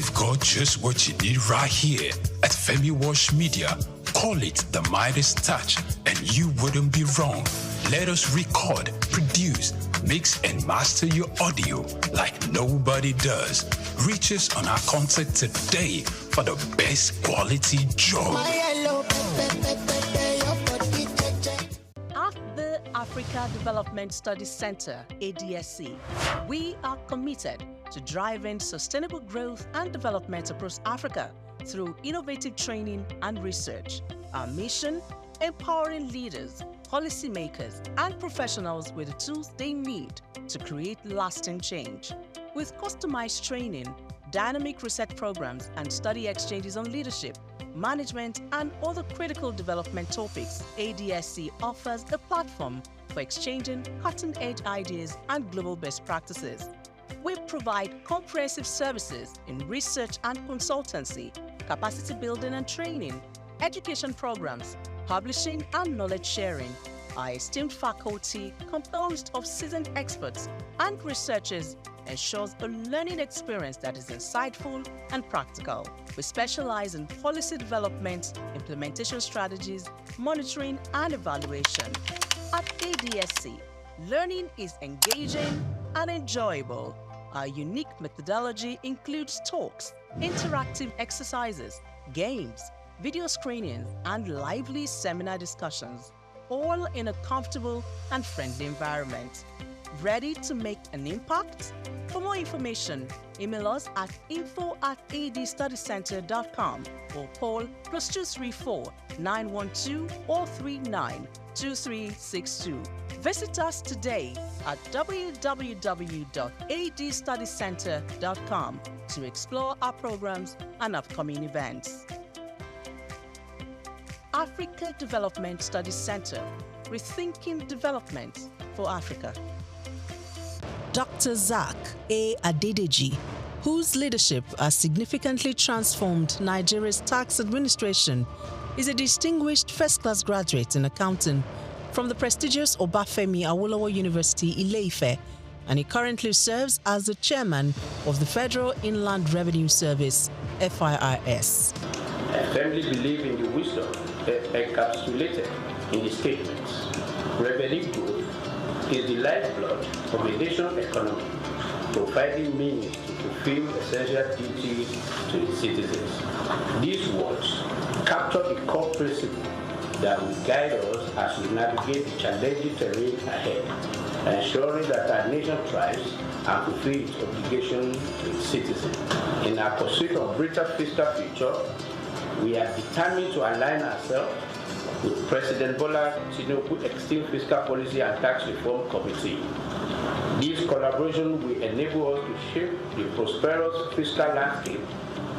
We've got just what you need right here at Femi Wash Media. Call it the Midas Touch, and you wouldn't be wrong. Let us record, produce, mix, and master your audio like nobody does. Reach us on our contact today for the best quality job. At the Africa Development Studies Center, ADSC, we are committed to driving sustainable growth and development across Africa through innovative training and research. Our mission: empowering leaders, policymakers, and professionals with the tools they need to create lasting change. With customized training, dynamic research programs, and study exchanges on leadership, management, and other critical development topics, ADSC offers a platform for exchanging cutting-edge ideas and global best practices. We provide comprehensive services in research and consultancy, capacity building and training, education programs, publishing, and knowledge sharing. Our esteemed faculty, composed of seasoned experts and researchers, ensures a learning experience that is insightful and practical. We specialize in policy development, implementation strategies, monitoring, and evaluation. At ADSC, learning is engaging and enjoyable. Our unique methodology includes talks, interactive exercises, games, video screenings, and lively seminar discussions, all in a comfortable and friendly environment. Ready to make an impact? For more information, email us at info@adstudycenter.com or call +234 912 439 2362. Visit us today at www.adstudycenter.com to explore our programs and upcoming events. Africa Development Studies Center, rethinking development for Africa. Dr. Souq A. Adedeji, whose leadership has significantly transformed Nigeria's tax administration, is a distinguished first-class graduate in accounting from the prestigious Obafemi Awolowo University, Ile-Ife, and he currently serves as the chairman of the Federal Inland Revenue Service, FIRS. I firmly believe in the wisdom encapsulated in the statements. Revenue growth is the lifeblood of a nation's economy, providing means to fulfill essential duties to its citizens. These words capture the core principle that will guide us as we navigate the challenging terrain ahead, ensuring that our nation thrives and fulfills its obligations to its citizens. In our pursuit of greater fiscal future, we are determined to align ourselves with President Bola Tinubu's esteemed Fiscal Policy and Tax Reform Committee. This collaboration will enable us to shape the prosperous fiscal landscape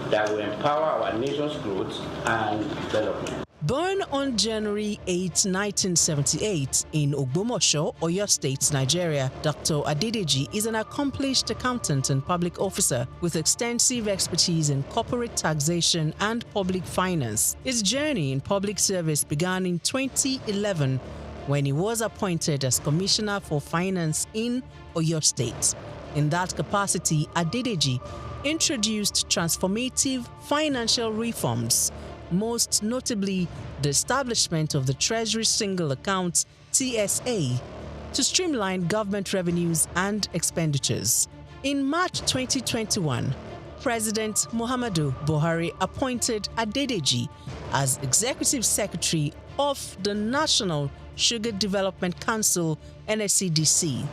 that will empower our nation's growth and development. Born on January 8, 1978 in Ogbomoso, Oyo State, Nigeria, Dr. Adedeji is an accomplished accountant and public officer with extensive expertise in corporate taxation and public finance. His journey in public service began in 2011 when he was appointed as Commissioner for Finance in Oyo State. In that capacity, Adedeji introduced transformative financial reforms, most notably the establishment of the Treasury Single Account (TSA) to streamline government revenues and expenditures. In March 2021, President Muhammadu Buhari appointed Adedeji as Executive Secretary of the National Sugar Development Council (NSCDC).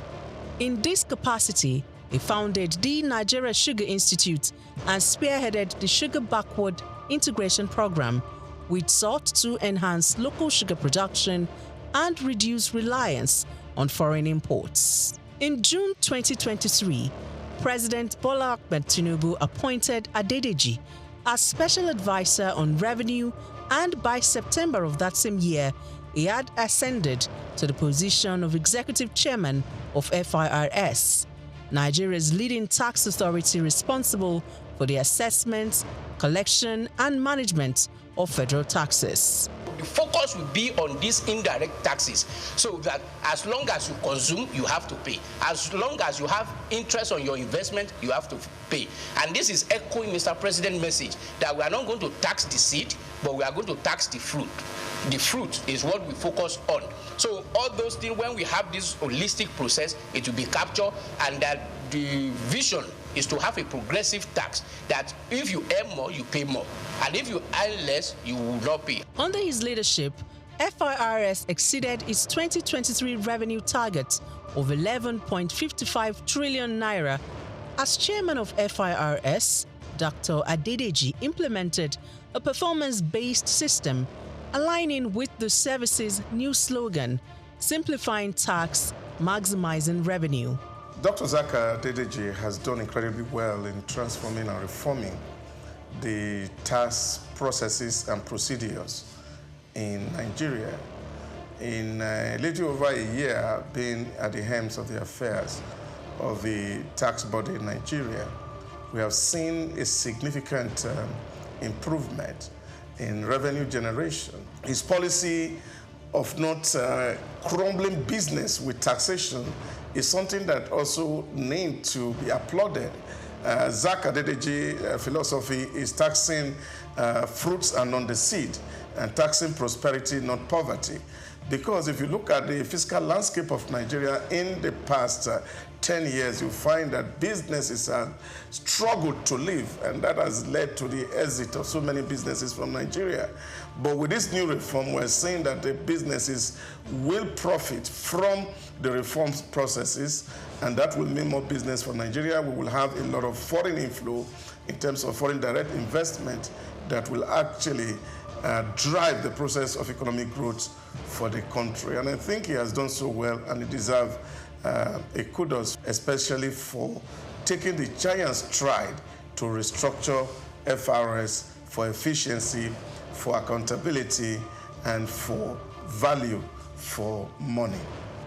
In this capacity, he founded the Nigeria Sugar Institute and spearheaded the Sugar Backward Integration Program, which sought to enhance local sugar production and reduce reliance on foreign imports. In June 2023, President Bola Ahmed Tinubu appointed Adedeji as Special Advisor on Revenue, and by September of that same year, he had ascended to the position of Executive Chairman of FIRS, Nigeria's leading tax authority responsible for the assessment, collection, and management of federal taxes. the focus will be on these indirect taxes, so that as long as you consume, you have to pay. As long as you have interest on your investment, you have to pay. And this is echoing Mr. President's message that we are not going to tax the seed, but we are going to tax the fruit. The fruit is what we focus on. So all those things, when we have this holistic process, it will be captured, and that the vision is to have a progressive tax, that if you earn more, you pay more, and if you earn less, you will not pay. Under his leadership, FIRS exceeded its 2023 revenue target of 11.55 trillion naira. As chairman of FIRS, Dr. Adedeji implemented a performance-based system aligning with the service's new slogan, simplifying tax, maximizing revenue. Dr. Souq Adedeji has done incredibly well in transforming and reforming the tax processes and procedures in Nigeria. In a little over a year being at the helm of the affairs of the tax body in Nigeria, we have seen a significant improvement in revenue generation. His policy of not crumbling business with taxation is something that also needs to be applauded. Souq Adedeji philosophy is taxing fruits and not the seed, and taxing prosperity, not poverty. Because if you look at the fiscal landscape of Nigeria in the past 10 years, you find that businesses have struggled to live, and that has led to the exit of so many businesses from Nigeria. But with this new reform, we're saying that the businesses will profit from the reform processes, and that will mean more business for Nigeria. We will have a lot of foreign inflow in terms of foreign direct investment that will actually drive the process of economic growth for the country. And I think he has done so well, and he deserves a kudos, especially for taking the giant stride to restructure FRS for efficiency, for accountability, and for value for money.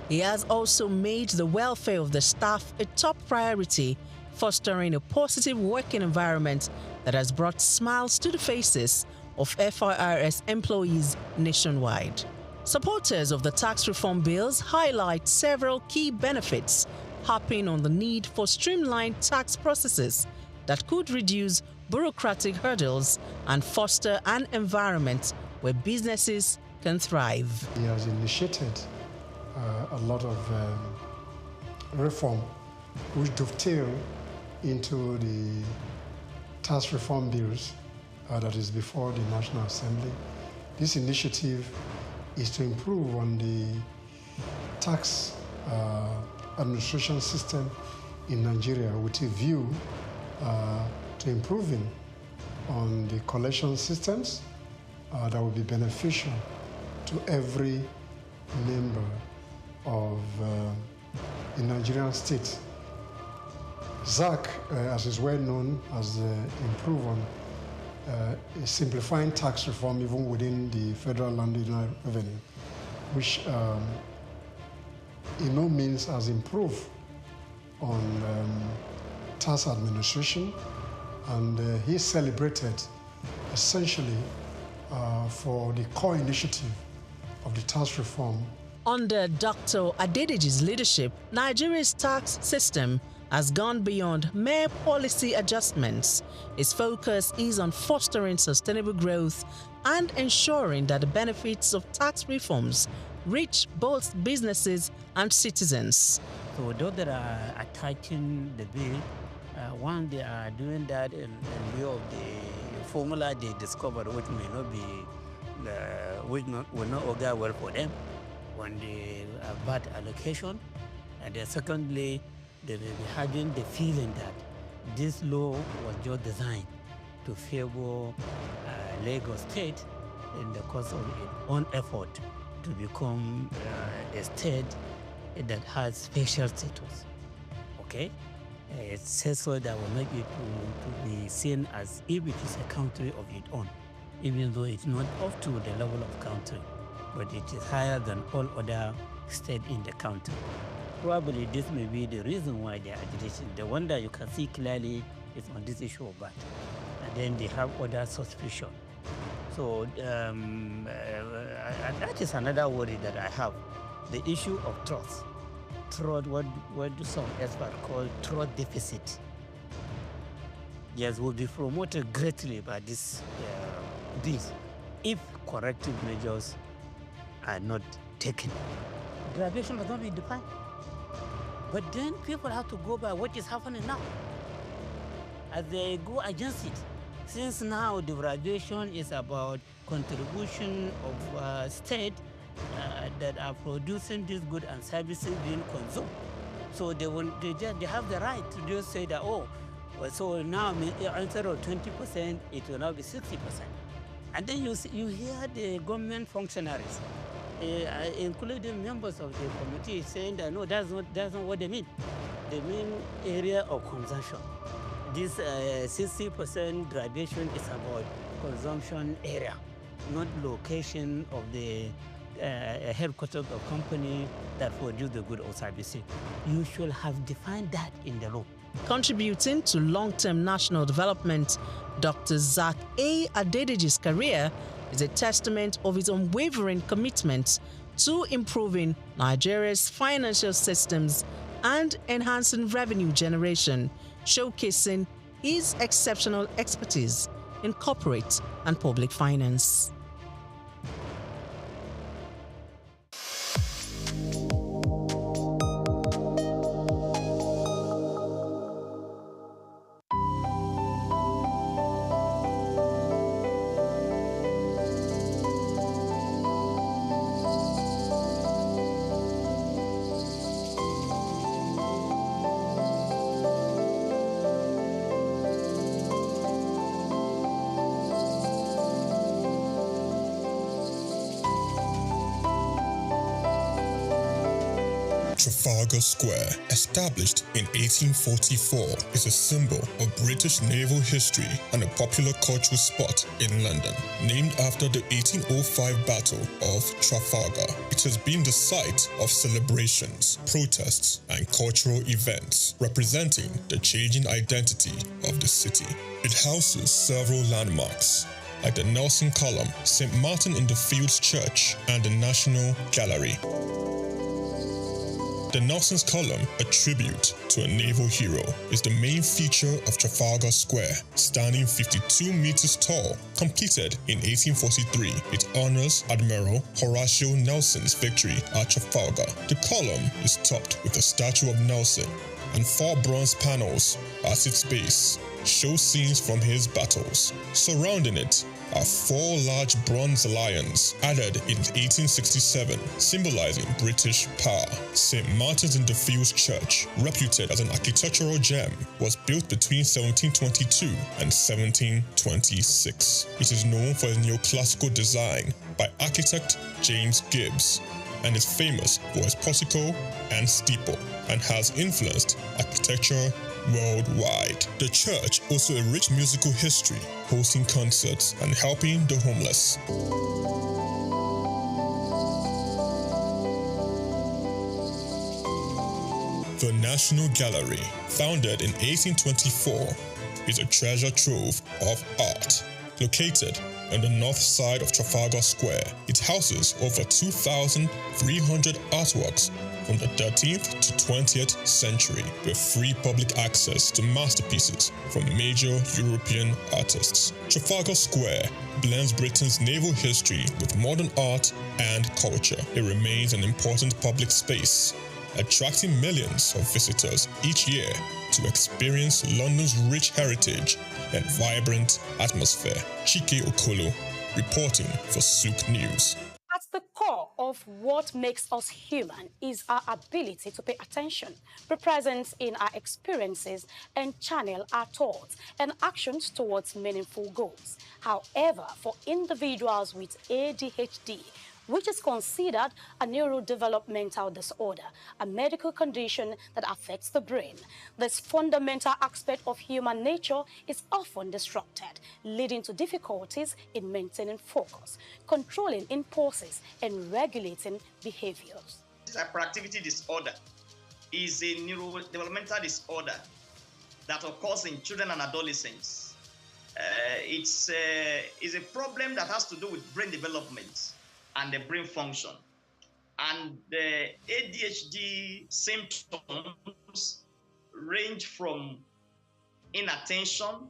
He has also made the welfare of the staff a top priority, fostering a positive working environment that has brought smiles to the faces of FIRS employees nationwide. Supporters of the tax reform bills highlight several key benefits, harping on the need for streamlined tax processes that could reduce bureaucratic hurdles and foster an environment where businesses can thrive. He has initiated a lot of reform which dovetail into the tax reform bills that is before the National Assembly. This initiative is to improve on the tax administration system in Nigeria with a view to improving on the collection systems that will be beneficial to every member of the Nigerian state. Souq, as is well known, has improved on simplifying tax reform even within the federal land revenue, which in no means has improved on tax administration, and he celebrated essentially for the core initiative of the tax reform. Under Dr. Adedeji's leadership, Nigeria's tax system has gone beyond mere policy adjustments. Its focus is on fostering sustainable growth and ensuring that the benefits of tax reforms reach both businesses and citizens. So those that are attacking the bill, one, they are doing that in view of the formula they discovered, which may not be, will not augur well for them when they have bad allocation. And then secondly, they may be having the feeling that this law was just designed to favor Lagos State in the course of its own effort to become a state that has special status. Okay? It says so that will make it to be seen as if it is a country of its own, even though it's not up to the level of country, but it is higher than all other states in the country. Probably this may be the reason why they are agitating. The one that you can see clearly is on this issue of VAT. And then they have other suspicion. So that is another worry that I have. The issue of trust. What do some experts call trust deficit. Yes, will be promoted greatly by this if corrective measures are not taken. Graduation has not been defined. But then people have to go by what is happening now. As they go against it. Since now the graduation is about contribution of state that are producing these goods and services being consumed. So they have the right to just say that, oh, well, so now instead of 20%, it will now be 60%. And then you hear the government functionaries, including members of the committee, saying that no, that's not what they mean. They mean area of consumption. This 60% graduation is about consumption area, not location of the headquarters of company that produce the good or services. You should have defined that in the law. Contributing to long-term national development, Dr. Souq A. Adedeji's career is a testament of his unwavering commitment to improving Nigeria's financial systems and enhancing revenue generation, showcasing his exceptional expertise in corporate and public finance. Trafalgar Square, established in 1844, is a symbol of British naval history and a popular cultural spot in London. Named after the 1805 Battle of Trafalgar, it has been the site of celebrations, protests, and cultural events, representing the changing identity of the city. It houses several landmarks, like the Nelson Column, St. Martin in the Fields Church, and the National Gallery. The Nelson's Column, a tribute to a naval hero, is the main feature of Trafalgar Square. Standing 52 meters tall, completed in 1843, it honors Admiral Horatio Nelson's victory at Trafalgar. The column is topped with a statue of Nelson, and 4 bronze panels at its base show scenes from his battles. Surrounding it are 4 large bronze lions added in 1867, symbolizing British power. St. Martin's in the Fields Church, reputed as an architectural gem, was built between 1722 and 1726. It is known for its neoclassical design by architect James Gibbs, and is famous for its portico and steeple, and has influenced architecture worldwide. The church also a rich musical history, hosting concerts and helping the homeless. The National Gallery, founded in 1824, is a treasure trove of art. Located on the north side of Trafalgar Square, it houses over 2,300 artworks from the 13th to 20th century, with free public access to masterpieces from major European artists. Trafalgar Square blends Britain's naval history with modern art and culture. It remains an important public space, attracting millions of visitors each year to experience London's rich heritage and vibrant atmosphere. Chike Okolo, reporting for Souq News. At the core of what makes us human is our ability to pay attention, be present in our experiences, and channel our thoughts and actions towards meaningful goals. However, for individuals with ADHD, which is considered a neurodevelopmental disorder, a medical condition that affects the brain, this fundamental aspect of human nature is often disrupted, leading to difficulties in maintaining focus, controlling impulses, and regulating behaviors. Hyperactivity disorder is a neurodevelopmental disorder that occurs in children and adolescents. it's a problem that has to do with brain development and the brain function. And the ADHD symptoms range from inattention,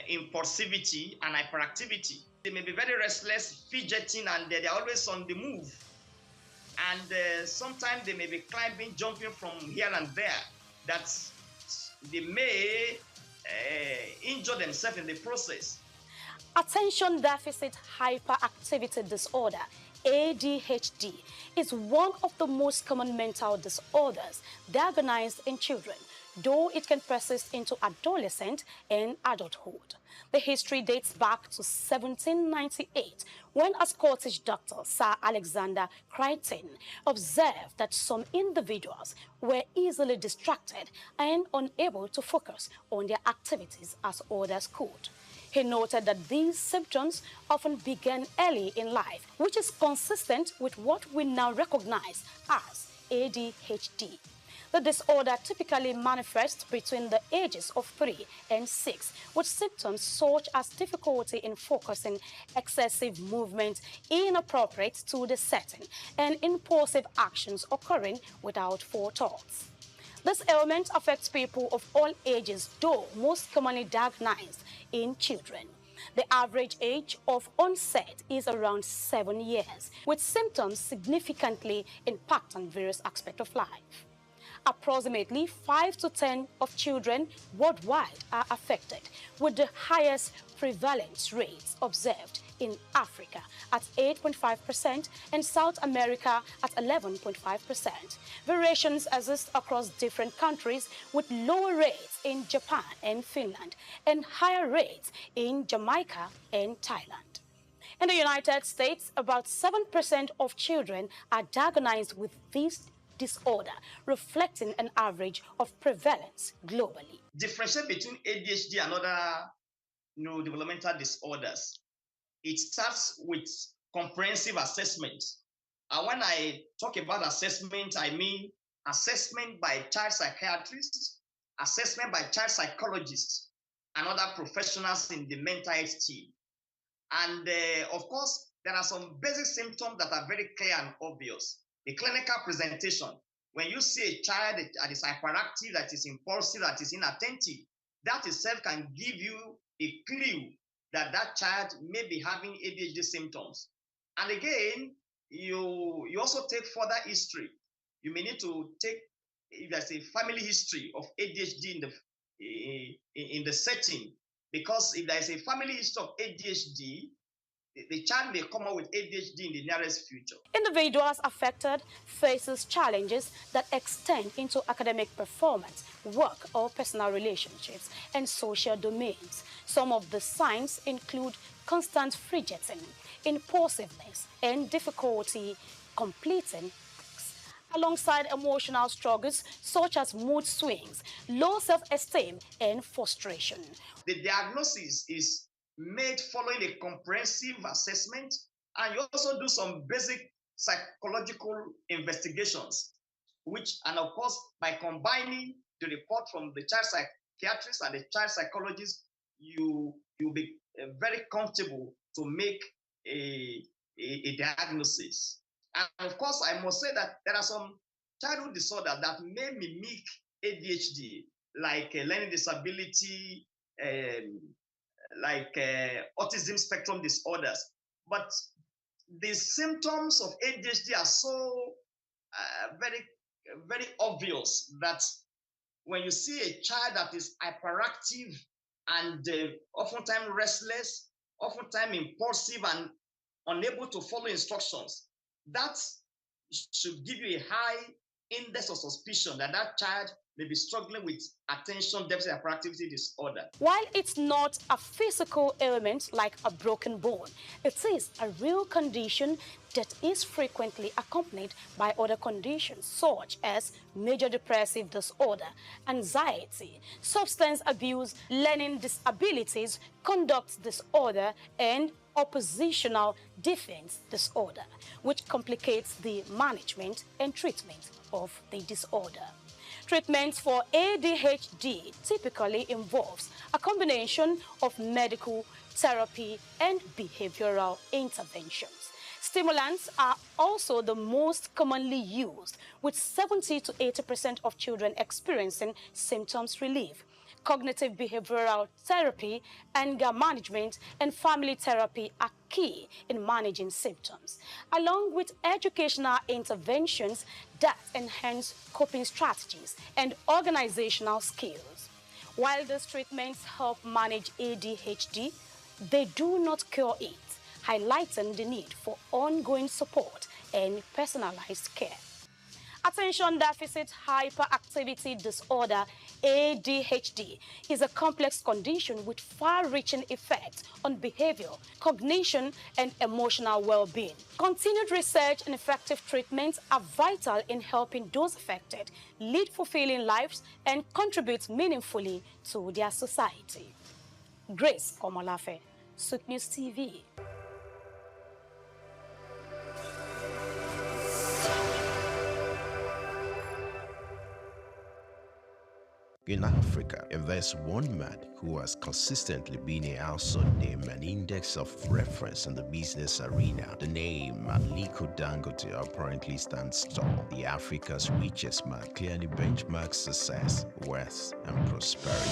impulsivity, and hyperactivity. They may be very restless, fidgeting, and they're always on the move. And sometimes they may be climbing, jumping from here and there. They may injure themselves in the process. Attention deficit hyperactivity disorder, ADHD, is one of the most common mental disorders diagnosed in children, though it can persist into adolescent and adulthood. The history dates back to 1798, when a Scottish doctor, Sir Alexander Crichton, observed that some individuals were easily distracted and unable to focus on their activities as others could. He noted that these symptoms often began early in life, which is consistent with what we now recognize as ADHD. The disorder typically manifests between the ages of 3 and 6, with symptoms such as difficulty in focusing, excessive movement inappropriate to the setting, and impulsive actions occurring without forethought. This ailment affects people of all ages, though most commonly diagnosed in children. The average age of onset is around 7 years, with symptoms significantly impacting various aspects of life. Approximately 5 to 10 of children worldwide are affected, with the highest prevalence rates observed in Africa at 8.5% and South America at 11.5%. Variations exist across different countries, with lower rates in Japan and Finland and higher rates in Jamaica and Thailand. In the United States, about 7% of children are diagnosed with this disorder, reflecting an average of prevalence globally. Differentiate between ADHD and other neurodevelopmental disorders. It starts with comprehensive assessment. And when I talk about assessment, I mean assessment by child psychiatrists, assessment by child psychologists, and other professionals in the mental health team. And of course, there are some basic symptoms that are very clear and obvious. The clinical presentation, when you see a child that is hyperactive, that is impulsive, that is inattentive, that itself can give you a clue that that child may be having ADHD symptoms. And again, you also take further history. You may need to take, if there's a family history of ADHD in the setting, because if there's a family history of ADHD, the child may come up with ADHD in the nearest future. Individuals affected faces challenges that extend into academic performance, work or personal relationships, and social domains. Some of the signs include constant fidgeting, impulsiveness, and difficulty completing tasks, alongside emotional struggles such as mood swings, low self-esteem, and frustration. The diagnosis is made following a comprehensive assessment, and you also do some basic psychological investigations, and of course, by combining the report from the child psychiatrist and the child psychologist, you'll be very comfortable to make a diagnosis. And of course, I must say that there are some childhood disorders that may mimic ADHD, like learning disability, like autism spectrum disorders. But the symptoms of ADHD are so very, very obvious that when you see a child that is hyperactive and oftentimes restless, oftentimes impulsive and unable to follow instructions, that should give you a high index of suspicion that that child may be struggling with attention deficit hyperactivity disorder. While it's not a physical ailment like a broken bone, it is a real condition that is frequently accompanied by other conditions such as major depressive disorder, anxiety, substance abuse, learning disabilities, conduct disorder, and oppositional defense disorder, which complicates the management and treatment of the disorder. treatment for ADHD typically involves a combination of medical, therapy, and behavioral interventions. Stimulants are also the most commonly used, with 70 to 80% of children experiencing symptoms relief. Cognitive behavioral therapy, anger management, and family therapy are key in managing symptoms, along with educational interventions that enhance coping strategies and organizational skills. While these treatments help manage ADHD, they do not cure it, highlighting the need for ongoing support and personalized care. Attention Deficit Hyperactivity Disorder, ADHD, is a complex condition with far-reaching effects on behavior, cognition, and emotional well-being. Continued research and effective treatments are vital in helping those affected lead fulfilling lives and contribute meaningfully to their society. Grace Komolafe, Souq News TV. In Africa, there's one man who has consistently been a household name and index of reference in the business arena. The name Aliko Dangote apparently stands tall. The Africa's richest man clearly benchmarks success, wealth, and prosperity.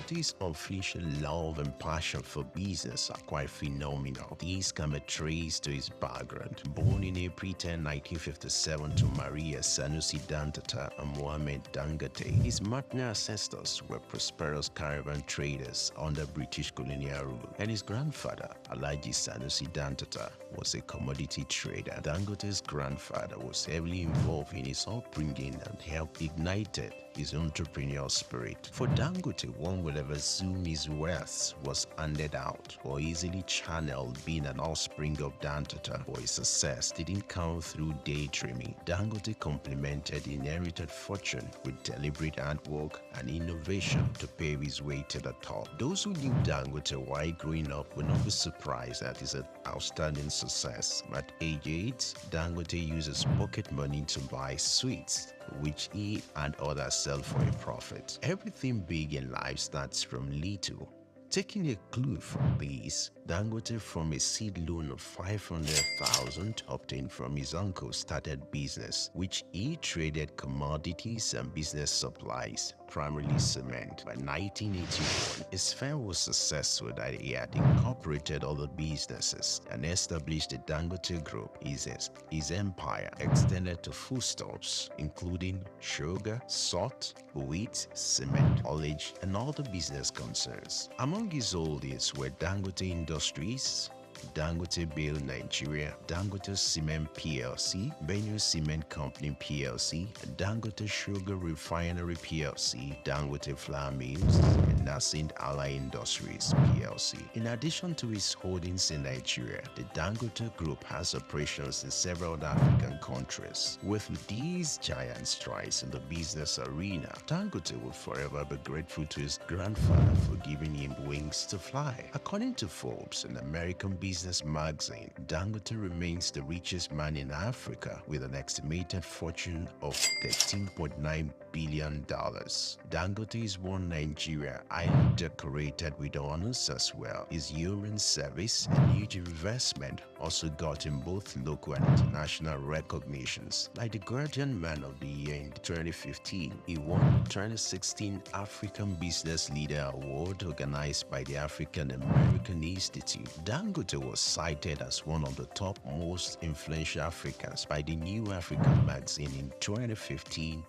His unflinching love and passion for business are quite phenomenal. These can be traced to his background. Born in April 10, 1957 to Maria Sanusi Dantata and Mohammed Dangote, his maternal ancestors were prosperous caravan traders under British colonial rule, and his grandfather, Alhaji Sanusi Dantata, was a commodity trader. Dangote's grandfather was heavily involved in his upbringing and helped ignite his entrepreneurial spirit. For Dangote, one would ever assume his wealth was handed out or easily channeled, being an offspring of Dantata, but his success didn't come through daydreaming. Dangote complemented inherited fortune with deliberate hard work and innovation to pave his way to the top. Those who knew Dangote while growing up will not be surprised at his outstanding success. At age 8, Dangote uses pocket money to buy sweets, which he and others sell for a profit. Everything big in life starts from little. Taking a clue from this, Dangote, from a seed loan of 500,000 obtained from his uncle, started business, which he traded commodities and business supplies, primarily cement. By 1981, his firm was successful that he had incorporated other businesses and established the Dangote Group. His empire extended to foodstuffs, including sugar, salt, wheat, cement, haulage, and other business concerns. Among his holdings were Dangote Industries, Dangote Bale Nigeria, Dangote Cement PLC, Benue Cement Company PLC, Dangote Sugar Refinery PLC, Dangote Flour Mills, and Nascent Ally Industries PLC. In addition to his holdings in Nigeria, the Dangote Group has operations in several other African countries. With these giant strides in the business arena, Dangote will forever be grateful to his grandfather for giving him wings to fly. According to Forbes, an American business magazine, Dangote remains the richest man in Africa with an estimated fortune of $13.9 billion. Dangote is one Nigeria, highly decorated with honors as well. His urine service and huge investment also got him both local and international recognitions. Like the Guardian Man of the Year in 2015, he won the 2016 African Business Leader Award organized by the African American Institute. Dangote was cited as one of the top most influential Africans by the New African magazine in 2015,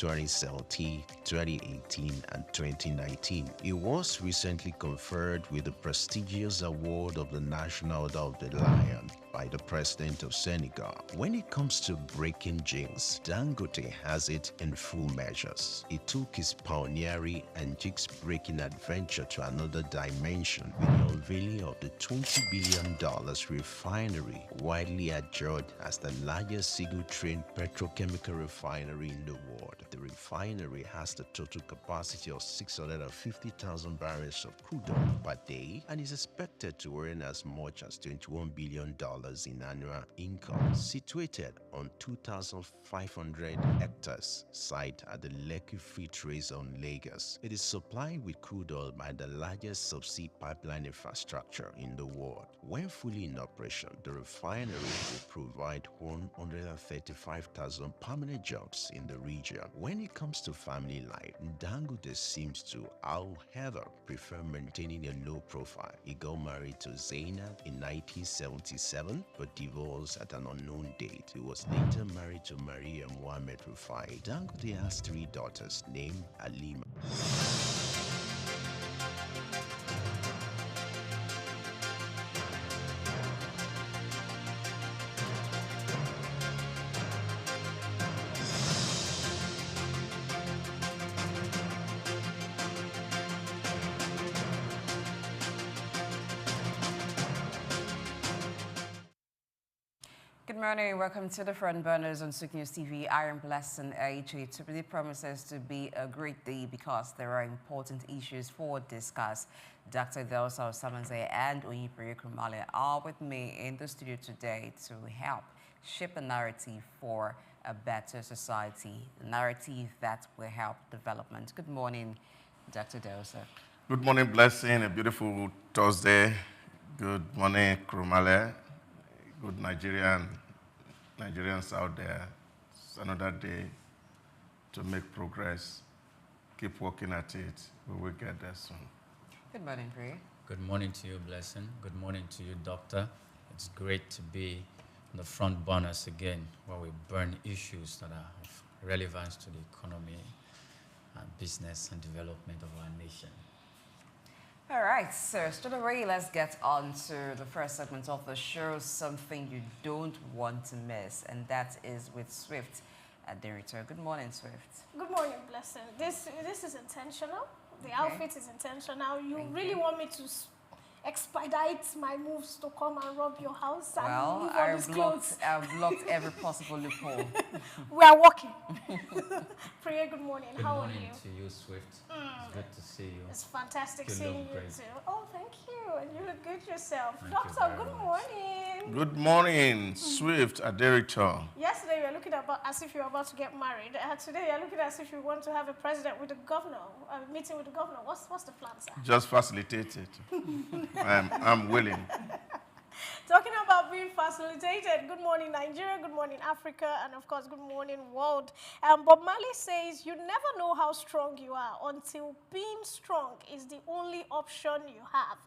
2017, 2018, and 2019. He was recently conferred with the prestigious award of the National Order of the Lion by the President of Senegal. When it comes to breaking jinx, Dangote has it in full measures. He took his pioneering and jinx-breaking adventure to another dimension with the unveiling of the $20 billion refinery, widely adjudged as the largest single-train petrochemical refinery in the world. The refinery has the total capacity of 650,000 barrels of crude oil per day and is expected to earn as much as $21 billion in annual income. Situated on 2,500 hectares site at the Lekki Free Trade Zone, Lagos, it is supplied with crude oil by the largest subsea pipeline infrastructure in the world. When fully in operation, the refinery will provide 135,000 permanent jobs in the region. When it comes to family life, Dangote seems to, however, prefer maintaining a low profile. He got married to Zainab in 1977 but divorced at an unknown date. He was later married to Maria Mohammed Rufai. Dangote has 3 daughters named Alima. Good morning, welcome to the Front Burners on Souq News TV. I am Blessing AJ. Today promises to be a great day because there are important issues for discuss. Dr. Delsa Osamanze and Oyinpere Krumale are with me in the studio today to help shape a narrative for a better society, a narrative that will help development. Good morning, Dr. Delsa. Good morning, Blessing. A beautiful Thursday. Good morning, Krumale. Good Nigerians out there. It's another day to make progress. Keep working at it. We will get there soon. Good morning, Priya. Good morning to you, Blessing. Good morning to you, Doctor. It's great to be on the front burners again, where we burn issues that are of relevance to the economy and business and development of our nation. All right, so straight away, let's get on to the first segment of the show, something you don't want to miss, and that is with Swift at Director. Good morning, Swift. Good morning, Blessing. This is intentional. The outfit is intentional. You really want me to expedite my moves to come and rob your house and leave all these clothes? I've blocked every possible loophole. We are working. Priya, good morning. How are you? Good morning to you, Swift. It's good to see you. It's fantastic You seeing look you great. too. Oh, thank you. And you look good yourself. Thank you Doctor, very good much. morning. Good morning, Swift at Director. Yesterday, you were looking as if you were about to get married. Today, you're looking as if you want to have a president with the governor, a meeting with the governor. What's the plan, sir? Just facilitate it. I'm willing. Talking about being facilitated, good morning Nigeria, good morning Africa, and of course good morning world. Bob Marley says you never know how strong you are until being strong is the only option you have.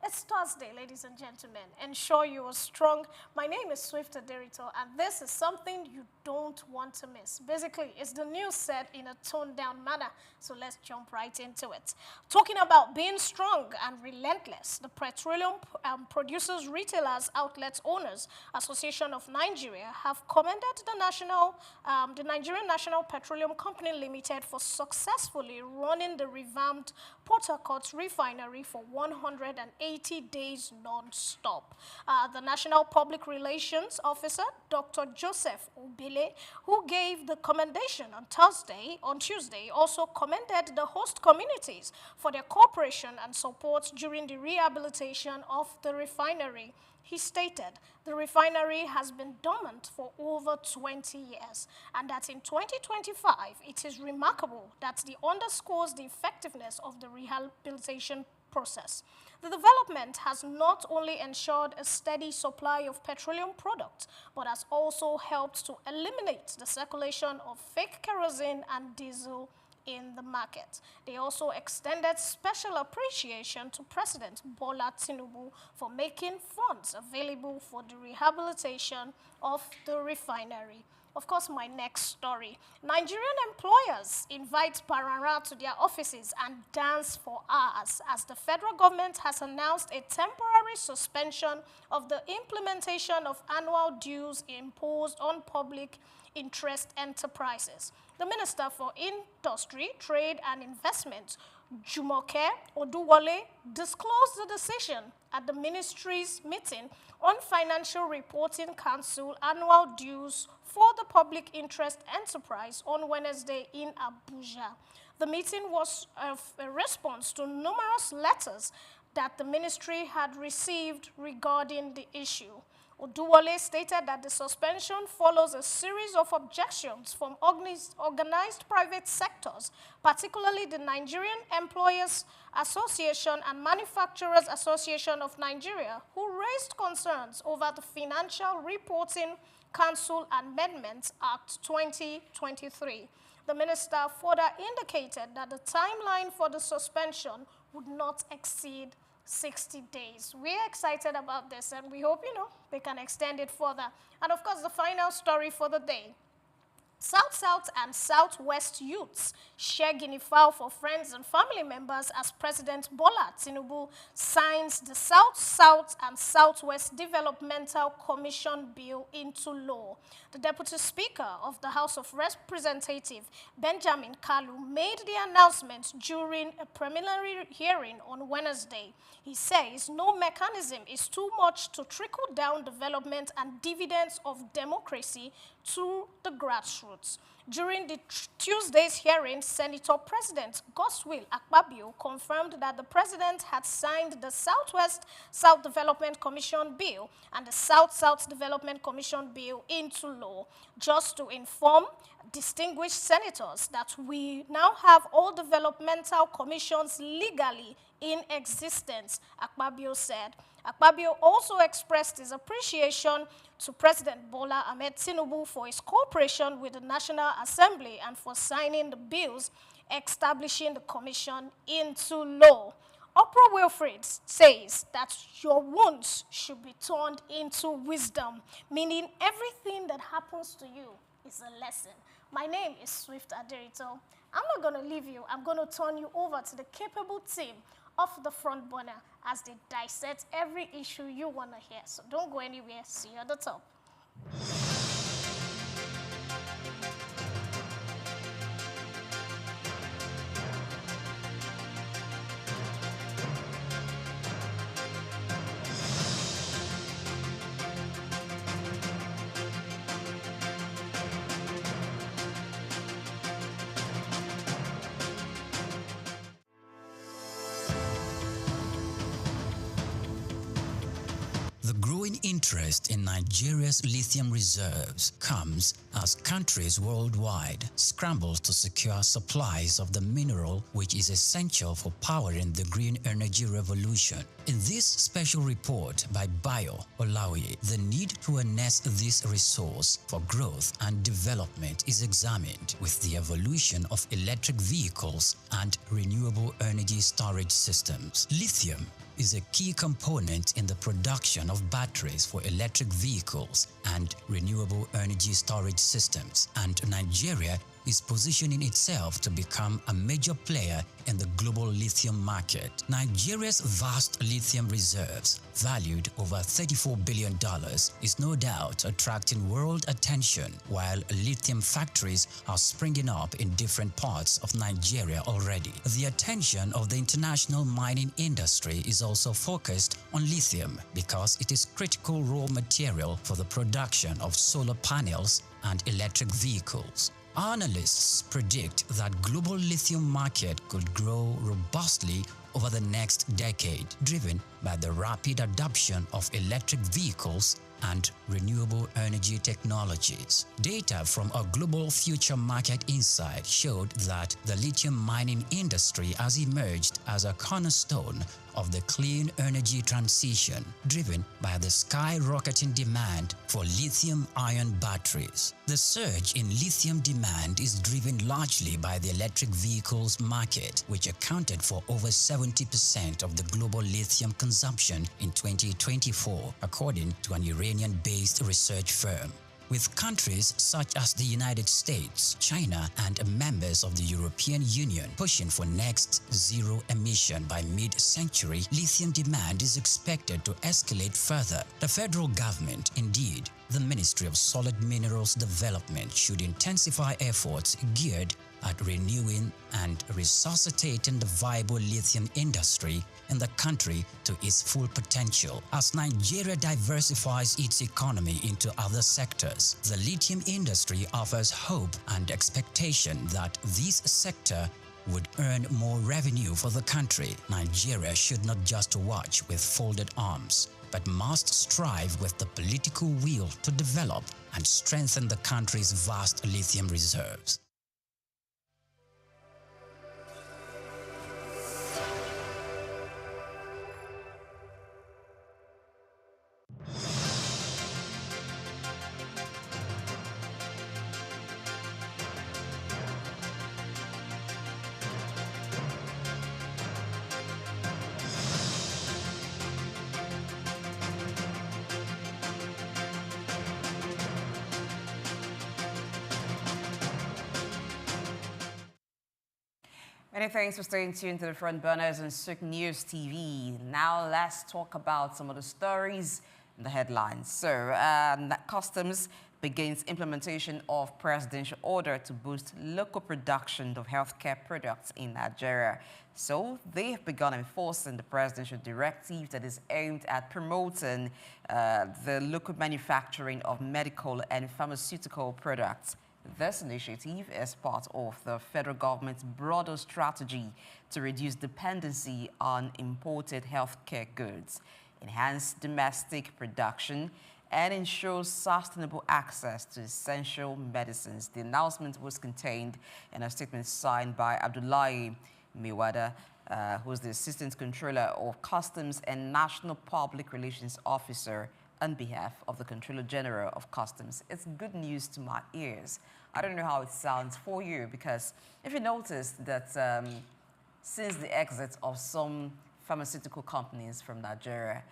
It's Thursday, ladies and gentlemen. Ensure you are strong. My name is Swift Aderito, and this is something you don't want to miss. Basically, it's the news set in a toned-down manner, so let's jump right into it. Talking about being strong and relentless, the Petroleum Producers, Retailers, Outlets Owners Association of Nigeria have commended the Nigerian National Petroleum Company Limited for successfully running the revamped Port Harcourt refinery for 180 days non-stop. The National Public Relations Officer, Dr. Joseph Obile, who gave the commendation on Tuesday, also commended the host communities for their cooperation and support during the rehabilitation of the refinery. He stated the refinery has been dormant for over 20 years and that in 2025 it is remarkable that it underscores the effectiveness of the rehabilitation process. The development has not only ensured a steady supply of petroleum products, but has also helped to eliminate the circulation of fake kerosene and diesel in the market. They also extended special appreciation to President Bola Tinubu for making funds available for the rehabilitation of the refinery. Of course, my next story. Nigerian employers invite Parara to their offices and dance for hours as the federal government has announced a temporary suspension of the implementation of annual dues imposed on public interest enterprises. The Minister for Industry, Trade and Investment, Jumoke Oduwole, disclosed the decision at the ministry's meeting on Financial Reporting Council annual dues for the public interest enterprise on Wednesday in Abuja. The meeting was a response to numerous letters that the ministry had received regarding the issue. Oduwole stated that the suspension follows a series of objections from organized private sectors, particularly the Nigerian Employers Association and Manufacturers Association of Nigeria, who raised concerns over the Financial Reporting Council Amendments Act 2023. The minister further indicated that the timeline for the suspension would not exceed 60 days. We're excited about this and we hope, they can extend it further. And of course, the final story for the day. South and Southwest youths share guinea fowl for friends and family members as President Bola Tinubu signs the South and Southwest Developmental Commission Bill into law. The Deputy Speaker of the House of Representatives, Benjamin Kalu, made the announcement during a preliminary hearing on Wednesday. He says no mechanism is too much to trickle down development and dividends of democracy to the grassroots. During the Tuesday's hearing, Senator President Godswill Akpabio confirmed that the president had signed the Southwest South Development Commission Bill and the South Development Commission Bill into law. Just to inform distinguished senators that we now have all developmental commissions legally in existence, Akpabio said. Akpabio also expressed his appreciation to President Bola Ahmed Tinubu for his cooperation with the National Assembly and for signing the bills establishing the commission into law. Oprah Wilfred says that your wounds should be turned into wisdom, meaning everything that happens to you is a lesson. My name is Swift Aderito. I'm not going to leave you. I'm going to turn you over to the capable team of the front burner as they dissect every issue you want to hear. So don't go anywhere. See you at the top. The growing interest in Nigeria's lithium reserves comes as countries worldwide scramble to secure supplies of the mineral which is essential for powering the green energy revolution. In this special report by Bayo Olaoye, the need to harness this resource for growth and development is examined with the evolution of electric vehicles and renewable energy storage systems. Lithium is a key component in the production of batteries for electric vehicles and renewable energy storage systems, and Nigeria is positioning itself to become a major player in the global lithium market. Nigeria's vast lithium reserves, valued over $34 billion, is no doubt attracting world attention, while lithium factories are springing up in different parts of Nigeria already. The attention of the international mining industry is also focused on lithium because it is critical raw material for the production of solar panels and electric vehicles. Analysts predict that global lithium market could grow robustly over the next decade, driven by the rapid adoption of electric vehicles and renewable energy technologies. Data from a global future market insight showed that the lithium mining industry has emerged as a cornerstone of the clean energy transition, driven by the skyrocketing demand for lithium-ion batteries. The surge in lithium demand is driven largely by the electric vehicles market, which accounted for over 70% of the global lithium consumption in 2024, according to an Iranian-based research firm. with countries such as the United States, China, and members of the European Union pushing for next zero emission by mid-century. Lithium demand is expected to escalate further. The federal government, indeed, the Ministry of Solid Minerals Development, should intensify efforts geared at renewing and resuscitating the viable lithium industry in the country to its full potential. As Nigeria diversifies its economy into other sectors, the lithium industry offers hope and expectation that this sector would earn more revenue for the country. Nigeria should not just watch with folded arms, but must strive with the political will to develop and strengthen the country's vast lithium reserves. Many thanks for staying tuned to the front burners on Souq News TV. Now let's talk about some of the stories in the headlines. So, Customs begins implementation of presidential order to boost local production of healthcare products in Nigeria. So they have begun enforcing the presidential directive that is aimed at promoting the local manufacturing of medical and pharmaceutical products. This initiative is part of the federal government's broader strategy to reduce dependency on imported healthcare goods, enhance domestic production, and ensure sustainable access to essential medicines. The announcement was contained in a statement signed by Abdullahi Miwada, who is the Assistant Controller of Customs and National Public Relations Officer on behalf of the Controller General of Customs. It's good news to my ears. I don't know how it sounds for you, because if you notice that since the exit of some pharmaceutical companies from Nigeria,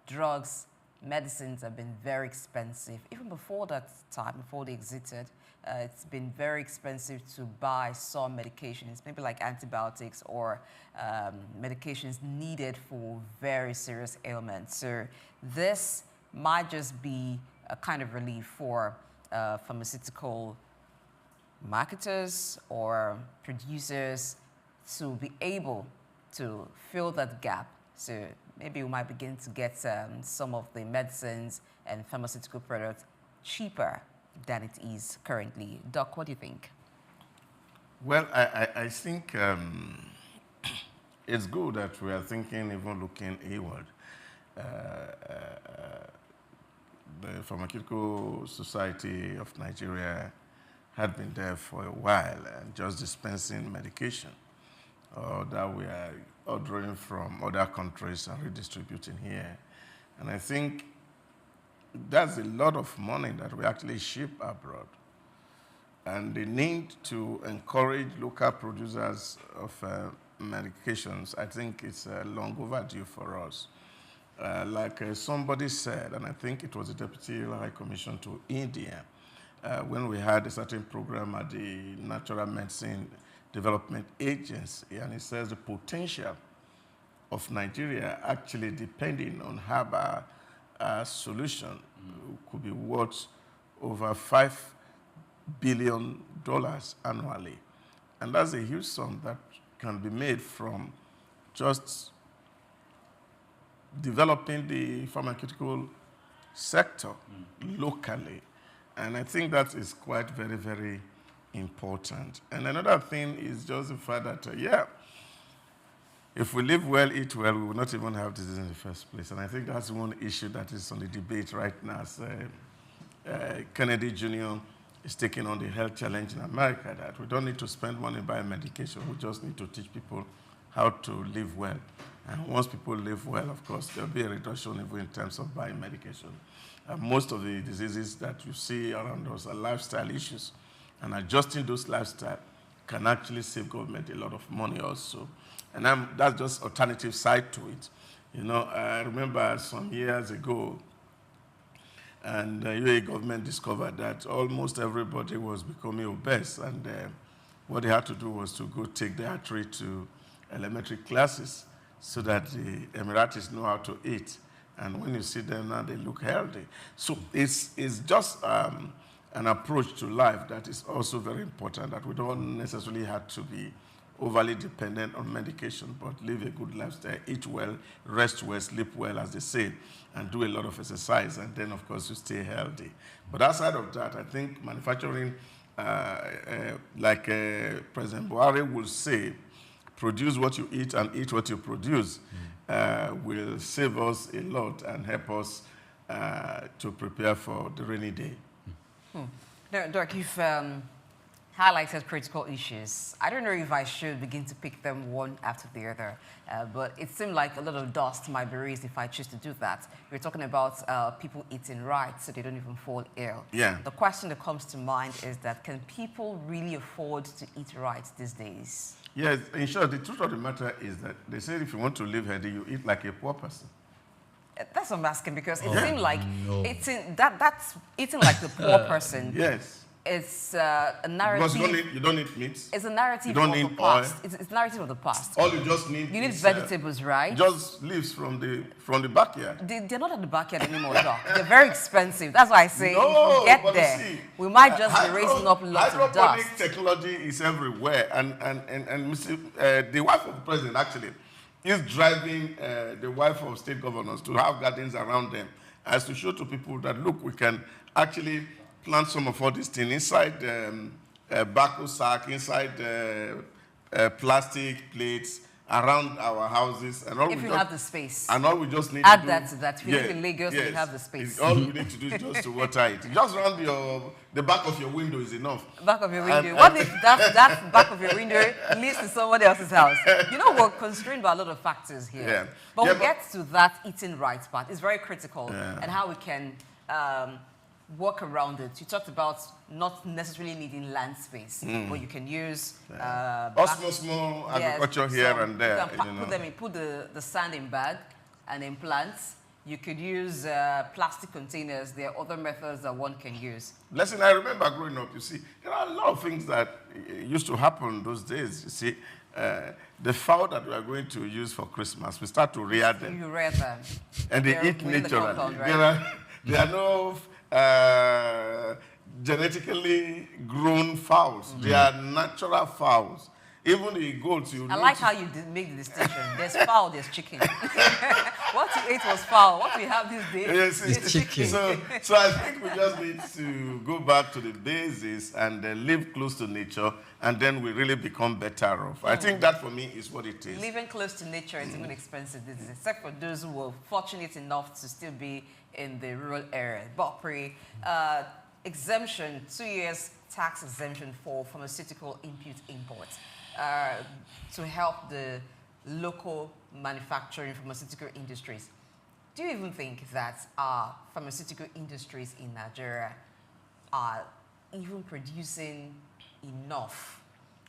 drugs, medicines have been very expensive. Even before that time, before they exited, it's been very expensive to buy some medications, maybe like antibiotics or medications needed for very serious ailments. So this might just be a kind of relief for pharmaceutical marketers or producers to be able to fill that gap. So maybe we might begin to get some of the medicines and pharmaceutical products cheaper than it is currently. Doc, what do you think? Well, I think it's good that we are thinking, even looking inward. The Pharmaceutical Society of Nigeria had been there for a while and just dispensing medication that we are ordering from other countries and redistributing here. And I think that's a lot of money that we actually ship abroad. And the need to encourage local producers of medications, I think it's long overdue for us. Like somebody said, and I think it was the Deputy High Commission to India, when we had a certain program at the Natural Medicine Development Agency, and it says the potential of Nigeria actually depending on herbal solution could be worth over $5 billion annually. And that's a huge sum that can be made from just developing the pharmaceutical sector locally. And I think that is quite very, very important. And another thing is just the fact that, if we live well, eat well, we will not even have disease in the first place. And I think that's one issue that is on the debate right now. Kennedy Jr. is taking on the health challenge in America, that we don't need to spend money buying medication. We just need to teach people how to live well. And once people live well, of course, there'll be a reduction even in terms of buying medication. Most of the diseases that you see around us are lifestyle issues. And adjusting those lifestyle can actually save government a lot of money also. And that's just alternative side to it. You know, I remember some years ago, And the UAE government discovered that almost everybody was becoming obese, and what they had to do was to go take the artery to elementary classes so that the Emiratis know how to eat. And when you see them now, they look healthy. So it's just an approach to life that is also very important, that we don't necessarily have to be overly dependent on medication, but live a good lifestyle, eat well, rest well, sleep well, as they say, and do a lot of exercise, and then, of course, you stay healthy. But outside of that, I think manufacturing, like President Buhari will say, produce what you eat and eat what you produce, will save us a lot and help us to prepare for the rainy day. Doc, you've highlighted critical issues. I don't know if I should begin to pick them one after the other, but it seemed like a little dust might be raised if I choose to do that. We're talking about people eating right so they don't even fall ill. Yeah. The question that comes to mind is that, can people really afford to eat right these days? Yes, in short, the truth of the matter is that they say if you want to live healthy, you eat like a poor person. That's what I'm asking, because it seemed like that's eating like the poor person. Yes. It's a narrative. Because you don't need meat. It's a narrative of the past. It's a narrative of the past. All you just need You need is, vegetables, right? Just leaves from the backyard. They're not at the backyard anymore, Doc. They're very expensive. That's why I say no, if we get but there, see, we might just be raising up lots of dust. Hydroponic technology is everywhere. And the wife of the president, actually, is driving the wife of state governors to have gardens around them, as to show to people that, look, we can actually plant some of all these things inside bacco sack, inside plastic plates around our houses. And all if you have the space. And all we just need Add to do... that to that. If you live in Lagos, you have the space. All we need to do is just to water it. Just around the back of your window is enough. Back of your window. What if that back of your window leads to somebody else's house? You know, we're constrained by a lot of factors here. Yeah. But we'll get to that eating right part. It's very critical, and how we can work around it. You talked about not necessarily needing land space, but you can use small agriculture here and there. You can put the sand in bag and in plants. You could use plastic containers. There are other methods that one can use. Listen, I remember growing up, you see, there are a lot of things that used to happen those days. You see, the fowl that we are going to use for Christmas, we start to rear them. You rear them. And they eat naturally. Right? There are no genetically grown fowls. They are natural fowls. Even the goats, I like how you make the distinction. There's fowl, there's chicken. What you ate was fowl. What we have these days is chicken. So I think we just need to go back to the basis and live close to nature, and then we really become better off. I think that for me is what it is. Living close to nature is even expensive, except for those who were fortunate enough to still be in the rural area. Bopri, exemption, 2 years tax exemption for pharmaceutical imports. To help the local manufacturing pharmaceutical industries. Do you even think that our pharmaceutical industries in Nigeria are even producing enough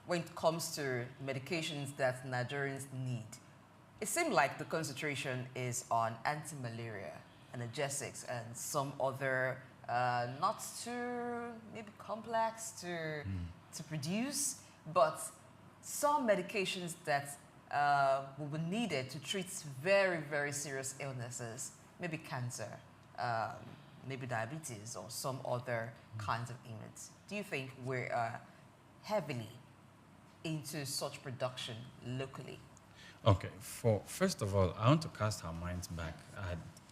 when it comes to medications that Nigerians need? It seems like the concentration is on anti-malaria, analgesics, and some other not too maybe complex to produce, but some medications that will be needed to treat very, very serious illnesses, maybe cancer, maybe diabetes, or some other kinds of ailments. Do you think we're heavily into such production locally? Okay, first of all, I want to cast our minds back,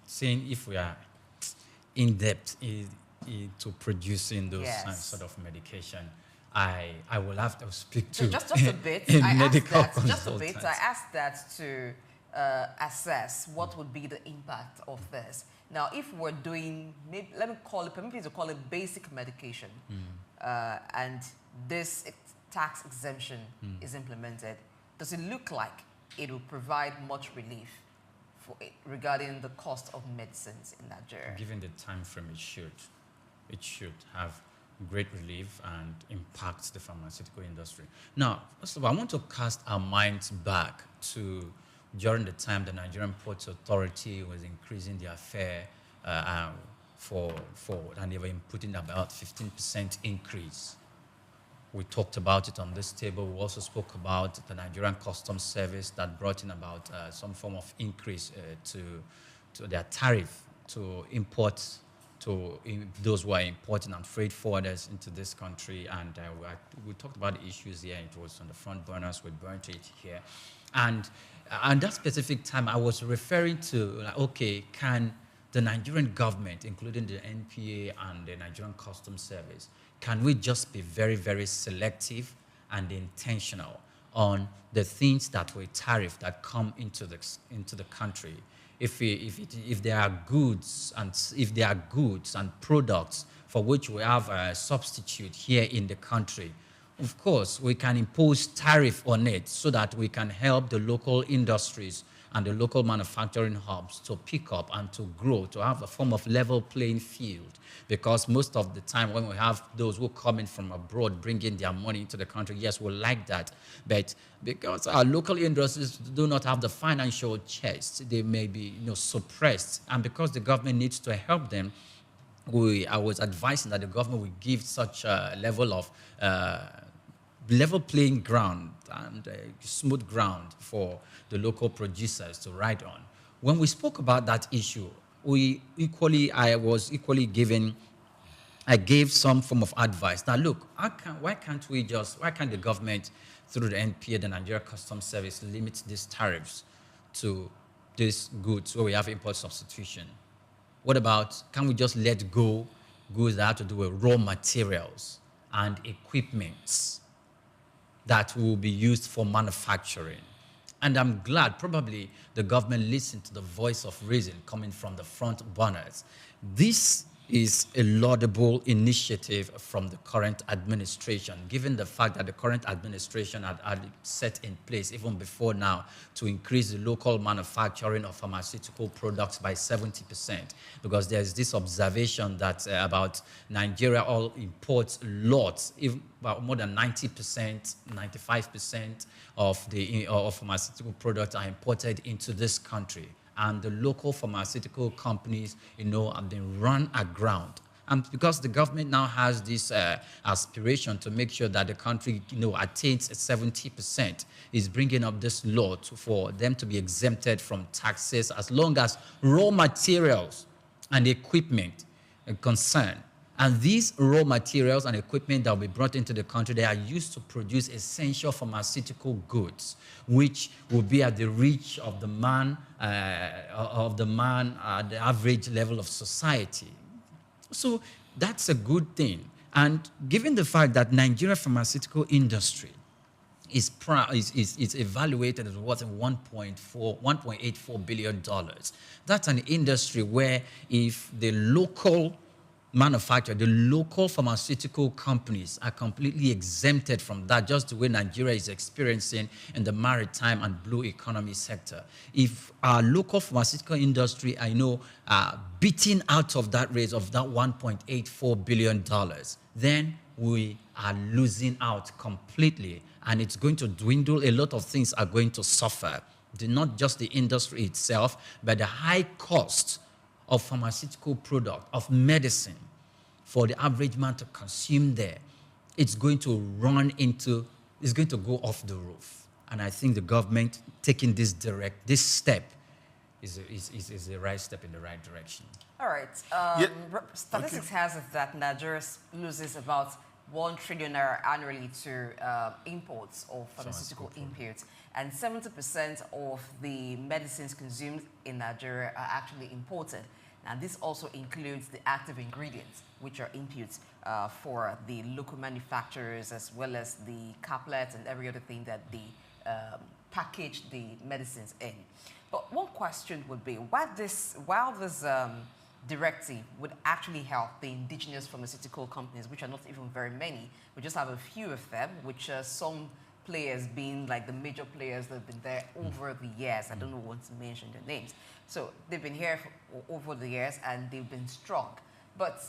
saying if we are in depth into producing those sort of medication, I will have to speak to just a bit. I asked that to assess what would be the impact of this. Now, if we're doing, maybe, permit me to call it basic medication, and this tax exemption is implemented, does it look like it will provide much relief regarding the cost of medicines in Nigeria? Given the time frame, it should have great relief and impacts the pharmaceutical industry. Now, first of all, I want to cast our minds back to during the time the Nigerian Ports Authority was increasing their fare and they were inputting about 15% increase. We talked about it on this table. We also spoke about the Nigerian Customs Service that brought in about some form of increase to their tariff to import, those who are importing and freight forwarders into this country. And we talked about the issues here. It was on the front burners. We burnt it here. And that specific time, I was referring to, like, okay, can the Nigerian government, including the NPA and the Nigerian Customs Service, can we just be very, very selective and intentional on the things that we tariff that come into the country? If there are goods and products for which we have a substitute here in the country, of course we can impose tariff on it so that we can help the local industries and the local manufacturing hubs to pick up and to grow, to have a form of level playing field. Because most of the time when we have those who come in from abroad bringing their money into the country, yes, we like that. But because our local industries do not have the financial chest, they may be suppressed. And because the government needs to help them, I was advising that the government will give such a level of level playing ground and smooth ground for the local producers to ride on. When we spoke about that issue, I gave some form of advice. Now, look, why can't the government, through the NPA, the Nigeria Customs Service, limit these tariffs to these goods where we have import substitution? What about, can we just let go goods that have to do with raw materials and equipment that will be used for manufacturing? And I'm glad probably the government listened to the voice of reason coming from the front burners. This is a laudable initiative from the current administration, given the fact that the current administration had set in place even before now to increase the local manufacturing of pharmaceutical products by 70%. Because there's this observation that about Nigeria all imports lots, even about more than 90%, 95% of pharmaceutical products are imported into this country. And the local pharmaceutical companies, have been run aground. And because the government now has this aspiration to make sure that the country, attains 70%, is bringing up this law for them to be exempted from taxes as long as raw materials and equipment are concerned. And these raw materials and equipment that will be brought into the country, they are used to produce essential pharmaceutical goods, which will be at the reach of the man at the average level of society. So that's a good thing. And given the fact that Nigeria pharmaceutical industry is evaluated as worth $1.84 billion, that's an industry where if the local manufacturer, the local pharmaceutical companies are completely exempted from that, just the way Nigeria is experiencing in the maritime and blue economy sector. If our local pharmaceutical industry, are beating out of that raise of that $1.84 billion, then we are losing out completely, and it's going to dwindle. A lot of things are going to suffer. Not just the industry itself, but the high cost of pharmaceutical product, of medicine, for the average man to consume there, it's going to go off the roof. And I think the government taking this step is the right step in the right direction. All right. Statistics has it that Nigeria loses about 1 trillion naira annually to imports of pharmaceutical inputs, and 70% of the medicines consumed in Nigeria are actually imported. Now, this also includes the active ingredients, which are inputs for the local manufacturers, as well as the caplets and every other thing that they package the medicines in. But one question would be, while this directive would actually help the indigenous pharmaceutical companies, which are not even very many, we just have a few of them, which are some players being like the major players that have been there over the years. I don't want to mention their names. So they've been here over the years and they've been strong. But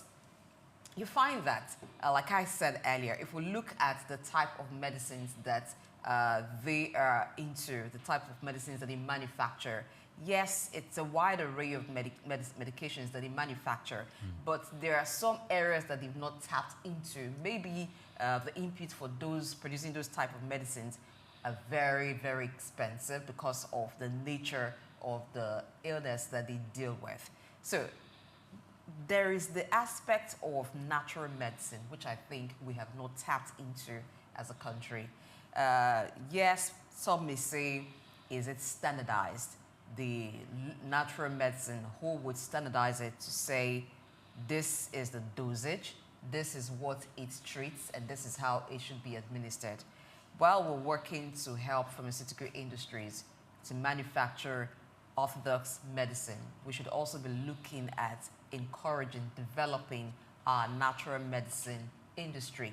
you find that, like I said earlier, if we look at the type of medicines that they are into, the type of medicines that they manufacture, yes, it's a wide array of medications that they manufacture, but there are some areas that they've not tapped into. Maybe the input for those producing those type of medicines are very, very expensive because of the nature of the illness that they deal with. So there is the aspect of natural medicine, which I think we have not tapped into as a country. Yes, some may say, is it standardized? The natural medicine, who would standardize it to say, this is the dosage, this is what it treats, and this is how it should be administered? While we're working to help pharmaceutical industries to manufacture orthodox medicine, we should also be looking at encouraging, developing our natural medicine industry.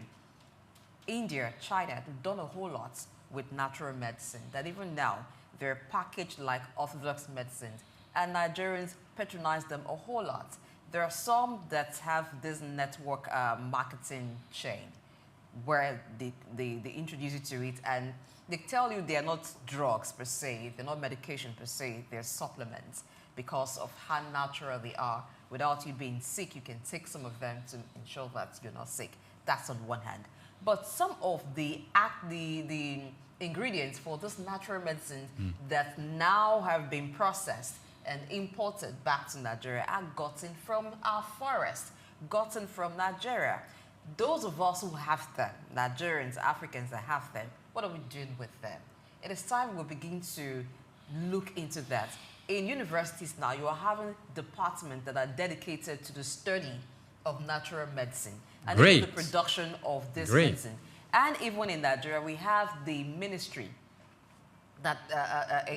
India, China, they've done a whole lot with natural medicine, that even now, they're packaged like orthodox medicines, and Nigerians patronize them a whole lot. There are some that have this network marketing chain where they introduce you to it, and they tell you they are not drugs per se, they're not medication per se, they're supplements because of how natural they are. Without you being sick, you can take some of them to ensure that you're not sick. That's on one hand. But some of the ingredients for this natural medicine that now have been processed and imported back to Nigeria are gotten from our forest, gotten from Nigeria. Those of us who have them, Nigerians, Africans that have them, what are we doing with them? It is time we begin to look into that. In universities now, you are having departments that are dedicated to the study of natural medicine and even the production of this medicine. And even in Nigeria, we have the ministry that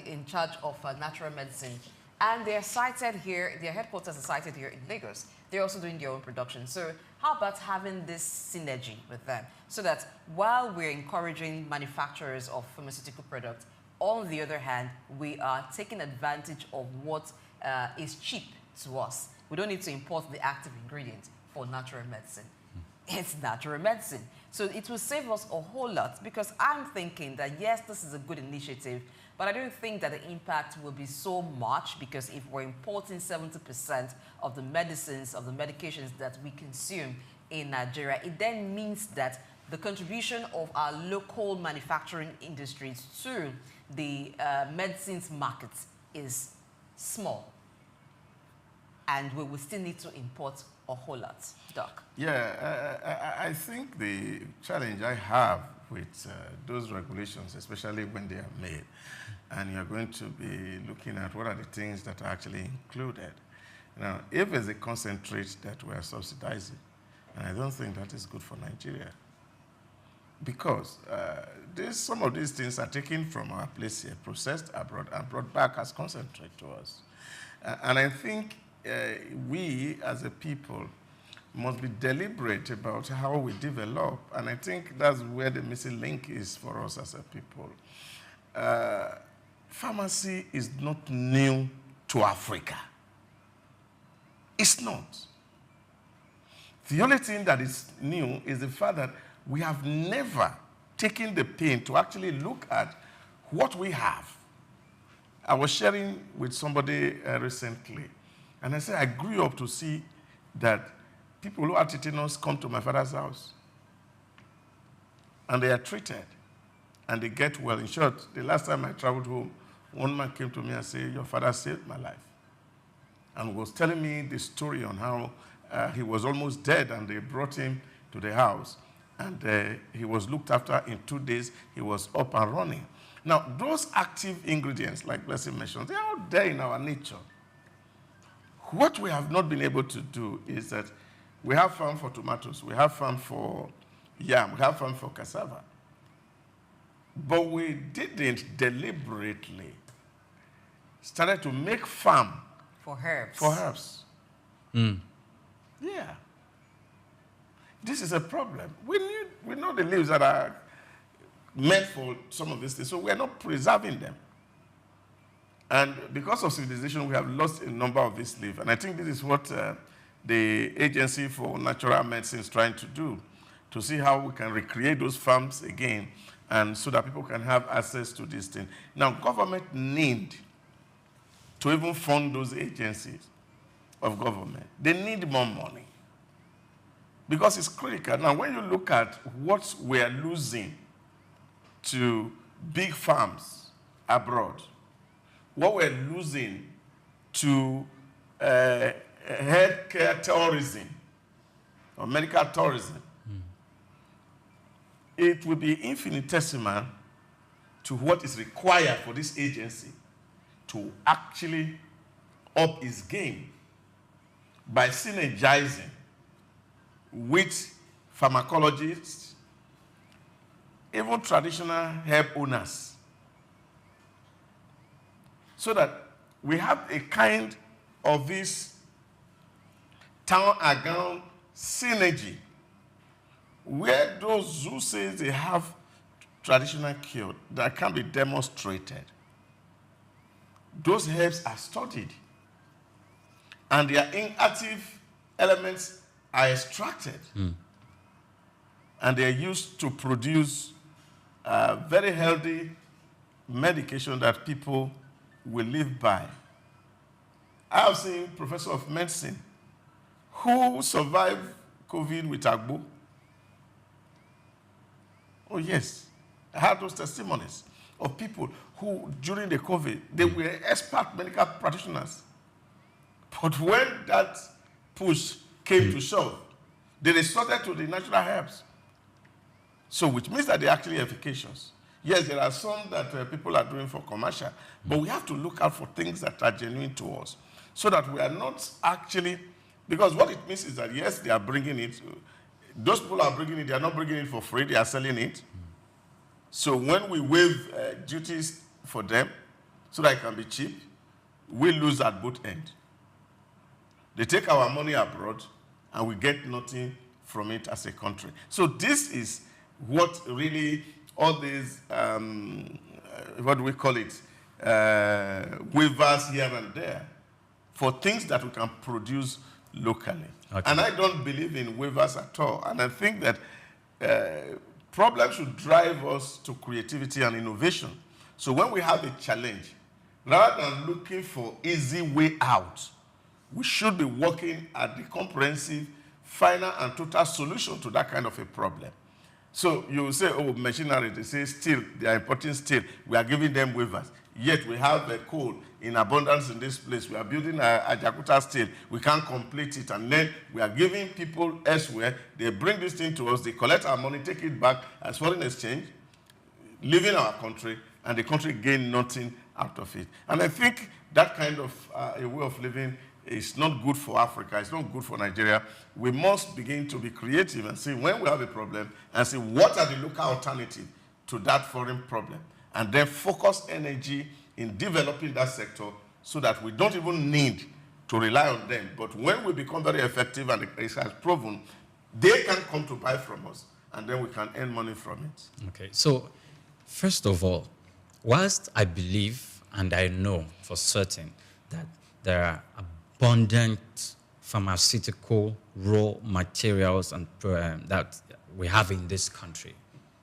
in charge of natural medicine. And they're cited here, their headquarters are cited here in Lagos. They're also doing their own production. So how about having this synergy with them? So that while we're encouraging manufacturers of pharmaceutical products, on the other hand, we are taking advantage of what is cheap to us. We don't need to import the active ingredient for natural medicine. It's natural medicine. So it will save us a whole lot, because I'm thinking that, yes, this is a good initiative, but I don't think that the impact will be so much, because if we're importing 70% of the medicines, of the medications that we consume in Nigeria, it then means that the contribution of our local manufacturing industries to the medicines market is small. And we will still need to import a whole lot. Doc? Yeah, I think the challenge I have with those regulations, especially when they are made, and you're going to be looking at what are the things that are actually included. Now, if it's a concentrate that we are subsidizing, and I don't think that is good for Nigeria, because some of these things are taken from our place here, processed abroad, and brought back as concentrate to us. And I think we, as a people, must be deliberate about how we develop, and I think that's where the missing link is for us as a people. Pharmacy is not new to Africa. It's not. The only thing that is new is the fact that we have never taken the pain to actually look at what we have. I was sharing with somebody recently, and I said I grew up to see that people who are tetanus come to my father's house, and they are treated, and they get well. In short, the last time I traveled home, one man came to me and said, "Your father saved my life," and was telling me the story on how he was almost dead, and they brought him to the house, and he was looked after. In 2 days, he was up and running. Now, those active ingredients, like Blessing mentioned, they are out there in our nature. What we have not been able to do is that we have farm for tomatoes, we have farm for yam, we have farm for cassava. But we didn't deliberately started to make farm for herbs. For herbs. Yeah. This is a problem. We know the leaves that are meant for some of these things, so we're not preserving them. And because of civilization, we have lost a number of these leaves. And I think this is what the Agency for Natural Medicine is trying to do, to see how we can recreate those farms again, and so that people can have access to this thing. Now, government need to even fund those agencies of government. They need more money because it's critical. Now, when you look at what we are losing to big farms abroad, what we're losing to healthcare tourism or medical tourism, it will be infinitesimal to what is required for this agency to actually up its game by synergizing with pharmacologists, even traditional herb owners, so that we have a kind of this town-around synergy where those who say they have traditional cure that can be demonstrated, those herbs are studied and their inactive elements are extracted and they are used to produce very healthy medication that people will live by. I have seen professor of medicine who survived COVID with Agbo. Oh yes, I had those testimonies of people who, during the COVID, they were expert medical practitioners. But when that push came to shove, they resorted to the natural herbs. So, which means that they're actually efficacious. Yes, there are some that people are doing for commercial, but we have to look out for things that are genuine to us, so that we are not actually, because what it means is that, yes, they are bringing it. Those people are bringing it, they are not bringing it for free, they are selling it. So when we waive duties for them, so that it can be cheap, we lose at both ends. They take our money abroad, and we get nothing from it as a country. So this is what really all these, what do we call it, waivers here and there for things that we can produce locally. Okay. And I don't believe in waivers at all. And I think that problems should drive us to creativity and innovation. So when we have a challenge, rather than looking for easy way out, we should be working at the comprehensive, final and total solution to that kind of a problem. So you will say, oh, machinery, they say steel, they are importing steel. We are giving them waivers. Yet we have the coal in abundance in this place. We are building a Jakarta steel. We can't complete it. And then we are giving people elsewhere. They bring this thing to us. They collect our money, take it back as foreign exchange, leaving our country, and the country gain nothing out of it. And I think that kind of a way of living is not good for Africa. It's not good for Nigeria. We must begin to be creative and see when we have a problem and see what are the local alternatives to that foreign problem. And then focus energy in developing that sector so that we don't even need to rely on them. But when we become very effective and it has proven, they can come to buy from us and then we can earn money from it. Okay, so first of all, whilst I believe and I know for certain that there are abundant pharmaceutical raw materials and that we have in this country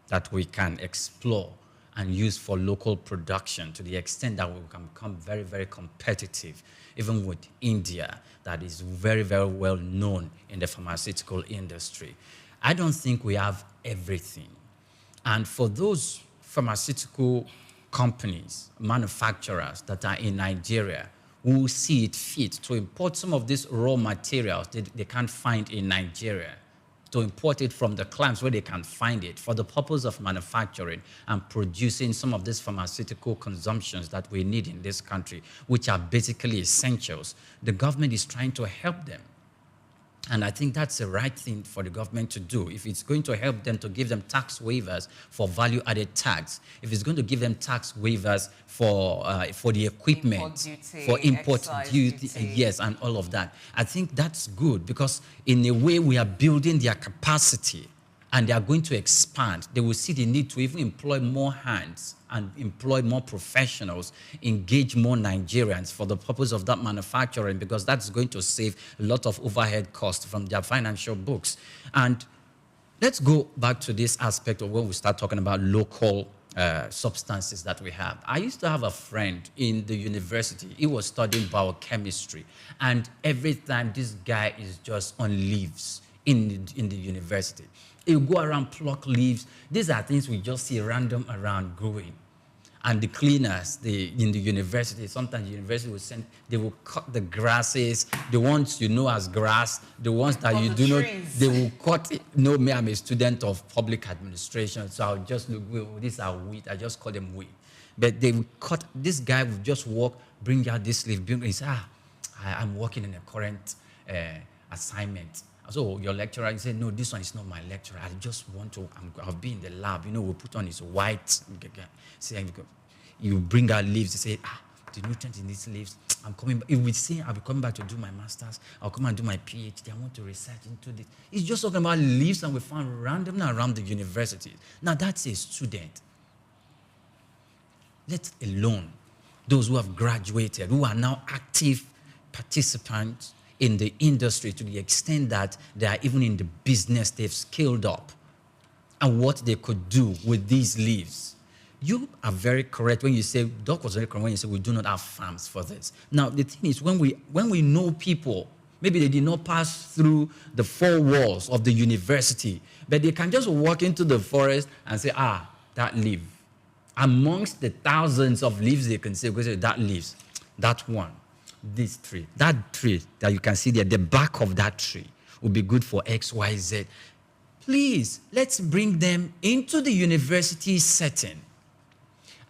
that we can explore and use for local production to the extent that we can become very, very competitive, even with India, that is very, very well known in the pharmaceutical industry. I don't think we have everything. And for those pharmaceutical companies, manufacturers that are in Nigeria, who see it fit to import some of these raw materials they can't find in Nigeria, to import it from the clients where they can find it for the purpose of manufacturing and producing some of these pharmaceutical consumptions that we need in this country, which are basically essentials. The government is trying to help them. And I think that's the right thing for the government to do. If it's going to help them to give them tax waivers for value-added tax, if it's going to give them tax waivers for the equipment, for import duty, yes, and all of that, I think that's good because in a way we are building their capacity and they are going to expand. They will see the need to even employ more hands and employ more professionals, engage more Nigerians for the purpose of that manufacturing, because that's going to save a lot of overhead costs from their financial books. And let's go back to this aspect of when we start talking about local substances that we have. I used to have a friend in the university. He was studying biochemistry, and every time this guy is just on leaves in the university, he'll go around pluck leaves. These are things we just see random around growing. And the cleaners in the university, sometimes the university will send, they will cut the grasses, the ones you know as grass, the ones that you do not, they will cut it. No, me, I'm a student of public administration, so I'll just look, well, these are wheat, I just call them wheat. But they will cut, this guy will just walk, bring out this leaf, he says, I'm working in a current assignment. So your lecturer, he said, no, this one is not my lecturer. I just want to, I'll be in the lab. You know, we'll put on his white, say, you bring out leaves, you say, the nutrients in these leaves, I'm coming back. If we say I'll be coming back to do my master's, I'll come and do my PhD, I want to research into this. He's just talking about leaves and we found randomly around the university. Now that's a student. Let alone those who have graduated, who are now active participants in the industry to the extent that they are even in the business, they've scaled up, and what they could do with these leaves. You are very correct when you say, Doc was very correct when you say we do not have farms for this. Now, the thing is, when we know people, maybe they did not pass through the four walls of the university, but they can just walk into the forest and say, that leaf. Amongst the thousands of leaves they can say, that leaves, that one. This tree, that tree that you can see there, the back of that tree will be good for X, Y, Z. Please, let's bring them into the university setting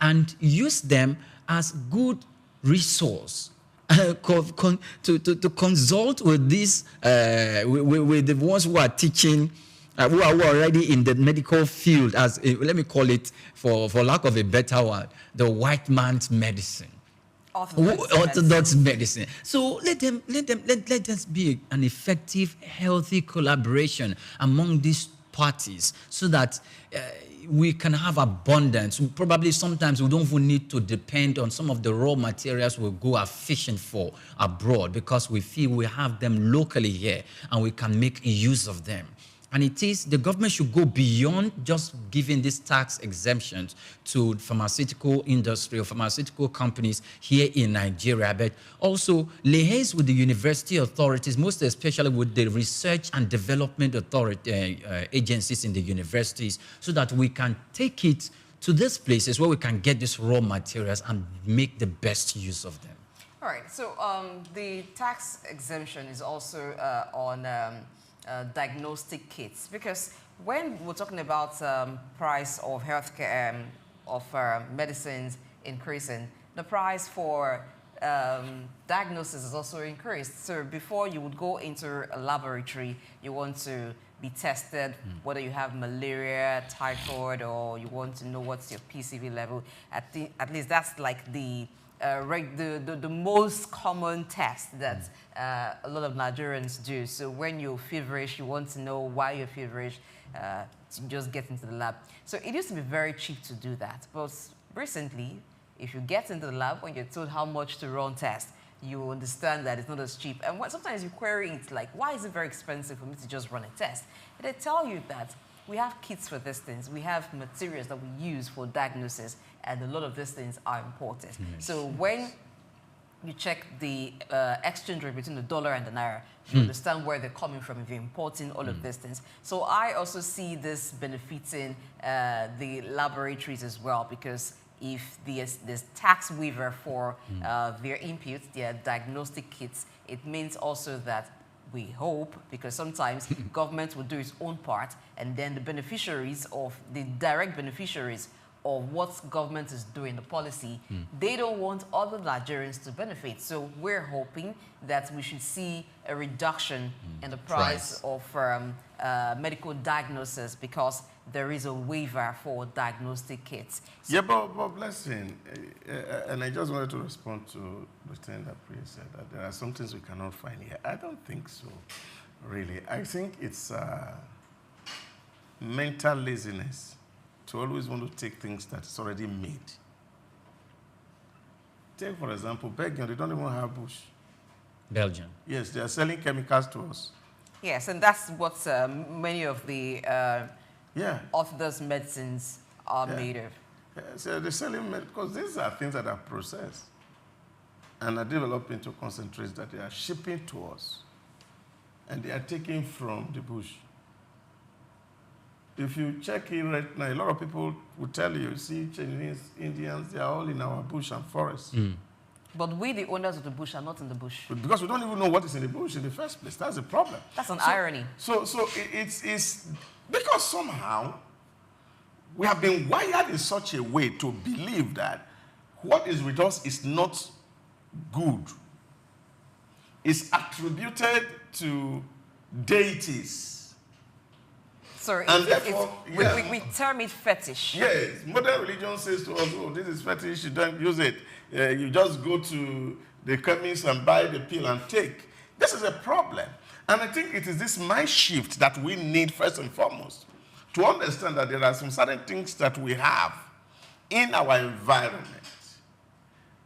and use them as good resource to consult with these, with the ones who are teaching, who are already in the medical field, as let me call it, for lack of a better word, the white man's medicine. Orthodox medicine. So let us be an effective, healthy collaboration among these parties so that we can have abundance. Probably sometimes we don't even need to depend on some of the raw materials we go fishing for abroad because we feel we have them locally here and we can make use of them. And it is, the government should go beyond just giving these tax exemptions to pharmaceutical industry or pharmaceutical companies here in Nigeria, but also liaise with the university authorities, most especially with the research and development authority agencies in the universities, so that we can take it to these places where we can get these raw materials and make the best use of them. All right, so the tax exemption is also on diagnostic kits, because when we're talking about price of healthcare, of medicines increasing, the price for diagnosis is also increased. So before you would go into a laboratory, you want to be tested whether you have malaria, typhoid, or you want to know what's your PCV level. At least that's like the most common test that a lot of Nigerians do. So when you're feverish, you want to know why you're feverish, to just get into the lab. So it used to be very cheap to do that. But recently, if you get into the lab, when you're told how much to run tests, you understand that it's not as cheap. And sometimes you query it like, why is it very expensive for me to just run a test? And they tell you that we have kits for these things. We have materials that we use for diagnosis, and a lot of these things are imported. Yes. So when you check the exchange rate between the dollar and the naira, you understand where they're coming from if you're importing all of these things. So I also see this benefiting the laboratories as well, because if there's tax waiver for their inputs, their diagnostic kits, it means also that we hope, because sometimes government will do its own part, and then the beneficiaries of the direct beneficiaries of what government is doing, the policy, they don't want other Nigerians to benefit. So we're hoping that we should see a reduction in the price of medical diagnosis, because there is a waiver for diagnostic kits. Yeah, but blessing, and I just wanted to respond to the thing that Priya said, that there are some things we cannot find here. I don't think so, really. I think it's mental laziness to always want to take things that's already made. Take, for example, Belgium, they don't even have bush. Belgium. Yes, they are selling chemicals to us. Yes, and that's what many of the orthodox medicines are made of. So they're selling because these are things that are processed and are developed into concentrates that they are shipping to us, and they are taken from the bush. If you check it right now, a lot of people will tell you, see, Chinese, Indians, they are all in our bush and forests. But we, the owners of the bush, are not in the bush. But because we don't even know what is in the bush in the first place. That's the problem. That's an irony. So it's because somehow we have been wired in such a way to believe that what is with us is not good. It's attributed to deities. Sorry, and therefore, we term it fetish. Yes, modern religion says to us, oh, this is fetish, you don't use it. You just go to the chemist and buy the pill and take. This is a problem. And I think it is this mind shift that we need first and foremost to understand that there are some certain things that we have in our environment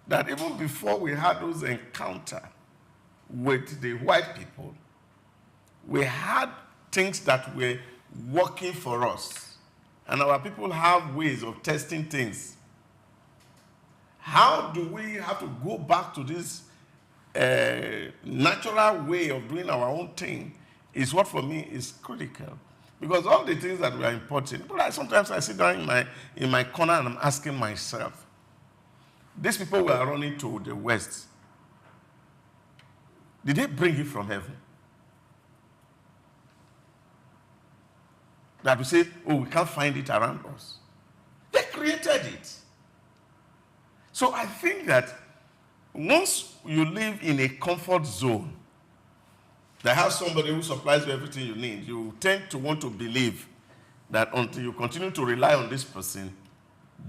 that even before we had those encounters with the white people, we had things that were working for us. And our people have ways of testing things. How do we have to go back to this natural way of doing our own thing is what for me is critical. Because all the things that we are importing, sometimes I sit down in my corner and I'm asking myself, these people were running to the West. Did they bring it from heaven? That we say, oh, we can't find it around us. They created it. So I think that once you live in a comfort zone, that has somebody who supplies you everything you need, you tend to want to believe that until you continue to rely on this person,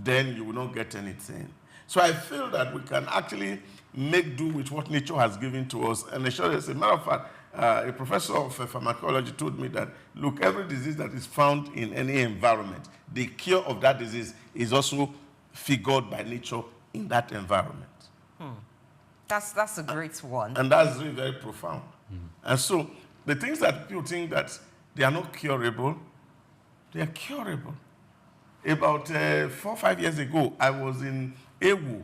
then you will not get anything. So I feel that we can actually make do with what nature has given to us. And as a matter of fact, a professor of pharmacology told me that, look, every disease that is found in any environment, the cure of that disease is also figured by nature in that environment. That's a great one. And that's really very profound. And so the things that people think that they are not curable, they are curable. About 4 or 5 years ago, I was in Ewu,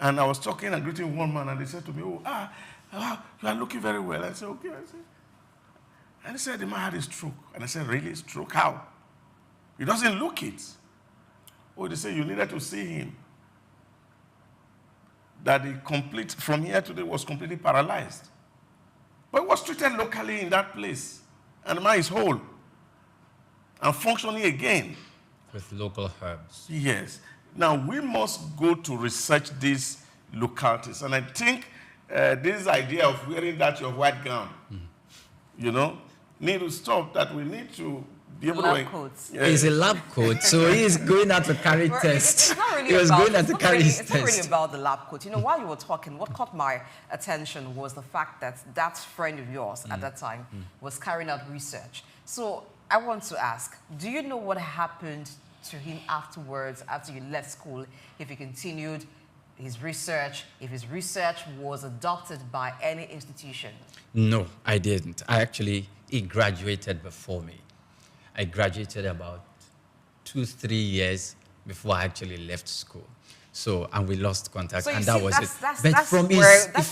and I was talking and greeting one man, and they said to me, you are looking very well. I said, okay. And he said, the man had a stroke. And I said, really? Stroke? How? He doesn't look it. Oh, they said, you needed to see him. That from here to there was completely paralyzed. But he was treated locally in that place. And the man is whole and functioning again. With local herbs. Yes. Now, we must go to research these localities. And I think this idea of wearing that your white gown, need to stop. That we need to be able lab coats. It's a lab coat, so he is going out to carry tests. It's not really he was about, going out to carry his It's not test. really about the lab coat. While you were talking, what caught my attention was the fact that that friend of yours at that time was carrying out research. So I want to ask, do you know what happened to him afterwards, after you left school, if he continued his research, if his research was adopted by any institution? No, I didn't. He graduated before me. I graduated about 2-3 years before I actually left school. So, and we lost contact, and that was it. That's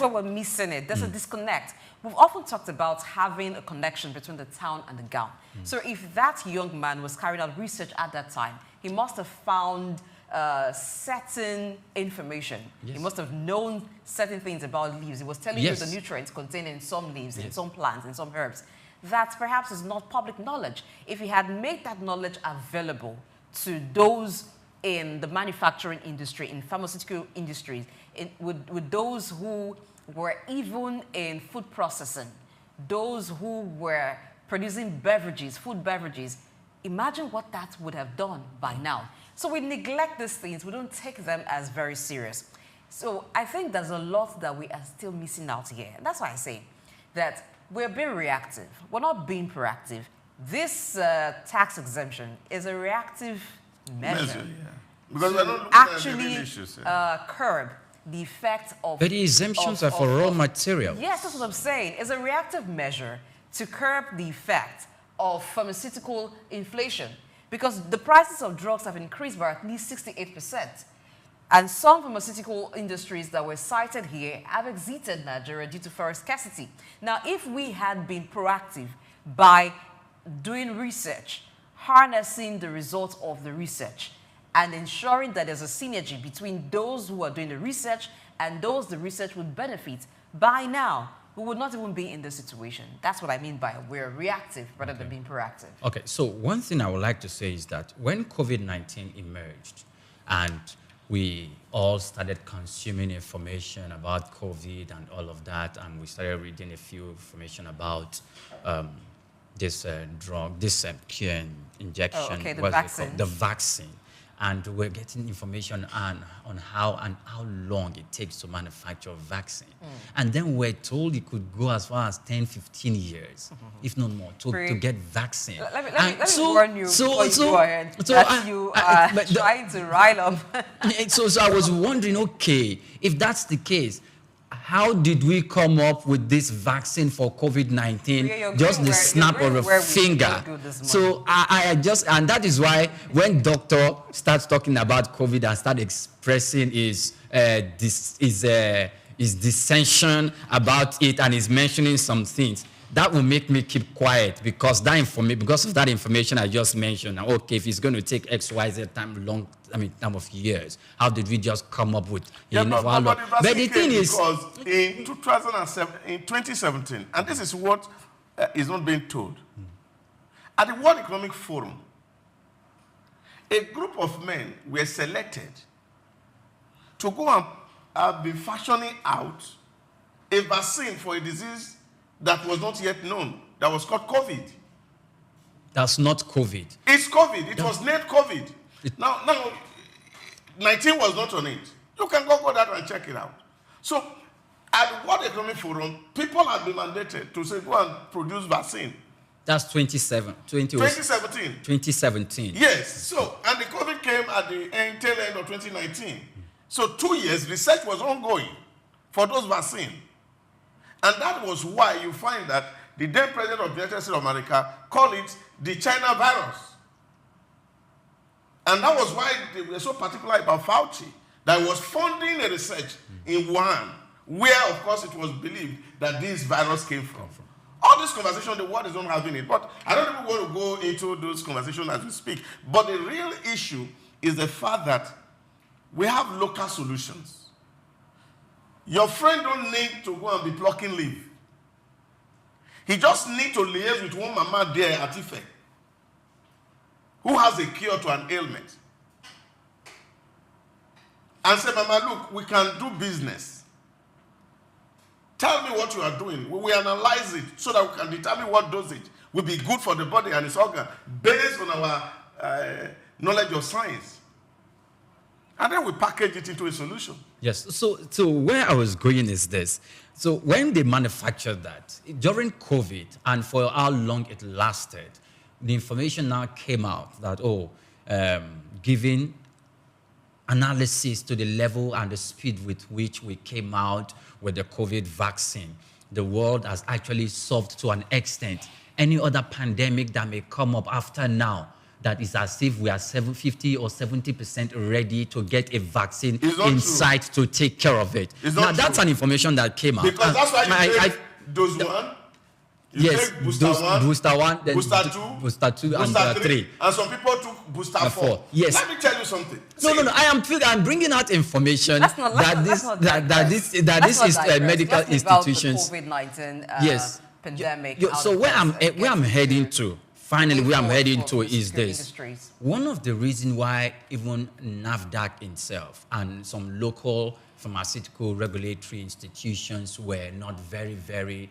where we're missing it. There's a disconnect. We've often talked about having a connection between the town and the gown. So if that young man was carrying out research at that time, he must have found certain information. Yes. He must have known certain things about leaves. He was telling you the nutrients contained in some leaves, in some plants, in some herbs. That perhaps is not public knowledge. If he had made that knowledge available to those in the manufacturing industry, in pharmaceutical industries, with those who were even in food processing, those who were producing beverages, food beverages, imagine what that would have done by now. So we neglect these things. We don't take them as very serious. So I think there's a lot that we are still missing out here. And that's why I say that we're being reactive. We're not being proactive. This tax exemption is a reactive measure because we're not actually curb the effect of... But the exemptions are for raw materials. Yes, that's what I'm saying. It's a reactive measure to curb the effect of pharmaceutical inflation. because the prices of drugs have increased by at least 68%. And some pharmaceutical industries that were cited here have exited Nigeria due to fuel scarcity. Now, if we had been proactive by doing research, harnessing the results of the research, and ensuring that there's a synergy between those who are doing the research and those the research would benefit, by now, we would not even be in this situation. That's what I mean by we're reactive rather than being proactive. Okay, so one thing I would like to say is that when COVID-19 emerged and we all started consuming information about COVID and all of that, and we started reading a few information about this drug, this cure injection, the vaccine. The vaccine. And we're getting information on how long it takes to manufacture a vaccine. And then we're told it could go as far as 10, 15 years, if not more, to get vaccine. Let me warn you before you go ahead that you are trying to rile up. So I was wondering, okay, if that's the case, how did we come up with this vaccine for COVID-19? Just the snap of a finger. So I just, and that is why when doctor starts talking about COVID and start expressing his dissension about it and is mentioning some things, that will make me keep quiet because of that information I just mentioned. Okay, if it's going to take X, Y, Z time of years, how did we just come up with? But the thing is, because in 2017, and this is what is not being told, at the World Economic Forum, a group of men were selected to go and be fashioning out a vaccine for a disease that was not yet known, that was called COVID. That's not COVID. It's COVID. It was named COVID. Now, 19 was not on it. You can go there and check it out. So, at the World Economic Forum, people have been mandated to say, go and produce vaccine. That's 2017. 2017. Yes. So, and the COVID came at the tail end of 2019. So, 2 years, research was ongoing for those vaccines. And that was why you find that the then president of the United States of America called it the China virus. And that was why they were so particular about Fauci, that was funding a research in Wuhan, where, of course, it was believed that this virus came from. All this conversation, the world is not having it. But I don't even want to go into those conversations as we speak. But the real issue is the fact that we have local solutions. Your friend don't need to go and be plucking leaf. He just need to liaise with one mama there at Ife who has a cure to an ailment. And say, Mama, look, we can do business. Tell me what you are doing. We will analyze it so that we can determine what dosage will be good for the body and its organ based on our knowledge of science. And then we package it into a solution. Yes. So where I was going is this. So when they manufactured that, during COVID, and for how long it lasted, the information now came out that, giving analysis to the level and the speed with which we came out with the COVID vaccine, the world has actually solved to an extent any other pandemic that may come up after now. That is as if we are 50 or 70% ready to get a vaccine in sight to take care of it. Now, that's an information that came out. Because that's why you take dose 1, you take booster 1, then booster 2, and 3. And some people took booster 4. Yes. Let me tell you something. No. I'm bringing out information that this is medical institutions. COVID-19 pandemic. So where I'm heading to. Finally, where I'm heading to is this. One of the reasons why even NAFDAC itself and some local pharmaceutical regulatory institutions were not very, very,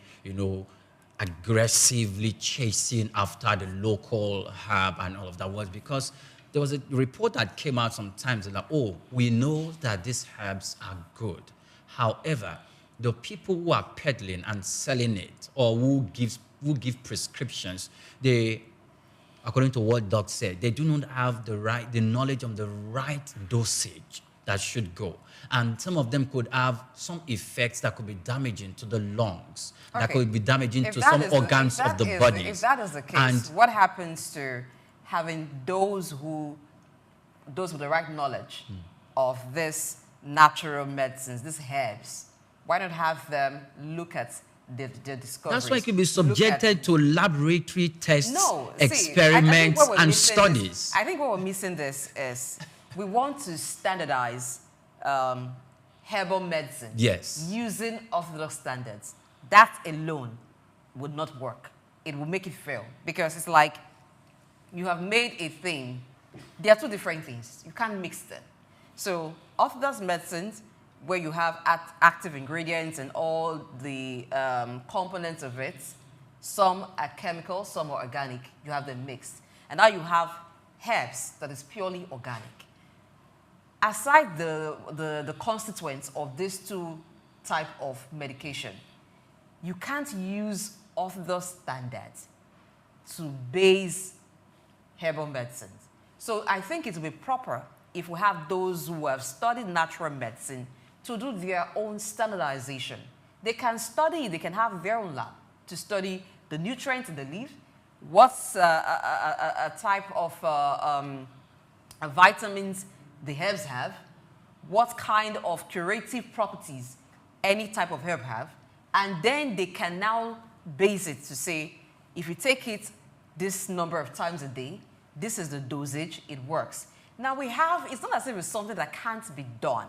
aggressively chasing after the local herb and all of that was because there was a report that came out sometimes that, we know that these herbs are good. However, the people who are peddling and selling it or who give prescriptions, according to what Doc said, they do not have the knowledge of the right dosage that should go. And some of them could have some effects that could be damaging to the lungs, that could be damaging to some organs of the body. If that is the case, what happens to having those with the right knowledge of this natural medicines, these herbs, why not have them look at the discoveries? That's why it could be subjected to laboratory tests, experiments, and studies. I think what we're missing this is we want to standardize herbal medicine using orthodox standards. That alone would not work. It will make it fail because it's like you have made a thing. They are two different things. You can't mix them. So orthodox medicines, where you have active ingredients and all the components of it, some are chemical, some are organic. You have them mixed. And now you have herbs that is purely organic. Aside the constituents of these two types of medication, you can't use orthodox standards to base herbal medicines. So I think it would be proper if we have those who have studied natural medicine to do their own standardization. They can study, they can have their own lab to study the nutrients in the leaf, what's a type of vitamins the herbs have, what kind of curative properties any type of herb have, and then they can now base it to say, if you take it this number of times a day, this is the dosage, it works. Now it's not as if it's something that can't be done.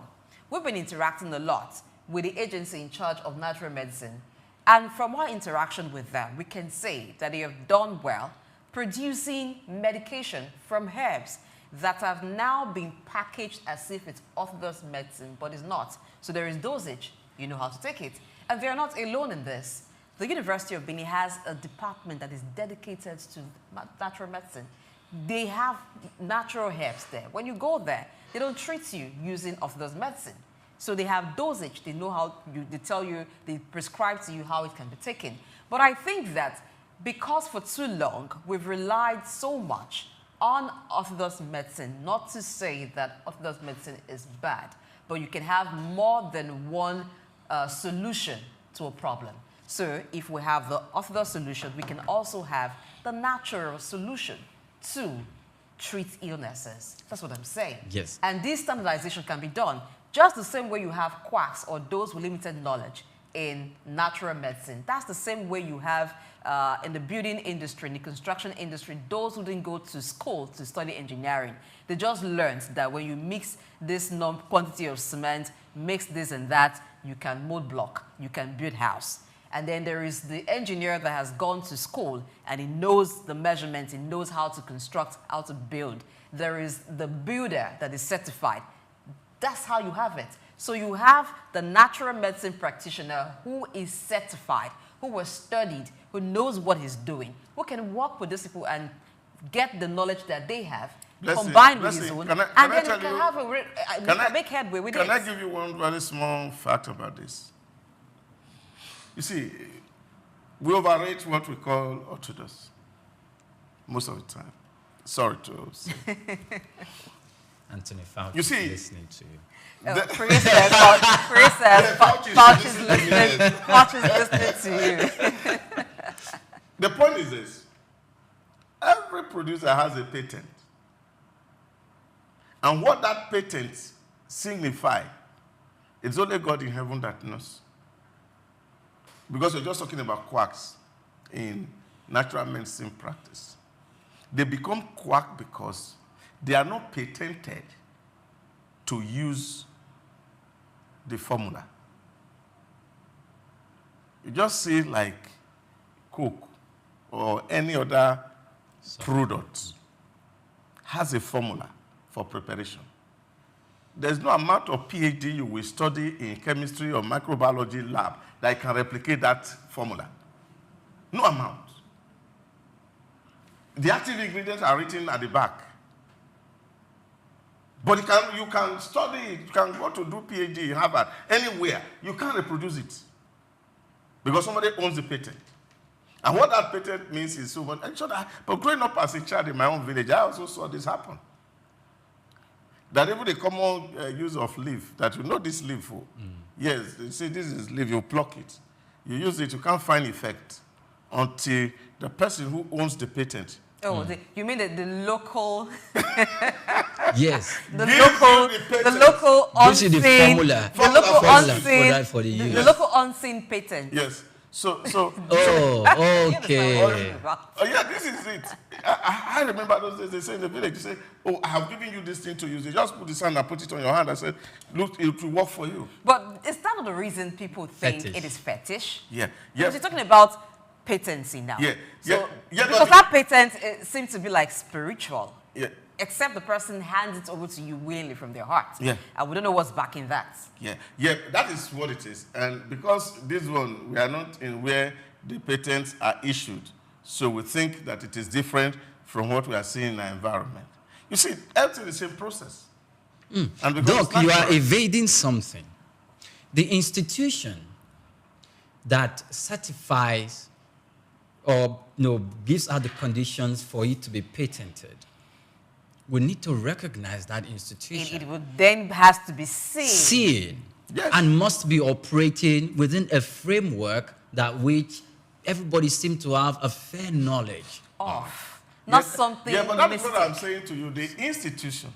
We've been interacting a lot with the agency in charge of natural medicine. And from our interaction with them, we can say that they have done well producing medication from herbs that have now been packaged as if it's orthodox medicine, but it's not. So there is dosage, you know how to take it. And they're not alone in this. The University of Benin has a department that is dedicated to natural medicine. They have natural herbs there. When you go there, they don't treat you using orthodox medicine. So they have dosage. They know how, they tell you, they prescribe to you how it can be taken. But I think that because for too long, we've relied so much on orthodox medicine, not to say that orthodox medicine is bad, but you can have more than one solution to a problem. So if we have the orthodox solution, we can also have the natural solution to treat illnesses. That's what I'm saying. Yes. And this standardization can be done just the same way you have quacks or those with limited knowledge in natural medicine. That's the same way you have in the building industry, in the construction industry, those who didn't go to school to study engineering. They just learned that when you mix this quantity of cement, mix this and that, you can mold block, you can build house. And then there is the engineer that has gone to school and he knows the measurements, he knows how to construct, how to build. There is the builder that is certified. That's how you have it. So you have the natural medicine practitioner who is certified, who was studied, who knows what he's doing, who can work with these people and get the knowledge that they have, combined with his own, and then you can make headway with it. Can I give you one very small fact about this? You see, we overrate what we call orthodox most of the time. Sorry to say. Anthony Fauci is listening to you. Fauci's listening to you. The point is this. Every producer has a patent. And what that patent signifies, it's only God in heaven that knows. Because you're just talking about quacks in natural medicine practice. They become quack because they are not patented to use the formula. You just see like Coke or any other product has a formula for preparation. There's no amount of PhD you will study in chemistry or microbiology lab that can replicate that formula. No amount. The active ingredients are written at the back. But you can study it, you can go to do PhD in Harvard, anywhere. You can't reproduce it. Because somebody owns the patent. And what that patent means is so much. But growing up as a child in my own village, I also saw this happen. That even the common use of leaf, that you know this leaf, yes, you see this is leaf, you pluck it. You use it, you can't find effect until the person who owns the patent Oh, you mean the local? Yes. The local unseen. The local unseen patent. Yes. So. Oh, okay. Yeah, this is it. I remember those days. They say in the village, they say, "Oh, I have given you this thing to use. You just put this hand and put it on your hand." I said, "Look, it will work for you." But is that not the reason people think it is fetish? Yeah. Because you're talking about patency now. Yeah. So, because that patent seems to be like spiritual. Yeah. Except the person hands it over to you willingly from their heart. Yeah. And we don't know what's backing that. Yeah. Yeah, that is what it is. And because this one, we are not in where the patents are issued, so we think that it is different from what we are seeing in our environment. You see, everything is the same process. And Doc, you are evading something. The institution that certifies or gives out the conditions for it to be patented, we need to recognize that institution. It would then has to be seen. Yes. And must be operating within a framework that which everybody seems to have a fair knowledge of. Not something. Yeah, but that is what I'm saying to you. The institution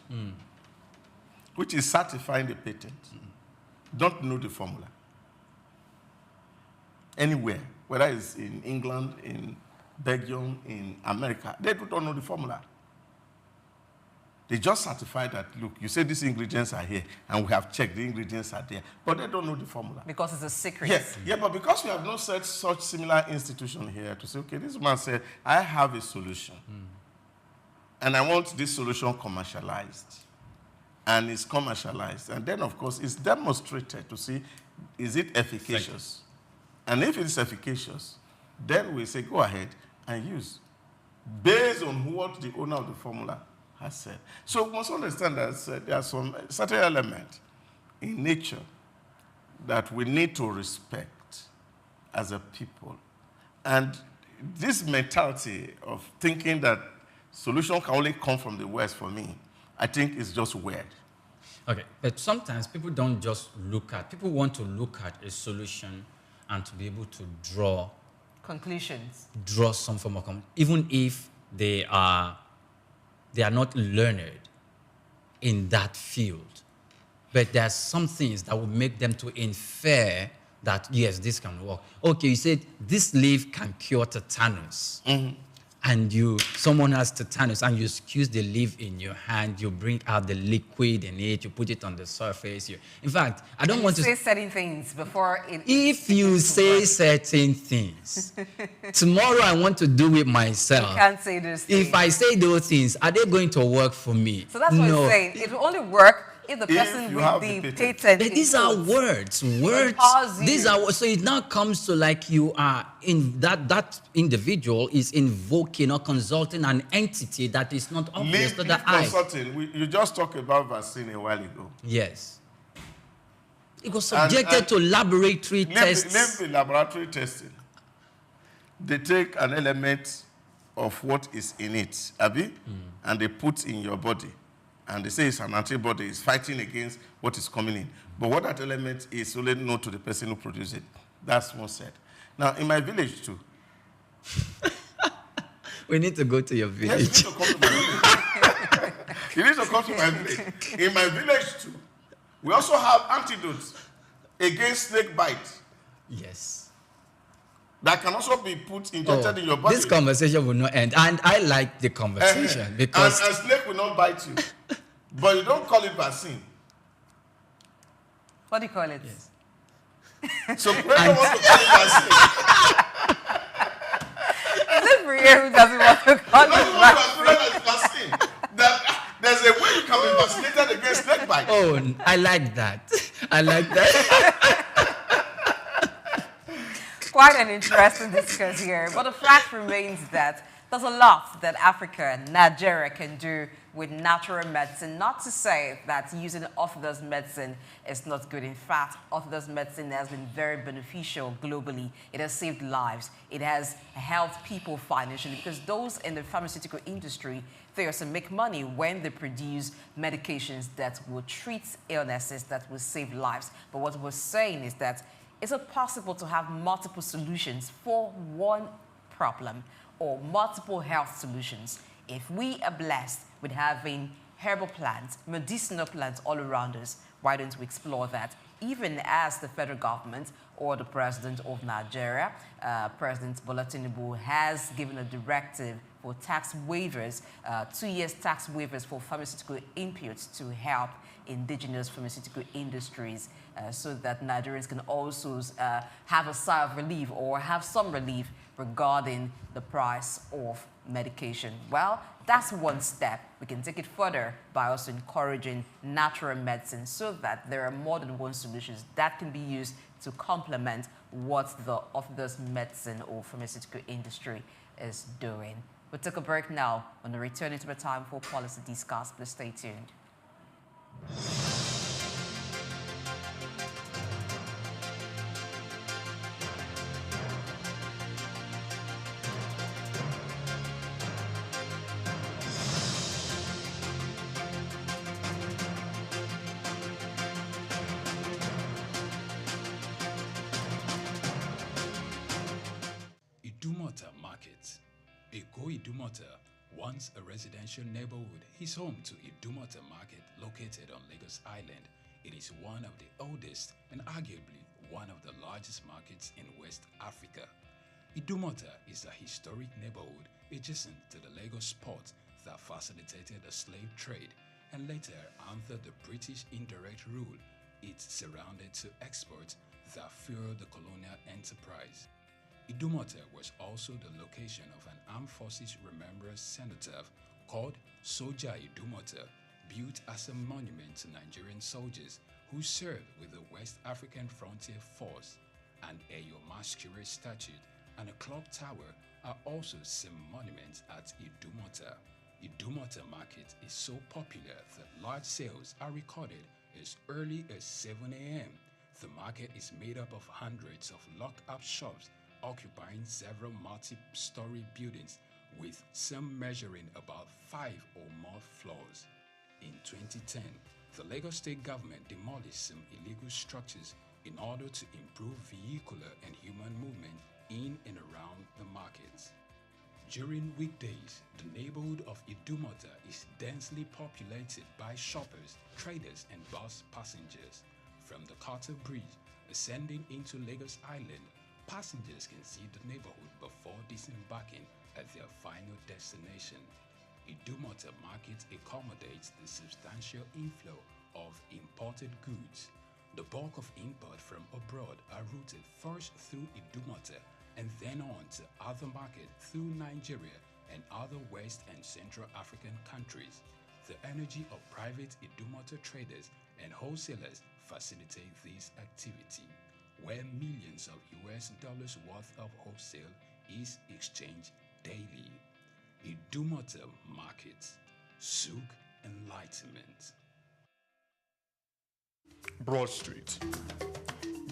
which is certifying the patent don't know the formula. Anywhere, whether it's in England, in Belgium, in America, they don't know the formula. They just certify that, look, you say these ingredients are here, and we have checked the ingredients are there, but they don't know the formula. Because it's a secret. Yes, yeah, but because we have not set such similar institution here to say, okay, this man said, I have a solution, and I want this solution commercialized. And it's commercialized. And then, of course, it's demonstrated to see, is it efficacious? And if it's efficacious, then we say, go ahead and use, based on what the owner of the formula has said. So we must understand that there are some certain elements in nature that we need to respect as a people. And this mentality of thinking that solution can only come from the West, for me, I think is just weird. Okay, but sometimes people don't just look at, people want to look at a solution and to be able to draw conclusions. Draw some form of, even if they are not learned in that field. But there are some things that will make them to infer that, yes, this can work. Okay, you said this leaf can cure tetanus. And someone has tetanus, and you squeeze the leaf in your hand, you bring out the liquid in it, you put it on the surface. In fact, I don't want to say certain things before it. If you say certain things, tomorrow I want to do it myself. You can't say those things. If I say those things, are they going to work for me? So that's what I'm saying. It will only work if the person with the patent. But these are words. Words. These are so it now comes to like you are in that individual is invoking or consulting an entity that is not obvious to the eye. You just talked about vaccine a while ago. Yes. It was subjected to laboratory tests. Leave the laboratory testing. They take an element of what is in it, Abi, and they put in your body. And they say it's an antibody, it's fighting against what is coming in. But what that element is only known to the person who produced it. That's one said. Now, in my village too. We need to go to your village. Yes, you need to come to my village. You need to come to my village. In my village too, we also have antidotes against snake bite. Yes. That can also be injected in your body. This conversation will not end. And I like the conversation because... And snake will not bite you. But you don't call it vaccine. What do you call it? Yes. So when you want to call it vaccine... Is it for you who doesn't want to call it vaccine? There's a way you can be vaccinated against snake bite. Oh, I like that. I like that. Quite an interesting discourse here. But the fact remains that there's a lot that Africa and Nigeria can do with natural medicine. Not to say that using orthodox medicine is not good. In fact, orthodox medicine has been very beneficial globally. It has saved lives. It has helped people financially because those in the pharmaceutical industry, they also make money when they produce medications that will treat illnesses that will save lives. But what we're saying is that is it possible to have multiple solutions for one problem? or multiple health solutions. If we are blessed with having herbal plants, medicinal plants all around us, why don't we explore that? Even as the federal government or the president of Nigeria, President Bola Tinubu, has given a directive for tax waivers, 2 years tax waivers for pharmaceutical inputs to help indigenous pharmaceutical industries so that Nigerians can also have a sigh of relief or have some relief regarding the price of medication. Well, that's one step. We can take it further by also encouraging natural medicine so that there are more than one solutions that can be used to complement what the orthodox medicine or pharmaceutical industry is doing. We'll take a break now. When we return into the time for Policy Discuss, please stay tuned. Idumota Market. Eko Idumota, once a residential neighborhood, is home to Idumota Market located on Lagos Island. It is one of the oldest and arguably one of the largest markets in West Africa. Idumota is a historic neighborhood adjacent to the Lagos port that facilitated the slave trade and later, under the British indirect rule, it surrounded to exports that fueled the colonial enterprise. Idumota was also the location of an Armed Forces Remembrance Cenotaph called Soja Idumota, built as a monument to Nigerian soldiers who served with the West African Frontier Force. An Eyo Masquerade statue and a clock tower are also some monuments at Idumota. Idumota Market is so popular that large sales are recorded as early as 7 a.m. The market is made up of hundreds of locked-up shops occupying several multi-story buildings, with some measuring about 5 or more floors. In 2010, the Lagos State government demolished some illegal structures in order to improve vehicular and human movement in and around the markets. During weekdays, the neighborhood of Idumota is densely populated by shoppers, traders, and bus passengers. From the Carter Bridge ascending into Lagos Island, passengers can see the neighborhood before disembarking at their final destination. Idumota Market accommodates the substantial inflow of imported goods. The bulk of import from abroad are routed first through Idumota and then on to other markets through Nigeria and other West and Central African countries. The energy of private Idumota traders and wholesalers facilitate this activity, where millions of US dollars worth of wholesale is exchanged daily. Idumota Market, Souq Enlightenment. Broad Street.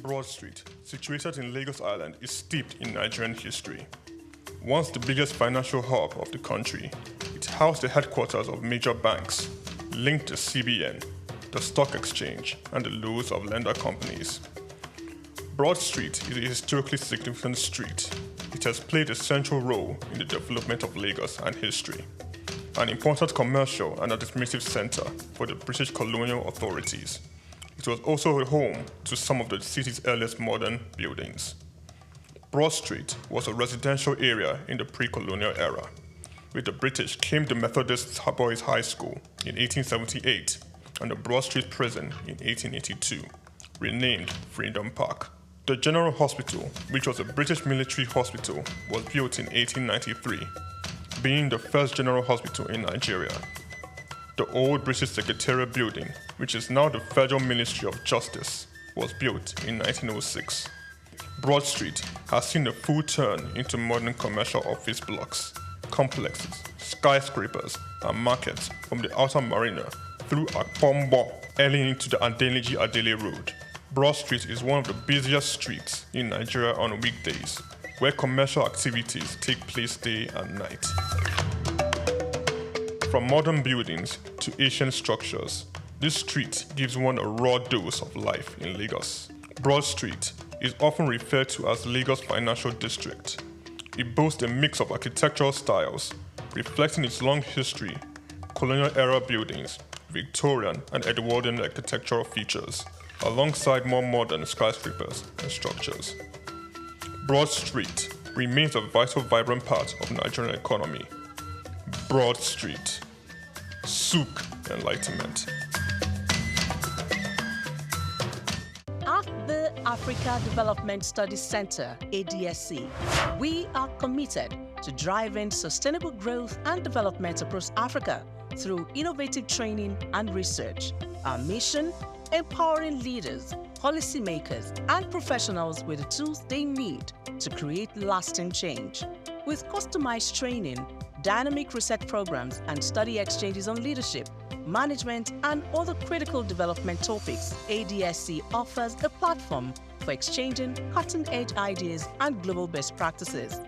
Broad Street, situated in Lagos Island, is steeped in Nigerian history. Once the biggest financial hub of the country, it housed the headquarters of major banks, linked to CBN, the stock exchange, and the loads of lender companies. Broad Street is a historically significant street. It has played a central role in the development of Lagos and history, an important commercial and administrative center for the British colonial authorities. It was also a home to some of the city's earliest modern buildings. Broad Street was a residential area in the pre-colonial era. With the British came the Methodist Boys High School in 1878 and the Broad Street Prison in 1882, renamed Freedom Park. The General Hospital, which was a British military hospital, was built in 1893, being the first general hospital in Nigeria. The old British Secretariat building, which is now the Federal Ministry of Justice, was built in 1906. Broad Street has seen a full turn into modern commercial office blocks, complexes, skyscrapers, and markets from the Outer Marina through Akpombo, early into the Adeliji-Adele Road. Broad Street is one of the busiest streets in Nigeria on weekdays, where commercial activities take place day and night. From modern buildings to ancient structures, this street gives one a raw dose of life in Lagos. Broad Street is often referred to as Lagos Financial District. It boasts a mix of architectural styles, reflecting its long history, colonial-era buildings, Victorian and Edwardian architectural features, alongside more modern skyscrapers and structures. Broad Street remains a vital, vibrant part of Nigerian economy. Broad Street. Souq Enlightenment. At the Africa Development Studies Center, ADSC, we are committed to driving sustainable growth and development across Africa through innovative training and research. Our mission: empowering leaders, policymakers, and professionals with the tools they need to create lasting change. With customized training, dynamic research programs, and study exchanges on leadership, management, and other critical development topics, ADSC offers a platform for exchanging cutting-edge ideas and global best practices.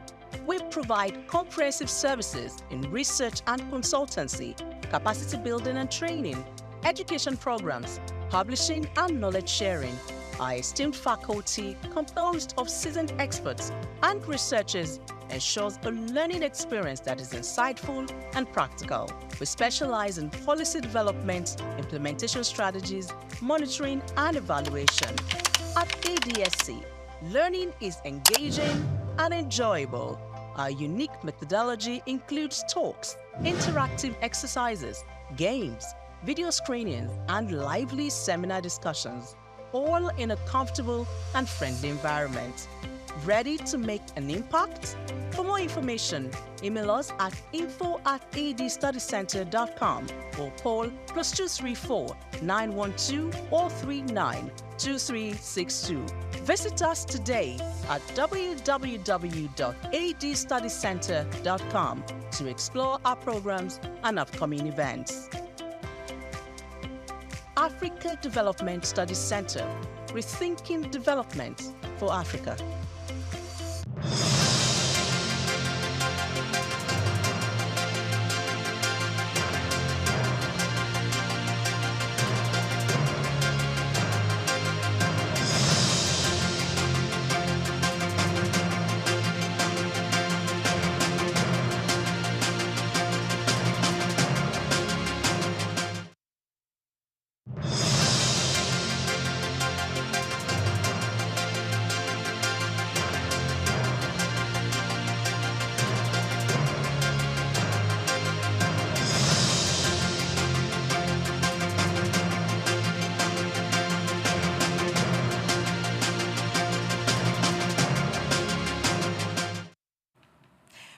We provide comprehensive services in research and consultancy, capacity building and training, education programs, publishing, and knowledge sharing. Our esteemed faculty, composed of seasoned experts and researchers, ensures a learning experience that is insightful and practical. We specialize in policy development, implementation strategies, monitoring, and evaluation. At ADSC, learning is engaging and enjoyable. Our unique methodology includes talks, interactive exercises, games, video screenings, and lively seminar discussions, all in a comfortable and friendly environment. Ready to make an impact? For more information, email us at info@adstudycenter.com or call +234 912 439 2362. Visit us today at www.adstudycenter.com to explore our programs and upcoming events. Africa Development Studies Center, rethinking development for Africa.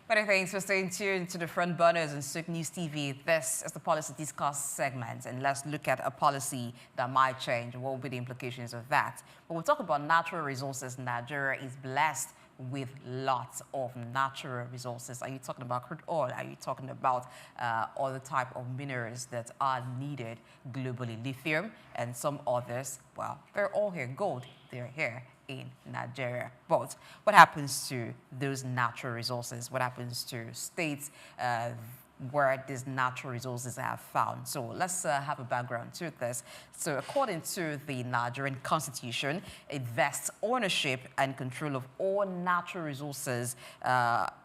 Many thanks for staying tuned to the front burners on Souq News TV. This is the Policy Discuss segment, and let's look at a policy that might change. What will be the implications of that? But we'll talk about natural resources. Nigeria is blessed with lots of natural resources. Are you talking about crude oil? Are you talking about other type of minerals that are needed globally? Lithium and some others, well, they're all here. Gold, they're here in Nigeria. But what happens to those natural resources? What happens to states where these natural resources are found? So let's have a background to this. So according to the Nigerian Constitution, it vests ownership and control of all natural resources,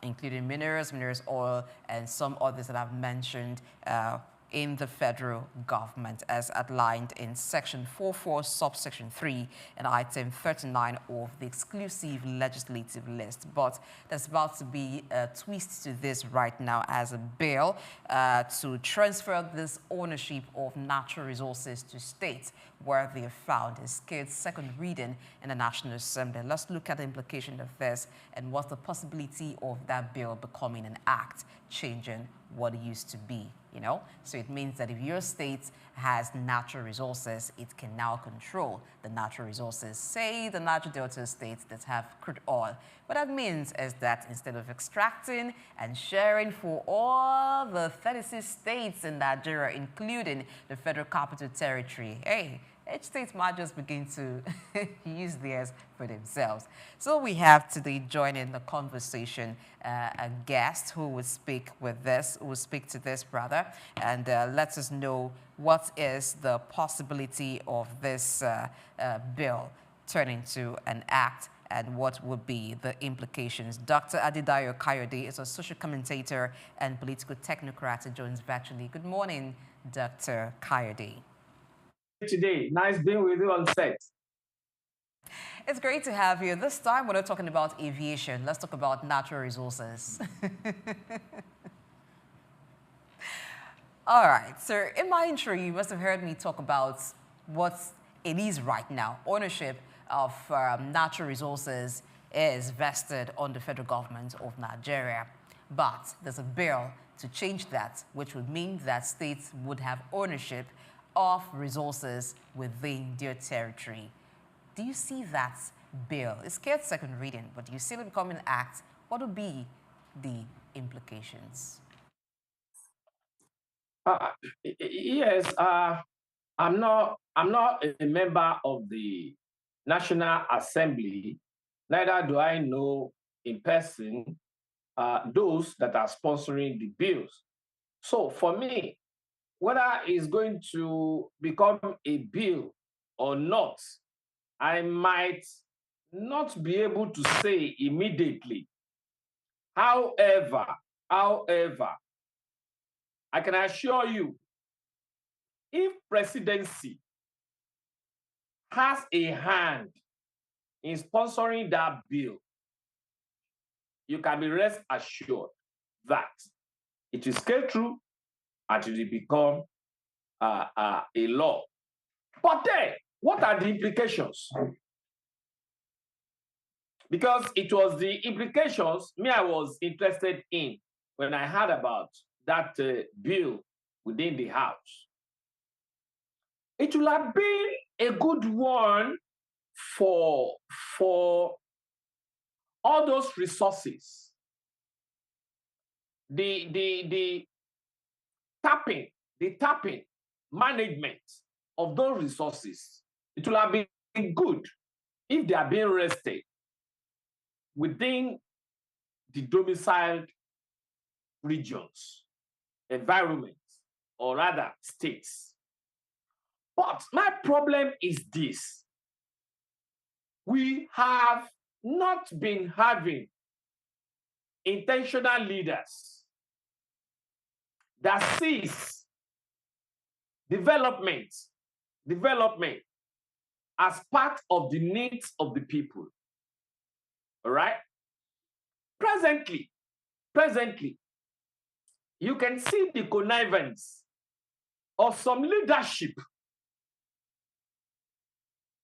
including minerals, oil, and some others that I've mentioned in the federal government, as outlined in Section 44, subsection 3, and item 39 of the exclusive legislative list. But there's about to be a twist to this right now as a bill to transfer this ownership of natural resources to states where they are found. Is scheduled second reading in the National Assembly. Let's look at the implication of this and what's the possibility of that bill becoming an act, changing what it used to be. You know, so it means that if your state has natural resources, it can now control the natural resources. Say the Niger Delta states that have crude oil. What that means is that instead of extracting and sharing for all the 36 states in Nigeria, including the Federal Capital Territory, hey, each state might just begin to use theirs for themselves. So we have today joining the conversation a guest who will speak with this, who will speak to this brother, and let us know what is the possibility of this bill turning to an act and what would be the implications. Dr. Adedayo Kayode is a social commentator and political technocrat who joins virtually. Good morning, Dr. Kayode. Today, nice being with you on set. It's great to have you. This time we're not talking about aviation. Let's talk about natural resources. All right, so in my intro, you must have heard me talk about what it is right now. Ownership of natural resources is vested on the federal government of Nigeria. But there's a bill to change that, which would mean that states would have ownership of resources within their territory. Do you see that bill? It's scared second reading, but do you see it becoming an act? What would be the implications? Yes, I'm not a member of the National Assembly. Neither do I know in person those that are sponsoring the bills. So for me, whether it's going to become a bill or not, I might not be able to say immediately. However, I can assure you, if presidency has a hand in sponsoring that bill, you can be rest assured that it will scale through and it will become a law. But then, what are the implications? Because it was the implications I was interested in when I heard about that bill within the House. It will have been a good one for all those resources. The tapping management of those resources. It will have been good if they are being rested within the domiciled regions, environments, or rather states. But my problem is this. We have not been having intentional leaders that sees development as part of the needs of the people. All right? Presently, you can see the connivance of some leadership,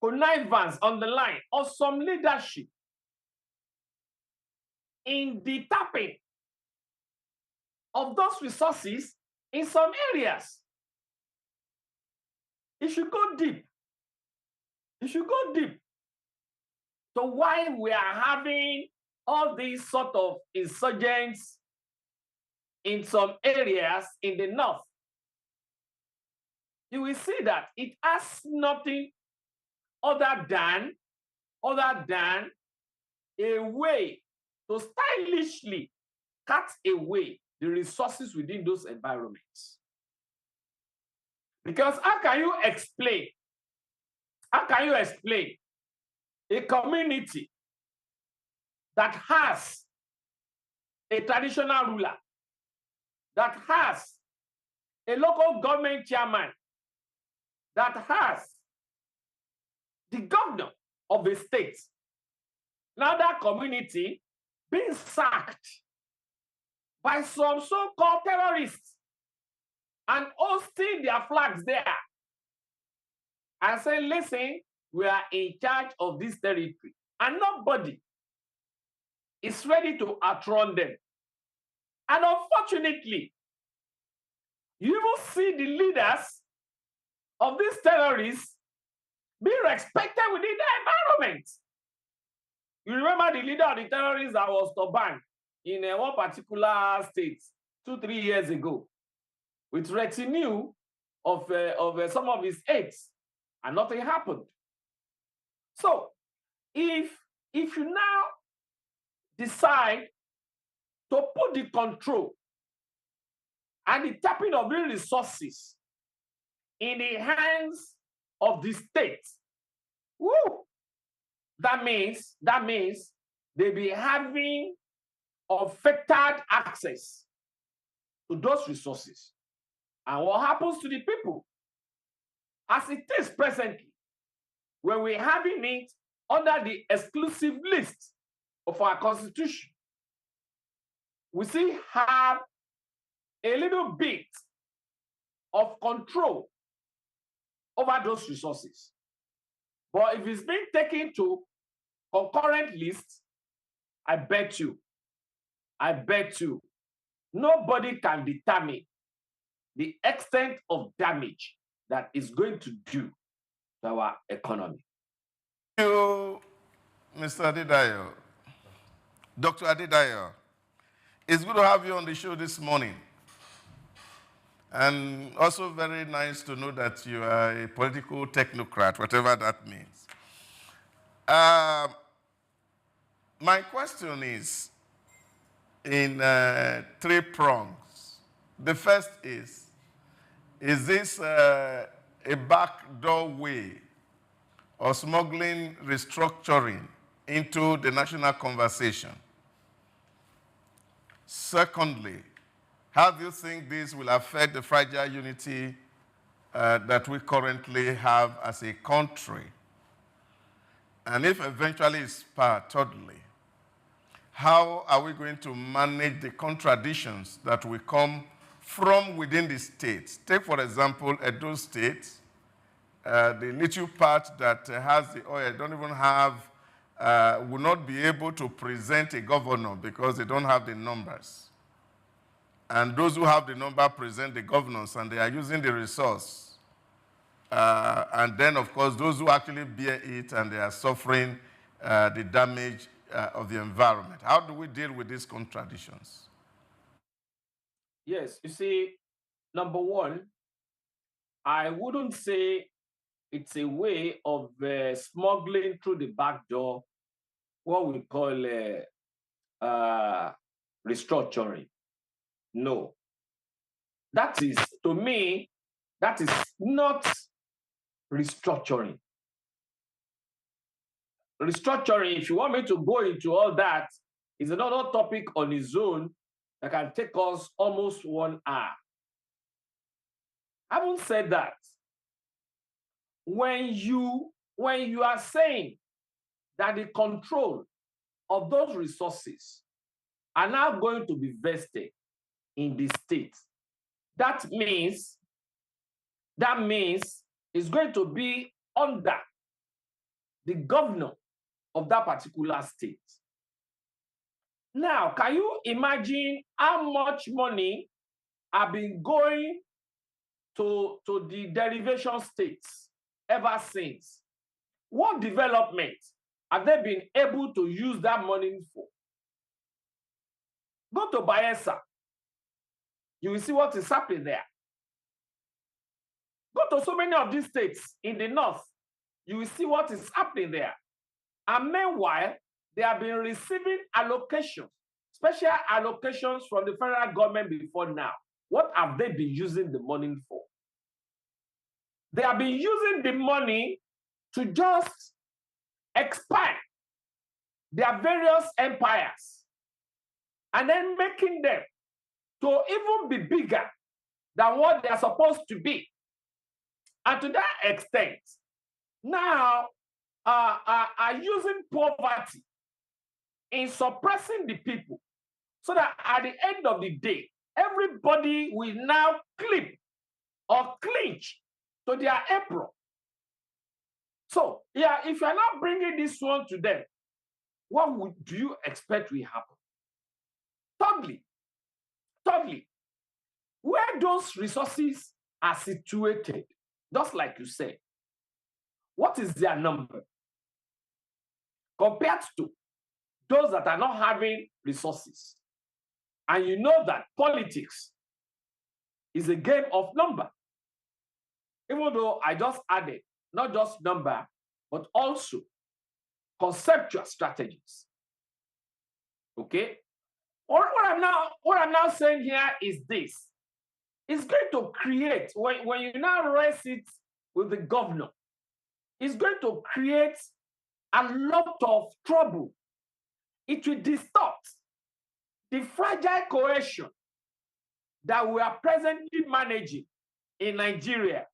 connivance on the line of some leadership in the tapping of those resources in some areas. It should go deep. So why we are having all these sort of insurgents in some areas in the north, you will see that it has nothing other than a way to stylishly cut away the resources within those environments. Because how can you explain a community that has a traditional ruler, that has a local government chairman, that has the governor of a state, now that community being sacked by some so-called terrorists and hosting their flags there and saying, listen, we are in charge of this territory. And nobody is ready to outrun them. And unfortunately, you will see the leaders of these terrorists be respected within the environment. You remember the leader of the terrorists that was banned in one particular state 2-3 years ago with retinue of some of his aides, and nothing happened. So if you now decide to put the control and the tapping of the resources in the hands of the state, that means they be having unfettered access to those resources. And what happens to the people? As it is presently, when we're having it under the exclusive list of our constitution, we still have a little bit of control over those resources. But if it's been taken to concurrent lists, I bet you, nobody can determine the extent of damage that is going to do to our economy. Thank you, Mr. Adedayo. Dr. Adedayo, it's good to have you on the show this morning. And also very nice to know that you are a political technocrat, whatever that means. My question is in 3 prongs. The first is this a backdoor way of smuggling restructuring into the national conversation? Secondly, how do you think this will affect the fragile unity that we currently have as a country? And if eventually it's part, thirdly, how are we going to manage the contradictions that will come from within the states? Take, for example, Edo State, the little part that has the oil don't even have, will not be able to present a governor because they don't have the numbers. And those who have the number present the governors, and they are using the resource. And then, of course, those who actually bear it and they are suffering the damage of the environment. How do we deal with these contradictions? Yes, you see, number one, I wouldn't say it's a way of smuggling through the back door what we call restructuring. No. That is, to me, that is not restructuring. Restructuring, if you want me to go into all that, is another topic on its own that can take us almost 1 hour. Having said that, when you are saying that the control of those resources are now going to be vested in the state, that means it's going to be under the governor of that particular state. Now, can you imagine how much money have been going to the derivation states ever since? What development have they been able to use that money for? Go to Bayelsa. You will see what is happening there. Go to so many of these states in the north. You will see what is happening there. And meanwhile, they have been receiving allocations, special allocations from the federal government before now. What have they been using the money for? They have been using the money to just expand their various empires and then making them to even be bigger than what they are supposed to be. And to that extent, now are using poverty in suppressing the people so that at the end of the day, everybody will now clip or clinch to their apron. So, yeah, if you're not bringing this one to them, what do you expect will happen? Thirdly, where those resources are situated, just like you said, what is their number compared to those that are not having resources? And you know that politics is a game of number. Even though I just added not just number, but also conceptual strategies. Okay? What I'm now saying here is this. It's going to create, when you now raise it with the governor, it's going to create a lot of trouble. It will distort the fragile cohesion that we are presently managing in Nigeria.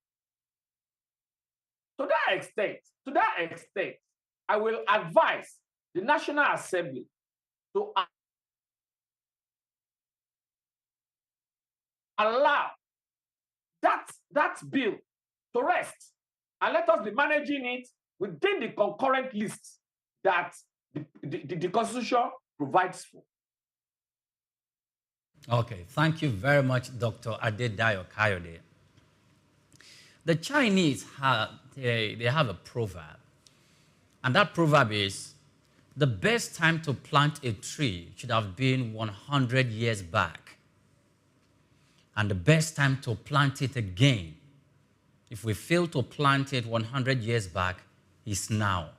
To that extent, I will advise the National Assembly to allow that bill to rest and let us be managing it within the concurrent list that the Constitution provides for. Okay, thank you very much, Dr. Adedayo Kayode. The Chinese they have a proverb, and that proverb is, the best time to plant a tree should have been 100 years back, and the best time to plant it again, if we fail to plant it 100 years back, is now.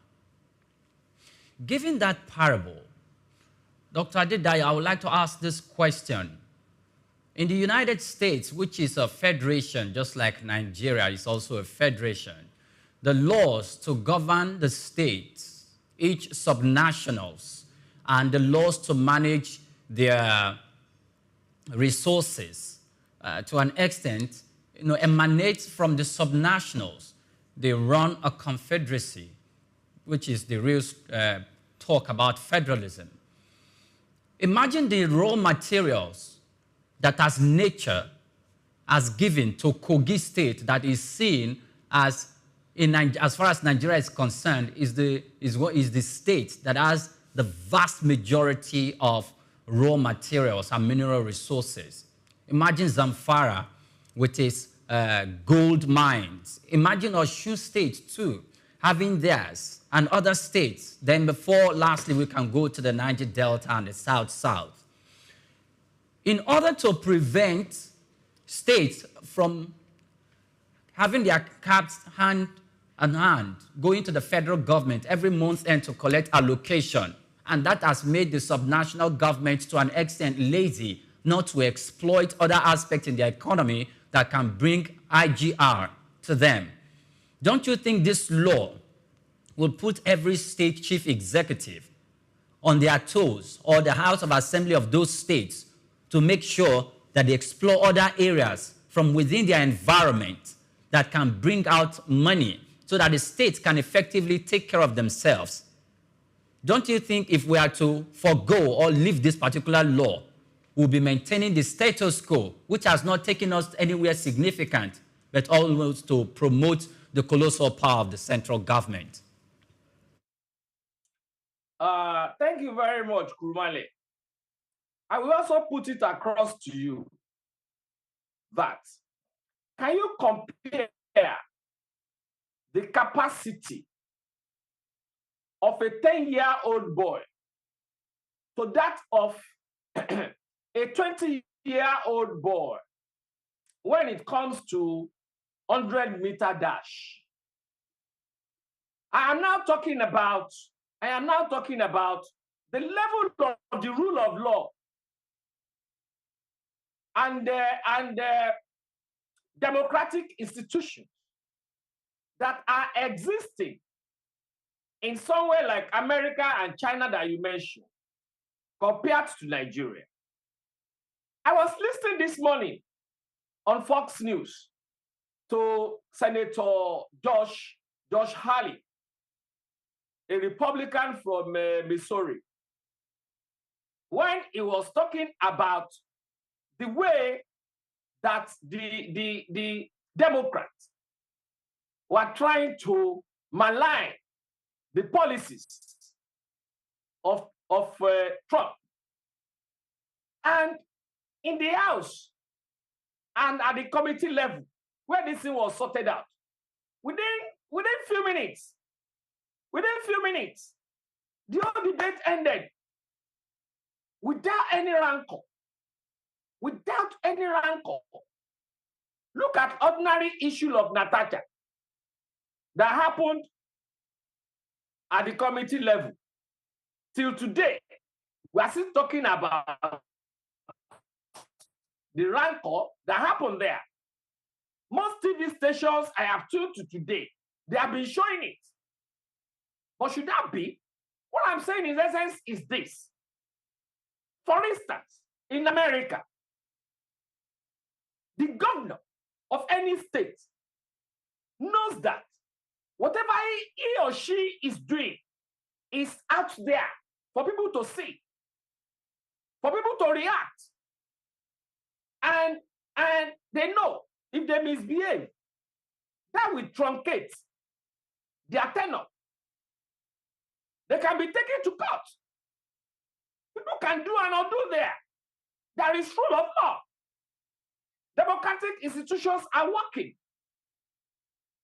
Given that parable, Dr. Adedayo, I would like to ask this question. In the United States, which is a federation, just like Nigeria is also a federation, the laws to govern the states, each subnationals, and the laws to manage their resources to an extent, emanate from the subnationals. They run a confederacy, which is the real talk about federalism. Imagine the raw materials that as nature has given to Kogi State, that is seen as, as far as Nigeria is concerned, is the state that has the vast majority of raw materials and mineral resources. Imagine Zamfara with its gold mines. Imagine Osun State too, having theirs, and other states. Then before, lastly, we can go to the Niger Delta and the South. In order to prevent states from having their caps hand in hand, going to the federal government every month end to collect allocation, and that has made the subnational government to an extent lazy not to exploit other aspects in their economy that can bring IGR to them. Don't you think this law will put every state chief executive on their toes, or the House of Assembly of those states, to make sure that they explore other areas from within their environment that can bring out money so that the states can effectively take care of themselves? Don't you think if we are to forego or leave this particular law, we'll be maintaining the status quo, which has not taken us anywhere significant, but almost to promote the colossal power of the central government? Thank you very much, Kurumale. I will also put it across to you that, can you compare the capacity of a 10-year-old boy to that of a 20-year-old boy when it comes to 100-meter dash? I am now talking about the level of the rule of law and democratic institutions that are existing in somewhere like America and China that you mentioned, compared to Nigeria. I was listening this morning on Fox News to Senator Josh Hawley, a Republican from Missouri, when he was talking about the way that the Democrats were trying to malign the policies of Trump. And in the House and at the committee level, where this thing was sorted out, within few minutes, the whole debate ended without any rancor. Look at ordinary issue of Natasha that happened at the committee level. Till today, we are still talking about the rancor that happened there. Most TV stations I have tuned to today, they have been showing it. But should that be? What I'm saying in essence is this. For instance, in America, the governor of any state knows that whatever he or she is doing is out there for people to see, for people to react. And they know if they misbehave, that will truncate their tenure. They can be taken to court. People can do and undo there. There is rule of law. Democratic institutions are working.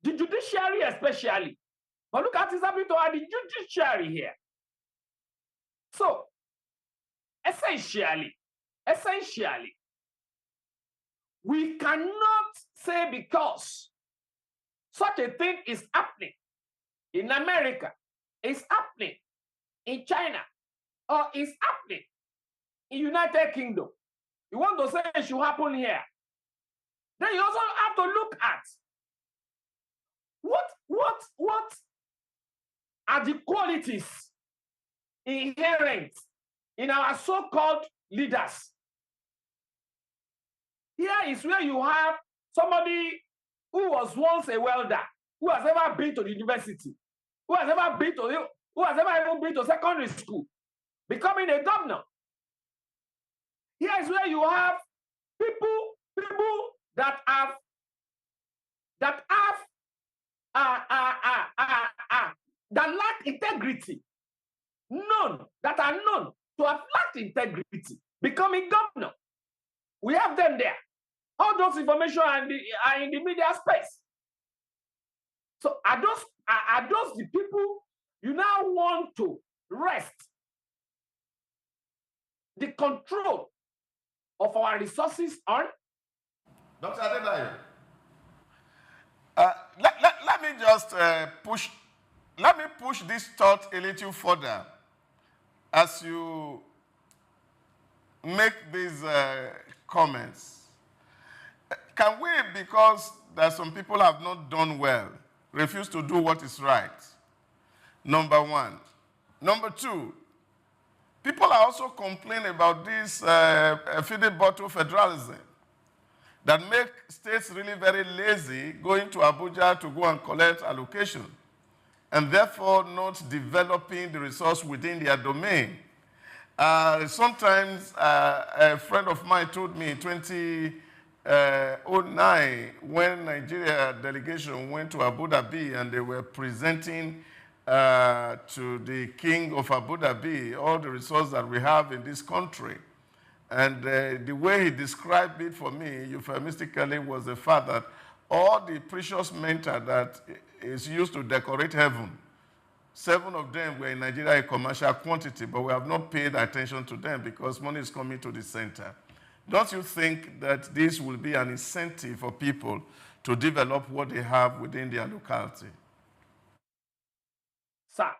The judiciary especially. But look at what's happening to the judiciary here. So, essentially, we cannot say because such a thing is happening in America, is happening in China, or is happening in United Kingdom. You want to say it should happen here. Then you also have to look at what are the qualities inherent in our so-called leaders. Here is where you have somebody who was once a welder, who has ever been to the university, who has ever even been to secondary school, becoming a governor. Here is where you have people that lack integrity, that are known to have lacked integrity, becoming governor. We have them there. All those information are in the media space. So are those the people you now want to wrest the control of our resources on? Dr. Adedayo, let me just push this thought a little further as you make these comments. Can we, because that some people have not done well, refuse to do what is right? Number one. Number two, people are also complaining about this feeding bottle federalism that make states really very lazy going to Abuja to go and collect allocation and therefore not developing the resource within their domain. Sometimes a friend of mine told me in 2009 when Nigeria delegation went to Abu Dhabi and they were presenting to the king of Abu Dhabi all the resources that we have in this country. And the way he described it for me, euphemistically, was the fact that all the precious metal that is used to decorate heaven, 7 of them were in Nigeria in commercial quantity, but we have not paid attention to them because money is coming to the center. Don't you think that this will be an incentive for people to develop what they have within their locality? Sir,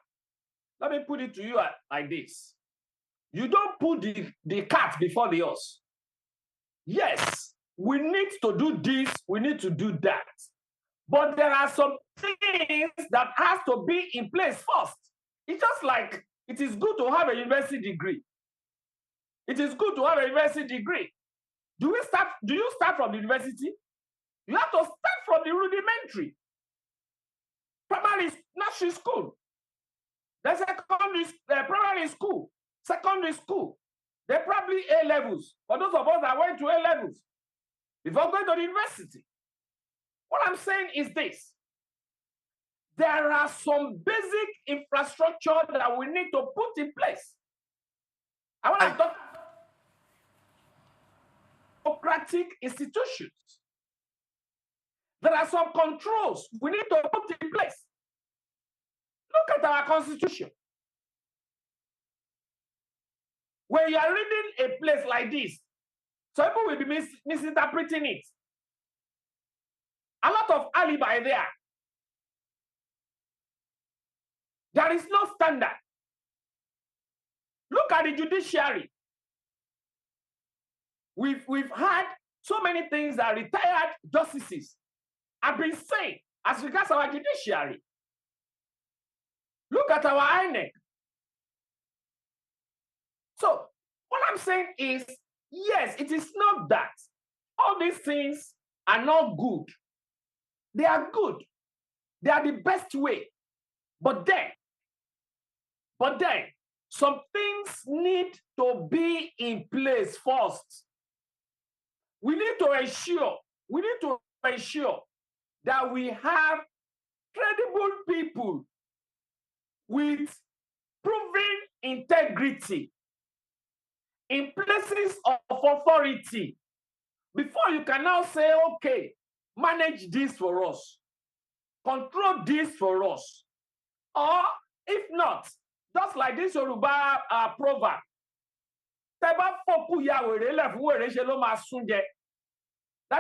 let me put it to you like this. You don't put the cart before the horse. Yes, we need to do this, we need to do that. But there are some things that has to be in place first. It's just like it is good to have a university degree. It is good to have a university degree. Do you start from the university? You have to start from the rudimentary. Primary, nursery school. There's primary school, secondary school. They're probably A levels. For those of us that went to A levels before going to the university. What I'm saying is this. There are some basic infrastructure that we need to put in place. I want to talk about democratic institutions. There are some controls we need to put in place. Look at our constitution. When you are reading a place like this, some people will be misinterpreting it. A lot of alibi there. There is no standard. Look at the judiciary. We've had so many things that retired justices have been saying as regards our judiciary. Look at our INEC. So what I'm saying is, yes, it is not that all these things are not good. They are good. They are the best way. But then, some things need to be in place first. We need to ensure that we have credible people with proven integrity in places of authority before you can now say, okay, manage this for us, control this for us. Or if not, just like this Yoruba proverb, that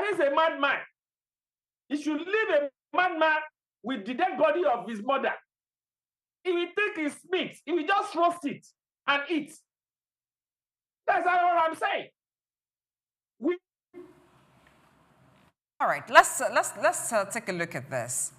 is a madman. He should leave a madman with the dead body of his mother. He will take his meat, he will just roast it and eat. That's what I'm saying. All right, let's take a look at this.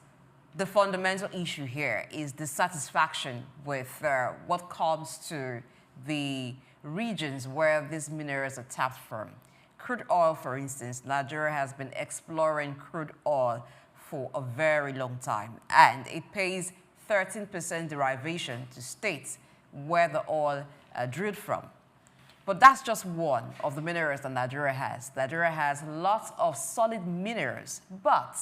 The fundamental issue here is dissatisfaction with what comes to the regions where these minerals are tapped from. Crude oil, for instance, Nigeria has been exploring crude oil for a very long time, and it pays 13% derivation to states where the oil drilled from. But that's just one of the minerals that Nigeria has. Nigeria has lots of solid minerals, but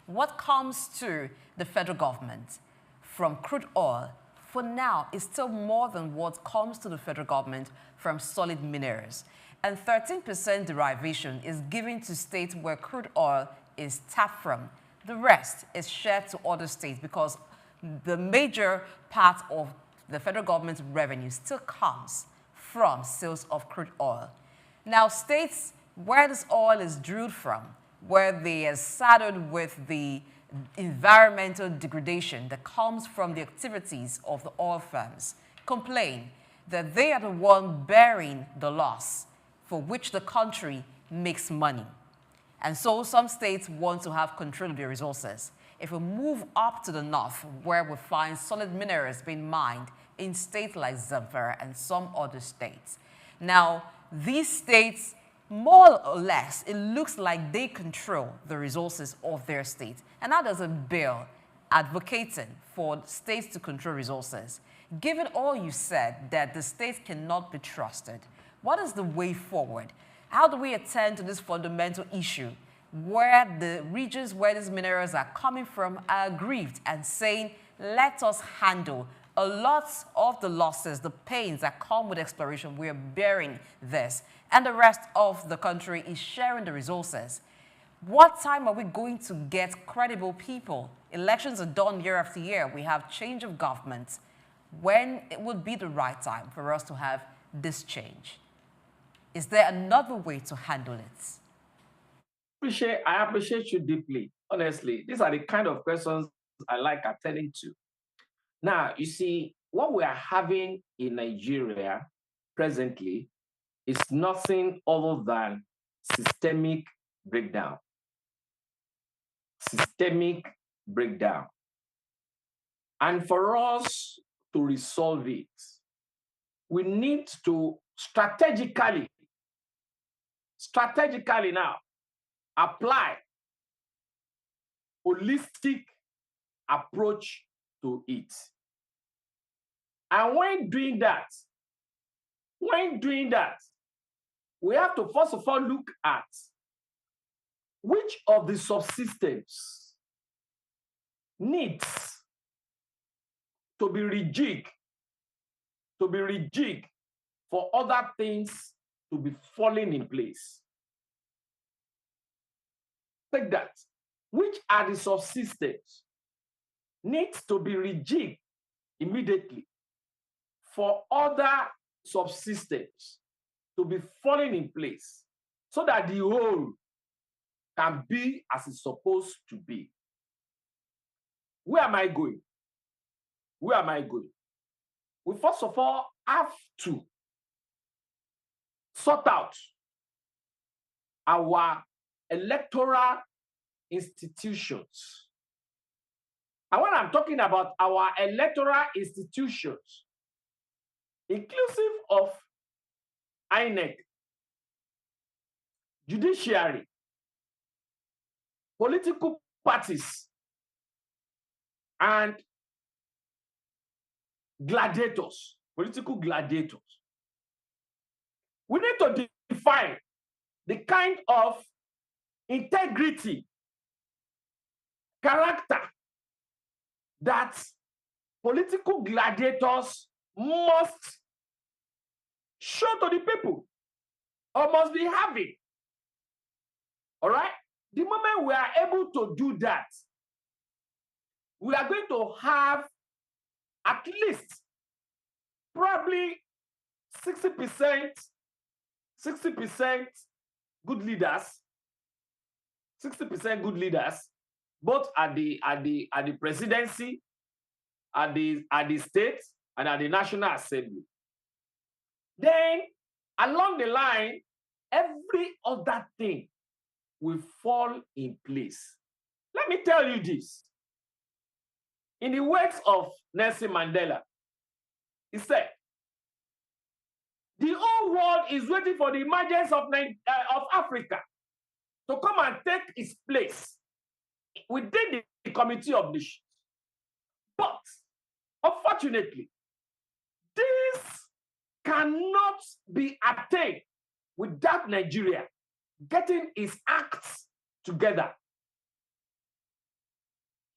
what comes to the federal government from crude oil, for now, is still more than what comes to the federal government from solid minerals. And 13% derivation is given to states where crude oil is tapped from. The rest is shared to other states because the major part of the federal government's revenue still comes from sales of crude oil. Now, states where this oil is drilled from, where they are saddled with the environmental degradation that comes from the activities of the oil firms, complain that they are the one bearing the loss for which the country makes money. And so some states want to have control of their resources. If we move up to the north, where we find solid minerals being mined in states like Zamfara and some other states. Now, these states, more or less, it looks like they control the resources of their state. And now there's a bill advocating for states to control resources. Given all you said, that the states cannot be trusted, what is the way forward? How do we attend to this fundamental issue where the regions where these minerals are coming from are aggrieved and saying, let us handle a lot of the losses, the pains that come with exploration, we are bearing this, and the rest of the country is sharing the resources. What time are we going to get credible people? Elections are done year after year. We have change of government. When it would be the right time for us to have this change? Is there another way to handle it? I appreciate you deeply. Honestly, these are the kind of questions I like attending to. Now, you see, what we are having in Nigeria presently is nothing other than systemic breakdown. Systemic breakdown. And for us to resolve it, we need to strategically now apply holistic approach to it. And when doing that, we have to first of all look at which of the subsystems needs to be rejigged for other things to be falling in place. Take that. Which are the subsystems needs to be rejigged immediately for other subsystems to be falling in place so that the whole can be as it's supposed to be. Where am I going? Where am I going? We first of all have to sort out our electoral institutions. And when I'm talking about our electoral institutions, inclusive of INEC, judiciary, political parties, and gladiators, political gladiators, we need to define the kind of integrity, character that political gladiators must show to the people or must be having. All right? The moment we are able to do that, we are going to have at least probably 60% good leaders, 60% good leaders, both at the presidency, at the state, and at the National Assembly. Then, along the line, every other thing will fall in place. Let me tell you this. In the words of Nelson Mandela, he said, the whole world is waiting for the emergence of Africa to come and take its place within the Community of Nations. But, unfortunately, this cannot be attained without Nigeria getting its acts together.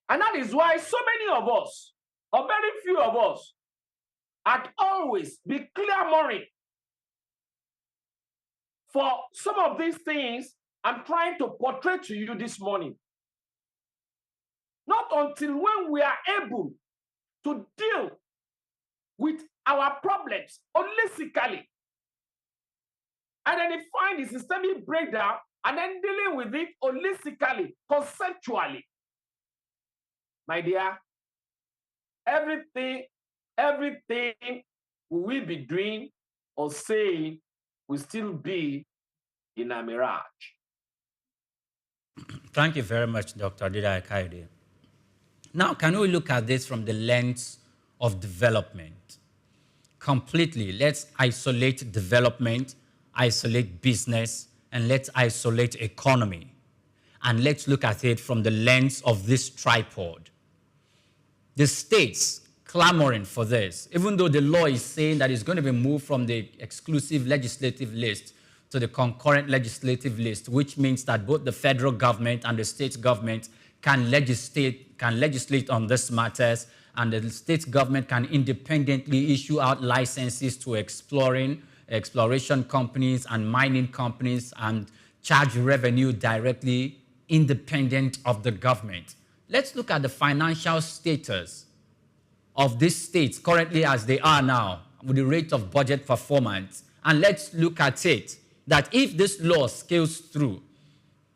And that is why so many of us, or very few of us, had always been clamoring for some of these things I'm trying to portray to you this morning. Not until when we are able to deal with our problems holistically, identifying the systemic breakdown, and then dealing with it holistically, conceptually. My dear, everything we will be doing or saying will still be in a mirage. Thank you very much, Dr. Adida Akaide. Now, can we look at this from the lens of development? Completely, let's isolate development, isolate business, and let's isolate economy. And let's look at it from the lens of this tripod. The states clamoring for this, even though the law is saying that it's going to be moved from the exclusive legislative list to the concurrent legislative list, which means that both the federal government and the state government can legislate on these matters, and the state government can independently issue out licenses to exploration companies and mining companies and charge revenue directly independent of the government. Let's look at the financial status of these states currently as they are now with the rate of budget performance. And let's look at it, that if this law scales through,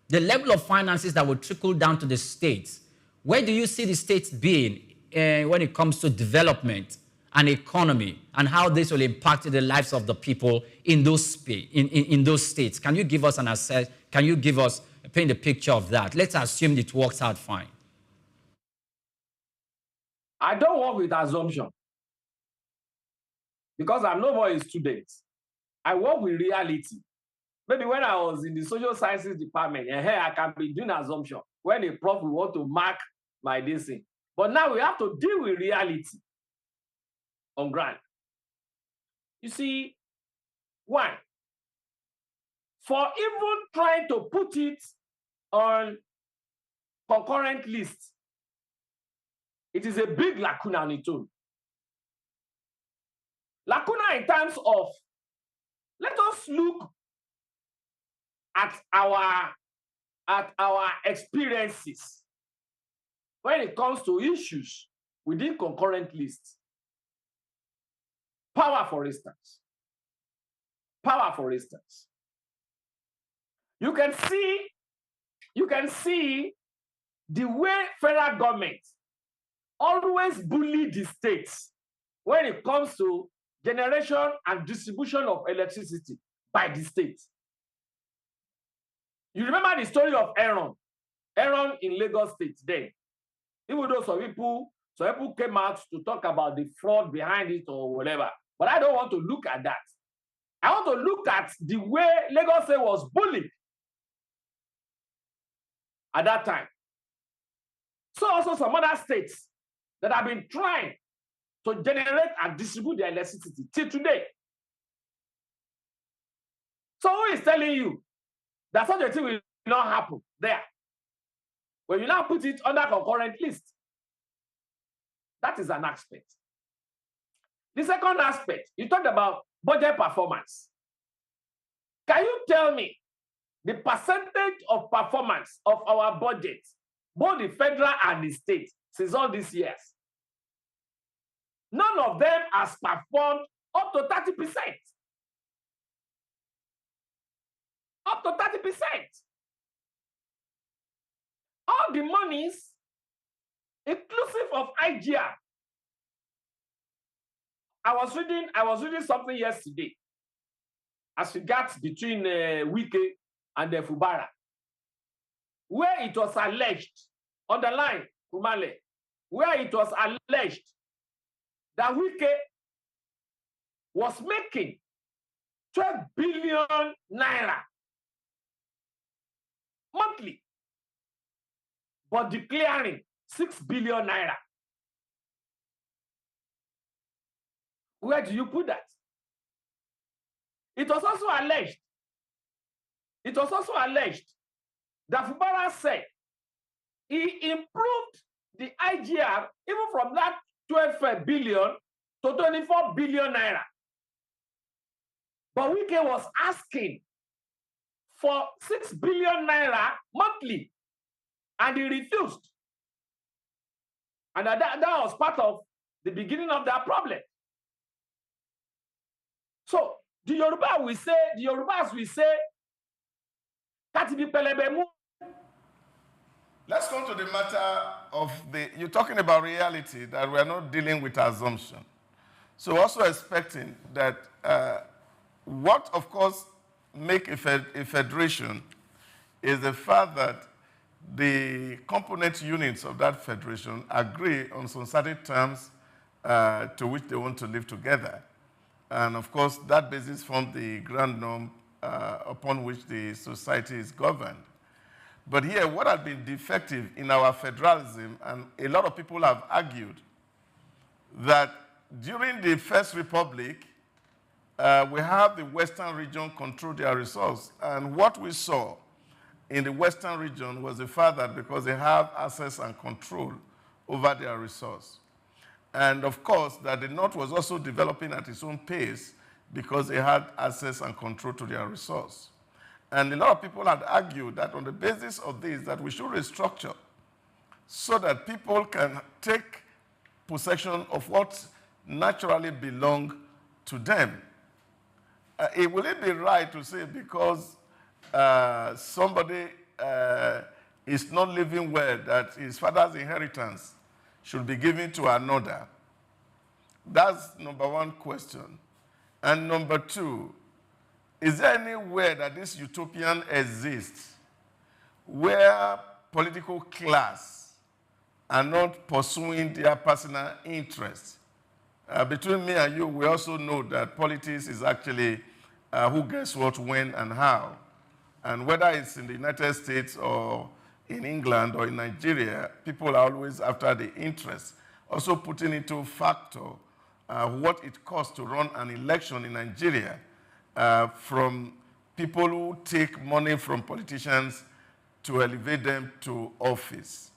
the level of finances that will trickle down to the states, where do you see the states being when it comes to development and economy, and how this will impact the lives of the people in those states? Can you give us an assess? Can you paint a picture of that? Let's assume it works out fine. I don't work with assumption because I'm no more a student. I work with reality. Maybe when I was in the social sciences department, I can be doing assumption when a prof will want to mark my dissing. But now we have to deal with reality on ground. You see, one, for even trying to put it on concurrent list, it is a big lacuna on its own. Lacuna in terms of, let us look at our experiences when it comes to issues within concurrent lists. Power, for instance. You can see the way federal government always bully the states when it comes to generation and distribution of electricity by the states. You remember the story of Aaron in Lagos State then. Even though some people came out to talk about the fraud behind it or whatever. But I don't want to look at that. I want to look at the way Lagos State was bullied at that time. So also some other states that have been trying to generate and distribute their electricity till today. So who is telling you that such a thing will not happen there? When you now put it under concurrent list, that is an aspect. The second aspect, you talked about budget performance. Can you tell me the percentage of performance of our budget, both the federal and the state, since all these years? None of them has performed up to 30%. Up to 30%. All the monies, inclusive of IGR. I was reading something yesterday as regards between Wike and Fubara, where it was alleged, underline Kumale, where it was alleged that Wike was making 12 billion naira monthly, but declaring 6 billion naira. Where do you put that? It was also alleged that Fubara said he improved the IGR even from that 12 billion to 24 billion naira. But Wike was asking for 6 billion naira monthly, and he refused. And that was part of the beginning of that problem. So the Yorubas will say, Katibi Pelebemu. Let's come to the matter of you're talking about reality, that we are not dealing with assumption. So also expecting that what, of course, make a federation is the fact that the component units of that federation agree on some certain terms to which they want to live together. And of course, that basis forms the grand norm upon which the society is governed. But here, what has been defective in our federalism, and a lot of people have argued that during the First Republic, we have the Western region control their resource. And what we saw in the Western region was the fact that because they have access and control over their resource. And of course, that the North was also developing at its own pace because they had access and control to their resource. And a lot of people had argued that on the basis of this, that we should restructure so that people can take possession of what naturally belong to them. Will it be right to say because somebody is not living well, that his father's inheritance should be given to another? That's number one question. And number two, is there anywhere that this utopian exists where political class are not pursuing their personal interests? Between me and you, we also know that politics is actually who gets what, when, and how. And whether it's in the United States or in England or in Nigeria, people are always after the interest. Also putting into factor what it costs to run an election in Nigeria from people who take money from politicians to elevate them to office.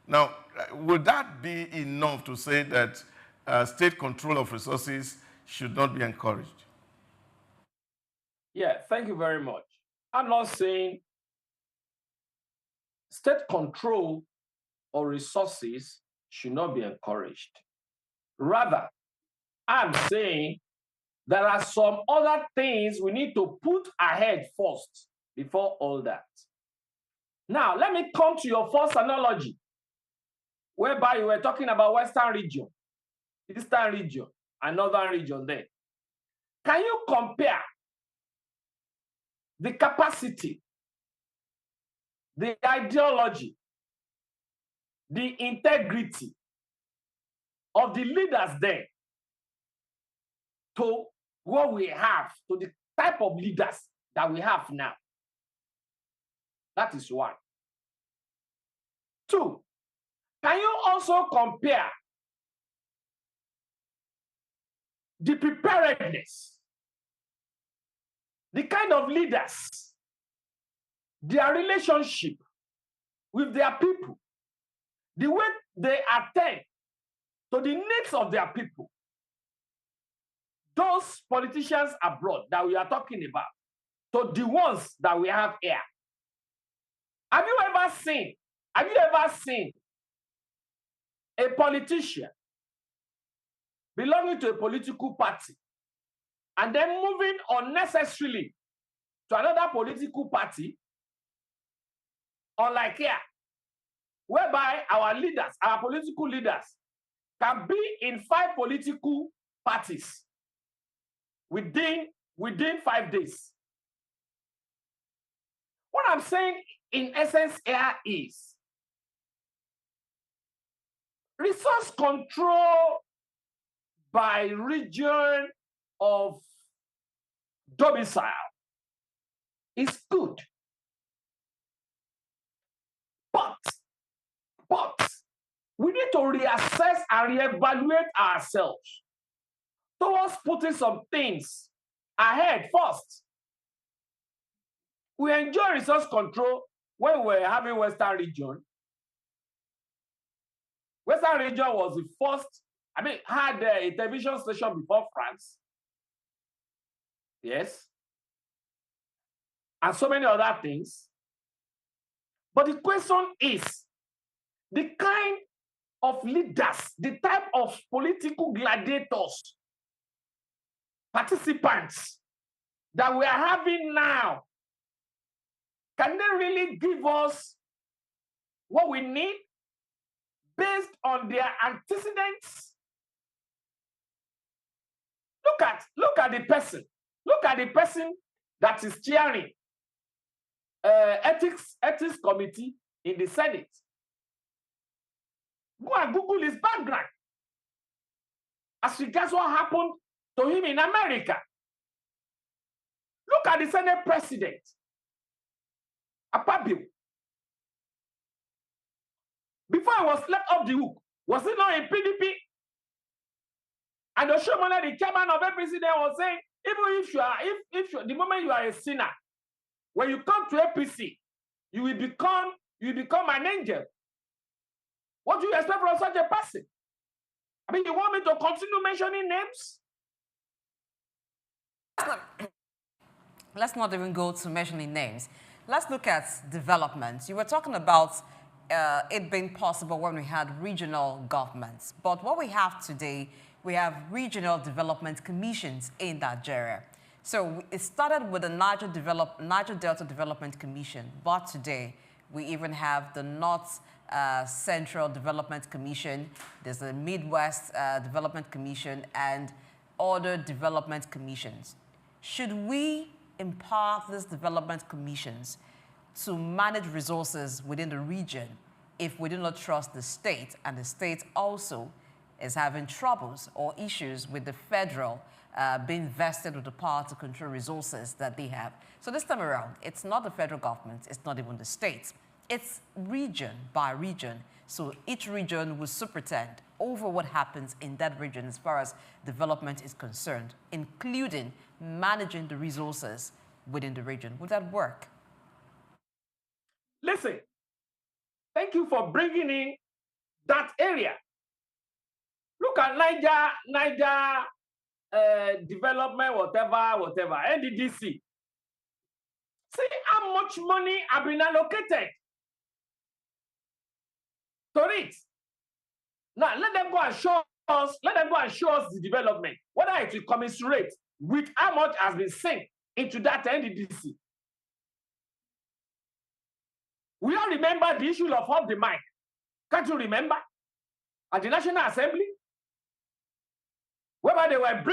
Now, would that be enough to say that state control of resources should not be encouraged? Yeah, thank you very much. I'm not saying state control of resources should not be encouraged. Rather, I'm saying there are some other things we need to put ahead first before all that. Now, let me come to your first analogy, whereby you were talking about Western region, Eastern region, and Northern region there. Can you compare the capacity, the ideology, the integrity of the leaders there to what we have, to the type of leaders that we have now. That is one. Two, can you also compare the preparedness, the kind of leaders, their relationship with their people, the way they attend to the needs of their people? Those politicians abroad that we are talking about, to the ones that we have here. Have you ever seen a politician belonging to a political party and then moving unnecessarily to another political party, unlike here, whereby our leaders, our political leaders, can be in 5 political parties within 5 days? What I'm saying in essence here is resource control by region of domicile is good. But we need to reassess and reevaluate ourselves towards putting some things ahead first. We enjoy resource control when we were having Western region. Western region was the first, had a television station before France. Yes. And so many other things. But the question is, the kind of leaders, the type of political gladiators, participants that we are having now, can they really give us what we need based on their antecedents? Look at the person. Look at the person that is chairing ethics committee in the Senate. Go and Google his background as regards what happened to him in America. Look at the Senate president, Apabio. Before he was let off the hook, was he not in PDP? And Oshomole, the chairman of APC, was saying, even if you are, the moment you are a sinner, when you come to APC, you will become an angel. What do you expect from such a person? You want me to continue mentioning names? Let's not even go to mentioning names. Let's look at development. You were talking about it being possible when we had regional governments. But what we have today, we have regional development commissions in Nigeria. So it started with the Niger Delta Development Commission, but today we even have the North Central Development Commission, there's the Midwest Development Commission, and other development commissions. Should we empower these development commissions to manage resources within the region if we do not trust the state, and the state also is having troubles or issues with the federal being vested with the power to control resources that they have? So this time around, it's not the federal government, it's not even the states. It's region by region. So each region will superintend over what happens in that region as far as development is concerned, including managing the resources within the region. Would that work? Listen, thank you for bringing in that area. Look at Niger development, whatever, NDDC. See how much money have been allocated to it. Now let them go and show us the development, whether it will commensurate with how much has been sent into that NDDC. We all remember the issue of off the mic. Can't you remember? At the National Assembly, whereby they were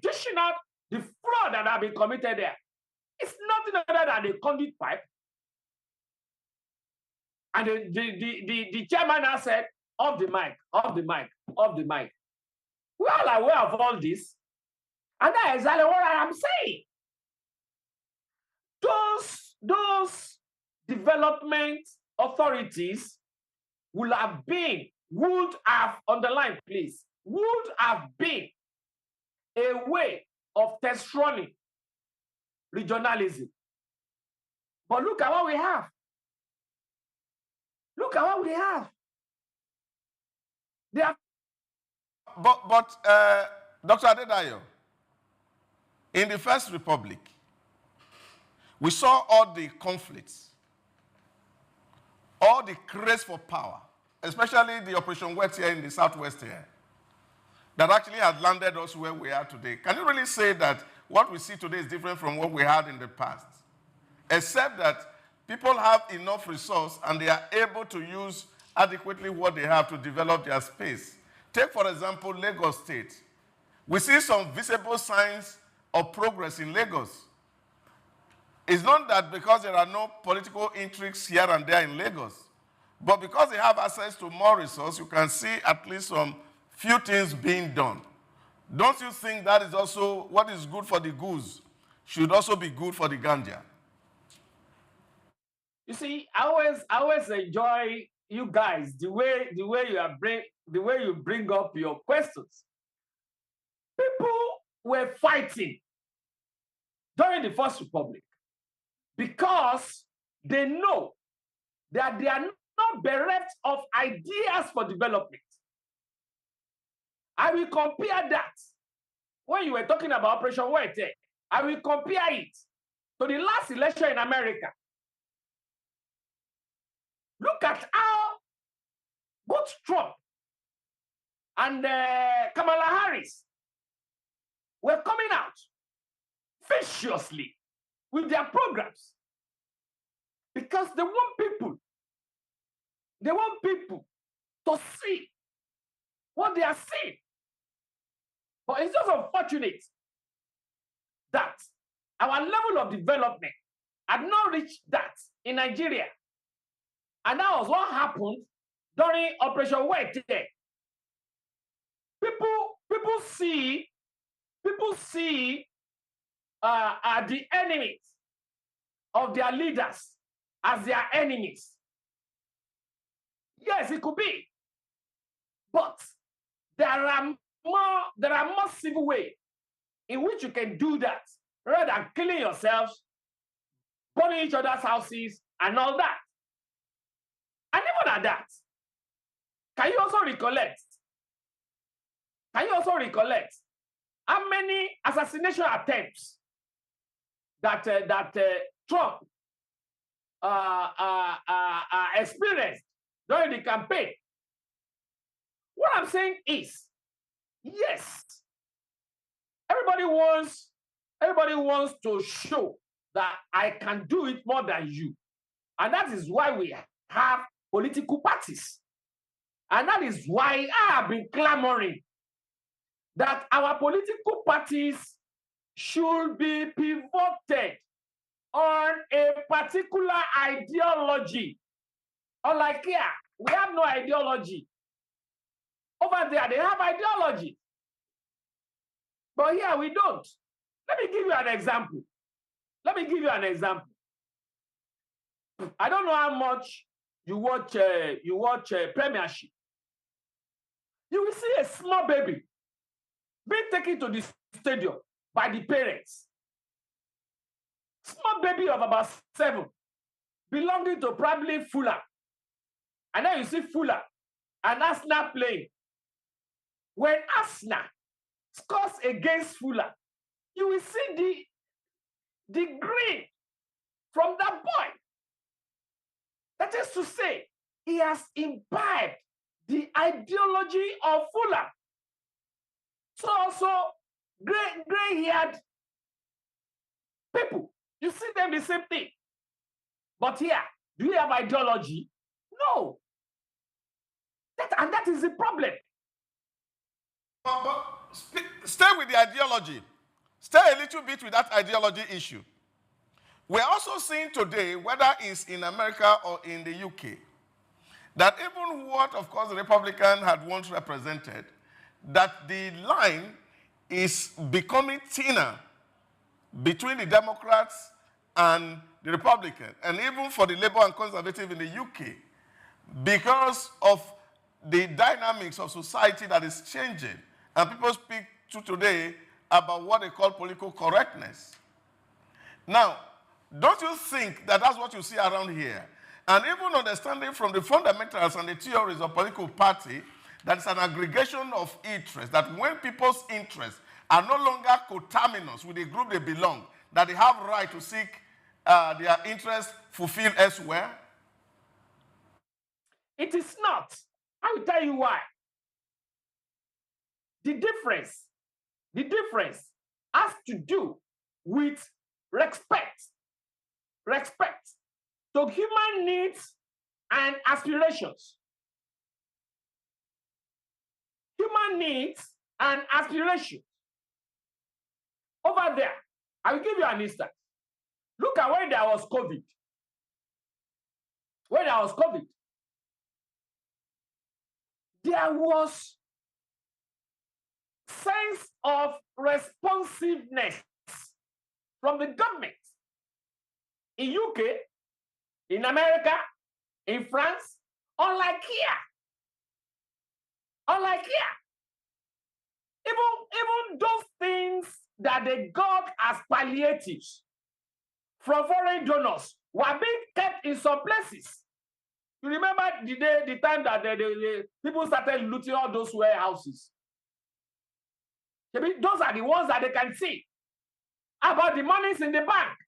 dishing out the fraud that have been committed there. It's nothing other than a conduit pipe. And the chairman has said, off the mic, off the mic, off the mic. We are all aware of all this. And that is exactly what I am saying. Those development authorities would have, underline please, would have been a way of test running regionalism. But look at what we have. Look at what we have. They are. But Dr. Adedayo, in the First Republic, we saw all the conflicts, all the craze for power, especially the Operation Wet here in the Southwest here, that actually has landed us where we are today. Can you really say that what we see today is different from what we had in the past? Except that people have enough resource and they are able to use adequately what they have to develop their space. Take, for example, Lagos State. We see some visible signs of progress in Lagos. It's not that because there are no political intrigues here and there in Lagos, but because they have access to more resources, you can see at least some few things being done. Don't you think that is also what is good for the goose should also be good for the ganja? You see, I always enjoy you guys the way you bring up your questions. People were fighting during the First Republic because they know that they are not bereft of ideas for development. I will compare that when you were talking about Operation Wete. I will compare it to the last election in America. Look at how both Trump and Kamala Harris were coming out viciously with their programs because they want people to see what they are seeing. But it's just unfortunate that our level of development had not reached that in Nigeria. And that was what happened during Operation Wete. People see the enemies of their leaders as their enemies. Yes, it could be. But there are more civil ways in which you can do that rather than killing yourselves, burning each other's houses, and all that. And even at that, can you also recollect how many assassination attempts that Trump experienced during the campaign? What I'm saying is, yes, everybody wants to show that I can do it more than you. And that is why we have political parties. And that is why I have been clamoring that our political parties should be pivoted on a particular ideology. Unlike here, we have no ideology. Over there, they have ideology. But here, we don't. Let me give you an example. I don't know how much you watch Premiership. You will see a small baby being taken to the stadium by the parents. Small baby of about 7, belonging to probably Fuller. And then you see Fuller and Arsenal playing. When Arsenal scores against Fuller, you will see the grin from that boy. That is to say, he has imbibed the ideology of Fuller. So also, gray-haired people, you see them the same thing. But here, do you have ideology? No. That is the problem. But stay with the ideology. Stay a little bit with that ideology issue. We're also seeing today, whether it's in America or in the UK, that even what, of course, the Republican had once represented, that the line is becoming thinner between the Democrats and the Republican, and even for the Labour and Conservative in the UK, because of the dynamics of society that is changing. And people speak to today about what they call political correctness. Now, don't you think that that's what you see around here? And even understanding from the fundamentals and the theories of political party, that it's an aggregation of interests, that when people's interests are no longer coterminous with the group they belong, that they have right to seek their interests fulfilled elsewhere? It is not. I will tell you why. The difference has to do with respect to human needs and aspirations. Human needs and aspirations. Over there, I will give you an instance. Look at when there was COVID. When there was COVID, there was sense of responsiveness from the government. In UK, in America, in France, unlike here. Even those things that they got as palliatives from foreign donors were being kept in some places. You remember the time that the people started looting all those warehouses? Those are the ones that they can see about the monies in the bank.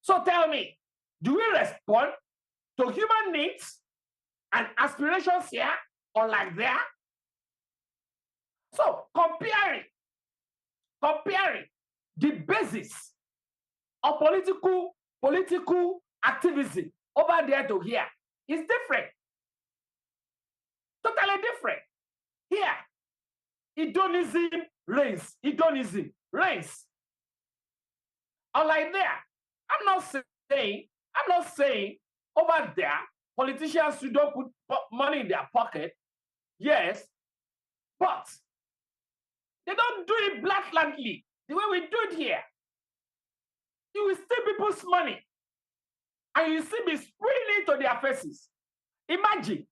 So tell me, do we respond to human needs and aspirations here or like there? So comparing the basis of political activism over there to here is different. Totally different. Here, hedonism reigns. Unlike there, I'm not saying over there politicians who don't put money in their pocket. Yes, but they don't do it blatantly the way we do it here. You will steal people's money and you see me spraying it to their faces. Imagine.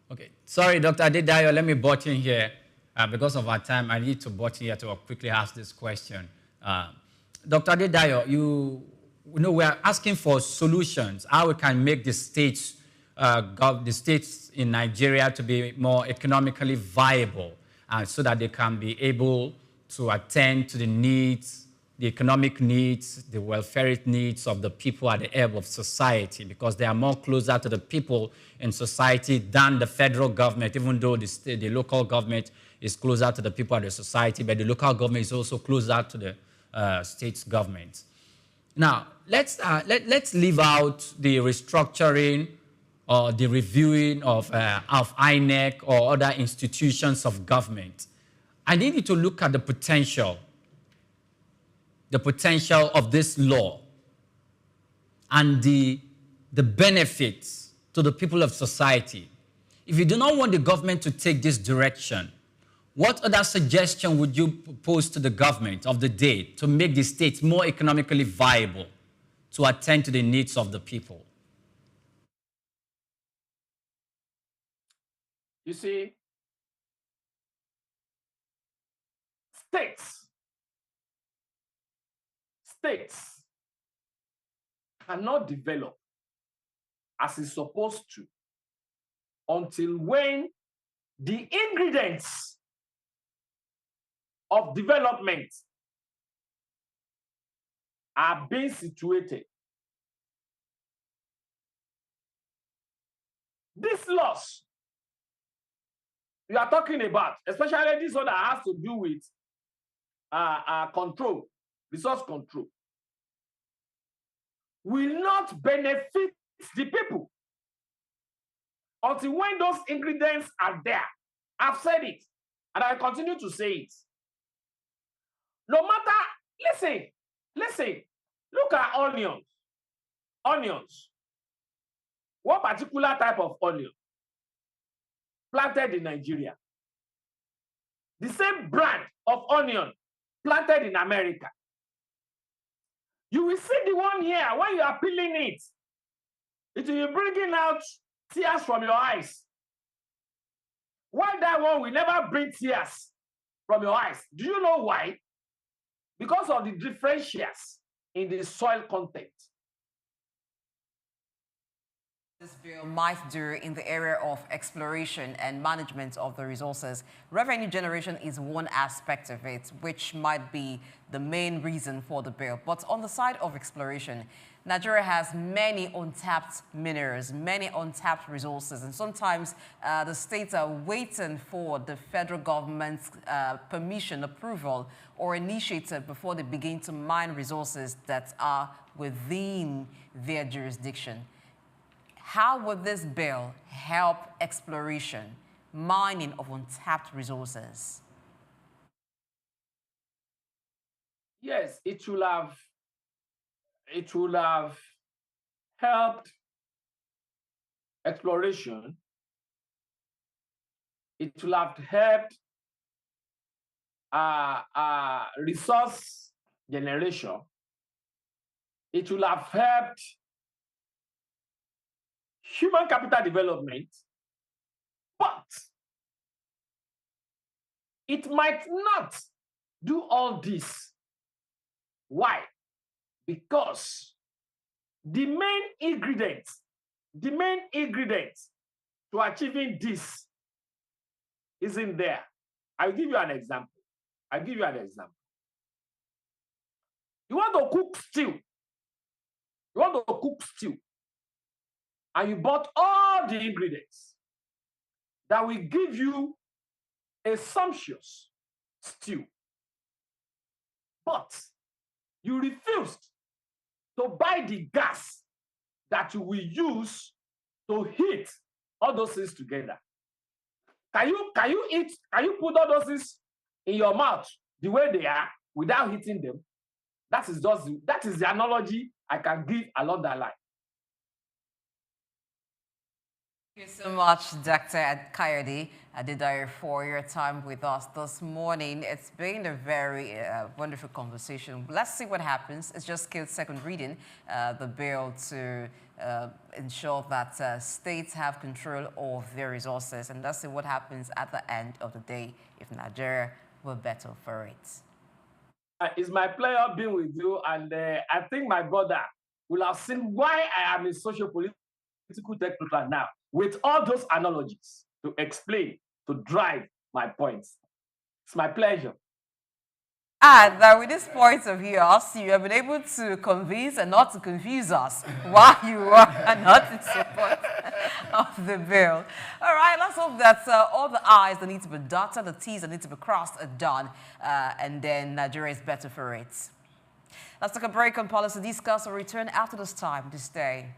Okay, sorry, Dr. Adedayo, let me butt in here. Because of our time, I need to butt in here to quickly ask this question. Dr. Adedayo, you know, we are asking for solutions, how we can make the states in Nigeria to be more economically viable, so that they can be able to attend to the needs, the economic needs, the welfare needs of the people at the ebb of society, because they are more closer to the people in society than the federal government, even though the local government is closer to the people at the society, but the local government is also closer to the state's government. Now, let's leave out the restructuring or the reviewing of INEC or other institutions of government. I need you to look at the potential of this law and the benefits to the people of society. If you do not want the government to take this direction, what other suggestion would you propose to the government of the day to make the state more economically viable to attend to the needs of the people? You see, states cannot develop as it's supposed to until when the ingredients of development are being situated. These laws you are talking about, especially this one that has to do with control, resource control, will not benefit the people until when those ingredients are there. I've said it, and I continue to say it. No matter, listen, look at onions. onions. One particular type of onion planted in Nigeria. The same brand of onion planted in America. You will see the one here when you are peeling it. It will be bringing out tears from your eyes. Why that one will never bring tears from your eyes? Do you know why? Because of the differentials in the soil content. This bill might do in the area of exploration and management of the resources. Revenue generation is one aspect of it, which might be the main reason for the bill. But on the side of exploration, Nigeria has many untapped minerals, many untapped resources, and sometimes the states are waiting for the federal government's permission, approval, or initiative before they begin to mine resources that are within their jurisdiction. How would this bill help exploration, mining of untapped resources? Yes, it will have helped exploration. It will have helped resource generation. It will have helped human capital development, but it might not do all this. Why? Because the main ingredient to achieving this isn't there. I'll give you an example. You want to cook stew. And you bought all the ingredients that will give you a sumptuous stew. But you refused to buy the gas that you will use to heat all those things together. Can you put all those things in your mouth the way they are without heating them? That is the analogy I can give along that line. Thank you so much, Dr. Kayode Adedayo, for your time with us this morning. It's been a very wonderful conversation. Let's see what happens. It's just killed second reading, the bill to ensure that states have control of their resources. And let's see what happens at the end of the day if Nigeria will battle for it. It's my pleasure being with you, and I think my brother will have seen why I am a socio-political technocrat now, with all those analogies to explain, to drive my points. It's my pleasure. And with this point of yours, you have been able to convince and not to confuse us why you are not in support of the bill. All right, let's hope that all the I's that need to be dotted, the T's that need to be crossed are done, and then Nigeria is better for it. Let's take a break on policy discuss. We'll return after this time to stay.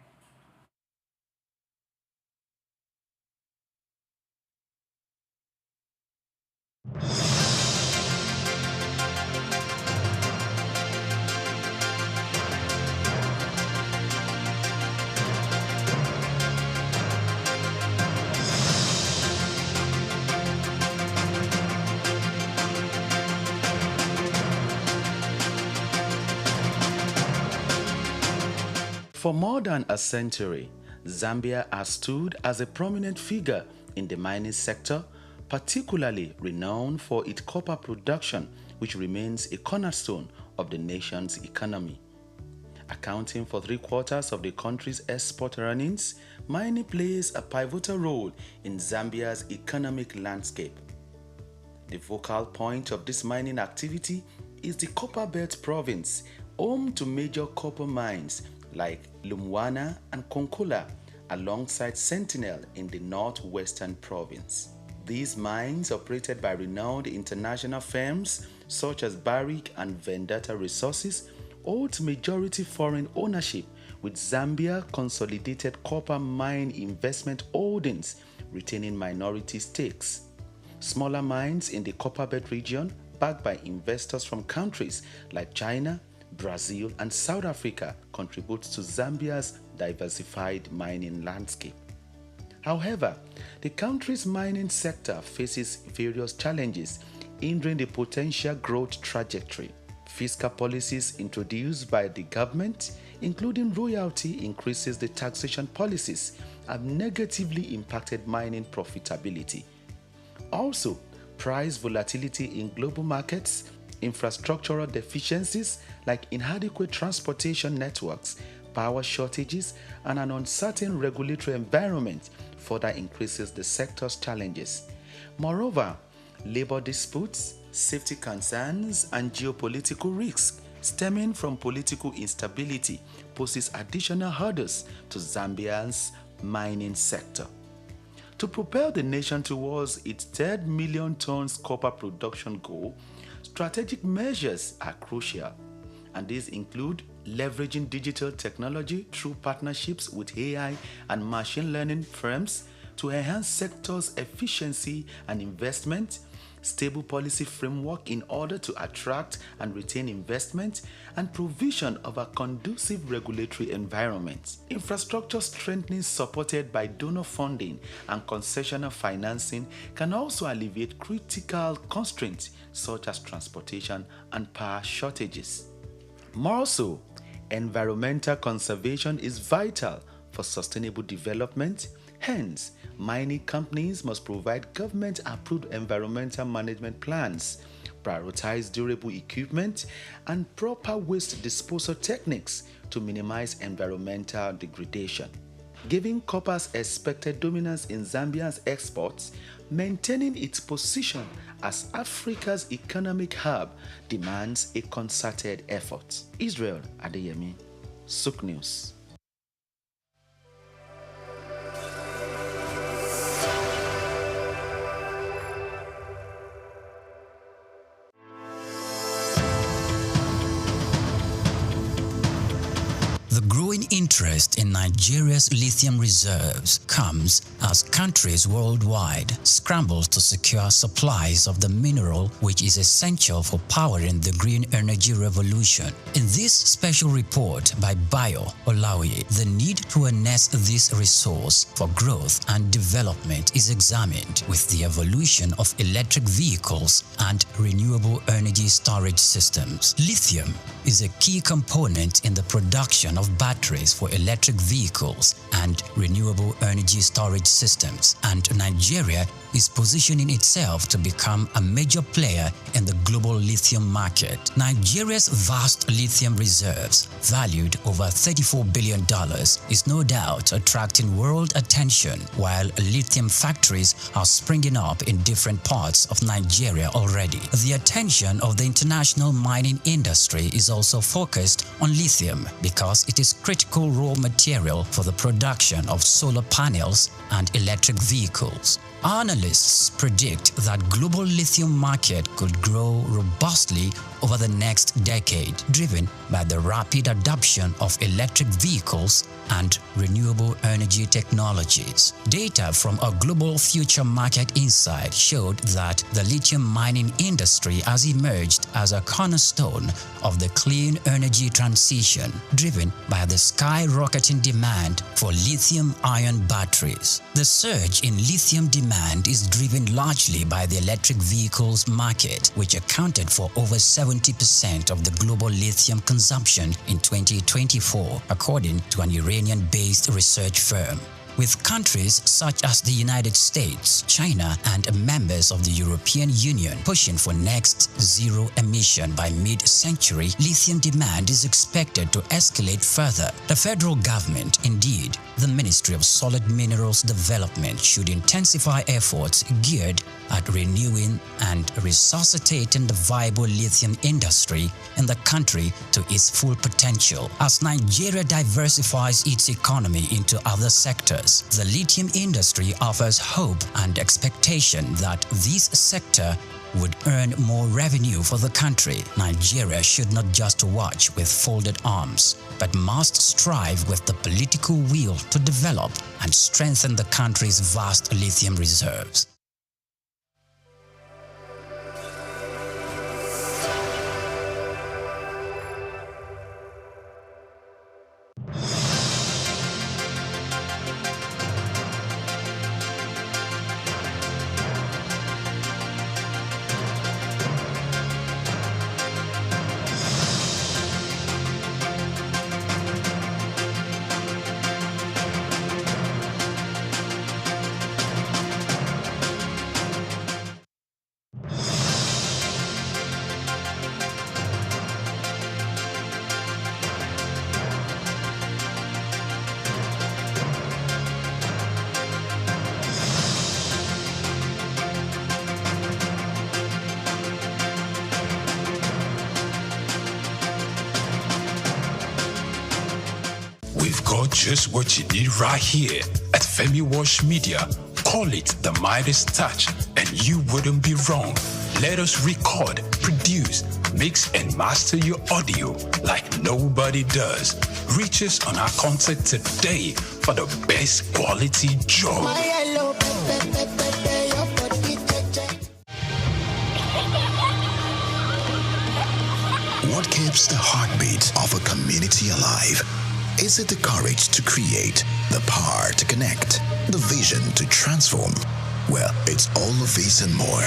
For more than a century, Zambia has stood as a prominent figure in the mining sector, particularly renowned for its copper production, which remains a cornerstone of the nation's economy. Accounting for 3/4 of the country's export earnings, mining plays a pivotal role in Zambia's economic landscape. The focal point of this mining activity is the Copperbelt province, home to major copper mines like Lumwana and Konkola, alongside Sentinel in the northwestern province. These mines, operated by renowned international firms such as Barrick and Vendetta Resources, hold majority foreign ownership, with Zambia Consolidated Copper Mine Investment Holdings retaining minority stakes. Smaller mines in the Copperbelt region, backed by investors from countries like China, Brazil, and South Africa contribute to Zambia's diversified mining landscape. However, the country's mining sector faces various challenges hindering the potential growth trajectory. Fiscal policies introduced by the government, including royalty increases, the taxation policies, have negatively impacted mining profitability. Also, price volatility in global markets, infrastructural deficiencies like inadequate transportation networks, power shortages, and an uncertain regulatory environment further increases the sector's challenges. Moreover, labor disputes, safety concerns, and geopolitical risks stemming from political instability poses additional hurdles to Zambia's mining sector. To propel the nation towards its 3 million tons copper production goal, strategic measures are crucial, and these include leveraging digital technology through partnerships with AI and machine learning firms to enhance sector's efficiency and investment, stable policy framework in order to attract and retain investment, and provision of a conducive regulatory environment. Infrastructure strengthening supported by donor funding and concessional financing can also alleviate critical constraints such as transportation and power shortages. More so, environmental conservation is vital for sustainable development. Hence, mining companies must provide government-approved environmental management plans, prioritize durable equipment, and proper waste disposal techniques to minimize environmental degradation. Given copper's expected dominance in Zambia's exports, maintaining its position as Africa's economic hub demands a concerted effort. Israel Adeyemi, Souq News. The growing interest in Nigeria's lithium reserves comes as countries worldwide scramble to secure supplies of the mineral which is essential for powering the green energy revolution. In this special report by Bayo Olaoye, the need to harness this resource for growth and development is examined with the evolution of electric vehicles and renewable energy storage systems. Lithium is a key component in the production of batteries for electric vehicles and renewable energy storage systems, and Nigeria is positioning itself to become a major player in the global lithium market. Nigeria's vast lithium reserves, valued over $34 billion, is no doubt attracting world attention, while lithium factories are springing up in different parts of Nigeria already. The attention of the international mining industry is also focused on lithium because it is critical raw material for the production of solar panels and electric vehicles. Analysts predict that global lithium market could grow robustly over the next decade, driven by the rapid adoption of electric vehicles and renewable energy technologies. Data from a global future market insight showed that the lithium mining industry has emerged as a cornerstone of the clean energy transition, driven by the skyrocketing demand for lithium-ion batteries. The surge in lithium demand is driven largely by the electric vehicles market, which accounted for over 70% of the global lithium consumption in 2024, according to an Iranian-based research firm. With countries such as the United States, China, and members of the European Union pushing for next zero emission by mid-century, lithium demand is expected to escalate further. The federal government, indeed, the Ministry of Solid Minerals Development, should intensify efforts geared at renewing and resuscitating the viable lithium industry in the country to its full potential. As Nigeria diversifies its economy into other sectors, the lithium industry offers hope and expectation that this sector would earn more revenue for the country. Nigeria should not just watch with folded arms, but must strive with the political will to develop and strengthen the country's vast lithium reserves. just what you need right here at Femi Wash Media. Call it the Midas Touch, and you wouldn't be wrong. Let us record, produce, mix, and master your audio like nobody does. Reach us on our contact today for the best quality job. What keeps the heartbeat of a community alive? Is it the courage to create, the power to connect, the vision to transform? Well, it's all of these and more.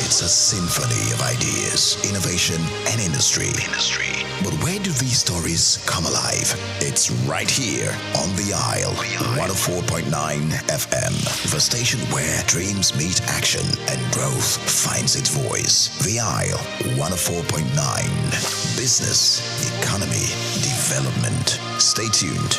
It's a symphony of ideas, innovation, and industry. But where do these stories come alive? It's right here on The Isle, 104.9 FM, the station where dreams meet action and growth finds its voice. The Isle, 104.9. Business, economy, development. Stay tuned.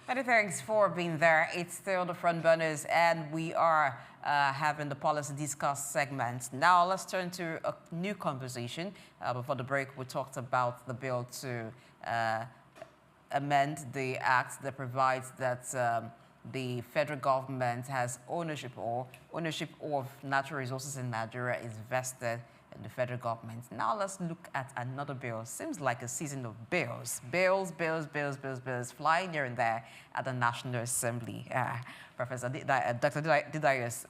Many thanks for being there. It's still the front burners, and we are having the policy discuss segment. Now let's turn to a new conversation. Before the break, we talked about the bill to amend the act that provides that the federal government has ownership of natural resources in Nigeria is vested in the federal government. Now let's look at another bill. Seems like a season of bills flying here and there at the National Assembly. Professor Dr. Didaius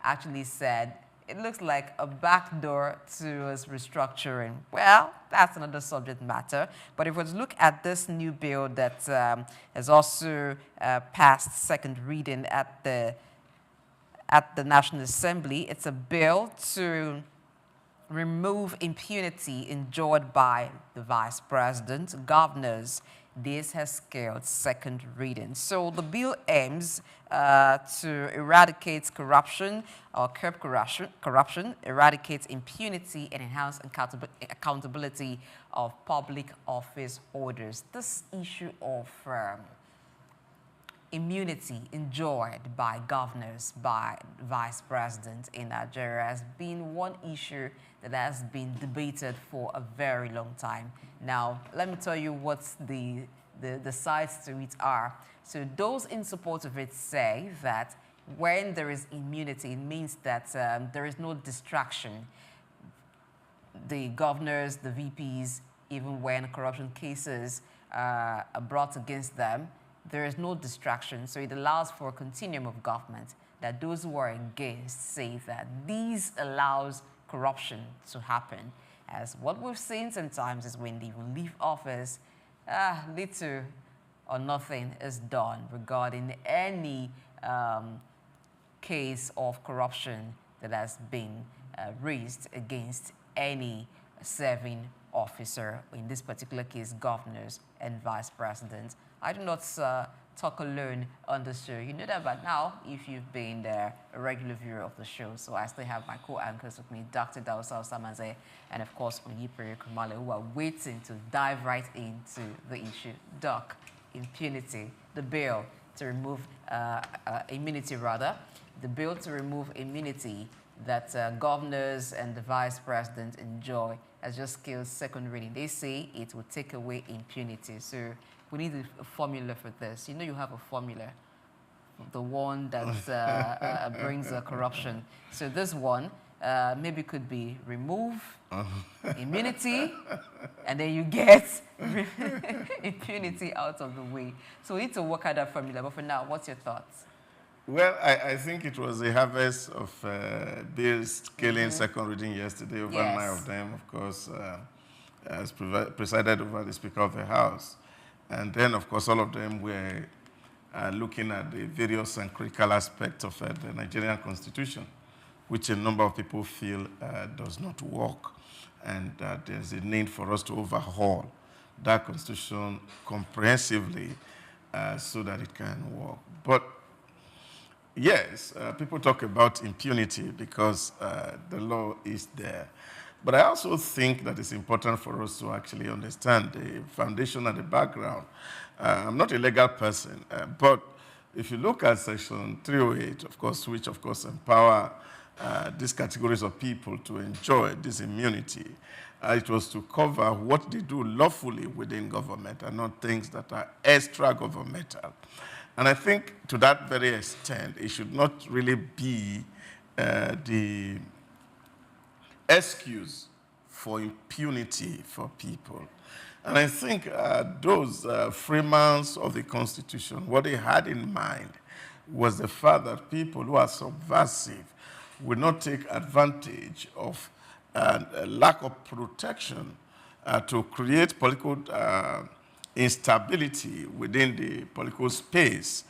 actually said it looks like a backdoor towards restructuring. Well, that's another subject matter. But if we look at this new bill that has also passed second reading at the National Assembly, it's a bill to remove impunity enjoyed by the vice president, governors. This has scaled second reading. So the bill aims to eradicate corruption or curb corruption, eradicate impunity, and enhance accountability of public office holders. This issue of immunity enjoyed by governors, by vice president in Nigeria has been one issue that has been debated for a very long time. Now, let me tell you what the sides to it are. So those in support of it say that when there is immunity, it means that there is no distraction. The governors, the VPs, even when corruption cases are brought against them, there is no distraction, so it allows for a continuum of government, that those who are against say that these allows corruption to happen. As what we've seen sometimes is when they will leave office, little or nothing is done regarding any case of corruption that has been raised against any serving officer, in this particular case, governors and vice presidents. I do not talk alone on the show. You know that by now if you've been a regular viewer of the show. So I still have my co-anchors with me, Dr. Dausa Osamaze and, of course, Onyipere Kumale, who are waiting to dive right into the issue. Doc, impunity, the bill to remove immunity, the bill to remove immunity that governors and the vice president enjoy has just scaled second reading. They say it will take away impunity. So we need a formula for this. You know you have a formula, the one that brings corruption. So this one maybe could be remove immunity, and then you get impunity out of the way. So we need to work out that formula. But for now, what's your thoughts? Well, I think it was a harvest of bills scaling second reading yesterday, over 9 of them, of course, as presided over the Speaker of the House. And then, of course, all of them were looking at the various and critical aspects of the Nigerian Constitution, which a number of people feel does not work, and there's a need for us to overhaul that Constitution comprehensively so that it can work. But yes, people talk about impunity because the law is there. But I also think that it's important for us to actually understand the foundation and the background. I'm not a legal person, but if you look at Section 308, of course, which of course empower these categories of people to enjoy this immunity, it was to cover what they do lawfully within government and not things that are extra-governmental. And I think to that very extent, it should not really be the excuse for impunity for people. And I think those framers of the Constitution, what they had in mind was the fact that people who are subversive will not take advantage of a lack of protection to create political instability within the political space,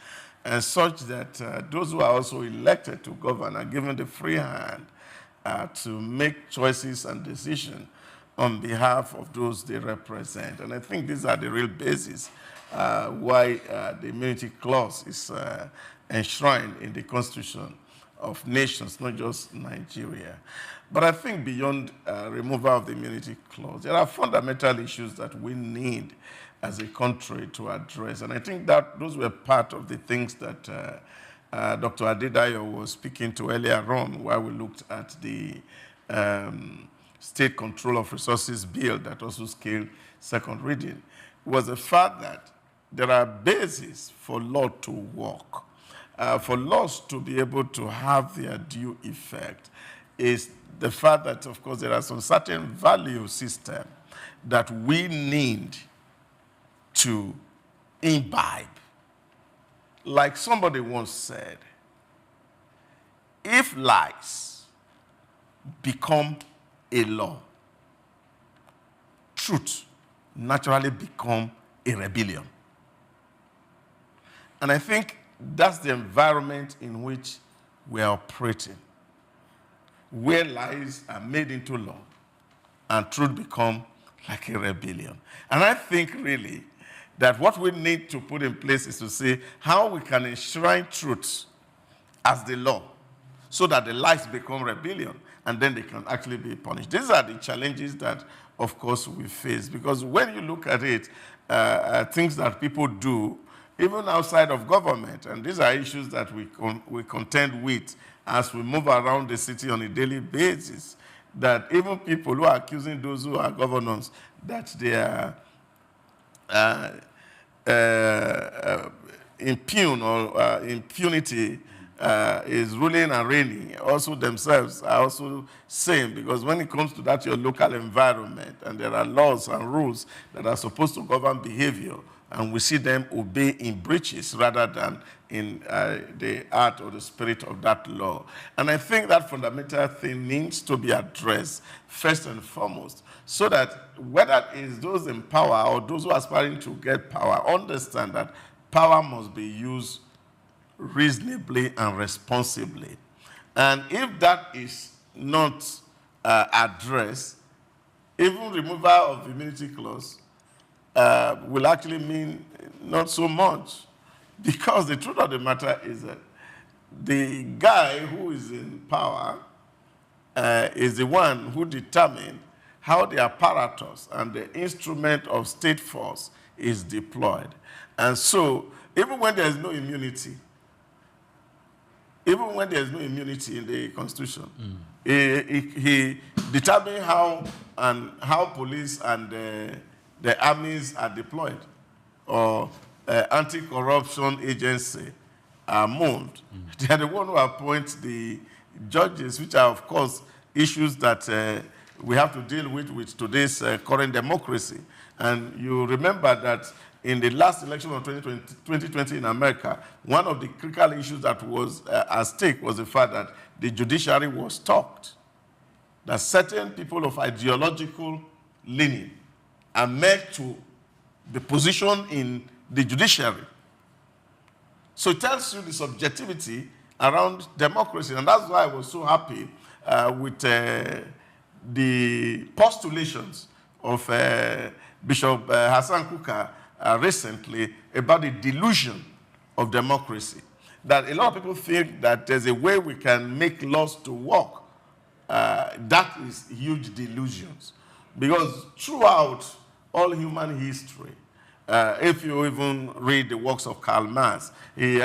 and such that those who are also elected to govern are given the free hand to make choices and decisions on behalf of those they represent. And I think these are the real basis why the immunity clause is enshrined in the Constitution of nations, not just Nigeria. But I think beyond removal of the immunity clause, there are fundamental issues that we need as a country to address. And I think that those were part of the things that Dr. Adedayo was speaking to earlier on, while we looked at the State Control of Resources Bill that also scaled second reading, was the fact that there are bases for law to work. For laws to be able to have their due effect is the fact that, of course, there are some certain value system that we need to imbibe. Like somebody once said, if lies become a law, truth naturally become a rebellion. And I think that's the environment in which we are operating, where lies are made into law and truth become like a rebellion. And I think really that what we need to put in place is to see how we can enshrine truth as the law so that the lies become rebellion and then they can actually be punished. These are the challenges that, of course, we face, because when you look at it, things that people do, even outside of government, and these are issues that we contend with as we move around the city on a daily basis, that even people who are accusing those who are governors that they are impugn or impunity is ruling and reigning, also themselves are also same, because when it comes to that your local environment and there are laws and rules that are supposed to govern behavior, and we see them obey in breaches rather than in the art or the spirit of that law. And I think that fundamental thing needs to be addressed first and foremost, so that whether it is those in power or those who are aspiring to get power, understand that power must be used reasonably and responsibly. And if that is not addressed, even removal of the immunity clause will actually mean not so much. Because the truth of the matter is that the guy who is in power is the one who determines how the apparatus and the instrument of state force is deployed. And so, even when there is no immunity, in the Constitution, he determines how police and the armies are deployed, or anti-corruption agency are moved. They are the one who appoint the judges, which are, of course, issues that we have to deal with today's current democracy. And you remember that in the last election of 2020 in America, one of the critical issues that was at stake was the fact that the judiciary was stopped. That certain people of ideological leaning are made to the position in the judiciary. So it tells you the subjectivity around democracy, and that's why I was so happy with the postulations of Bishop Hassan Kuka recently about the delusion of democracy. That a lot of people think that there's a way we can make laws to work. That is huge delusions. Because throughout all human history, if you even read the works of Karl Marx, he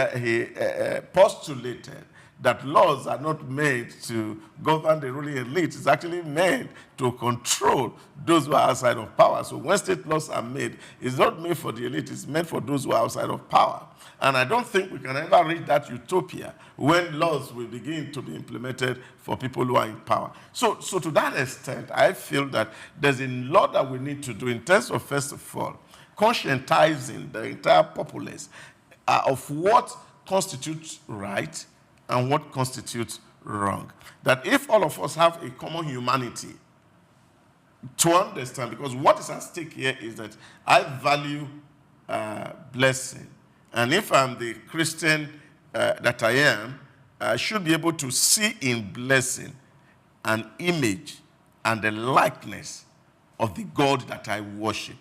postulated that laws are not made to govern the ruling elite. It's actually made to control those who are outside of power. So when state laws are made, it's not made for the elite, it's meant for those who are outside of power. And I don't think we can ever reach that utopia when laws will begin to be implemented for people who are in power. So to that extent, I feel that there's a lot that we need to do in terms of, first of all, conscientizing the entire populace of what constitutes right and what constitutes wrong. That if all of us have a common humanity to understand, because what is at stake here is that I value blessing. And if I'm the Christian that I am, I should be able to see in blessing an image and the likeness of the God that I worship.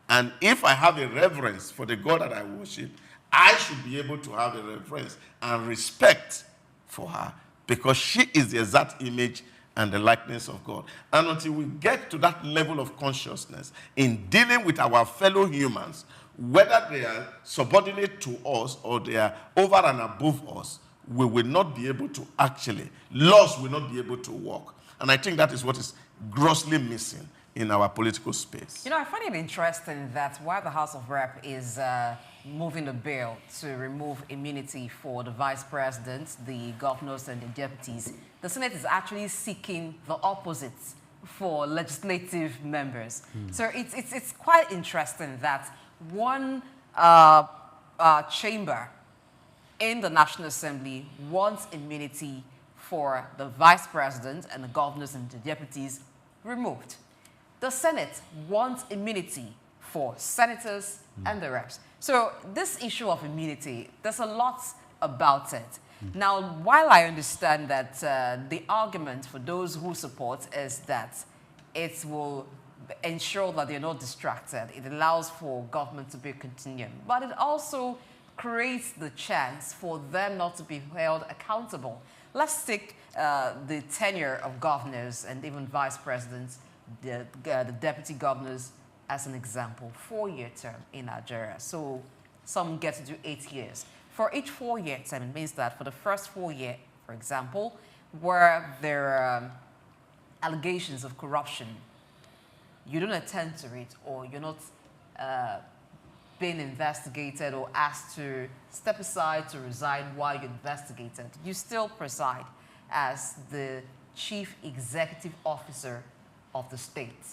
And if I have a reverence for the God that I worship, I should be able to have a reverence and respect for her, because she is the exact image and the likeness of God. And until we get to that level of consciousness in dealing with our fellow humans, whether they are subordinate to us or they are over and above us, we will not be able to actually, laws will not be able to work. And I think that is what is grossly missing in our political space. You know, I find it interesting that while the House of Rep is moving a bill to remove immunity for the vice president, the governors, and the deputies, the Senate is actually seeking the opposite for legislative members. So it's quite interesting that one chamber in the National Assembly wants immunity for the vice president and the governors and the deputies removed. The Senate wants immunity for senators and the reps. So this issue of immunity, there's a lot about it. Now, while I understand that the argument for those who support is that it will ensure that they're not distracted, it allows for government to be a continuum, but it also creates the chance for them not to be held accountable. Let's take the tenure of governors and even vice presidents, the deputy governors as an example. 4-year term in Nigeria. So some get to do 8 years. For each 4-year term, it means that for the first 4 years, for example, where there are allegations of corruption, you don't attend to it, or you're not being investigated or asked to step aside to resign while you're investigated, you still preside as the chief executive officer of the state.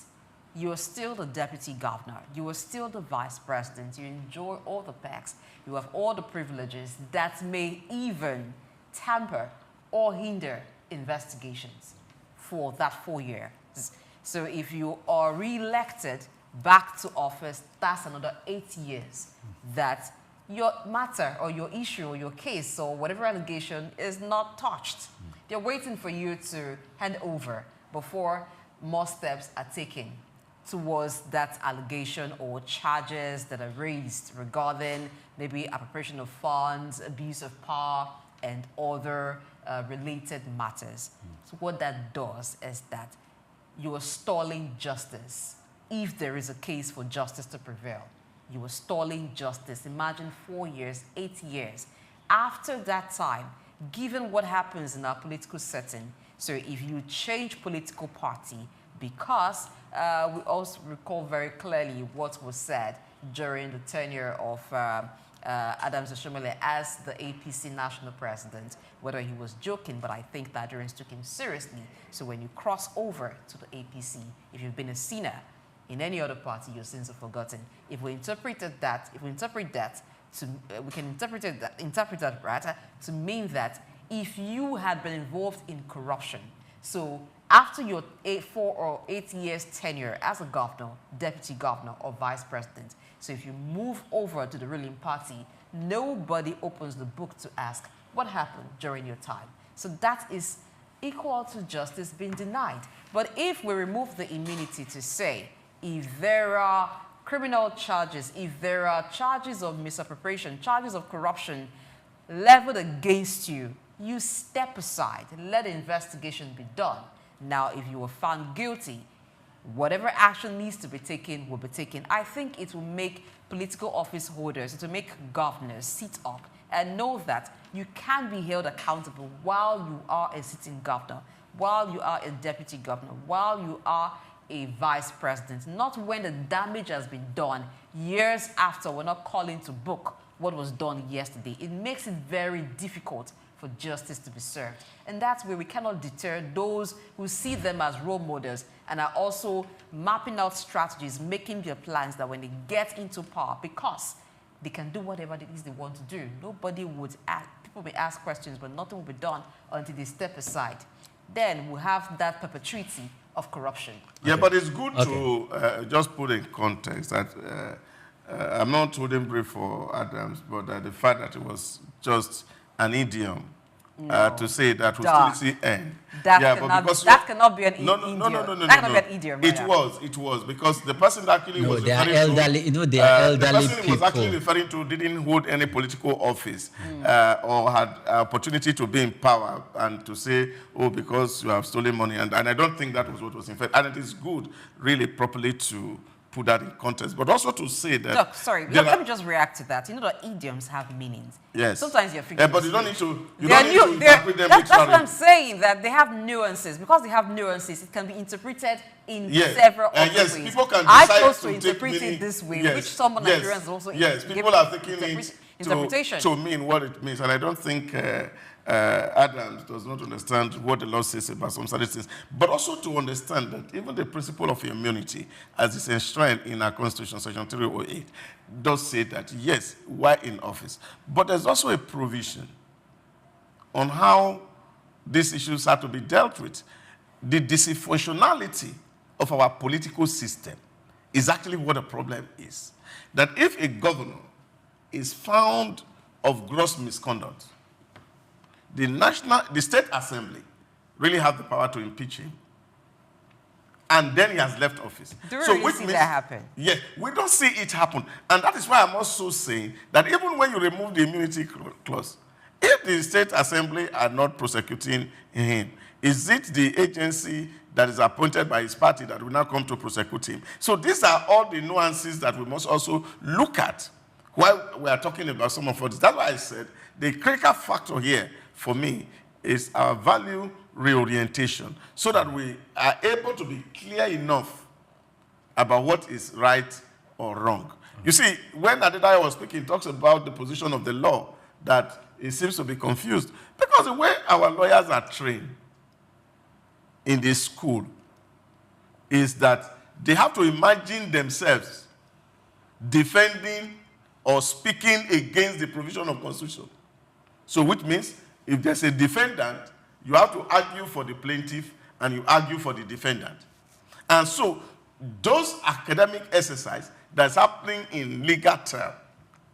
You are still the deputy governor. You are still the vice president. You enjoy all the perks. You have all the privileges that may even tamper or hinder investigations for that 4 years. So if you are re-elected back to office, that's another 8 years that your matter or your issue or your case or whatever allegation is not touched. They're waiting for you to hand over before more steps are taken towards that allegation or charges that are raised regarding maybe appropriation of funds, abuse of power, and other related matters. So what that does is that you are stalling justice. If there is a case for justice to prevail, you are stalling justice. Imagine 4 years, 8 years. After that time, given what happens in our political setting, so if you change political party, because we also recall very clearly what was said during the tenure of Adams Oshomole as the APC national president, whether he was joking, but I think Nigerians took him seriously. So when you cross over to the APC, if you've been a sinner in any other party, your sins are forgotten. If we interpret that, to, we can interpret that right, to mean that if you had been involved in corruption, so after your 4 or 8 years tenure as a governor, deputy governor, or vice president, so if you move over to the ruling party, nobody opens the book to ask what happened during your time. So that is equal to justice being denied. But if we remove the immunity to say, if there are criminal charges, if there are charges of misappropriation, charges of corruption leveled against you, you step aside and let the investigation be done. Now, if you were found guilty, whatever action needs to be taken will be taken. I think it will make political office holders, it will make governors sit up and know that you can be held accountable while you are a sitting governor, while you are a deputy governor, while you are a vice president, not when the damage has been done years after. We're not calling to book what was done yesterday. It makes it very difficult for justice to be served. And that's where we cannot deter those who see them as role models and are also mapping out strategies, making their plans that when they get into power, because they can do whatever it is they want to do. Nobody would ask, people may ask questions, but nothing will be done until they step aside. Then we'll have that perpetuity of corruption. Yeah, but it's good to just put in context that I'm not holding brief for Adams, but the fact that it was just an idiom to say that hostility end. That cannot be an idiom. No. That cannot be an idiom. It was because the person that actually was they are referring elderly, to, they are elderly the person people. was actually referring to didn't hold any political office or had opportunity to be in power and to say, oh, because you have stolen money. And I don't think that was what was in fact. And it is good, really, properly to put that in context, but also to say that... Look, sorry, let me just react to that. You know that idioms have meanings. Yes. Sometimes you're figuring but you don't need to, interpret them that's what I'm saying, that they have nuances. Because they have nuances, it can be interpreted in several other ways. People can I decide chose to interpret it this way, which some Nigerians also people are thinking interpretation. to mean what it means, and I don't think Adams does not understand what the law says about some certain things, but also to understand that even the principle of immunity, as is enshrined in our Constitution, Section 308, does say that, yes, while in office, but there's also a provision on how these issues are to be dealt with. The dysfunctionality of our political system is actually what the problem is. That if a governor is found of gross misconduct, the state assembly really have the power to impeach him. And then he has left office. Do we really see that happen? Yes, we don't see it happen. And that is why I'm also saying that even when you remove the immunity clause, if the state assembly are not prosecuting him, is it the agency that is appointed by his party that will now come to prosecute him? So these are all the nuances that we must also look at while we are talking about some of this. That's why I said the critical factor here for me is our value reorientation, so that we are able to be clear enough about what is right or wrong. You see, when Adedayo was speaking, he talks about the position of the law, that it seems to be confused. Because the way our lawyers are trained in this school is that they have to imagine themselves defending or speaking against the provision of Constitution. So which means if there's a defendant, you have to argue for the plaintiff and you argue for the defendant. And so those academic exercise that's happening in legal term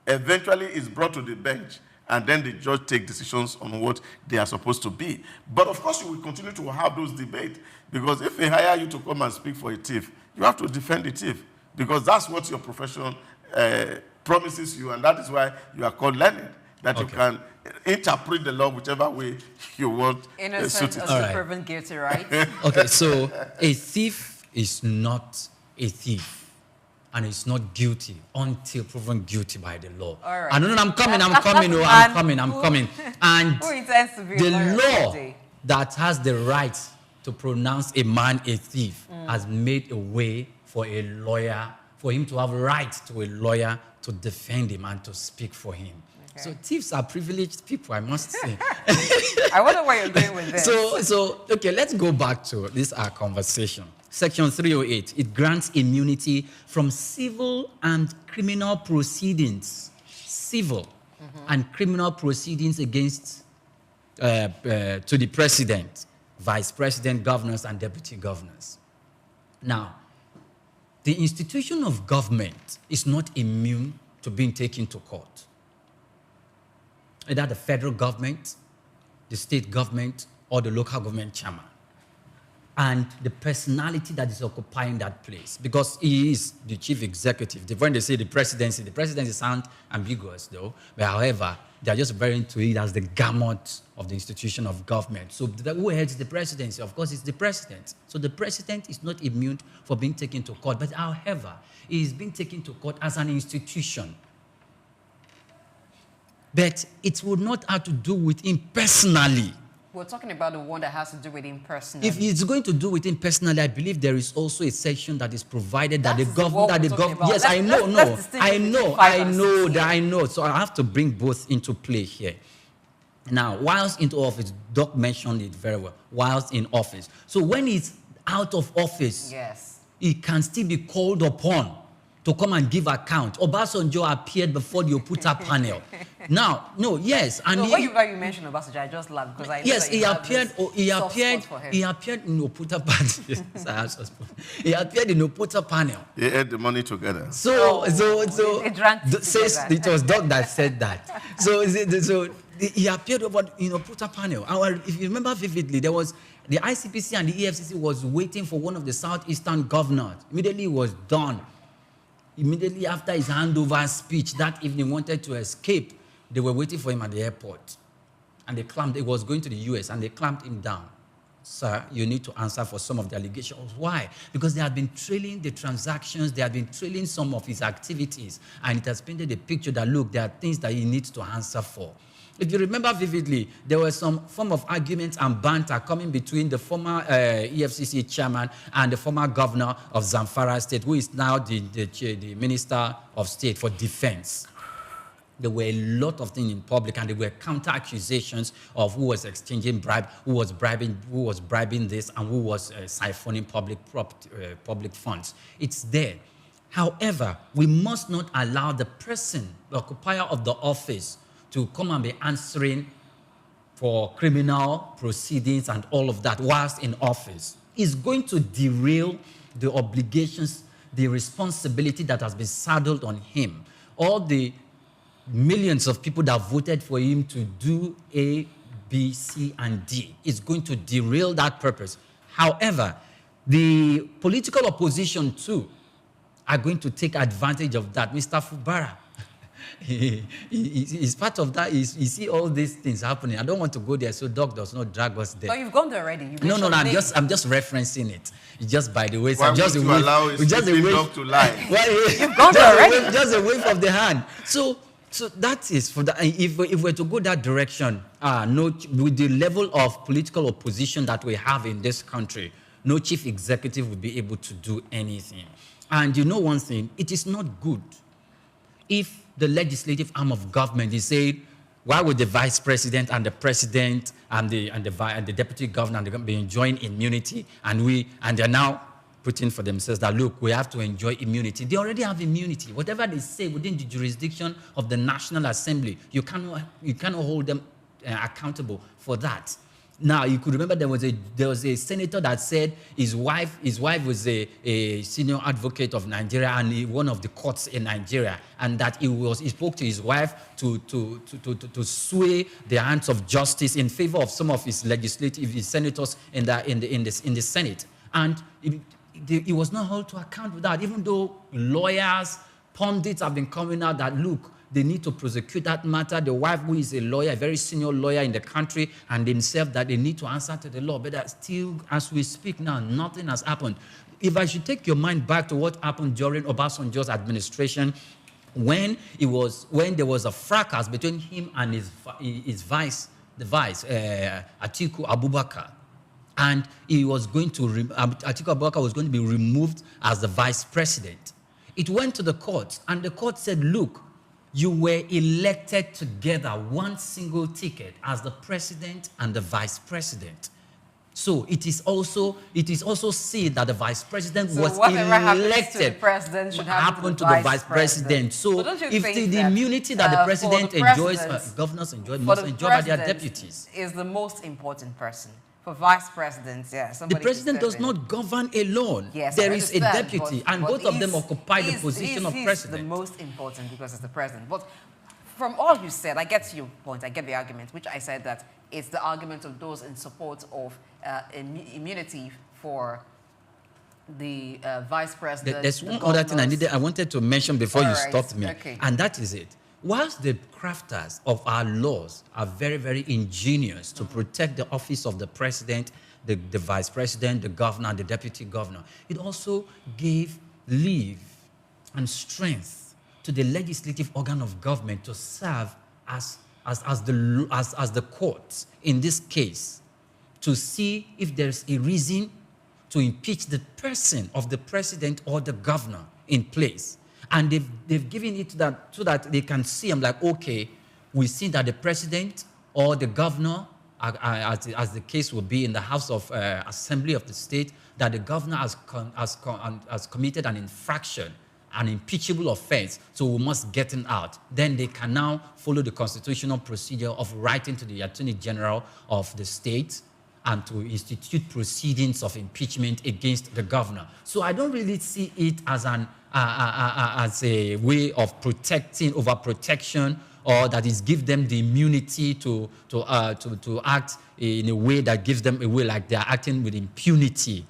eventually is brought to the bench, and then the judge take decisions on what they are supposed to be. But of course you will continue to have those debates, because if they hire you to come and speak for a thief, you have to defend the thief, because that's what your profession promises you, and that is why you are called learned, that you can interpret the law whichever way you want. Innocent until proven guilty, right? Okay, so a thief is not a thief, and is not guilty until proven guilty by the law. All right. And I'm coming. And who intends to be the law that has the right to pronounce a man a thief has made a way for a lawyer, for him to have right to a lawyer to defend him and to speak for him. Okay. So thieves are privileged people, I must say. I wonder where you're going with this. So okay, let's go back to this our conversation. Section 308, it grants immunity from civil and criminal proceedings. Civil and criminal proceedings against to the president, vice president, governors, and deputy governors. Now, the institution of government is not immune to being taken to court. Either the federal government, the state government, or the local government chairman. and the personality that is occupying that place, because he is the chief executive. When they say the presidency sounds ambiguous though, but however, they are just referring to it as the gamut of the institution of government. So who heads the presidency? Of course, it's the president. So the president is not immune for being taken to court, but however, he is being taken to court as an institution. But it would not have to do with him personally. We're talking about the one that has to do with him personally. If it's going to do with him personally, I believe there is also a section that is provided that the government, yes, I know. So I have to bring both into play here. Now, whilst into office, Doc mentioned it very well, whilst in office. So when he's out of office, yes, he can still be called upon to come and give account. Obasanjo appeared before the Oputa panel. Now, when you mentioned Obasanjo, I just laughed because I know yes, that he appeared in Oputa panel. He appeared in Oputa panel. They had the money together. It was Doc that said that. So he appeared in Oputa panel. If you remember vividly, there was the ICPC and the EFCC was waiting for one of the southeastern governors. Immediately it was done. Immediately after his handover speech that evening, wanted to escape. They were waiting for him at the airport. And they clamped, he was going to the US, and they clamped him down. Sir, you need to answer for some of the allegations. Why? Because they had been trailing the transactions, they had been trailing some of his activities, and it has painted a picture that, look, there are things that he needs to answer for. If you remember vividly, there was some form of arguments and banter coming between the former EFCC chairman and the former governor of Zamfara State, who is now the Minister of State for Defense. There were a lot of things in public, and there were counter accusations of who was exchanging bribe, who was bribing this, and who was siphoning public funds. It's there. However, we must not allow the person, the occupier of the office, to come and be answering for criminal proceedings and all of that whilst in office. It's going to derail the obligations, the responsibility that has been saddled on him. All the millions of people that voted for him to do A, B, C, and D. It's going to derail that purpose. However, the political opposition too are going to take advantage of that. Mr. Fubara, he's part of that. You see all these things happening. I don't want to go there, so Doc does not drag us there. No, you've gone there already. No, I'm just referencing it. Just by the way, why would you allow his Doc to lie? You've gone there already. Just a wave of the hand. So that is for that. If we're to go that direction, with the level of political opposition that we have in this country, no chief executive will be able to do anything. And you know one thing, it is not good if the legislative arm of government is saying, why would the vice president and the president and the deputy governor be enjoying immunity, and they're now putting for themselves that, look, we have to enjoy immunity. They already have immunity. Whatever they say within the jurisdiction of the National Assembly, you cannot hold them accountable for that. Now, you could remember there was a senator that said his wife was a senior advocate of Nigeria and one of the courts in Nigeria, and that he spoke to his wife to sway the hands of justice in favor of some of his senators in the Senate, and he was not held to account for that, even though lawyers, pundits have been coming out that, look, they need to prosecute that matter. The wife, who is a lawyer, a very senior lawyer in the country, and themselves, that they need to answer to the law. But that still, as we speak now, nothing has happened. If I should take your mind back to what happened during Obasanjo's administration, when there was a fracas between him and his vice, Atiku Abubakar, and Atiku Abubakar was going to be removed as the vice president. It went to the court, and the court said, look, you were elected together, one single ticket, as the president and the vice president. So it is also seen that the vice president was elected. To the president should happen to the vice president. So if the immunity that the president enjoys, governors must enjoy by their deputies. Is the most important person. For vice presidents, yeah. The president does not govern alone. Yes, there is a deputy, and both of them occupy the position of president. He's the most important because it's the president. But from all you said, I get your point. I get the argument, which I said that it's the argument of those in support of immunity for the vice president. There's one other thing I wanted to mention before you stopped me, and that is it. Whilst the crafters of our laws are very, very ingenious to protect the office of the president, the vice president, the governor, and the deputy governor, it also gave leave and strength to the legislative organ of government to serve as the courts in this case, to see if there's a reason to impeach the person of the president or the governor in place. And they've given it so that they can see, I'm like, okay, we see that the president or the governor, as the case will be in the House of Assembly of the state, that the governor has committed an infraction, an impeachable offense, so we must get him out. Then they can now follow the constitutional procedure of writing to the Attorney General of the state and to institute proceedings of impeachment against the governor. So I don't really see it as as a way of protecting, overprotection, or that is give them the immunity to act in a way that gives them a way like they are acting with impunity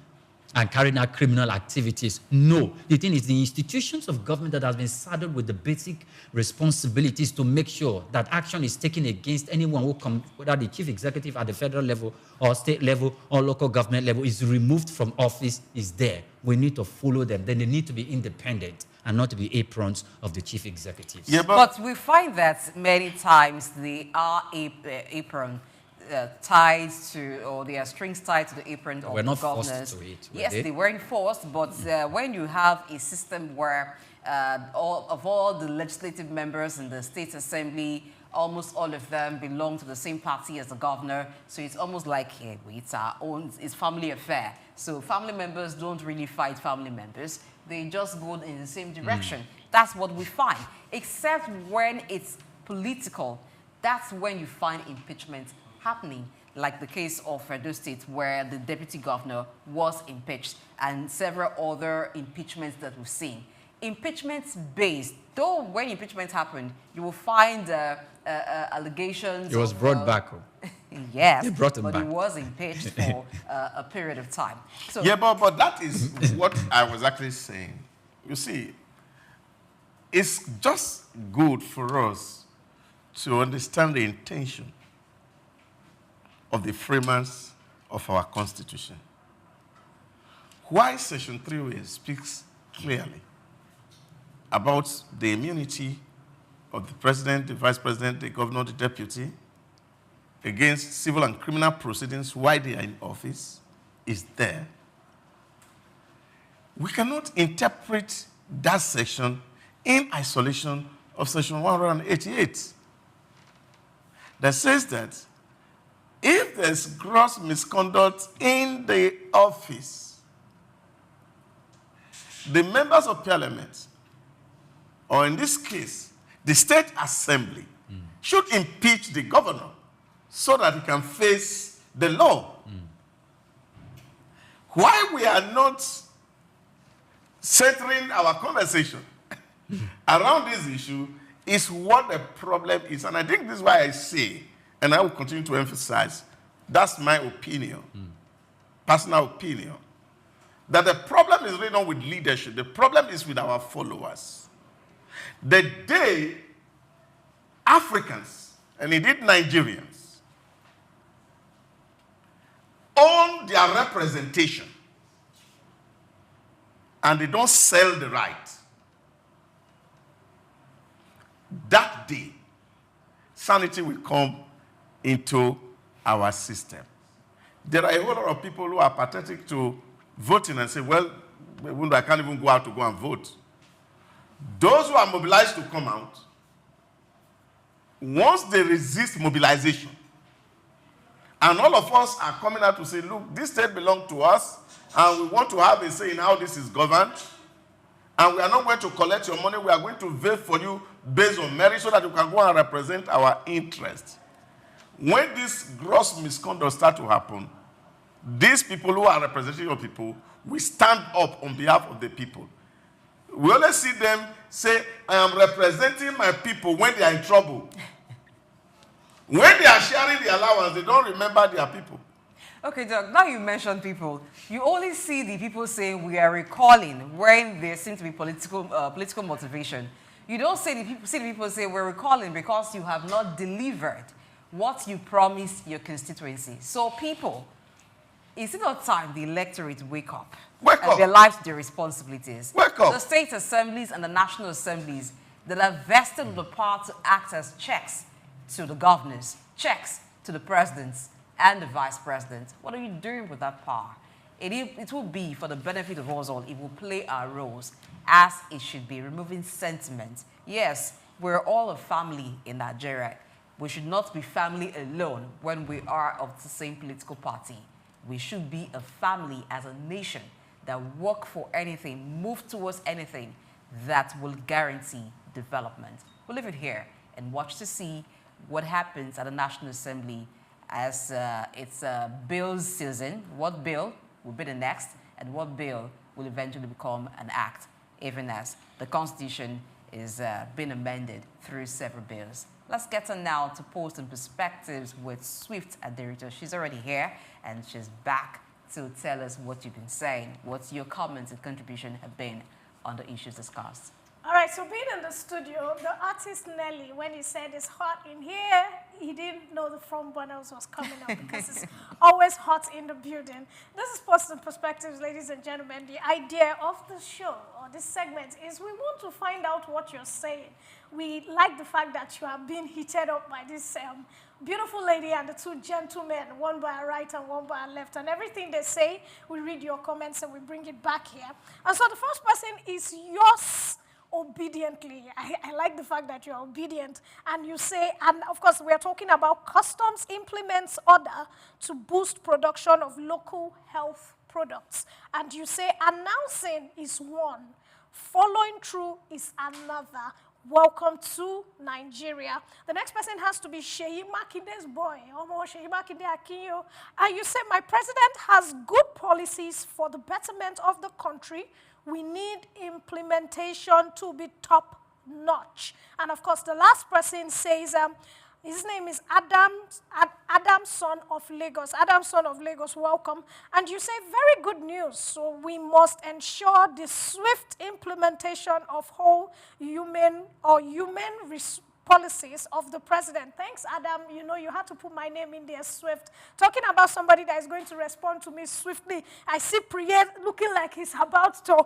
and carrying out criminal activities. No. The thing is, the institutions of government that has been saddled with the basic responsibilities to make sure that action is taken against anyone who comes, whether the chief executive at the federal level or state level or local government level is removed from office, is there. We need to follow them. Then they need to be independent and not to be aprons of the chief executives. Yeah, but we find that many times they are apron tied to, or there are strings tied to the apron of the governors. Forced to it, yes, they weren't forced, but when you have a system where all the legislative members in the state assembly, almost all of them belong to the same party as the governor, so it's almost like, hey, it's our own, it's family affair. So family members don't really fight family members. They just go in the same direction. That's what we find. Except when it's political, that's when you find impeachment happening, like the case of Edo State, where the deputy governor was impeached, and several other impeachments that we've seen. Impeachments based, though when impeachment happened, you will find allegations. He was brought back. Yes, they brought him but back. he was impeached for a period of time. So, yeah, but that is what I was actually saying. You see, it's just good for us to understand the intention of the framers of our Constitution. Why Section 3 speaks clearly about the immunity of the president, the vice president, the governor, the deputy, against civil and criminal proceedings while they are in office, is there. We cannot interpret that section in isolation of Section 188 that says that if there's gross misconduct in the office, the members of parliament, or in this case, the state assembly, should impeach the governor so that he can face the law. Why we are not centering our conversation around this issue is what the problem is. And I think this is why I say, and I will continue to emphasize, that's my opinion, personal opinion, that the problem is really not with leadership. The problem is with our followers. The day Africans, and indeed Nigerians, own their representation and they don't sell the right, that day, sanity will come into our system. There are a whole lot of people who are pathetic to voting and say, well, I can't even go out to go and vote. Those who are mobilized to come out, once they resist mobilization, and all of us are coming out to say, look, this state belongs to us, and we want to have a say in how this is governed, and we are not going to collect your money, we are going to vote for you based on merit so that you can go and represent our interests. When this gross misconduct starts to happen, these people who are representative of people will stand up on behalf of the people. We always see them say, I am representing my people when they are in trouble. When they are sharing the allowance, they don't remember their people. Okay, Doc, now you mentioned people. You only see the people saying we are recalling when there seems to be political motivation. You don't see the people say we're recalling because you have not delivered what you promised your constituency. So people, is it not time the electorate wake up? Wake and up. realize their responsibilities? Wake up. The state assemblies and the national assemblies that are vested with the power to act as checks to the governors, checks to the presidents and the vice president. What are you doing with that power? It will be for the benefit of us all. It will play our roles as it should be, removing sentiment. Yes, we're all a family in Nigeria. We should not be family alone when we are of the same political party. We should be a family as a nation that work for anything, move towards anything that will guarantee development. We'll leave it here and watch to see what happens at the National Assembly as it's bill's season. What bill will be the next and what bill will eventually become an act, even as the Constitution is being amended through several bills. Let's get on now to Post and Perspectives with Swift Aderito. She's already here and she's back to tell us what you've been saying, what your comments and contribution have been on the issues discussed. All right, so being in the studio, the artist Nelly, when he said it's hot in here, he didn't know the front burners was coming up because it's always hot in the building. This is Post and Perspectives, ladies and gentlemen. The idea of the show or this segment is we want to find out what you're saying. We like the fact that you are being heated up by this beautiful lady and the two gentlemen, one by our right and one by our left. And everything they say, we read your comments and we bring it back here. And so the first person is yours. Obediently. I like the fact that you're obedient and you say, and of course we're talking about customs implements order to boost production of local health products. And you say announcing is one, following through is another. Welcome to Nigeria. The next person has to be Sheyi Makinde's boy, Sheyi Makinde Akinyo. And you say, my president has good policies for the betterment of the country. We need implementation to be top notch. And of course, the last person says, his name is Adam, son of Lagos. Adam, son of Lagos, welcome. And you say, very good news. So we must ensure the swift implementation of whole human policies of the president. Thanks, Adam. You know, you had to put my name in there, Swift. Talking about somebody that is going to respond to me swiftly. I see Priya looking like he's about to,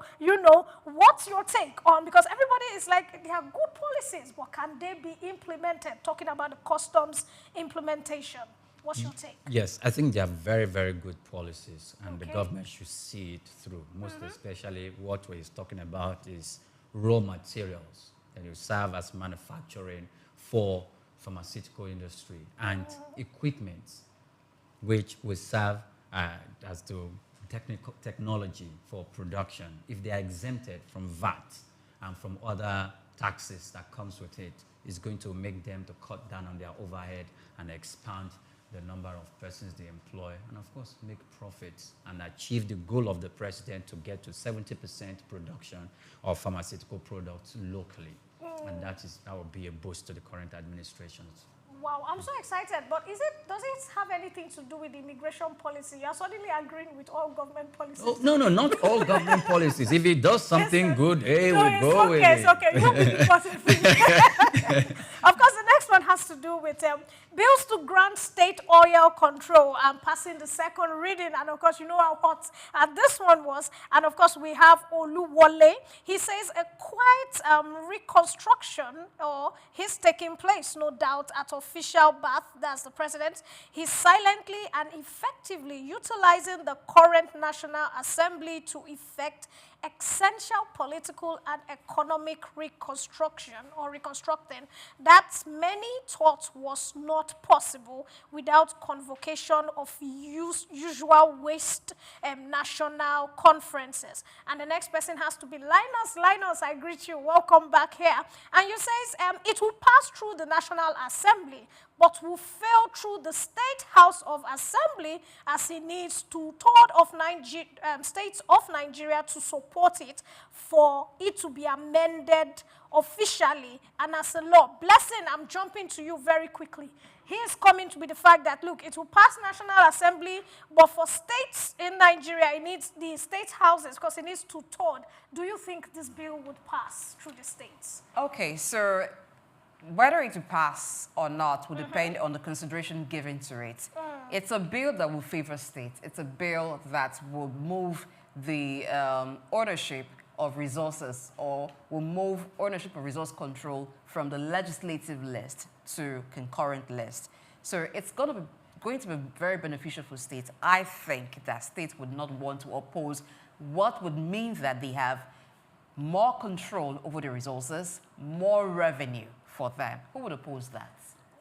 what's your take on, because everybody is like, they have good policies, but can they be implemented? Talking about the customs implementation. What's your take? Yes, I think they are very, very good policies, and the government should see it through. Most especially what we're talking about is raw materials that will serve as manufacturing for pharmaceutical industry and equipment, which will serve as the technology for production. If they are exempted from VAT and from other taxes that comes with it, it's going to make them to cut down on their overhead and expand the number of persons they employ, and of course make profits and achieve the goal of the president to get to 70% production of pharmaceutical products locally. And that will be a boost to the current administrations. Wow, I'm so excited. But does it have anything to do with immigration policy? You're suddenly agreeing with all government policies. Oh, no, not all government policies. If it does something good, hey, we'll go with it. it. Okay, you'll be the positive. Of course, the next one has to do with bills to grant state oil control and passing the second reading. And of course, you know how hot this one was. And of course, we have Oluwole. He says a quiet reconstruction is taking place, no doubt, at official bath, that's the president. He's silently and effectively utilizing the current National Assembly to effect essential political and economic reconstruction or reconstructing that many thought was not possible without convocation of usual waste national conferences. And the next person has to be Linus. Linus, I greet you. Welcome back here. And you says it will pass through the National Assembly, but will fail through the State House of Assembly, as he needs 2/3 of states of Nigeria to support it for it to be amended officially and as a law. Blessing, I'm jumping to you very quickly. He is coming to be the fact that, look, it will pass National Assembly, but for states in Nigeria, it needs the state houses because it needs 2/3. Do you think this bill would pass through the states? Okay, so whether it will pass or not will depend on the consideration given to it. It's a bill that will favor states. It's a bill that will move the ownership of resources, or will move ownership of resource control from the legislative list to concurrent list. So it's going to be very beneficial for states. I think that states would not want to oppose what would mean that they have more control over the resources, more revenue for them. Who would oppose that?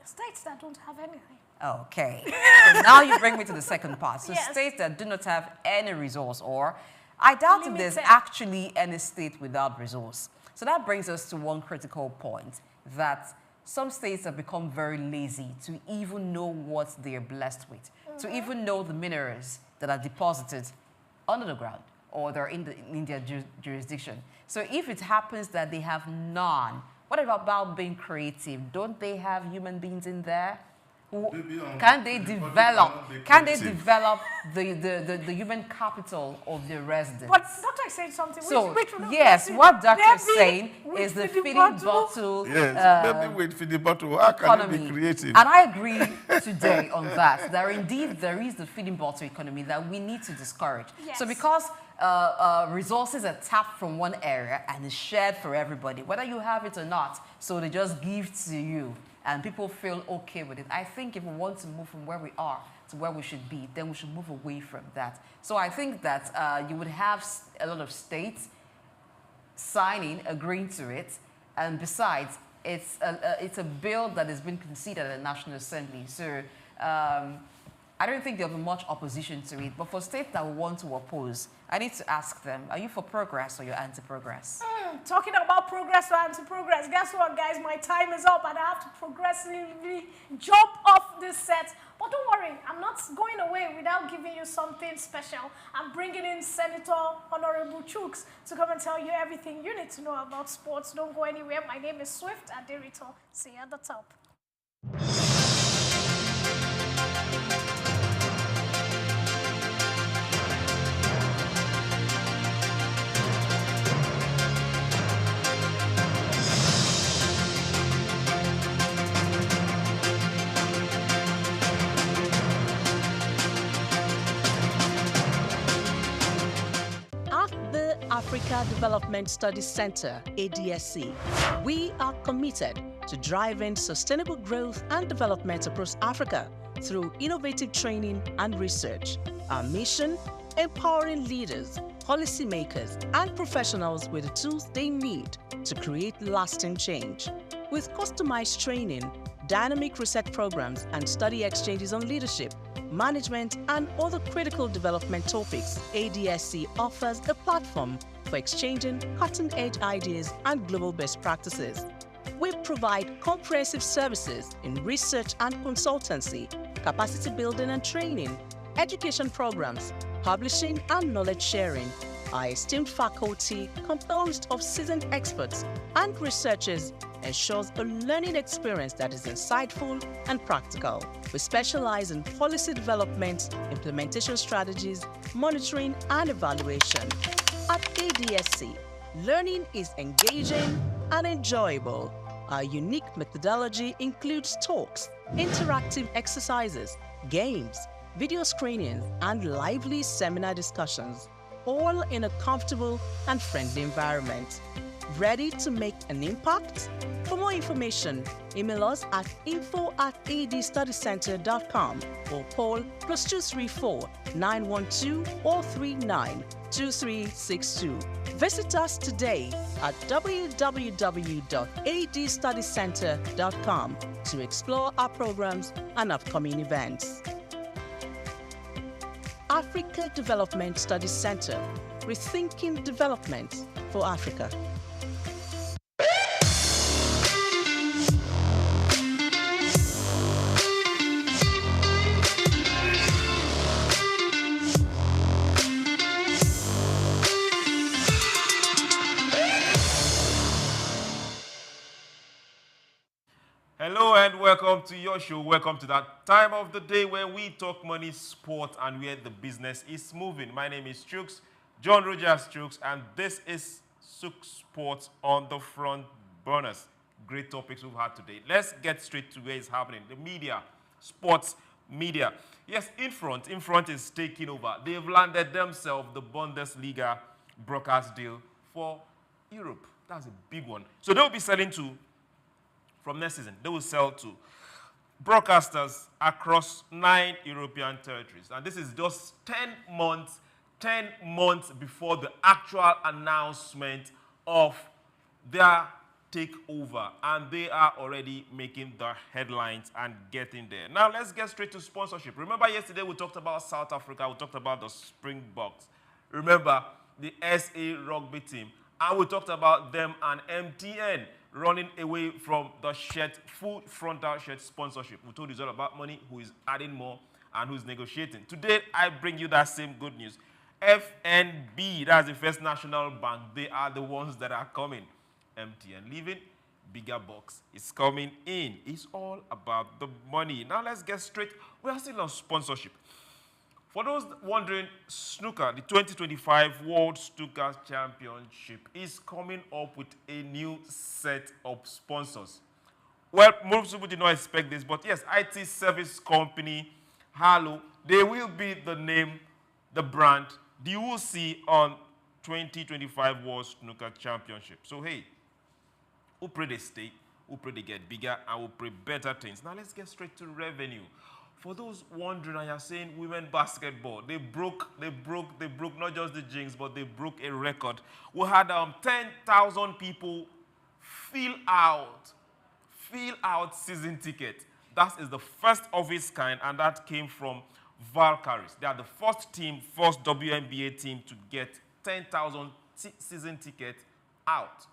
States that don't have anything. Okay. So now you bring me to the second part. So Yes. states that do not have any resource, or I doubt if there's actually any state without resource. So that brings us to one critical point, that some states have become very lazy to even know what they are blessed with, to even know the minerals that are deposited under the ground or they're in their jurisdiction. So if it happens that they have none, what about being creative? Don't they have human beings in there? Can they develop the human capital of the residents? But Doctor is saying something. So, yes, what Doctor is saying is the feeding bottle maybe with feeding bottle, how can you be creative? And I agree today on that. There is the feeding bottle economy that we need to discourage. Yes. So because resources are tapped from one area and is shared for everybody, whether you have it or not, so they just give to you and people feel okay with it. I think if we want to move from where we are to where we should be, then we should move away from that. So I think that you would have a lot of states signing, agreeing to it, and besides, it's a bill that has been considered at the National Assembly. So I don't think there'll be much opposition to it. But for states that want to oppose, I need to ask them, are you for progress or you're anti-progress? Talking about progress or anti-progress, guess what, guys? My time is up and I have to progressively jump off this set. But don't worry, I'm not going away without giving you something special. I'm bringing in Senator Honorable Chooks to come and tell you everything you need to know about sports. Don't go anywhere. My name is Swift Aderito. See you at the top. Africa Development Studies Center, ADSC, we are committed to driving sustainable growth and development across Africa through innovative training and research. Our mission, empowering leaders, policymakers, and professionals with the tools they need to create lasting change. With customized training, dynamic research programs, and study exchanges on leadership, management, and other critical development topics, ADSC offers a platform for exchanging cutting-edge ideas and global best practices. We provide comprehensive services in research and consultancy, capacity building and training, education programs, publishing and knowledge sharing. Our esteemed faculty, composed of seasoned experts and researchers, ensures a learning experience that is insightful and practical. We specialize in policy development, implementation strategies, monitoring, and evaluation. At ADSC, learning is engaging and enjoyable. Our unique methodology includes talks, interactive exercises, games, video screenings, and lively seminar discussions, all in a comfortable and friendly environment. Ready to make an impact? For more information, email us at info@adstudycenter.com or call +234 912 439 2362. Visit us today at www.adstudycenter.com to explore our programs and upcoming events. Africa Development Studies Center, rethinking development for Africa. welcome to your show. Welcome to that time of the day where we talk money, sport, and where the business is moving. My name is Souq, John Rogers Souq, and this is Souq Sports on the front burners. Great topics we've had today. Let's get straight to where it's happening. The media, sports media. Yes, in front is taking over. They've landed themselves the Bundesliga broadcast deal for Europe. That's a big one. So they'll be selling to, from next season, they will sell to broadcasters across 9 European territories. And this is just 10 months before the actual announcement of their takeover. And they are already making the headlines and getting there. Now, let's get straight to sponsorship. Remember yesterday we talked about South Africa. We talked about the Springboks. Remember the SA rugby team. And we talked about them and MTN running away from the full frontal shirt sponsorship. We told you it's all about money, who is adding more, and who's negotiating. Today, I bring you that same good news. FNB, that's the First National Bank, they are the ones that are coming. MTN leaving, bigger box is coming in. It's all about the money. Now, let's get straight. We are still on sponsorship. For those wondering, snooker, the 2025 World Snooker Championship is coming up with a new set of sponsors. Well, most people did not expect this, but yes, IT service company, Halo, they will be the name, the brand, you will see on 2025 World Snooker Championship. So, hey, we pray they stay, we pray they get bigger, and we pray better things. Now, let's get straight to revenue. For those wondering, and you're saying women basketball, they broke not just the jinx, but they broke a record. We had 10,000 people fill out season ticket. That is the first of its kind, and that came from Valkyries. They are the first WNBA team to get 10,000 season tickets out.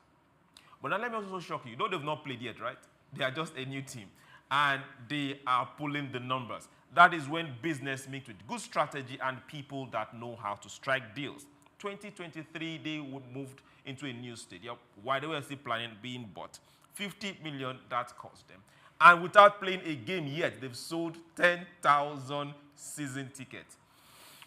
But now let me also shock you. You know they've not played yet, right? They are just a new team. And they are pulling the numbers. That is when business meets with good strategy and people that know how to strike deals. 2023, they moved into a new stadium while they were still planning being bought. 50 million, that cost them. And without playing a game yet, they've sold 10,000 season tickets.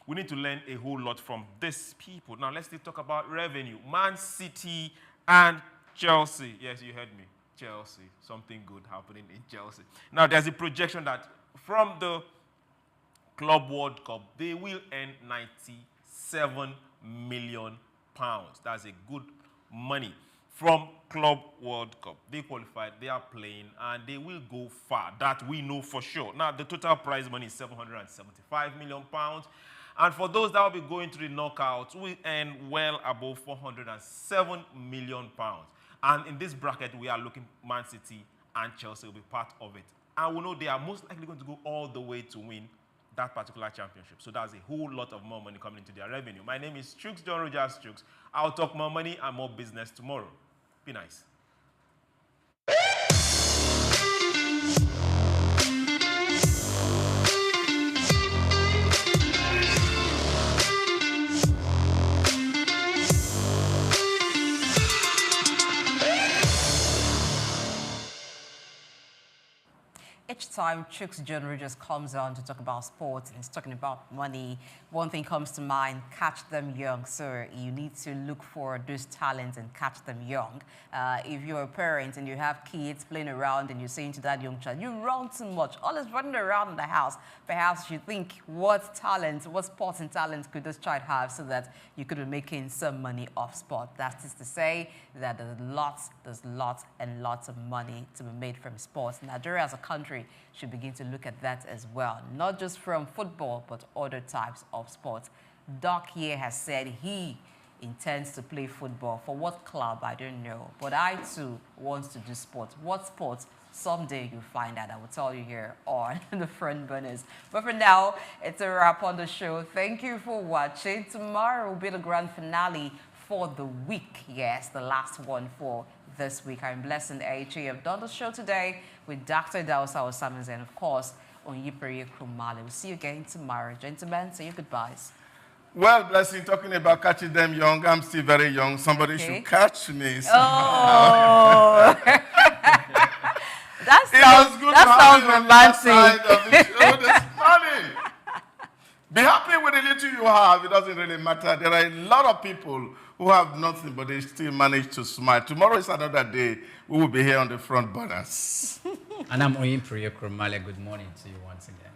We need to learn a whole lot from these people. Now, let's still talk about revenue. Man City and Chelsea. Yes, you heard me. Chelsea, something good happening in Chelsea. Now, there's a projection that from the Club World Cup, they will earn 97 million pounds. That's a good money. From Club World Cup, they qualified, they are playing, and they will go far. That we know for sure. Now, the total prize money is 775 million pounds. And for those that will be going to the knockouts, we earn well above 407 million pounds. And in this bracket, we are looking Man City and Chelsea will be part of it. And we know they are most likely going to go all the way to win that particular championship. So that's a whole lot of more money coming into their revenue. My name is Souq, John Rogers Souq. I'll talk more money and more business tomorrow. Be nice. Each time Souq John Rogers comes on to talk about sports and he's talking about money, one thing comes to mind: catch them young. So you need to look for those talents and catch them young. If you're a parent and you have kids playing around and you're saying to that young child, you run too much, always running around in the house, perhaps you think, what talent, what sports and talent could this child have so that you could be making some money off sport? That is to say that there's lots and lots of money to be made from sports. Nigeria as a country should begin to look at that as well, not just from football, but other types of sports. Doc here has said he intends to play football. For what club, I don't know. But I too want to do sports. What sports? Someday you'll find out. I will tell you here on the front burners. But for now, it's a wrap on the show. Thank you for watching. Tomorrow will be the grand finale for the week. Yes, the last one for this week. I'm Blessing Aichi. I've done the show today with Dr. Dausa Osamins and, of course, Onyipere Krumale. We'll see you again tomorrow. Gentlemen, say your goodbyes. Well, Blessing, talking about catching them young, I'm still very young. Somebody should catch me. Oh. That's sounds romantic. There's money. Be happy with the little you have. It doesn't really matter. There are a lot of people who have nothing, but they still manage to smile. Tomorrow is another day. We will be here on the front burners. And I'm Oyin Priya Kromale. Good morning to you once again.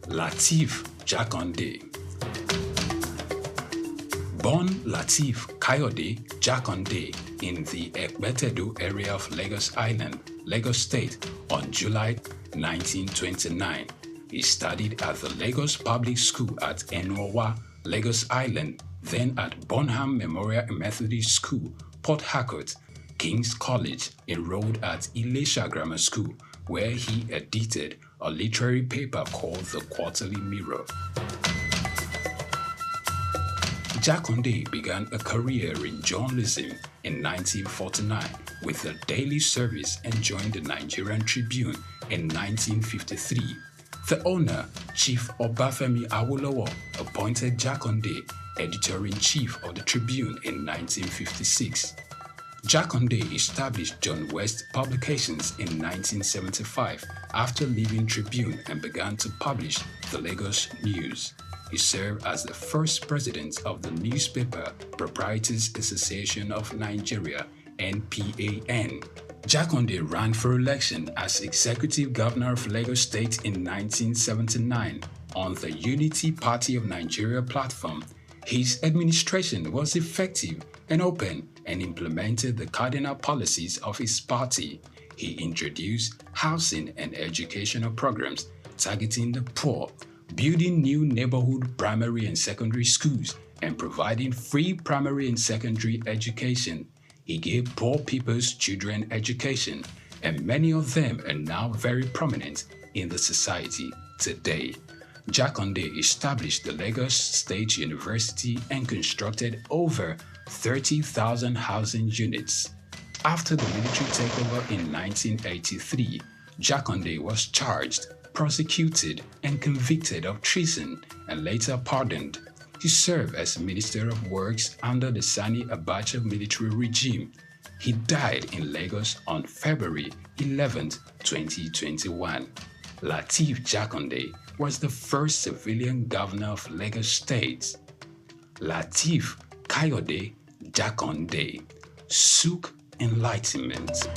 Lateef Jakande. Born Lateef Kayode Jakande in the Ekpetedo area of Lagos Island, Lagos State, on July 1929. He studied at the Lagos Public School at Enowa, Lagos Island, then at Bonham Memorial Methodist School, Port Harcourt, King's College, enrolled at Ilesha Grammar School, where he edited a literary paper called The Quarterly Mirror. Jakande began a career in journalism in 1949 with a daily service and joined the Nigerian Tribune in 1953. The owner, Chief Obafemi Awolowo, appointed Jakande editor-in-chief of the Tribune in 1956. Jakande established John West Publications in 1975 after leaving Tribune and began to publish the Lagos News. He served as the first president of the Newspaper Proprietors Association of Nigeria, NPAN. Jakande ran for election as executive governor of Lagos State in 1979 on the Unity Party of Nigeria platform. His administration was effective and open and implemented the cardinal policies of his party. He introduced housing and educational programs targeting the poor, building new neighborhood primary and secondary schools, and providing free primary and secondary education. He gave poor people's children education, and many of them are now very prominent in the society today. Jakande established the Lagos State University and constructed over 30,000 housing units. After the military takeover in 1983, Jakande was charged, prosecuted, and convicted of treason and later pardoned. He served as Minister of Works under the Sani Abacha military regime. He died in Lagos on February 11, 2021. Lateef Jakande was the first civilian governor of Lagos State. Lateef Kayode Jakande, Souq Enlightenment.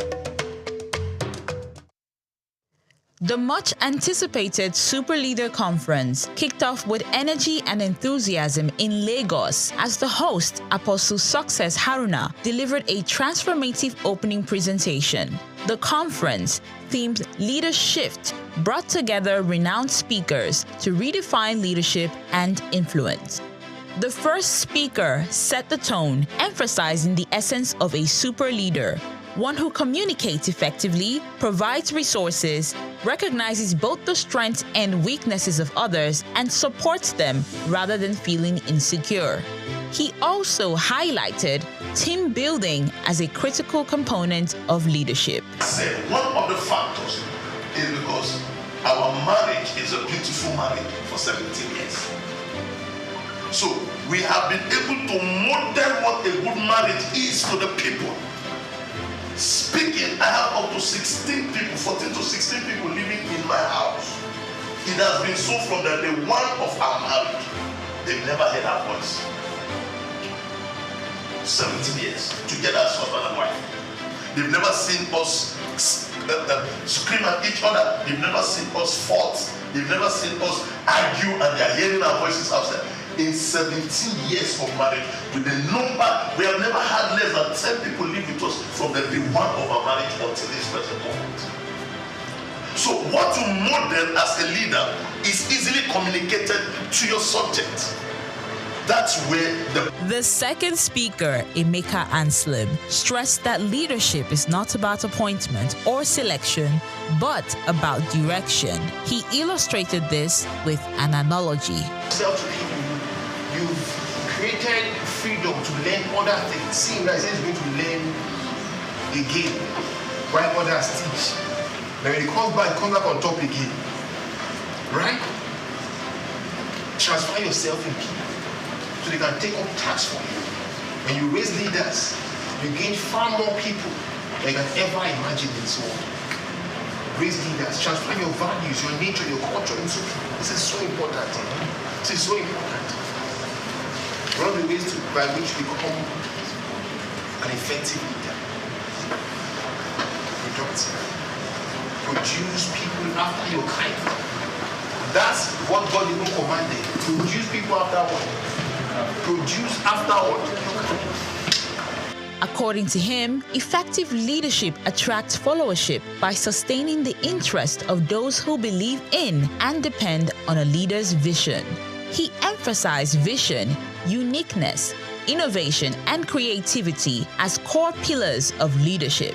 The much-anticipated Super Leader Conference kicked off with energy and enthusiasm in Lagos as the host, Apostle Success Haruna, delivered a transformative opening presentation. The conference, themed Leader Shift, brought together renowned speakers to redefine leadership and influence. The first speaker set the tone, emphasizing the essence of a super leader, one who communicates effectively, provides resources, recognizes both the strengths and weaknesses of others, and supports them rather than feeling insecure. He also highlighted team building as a critical component of leadership. One of the factors is because our marriage is a beautiful marriage for 17 years. So we have been able to model what a good marriage is to the people. Speaking, I have up to 16 people, 14 to 16 people living in my house. It has been so from the day one of our marriage. They've never heard our voice. 17 years together as husband and wife. They've never seen us scream at each other. They've never seen us fight. They've never seen us argue, and they're hearing our voices outside. In 17 years of marriage, with the number, we have never had less than 10 people live with us from the day one of our marriage until this present moment. So what you model as a leader is easily communicated to your subject. That's where The second speaker, Emeka Anslem, stressed that leadership is not about appointment or selection, but about direction. He illustrated this with an analogy. You've created freedom to learn other things. See, now he says he's going to learn again while others teach. Then when he comes back on top again. Right? Transfer yourself in people so they can take up tasks for you. When you raise leaders, you gain far more people than you can ever imagine in this world. Raise leaders, transfer your values, your nature, your culture into people. This is so important. This is so important. One of the ways by which we become an effective leader. Productive. Produce people after your kind. That's what God even commanded. Produce people after what? Produce after what? According to him, effective leadership attracts followership by sustaining the interest of those who believe in and depend on a leader's vision. He emphasized vision, uniqueness, innovation, and creativity as core pillars of leadership.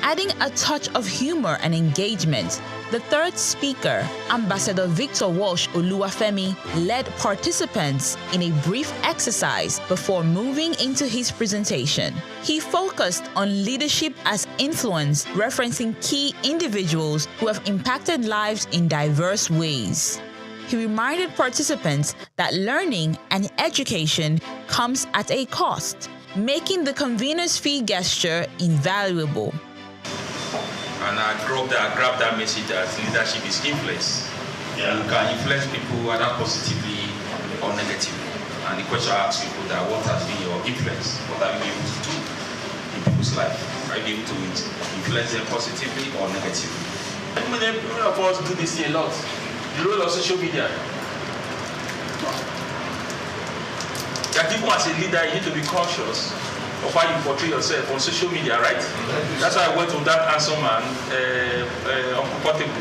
Adding a touch of humor and engagement, the third speaker, Ambassador Victor Walsh Oluwafemi, led participants in a brief exercise before moving into his presentation. He focused on leadership as influence, referencing key individuals who have impacted lives in diverse ways. He reminded participants that learning and education comes at a cost, making the convener's fee gesture invaluable. And I grabbed that message that leadership is influence. Yeah. You can influence people either positively or negatively. And the question I ask people that what has been your influence? What have you been able to do in people's life? Are you able to influence them positively or negatively? Many of us do this a lot. The role of social media. That even as a leader, you need to be cautious of how you portray yourself on social media, right? That's why I went with that handsome man, uncomfortable.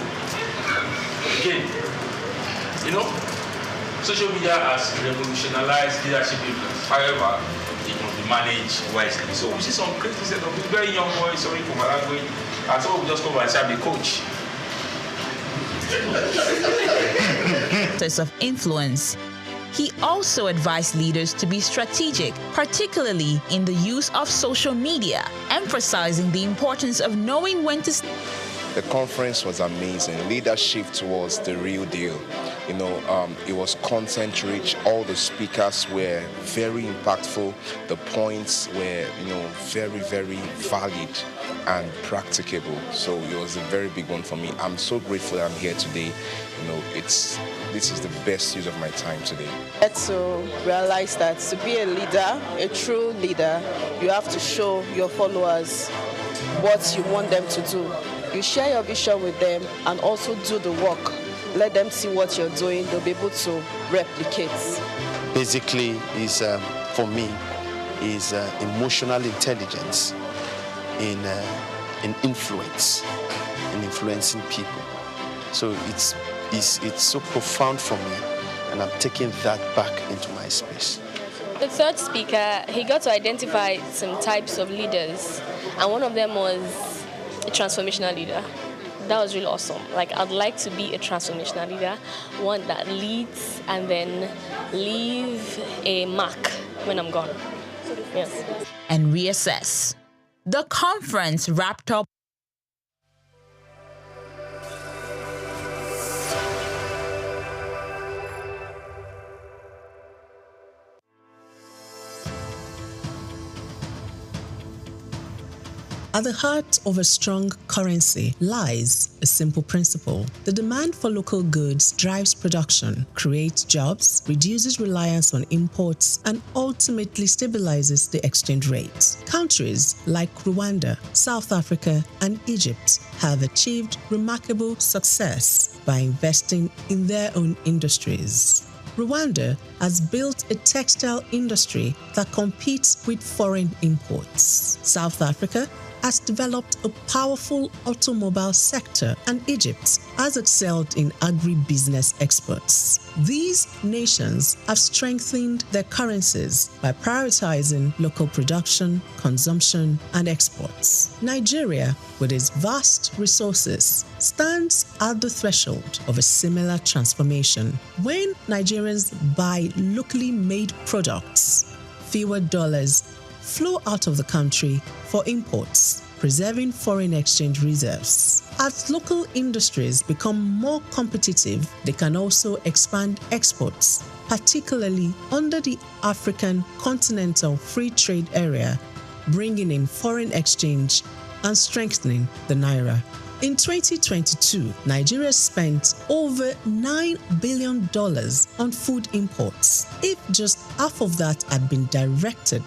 Again, you know, social media has revolutionized leadership influence. However, it must be managed wisely. So we see some crazy set of very young boys, sorry for my language, and so we just come and say, I'm a coach. Of influence. He also advised leaders to be strategic, particularly in the use of social media, emphasizing the importance of knowing when to... The conference was amazing. Leadership was the real deal. You know, it was content rich. All the speakers were very impactful. The points were, very, very valid and practicable. So it was a very big one for me. I'm so grateful that I'm here today. This is the best use of my time today. To realize that to be a leader, a true leader, you have to show your followers what you want them to do. You share your vision with them and also do the work. Let them see what you're doing. They'll be able to replicate. Basically, for me, is emotional intelligence in influence, in influencing people. So it's so profound for me, and I'm taking that back into my space. The third speaker, he got to identify some types of leaders, and one of them was a transformational leader. That was really awesome. Like, I'd like to be a transformational leader, one that leads and then leave a mark when I'm gone. Yes. And reassess. The conference wrapped up. At the heart of a strong currency lies a simple principle. The demand for local goods drives production, creates jobs, reduces reliance on imports, and ultimately stabilizes the exchange rate. Countries like Rwanda, South Africa, and Egypt have achieved remarkable success by investing in their own industries. Rwanda has built a textile industry that competes with foreign imports. South Africa has developed a powerful automobile sector, and Egypt has excelled in agribusiness exports. These nations have strengthened their currencies by prioritizing local production, consumption, and exports. Nigeria, with its vast resources, stands at the threshold of a similar transformation. When Nigerians buy locally made products, fewer dollars flow out of the country for imports, preserving foreign exchange reserves. As local industries become more competitive, they can also expand exports, particularly under the African Continental Free Trade Area, bringing in foreign exchange and strengthening the naira. In 2022, Nigeria spent over $9 billion on food imports. If just half of that had been directed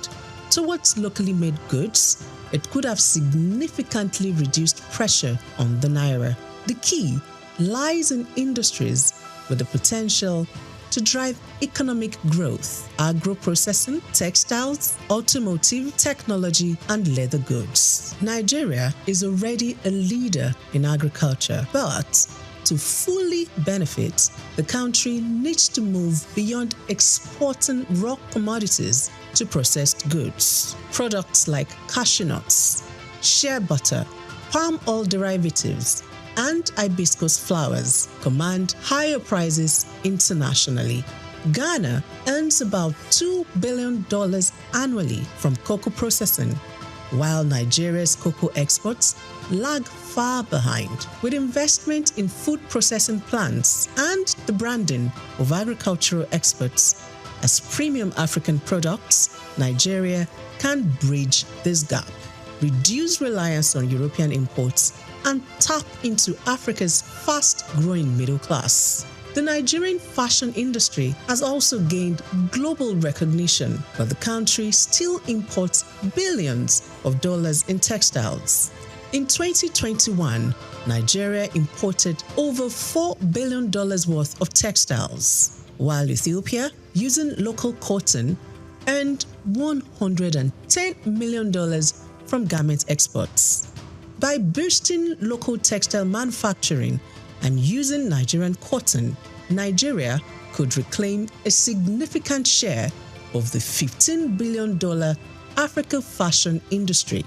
towards locally made goods, it could have significantly reduced pressure on the naira. The key lies in industries with the potential to drive economic growth: agro-processing, textiles, automotive, technology, and leather goods. Nigeria is already a leader in agriculture, but to fully benefit, the country needs to move beyond exporting raw commodities to processed goods. Products like cashew nuts, shea butter, palm oil derivatives, and hibiscus flowers command higher prices internationally. Ghana earns about $2 billion annually from cocoa processing, while Nigeria's cocoa exports lag far behind. With investment in food processing plants and the branding of agricultural exports as premium African products, Nigeria can bridge this gap, reduce reliance on European imports, and tap into Africa's fast-growing middle class. The Nigerian fashion industry has also gained global recognition, but the country still imports billions of dollars in textiles. In 2021, Nigeria imported over $4 billion worth of textiles, while Ethiopia, using local cotton, earned $110 million from garment exports. By boosting local textile manufacturing and using Nigerian cotton, Nigeria could reclaim a significant share of the $15 billion Africa fashion industry,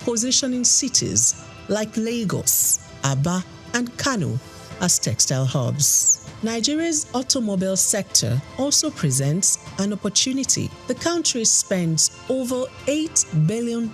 positioning cities like Lagos, Aba, and Kano as textile hubs. Nigeria's automobile sector also presents an opportunity. The country spends over $8 billion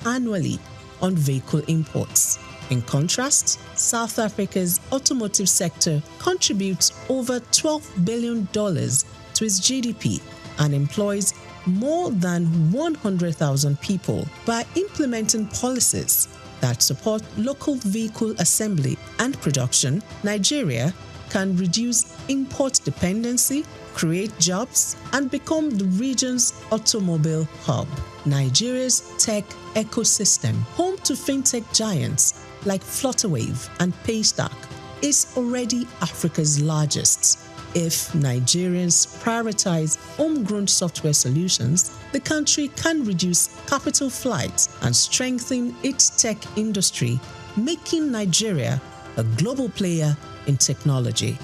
annually on vehicle imports. In contrast, South Africa's automotive sector contributes over $12 billion to its GDP and employs more than 100,000 people. By implementing policies that support local vehicle assembly and production, Nigeria can reduce import dependency, create jobs, and become the region's automobile hub. Nigeria's tech ecosystem, home to fintech giants like Flutterwave and Paystack, is already Africa's largest. If Nigerians prioritize homegrown software solutions, the country can reduce capital flight and strengthen its tech industry, making Nigeria a global player in technology.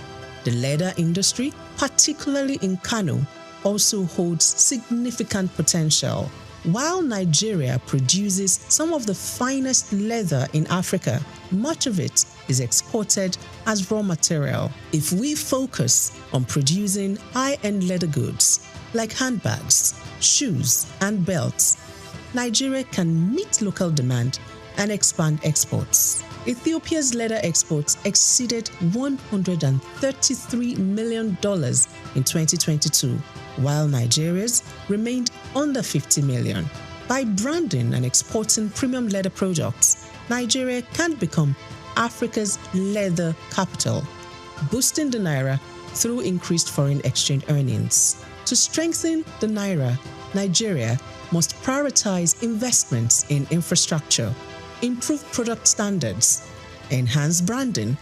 The leather industry, particularly in Kano, also holds significant potential. While Nigeria produces some of the finest leather in Africa, much of it is exported as raw material. If we focus on producing high-end leather goods like handbags, shoes, and belts, Nigeria can meet local demand and expand exports. Ethiopia's leather exports exceeded $133 million in 2022, while Nigeria's remained under $50 million. By branding and exporting premium leather products, Nigeria can become Africa's leather capital, boosting the naira through increased foreign exchange earnings. To strengthen the naira, Nigeria must prioritize investments in infrastructure, improve product standards, enhance branding,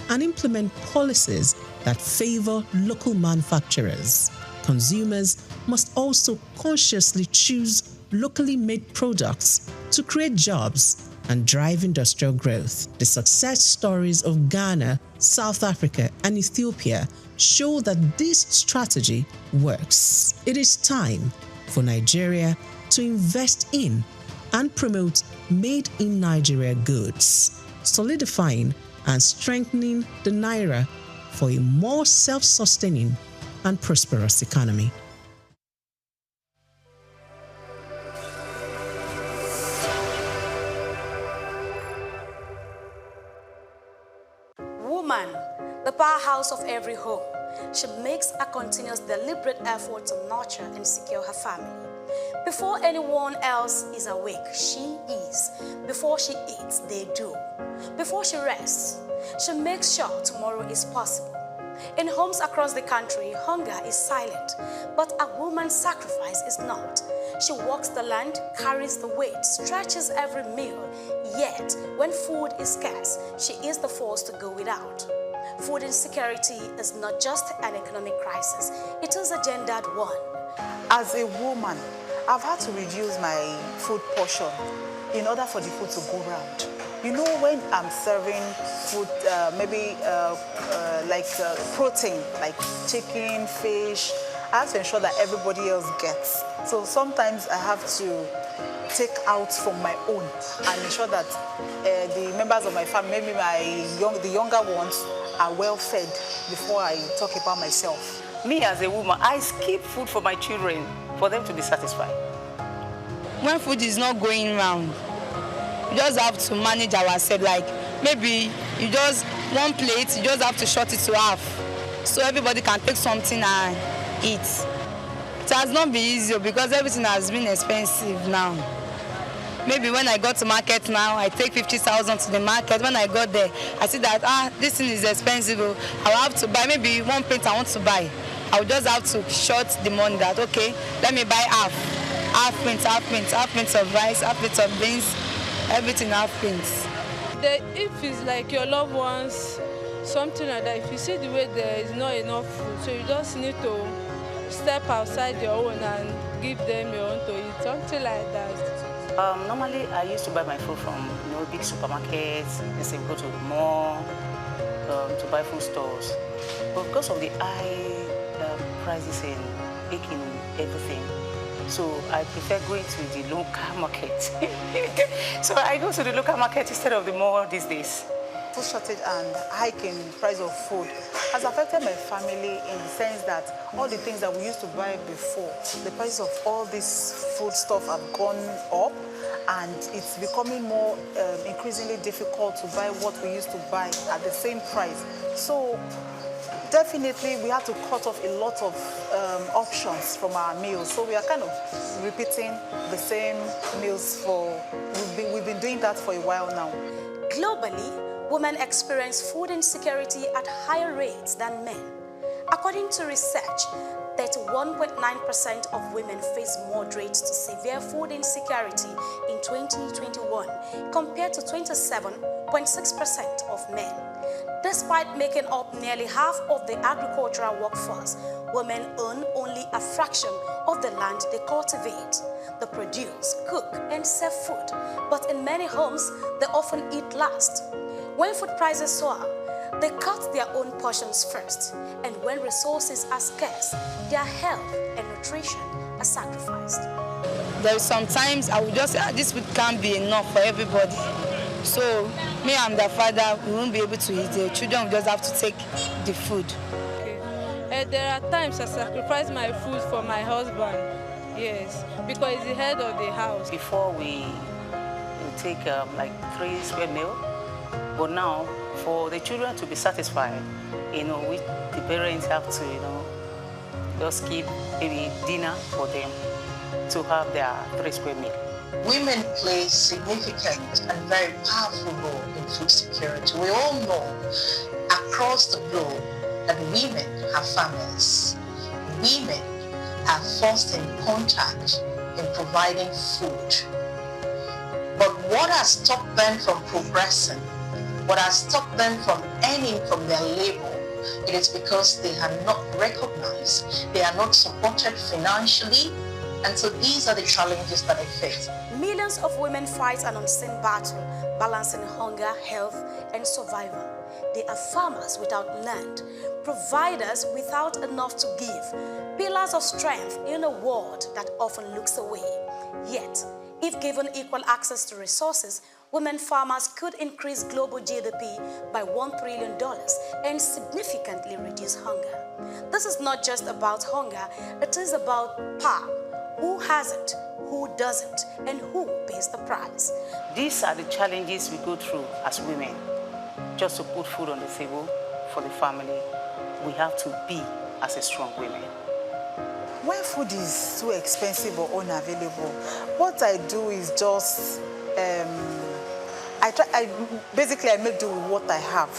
and implement policies that favor local manufacturers. Consumers must also consciously choose locally made products to create jobs and drive industrial growth. The success stories of Ghana, South Africa, and Ethiopia show that this strategy works. It is time for Nigeria to invest in and promote made in Nigeria goods, solidifying and strengthening the Naira for a more self-sustaining and prosperous economy. Woman, the powerhouse of every home. She makes a continuous, deliberate effort to nurture and secure her family. Before anyone else is awake, she is. Before she eats, they do. Before she rests, she makes sure tomorrow is possible. In homes across the country, hunger is silent, but a woman's sacrifice is not. She walks the land, carries the weight, stretches every meal, yet when food is scarce, she is the force to go without. Food insecurity is not just an economic crisis, it is a gendered one. As a woman, I've had to reduce my food portion in order for the food to go round. You know, when I'm serving food, protein, like chicken, fish, I have to ensure that everybody else gets. So sometimes I have to take out from my own and ensure that the members of my family, maybe the younger ones, are well fed before I talk about myself. Me as a woman, I skip food for my children for them to be satisfied. When food is not going round, we just have to manage ourselves. Like maybe you just one plate, you just have to short it to half, so everybody can take something and eat. It has not been easy because everything has been expensive now. Maybe when I go to market now, I take 50,000 to the market. When I got there, I see that this thing is expensive. I'll have to buy maybe one plate I want to buy. I'll just have to short the money that okay, let me buy half pint of rice, half pint of beans, everything half pints. If it's like your loved ones, something like that, if you see the way there is not enough food, so you just need to step outside your own and give them your own to eat, something like that. Normally, I used to buy my food from big supermarkets. Let's say we go to the mall to buy food stores. But because of the high prices in baking everything, so I prefer going to the local market. So I go to the local market instead of the mall these days. Food shortage and hike in price of food has affected my family in the sense that all the things that we used to buy before, the prices of all this food stuff have gone up, and it's becoming more increasingly difficult to buy what we used to buy at the same price. So definitely we had to cut off a lot of options from our meals. So we are kind of repeating the same meals we've been doing that for a while now. Globally, women experience food insecurity at higher rates than men. According to research, 31.9% of women face moderate to severe food insecurity in 2021 compared to 27.6% of men. Despite making up nearly half of the agricultural workforce, women own only a fraction of the land they cultivate. They produce, cook, and serve food, but in many homes, they often eat last. When food prices soar, they cut their own portions first, and when resources are scarce, their health and nutrition are sacrificed. There is sometimes I will just say, this food can't be enough for everybody. So me and the father, we won't be able to eat. The children will just have to take the food. Okay. There are times I sacrifice my food for my husband. Yes, because he's the head of the house. Before we take like 3 square meal, but now for the children to be satisfied, we, the parents have to, just keep maybe dinner for them to have their 3 square meal. Women play a significant and very powerful role in food security. We all know across the globe that women have families. Women are first in contact in providing food. But what has stopped them from progressing, what has stopped them from earning from their labor, it is because they are not recognized, they are not supported financially, and so these are the challenges that they face. Millions of women fight an unseen battle balancing hunger, health, and survival. They are farmers without land, providers without enough to give, pillars of strength in a world that often looks away. Yet, if given equal access to resources, women farmers could increase global GDP by $1 trillion and significantly reduce hunger. This is not just about hunger, it is about power. Who has it, who doesn't, and who pays the price? These are the challenges we go through as women. Just to put food on the table for the family, we have to be as a strong women. When food is too expensive or unavailable, what I do is just, basically I make do with what I have.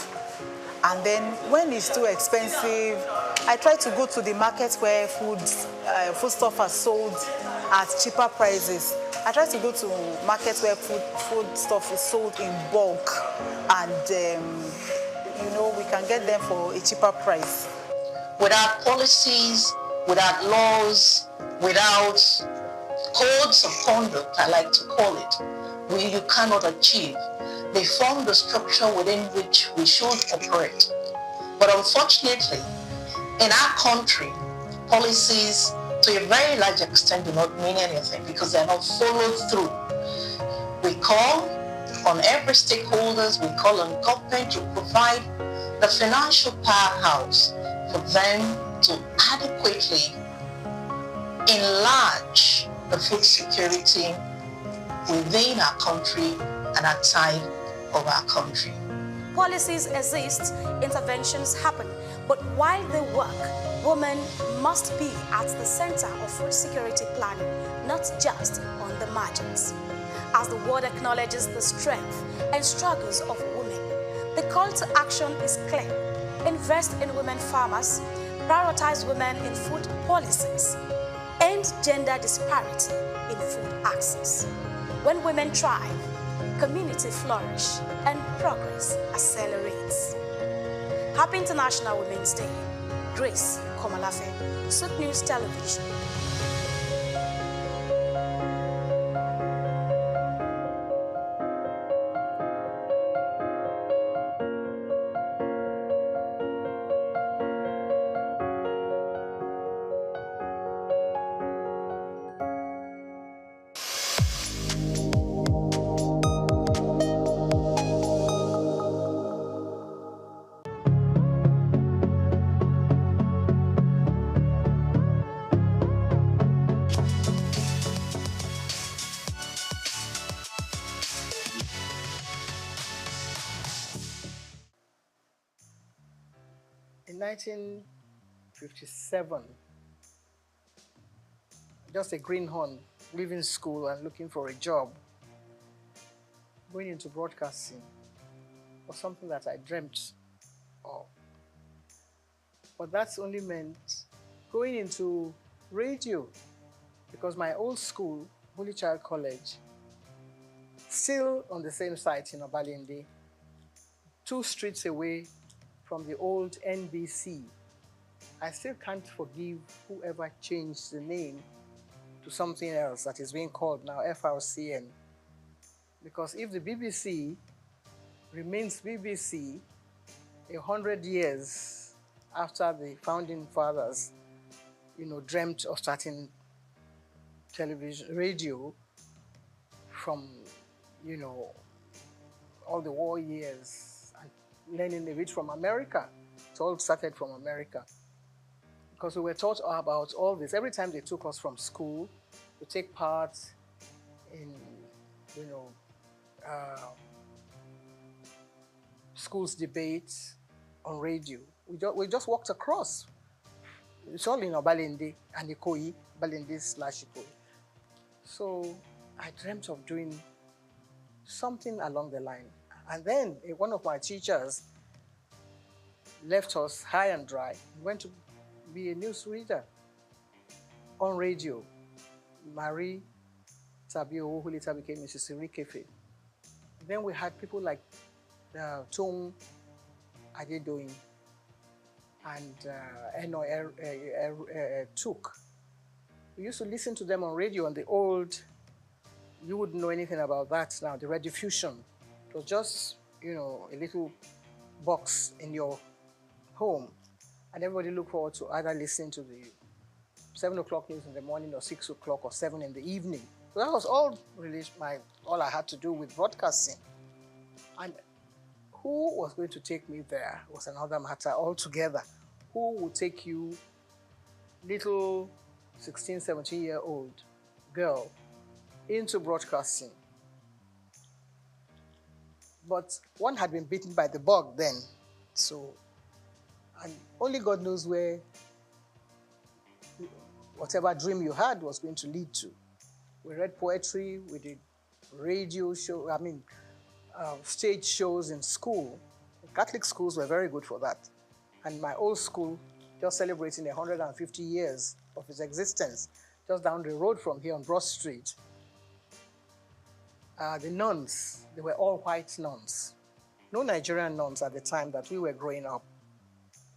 And then when it's too expensive, I try to go to the market where foodstuff are sold at cheaper prices. I try to go to markets where food stuff is sold in bulk, and we can get them for a cheaper price. Without policies, without laws, without codes of conduct, I like to call it, you cannot achieve. They form the structure within which we should operate. But unfortunately, in our country, policies to a very large extent do not mean anything because they are not followed through. We call on every stakeholders, we call on government to provide the financial powerhouse for them to adequately enlarge the food security within our country and outside of our country. Policies exist, interventions happen, but while they work, women must be at the center of food security planning, not just on the margins. As the world acknowledges the strength and struggles of women, the call to action is clear. Invest in women farmers, prioritize women in food policies, end gender disparity in food access. When women thrive, community flourish, and progress accelerates. Happy International Women's Day. Grace Komalafe, Souq News Television. In 1957, just a greenhorn, leaving school and looking for a job, going into broadcasting was something that I dreamt of. But that's only meant going into radio, because my old school, Holy Child College, still on the same site in Obalende, 2 streets away from the old NBC. I still can't forgive whoever changed the name to something else that is being called now FRCN. Because if the BBC remains BBC 100 years after the founding fathers, dreamt of starting television, radio from, all the war years and learning a bit from America. It all started from America. Because we were taught about all this. Every time they took us from school to take part in, schools debates on radio, we just walked across. It's all in Obalende and Ikoyi, Balende/Ikoyi. So I dreamt of doing something along the line. And then one of my teachers left us high and dry. He went to be a newsreader on radio. Marie Tabio, who later became Mrs. Irikefe. Then we had people like Tom Adedoyin and Souq. We used to listen to them on radio on the old, you wouldn't know anything about that now, the rediffusion It was just, you know, a little box in your home, and everybody looked forward to either listening to the 7 o'clock news in the morning or 6 o'clock or 7 in the evening. So that was all really all I had to do with broadcasting. And who was going to take me there was another matter altogether. Who would take you, little 16, 17-year-old girl, into broadcasting? But one had been bitten by the bug then. So, and only God knows where whatever dream you had was going to lead to. We read poetry, we did radio show, stage shows in school. Catholic schools were very good for that. And my old school, just celebrating 150 years of its existence, just down the road from here on Broad Street. The nuns, they were all white nuns. No Nigerian nuns at the time that we were growing up.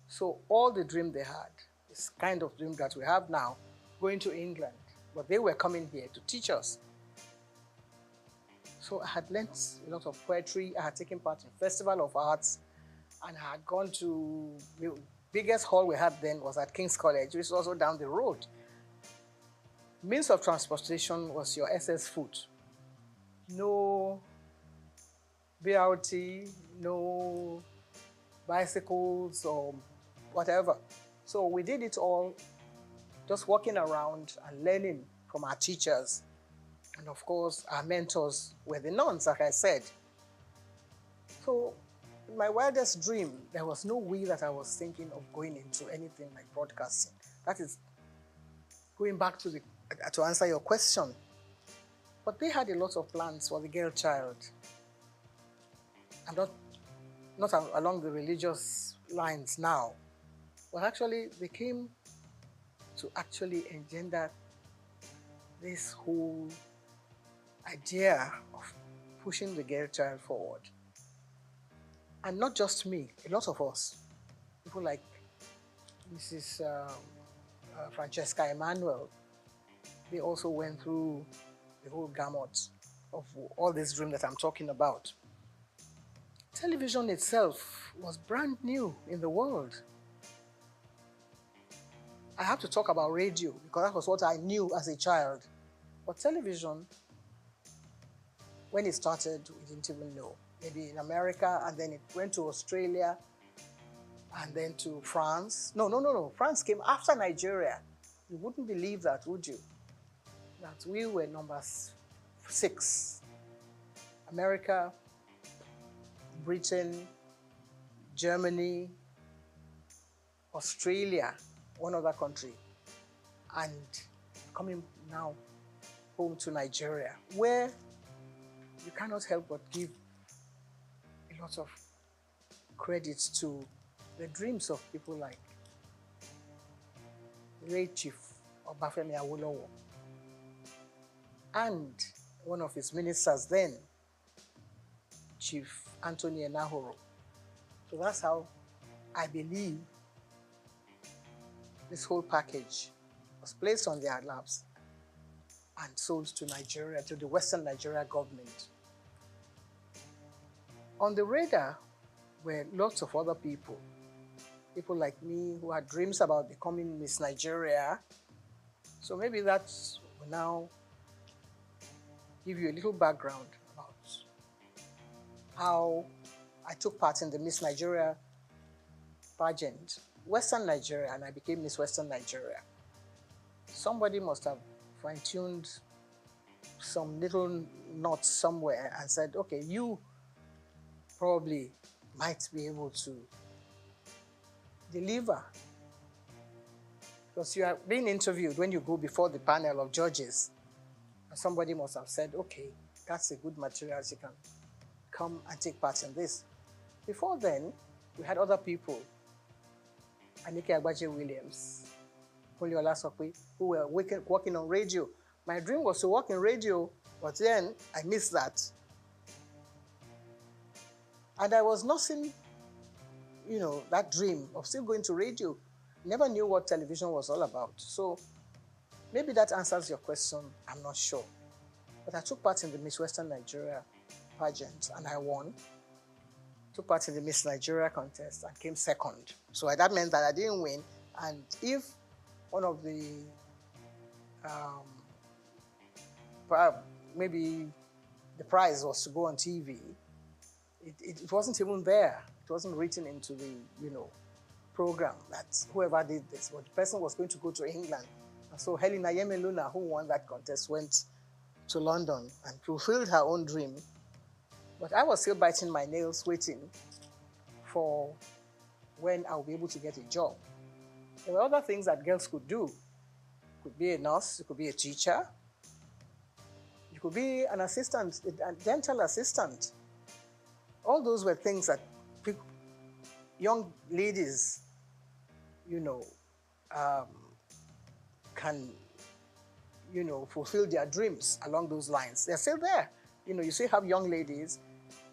So all the dream they had, this kind of dream that we have now, going to England, but they were coming here to teach us. So I had learnt a lot of poetry, I had taken part in Festival of Arts, and I had gone to, the biggest hall we had then was at King's College, which is also down the road. Means of transportation was your SS Foot. No BRT, no bicycles or whatever. So we did it all just walking around and learning from our teachers. And of course, our mentors were the nuns, like I said. So in my wildest dream, there was no way that I was thinking of going into anything like broadcasting. That is going back to answer your question. But they had a lot of plans for the girl child. And not along the religious lines now, but actually they came to actually engender this whole idea of pushing the girl child forward. And not just me, a lot of us. People like Mrs. Francesca Emmanuel, they also went through the whole gamut of all this dream that I'm talking about. Television itself was brand new in the world. I have to talk about radio because that was what I knew as a child. But television, when it started, we didn't even know. Maybe in America, and then it went to Australia, and then to France. No. France came after Nigeria. You wouldn't believe that, would you? That we were number 6. America, Britain, Germany, Australia, one other country, and coming now home to Nigeria, where you cannot help but give a lot of credit to the dreams of people like the late Chief Obafemi Awolowo and one of his ministers then, Chief Anthony Enahoro. So that's how I believe this whole package was placed on their laps and sold to Nigeria, to the Western Nigeria government. On the radar were lots of other people like me who had dreams about becoming Miss Nigeria. So maybe that will now give you a little background about how I took part in the Miss Nigeria pageant, Western Nigeria, and I became Miss Western Nigeria. Somebody must have fine-tuned some little knots somewhere and said, okay, you probably might be able to deliver. Because you are being interviewed when you go before the panel of judges. And somebody must have said, okay, that's a good material, she can come and take part in this. Before then, we had other people, Anike Agbaje Williams, Oliola Sokwe, who were working on radio. My dream was to work in radio, but then I missed that. And I was nursing, that dream of still going to radio. Never knew what television was all about. So maybe that answers your question, I'm not sure. But I took part in the Miss Western Nigeria pageant, and I won. Took part in the Miss Nigeria contest and came second. So that meant that I didn't win. And if one of the, maybe the prize was to go on TV, it wasn't even there. It wasn't written into the, program that whoever did this, but the person was going to go to England. And so Helena Yemeluna, who won that contest, went to London and fulfilled her own dream. But I was still biting my nails, waiting for when I'll be able to get a job. There were other things that girls could do. You could be a nurse, you could be a teacher, you could be an assistant, a dental assistant. All those were things that young ladies, can, fulfill their dreams along those lines. They're still there. You still have young ladies.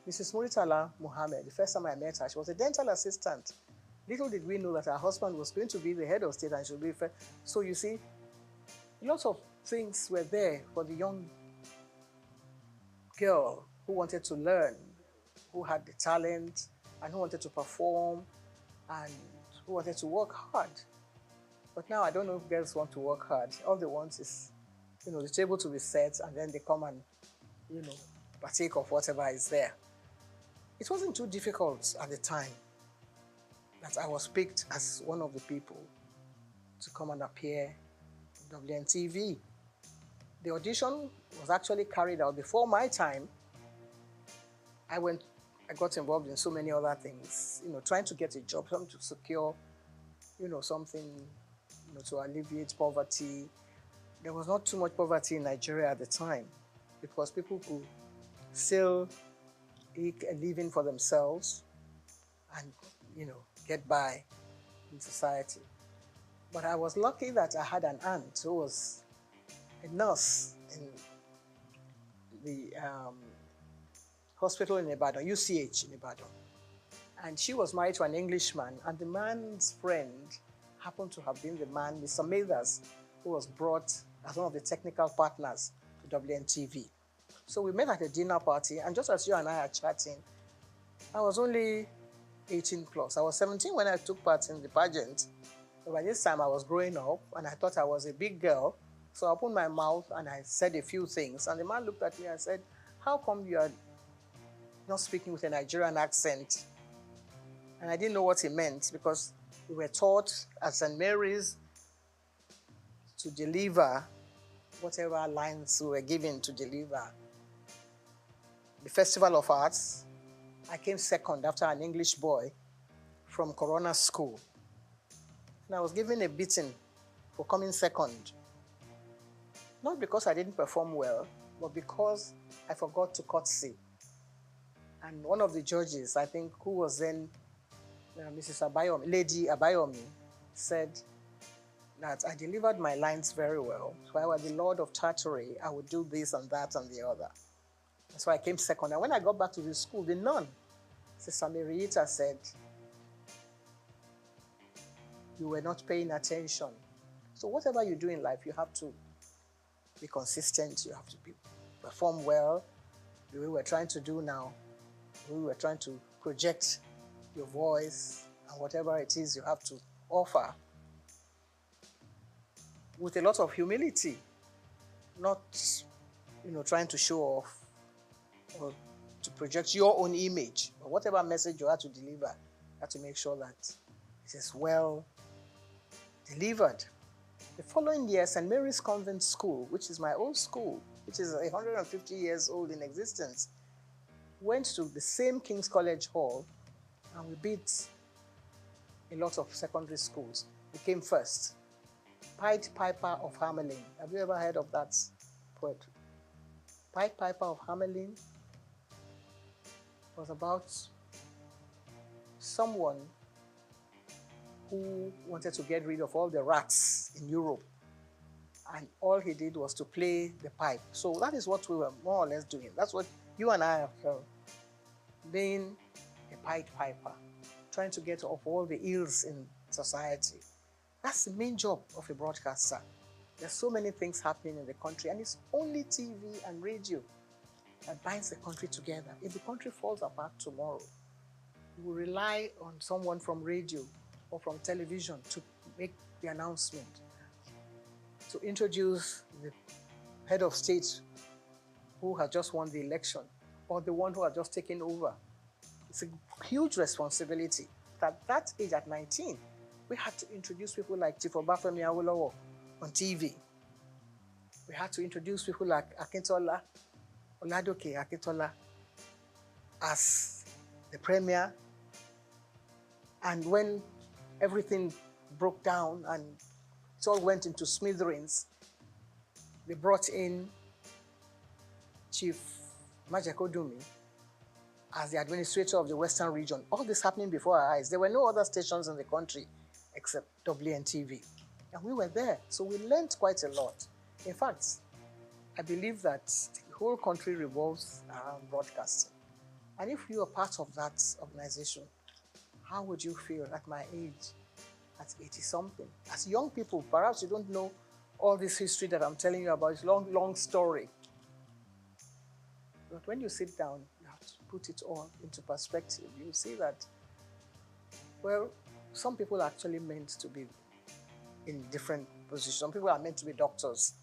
Mrs. Muritala Mohammed, the first time I met her, she was a dental assistant. Little did we know that her husband was going to be the head of state and she would be first. So you see, lots of things were there for the young girl who wanted to learn, who had the talent, and who wanted to perform, and who wanted to work hard. But now I don't know if girls want to work hard. All they want is, the table to be set, and then they come and, partake of whatever is there. It wasn't too difficult at the time that I was picked as one of the people to come and appear on WNTV. The audition was actually carried out before my time. I got involved in so many other things, trying to get a job, trying to secure, something, to alleviate poverty. There was not too much poverty in Nigeria at the time because people could still eke a living for themselves and, get by in society. But I was lucky that I had an aunt who was a nurse in the hospital in Ibadan, UCH in Ibadan. And she was married to an Englishman, and the man's friend happened to have been the man, Mr. Mathers, who was brought as one of the technical partners to WNTV. So we met at a dinner party, and just as you and I are chatting, I was only 18 plus. I was 17 when I took part in the pageant. But by this time, I was growing up, and I thought I was a big girl. So I opened my mouth, and I said a few things. And the man looked at me and said, "How come you are not speaking with a Nigerian accent?" And I didn't know what he meant because we were taught at St. Mary's to deliver whatever lines we were given to deliver. The Festival of Arts, I came second after an English boy from Corona School. And I was given a beating for coming second. Not because I didn't perform well, but because I forgot to curtsy. And one of the judges, I think, who was then Mrs. Abayomi, Lady Abayomi, said that I delivered my lines very well. If I were the Lord of Tartary, I would do this and that and the other. So I came second. And when I got back to the school, the nun, Sister Marieta, said, "You were not paying attention." So whatever you do in life, you have to be consistent. You have to perform well. The way we're trying to do now, the way we're trying to project your voice and whatever it is you have to offer with a lot of humility, not, trying to show off or to project your own image, but whatever message you have to deliver, you have to make sure that it is well delivered. The following year, St. Mary's Convent School, which is my old school, which is 150 years old in existence, went to the same King's College Hall, and we beat a lot of secondary schools. We came first. Pied Piper of Hamelin. Have you ever heard of that poetry? Pied Piper of Hamelin was about someone who wanted to get rid of all the rats in Europe. And all he did was to play the pipe. So that is what we were more or less doing. That's what you and I are being a Pied Piper, trying to get off all the ills in society. That's the main job of a broadcaster. There's so many things happening in the country, and it's only TV and radio. that binds the country together. If the country falls apart tomorrow, we will rely on someone from radio or from television to make the announcement, to introduce the head of state who has just won the election or the one who has just taken over. It's a huge responsibility. At that age, at 19, we had to introduce people like Chief Obafemi Awolowo on TV. We had to introduce people like Akintola, Oladoke Akintola, as the premier. And when everything broke down and it all went into smithereens, they brought in Chief Majekodumi as the administrator of the Western region. All this happening before our eyes. There were no other stations in the country except WNTV. And we were there, so we learned quite a lot. In fact, I believe that the whole country revolves around broadcasting. And if you are part of that organization, how would you feel at my age, at 80-something? As young people, perhaps you don't know all this history that I'm telling you about. It's a long, long story. But when you sit down, you have to put it all into perspective. You see that, well, some people are actually meant to be in different positions. Some people are meant to be doctors.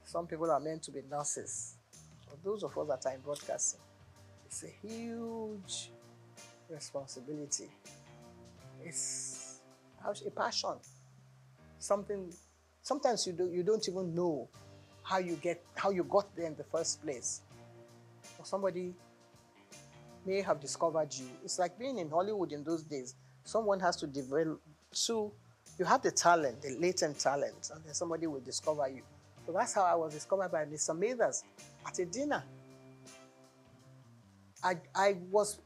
Some people are meant to be nurses. For those of us that are in broadcasting, it's a huge responsibility. It's a passion. Something. Sometimes you don't even know how you got there in the first place. Or somebody may have discovered you. It's like being in Hollywood in those days. Someone has to develop. So you have the talent, the latent talent, and then somebody will discover you. So that's how I was discovered by Mr. Mathers at a dinner. I was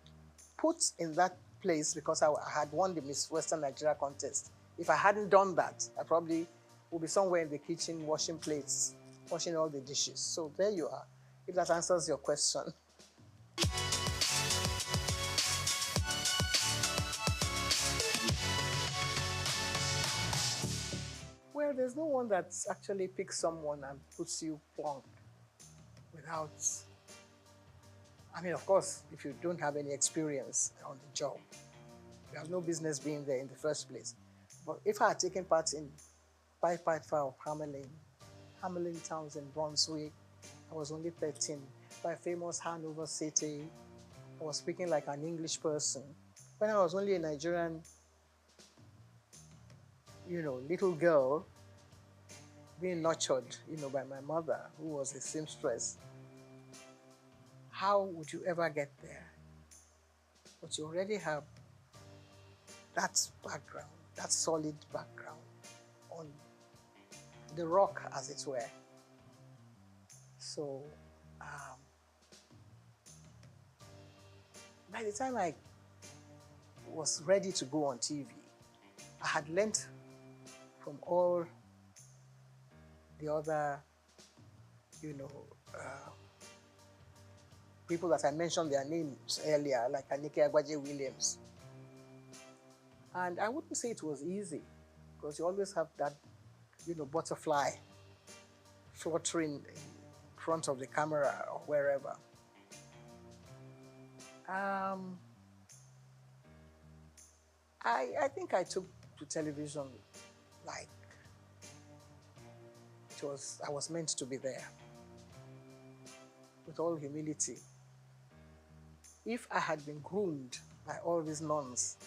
put in that place because I had won the Miss Western Nigeria contest. If I hadn't done that, I probably would be somewhere in the kitchen washing plates, washing all the dishes. So there you are, if that answers your question. Well, there's no one that actually picks someone and puts you plonk without, I mean, of course, if you don't have any experience on the job, you have no business being there in the first place. But if I had taken part in Pied Fire of Hamelin Towns in Brunswick, I was only 13. By a famous Hanover City, I was speaking like an English person. When I was only a Nigerian, little girl, being nurtured, by my mother, who was a seamstress, how would you ever get there? But you already have that background, that solid background on the rock, as it were. So, by the time I was ready to go on TV, I had learned from all the other, people that I mentioned their names earlier, like Anike Agbaje Williams. And I wouldn't say it was easy, because you always have that, butterfly fluttering in front of the camera or wherever. I think I took to television like I was meant to be there, with all humility. If I had been groomed by all these nuns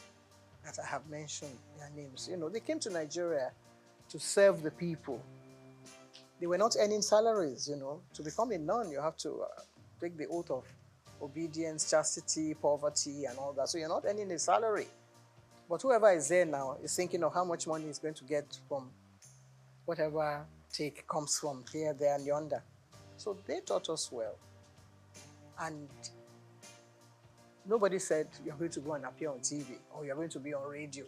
that I have mentioned their names, they came to Nigeria to serve the people. They were not earning salaries, To become a nun, you have to take the oath of obedience, chastity, poverty, and all that. So you're not earning a salary. But whoever is there now is thinking of how much money he's going to get from whatever take comes from here, there, and yonder. So they taught us well. And nobody said you're going to go and appear on TV or you're going to be on radio.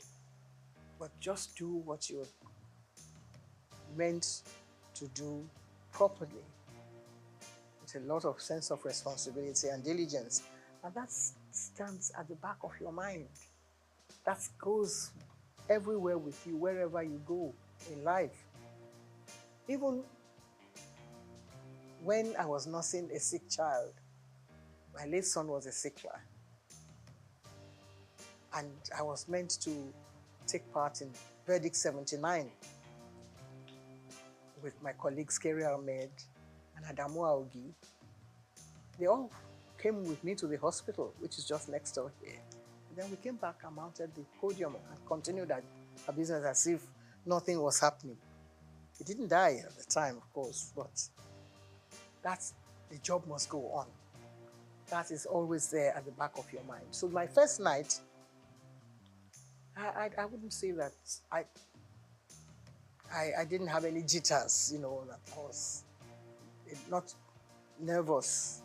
But just do what you're meant to do properly, with a lot of sense of responsibility and diligence. And that stands at the back of your mind. That goes everywhere with you, wherever you go in life. Even when I was nursing a sick child, My late son was a sickler. And I was meant to take part in Verdict 79 with my colleagues Kerry Ahmed and Adamu Aogi. They all came with me to the hospital, which is just next door here. And then we came back and mounted the podium and continued our business as if nothing was happening. He didn't die at the time, of course, but the job must go on. That is always there at the back of your mind. So my first night, I wouldn't say that I didn't have any jitters, you know, that I was not nervous.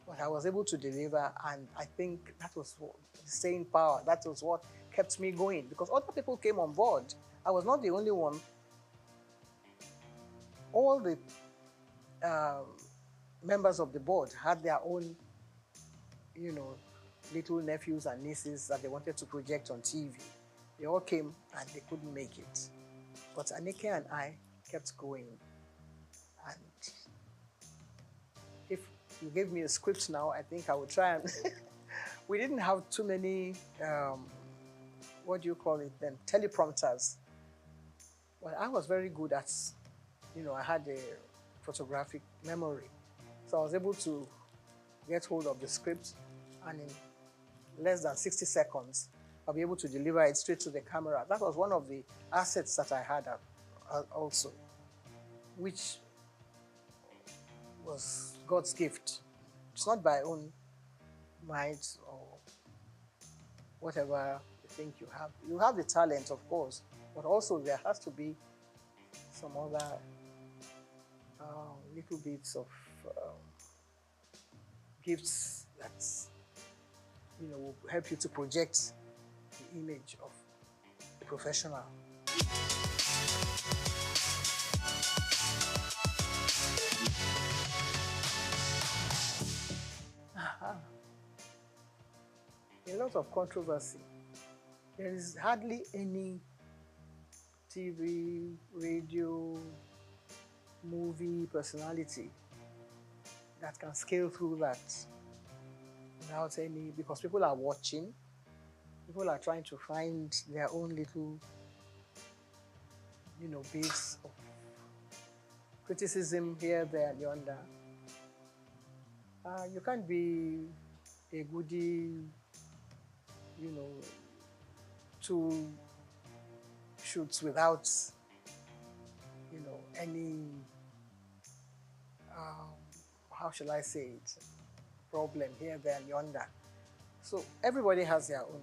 But I was able to deliver, and I think that was the staying power. That was what kept me going, because other people came on board. I was not the only one. All the members of the board had their own, you know, little nephews and nieces that they wanted to project on TV. They all came and they couldn't make it. But Anike and I kept going. And if you gave me a script now, I think I would try and... We didn't have too many, what do you call it then, teleprompters. Well, I was very good at, you know, I had a photographic memory. So I was able to get hold of the script, and in less than 60 seconds, I'll be able to deliver it straight to the camera. That was one of the assets that I had also, which was God's gift. It's not by own might or whatever you think you have. You have the talent, of course, but also there has to be some other little bits of gifts that, you know, will help you to project the image of a professional. A lot of controversy. There is hardly any TV, radio, movie personality that can scale through that without any, because people are watching, people are trying to find their own little, you know, bits of criticism here, there, and yonder. You can't be a goodie, you know, 2 shoots without, you know, any, how shall I say it, problem here, there, and yonder. So everybody has their own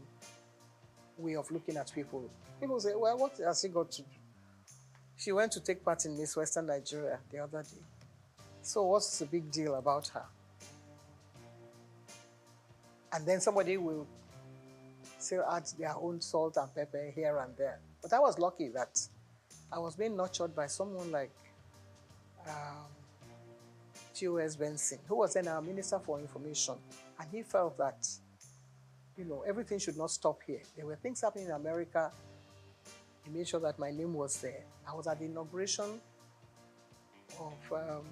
way of looking at people. People say, well, what has she got to do? She went to take part in Miss Western Nigeria the other day. So what's the big deal about her? And then somebody will still add their own salt and pepper here and there. But I was lucky that I was being nurtured by someone like T.O.S. Benson, who was then our Minister for Information. And he felt that, you know, everything should not stop here. There were things happening in America. He made sure that my name was there. I was at the inauguration of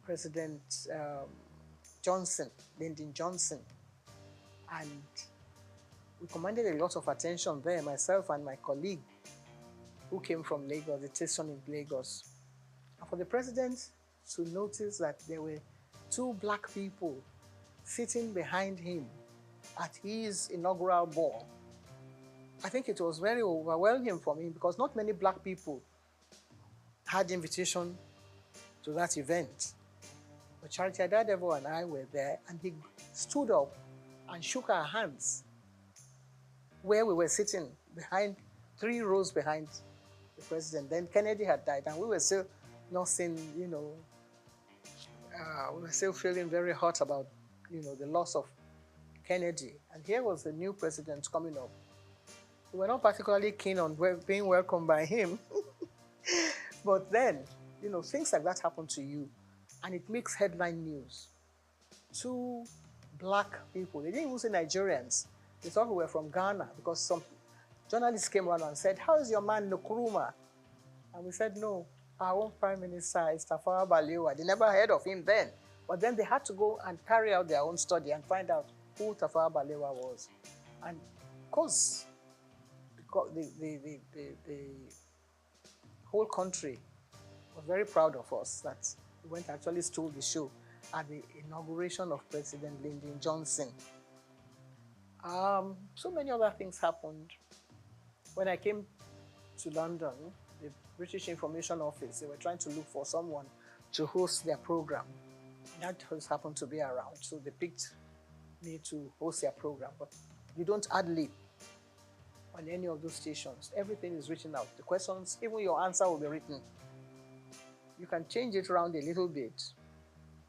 President Johnson, Lyndon Johnson. And we commanded a lot of attention there, myself and my colleague who came from Lagos, the station in Lagos. And for the president to notice that there were 2 black people sitting behind him at his inaugural ball, I think it was very overwhelming for me, because not many black people had invitation to that event. But Charity Adadevo and I were there, and he stood up and shook our hands where we were sitting behind, 3 rows behind the president. Then Kennedy had died, and we were still nothing, you know, we were still feeling very hot about, you know, the loss of Kennedy. And here was the new president coming up. We were not particularly keen on being welcomed by him. But then, you know, things like that happen to you, and it makes headline news. 2 black people, they didn't even say Nigerians. They thought we were from Ghana, because some journalists came around and said, how is your man Nkrumah? And we said, no, our own Prime Minister is Tafawa Balewa. They never heard of him then. But then they had to go and carry out their own study and find out who Tafawa Balewa was. And of course, the whole country was very proud of us that we went to actually stole the show at the inauguration of President Lyndon Johnson. So many other things happened. When I came to London, the British Information Office, they were trying to look for someone to host their program. That just happened to be around, so they picked me to host their program. But you don't ad-lib on any of those stations. Everything is written out. The questions, even your answer will be written. You can change it around a little bit,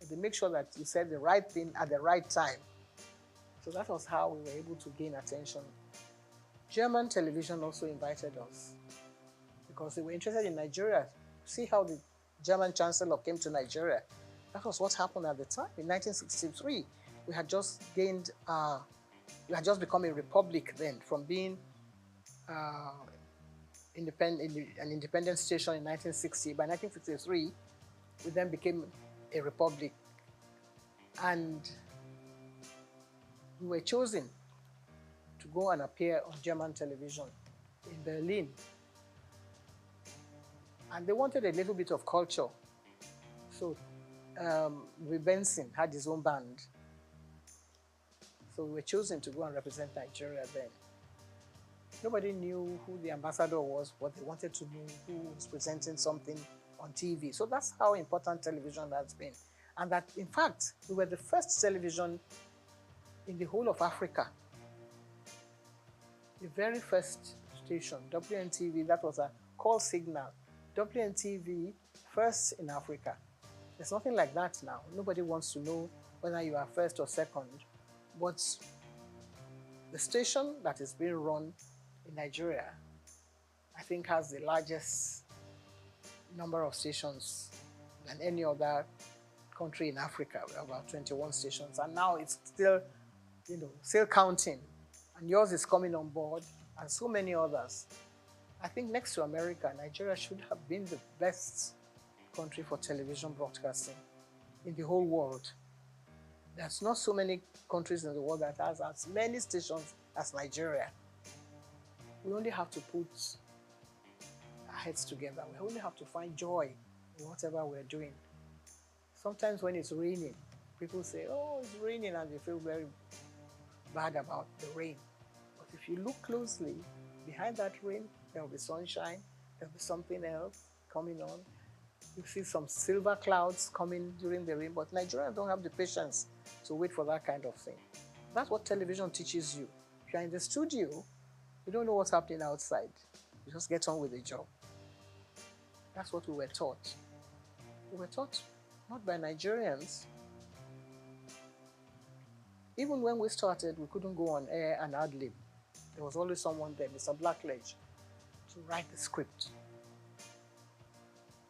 but they make sure that you said the right thing at the right time. So that was how we were able to gain attention. German television also invited us because they were interested in Nigeria. See how the German Chancellor came to Nigeria. That was what happened at the time. In 1963, we had just gained, we had just become a republic then, from being an independent station in 1960. By 1963, we then became a republic. And we were chosen to go and appear on German television in Berlin. And they wanted a little bit of culture. So Benson had his own band. So we were chosen to go and represent Nigeria then. Nobody knew who the ambassador was, but they wanted to know who was presenting something on TV. So that's how important television has been. And that, in fact, we were the first television in the whole of Africa. The very first station, WNTV, that was a call signal. WNTV, first in Africa. There's nothing like that now. Nobody wants to know whether you are first or second. But the station that is being run in Nigeria, I think, has the largest number of stations than any other country in Africa. We have about 21 stations, and now it's still, still counting. And yours is coming on board, and so many others. I think next to America, Nigeria should have been the best country for television broadcasting in the whole world. There's not so many countries in the world that has as many stations as Nigeria. We only have to put our heads together. We only have to find joy in whatever we're doing. Sometimes when it's raining, people say, oh, it's raining, and they feel very bad about the rain. But if you look closely, behind that rain, there will be sunshine, there will be something else coming on. You see some silver clouds coming during the rain, but Nigerians don't have the patience to wait for that kind of thing. That's what television teaches you. If you're in the studio, you don't know what's happening outside. You just get on with the job. That's what we were taught. We were taught not by Nigerians. Even when we started, we couldn't go on air and ad-lib. There was always someone there, Mr. Blackledge, to write the script.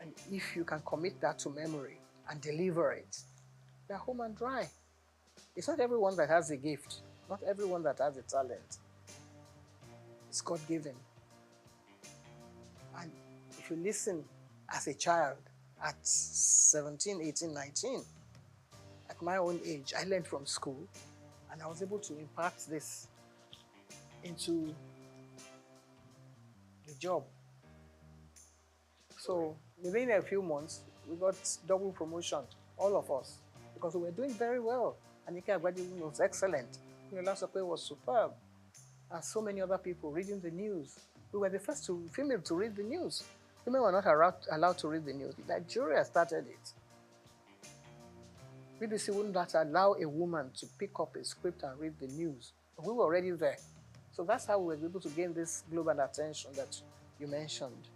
And if you can commit that to memory and deliver it, they're home and dry. It's not everyone that has a gift, not everyone that has a talent. It's God-given. And if you listen as a child at 17, 18, 19, at my own age, I learned from school, and I was able to impart this into the job. So within a few months, we got double promotion, all of us, because we were doing very well. Anika Agbadi was excellent. Yola Sokwe was superb. And so many other people reading the news. We were the first female to read the news. Women were not allowed to read the news. Nigeria started it. BBC wouldn't allow a woman to pick up a script and read the news. But we were already there. So that's how we were able to gain this global attention that you mentioned.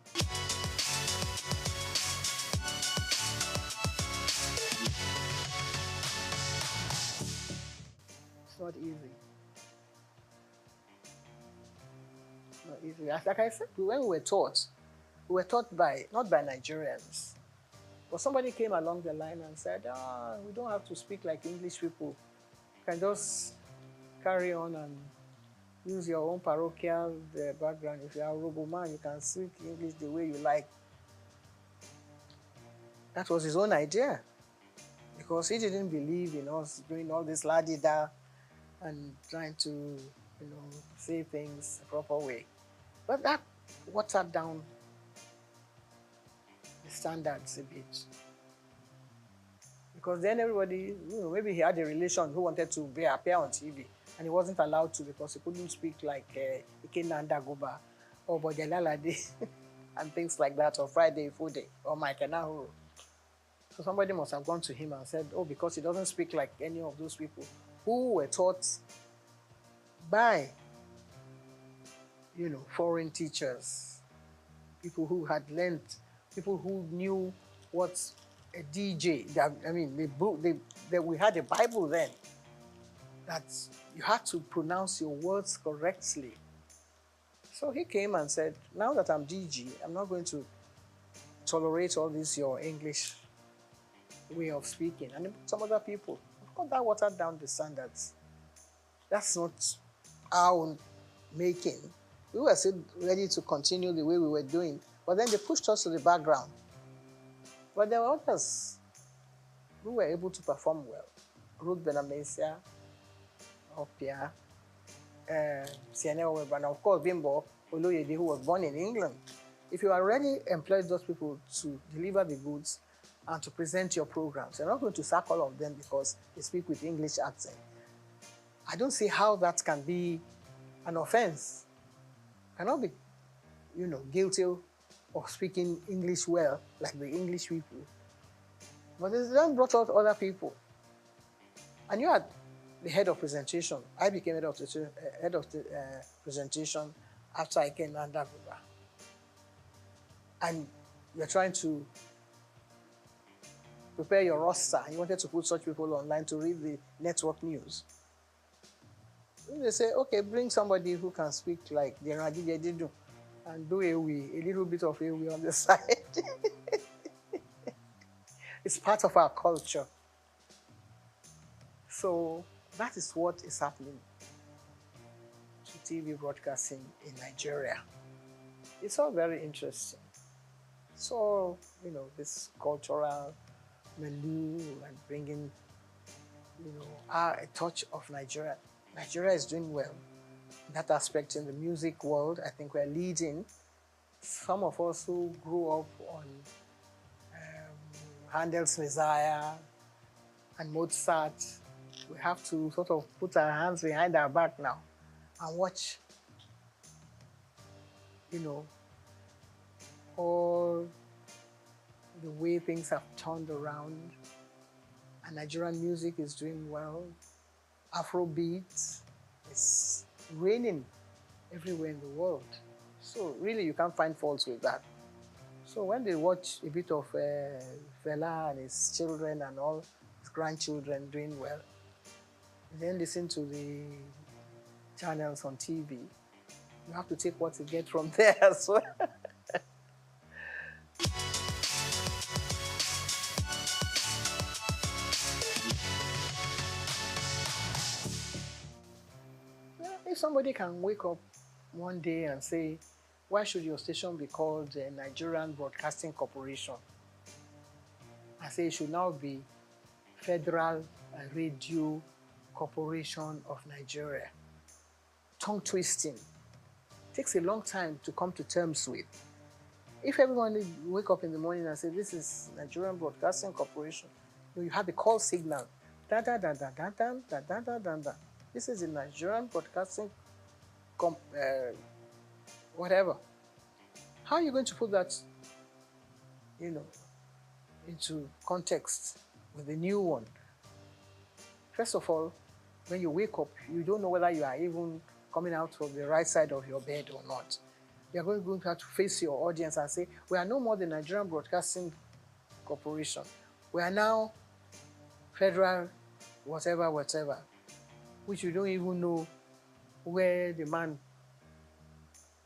It's not easy. It's not easy. Like I said, when we were taught by, not by Nigerians. But somebody came along the line and said, we don't have to speak like English people. You can just carry on and use your own parochial background. If you are a Robo-man, you can speak English the way you like. That was his own idea. because he didn't believe in us doing all this la-di-da and trying to, you know, say things the proper way. But that watered down the standards a bit. Because then everybody, you know, maybe he had a relation who wanted to appear on TV, and he wasn't allowed to because he couldn't speak like Ikenanda Goba or Bojalalade and things like that, or Friday Fude or Mike Nahuru. So somebody must have gone to him and said, oh, because he doesn't speak like any of those people who were taught by, you know, foreign teachers, people who had learned, people who knew what a DJ, I mean, we had a Bible then, that you had to pronounce your words correctly. So he came and said, now that I'm DG, I'm not going to tolerate all this, your English way of speaking. And some other people, of course, that watered down the standards. That's not our making. We were still ready to continue the way we were doing, but then they pushed us to the background. But there were others who were able to perform well. Ruth Benamesia, Opia, Siene Oweban, of course, Bimbo Oloyede, who was born in England. If you already employed those people to deliver the goods and to present your programs, you're not going to sack all of them because they speak with English accent. I don't see how that can be an offense. Cannot be, you know, guilty of speaking English well, like the English people. But they then brought out other people. And you had the head of presentation. I became head of the presentation after I came under Buba. And you're trying to prepare your roster. You wanted to put such people online to read the network news. And they say, okay, bring somebody who can speak like the Ragide Didu and do a little bit of a on the side. It's part of our culture. So that is what is happening to TV broadcasting in Nigeria. It's all very interesting. So, you know, this cultural milieu and bringing, you know, a touch of Nigeria. Nigeria is doing well. In that aspect, in the music world, I think we're leading. Some of us who grew up on Handel's Messiah and Mozart, we have to sort of put our hands behind our back now and watch, you know, all the way things have turned around. And Nigerian music is doing well. Afrobeat is reigning everywhere in the world. So really you can't find faults with that. So when they watch a bit of Fela and his children and all his grandchildren doing well, then listen to the channels on TV, you have to take what you get from there as well. If somebody can wake up one day and say, why should your station be called the Nigerian Broadcasting Corporation? I say it should now be Federal Radio Corporation of Nigeria. Tongue twisting. Takes a long time to come to terms with. If everyone wake up in the morning and say, this is Nigerian Broadcasting Corporation, you have the call signal. Da da da da da da da da da da da. This is the Nigerian Broadcasting whatever. How are you going to put that, you know, into context with the new one? First of all, when you wake up, you don't know whether you are even coming out of the right side of your bed or not. You are going to have to face your audience and say, we are no more the Nigerian Broadcasting Corporation. We are now Federal whatever, whatever, which you don't even know where the man,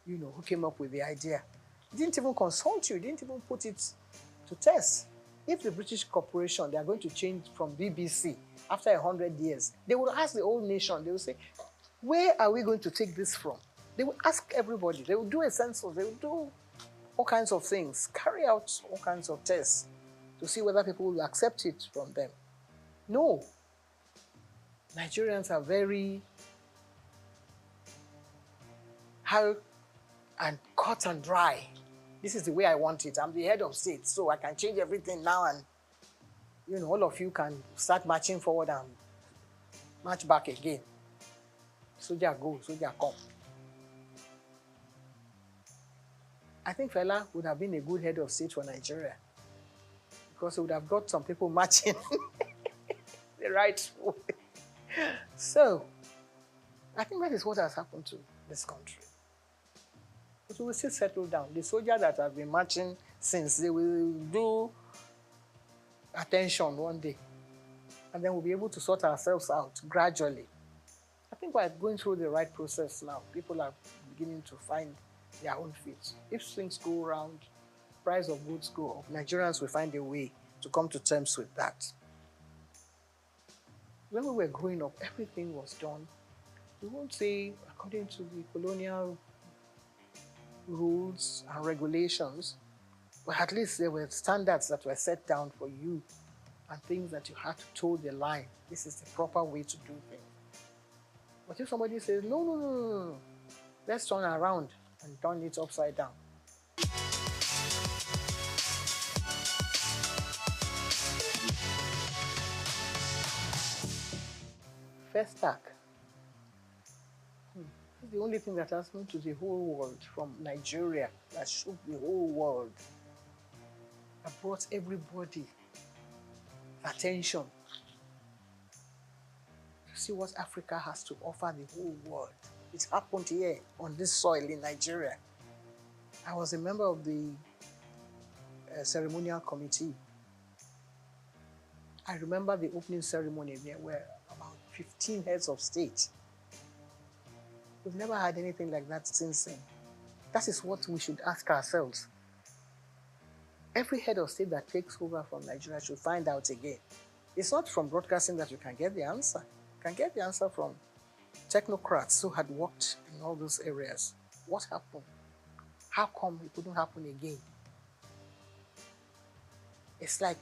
you know, who came up with the idea. He didn't even consult you, didn't even put it to test. If the British corporation, they are going to change from BBC after 100 years, they will ask the whole nation, they will say, where are we going to take this from? They will ask everybody, they will do a census, they will do all kinds of things, carry out all kinds of tests to see whether people will accept it from them. No. Nigerians are very hard and cut and dry. This is the way I want it. I'm the head of state, so I can change everything now, and all of you can start marching forward and march back again. Soldier go, soldier come. I think Fela would have been a good head of state for Nigeria, because he would have got some people marching the right way. So, I think that is what has happened to this country. But we will still settle down. The soldiers that have been marching since, they will do attention one day. And then we'll be able to sort ourselves out gradually. I think we're going through the right process now. People are beginning to find their own feet. If things go around, price of goods go up, Nigerians will find a way to come to terms with that. When we were growing up, everything was done. We won't say according to the colonial rules and regulations, but at least there were standards that were set down for you and things that you had to toe the line. This is the proper way to do things. But if somebody says, no, let's turn around and turn it upside down. First stack. It's the only thing that has happened to the whole world from Nigeria, that shook the whole world, that brought everybody attention to see what Africa has to offer the whole world. It happened here on this soil in Nigeria. I was a member of the ceremonial committee. I remember the opening ceremony. There were about 15 heads of state. We've never had anything like that since then. That is what we should ask ourselves. Every head of state that takes over from Nigeria should find out again. It's not from broadcasting that you can get the answer. You can get the answer from technocrats who had worked in all those areas. What happened? How come it couldn't happen again? It's like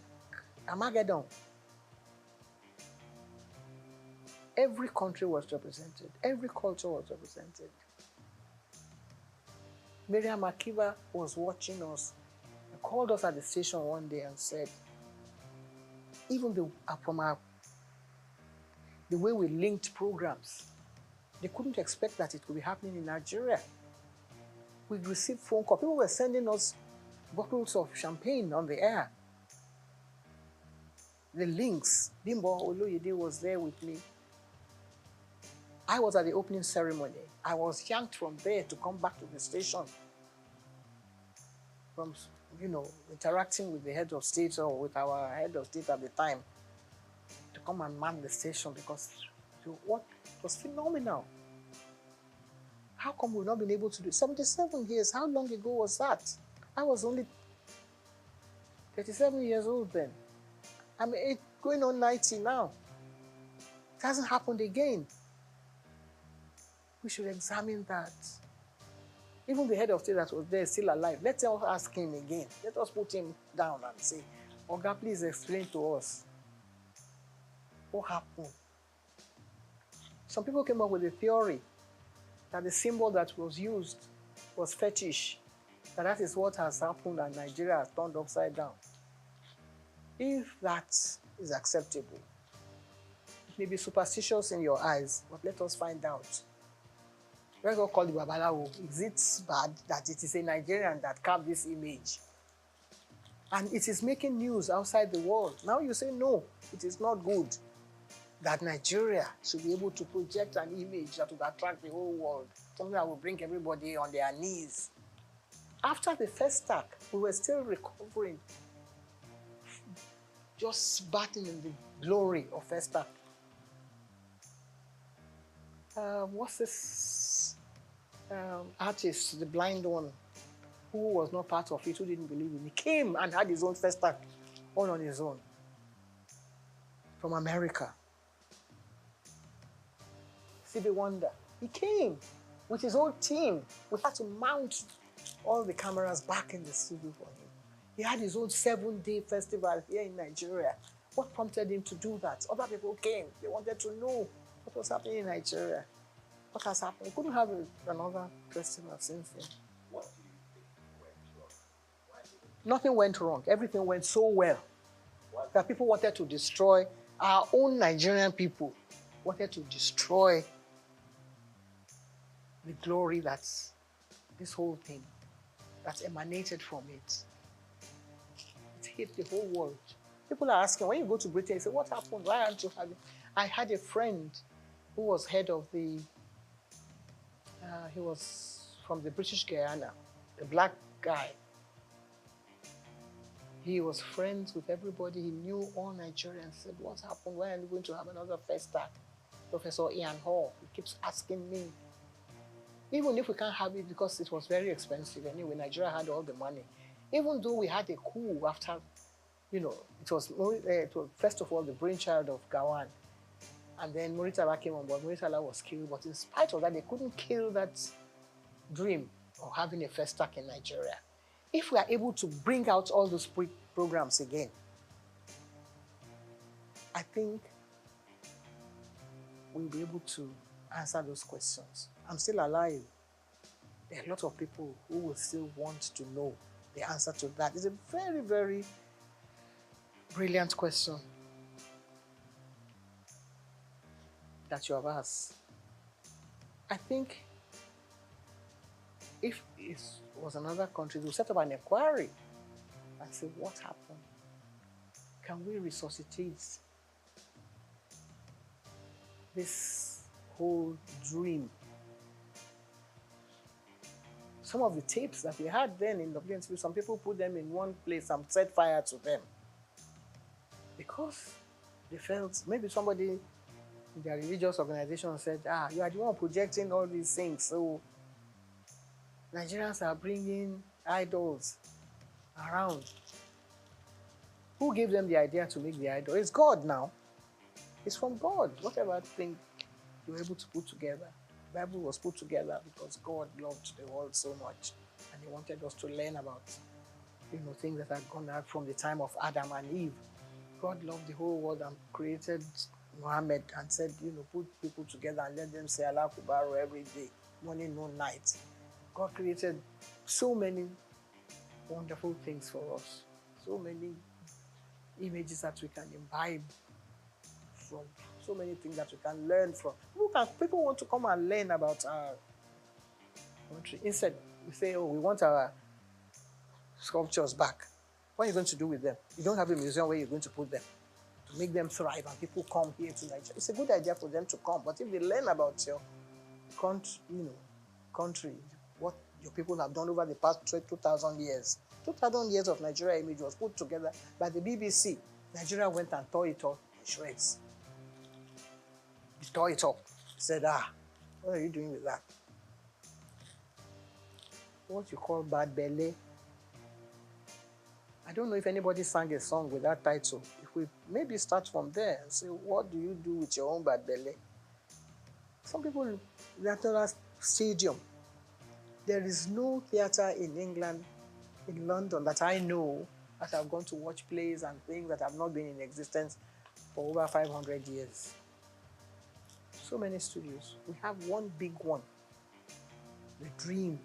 Armageddon. Every country was represented. Every culture was represented. Miriam Akiva was watching us and called us at the station one day and said, even the way we linked programs, they couldn't expect that it could be happening in Nigeria. We received phone calls. People were sending us bottles of champagne on the air. The links. Bimbo Oloyede was there with me. I was at the opening ceremony. I was yanked from there to come back to the station. From, interacting with the head of state or with our head of state at the time to come and man the station, because what was phenomenal. How come we've not been able to do it? 77 years, how long ago was that? I was only 37 years old then. I'm going on 90 now. It hasn't happened again. We should examine that. Even the head of state that was there is still alive. Let's ask him again. Let us put him down and say, Oga, please explain to us what happened. Some people came up with a theory that the symbol that was used was fetish, that is what has happened and Nigeria has turned upside down. If that is acceptable, it may be superstitious in your eyes, but let us find out. Let's go call the Babalawo. Is it bad that it is a Nigerian that carved this image? And it is making news outside the world. Now you say, no, it is not good that Nigeria should be able to project an image that would attract the whole world, something that will bring everybody on their knees. After the first attack, we were still recovering, just batting in the glory of first attack. What's this artist, the blind one, who was not part of it, who didn't believe in it, came and had his own first attack, all on his own, from America. Stevie Wonder, he came with his whole team. We had to mount all the cameras back in the studio for him. He had his own 7-day festival here in Nigeria What prompted him to do that? Other people came. They wanted to know what was happening in Nigeria. What has happened? We couldn't have another festival since then. What do you think went wrong? Nothing went wrong. Everything went so well that people wanted to destroy, our own Nigerian people wanted to destroy the glory that's this whole thing that emanated from it. It hit the whole world. People are asking, when you go to Britain, you say, what happened? Why aren't you having? I had a friend who was head of the, he was from the British Guyana, a black guy. He was friends with everybody. He knew all Nigerians. Said, what happened? Why are we going to have another festa? Professor Ian Hall, he keeps asking me. Even if we can't have it because it was very expensive anyway, Nigeria had all the money. Even though we had a coup after, you know, it was first of all the brainchild of Gawan. And then Muritala came on board. Muritala was killed. But in spite of that, they couldn't kill that dream of having a festac in Nigeria. If we are able to bring out all those programs again, I think we'll be able to answer those questions. I'm still alive. There are a lot of people who will still want to know the answer to that. It's a very, very brilliant question that you have asked. I think if it was another country, they'll set up an inquiry and say, what happened? Can we resuscitate this whole dream? Some of the tapes that we had then in WNTV, some people put them in one place and set fire to them because they felt maybe somebody in their religious organization said, you are the one projecting all these things, so Nigerians are bringing idols around. Who gave them the idea to make the idol? It's God now. It's from God. Whatever thing you were able to put together. The Bible was put together because God loved the world so much and He wanted us to learn about, things that had gone out from the time of Adam and Eve. God loved the whole world and created Muhammad and said, put people together and let them say Allah Akbar every day, morning, noon, night. God created so many wonderful things for us, so many images that we can imbibe from, so many things that we can learn from. People want to come and learn about our country. Instead, we say, we want our sculptures back. What are you going to do with them? You don't have a museum where you're going to put them to make them thrive and people come here to Nigeria. It's a good idea for them to come, but if they learn about your country, what your people have done over the past 2,000 years. 2,000 years of Nigeria image was put together by the BBC. Nigeria went and tore it up in shreds. They tore it up. Said, what are you doing with that? What you call bad belly. I don't know if anybody sang a song with that title. If we maybe start from there and say, what do you do with your own bad belly? Some people, Theatre Stadium. There is no theatre in England, in London, that I know that I've gone to watch plays and things that have not been in existence for over 500 years. So many studios. We have one big one, the dream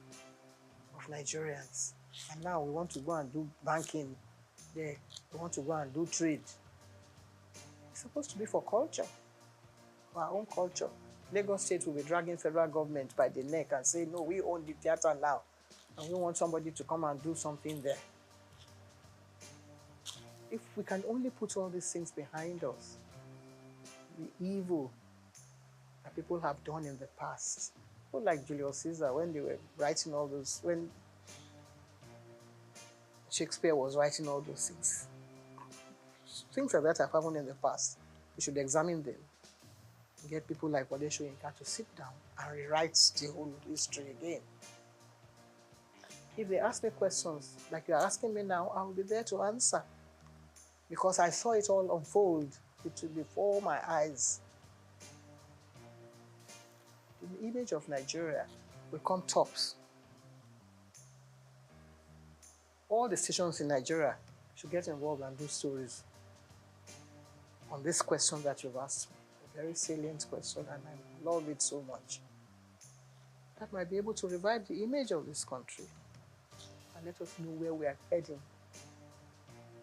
of Nigerians. And now we want to go and do banking there. We want to go and do trade. It's supposed to be for culture, for our own culture. Lagos State will be dragging federal government by the neck and say, no, we own the theatre now. And we want somebody to come and do something there. If we can only put all these things behind us, the evil that people have done in the past, people like Julius Caesar, when they were writing all those, when Shakespeare was writing all those things like that have happened in the past. We should examine them. Get people like Wade Soyinka to sit down and rewrite the whole history again. If they ask me questions like you're asking me now, I will be there to answer. Because I saw it all unfold before my eyes. The image of Nigeria will come tops. All the stations in Nigeria should get involved and do stories. on this question that you've asked me. A very salient question, and I love it so much. That might be able to revive the image of this country and let us know where we are heading,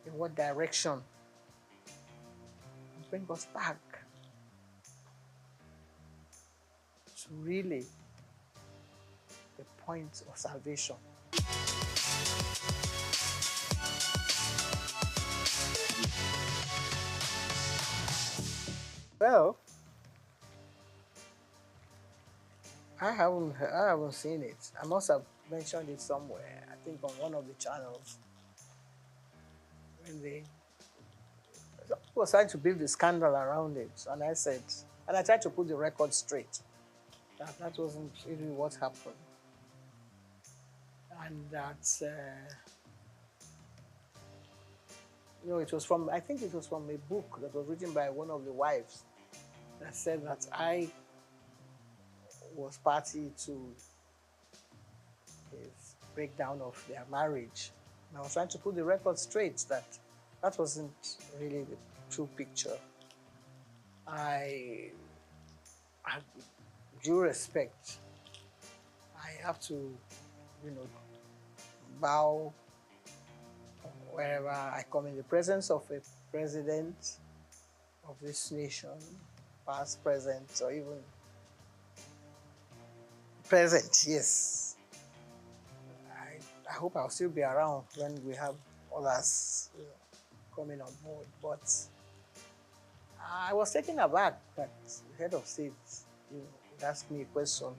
in what direction, and bring us back to really the point of salvation. Well, I haven't seen it. I must have mentioned it somewhere. I think on one of the channels. When they was trying to build the scandal around it, and I said, and I tried to put the record straight. That wasn't really what happened, and that it was from, I think it was from a book that was written by one of the wives that said that I was party to his breakdown of their marriage. And I was trying to put the record straight that that wasn't really the true picture. I have due respect. I have to, bow wherever I come in the presence of a president of this nation, past, present, or even present, yes. I hope I'll still be around when we have others coming on board. But I was taken aback that the head of state asked me a question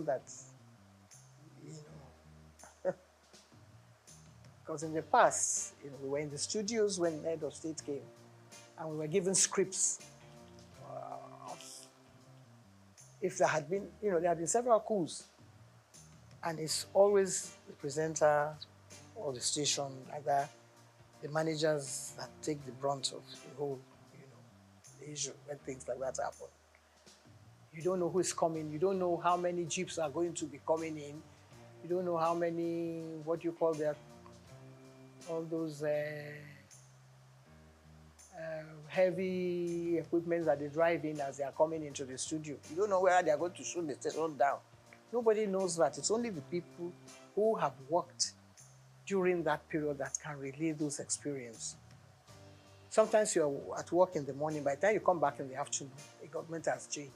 that, because in the past, we were in the studios when the head of state came, and we were given scripts. If there had been, there had been several coups, and it's always the presenter or the station, either the managers that take the brunt of the whole, the issue when things like that happen. You don't know who's coming. You don't know how many jeeps are going to be coming in. You don't know how many, what do you call that, all those heavy equipment that they drive in as they are coming into the studio. You don't know where they are going to shoot the station down. Nobody knows that. It's only the people who have worked during that period that can relay those experiences. Sometimes you're at work in the morning, by the time you come back in the afternoon, the government has changed.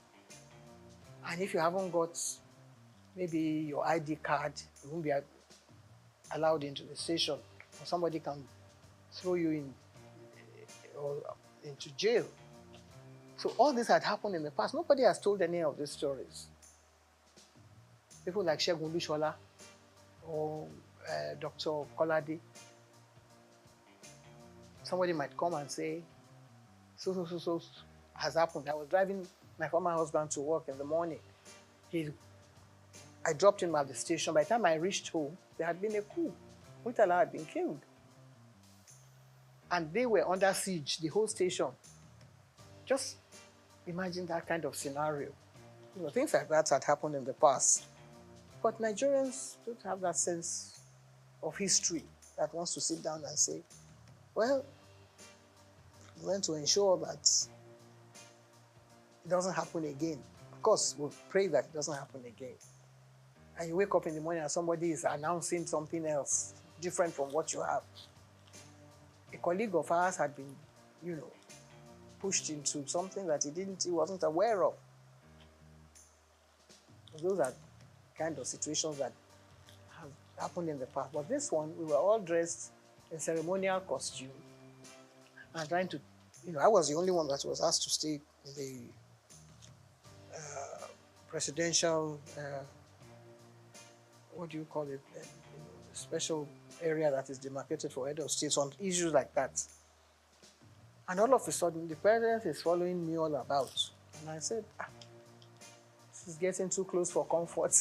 And if you haven't got maybe your ID card, you won't be allowed into the station, or somebody can throw you in or into jail. So all this had happened in the past. Nobody has told any of these stories. People like Segun Lushola or Dr. Kolade. Somebody might come and say, so has happened. I was driving my former husband to work in the morning. I dropped him at the station. By the time I reached home, there had been a coup. Murtala had been killed. And they were under siege, the whole station. Just imagine that kind of scenario. Things like that had happened in the past. But Nigerians don't have that sense of history that wants to sit down and say, well, we want to ensure that it doesn't happen again. Of course, we'll pray that it doesn't happen again. And you wake up in the morning and somebody is announcing something else, different from what you have. A colleague of ours had been, pushed into something that he wasn't aware of. Those are kind of situations that have happened in the past. But this one, we were all dressed in ceremonial costume and trying to, I was the only one that was asked to stay in the presidential, what do you call it, special area that is demarcated for head of states on issues like that. And all of a sudden, the president is following me all about. And I said, this is getting too close for comfort.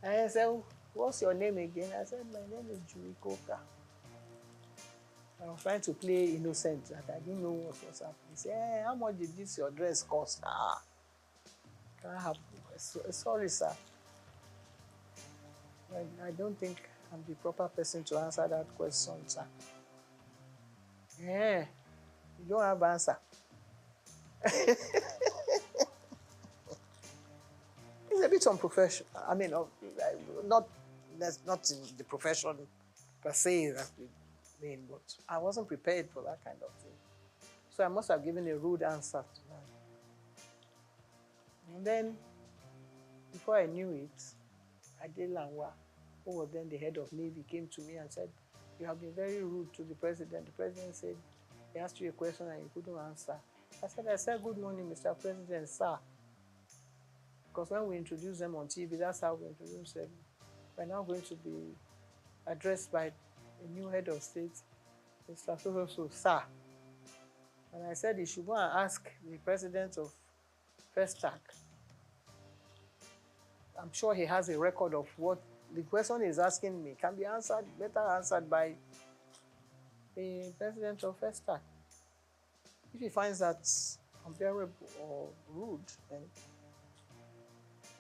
And I said, what's your name again? I said, my name is Jurikoka. I was trying to play innocent, that I didn't know what was happening. He said, hey, how much did this your dress cost? Can I have, sorry, sir. I don't think I'm the proper person to answer that question, sir. Yeah, you don't have answer. It's a bit unprofessional. I mean, that's not in the profession per se that we mean, but I wasn't prepared for that kind of thing. So I must have given a rude answer to that. And then, before I knew it, Ade Lanwa, who was then the head of Navy, came to me and said, "You have been very rude to the president." The president said, he asked you a question and you couldn't answer. I said, "Good morning, Mr. President, sir." Because when we introduce them on TV, that's how we introduce them. We're now going to be addressed by a new head of state, Mr. So, sir. And I said he should go and ask the president of Souq. I'm sure he has a record of what the question is asking me can be answered, better answered by the president of Souq. If he finds that unbearable or rude, then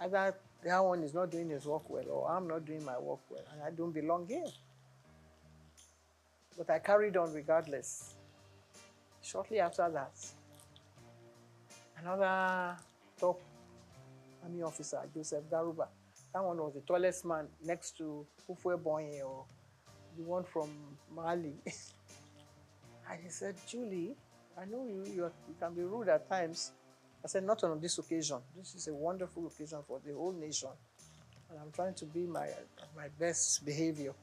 either that one is not doing his work well or I'm not doing my work well and I don't belong here. But I carried on regardless. Shortly after that, another top army officer, Joseph Garuba, that one was the tallest man next to Ufwe Bonye, or the one from Mali. And he said, "Julie, I know you can be rude at times." I said, "Not on this occasion. This is a wonderful occasion for the whole nation. And I'm trying to be my best behavior."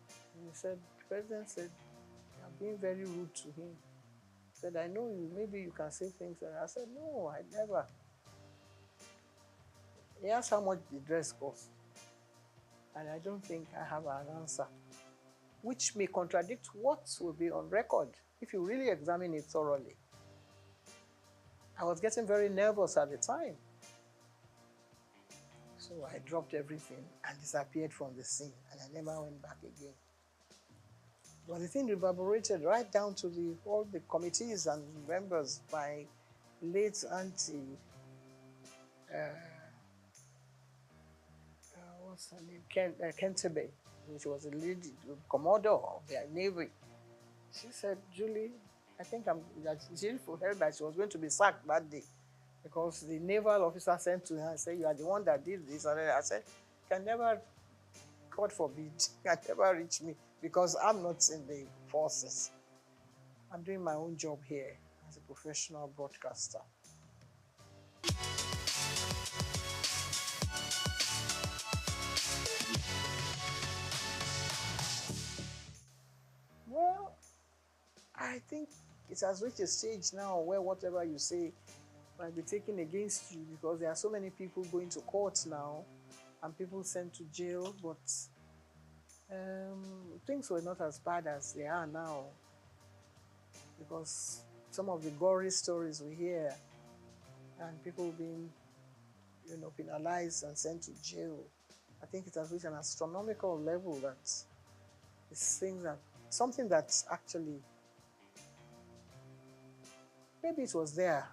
And he said, the president said, "You're being very rude to him." He said, "I know you, maybe you can say things." And I said, "No, I never." He asked how much the dress cost. And I don't think I have an answer, which may contradict what will be on record if you really examine it thoroughly. I was getting very nervous at the time. So I dropped everything and disappeared from the scene, and I never went back again. But the thing reverberated right down to all the committees and members. My late auntie, what's her name? Kentebe, which was a lady, commodore of the Navy. She said, "Julie, I think she heard that she was going to be sacked that day because the naval officer sent to her and said, 'You are the one that did this.' And I said, 'Can never, God forbid, can never reach me because I'm not in the forces. I'm doing my own job here as a professional broadcaster.'" Well, I think it has reached a stage now where whatever you say might be taken against you because there are so many people going to court now and people sent to jail, but things were not as bad as they are now because some of the gory stories we hear and people being, penalized and sent to jail, I think it has reached an astronomical level that it's something that's actually, maybe it was there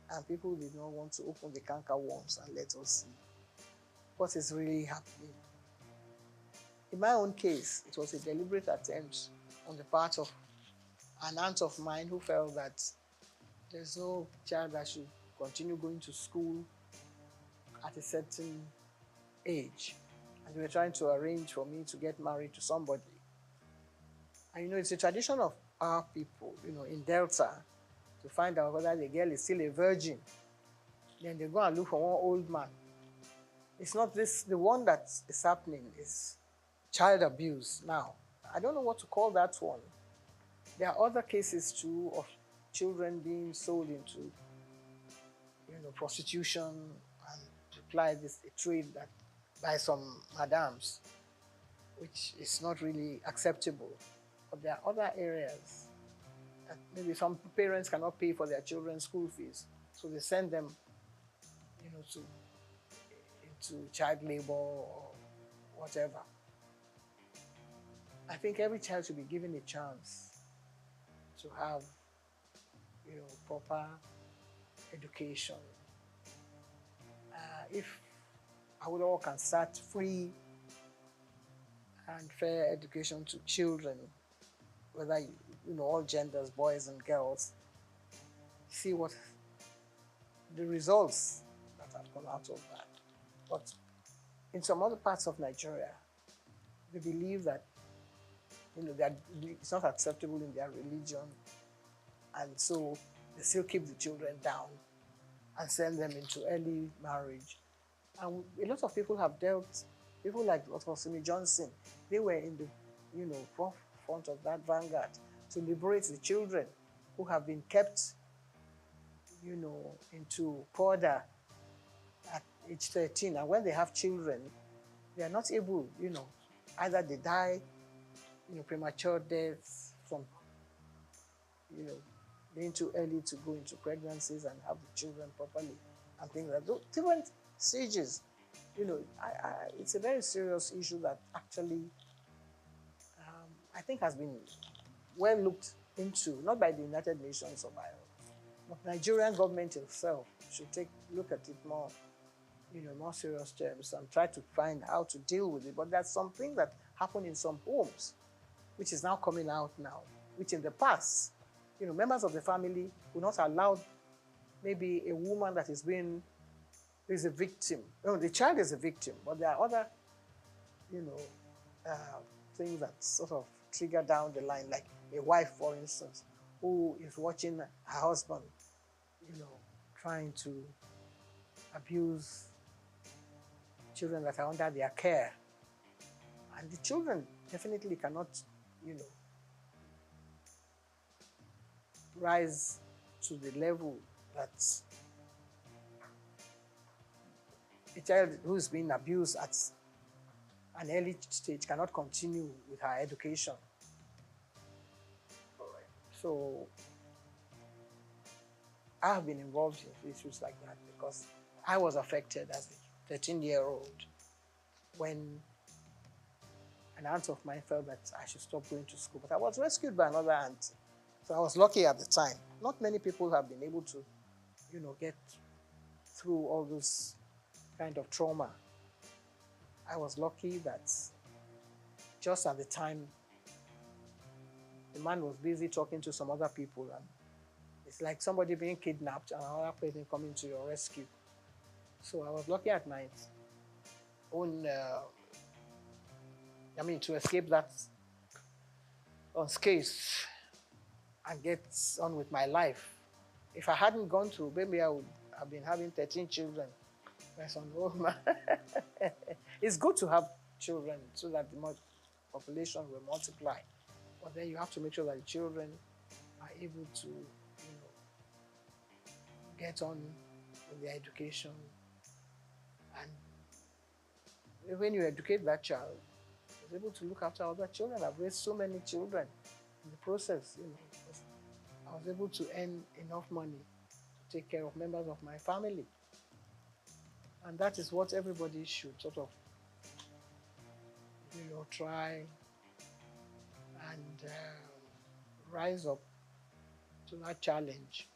and people did not want to open the canker worms and let us see what is really happening. In my own case, it was a deliberate attempt on the part of an aunt of mine who felt that there's no child that should continue going to school at a certain age. And they were trying to arrange for me to get married to somebody. And it's a tradition of our people, in Delta, to find out whether the girl is still a virgin. Then they go and look for one old man. It's not this, the one that is happening is child abuse now. I don't know what to call that one. There are other cases too of children being sold into, prostitution and apply this a trade that by some madams, which is not really acceptable. But there are other areas that maybe some parents cannot pay for their children's school fees, so they send them, into child labor or whatever. I think every child should be given a chance to have, proper education. If Awolowo can start free and fair education to children, whether all genders, boys and girls, see what the results that have come out of that. But in some other parts of Nigeria, they believe that that it's not acceptable in their religion, and so they still keep the children down and send them into early marriage. And a lot of people have dealt, people like Dr. Simi Johnson, they were in the forefront of that vanguard to liberate the children who have been kept into Porda at age 13. And when they have children, they are not able, either they die, premature deaths from, being too early to go into pregnancies and have the children properly and things like that. Different stages, it's a very serious issue that actually I think has been well looked into, not by the United Nations or by but Nigerian government itself should look at it more, more serious terms and try to find how to deal with it. But there's something that happened in some homes, which is now coming out now, which in the past, members of the family will not allow maybe a woman that is a victim. The child is a victim, but there are other, things that sort of trigger down the line, like a wife, for instance, who is watching her husband, trying to abuse children that are under their care. And the children definitely cannot, rise to the level that a child who is being abused at an early stage cannot continue with her education. So I have been involved in issues like that because I was affected as a 13-year-old when an aunt of mine felt that I should stop going to school. But I was rescued by another aunt. So I was lucky at the time. Not many people have been able to, get through all this kind of trauma. I was lucky that just at the time, the man was busy talking to some other people, and it's like somebody being kidnapped and another person coming to your rescue. So I was lucky at my own, to escape that unscathed and get on with my life. If I hadn't gone through, maybe I would have been having 13 children. It's good to have children so that the population will multiply. But then you have to make sure that the children are able to, get on with their education. And when you educate that child, he's able to look after other children. I've raised so many children in the process, I was able to earn enough money to take care of members of my family. And that is what everybody should sort of, try and rise up to that challenge.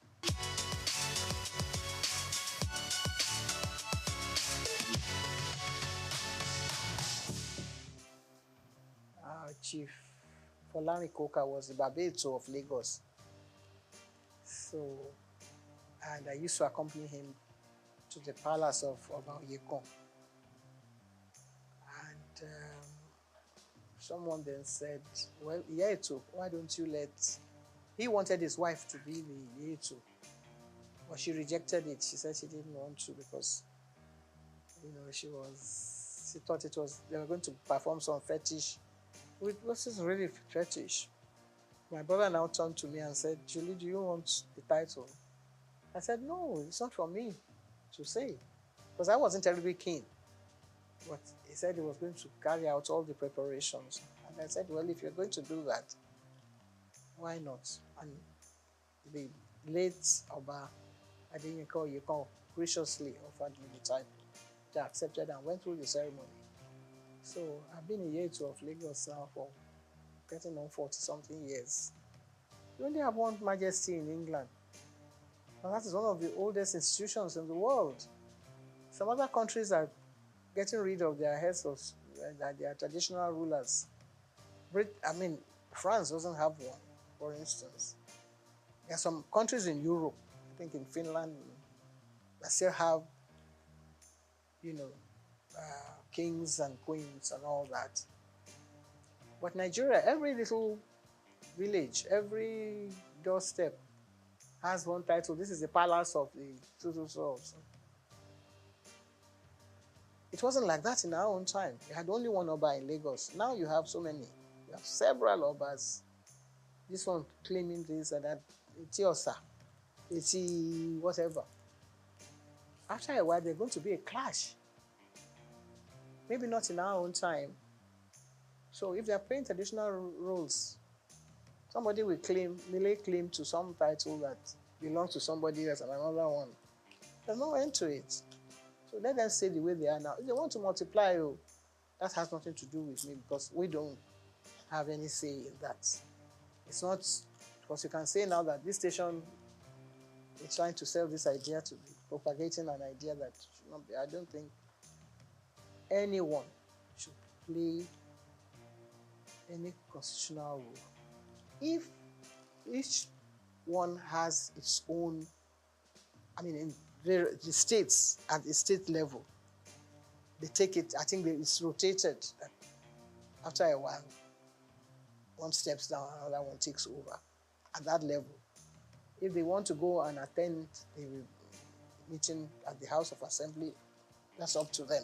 Chief Folani Koka was the Babeto of Lagos. So, and I used to accompany him to the palace of Yekon. And someone then said, well, Yeto, why don't you he wanted his wife to be the Yeto, but she rejected it. She said she didn't want to because, she thought they were going to perform some fetish. This is really fetish. My brother now turned to me and said, Julie, do you want the title? I said, no, it's not for me to say, because I wasn't terribly keen. But he said he was going to carry out all the preparations. And I said, well, if you're going to do that, why not? And the late Oba Adeyinka Yekon graciously offered me the title. I accepted and went through the ceremony. So I've been a Yeto of Lagos now for getting on 40-something years. We only have one majesty in England. And that is one of the oldest institutions in the world. Some other countries are getting rid of their heads of that they are traditional rulers. France doesn't have one, for instance. There are some countries in Europe, I think in Finland, that still have, kings and queens and all that. But Nigeria, every little village, every doorstep has one title. This is the palace of the so. It wasn't like that in our own time. You had only one Oba in Lagos. Now you have so many. You have several Obas. This one claiming this and that. It's Osa. It's whatever. After a while, there's going to be a clash. Maybe not in our own time. So if they're playing traditional roles, somebody will lay claim to some title that belongs to somebody else and another one. There's no end to it. So let them stay the way they are now. If they want to multiply, that has nothing to do with me because we don't have any say in that. It's not, because you can say now that this station is trying to sell this idea to be propagating an idea that should not be. I don't think anyone should play any constitutional role. If each one has its own, in the states at the state level, they take it, I think it's rotated. After a while, one steps down, another one takes over at that level. If they want to go and attend the meeting at the House of Assembly, that's up to them.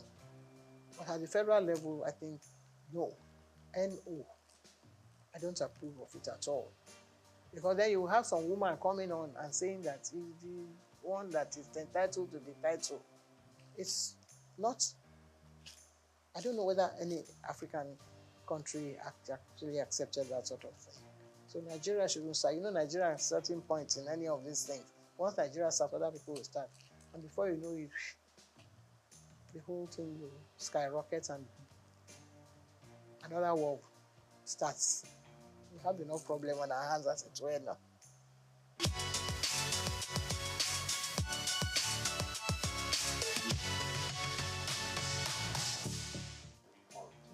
But at the federal level, I think, no. No. I don't approve of it at all. Because then you have some woman coming on and saying that he's the one that is entitled to the title. It's not, I don't know whether any African country actually accepted that sort of thing. So Nigeria shouldn't start. Nigeria at certain points in any of these things. Once Nigeria starts, other people will start. And before you know it, the whole thing will skyrocket and another war starts. We have enough problem on our hands as it were now.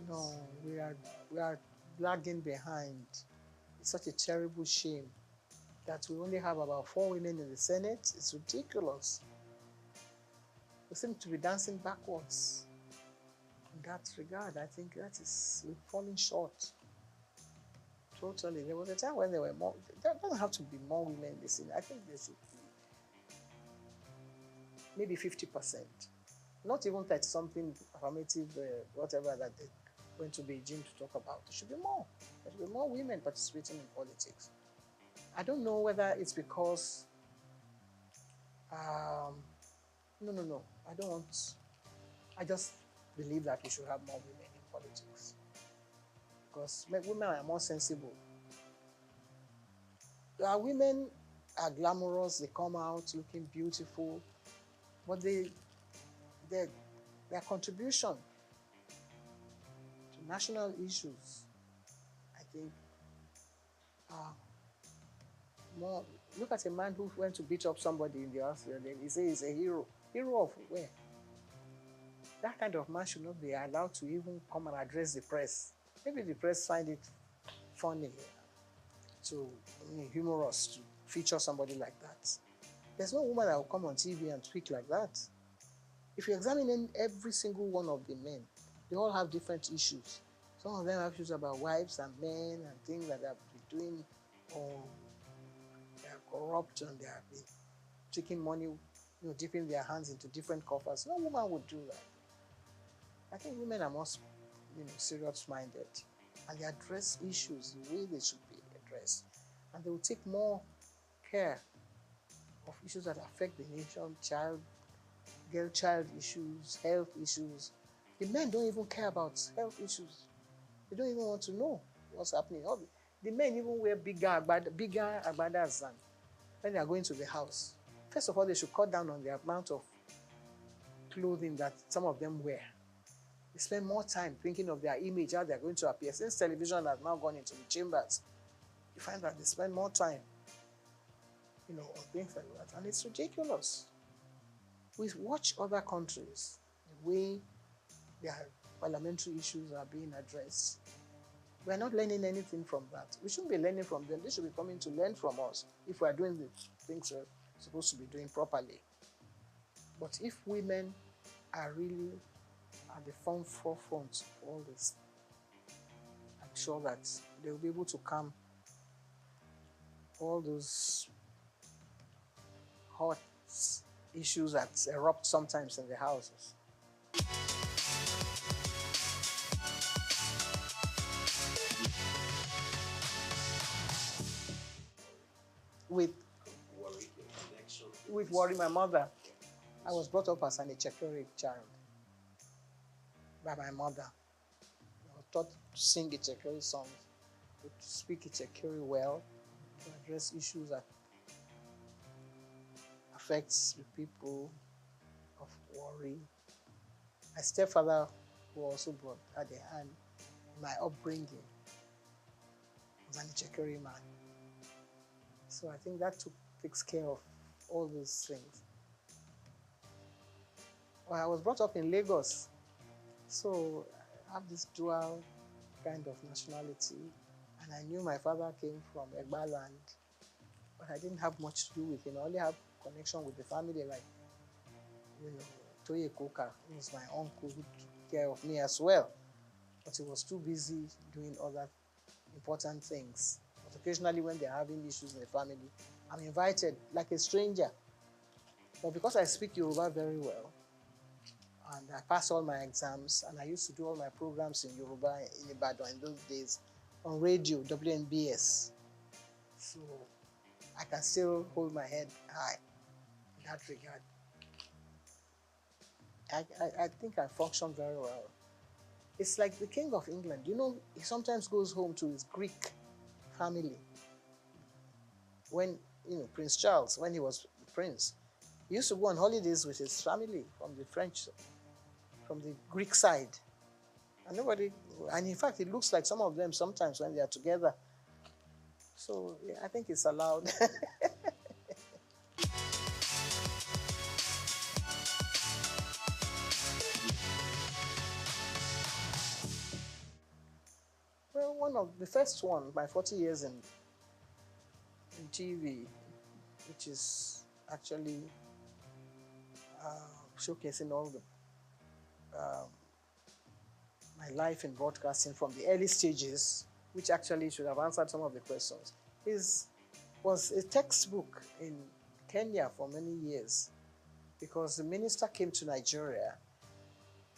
No, we are lagging behind. It's such a terrible shame that we only have about 4 women in the Senate. It's ridiculous. We seem to be dancing backwards. In that regard, I think we're falling short. Totally. There was a time when there were more. There doesn't have to be more women in the Senate. I think there should be maybe 50%. Not even 30-something affirmative, whatever that they went to Beijing to talk about. There should be more. There should be more women participating in politics. I don't know whether it's because. No. I don't want. I just believe that we should have more women in politics. Because women are more sensible. Women are glamorous, they come out looking beautiful, but their contribution to national issues, I think, more. Look at a man who went to beat up somebody in the house, and he says he's a hero. Hero of where? That kind of man should not be allowed to even come and address the press. Maybe the press find it funny, humorous to feature somebody like that. There's no woman that will come on TV and speak like that. If you examine every single one of the men, they all have different issues. Some of them have issues about wives and men and things that they have been doing, or they are corrupt and they have been taking money, dipping their hands into different coffers. No woman would do that. I think women are more, serious-minded, and they address issues the way they should be addressed, and they will take more care of issues that affect the nation, girl-child issues, health issues. The men don't even care about health issues. They don't even want to know what's happening. The men even wear bigger agbadas than when they are going to the house. First of all, they should cut down on the amount of clothing that some of them wear. They spend more time thinking of their image, how they're going to appear. Since television has now gone into the chambers, you find that they spend more time, on things like that. And it's ridiculous. We watch other countries, the way they are parliamentary issues are being addressed. We're not learning anything from that. We shouldn't be learning from them. They should be coming to learn from us if we're doing the things we're supposed to be doing properly. But if women are really at the forefront of all this, I'm sure that they'll be able to calm all those hot issues that erupt sometimes in the houses. With worry, my mother. I was brought up as an Ichekiri child by my mother. I was taught to sing Ichekiri songs, to speak Ichekiri well, to address issues that affects the people of worry. My stepfather, who also brought at the hand in my upbringing, was an Ichekiri man. So I think that takes care of all those things. Well, I was brought up in Lagos, so I have this dual kind of nationality, and I knew my father came from Egba land, but I didn't have much to do with him. I only have connection with the family, like, Toye Koka, who was my uncle who took care of me as well, but he was too busy doing other important things. But occasionally when they're having issues in the family, I'm invited like a stranger. But because I speak Yoruba very well, and I passed all my exams, and I used to do all my programs in Yoruba in Ibadan in those days on radio, WNBS. So I can still hold my head high in that regard. I think I function very well. It's like the King of England. He sometimes goes home to his Greek family. When, Prince Charles, when he was prince, he used to go on holidays with his family from the Greek side. And in fact, it looks like some of them sometimes when they are together. So yeah, I think it's allowed. Well, one of the first one, my 40 years in TV, which is actually showcasing all the my life in broadcasting from the early stages, which actually should have answered some of the questions, was a textbook in Kenya for many years, because the minister came to Nigeria,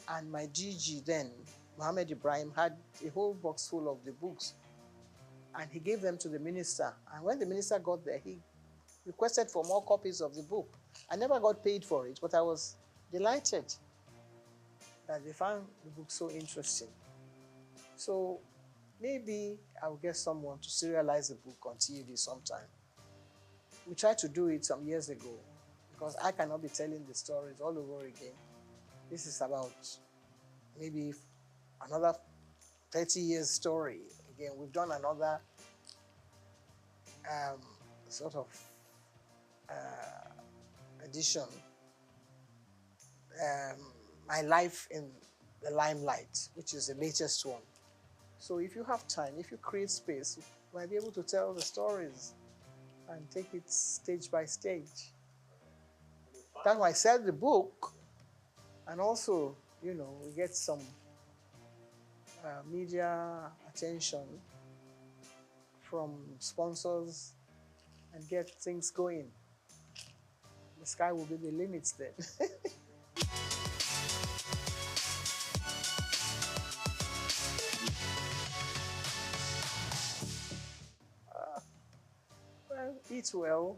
and my DG then, Mohammed Ibrahim, had a whole box full of the books, and he gave them to the minister. And when the minister got there, he requested for more copies of the book. I never got paid for it, but I was delighted that they found the book so interesting. So maybe I'll get someone to serialize the book on TV sometime. We tried to do it some years ago, because I cannot be telling the stories all over again. This is about maybe another 30 years story. Again, we've done another sort of edition, My Life in the Limelight, which is the latest one. So if you have time, if you create space, you might be able to tell the stories and take it stage by stage. That's why I sell the book, and also, we get some media attention from sponsors and get things going. The sky will be the limits then. Well, eat well,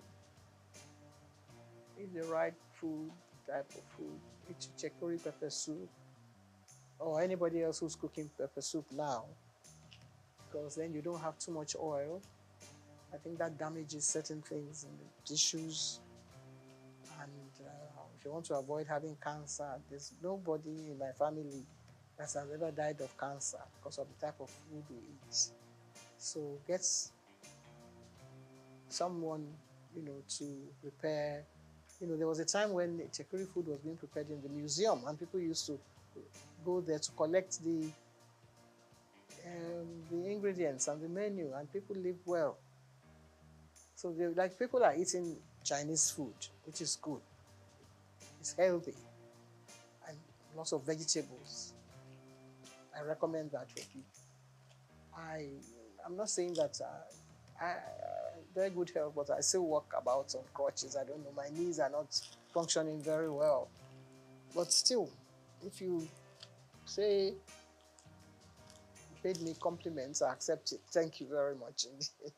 eat the right food, type of food, eat Ichekiri pepper soup, or anybody else who's cooking pepper soup now, because then you don't have too much oil. I think that damages certain things in the tissues. And if you want to avoid having cancer, there's nobody in my family that has ever died of cancer because of the type of food we eat. So get someone, to prepare. There was a time when Ichekiri food was being prepared in the museum, and people used to go there to collect the ingredients and the menu, and people live well. So like people are eating Chinese food, which is good. It's healthy and lots of vegetables. I recommend that for people. I'm not saying that I very good health, but I still walk about on crutches. I don't know, my knees are not functioning very well. But still, if you say you paid me compliments, I accept it. Thank you very much indeed.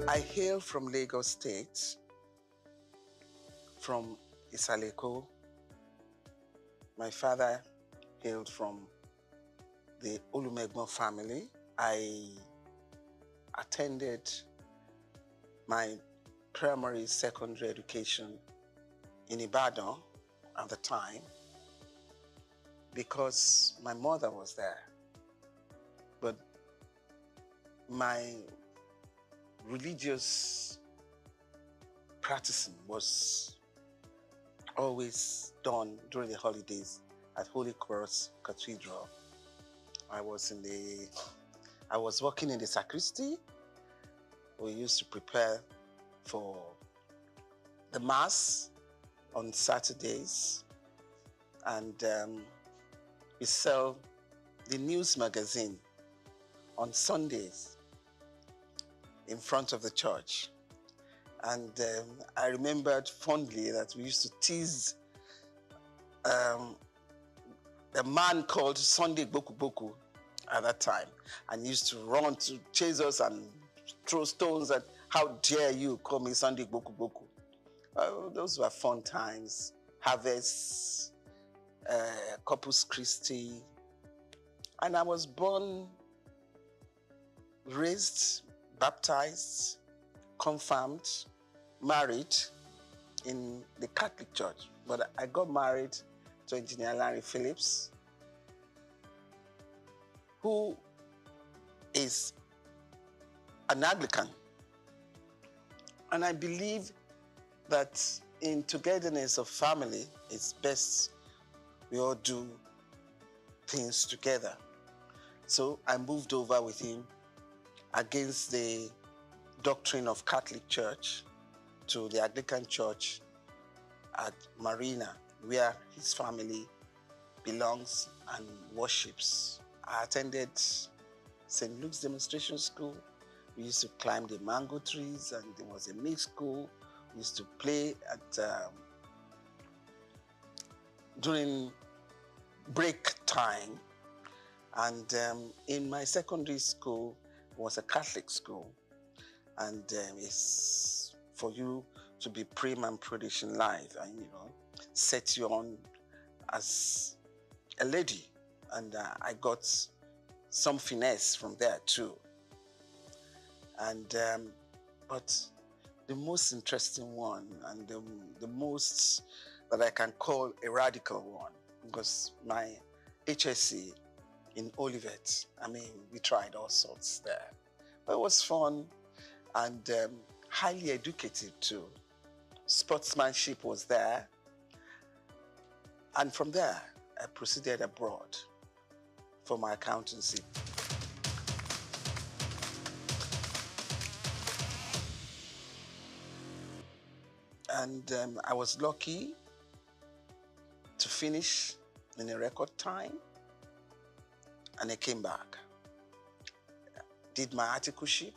I hail from Lagos State, from Isaleko. My father hailed from the Olumegbo family. I attended my primary, secondary education in Ibadan at the time because my mother was there. But my religious practicing was always done during the holidays at Holy Cross Cathedral. I was working in the sacristy. We used to prepare for the Mass on Saturdays, and we sell the news magazine on Sundays in front of the church. And I remembered fondly that we used to tease a man called Sunday Boku Boku at that time, and he used to run to chase us and throw stones and how dare you call me Sunday Boku Boku. Those were fun times. Harvest, Corpus Christi. And I was born, raised, baptized, confirmed, married in the Catholic Church. But I got married to Engineer Larry Phillips, who is an Anglican. And I believe that in togetherness of family, it's best we all do things together. So I moved over with him against the doctrine of Catholic Church to the Anglican Church at Marina, where his family belongs and worships. I attended St. Luke's Demonstration School. We used to climb the mango trees, and there was a mixed school. We used to play at during break time. And in my secondary school was a Catholic school. And it's for you to be prim and prudish in life and, set you on as a lady. And I got some finesse from there too. And, but the most interesting one and the most that I can call a radical one was my HSC in Olivet. I mean, we tried all sorts there. But it was fun and highly educative too. Sportsmanship was there. And from there, I proceeded abroad for my accountancy. And I was lucky to finish in a record time. And I came back, did my articleship,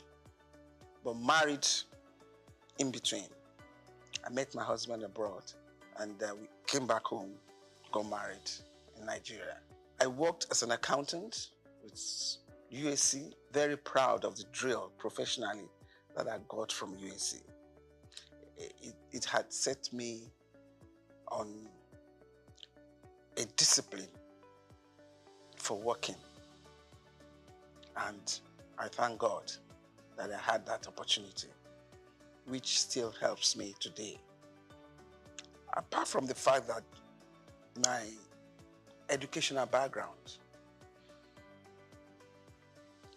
but married in between. I met my husband abroad, and we came back home, got married in Nigeria. I worked as an accountant with UAC, very proud of the drill professionally that I got from UAC. It had set me on a discipline for working. And I thank God that I had that opportunity, which still helps me today. Apart from the fact that my educational background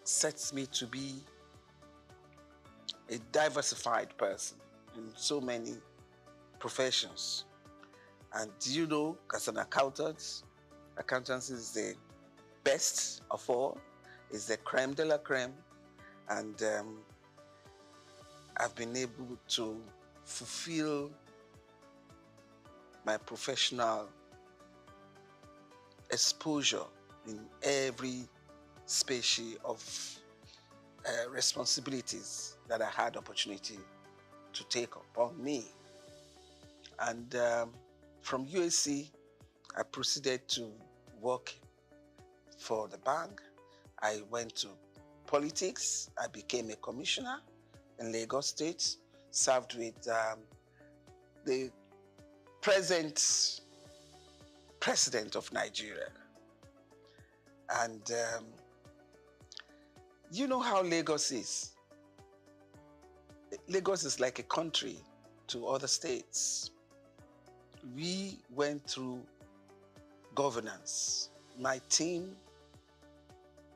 sets me to be a diversified person in so many professions. And you know, as an accountant, accountancy is the best of all, is the creme de la creme. And I've been able to fulfill my professional exposure in every species of responsibilities that I had opportunity to take upon me. And from USC, I proceeded to work for the bank. I went to politics. I became a commissioner in Lagos State, served with the present president of Nigeria. And you know how Lagos is. Lagos is like a country to other states. We went through governance. My team,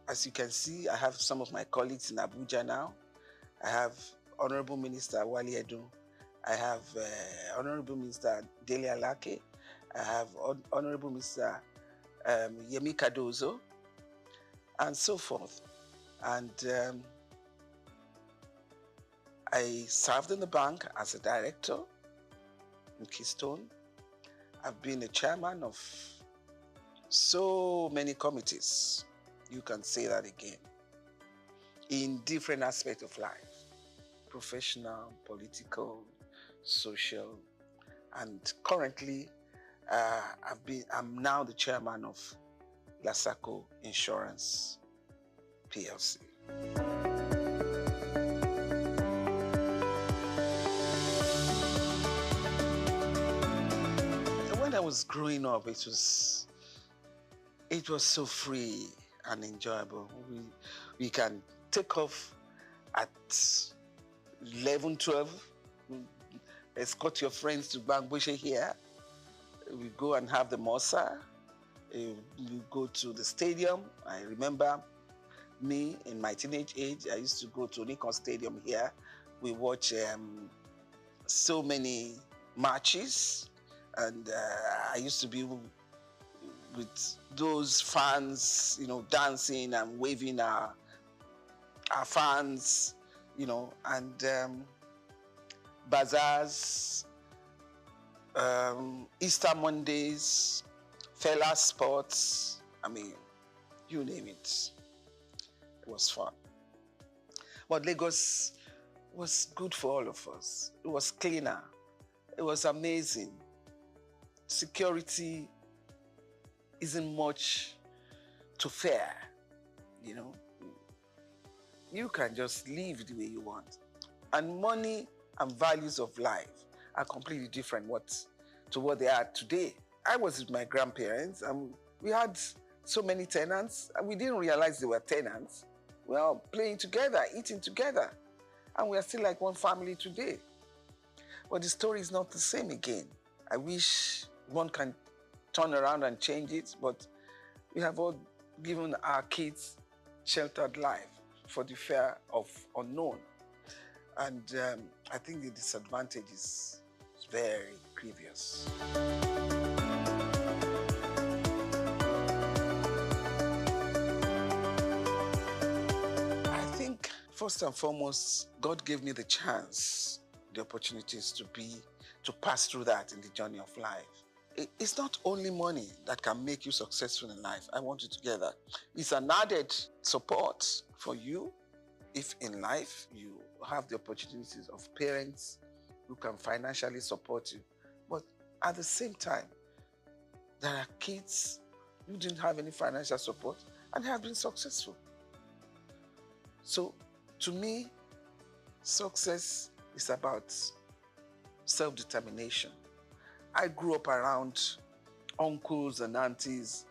as you can see, I have some of my colleagues in Abuja now. I have Honorable Minister Wale Edun. I have Honorable Minister Dele Alake. I have Honorable Mr. Yemi Cardozo, and so forth. And I served in the bank as a director in Keystone. I've been a chairman of so many committees, you can say that again, in different aspects of life, professional, political, social, and currently I'm now the chairman of Souq Insurance PLC. When I was growing up, it was so free and enjoyable. We can take off at 11, 12, escort your friends to Bangboshe here. We go and have the Mosa. We go to the stadium. I remember me in my teenage age, I used to go to Lincoln Stadium here. We watch so many matches, and I used to be with those fans, you know, dancing and waving our fans, you know, and bazaars, Easter Mondays, Fela Sports, I mean, you name it. It was fun. But Lagos was good for all of us. It was cleaner. It was amazing. Security isn't much to fear, you know. You can just live the way you want. And money and values of life are completely different to what they are today. I was with my grandparents, and we had so many tenants, and we didn't realize they were tenants. We were all playing together, eating together, and we are still like one family today. But the story is not the same again. I wish one can turn around and change it, but we have all given our kids sheltered life for the fear of unknown. And I think the disadvantage is very grievous. I think first and foremost, God gave me the chance, the opportunities to pass through that in the journey of life. It's not only money that can make you successful in life. I want you to get that. It's an added support for you if in life you have the opportunities of parents who can financially support you. But at the same time, there are kids who didn't have any financial support and have been successful. So to me, success is about self-determination I grew up around uncles and aunties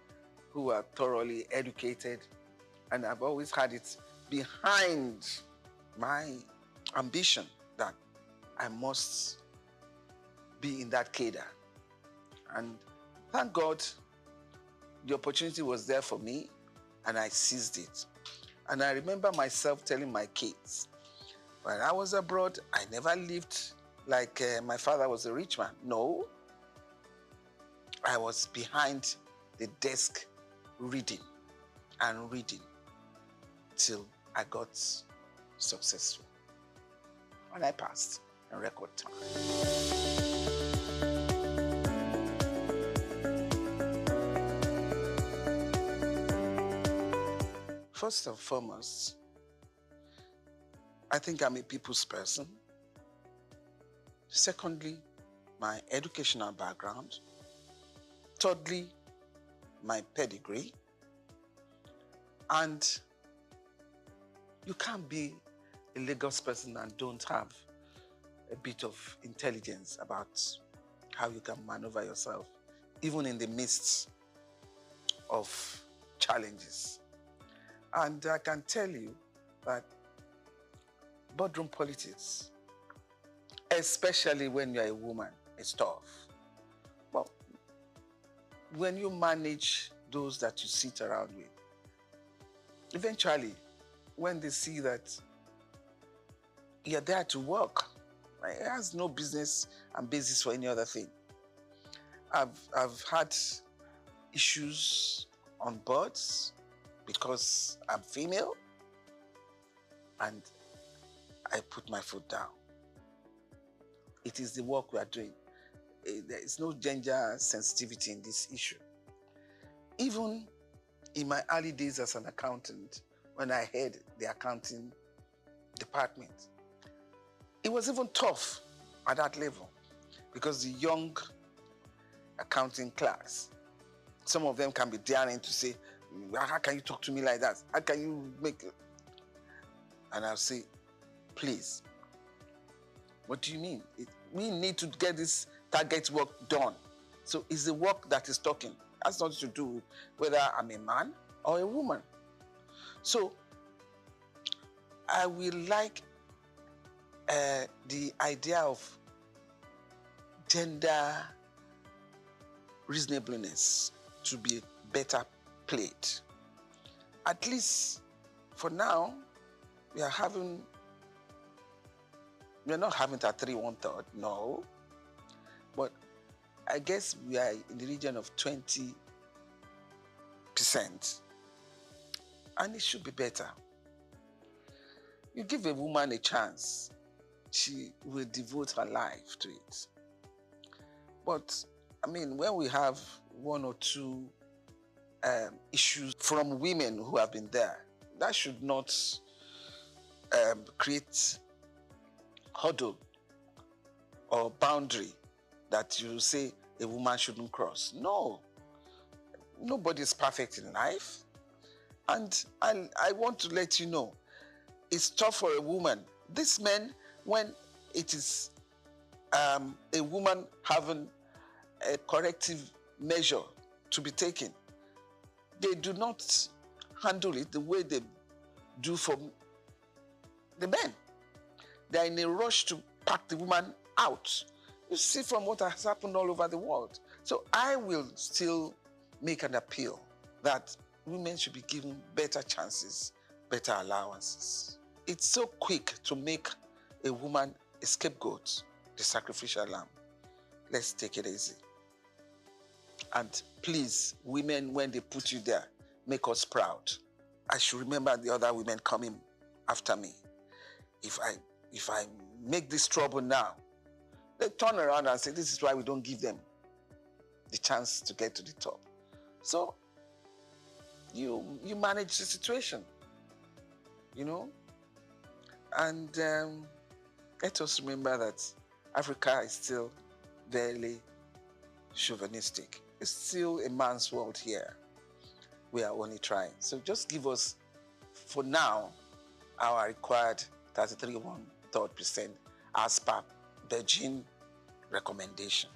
who are thoroughly educated, and I've always had it behind my ambition that I must be in that cadre. And thank God the opportunity was there for me, and I seized it. And I remember myself telling my kids, when I was abroad, I never lived like my father was a rich man. No. I was behind the desk reading and reading till I got successful. And I passed in record time. First and foremost, I think I'm a people's person. Secondly, my educational background. Thirdly, my pedigree. And you can't be a Lagos person and don't have a bit of intelligence about how you can maneuver yourself, even in the midst of challenges. And I can tell you that boardroom politics, especially when you're a woman, is tough. But when you manage those that you sit around with, eventually, when they see that you're there to work, it has no business and basis for any other thing. I've had issues on boards because I'm female, and I put my foot down. It is the work we are doing. There is no gender sensitivity in this issue. Even in my early days as an accountant, when I head the accounting department, it was even tough at that level because the young accounting class, some of them can be daring to say, how can you talk to me like that? How can you make it? And I'll say, please, what do you mean? We need to get this target work done. So it's the work that is talking. That's nothing to do with whether I'm a man or a woman. So I will like the idea of gender reasonableness to be better played. At least for now, we are not having it at 3 1/3, no. But I guess we are in the region of 20%. And it should be better. You give a woman a chance, she will devote her life to it. But, I mean, when we have 1 or 2 issues from women who have been there, that should not create hurdle or boundary that you say a woman shouldn't cross. No. Nobody's perfect in life. And I want to let you know, it's tough for a woman. These men, when it is a woman having a corrective measure to be taken, they do not handle it the way they do for the men. They're in a rush to pack the woman out. You see from what has happened all over the world. So I will still make an appeal that women should be given better chances, better allowances. It's so quick to make a woman a scapegoat, the sacrificial lamb. Let's take it easy. And please, women, when they put you there, make us proud. I should remember the other women coming after me. If I make this trouble now, they turn around and say, this is why we don't give them the chance to get to the top. So you manage the situation, you know? And let us remember that Africa is still very chauvinistic. It's still a man's world here. We are only trying. So just give us, for now, our required 33 1/3% as per Beijing recommendation.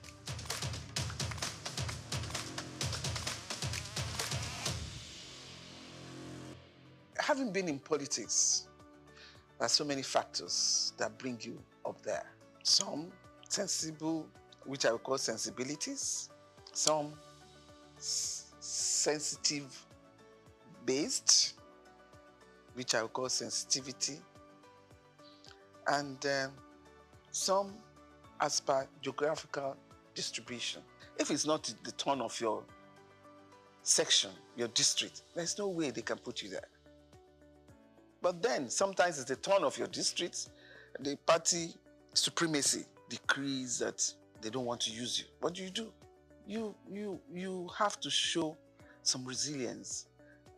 having been in politics, there are so many factors that bring you up there. Some sensible, which I would call sensibilities. Some sensitive based, which I would call sensitivity. And some as per geographical distribution. If it's not the turn of your section, your district, there's no way they can put you there. But then sometimes it's the turn of your district, the party supremacy decrees that they don't want to use you. What do? You have to show some resilience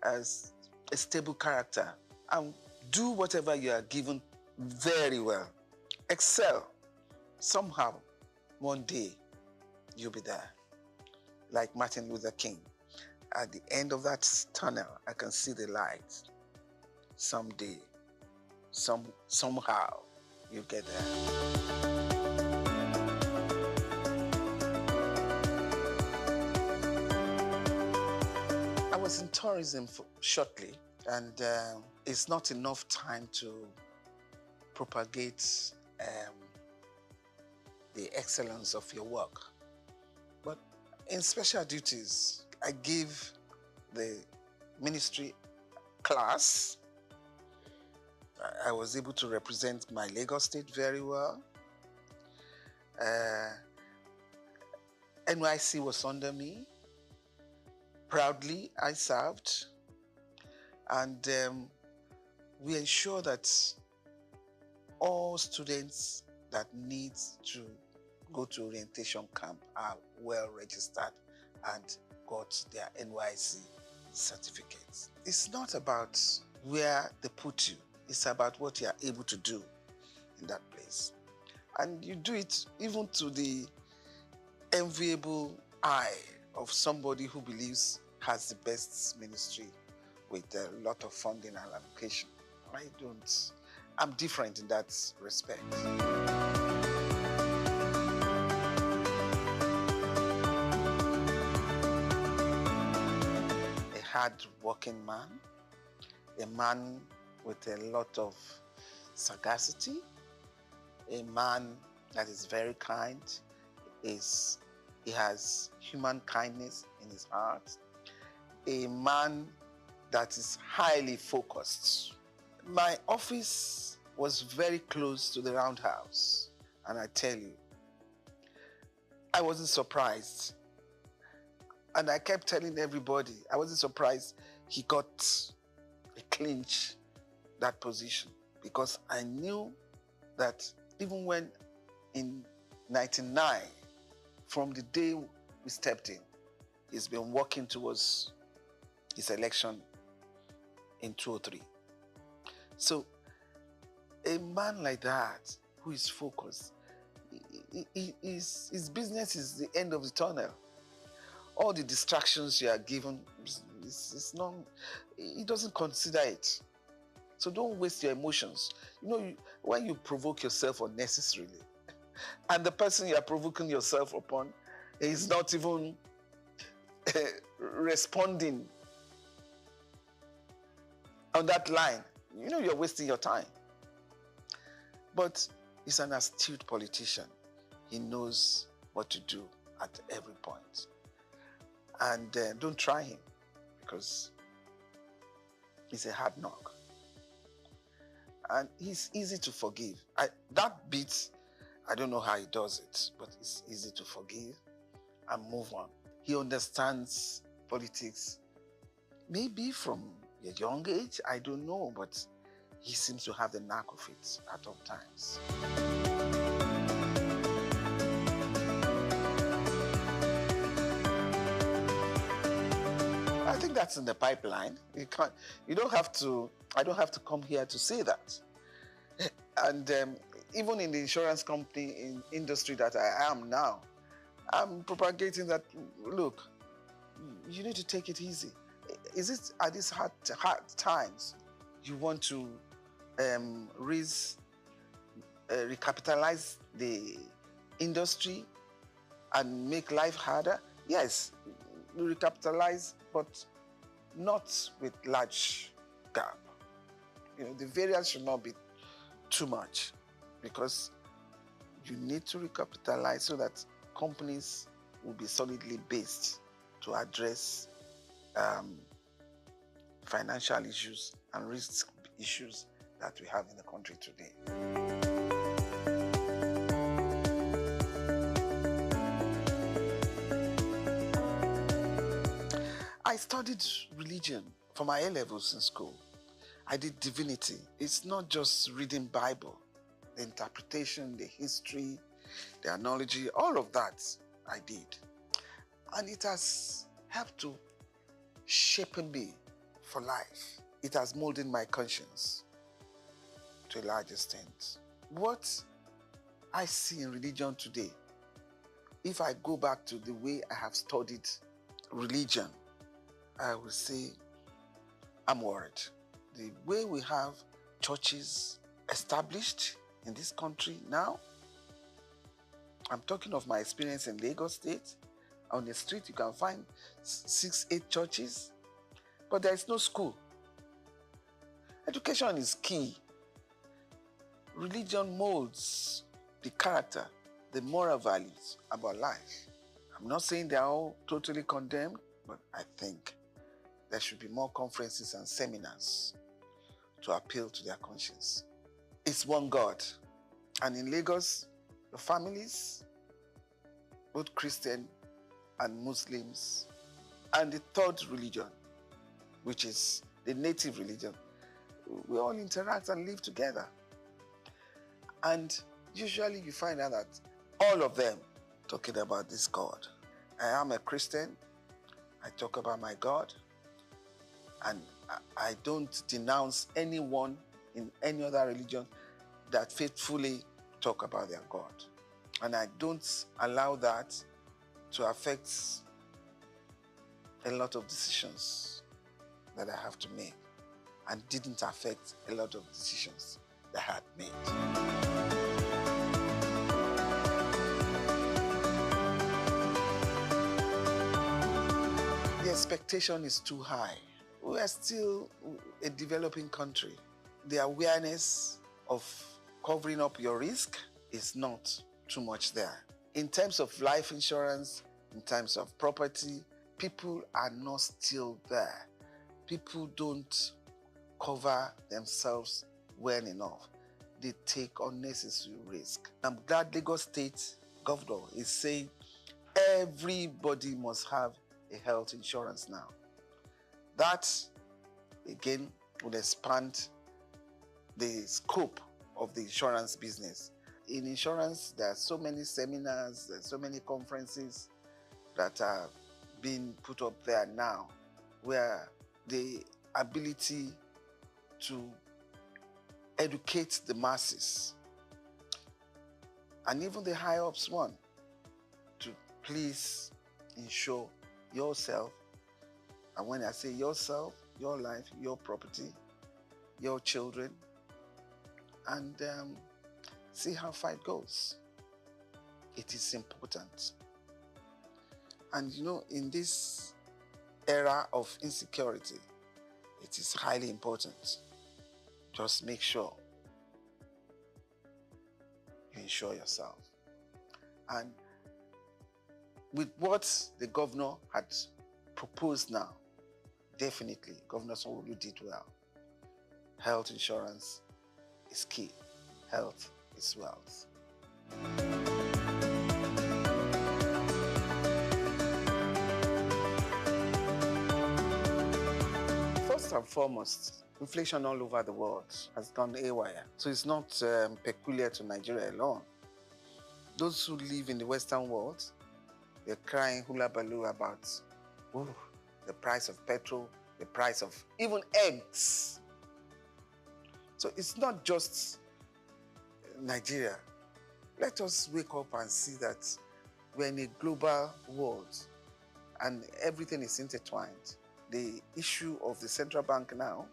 as a stable character and do whatever you are given very well. Excel. Somehow, one day, you'll be there. Like Martin Luther King. At the end of that tunnel, I can see the light. Someday, somehow, you get there. I was in tourism shortly, and it's not enough time to propagate the excellence of your work. But in special duties, I give the ministry class. I was able to represent my Lagos State very well. NYC was under me. Proudly, I served. And we ensure that all students that need to go to orientation camp are well registered and got their NYC certificates. It's not about where they put you. It's about what you are able to do in that place. And you do it even to the enviable eye of somebody who believes has the best ministry with a lot of funding and allocation. I'm different in that respect. A hard-working man, a man with a lot of sagacity, a man that is very kind, he has human kindness in his heart, a man that is highly focused. My office was very close to the Roundhouse, and I tell you, I wasn't surprised. And I kept telling everybody, I wasn't surprised he got a clinch that position, because I knew that even when in 99, from the day we stepped in, he's been working towards his election in 2003. So a man like that who is focused, his business is the end of the tunnel. All the distractions you are given, he doesn't consider it. So don't waste your emotions. When you provoke yourself unnecessarily, and the person you are provoking yourself upon is not even responding on that line, you're wasting your time. But he's an astute politician. He knows what to do at every point. And don't try him, because he's a hard knock. And he's easy to forgive. That bit, I don't know how he does it, but it's easy to forgive and move on. He understands politics, maybe from a young age, I don't know, but he seems to have the knack of it at all times. I think that's in the pipeline. I don't have to come here to say that. And even in the insurance company industry that I am now, I'm propagating that, look, you need to take it easy. Is it at these hard times you want to recapitalize the industry and make life harder? Yes, recapitalize, but not with large gap. The variance should not be too much, because you need to recapitalize so that companies will be solidly based to address financial issues and risk issues that we have in the country today. I studied religion for my A-levels in school. I did divinity. It's not just reading Bible. The interpretation, the history, the analogy, all of that I did. And it has helped to shape me for life. It has molded my conscience to a large extent. What I see in religion today, if I go back to the way I have studied religion, I will say I'm worried. The way we have churches established in this country now, I'm talking of my experience in Lagos State. On the street, you can find 6, 8 churches, but there is no school. Education is key. Religion molds the character, the moral values about life. I'm not saying they're all totally condemned, but I think there should be more conferences and seminars to appeal to their conscience. It's one God. And in Lagos, the families, both Christian and Muslims, and the third religion, which is the native religion, we all interact and live together. And usually you find out that all of them talking about this God. I am a Christian. I talk about my God. And I don't denounce anyone in any other religion that faithfully talk about their God. And I don't allow that to affect a lot of decisions that I have to make, and didn't affect a lot of decisions that I had made. The expectation is too high. We are still a developing country. The awareness of covering up your risk is not too much there. In terms of life insurance, in terms of property, people are not still there. People don't cover themselves well enough. They take unnecessary risk. I'm glad Lagos State Governor is saying everybody must have a health insurance now. That, again, will expand the scope of the insurance business. In insurance, there are so many seminars, there are so many conferences that are being put up there now, where the ability to educate the masses, and even the high-ups one, to please insure yourself. And when I say yourself, your life, your property, your children, and see how far it goes. It is important. And in this era of insecurity, it is highly important. Just make sure you insure yourself. And with what the governor had proposed now, definitely Governor Souq did well. Health insurance is key. Health is wealth. First and foremost, inflation all over the world has gone haywire. So it's not peculiar to Nigeria alone. Those who live in the Western world, they're crying hula baloo about the price of petrol, the price of even eggs. So it's not just Nigeria. Let us wake up and see that we're in a global world and everything is intertwined. The issue of the central bank now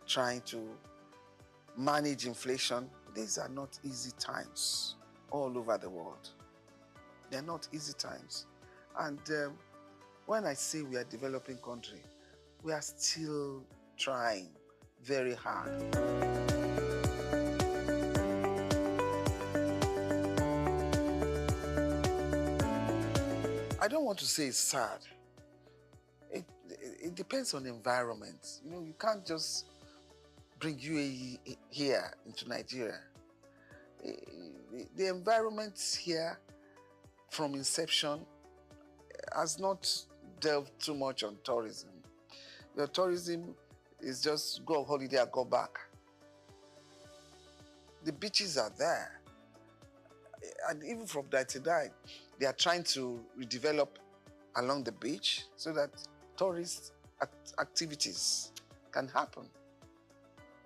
trying to manage inflation, these are not easy times all over the world. They're not easy times. And when I say we are a developing country, we are still trying very hard. I don't want to say it's sad. It depends on the environment. You know, you can't just bring UAE here into Nigeria. The environment here from inception has not delved too much on tourism. Your tourism is just go on holiday and go back. The beaches are there. And even from 99, they are trying to redevelop along the beach so that tourist activities can happen.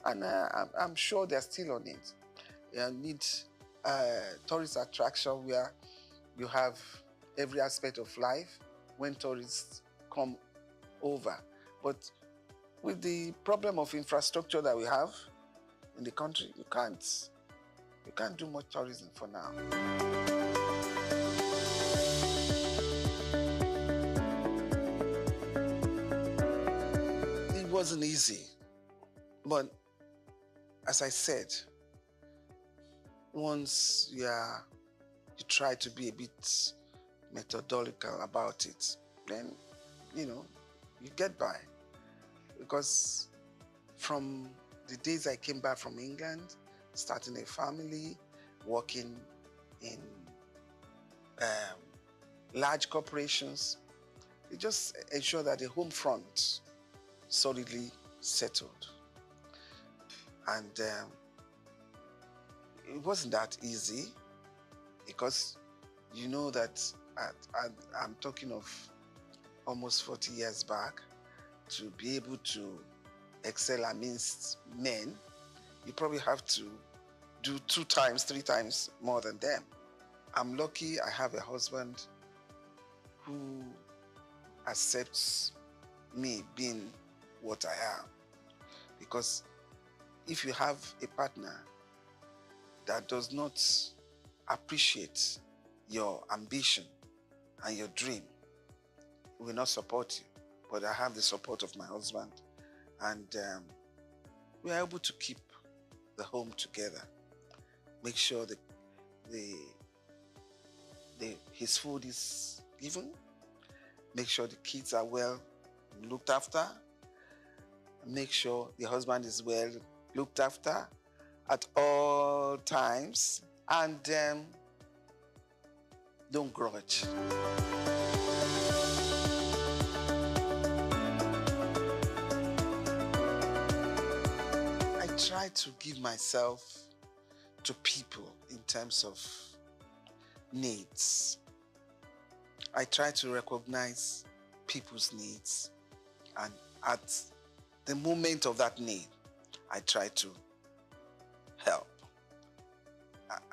And I'm sure they're still on it. You need tourist attraction where you have every aspect of life when tourists come over. But with the problem of infrastructure that we have in the country, you can't do much tourism for now. It wasn't easy, but as I said, once you try to be a bit methodological about it, then, you get by. Because from the days I came back from England, starting a family, working in large corporations, it just ensured that the home front solidly settled. And it wasn't that easy, because you know that I'm talking of almost 40 years back. To be able to excel amidst men, you probably have to do 2 times, 3 times more than them. I'm lucky I have a husband who accepts me being what I am. Because if you have a partner that does not appreciate your ambition and your dream, he will not support you. But I have the support of my husband, and we are able to keep the home together. Make sure that his food is given. Make sure the kids are well looked after. Make sure the husband is well looked after at all times, and don't grudge. Try to give myself to people in terms of needs. I try to recognize people's needs, and at the moment of that need, I try to help.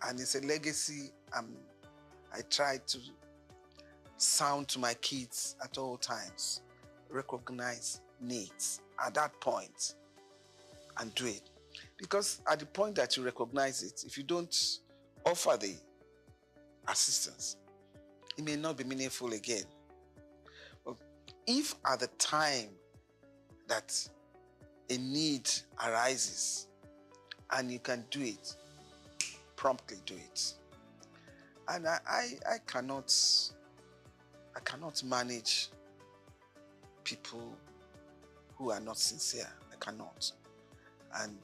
And it's a legacy I try to sound to my kids at all times. Recognize needs at that point and do it. Because at the point that you recognize it, if you don't offer the assistance, it may not be meaningful again. But if at the time that a need arises and you can do it, promptly do it. And I cannot manage people who are not sincere. I cannot. And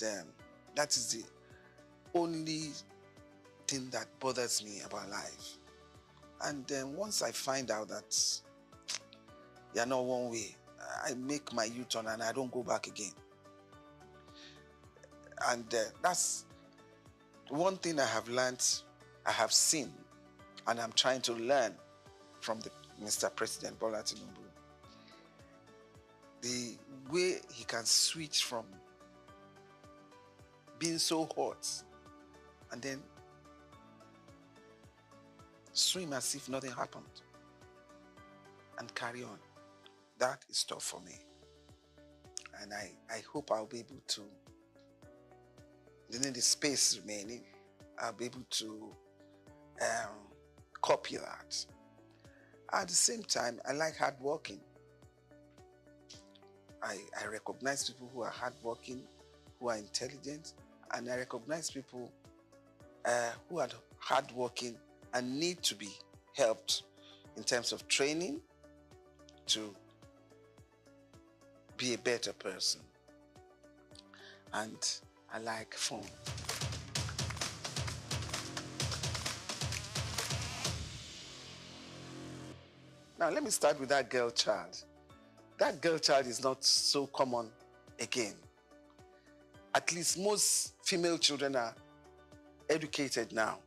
that is the only thing that bothers me about life. And once I find out that you're not one way, I make my U-turn and I don't go back again. And that's one thing I have learned, I have seen, and I'm trying to learn from Mr. President Bola Tinubu. The way he can switch from being so hot and then swim as if nothing happened and carry on. That is tough for me. And I hope I'll be able to, within the space remaining, I'll be able to copy that. At the same time, I like hardworking. I recognize people who are hardworking, who are intelligent, and I recognize people who are hardworking and need to be helped in terms of training to be a better person. And I like fun. Now let me start with that girl child. That girl child is not so common again. At least most female children are educated now.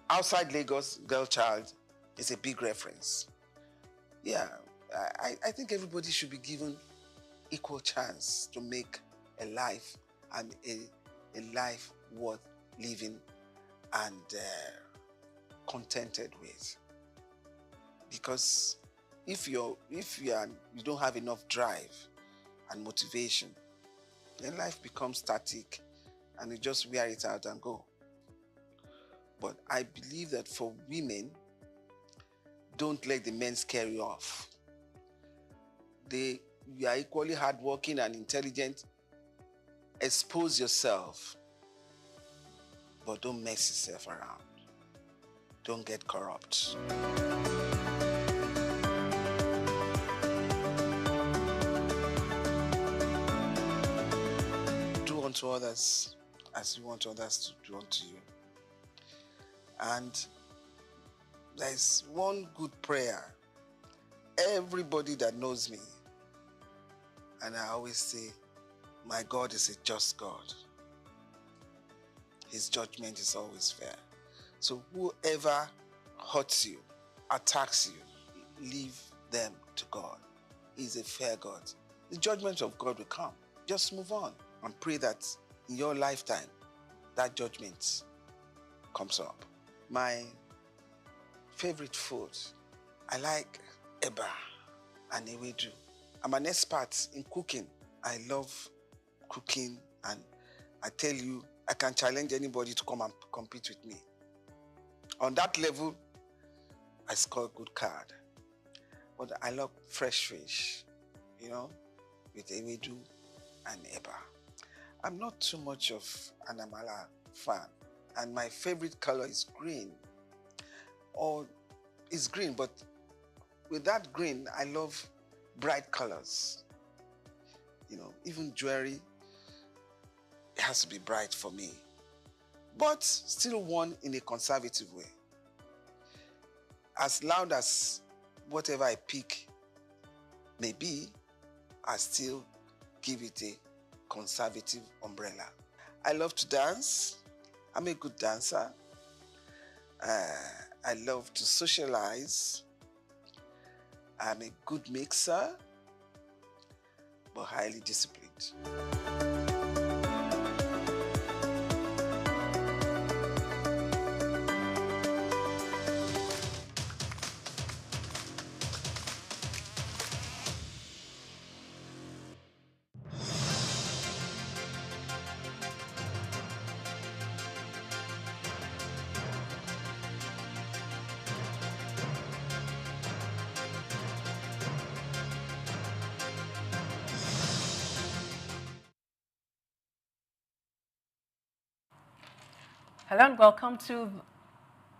Outside Lagos, girl child is a big reference. Yeah, I think everybody should be given equal chance to make a life, and a life worth living and contented with. Because if you don't have enough drive and motivation, then life becomes static and you just wear it out and go. But I believe that for women, don't let the men scare you off. You are equally hardworking and intelligent. Expose yourself, but don't mess yourself around. Don't get corrupt. Do unto others as you want others to do unto you. And there's one good prayer. Everybody that knows me, and I always say, my God is a just God. His judgment is always fair. So whoever hurts you, attacks you, leave them to God. He's a fair God. The judgment of God will come. Just move on and pray that in your lifetime, that judgment comes up. My favorite food, I like eba and ewedu. I'm an expert in cooking. I love cooking, and I tell you, I can challenge anybody to come and compete with me. On that level, I score a good card. But I love fresh fish, with ewedu and eba. I'm not too much of an amala fan, and my favorite color is green. Or it's green, but with that green, I love bright colors. Even jewelry, it has to be bright for me, but still worn in a conservative way. As loud as whatever I pick may be, I still give it a conservative umbrella. I love to dance. I'm a good dancer. I love to socialize. I'm a good mixer, but highly disciplined.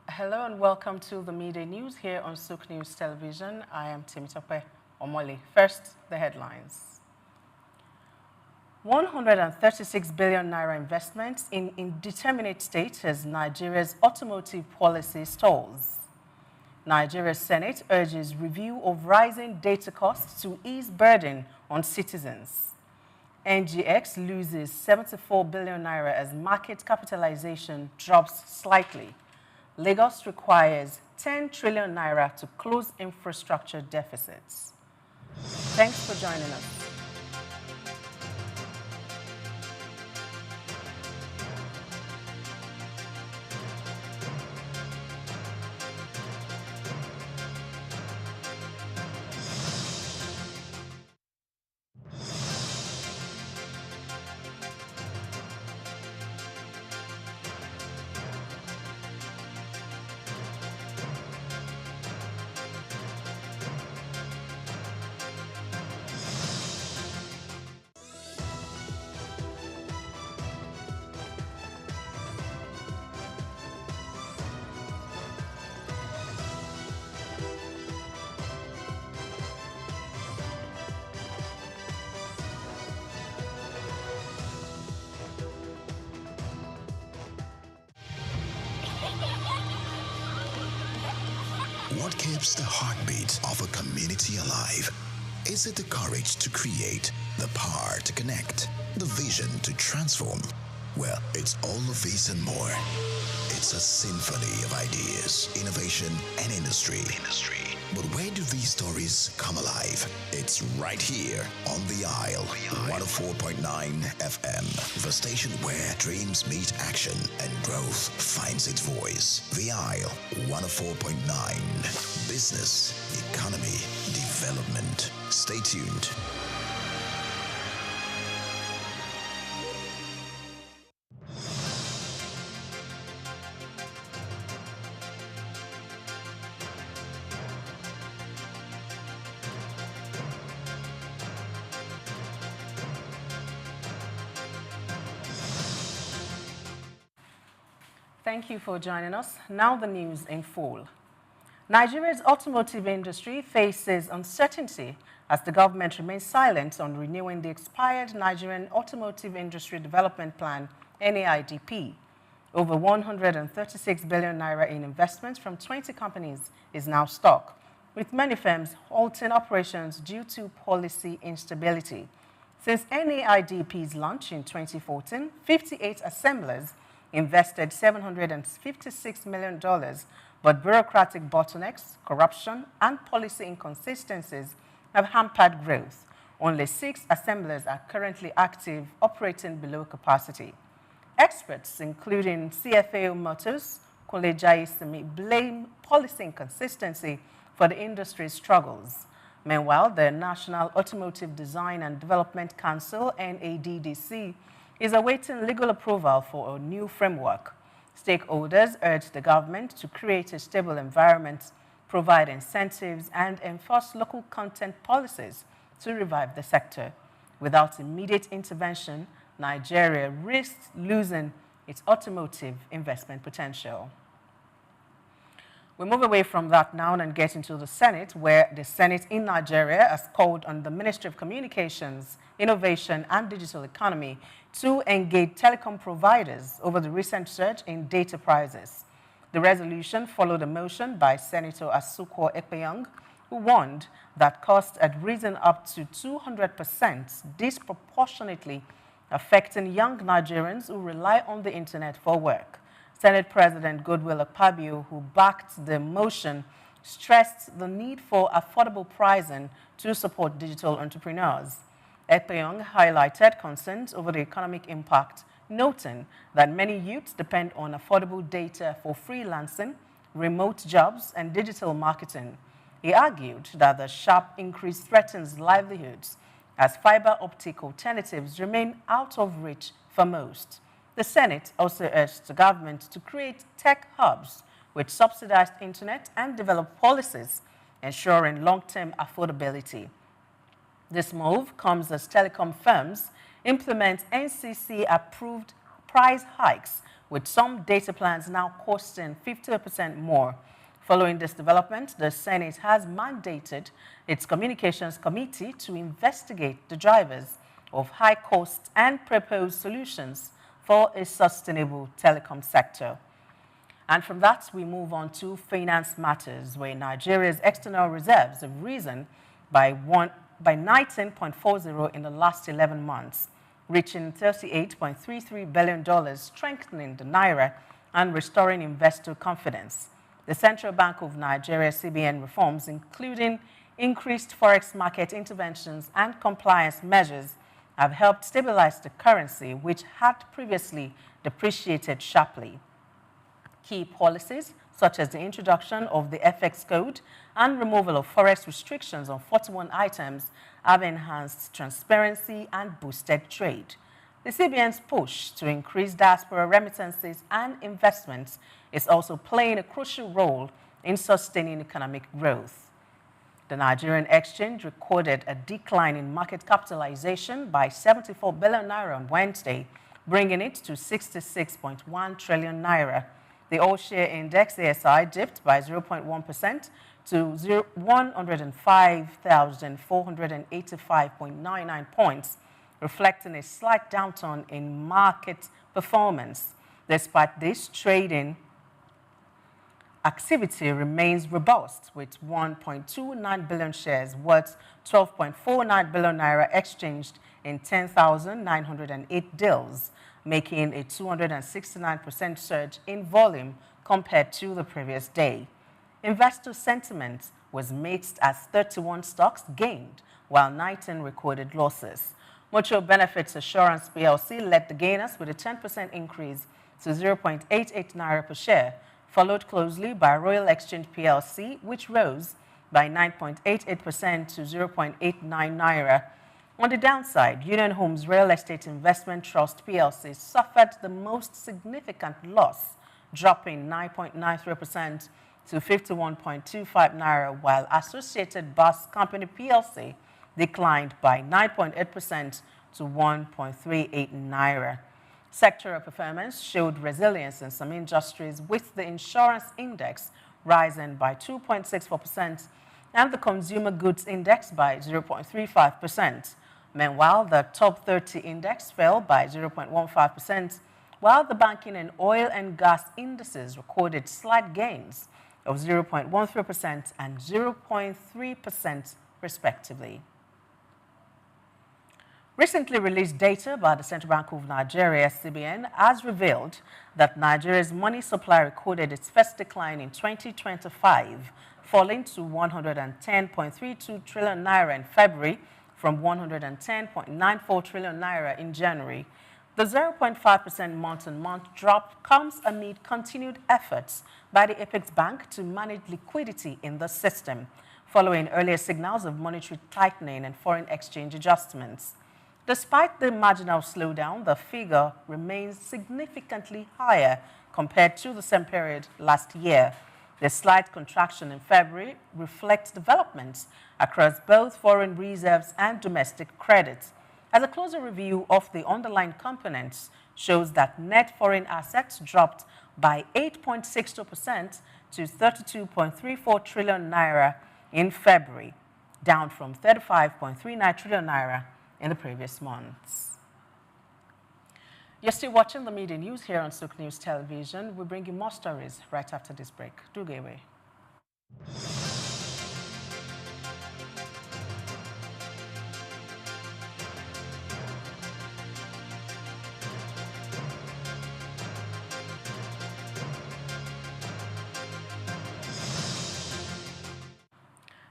Hello and welcome to the midday news here on Souq News Television. I am Temitope Omole. First, the headlines. 136 billion naira investments in indeterminate state as Nigeria's automotive policy stalls. Nigeria's Senate urges review of rising data costs to ease burden on citizens. NGX loses 74 billion naira as market capitalization drops slightly. Lagos requires 10 trillion naira to close infrastructure deficits. Thanks for joining us. What keeps the heartbeat of a community alive? Is it the courage to create, the power to connect, the vision to transform? Well, it's all of these and more. It's a symphony of ideas, innovation, and industry. But where do these stories come alive? It's right here on The Isle, 104.9 FM, the station where dreams meet action and growth finds its voice. The Isle, 104.9. Business, economy, development. Stay tuned. Thank you for joining us. Now the news in full. Nigeria's automotive industry faces uncertainty as the government remains silent on renewing the expired Nigerian Automotive Industry Development Plan, NAIDP. Over 136 billion naira in investments from 20 companies is now stuck, with many firms halting operations due to policy instability. Since NAIDP's launch in 2014, 58 assemblers invested $756 million, but bureaucratic bottlenecks, corruption, and policy inconsistencies have hampered growth. Only 6 assemblers are currently active, operating below capacity. Experts, including CFAO Motors, Kolejai Simi, blame policy inconsistency for the industry's struggles. Meanwhile, the National Automotive Design and Development Council, NADDC, is awaiting legal approval for a new framework. Stakeholders urge the government to create a stable environment, provide incentives, and enforce local content policies to revive the sector. Without immediate intervention, Nigeria risks losing its automotive investment potential. We move away from that now and get into the Senate, where the Senate in Nigeria has called on the Ministry of Communications, Innovation and Digital Economy to engage telecom providers over the recent surge in data prices. The resolution followed a motion by Senator Souq, who warned that costs had risen up to 200%, disproportionately affecting young Nigerians who rely on the internet for work. Senate President Goodwill Akpabio, who backed the motion, stressed the need for affordable pricing to support digital entrepreneurs. Ekpeyong highlighted concerns over the economic impact, noting that many youths depend on affordable data for freelancing, remote jobs, and digital marketing. He argued that the sharp increase threatens livelihoods as fiber optic alternatives remain out of reach for most. The Senate also urged the government to create tech hubs with subsidized internet and develop policies ensuring long-term affordability. This move comes as telecom firms implement NCC-approved price hikes, with some data plans now costing 50% more. Following this development, the Senate has mandated its Communications Committee to investigate the drivers of high costs and propose solutions for a sustainable telecom sector. And from that, we move on to finance matters, where Nigeria's external reserves have risen by 19.40 in the last 11 months, reaching $38.33 billion, strengthening the naira and restoring investor confidence. The Central Bank of Nigeria CBN reforms, including increased forex market interventions and compliance measures, have helped stabilize the currency, which had previously depreciated sharply. Key policies, such as the introduction of the FX code and removal of forex restrictions on 41 items, have enhanced transparency and boosted trade. The CBN's push to increase diaspora remittances and investments is also playing a crucial role in sustaining economic growth. The Nigerian exchange recorded a decline in market capitalization by 74 billion naira on Wednesday, bringing it to 66.1 trillion naira. The all-share index, ASI, dipped by 0.1% to 105,485.99 points, reflecting a slight downturn in market performance. Despite this, trading activity remains robust, with 1.29 billion shares worth 12.49 billion naira exchanged in 10,908 deals, making a 269% surge in volume compared to the previous day. Investor sentiment was mixed as 31 stocks gained, while 19 recorded losses. Mutual Benefits Assurance PLC led the gainers with a 10% increase to 0.88 naira per share, followed closely by Royal Exchange PLC, which rose by 9.88% to 0.89 naira. On the downside, Union Homes Real Estate Investment Trust PLC suffered the most significant loss, dropping 9.93% to 51.25 naira, while Associated Bus Company PLC declined by 9.8% to 1.38 naira. Sectoral performance showed resilience in some industries, with the insurance index rising by 2.64% and the consumer goods index by 0.35%. Meanwhile, the top 30 index fell by 0.15%, while the banking and oil and gas indices recorded slight gains of 0.13% and 0.3% respectively. Recently released data by the Central Bank of Nigeria, CBN, has revealed that Nigeria's money supply recorded its first decline in 2025, falling to 110.32 trillion naira in February from 110.94 trillion naira in January. The 0.5% month-on-month drop comes amid continued efforts by the Apex Bank to manage liquidity in the system, following earlier signals of monetary tightening and foreign exchange adjustments. Despite the marginal slowdown, the figure remains significantly higher compared to the same period last year. The slight contraction in February reflects developments across both foreign reserves and domestic credit. As a closer review of the underlying components shows that net foreign assets dropped by 8.62% to 32.34 trillion naira in February, down from 35.39 trillion naira in the previous months. You're still watching the media news here on Souq News Television. We bring you more stories right after this break. Do go away.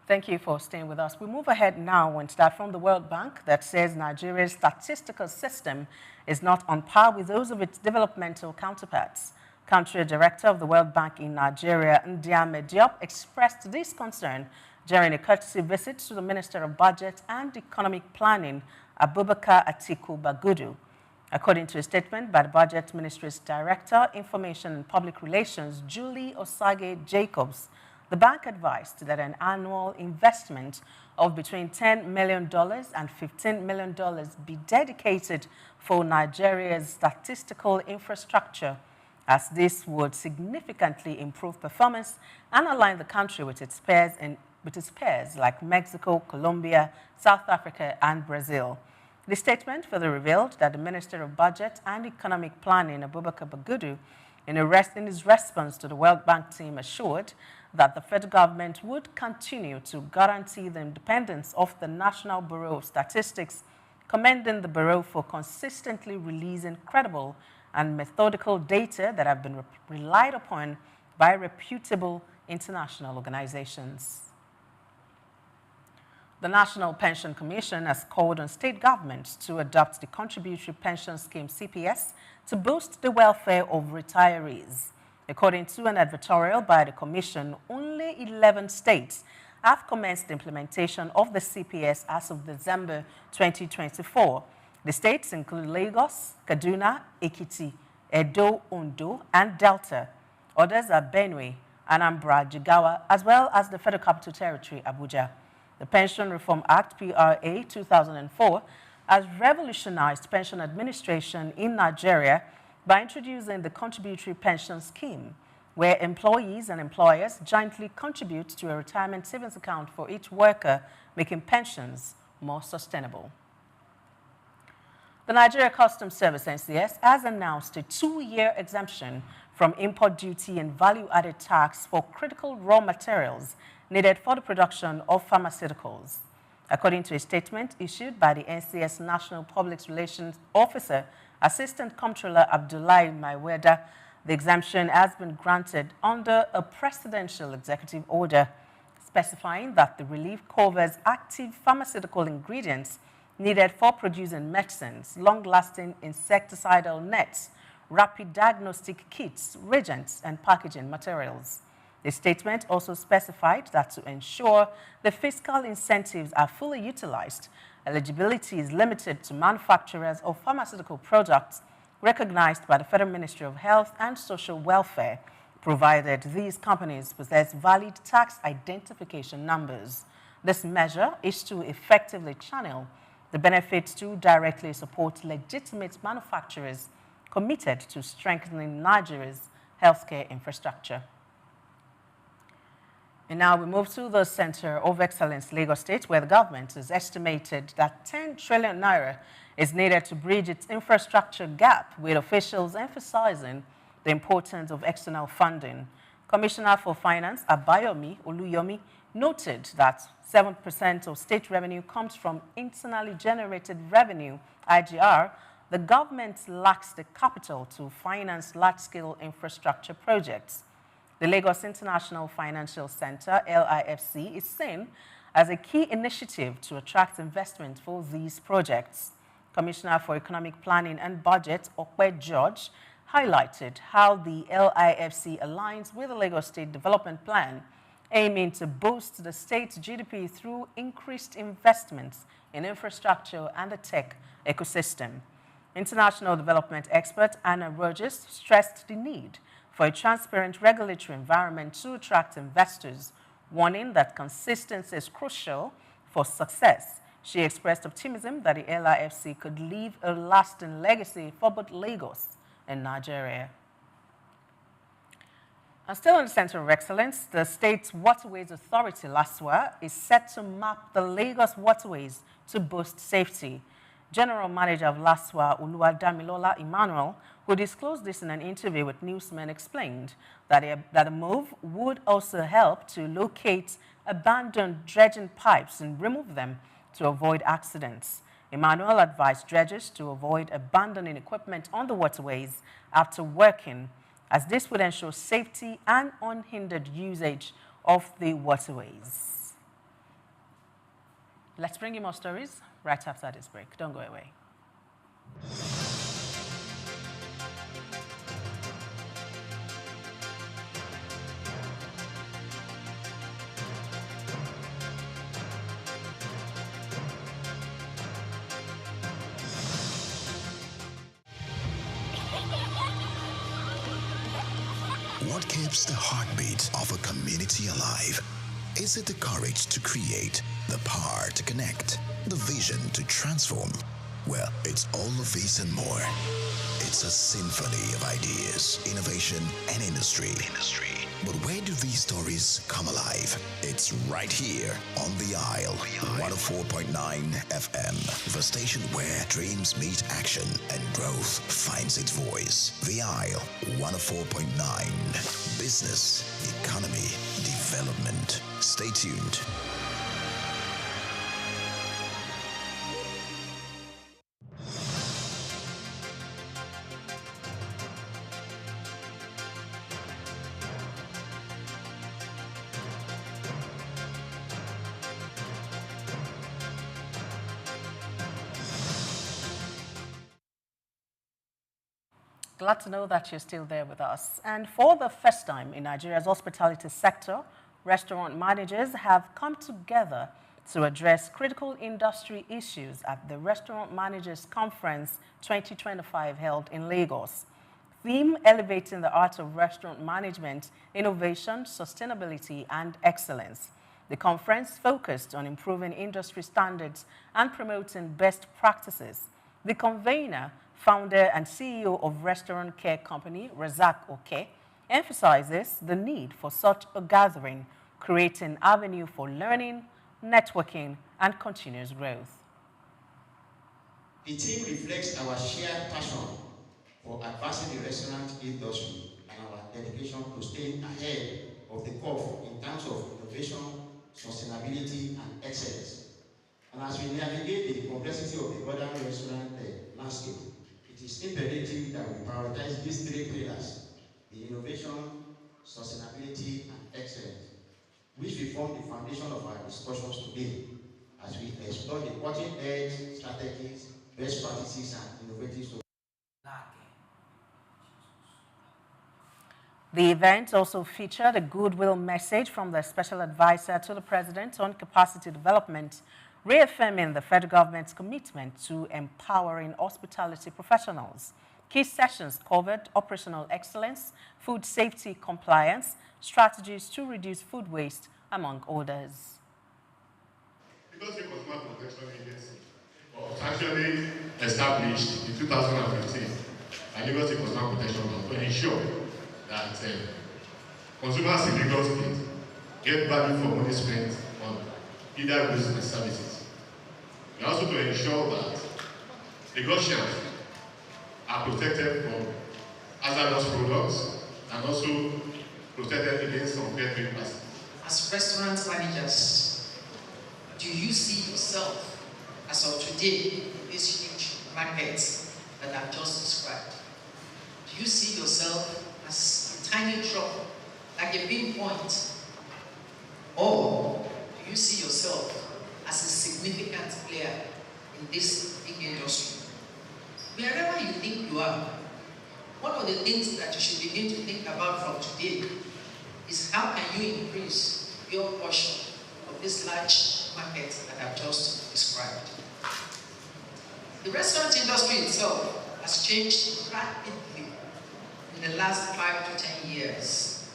Thank you for staying with us. We move ahead now and start from the World Bank that says Nigeria's statistical system is not on par with those of its developmental counterparts. Country Director of the World Bank in Nigeria, Ndiame Diop, expressed this concern during a courtesy visit to the Minister of Budget and Economic Planning, Abubakar Atiku Bagudu. According to a statement by the Budget Ministry's Director, Information and Public Relations, Julie Osage Jacobs, the bank advised that an annual investment of between $10 million and $15 million be dedicated for Nigeria's statistical infrastructure, as this would significantly improve performance and align the country with its peers like Mexico, Colombia, South Africa, and Brazil. The statement further revealed that the Minister of Budget and Economic Planning, Abubakar Bagudu, in his response to the World Bank team, assured that the federal government would continue to guarantee the independence of the National Bureau of Statistics, commending the Bureau for consistently releasing credible and methodical data that have been relied upon by reputable international organizations. The National Pension Commission has called on state governments to adopt the Contributory Pension Scheme, CPS, to boost the welfare of retirees. According to an editorial by the Commission, only 11 states have commenced the implementation of the CPS as of December 2024. The states include Lagos, Kaduna, Ekiti, Edo, Ondo, and Delta. Others are Benue, Anambra, Jigawa, as well as the Federal Capital Territory, Abuja. The Pension Reform Act, PRA 2004, has revolutionized pension administration in Nigeria by introducing the Contributory Pension Scheme, where employees and employers jointly contribute to a retirement savings account for each worker, making pensions more sustainable. The Nigeria Customs Service, NCS, has announced a 2-year exemption from import duty and value-added tax for critical raw materials needed for the production of pharmaceuticals. According to a statement issued by the NCS National Public Relations Officer, Assistant Comptroller Abdullahi Maiweda, the exemption has been granted under a presidential executive order specifying that the relief covers active pharmaceutical ingredients needed for producing medicines, long-lasting insecticidal nets, rapid diagnostic kits, reagents, and packaging materials. The statement also specified that to ensure the fiscal incentives are fully utilized, eligibility is limited to manufacturers of pharmaceutical products recognized by the Federal Ministry of Health and Social Welfare, provided these companies possess valid tax identification numbers. This measure is to effectively channel the benefits to directly support legitimate manufacturers committed to strengthening Nigeria's healthcare infrastructure. And now we move to the Center of Excellence, Lagos State, where the government has estimated that 10 trillion naira is needed to bridge its infrastructure gap, with officials emphasizing the importance of external funding. Commissioner for Finance, Abayomi Oluyomi, noted that 7% of state revenue comes from internally generated revenue, IGR. The government lacks the capital to finance large-scale infrastructure projects. The Lagos International Financial Center, LIFC, is seen as a key initiative to attract investment for these projects. Commissioner for Economic Planning and Budget, Okwe George, highlighted how the LIFC aligns with the Lagos State Development Plan, aiming to boost the state's GDP through increased investments in infrastructure and the tech ecosystem. International development expert Anna Rogers stressed the need for a transparent regulatory environment to attract investors, warning that consistency is crucial for success. She expressed optimism that the LIFC could leave a lasting legacy for both Lagos and Nigeria. And still in the Center of Excellence, the State Waterways Authority, LASWA, is set to map the Lagos waterways to boost safety. General Manager of LASWA, Oluwadamilola Emmanuel, who disclosed this in an interview with newsmen, explained that the move would also help to locate abandoned dredging pipes and remove them to avoid accidents. Emmanuel advised dredgers to avoid abandoning equipment on the waterways after working, as this would ensure safety and unhindered usage of the waterways. Let's bring you more stories right after this break. Don't go away. What keeps the heartbeat of a community alive? Is it the courage to create, the power to connect, the vision to transform? Well, it's all of these and more. It's a symphony of ideas, innovation, and industry. But where do these stories come alive? It's right here on The Isle, 104.9 FM, the station where dreams meet action and growth finds its voice. The Isle, 104.9. Business, economy, development. Stay tuned. Glad to know that you're still there with us. And for the first time in Nigeria's hospitality sector, restaurant managers have come together to address critical industry issues at the Restaurant Managers Conference 2025 held in Lagos. Theme: elevating the art of restaurant management, innovation, sustainability, and excellence. The conference focused on improving industry standards and promoting best practices. The convener, founder and CEO of restaurant care company Razak Oke, emphasizes the need for such a gathering, creating an avenue for learning, networking, and continuous growth. The team reflects our shared passion for advancing the restaurant industry and our dedication to staying ahead of the curve in terms of innovation, sustainability, and excellence. And as we navigate the complexity of the modern restaurant landscape, it is imperative that we prioritize these three pillars: the innovation, sustainability, and excellence, which will form the foundation of our discussions today as we explore the cutting-edge strategies, best practices, and innovative solutions. The event also featured a goodwill message from the Special Advisor to the President on Capacity Development, reaffirming the federal government's commitment to empowering hospitality professionals. Key sessions covered operational excellence, food safety compliance, strategies to reduce food waste, among others. Because the Consumer Protection Agency was actually established in 2015 by Lagos State Consumer Protection Law to ensure that consumers in Lagos State get value for money spent on either goods and services. And also to ensure that Lagosians are protected from hazardous products and also protected against unfair trade practices. As restaurant managers, do you see yourself as of today in this huge market that I've just described? Do you see yourself as a tiny drop, like a big point? Or do you see yourself as a significant player in this big industry? Wherever you think you are, one of the things that you should begin to think about from today is how can you increase your portion of this large market that I've just described. The restaurant industry itself has changed rapidly in the last 5 to 10 years.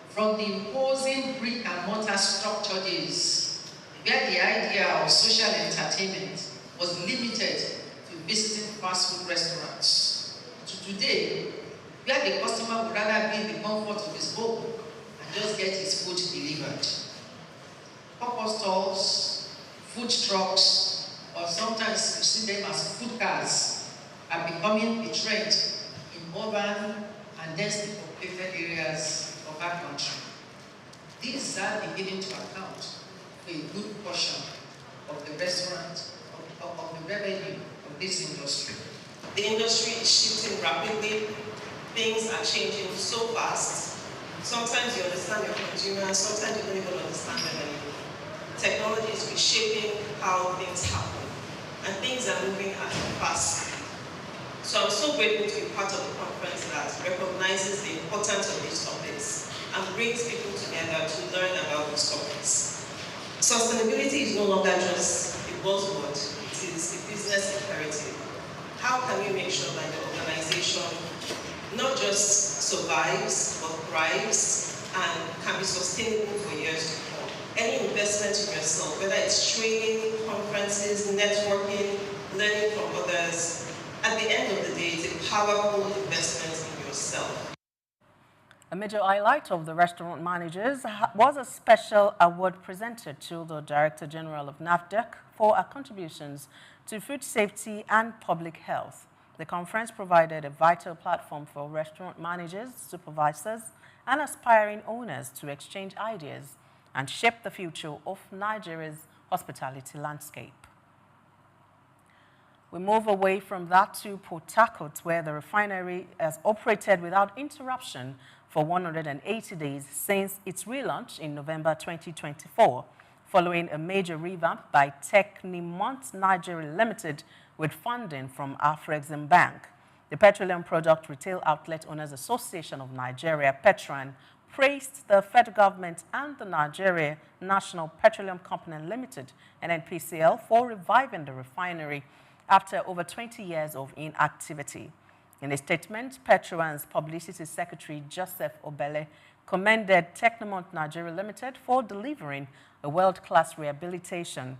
From the imposing brick and mortar structure days, where the idea of social entertainment was limited to visiting fast food restaurants, to today, where the customer would rather be in the comfort of his home and just get his food delivered. Pop-up stalls, food trucks, or sometimes you see them as food cars, are becoming a trend in urban and densely populated areas of our country. These are beginning to account for a good portion of the restaurant, of the revenue of this industry. The industry is shifting rapidly. Things are changing so fast. Sometimes you understand your consumers, sometimes you don't even understand them anymore. Technology is reshaping how things happen, and things are moving at a fast speed. So I'm so grateful to be part of the conference that recognizes the importance of these topics and brings people together to learn about these topics. Sustainability is no longer just a buzzword, it is a business imperative. How can we make sure that the organization not just survives, but thrives and can be sustainable for years to come? Any investment in yourself, whether it's training, conferences, networking, learning from others, at the end of the day, it's a powerful investment in yourself. A major highlight of the restaurant managers was a special award presented to the Director General of NAFDAC for her contributions to food safety and public health. The conference provided a vital platform for restaurant managers, supervisors, and aspiring owners to exchange ideas and shape the future of Nigeria's hospitality landscape. We move away from that to Port Harcourt, where the refinery has operated without interruption for 180 days since its relaunch in November 2024, following a major revamp by Technimont Nigeria Limited with funding from Afrexim Bank. The Petroleum Product Retail Outlet Owners Association of Nigeria, Petran, praised the federal government and the Nigeria National Petroleum Company Limited, NNPCL, for reviving the refinery after over 20 years of inactivity. In a statement, Petran's Publicity Secretary Joseph Obele commended Technimont Nigeria Limited for delivering a world-class rehabilitation.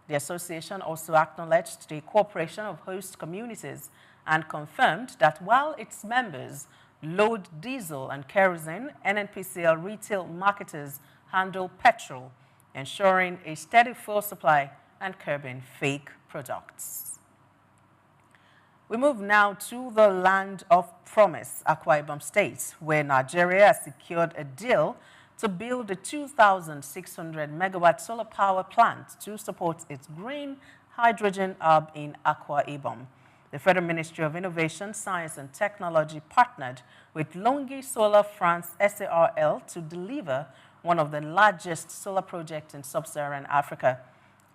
The association also acknowledged the cooperation of host communities and confirmed that while its members load diesel and kerosene, NNPCL retail marketers handle petrol, ensuring a steady fuel supply and curbing fake products. We move now to the land of promise, Akwa Ibom State, where Nigeria has secured a deal to build a 2,600 megawatt solar power plant to support its green hydrogen hub in Akwa Ibom. The Federal Ministry of Innovation, Science and Technology partnered with Longi Solar France SARL to deliver one of the largest solar projects in sub-Saharan Africa.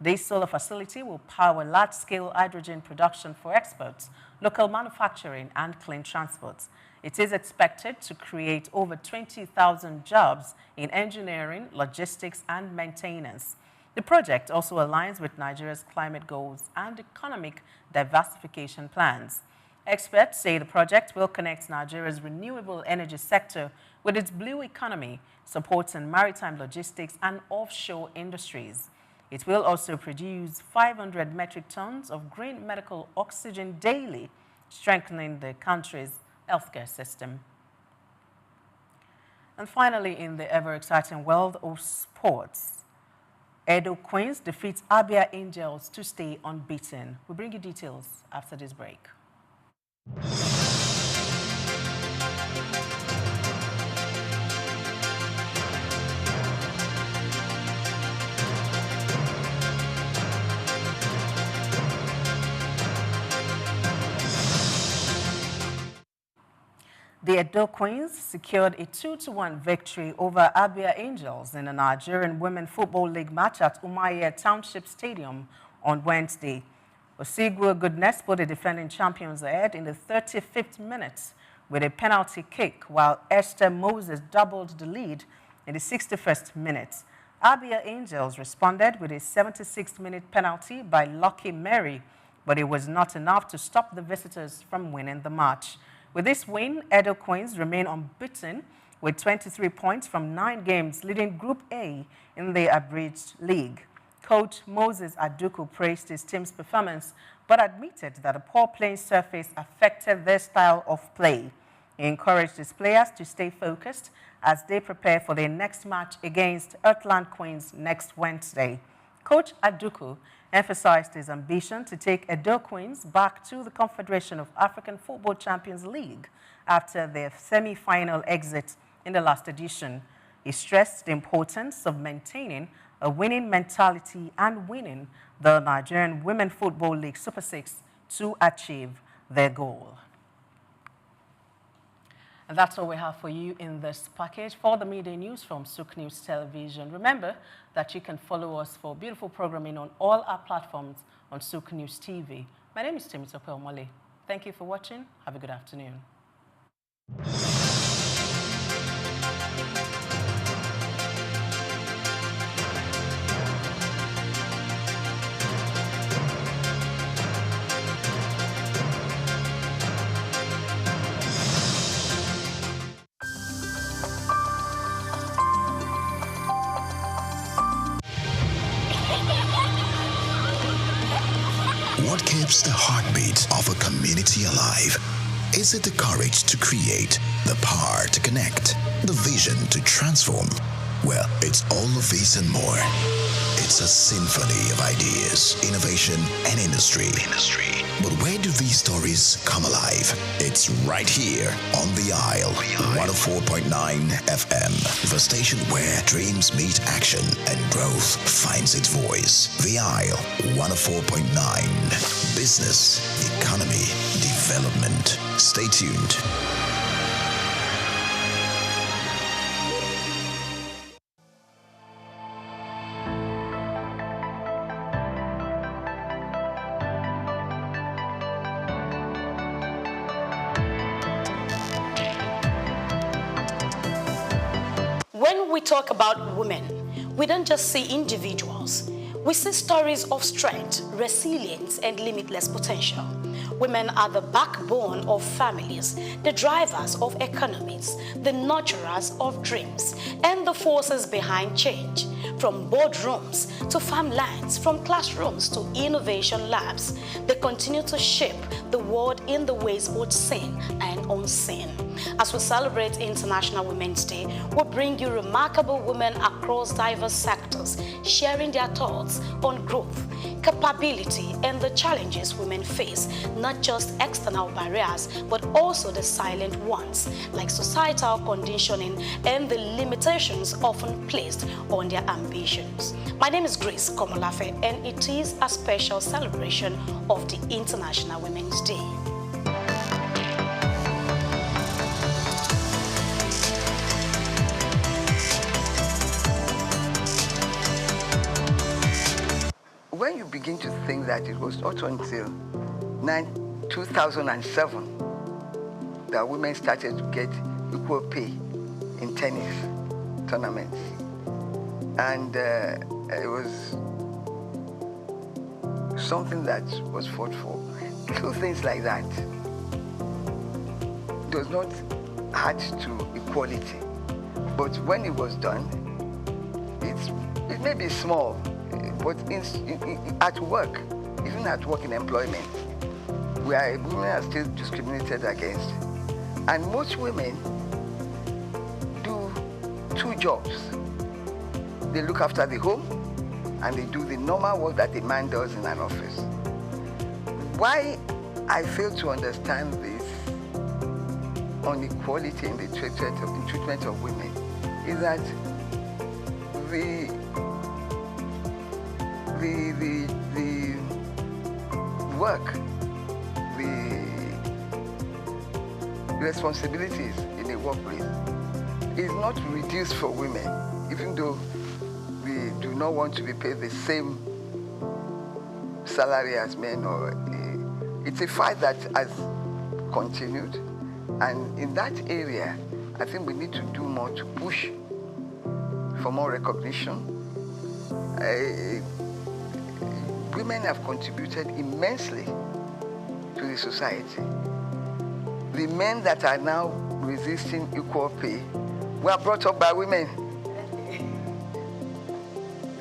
This solar facility will power large-scale hydrogen production for exports, local manufacturing, and clean transport. It is expected to create over 20,000 jobs in engineering, logistics, and maintenance. The project also aligns with Nigeria's climate goals and economic diversification plans. Experts say the project will connect Nigeria's renewable energy sector with its blue economy, supporting maritime logistics and offshore industries. It will also produce 500 metric tons of green medical oxygen daily, strengthening the country's healthcare system. And finally, in the ever-exciting world of sports, Edo Queens defeats Abia Angels to stay unbeaten. We'll bring you details after this break. The Edo Queens secured a 2-1 victory over Abia Angels in the Nigerian Women Football League match at Umahiya Township Stadium on Wednesday. Osigwe Goodness put the defending champions ahead in the 35th minute with a penalty kick, while Esther Moses doubled the lead in the 61st minute. Abia Angels responded with a 76th minute penalty by Lucky Mary, but it was not enough to stop the visitors from winning the match. With this win, Edo Queens remain unbeaten with 23 points from 9 games, leading Group A in the abridged league. Coach Moses Aduku praised his team's performance, but admitted that a poor playing surface affected their style of play. He encouraged his players to stay focused as they prepare for their next match against Earthland Queens next Wednesday. Coach Aduku emphasized his ambition to take Edo Queens back to the Confederation of African Football Champions League after their semi-final exit in the last edition. He stressed the importance of maintaining a winning mentality and winning the Nigerian Women Football League Super 6 to achieve their goal. And that's all we have for you in this package. For the media news from Souq News Television, remember that you can follow us for beautiful programming on all our platforms on Souq News TV. My name is Temitope Omole. Thank you for watching. Have a good afternoon. What keeps the heartbeat of a community alive? Is it the courage to create, the power to connect, the vision to transform? Well, it's all of these and more. It's a symphony of ideas, innovation, and industry. But where do these stories come alive? It's right here on The Isle, 104.9 FM, the station where dreams meet action and growth finds its voice. The Isle, 104.9. Business, economy, development. Stay tuned. When we talk about women, we don't just see individuals. We see stories of strength, resilience, and limitless potential. Women are the backbone of families, the drivers of economies, the nurturers of dreams, and the forces behind change. From boardrooms to farmlands, from classrooms to innovation labs, they continue to shape the world in the ways both seen and unseen. As we celebrate International Women's Day, we bring you remarkable women across diverse sectors, sharing their thoughts on growth, capability, and the challenges women face, not just external barriers, but also the silent ones, like societal conditioning and the limitations often placed on their ambitions. My name is Grace Komolafe, and it is a special celebration of the International Women's Day. When you begin to think that it was not until 2007 that women started to get equal pay in tennis tournaments. And it was something that was fought for. Little things like that does not add to equality. But when it was done, it may be small, but at work, even at work in employment, women are still discriminated against. And most women do two jobs. They look after the home, and they do the normal work that a man does in an office. Why I fail to understand this inequality in the treatment of women is that the work, the responsibilities in the workplace is not reduced for women, even though we do not want to be paid the same salary as men. It's a fight that has continued, and in that area, I think we need to do more to push for more recognition. Women have contributed immensely to the society. The men that are now resisting equal pay were brought up by women.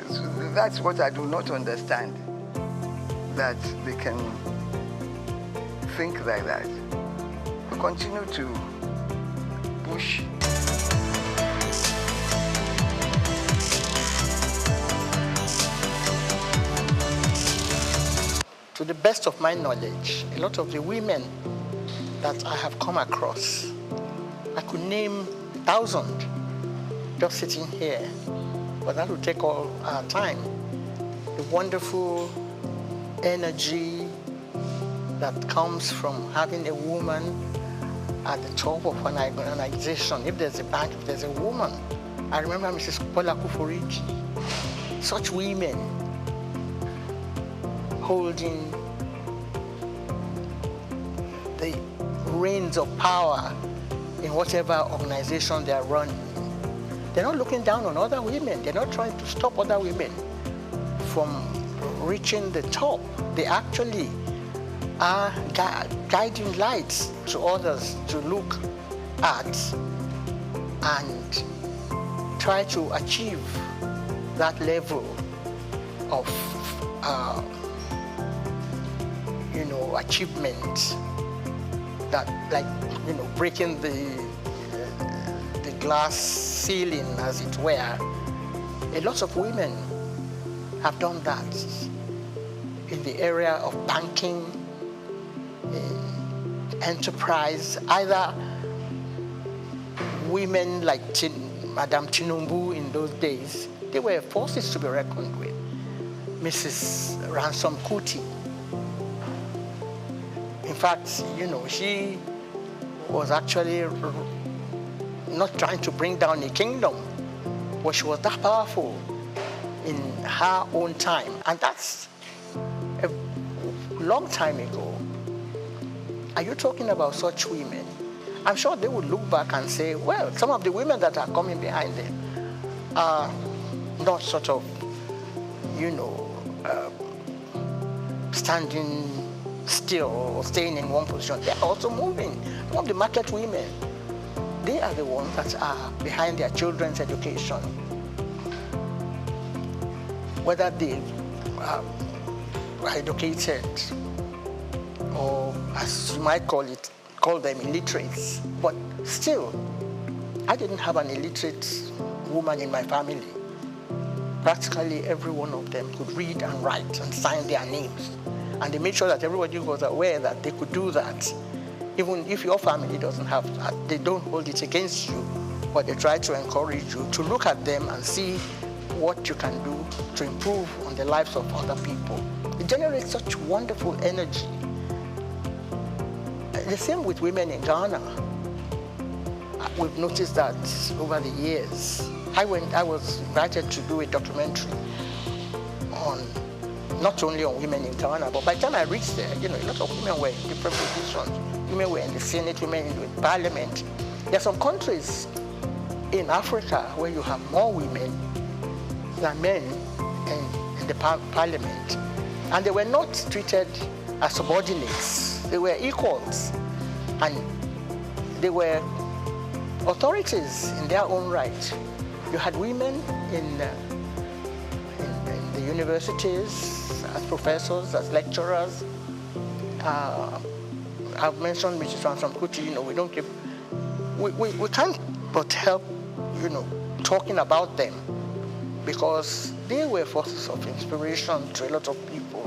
So that's what I do not understand, that they can think like that. We continue to push. To the best of my knowledge, a lot of the women that I have come across, I could name 1,000 just sitting here, but that would take all our time. The wonderful energy that comes from having a woman at the top of an organization. If there's a bank, if there's a woman. I remember Mrs. Paula Kuforiji, such women holding the reins of power in whatever organization they are running. They're not looking down on other women. They're not trying to stop other women from reaching the top. They actually are guiding lights to others to look at and try to achieve that level of achievement, that, like, breaking the glass ceiling, as it were. A lot of women have done that in the area of banking, enterprise, either women like Madame Chinumbu in those days. They were forces to be reckoned with. Mrs. Ransom Kuti. In fact, she was actually not trying to bring down a kingdom, but she was that powerful in her own time. And that's a long time ago. Are you talking about such women? I'm sure they would look back and say, well, some of the women that are coming behind them are not sort of, standing still or staying in one position. They're also moving. Some of the market women, they are the ones that are behind their children's education. Whether they are educated or, as you might call them illiterates. But still, I didn't have an illiterate woman in my family. practically every one of them could read and write and sign their names. And they made sure that everybody was aware that they could do that. Even if your family doesn't have that, they don't hold it against you, but they try to encourage you to look at them and see what you can do to improve on the lives of other people. It generates such wonderful energy. The same with women in Ghana. We've noticed that over the years. I was invited to do a documentary on, not only on women in Ghana, but by the time I reached there, a lot of women were in different positions. Women were in the Senate, women in the Parliament. There are some countries in Africa where you have more women than men in the Parliament. And they were not treated as subordinates. They were equals. And they were authorities in their own right. You had women in the universities as professors, as lecturers. I've mentioned Mrs. Ransom Kuti. We don't keep. We can't but help, talking about them, because they were forces of inspiration to a lot of people.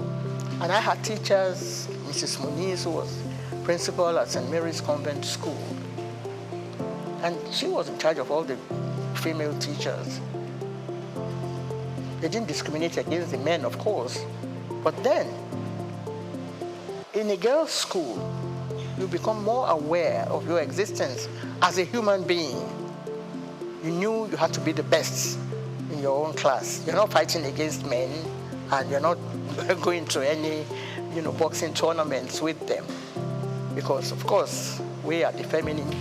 And I had teachers, Mrs. Muniz, who was principal at St. Mary's Convent School, and she was in charge of all the female teachers. They didn't discriminate against the men, of course, but then, in a girls' school, you become more aware of your existence as a human being. You knew you had to be the best in your own class. You're not fighting against men, and you're not going to any, boxing tournaments with them, because, of course, we are the feminine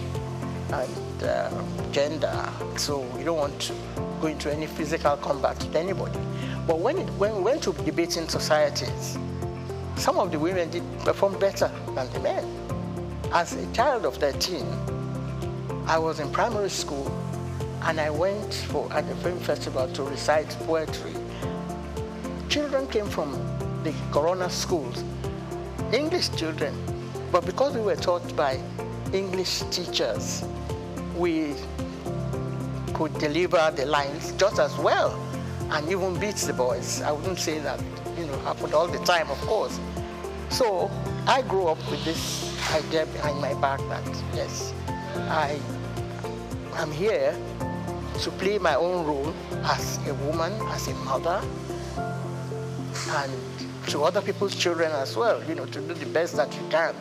and gender, so you don't want to go into any physical combat with anybody. But when we went to debating societies, some of the women did perform better than the men. As a child of 13, I was in primary school, and I went at the film festival to recite poetry. Children came from the Corona schools, English children, but because we were taught by English teachers, we could deliver the lines just as well and even beat the boys. I wouldn't say that, happened all the time, of course. So I grew up with this idea behind my back that, yes, I am here to play my own role as a woman, as a mother, and to other people's children as well, to do the best that you can.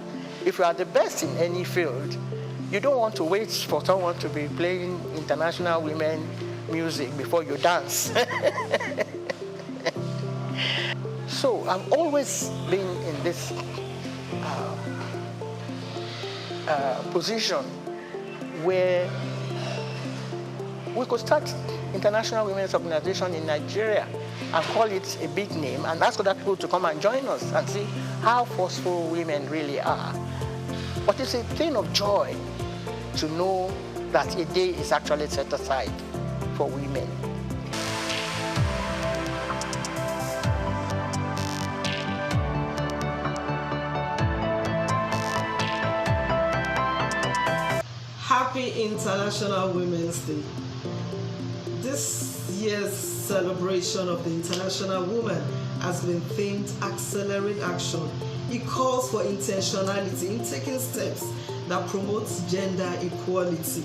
If you are the best in any field, you don't want to wait for someone to be playing international women music before you dance. So I've always been in this position where we could start International Women's Organization in Nigeria and call it a big name and ask other people to come and join us and see how forceful women really are. But it's a thing of joy to know that a day is actually set aside for women. Happy International Women's Day. This year's celebration of the International Woman has been themed Accelerate Action. It calls for intentionality in taking steps that promotes gender equality.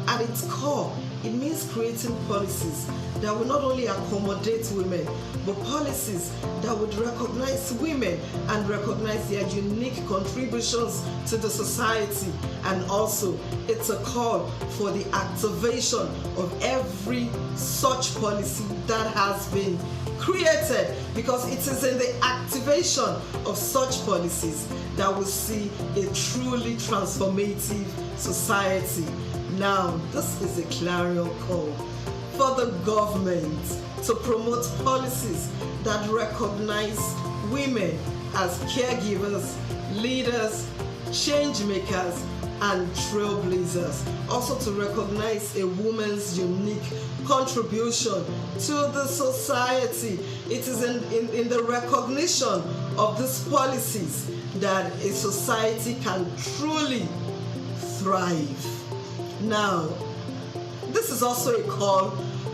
At its core, it means creating policies that will not only accommodate women, but policies that would recognize women and recognize their unique contributions to the society. And also, it's a call for the activation of every such policy that has been created, because it is in the activation of such policies that we see a truly transformative society. Now, this is a clarion call for the government to promote policies that recognize women as caregivers, leaders, change makers, and trailblazers. Also to recognize a woman's unique contribution to the society. It is in the recognition of these policies that a society can truly thrive. Now, this is also a call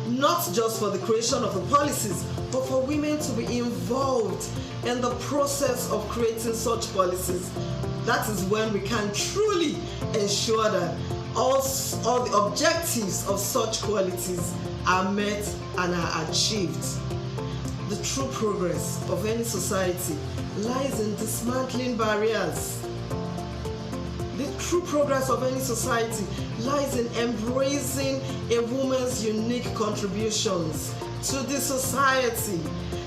not just for the creation of the policies, but for women to be involved in the process of creating such policies. That is when we can truly ensure that all the objectives of such qualities are met and are achieved. The true progress of any society lies in dismantling barriers. The true progress of any society lies in embracing a woman's unique contributions to the society.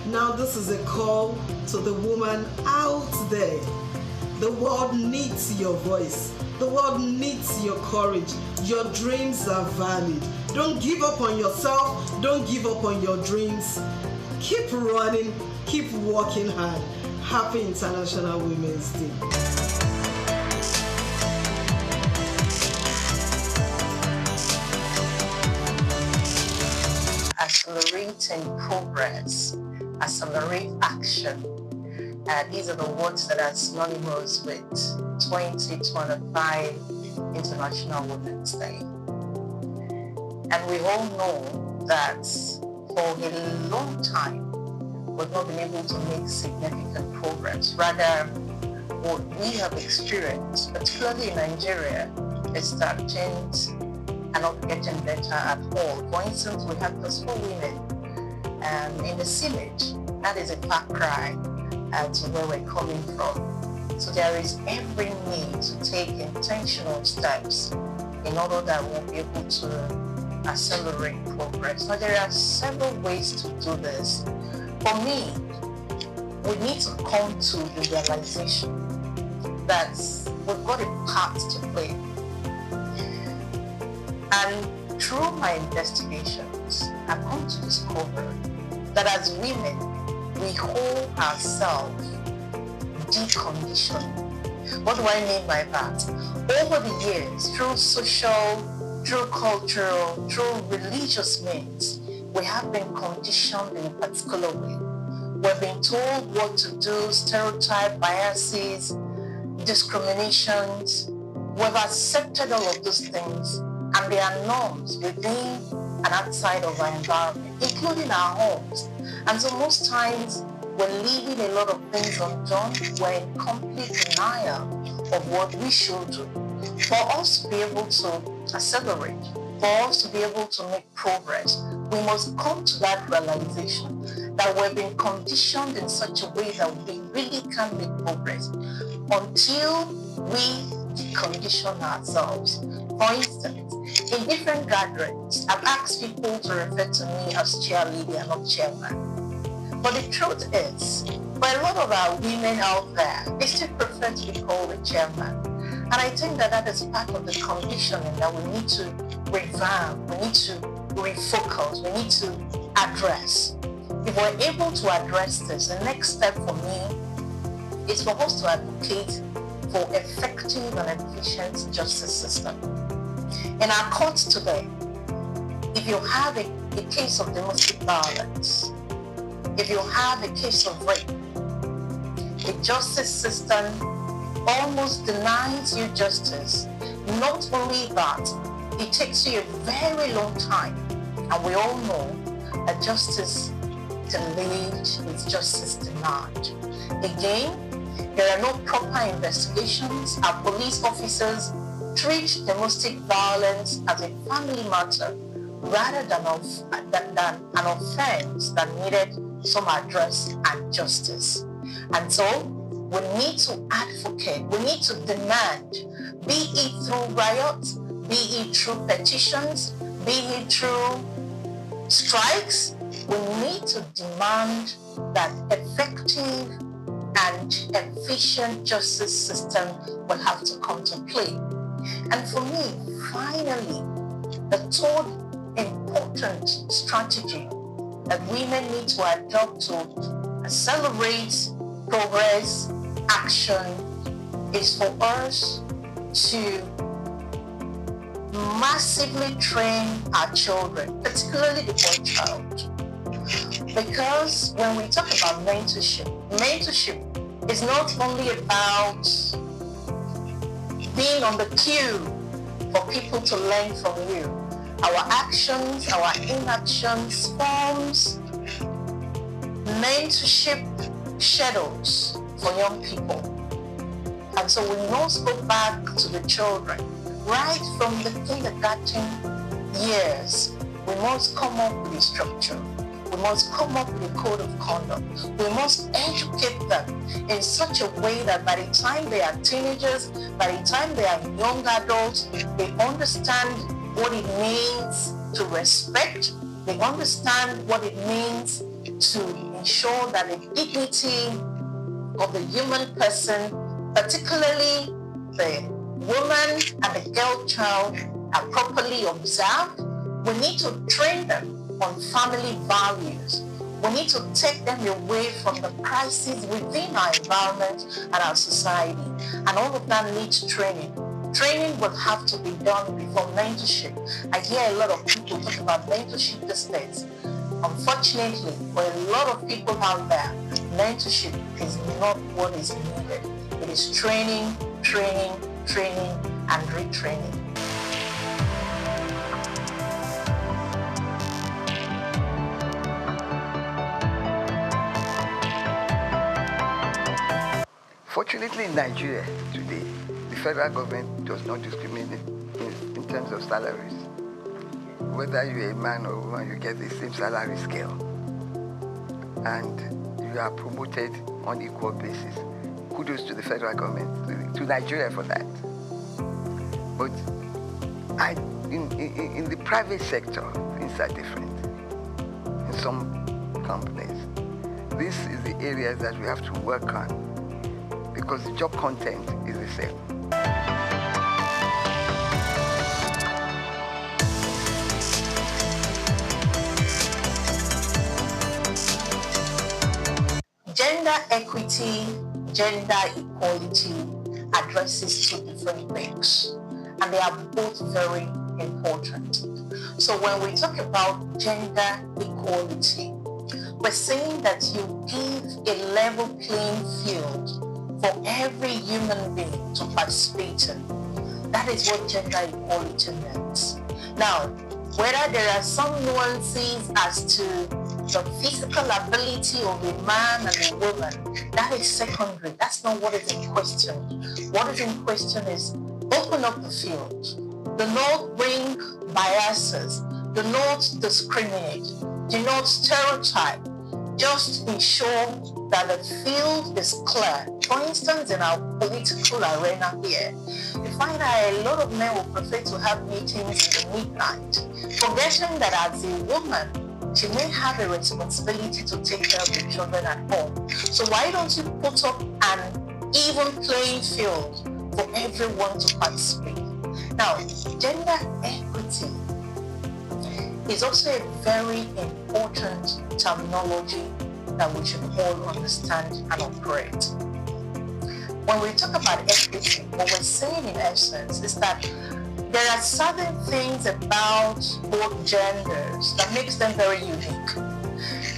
Now this is a call to the woman out there. The world needs your voice. The world needs your courage. Your dreams are valid. Don't give up on yourself. Don't give up on your dreams. Keep running. Keep working hard. Happy International Women's Day. Accelerating progress, accelerate action. These are the words that are synonymous with 2025 International Women's Day. And we all know that for a long time, we've not been able to make significant progress. Rather, what we have experienced, particularly in Nigeria, is that things are not getting better at all. For instance, we have peaceful women in the village. That is a far cry to where we're coming from. So there is every need to take intentional steps in order that we'll be able to accelerate progress. Now there are several ways to do this. For me, we need to come to the realization that we've got a part to play. And through my investigations, I've come to discover that as women, we hold ourselves deconditioned. What do I mean by that? Over the years, through social, through cultural, through religious means, we have been conditioned in a particular way. We've been told what to do, stereotype, biases, discriminations. We've accepted all of those things, and there are norms within and outside of our environment, including our homes. And so most times, we're leaving a lot of things undone. We're in complete denial of what we should do. For us to be able to accelerate, for us to be able to make progress, we must come to that realization that we've been conditioned in such a way that we really can't make progress until we decondition ourselves. For instance, in different gatherings, I've asked people to refer to me as chairlady and not chairman. But the truth is, for a lot of our women out there, they still prefer to be called a chairman. And I think that that is part of the conditioning that we need to revamp, we need to refocus, we need to address. If we're able to address this, the next step for me is for us to advocate for effective and efficient justice system. In our courts today, if you have a case of domestic violence, if you have a case of rape, the justice system almost denies you justice. Not only that, it takes you a very long time. And we all know that justice delayed is justice denied. Again, there are no proper investigations. Our police officers treat domestic violence as a family matter rather than an offense that needed some address and justice. And so we need to advocate, we need to demand, be it through riots, be it through petitions, be it through strikes, we need to demand that effective and efficient justice system will have to come to play. And for me, finally, the third important strategy that women need to adopt to accelerate progress, action, is for us to massively train our children, particularly the boy child. Because when we talk about mentorship is not only about being on the queue for people to learn from you, our actions, our inactions forms mentorship shadows for young people. And so we must go back to the children, right from the kindergarten years. We must come up with a structure. We must come up with a code of conduct. We must educate them in such a way that by the time they are teenagers, by the time they are young adults, they understand what it means to respect. They understand what it means to ensure that the dignity of the human person, particularly the woman and the girl child, are properly observed. We need to train them on family values. We need to take them away from the crises within our environment and our society. And all of that needs training. Training will have to be done before mentorship. I hear a lot of people talk about mentorship these days. Unfortunately, for a lot of people out there, mentorship is not what is needed. It is training, training, training, and retraining. Fortunately, in Nigeria today, the federal government does not discriminate in terms of salaries. Whether you're a man or a woman, you get the same salary scale. And you are promoted on equal basis. Kudos to the federal government, to Nigeria for that. But in the private sector, things are different. In some companies, this is the areas that we have to work on because the job content is the same. Gender equity, gender equality addresses two different things, and they are both very important. So when we talk about gender equality, we're saying that you give a level playing field for every human being to participate in. That is what gender equality means. Now, whether there are some nuances as to the physical ability of a man and a woman, that is secondary. That's not what is in question. What is in question is open up the field. Do not bring biases. Do not discriminate. Do not stereotype. Just ensure that the field is clear. For instance, in our political arena here, you find that a lot of men will prefer to have meetings in the midnight, forgetting that as a woman, she may have a responsibility to take care of the children at home. So why don't you put up an even playing field for everyone to participate? Now, gender equity is also a very important terminology that we should all understand and operate. When we talk about equity, what we're saying in essence is that there are certain things about both genders that makes them very unique.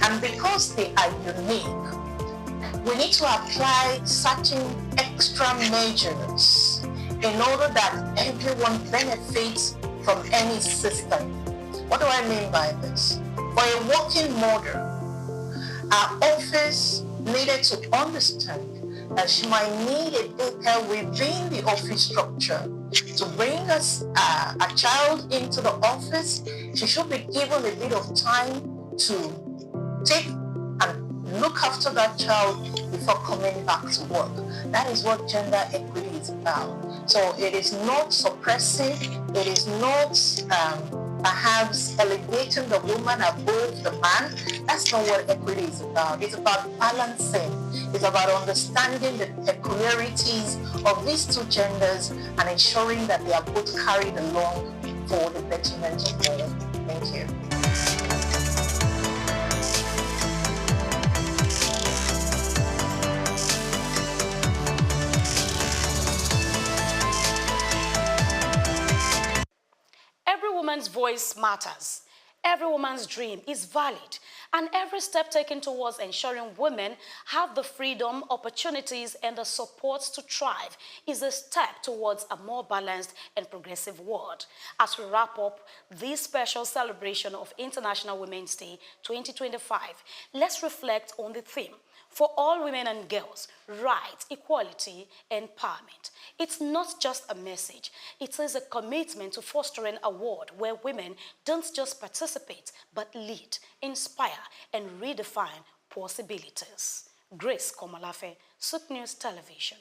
And because they are unique, we need to apply certain extra measures in order that everyone benefits from any system. What do I mean by this? For a working model, our office needed to understand that she might need a daycare within the office structure. To bring us a child into the office, she should be given a bit of time to take and look after that child before coming back to work. That is what gender equity is about. So it is not suppressing, it is not perhaps elevating the woman above the man. That's not what equity is about. It's about balancing. It's about understanding the peculiarities of these two genders and ensuring that they are both carried along for the betterment of all. Thank you. Every woman's voice matters. Every woman's dream is valid, and every step taken towards ensuring women have the freedom, opportunities, and the supports to thrive is a step towards a more balanced and progressive world. As we wrap up this special celebration of International Women's Day 2025, let's reflect on the theme: for all women and girls, rights, equality, empowerment. It's not just a message, it is a commitment to fostering a world where women don't just participate, but lead, inspire, and redefine possibilities. Grace Komalafe, Souq News Television.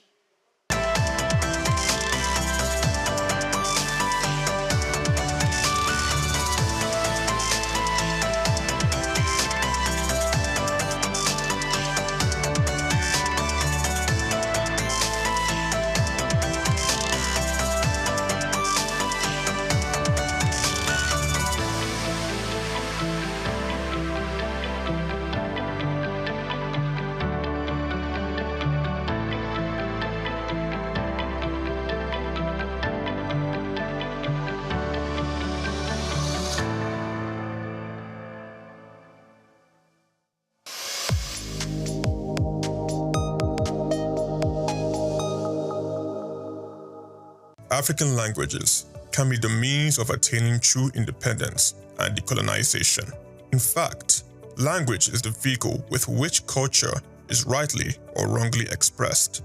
African languages can be the means of attaining true independence and decolonization. In fact, language is the vehicle with which culture is rightly or wrongly expressed.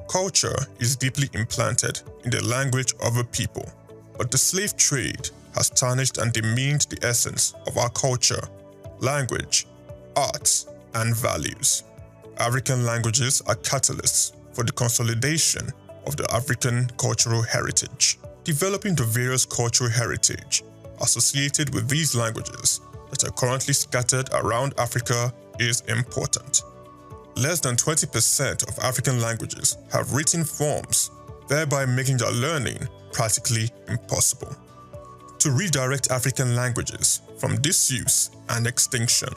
Culture is deeply implanted in the language of a people, but the slave trade has tarnished and demeaned the essence of our culture, language, arts, and values. African languages are catalysts for the consolidation of the African cultural heritage. Developing the various cultural heritage associated with these languages that are currently scattered around Africa is important. Less than 20% of African languages have written forms, thereby making their learning practically impossible. To redirect African languages from disuse and extinction,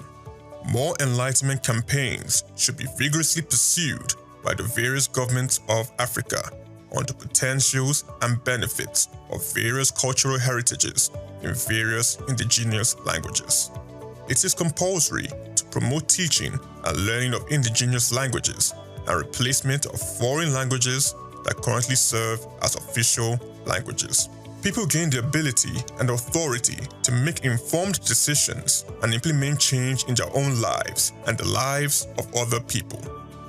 more enlightenment campaigns should be vigorously pursued by the various governments of Africa on the potentials and benefits of various cultural heritages in various indigenous languages. It is compulsory to promote teaching and learning of indigenous languages and replacement of foreign languages that currently serve as official languages. People gain the ability and authority to make informed decisions and implement change in their own lives and the lives of other people.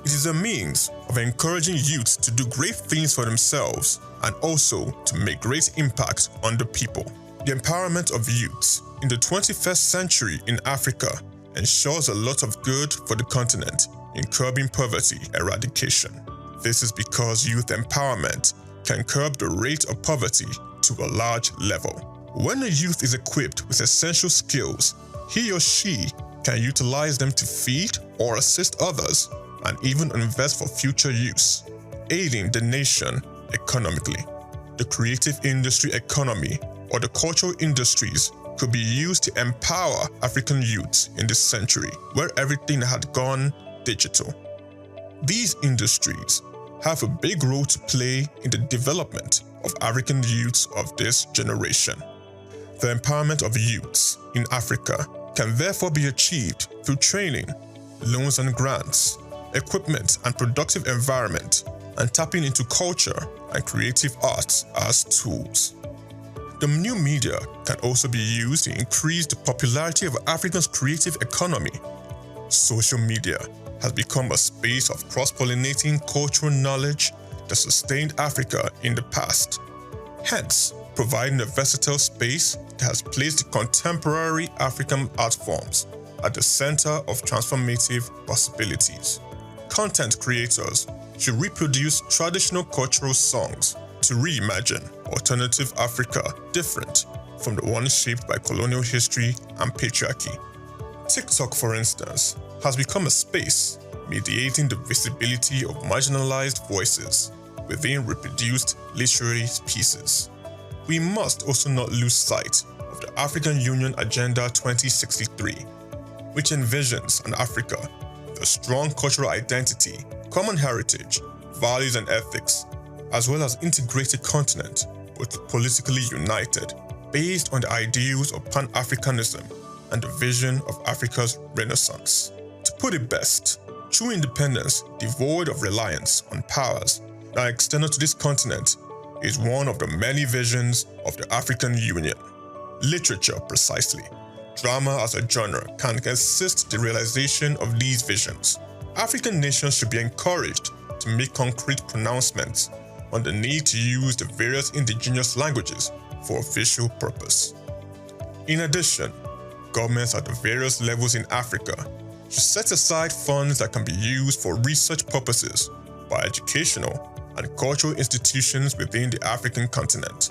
It is a means of encouraging youth to do great things for themselves and also to make great impact on the people. The empowerment of youths in the 21st century in Africa ensures a lot of good for the continent in curbing poverty eradication. This is because youth empowerment can curb the rate of poverty to a large level. When a youth is equipped with essential skills, he or she can utilize them to feed or assist others and even invest for future use, aiding the nation economically. The creative industry economy or the cultural industries could be used to empower African youths in this century where everything had gone digital. These industries have a big role to play in the development of African youths of this generation. The empowerment of youths in Africa can therefore be achieved through training, loans and grants, equipment and productive environment, and tapping into culture and creative arts as tools. The new media can also be used to increase the popularity of Africa's creative economy. Social media has become a space of cross-pollinating cultural knowledge that sustained Africa in the past, hence providing a versatile space that has placed the contemporary African art forms at the center of transformative possibilities. Content creators should reproduce traditional cultural songs to reimagine alternative Africa different from the one shaped by colonial history and patriarchy. TikTok, for instance, has become a space mediating the visibility of marginalized voices within reproduced literary pieces. We must also not lose sight of the African Union Agenda 2063, which envisions an Africa with a strong cultural identity, common heritage, values and ethics, as well as integrated continent, but politically united, based on the ideals of Pan-Africanism, and the vision of Africa's renaissance. To put it best, true independence, devoid of reliance on powers that are external to this continent, is one of the many visions of the African Union. Literature, precisely. Drama as a genre can assist the realization of these visions. African nations should be encouraged to make concrete pronouncements on the need to use the various indigenous languages for official purpose. In addition, governments at the various levels in Africa should set aside funds that can be used for research purposes by educational and cultural institutions within the African continent.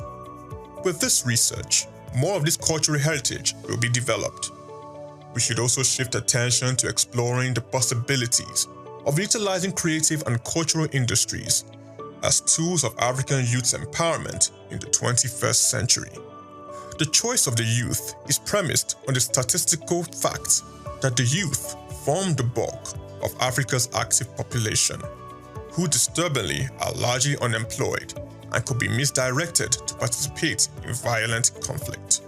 With this research, more of this cultural heritage will be developed. We should also shift attention to exploring the possibilities of utilizing creative and cultural industries as tools of African youth's empowerment in the 21st century. The choice of the youth is premised on the statistical fact that the youth form the bulk of Africa's active population, who disturbingly are largely unemployed and could be misdirected to participate in violent conflict.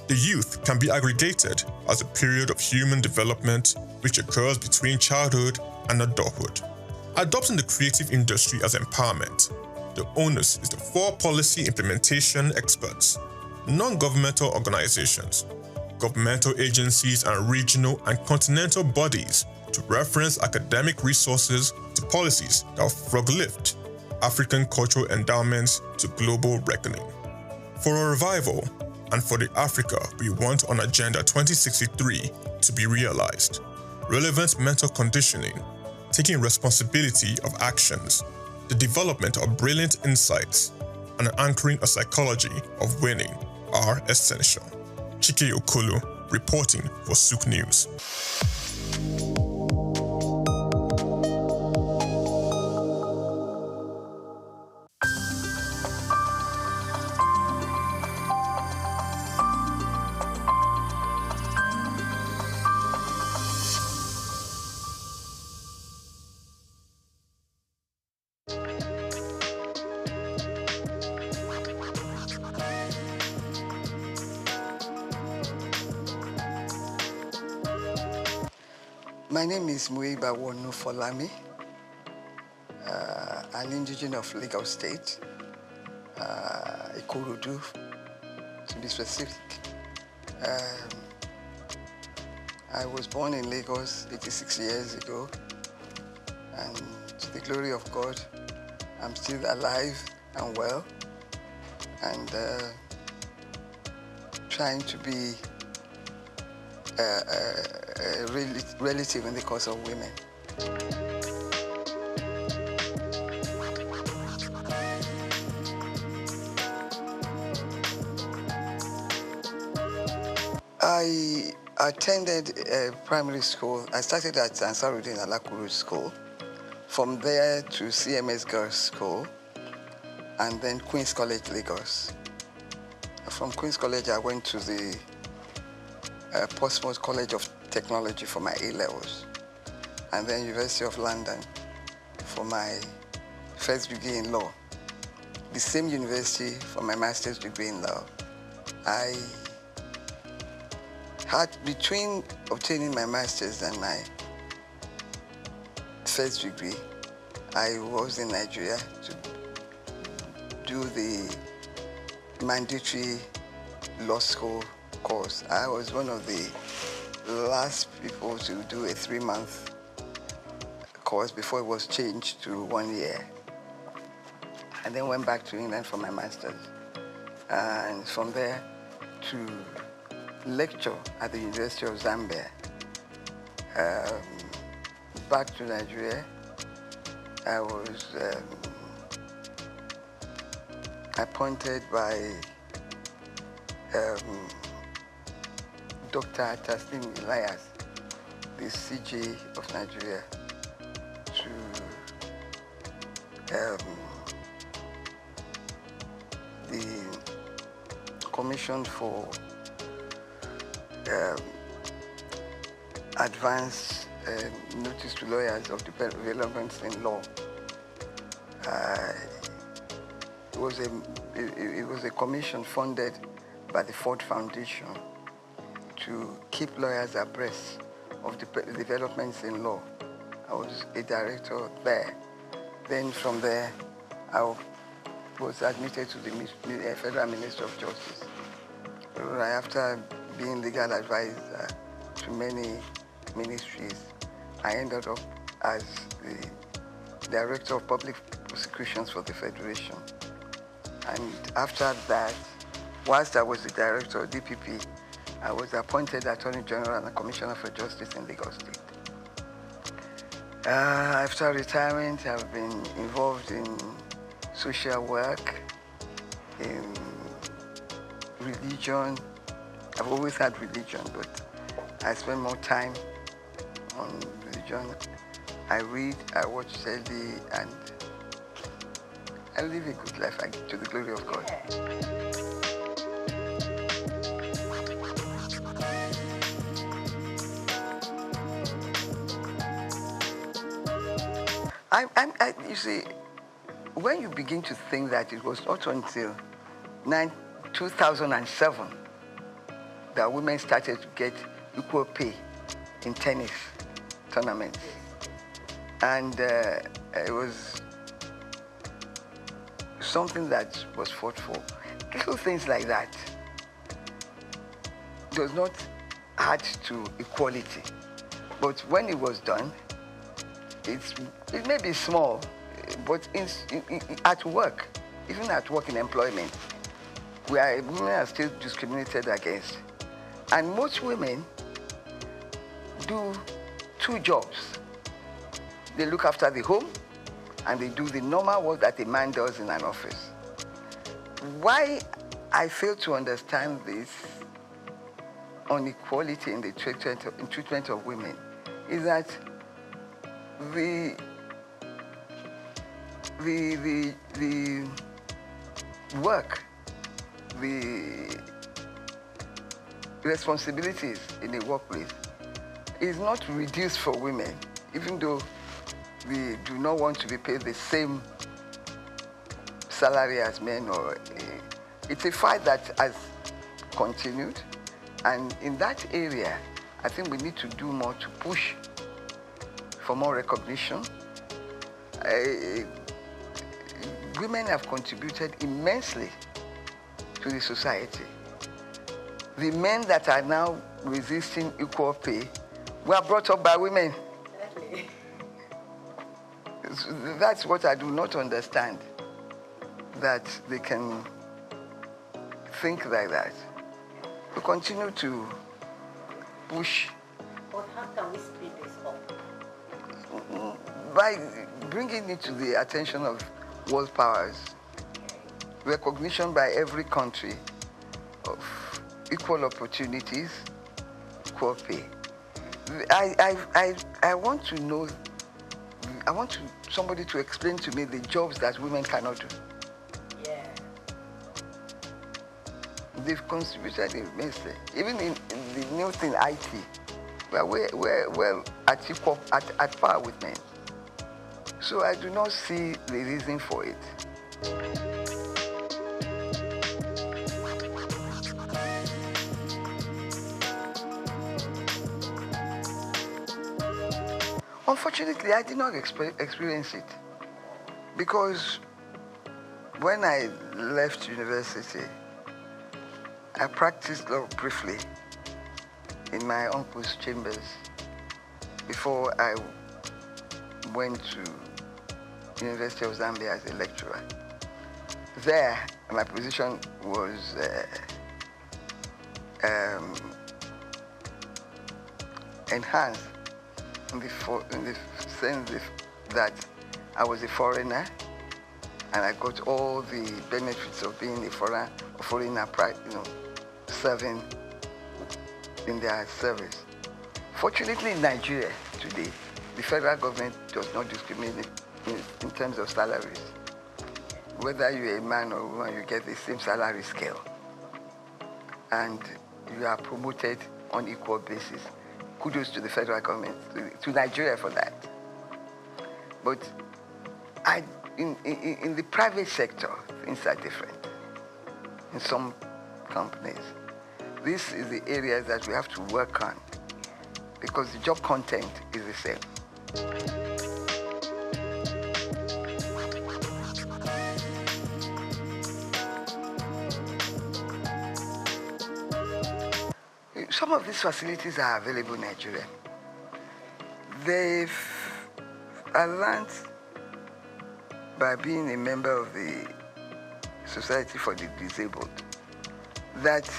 The youth can be aggregated as a period of human development which occurs between childhood and adulthood. Adopting the creative industry as empowerment, the onus is for policy implementation experts, non-governmental organizations, governmental agencies and regional and continental bodies to reference academic resources to policies that will frog-lift African cultural endowments to global reckoning. For a revival, and for the Africa we want on Agenda 2063 to be realized, relevant mental conditioning, taking responsibility of actions, the development of brilliant insights, and anchoring a psychology of winning are essential. Chike Okolo, reporting for Souq News. My name is Muiba Wonu Folami, an indigenous of Lagos State, Ikorodu, to be specific. I was born in Lagos 86 years ago, and to the glory of God, I'm still alive and well, and trying to be a relative in the cause of women. I attended primary school. I started at Ansarudin Alakuru School. From there to CMS Girls School, and then Queen's College, Lagos. From Queen's College, I went to the Portsmouth College of Technology for my A-levels, and then University of London for my first degree in law. The same university for my master's degree in law. I had, between obtaining my master's and my first degree, I was in Nigeria to do the mandatory law school course. I was one of the last people to do a 3-month course before it was changed to 1 year. And then went back to England for my master's. And from there to lecture at the University of Zambia. Back to Nigeria, I was appointed by Dr. Taslim Elias, the CJ of Nigeria, to the Commission for Advanced Notice to Lawyers of Developments in Law. It was a commission funded by the Ford Foundation to keep lawyers abreast of the developments in law. I was a director there. Then from there, I was admitted to the Federal Ministry of Justice. After being legal advisor to many ministries, I ended up as the Director of Public Prosecutions for the Federation. And after that, whilst I was the Director of DPP, I was appointed Attorney General and Commissioner for Justice in Lagos State. After retirement, I've been involved in social work, in religion. I've always had religion, but I spend more time on religion. I read, I watch telly, and I live a good life to the glory of God. You see, when you begin to think that it was not until 2007 that women started to get equal pay in tennis tournaments. And it was something that was fought for. Little things like that does not add to equality. But when it was done, it may be small, but at work, even at work in employment, women are still discriminated against. And most women do two jobs. They look after the home, and they do the normal work that a man does in an office. Why I fail to understand this inequality in the treatment of women is that the work, the responsibilities in the workplace is not reduced for women, even though we do not want to be paid the same salary as men. It's a fight that has continued, and in that area, I think we need to do more to push for more recognition. Women have contributed immensely to the society. The men that are now resisting equal pay were brought up by women. Exactly. That's what I do not understand, that they can think like that. We continue to push. But how can we speed this up? By bringing it to the attention of world powers, recognition by every country of equal opportunities, equal pay. I want to know, I want somebody to explain to me the jobs that women cannot do. Yeah. They've contributed immensely. Even in the new thing, IT, we're well at par with men. So I do not see the reason for it. Unfortunately, I did not experience it, because when I left university, I practiced law briefly in my uncle's chambers before I went to University of Zambia as a lecturer. There, my position was enhanced in the sense that I was a foreigner, and I got all the benefits of being a foreigner, serving in their service. Fortunately, in Nigeria today, the federal government does not discriminate in terms of salaries. Whether you're a man or a woman, you get the same salary scale, and you are promoted on equal basis. Kudos to the federal government, to Nigeria for that. But in the private sector, things are different. In some companies, This is the areas that we have to work on because the job content is the same. Some of these facilities are available in Nigeria. I learned by being a member of the Society for the Disabled that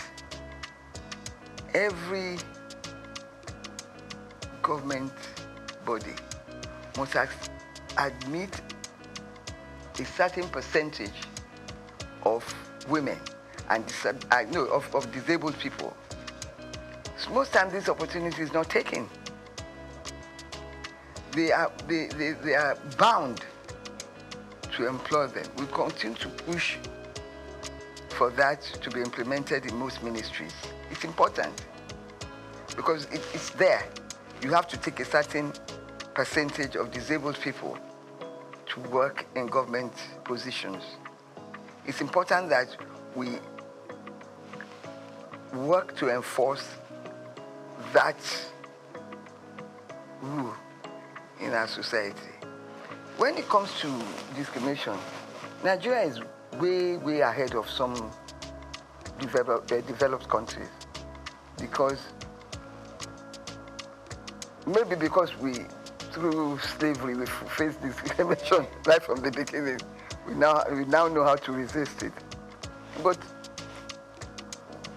every government body must admit a certain percentage of women and of disabled people. So most times this opportunity is not taken. They are bound to employ them. We continue to push for that to be implemented in most ministries. It's important because it's there. You have to take a certain percentage of disabled people to work in government positions. It's important that we work to enforce that rule in our society. When it comes to discrimination, Nigeria is way, way ahead of some developed countries because we, through slavery, we faced discrimination right from the beginning. We now know how to resist it. But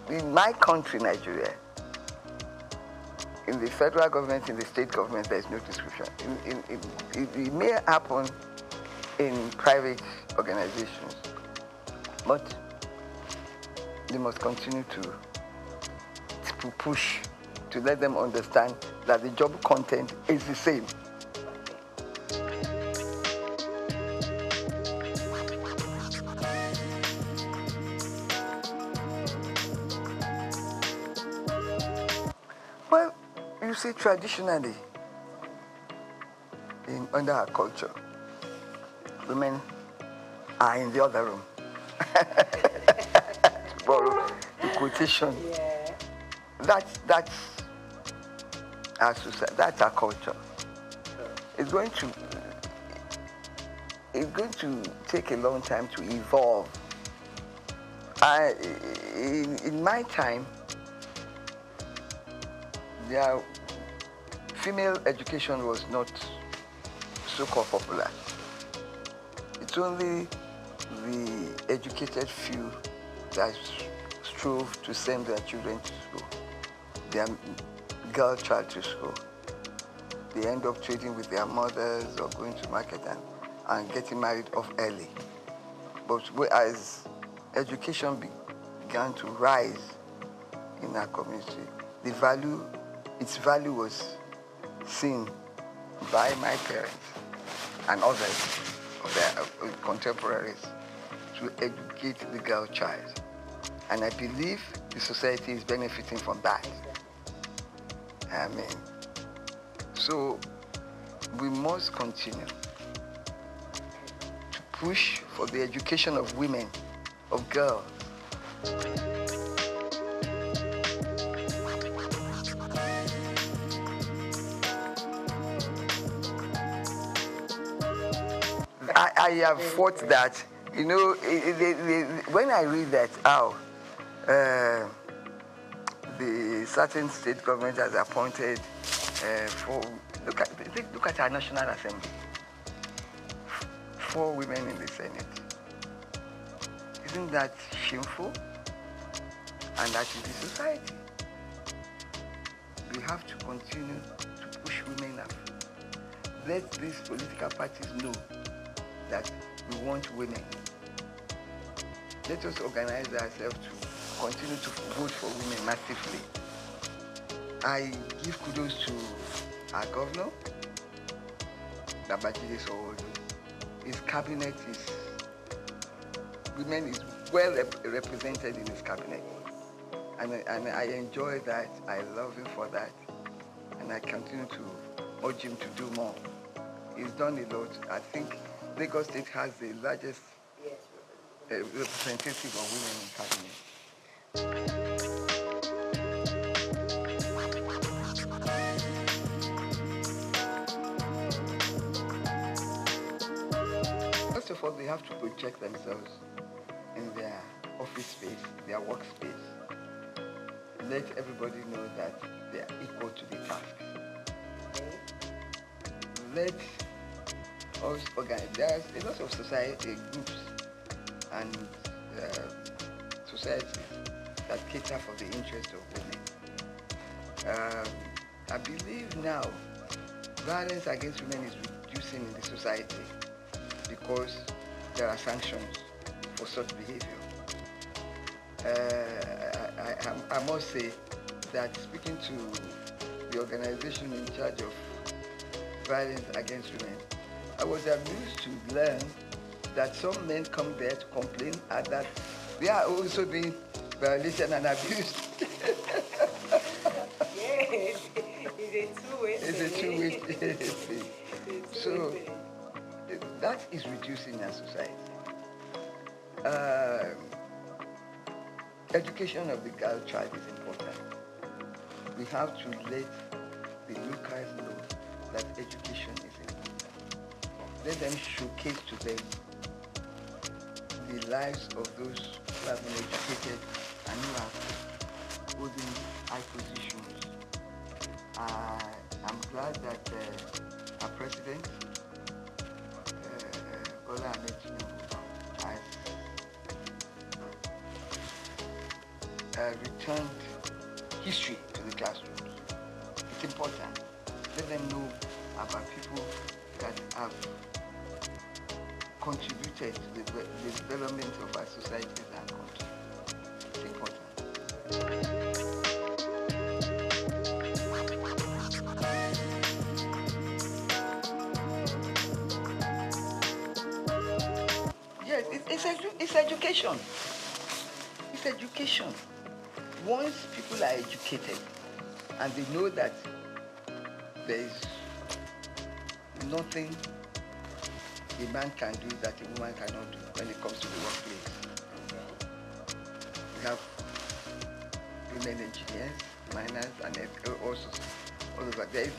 in my country, Nigeria, in the federal government, in the state government, there is no discrimination. It may happen in private organizations, but they must continue to push to let them understand that the job content is the same. Well, you see, traditionally, under our culture, women are in the other room. To borrow the quotation. Yeah. That's our society, that's our culture. It's going to take a long time to evolve. In my time, female education was not so-called popular. It's only the educated few that strove to send their children to school, their girl child to school. They end up trading with their mothers or going to market and getting married off early. But as education began to rise in our community, its value was seen by my parents and others of their contemporaries to educate the girl child. And I believe the society is benefiting from that. So we must continue to push for the education of women, of girls. I have fought that, when I read that, the certain state government has appointed look at our National Assembly, 4 women in the Senate. Isn't that shameful? And that is the society. We have to continue to push women up. Let these political parties know that we want women. Let us organize ourselves to continue to vote for women massively. I give kudos to our governor, Babajide Sanwo-Olu. His cabinet women is well represented in his cabinet. And I enjoy that, I love him for that. And I continue to urge him to do more. He's done a lot. I think Lagos State has the largest representative of women in cabinet. of all, they have to project themselves in their office space, their workspace. Let everybody know that they are equal to the task. Let us organize. There's a lot of society groups and societies that cater for the interest of women. I believe now violence against women is reducing in the society because there are sanctions for such behavior. I must say that speaking to the organization in charge of violence against women, I was amused to learn that some men come there to complain and that they are also being violated and abused. Yes, it's a two-way thing. It's a two-way thing. So that is reducing our society. Education of the girl child is important. We have to let the locals know that education is important. Let them showcase to them the lives of those who have been educated and who are holding high positions. I'm glad that our president, Bola Ahmed Tinubu, has returned history to the classrooms. It's important. Let them know about people that have contributed to the development of our societies and country. It's important. Yes, it's education. It's education. Once people are educated and they know that there is nothing a man can do that a woman cannot do when it comes to the workplace. We have women engineers, miners, and also all over. There is,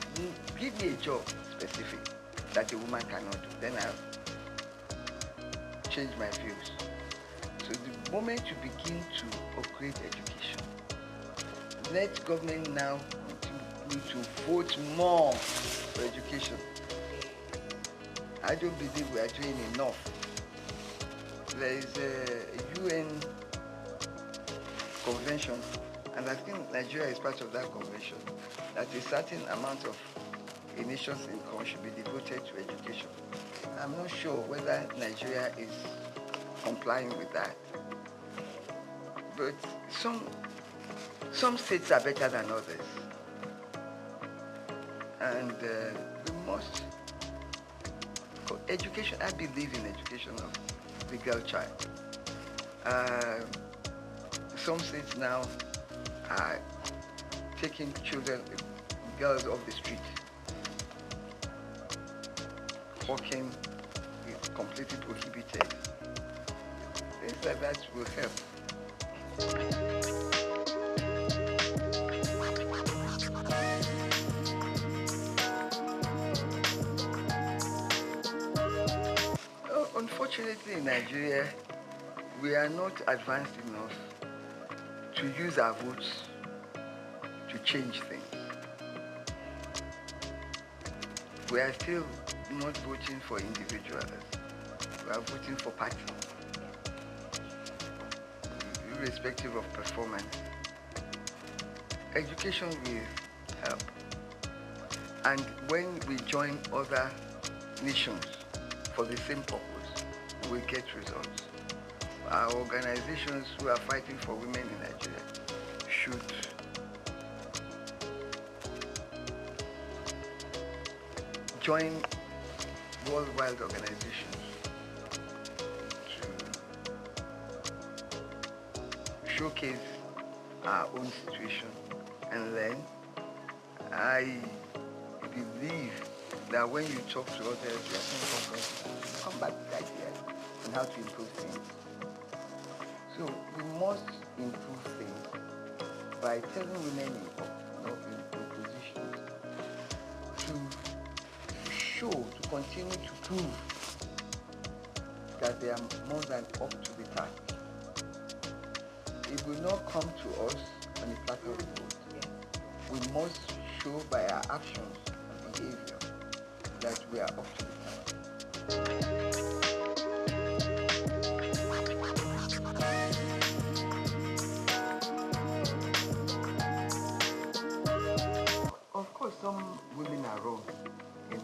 give me a job specific that a woman cannot do, then I'll change my views. So the moment you begin to upgrade education, let government now continue to vote more for education. I don't believe we are doing enough. There is a UN convention, and I think Nigeria is part of that convention, that a certain amount of a nation's income should be devoted to education. I'm not sure whether Nigeria is complying with that. But some states are better than others. And we must, education, I believe in education of the girl child. Some states now are taking children, girls off the street. Hawking is completely prohibited. Things like that will help. Unfortunately, in Nigeria, we are not advanced enough to use our votes to change things. We are still not voting for individuals. We are voting for parties, irrespective of performance. Education will help. And when we join other nations for the same purpose, we get results. Our organizations who are fighting for women in Nigeria should join worldwide organizations to showcase our own situation and learn. I believe that when you talk to others, you come back with ideas on how to improve things. So we must improve things by telling women in positions to show, to continue to prove that they are more than up to the task. It will not come to us on a platter of gold. We must show by our actions and behavior that we are up to the task. Of course, some women are wrong in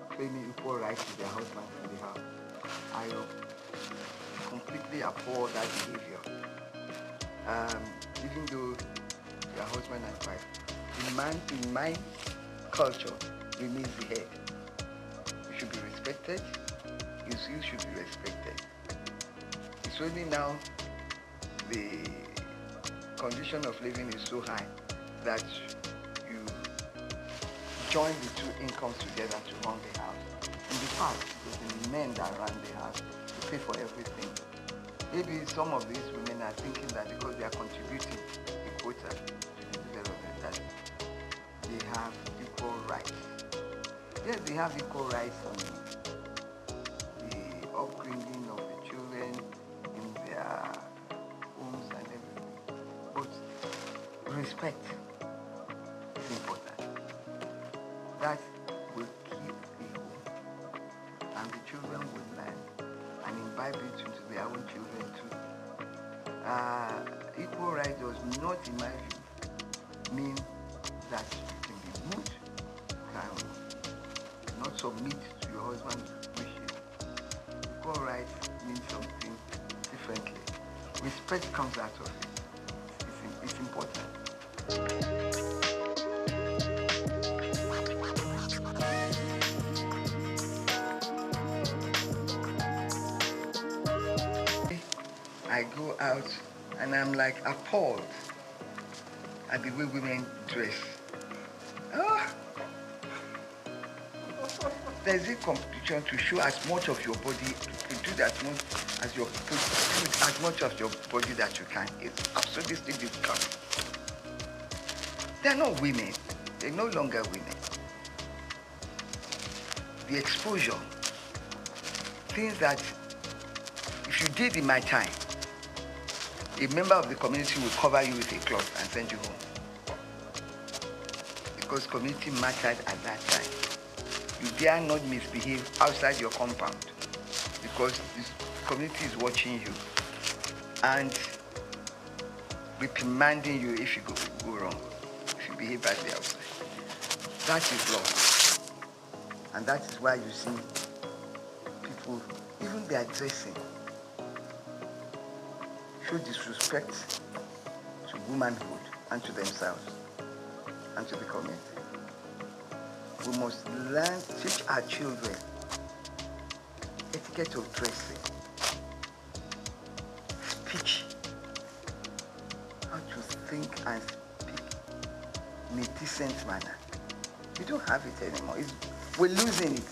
claiming equal rights to their husbands in the house. I completely abhor that behavior. Even though they are husband and wife, the man in my culture remains the head. He should be respected. His views should be respected. It's only now the condition of living is so high that you join the two incomes together to run the house. In the past, it was the men that ran the house to pay for everything. Maybe some of these women are thinking that because they are contributing a quota to the development, that they have equal rights. Yes, they have equal rights in the upbringing of the children, in their homes and everything. But respect is important. That will keep the home, and the children will learn and imbibe it into their own children too. Equal rights does not, in my view, mean that you can be rude, can not submit to your husband's wishes. Equal rights means something differently. Respect comes out of it. It's important. I go out and I'm like appalled at the way women dress. There's a competition to show as much of your body, to do as much as your, to do as much of your body that you can. It's absolutely disgusting. They're not women. They're no longer women. The exposure, things that if you did in my time, a member of the community will cover you with a cloth and send you home. Because community mattered at that time. You dare not misbehave outside your compound because this community is watching you and reprimanding you if you go wrong, if you behave badly outside. That is law. And that is why you see people, even their dressing, show disrespect to womanhood and to themselves and to the community. We must learn, teach our children etiquette of dressing, speech, how to think and speak in a decent manner. We don't have it anymore. We're losing it,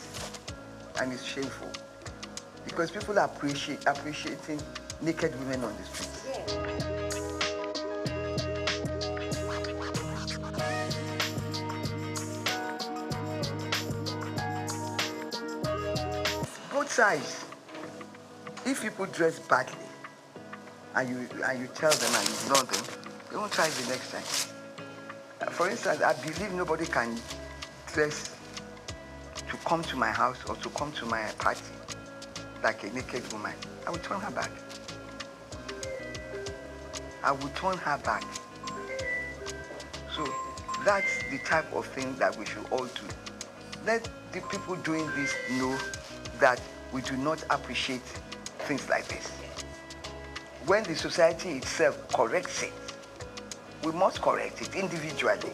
and it's shameful because people are appreciating naked women on the streets. Both sides. If people dress badly and you tell them and ignore them, they won't try the next time. For instance, I believe nobody can dress to come to my house or to come to my party like a naked woman. I will turn her back. I will turn her back. So that's the type of thing that we should all do. Let the people doing this know that we do not appreciate things like this. When the society itself corrects it, we must correct it individually.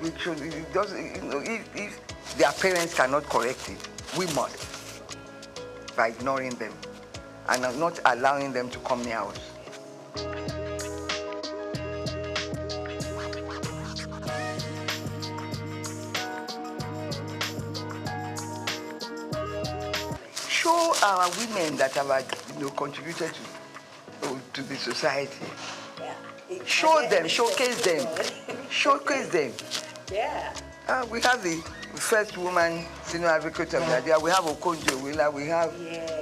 We should, it does, if their parents cannot correct it, we must, by ignoring them and not allowing them to come near us. Show our women that have contributed to the society. Show them, showcase them, showcase them. Yeah. We have the first woman senior advocate of Nigeria. We have Okonjo Iweala. We have,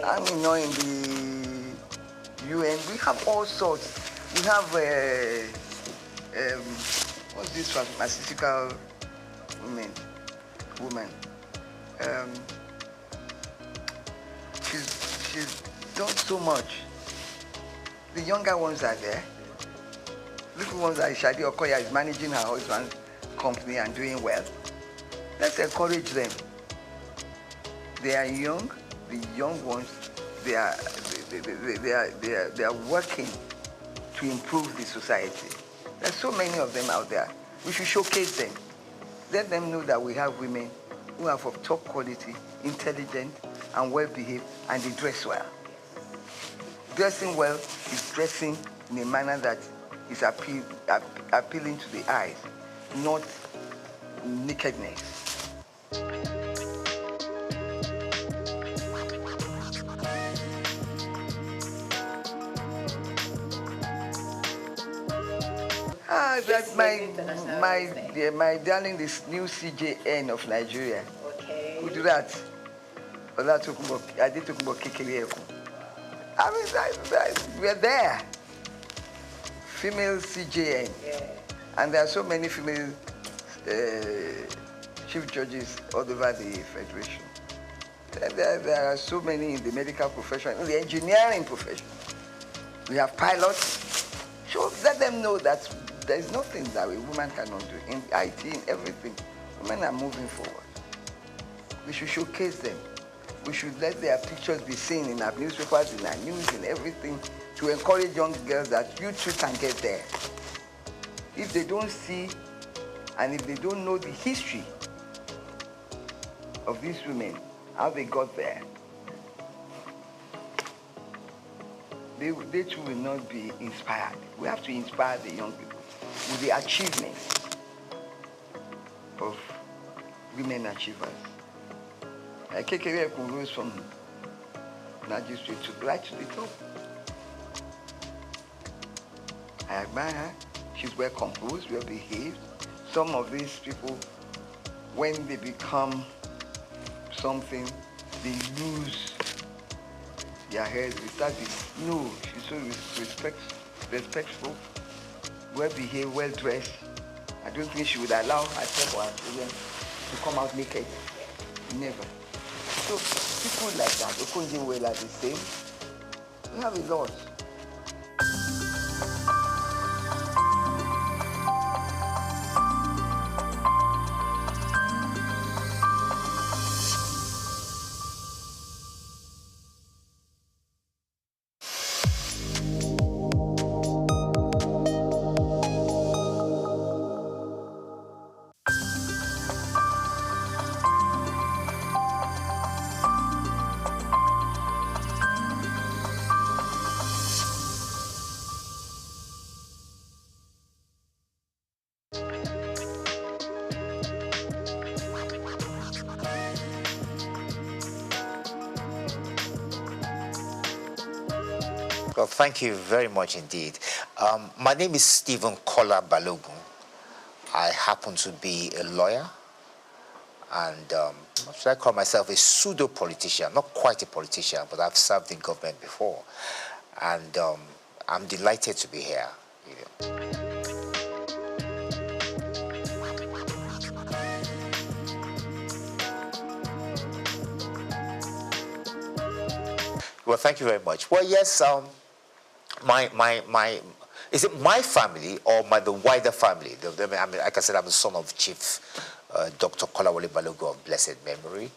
I mean, in the UN. We have all sorts. We have, what's this pharmaceutical woman? She's done so much. The younger ones are there. Little ones like Shadi Okoya is managing her husband's company and doing well. Let's encourage them. They are young. The young ones, they are working to improve the society. There's so many of them out there. We should showcase them. Let them know that we have women who are of top quality, intelligent, and well-behaved, and they dress well. Dressing well is dressing in a manner that is appealing to the eyes, not nakedness. That's my darling, this new CJN of Nigeria. Okay. Who do that? I did talk about Kekere. I mean, we're there. Female CJN. Yeah. And there are so many female chief judges all over the Federation. There are so many in the medical profession, in the engineering profession. We have pilots. So let them know that there's nothing that a woman cannot do. In IT, in everything, women are moving forward. We should showcase them. We should let their pictures be seen in our newspapers, in our news, in everything, to encourage young girls that you too can get there. If they don't see, and if they don't know the history of these women, how they got there, they too will not be inspired. We have to inspire the young people with the achievements of women achievers. Kekere rose from magistrate to right to the top. I admire her. She's well composed, well behaved. Some of these people, when they become something, they lose their heads. They start with, no, she's so respectful, well behaved, well dressed. I don't think she would allow herself or her children to come out naked. Never. So people like that, Okonjo Iweala the same. We have a lot. Well, thank you very much indeed. My name is Stephen Kola Balogun. I happen to be a lawyer and should I call myself a pseudo-politician? Not quite a politician, but I've served in government before. And I'm delighted to be here. Well, thank you very much. Well, yes, is it my family or the wider family? I mean, like I said, I'm the son of Chief Dr. Kolawole Balogun of blessed memory.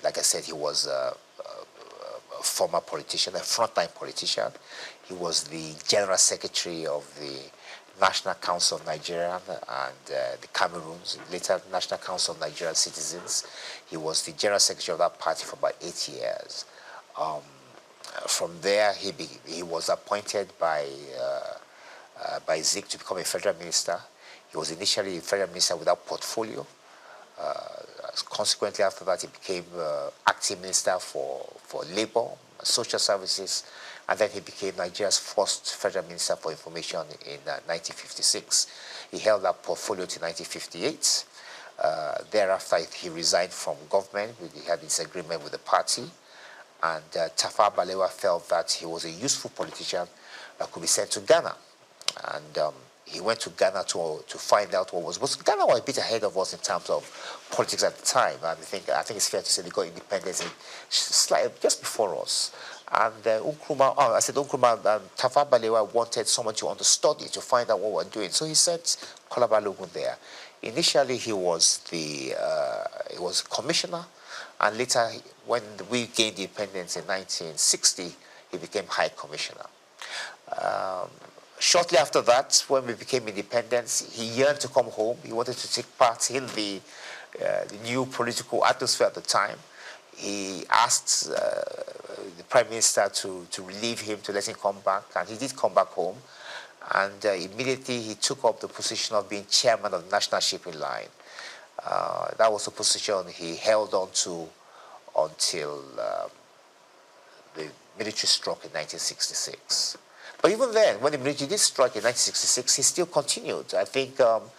Like I said, he was a former politician, a frontline politician. He was the General Secretary of the National Council of Nigeria and the Cameroons, later National Council of Nigerian Citizens. He was the General Secretary of that party for about 8 years. From there, he was appointed by Souq to become a federal minister. He was initially a federal minister without portfolio. Consequently, after that, he became acting minister for labor, social services, and then he became Nigeria's first federal minister for information in 1956. He held that portfolio to 1958. Thereafter, he resigned from government. He had disagreement with the party. And Tafawa Balewa felt that he was a useful politician that could be sent to Ghana. And he went to Ghana to find out what was. Ghana was a bit ahead of us in terms of politics at the time. I think it's fair to say they got independence just before us. And Tafawa Balewa wanted someone to understudy, to find out what we're doing. So he sent Kola Balogun there. Initially, he was commissioner, and later, when we gained independence in 1960, he became high commissioner. Shortly after that, when we became independent, he yearned to come home. He wanted to take part in the new political atmosphere at the time. He asked the Prime Minister to relieve him, to let him come back, and he did come back home. And immediately he took up the position of being chairman of the National Shipping Line. That was a position he held on to until the military struck in 1966. But even then, when the military did strike in 1966, he still continued. I think General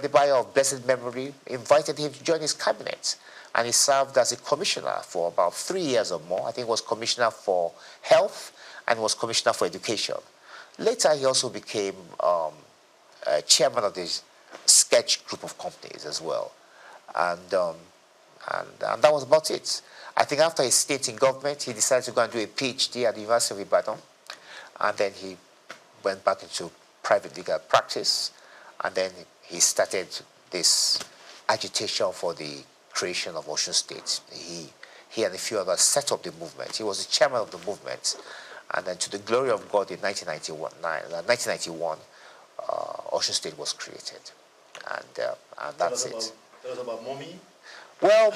Debayo of blessed memory invited him to join his cabinet. And he served as a commissioner for about 3 years or more. I think he was commissioner for health and was commissioner for education. Later, he also became chairman of the sketch group of companies as well. And that was about it. I think after his stint in government, he decided to go and do a PhD at the University of Ibadan. And then he went back into private legal practice. And then he started this agitation for the creation of Osun State. He and a few others set up the movement. He was the chairman of the movement. And then to the glory of God, in 1991, Osun State was created. And that's it. Tell us about mommy. Well,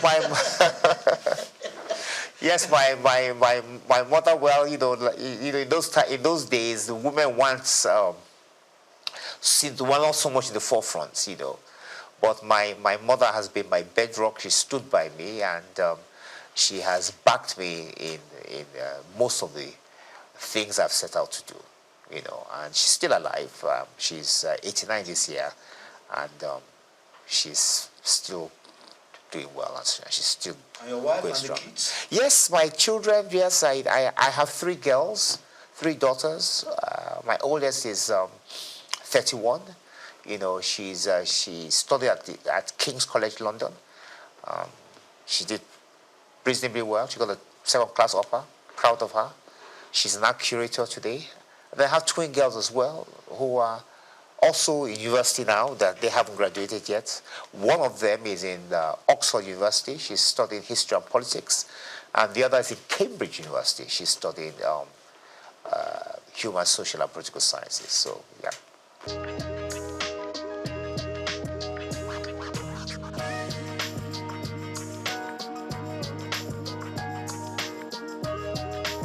yes, my mother. Well, in those days, the women once were not so much in the forefront, But my mother has been my bedrock. She stood by me, and she has backed me in most of the things I've set out to do, And she's still alive. She's 89 this year, and she's still doing well, and she's still and your wife going and strong. The kids? Yes, my children. Yes, I have 3 girls, 3 daughters. My oldest is 31. She studied at King's College London. She did reasonably well. She got a 2nd class upper. Proud of her. She's an art curator today. And I have twin girls as well who are also in university now, that they haven't graduated yet. One of them is in Oxford University. She's studying history and politics. And the other is in Cambridge University. She's studying human, social, and political sciences. So, yeah.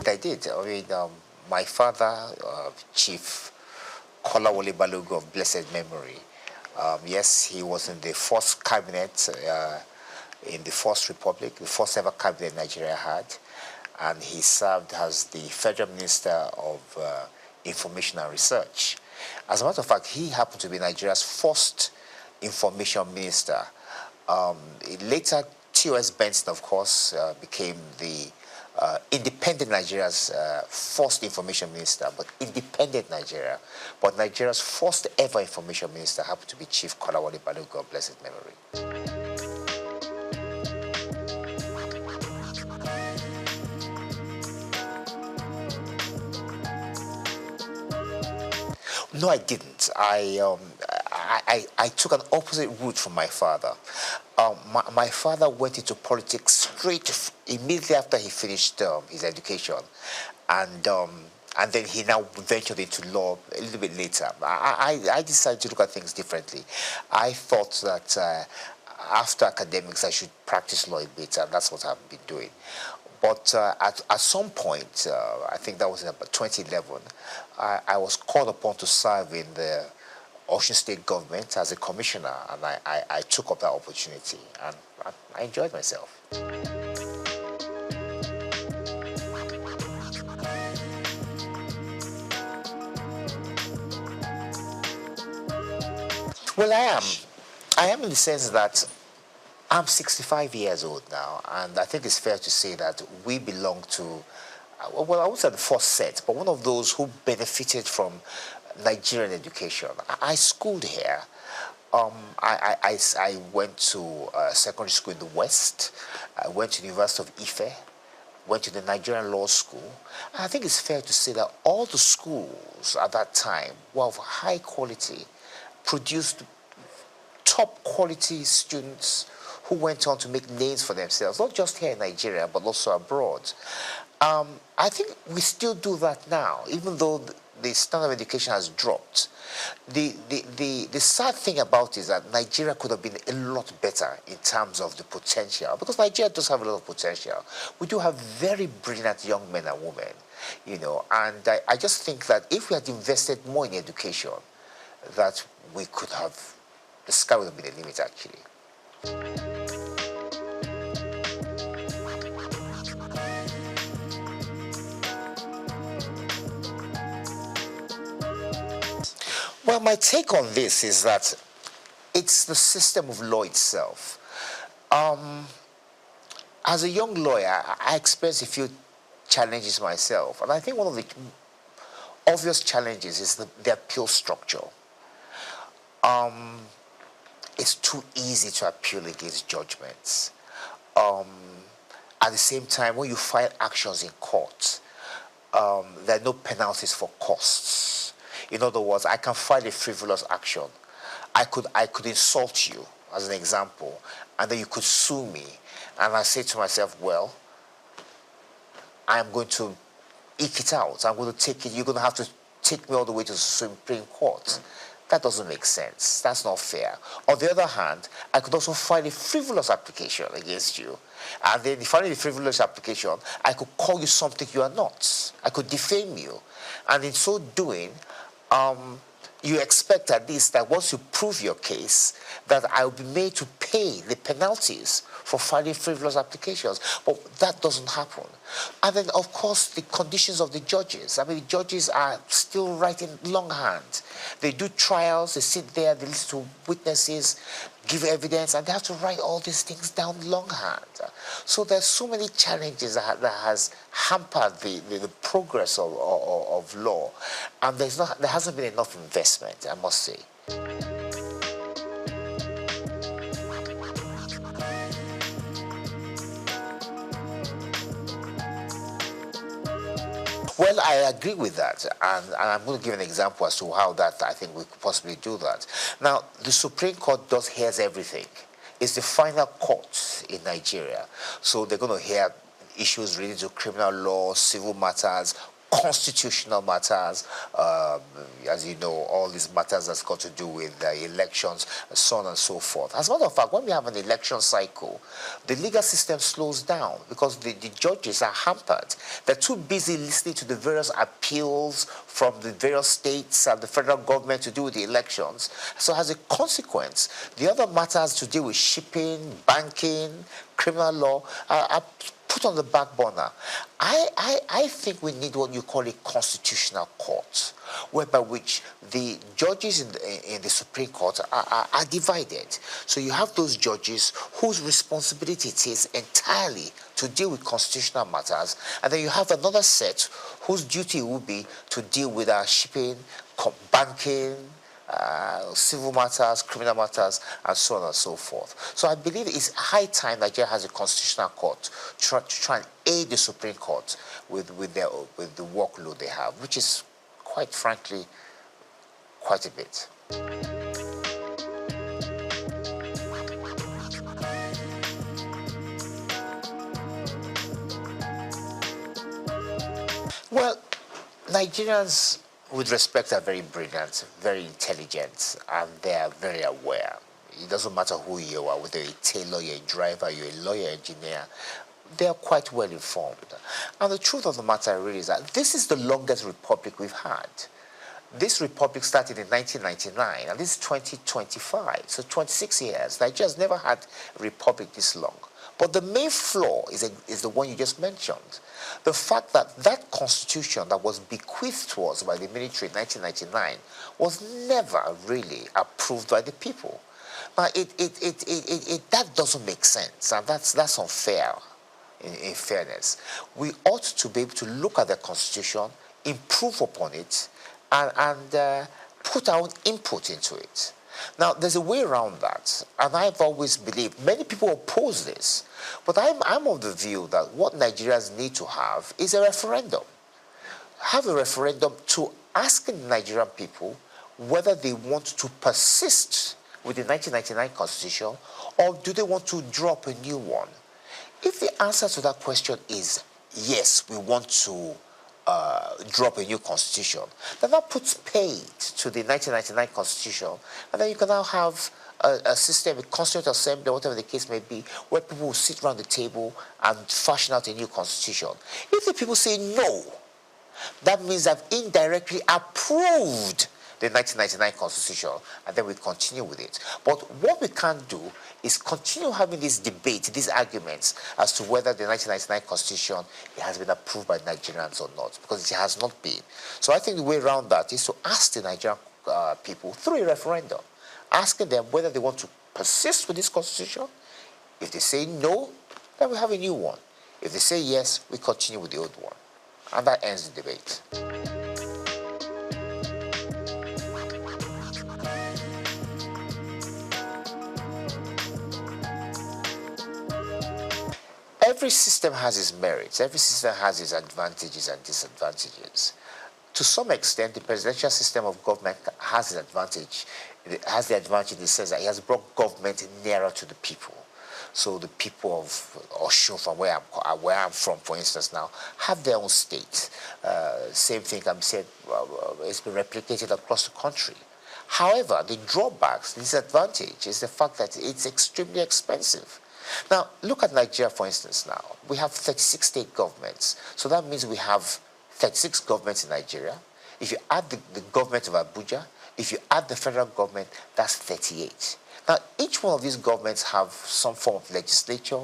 I did. I mean, my father, Chief Kolawole Balogun of blessed memory, yes, he was in the 1st cabinet in the 1st Republic, the 1st ever cabinet Nigeria had, and he served as the Federal Minister of Information and Research. As a matter of fact, he happened to be Nigeria's 1st information minister. Later, T.O.S. Benson, of course, became the independent Nigeria's 1st information minister, but independent Nigeria. But Nigeria's 1st ever information minister happened to be Chief Kolawole Balogun of blessed memory. No, I didn't. I took an opposite route from my father. My father went into politics immediately after he finished his education, and then he now ventured into law a little bit later. I decided to look at things differently. I thought that after academics I should practice law a bit, and that's what I've been doing. But at some point, I think that was in about 2011, I was called upon to serve in the Osun State government as a commissioner, and I took up that opportunity, and I enjoyed myself. Well, I am. I am in the sense that I'm 65 years old now, and I think it's fair to say that we belong to, well, I would say the first set, but one of those who benefited from Nigerian education. I schooled here. I went to secondary school in the West. I went to the University of Ife, went to the Nigerian Law School. And I think it's fair to say that all the schools at that time were of high quality, produced top quality students who went on to make names for themselves, not just here in Nigeria, but also abroad. I think we still do that now, even though the standard of education has dropped. The sad thing about it is that Nigeria could have been a lot better in terms of the potential, because Nigeria does have a lot of potential. We do have very brilliant young men and women, you know, and I just think that if we had invested more in education, that we could have, the sky would have been the limit, actually. Well, my take on this is that it's the system of law itself. As a young lawyer, I experienced a few challenges myself, and I think one of the obvious challenges is the appeal structure. It's too easy to appeal against judgments. At the same time, when you file actions in court, there are no penalties for costs. In other words, I can file a frivolous action. I could insult you, as an example, and then you could sue me. And I say to myself, well, I'm going to eke it out. I'm going to take it. You're going to have to take me all the way to the Supreme Court. That doesn't make sense. That's not fair. On the other hand, I could also file a frivolous application against you. And then filing a frivolous application, I could call you something you are not. I could defame you. And in so doing, you expect at least that once you prove your case, that I will be made to pay the penalties for filing frivolous applications. But that doesn't happen. And then, of course, the conditions of the judges. I mean, the judges are still writing longhand. They do trials, they sit there, they listen to witnesses, give evidence, and they have to write all these things down longhand. So there's so many challenges that has hampered the progress of law. And there hasn't been enough investment, I must say. Well, I agree with that, and I'm going to give an example as to how that I think we could possibly do that. Now, the Supreme Court hears everything. It's the final court in Nigeria, so they're going to hear issues related to criminal law, civil matters, constitutional matters, as you know, all these matters that's got to do with elections, so on and so forth. As a matter of fact, when we have an election cycle, the legal system slows down because the judges are hampered. They're too busy listening to the various appeals from the various states and the federal government to do with the elections. So as a consequence, the other matters to deal with shipping, banking, criminal law are put on the back burner. I think we need what you call a constitutional court, whereby which the judges in the Supreme Court are divided. So you have those judges whose responsibility it is entirely to deal with constitutional matters, and then you have another set whose duty will be to deal with shipping, banking, civil matters, criminal matters, and so on and so forth. So I believe it's high time Nigeria has a constitutional court to try and aid the Supreme Court with the workload they have, which is, quite frankly, quite a bit. Well, Nigerians, with respect, are very brilliant, very intelligent, and they are very aware. It doesn't matter who you are, whether you're a tailor, you're a driver, you're a lawyer, engineer, they are quite well informed. And the truth of the matter really is that this is the longest republic we've had. This republic started in 1999, and this is 2025, so 26 years. Nigeria's never had a republic this long. But the main flaw is the one you just mentioned. The fact that that constitution that was bequeathed to us by the military in 1999 was never really approved by the people. Now, that doesn't make sense, and that's unfair. In fairness, we ought to be able to look at the Constitution, improve upon it, and put our own input into it. Now, there's a way around that, and I've always believed, many people oppose this, but I'm of the view that what Nigerians need to have is a referendum. Have a referendum to ask the Nigerian people whether they want to persist with the 1999 Constitution or do they want to drop a new one. If the answer to that question is yes, we want to drop a new constitution, then that puts paid to the 1999 constitution, and then you can now have a system, a constituent assembly, whatever the case may be, where people will sit around the table and fashion out a new constitution. If the people say no, that means they've indirectly approved the 1999 Constitution, and then we continue with it. But what we can't do is continue having this debate, these arguments as to whether the 1999 Constitution has been approved by Nigerians or not, because it has not been. So I think the way around that is to ask the Nigerian people through a referendum, asking them whether they want to persist with this Constitution. If they say no, then we have a new one. If they say yes, we continue with the old one. And that ends the debate. Every system has its merits. Every system has its advantages and disadvantages. To some extent, the presidential system of government has an advantage. It has the advantage in the sense that it has brought government nearer to the people. So the people of Osun, from where I'm from, for instance, now, have their own state. Same thing can be said, it's been replicated across the country. However, the drawbacks, the disadvantage is the fact that it's extremely expensive. Now, look at Nigeria, for instance, now. We have 36 state governments. So that means we have 36 governments in Nigeria. If you add the government of Abuja, if you add the federal government, that's 38. Now, each one of these governments have some form of legislature,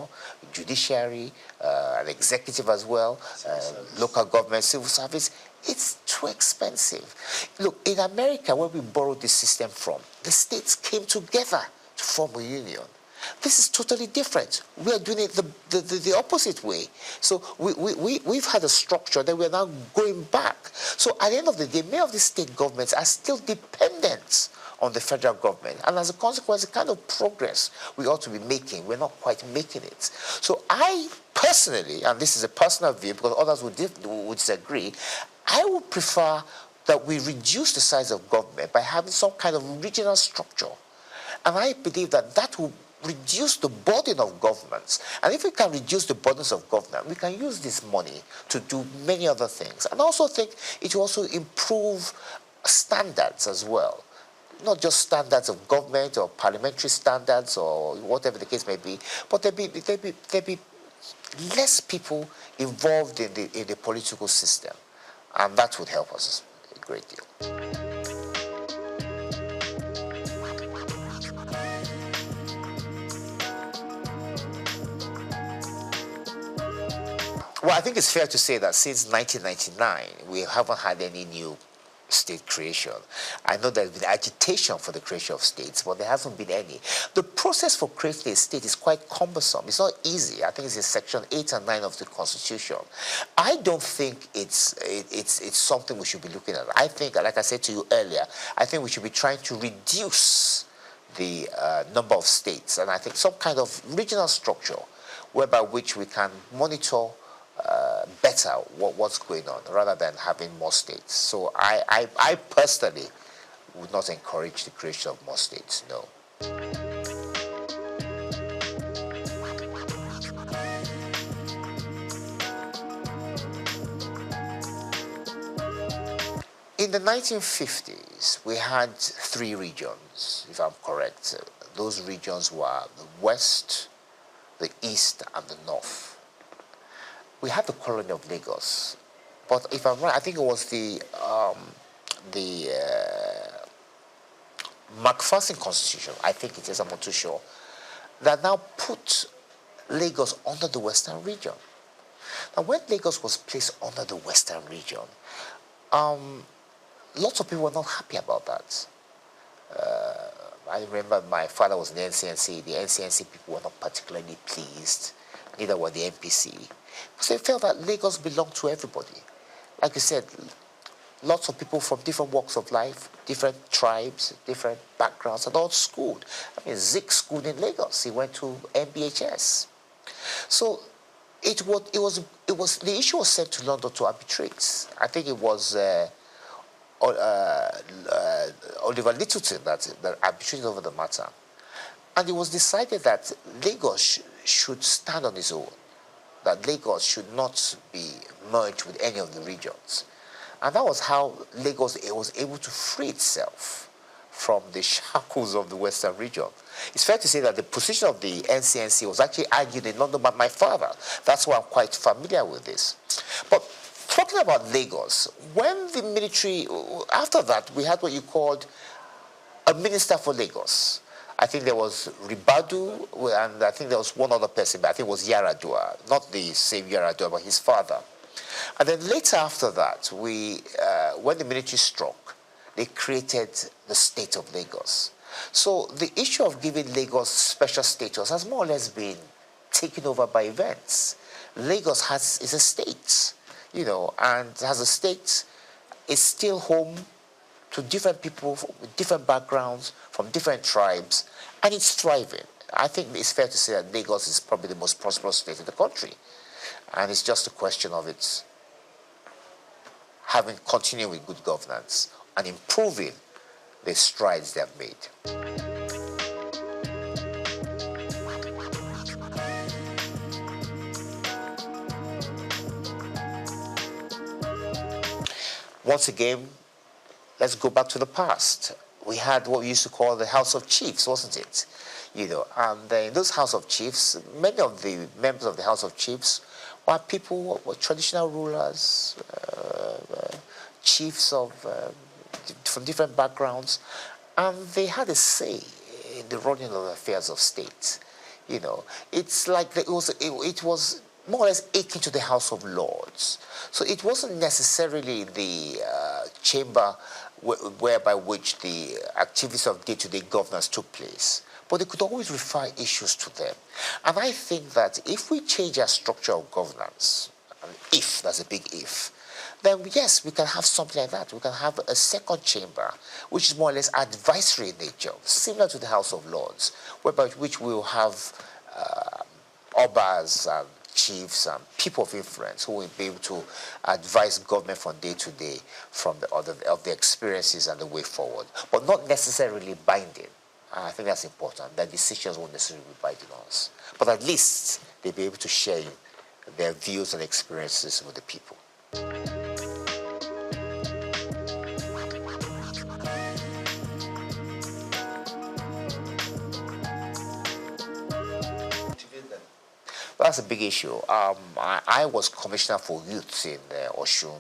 judiciary, an executive as well, local government, civil service. It's too expensive. Look, in America, where we borrowed this system from, the states came together to form a union. This is totally different. We are doing it the opposite way. So we've had a structure that we're now going back. So at the end of the day, many of the state governments are still dependent on the federal government. And as a consequence, the kind of progress we ought to be making, we're not quite making it. So I personally, and this is a personal view because others would disagree, I would prefer that we reduce the size of government by having some kind of regional structure. And I believe that that will reduce the burden of governments. And if we can reduce the burdens of government, we can use this money to do many other things. And I also think it will also improve standards as well. Not just standards of government or parliamentary standards or whatever the case may be, but there be less people involved in the political system. And that would help us a great deal. Well, I think it's fair to say that since 1999, we haven't had any new state creation. I know there's been agitation for the creation of states, but there hasn't been any. The process for creating a state is quite cumbersome. It's not easy. I think it's in Section 8 and 9 of the Constitution. I don't think it's something we should be looking at. I think, like I said to you earlier, I think we should be trying to reduce the number of states, and I think some kind of regional structure whereby which we can monitor better what's going on rather than having more states. So I personally would not encourage the creation of more states, no. In the 1950s, we had 3 regions, if I'm correct. Those regions were the West, the East, and the North. We had the colony of Lagos, but if I'm right, I think it was the MacPherson Constitution, I think it is, I'm not too sure, that now put Lagos under the Western region. Now, when Lagos was placed under the Western region, lots of people were not happy about that. I remember my father was in the NCNC. The NCNC people were not particularly pleased, neither were the NPC, because they felt that Lagos belonged to everybody. Like you said, lots of people from different walks of life, different tribes, different backgrounds, and all schooled. I mean, Zik schooled in Lagos. He went to MBHS. So the issue was sent to London to arbitrate. I think it was Oliver Littleton that arbitrated over the matter. And it was decided that Lagos should stand on its own, that Lagos should not be merged with any of the regions. And that was how Lagos was able to free itself from the shackles of the Western region. It's fair to say that the position of the NCNC was actually argued in London by my father. That's why I'm quite familiar with this. But talking about Lagos, when the military, after that, we had what you called a minister for Lagos. I think there was Ribadu, and I think there was one other person, but I think it was Yaradua, not the same Yaradua, but his father. And then later after that, when the military struck, they created the state of Lagos. So the issue of giving Lagos special status has more or less been taken over by events. Lagos is a state, and as a state, it's still home to different people with different backgrounds, from different tribes, and it's thriving. I think it's fair to say that Lagos is probably the most prosperous state in the country. And it's just a question of its continuing with good governance and improving the strides they have made. Once again, let's go back to the past. We had what we used to call the House of Chiefs, wasn't it? And in those House of Chiefs, many of the members of the House of Chiefs were people, were traditional rulers, chiefs from different backgrounds, and they had a say in the running of the affairs of state. It's like it was more or less akin to the House of Lords. So it wasn't necessarily the chamber whereby which the activities of day-to-day governance took place, but they could always refer issues to them. And I think that if we change our structure of governance, and if, that's a big if, then yes, we can have something like that. We can have a second chamber, which is more or less advisory in nature, similar to the House of Lords, whereby which we will have obas and chiefs and people of influence who will be able to advise government from day to day from of the experiences and the way forward, but not necessarily binding. I think that's important. That decisions won't necessarily be binding on us, but at least they'll be able to share their views and experiences with the people. That's a big issue. I was commissioner for youth in Oshun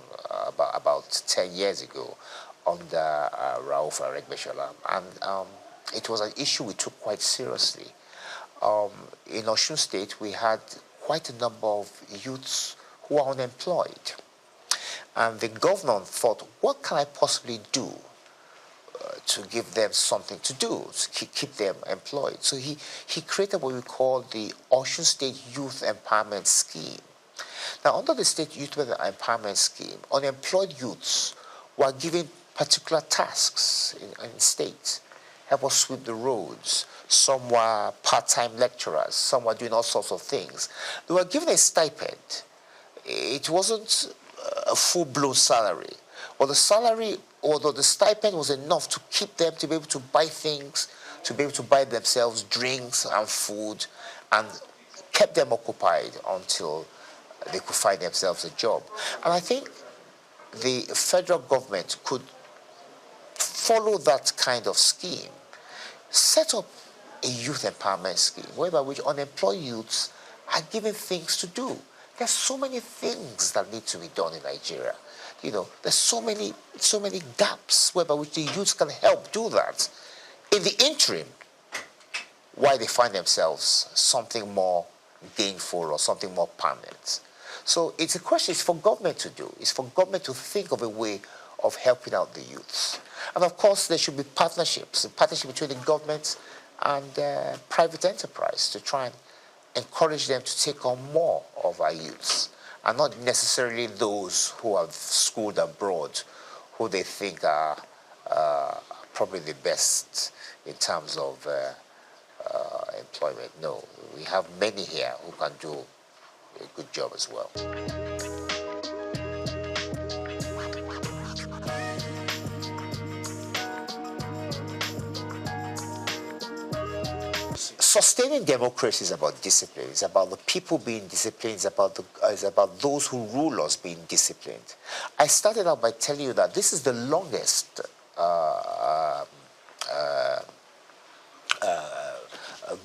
about 10 years ago under Rauf Aregbesola, and it was an issue we took quite seriously. In Oshun State, we had quite a number of youths who are unemployed, and the governor thought, what can I possibly do to give them something to do, to keep them employed? So he created what we call the Osun State Youth Empowerment Scheme. Now, under the State Youth Empowerment Scheme, unemployed youths were given particular tasks in state. Help us sweep the roads. Some were part-time lecturers. Some were doing all sorts of things. They were given a stipend. It wasn't a full-blown salary. Well, the salary, although the stipend was enough to keep them to be able to buy things, to be able to buy themselves drinks and food, and kept them occupied until they could find themselves a job. And I think the federal government could follow that kind of scheme, set up a youth empowerment scheme whereby which unemployed youths are given things to do. There's so many things that need to be done in Nigeria. There's so many gaps whereby which the youths can help do that. In the interim, while they find themselves something more gainful or something more permanent. So it's a question, it's for government to do. It's for government to think of a way of helping out the youths. And of course, there should be partnerships, a partnership between the government and private enterprise to try and encourage them to take on more of our youths, and not necessarily those who have schooled abroad, who they think are probably the best in terms of employment. No, we have many here who can do a good job as well. Sustaining democracy is about discipline. It's about the people being disciplined. It's about those who rule us being disciplined. I started out by telling you that this is the longest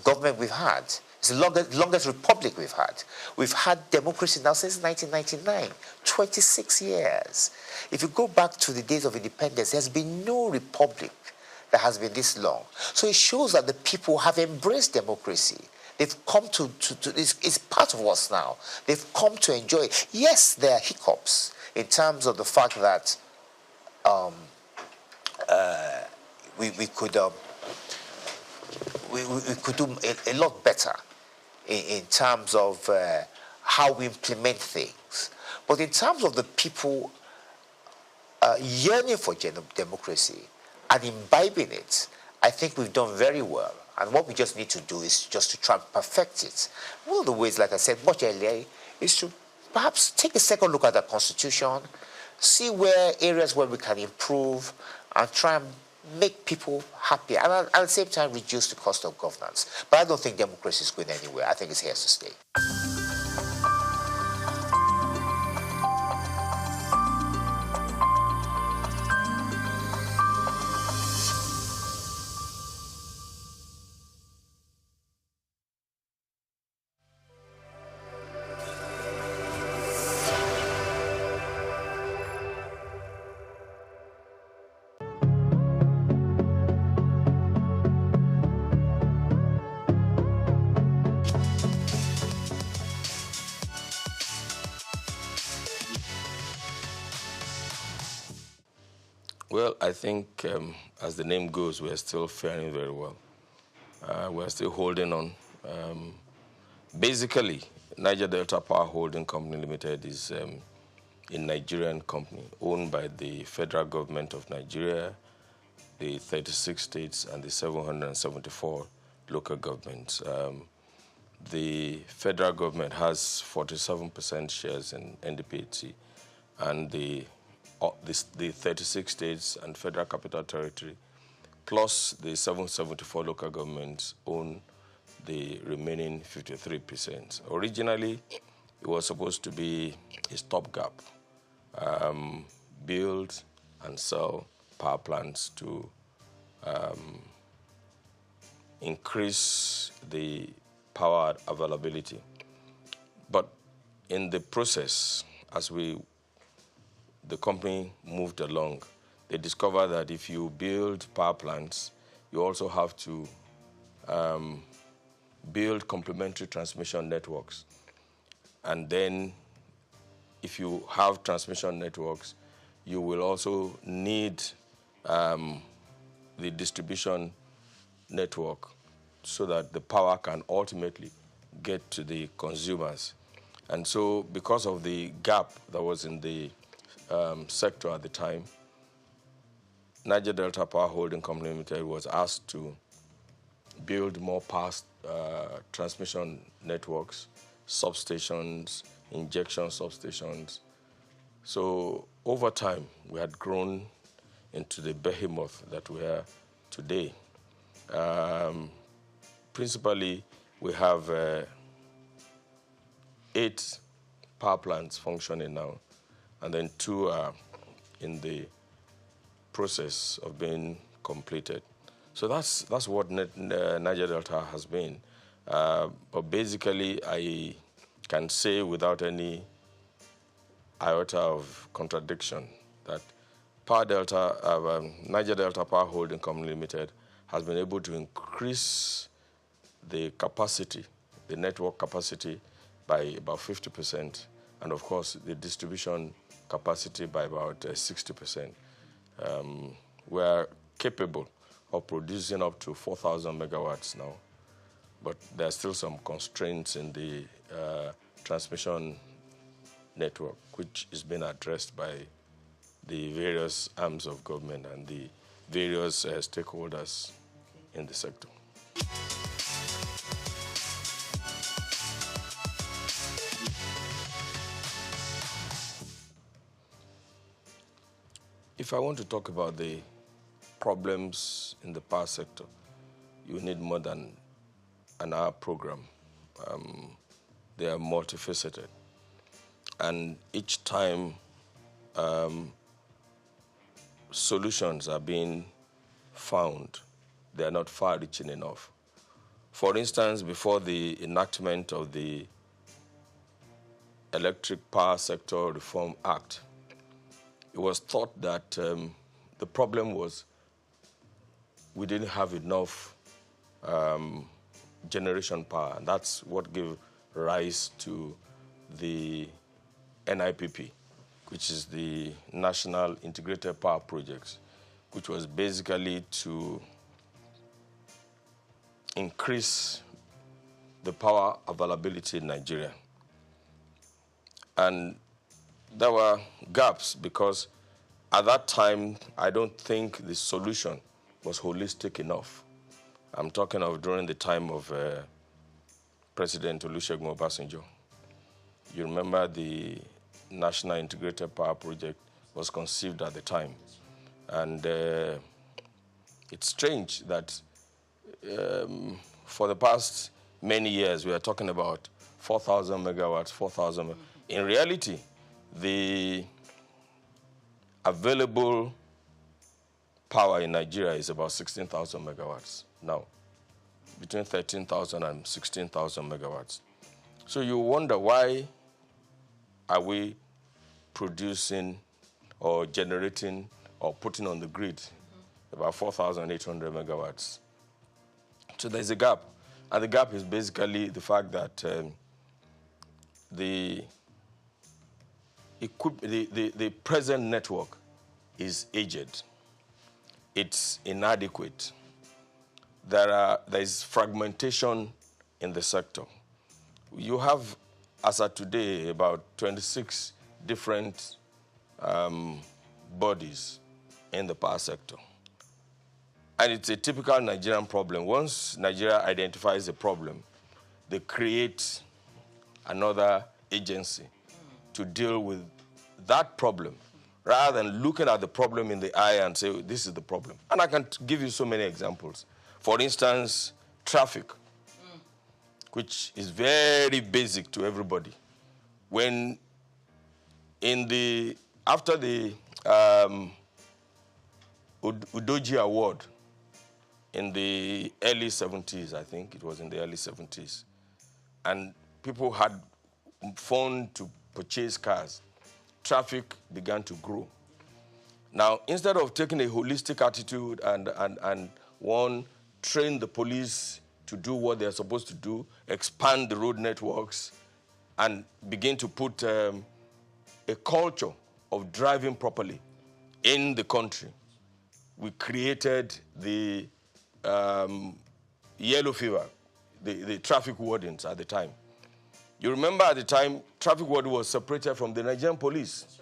government we've had. It's the longest republic we've had. We've had democracy now since 1999, 26 years. If you go back to the days of independence, there's been no republic that has been this long. So it shows that the people have embraced democracy. They've come to it's part of us now. They've come to enjoy it. Yes, there are hiccups in terms of the fact that we could do a lot better in terms of how we implement things. But in terms of the people yearning for democracy and imbibing it, I think we've done very well. And what we just need to do is just to try and perfect it. One of the ways, like I said much earlier, is to perhaps take a second look at the Constitution, see where areas where we can improve, and try and make people happy, and at the same time reduce the cost of governance. But I don't think democracy is going anywhere. I think it's here to stay. Well, I think as the name goes, we're still faring very well. We're still holding on. Basically, Niger Delta Power Holding Company Limited is a Nigerian company owned by the federal government of Nigeria, the 36 states, and the 774 local governments. The federal government has 47% shares in NDPHC, and the 36 states and federal capital territory, plus the 774 local governments, own the remaining 53%. Originally, it was supposed to be a stopgap, build and sell power plants to increase the power availability. But in the process, as the company moved along, they discovered that if you build power plants, you also have to build complementary transmission networks. And then if you have transmission networks, you will also need the distribution network so that the power can ultimately get to the consumers. And so because of the gap that was in the sector at the time, Niger Delta Power Holding Company Limited was asked to build more power transmission networks, substations, injection substations. So over time, we had grown into the behemoth that we are today. Principally, we have 8 power plants functioning now, and then 2 are in the process of being completed. So that's what Niger Delta has been. But basically, I can say without any iota of contradiction that Niger Delta Power Holding Company Limited has been able to increase the capacity, the network capacity, by about 50%. And of course, the distribution capacity by about 60%. We are capable of producing up to 4,000 megawatts now, but there are still some constraints in the transmission network, which is being addressed by the various arms of government and the various stakeholders in the sector. If I want to talk about the problems in the power sector, you need more than an hour program. They are multifaceted. And each time solutions are being found, they are not far-reaching enough. For instance, before the enactment of the Electric Power Sector Reform Act, it was thought that the problem was we didn't have enough generation power, and that's what gave rise to the NIPP, which is the National Integrated Power Project, which was basically to increase the power availability in Nigeria. And there were gaps because at that time, I don't think the solution was holistic enough. I'm talking of during the time of President Olusegun Obasanjo. You remember the National Integrated Power Project was conceived at the time. And it's strange that for the past many years, we are talking about 4,000 megawatts, 4,000. In reality, the available power in Nigeria is about 16,000 megawatts now, between 13,000 and 16,000 megawatts. So you wonder, why are we producing or generating or putting on the grid about 4,800 megawatts? So there's a gap. And the gap is basically the fact that the present network is aged. It's inadequate. There is fragmentation in the sector. You have, as of today, about 26 different bodies in the power sector. And it's a typical Nigerian problem. Once Nigeria identifies a problem, they create another agency to deal with that problem, rather than looking at the problem in the eye and say, this is the problem. And I can give you so many examples. For instance, traffic, which is very basic to everybody. When after the Udoji Award in the early 70s, I think it was in the early 70s, and people had phone to purchase cars, traffic began to grow. Now, instead of taking a holistic attitude and train the police to do what they're supposed to do, expand the road networks, and begin to put a culture of driving properly in the country, we created the yellow fever, the traffic wardens at the time. You remember at the time, traffic warden was separated from the Nigerian police. That's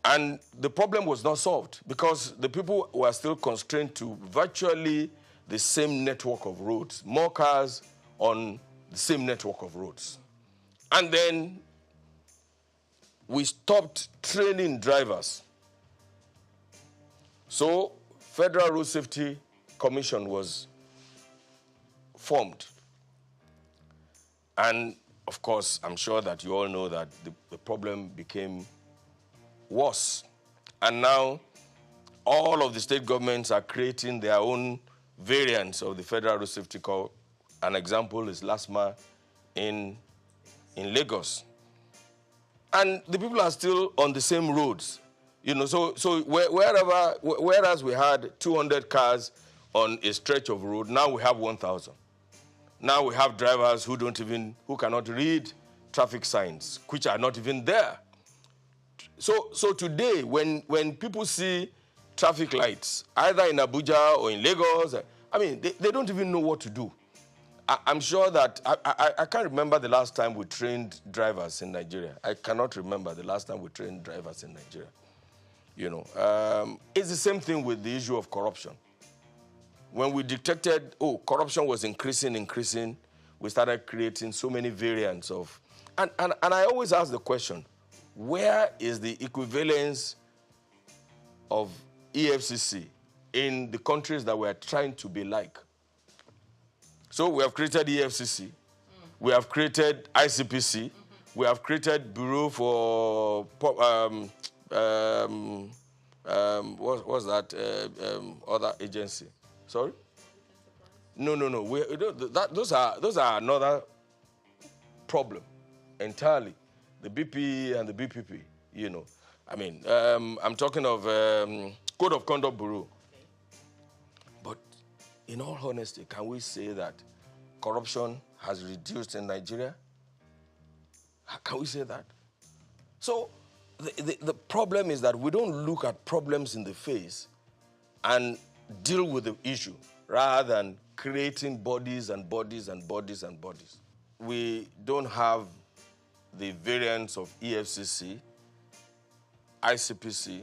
right. And the problem was not solved because the people were still constrained to virtually the same network of roads, more cars on the same network of roads. And then we stopped training drivers. So Federal Road Safety Commission was formed. And of course, I'm sure that you all know that the problem became worse. And now all of the state governments are creating their own variants of the Federal Road Safety Code. An example is LASMA in Lagos. And the people are still on the same roads. You know, so whereas we had 200 cars on a stretch of road, now we have 1,000. Now we have drivers who cannot read traffic signs, which are not even there. So today, when people see traffic lights, either in Abuja or in Lagos, I mean, they don't even know what to do. I'm sure that, I can't remember the last time we trained drivers in Nigeria. I cannot remember the last time we trained drivers in Nigeria. You know, it's the same thing with the issue of corruption. When we detected, corruption was increasing, we started creating so many variants of, and I always ask the question, where is the equivalence of EFCC in the countries that we're trying to be like? So we have created EFCC, we have created ICPC, we have created Bureau for, what's that other agency? Sorry? No. Those are another problem entirely. The BP and the BPP, you know. I mean, I'm talking of Code of Conduct Bureau. But in all honesty, can we say that corruption has reduced in Nigeria? Can we say that? So the problem is that we don't look at problems in the face and deal with the issue rather than creating bodies and bodies and bodies and bodies. We don't have the variants of EFCC, ICPC,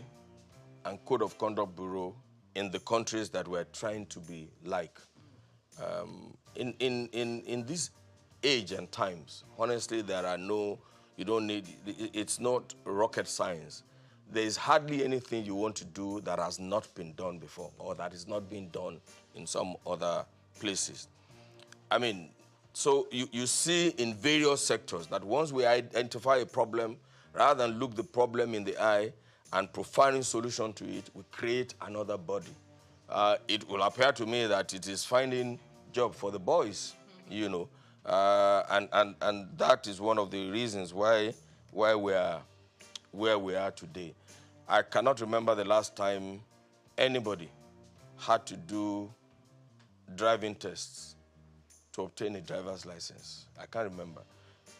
and Code of Conduct Bureau in the countries that we're trying to be like. In this age and times, honestly, there are no, you don't need, it's not rocket science. There is hardly anything you want to do that has not been done before or that is not being done in some other places. I mean, so you see in various sectors that once we identify a problem, rather than look the problem in the eye and profiling solution to it, we create another body. It will appear to me that it is finding job for the boys, you know, and that is one of the reasons why we are where we are today. I cannot remember the last time anybody had to do driving tests to obtain a driver's license. I can't remember.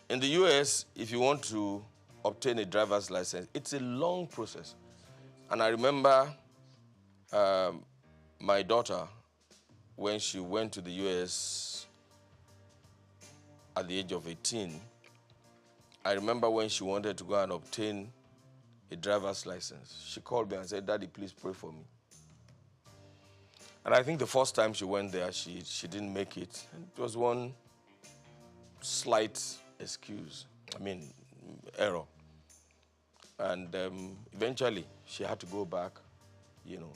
In the US, if you want to obtain a driver's license, it's a long process. And I remember my daughter, when she went to the US at the age of 18, I remember when she wanted to go and obtain a driver's license, she called me and said, "Daddy, please pray for me." And I think the first time she went there, she didn't make it. It was one slight error. And eventually, she had to go back, you know,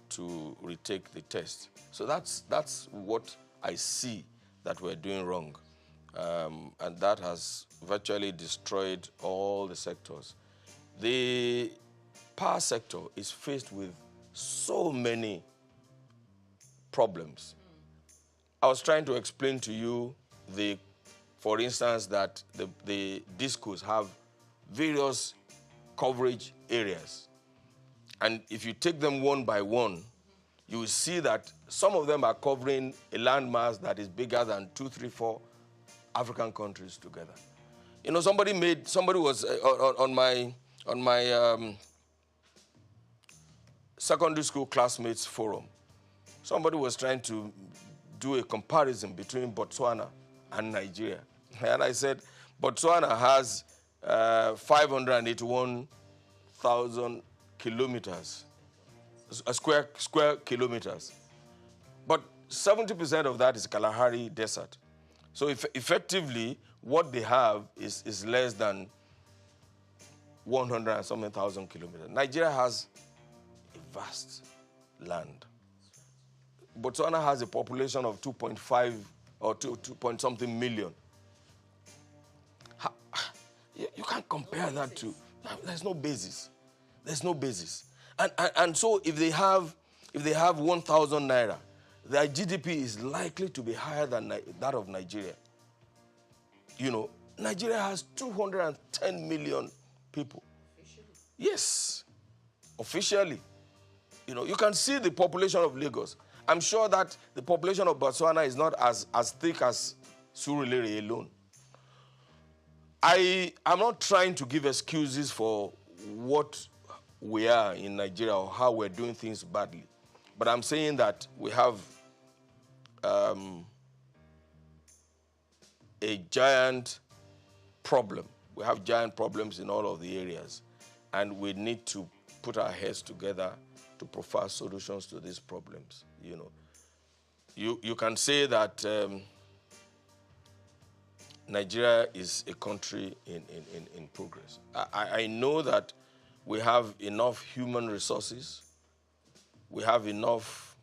to retake the test. So that's what I see that we're doing wrong. And that has virtually destroyed all the sectors. The power sector is faced with so many problems. I was trying to explain to you, for instance, that the discos have various coverage areas. And if you take them one by one, you will see that some of them are covering a landmass that is bigger than 2, 3, 4 African countries together. You know, somebody was on my secondary school classmates forum. Somebody was trying to do a comparison between Botswana and Nigeria. And I said, Botswana has 581,000 kilometers, square kilometers. But 70% of that is Kalahari Desert. So effectively, what they have is less than 100 and something thousand kilometers. Nigeria has a vast land. Botswana has a population of 2.5 or 2 point something million. You can't compare that to, there's no basis. There's no basis. And so if they have 1,000 naira, their GDP is likely to be higher than that of Nigeria. You know, Nigeria has 210 million people. Yes, officially. You know, you can see the population of Lagos. I'm sure that the population of Botswana is not as thick as Surulere alone. I'm not trying to give excuses for what we are in Nigeria or how we're doing things badly. But I'm saying that we have a giant problem. We have giant problems in all of the areas. And we need to put our heads together to provide solutions to these problems. You know, you can say that Nigeria is a country in progress. I know that we have enough human resources. We have enough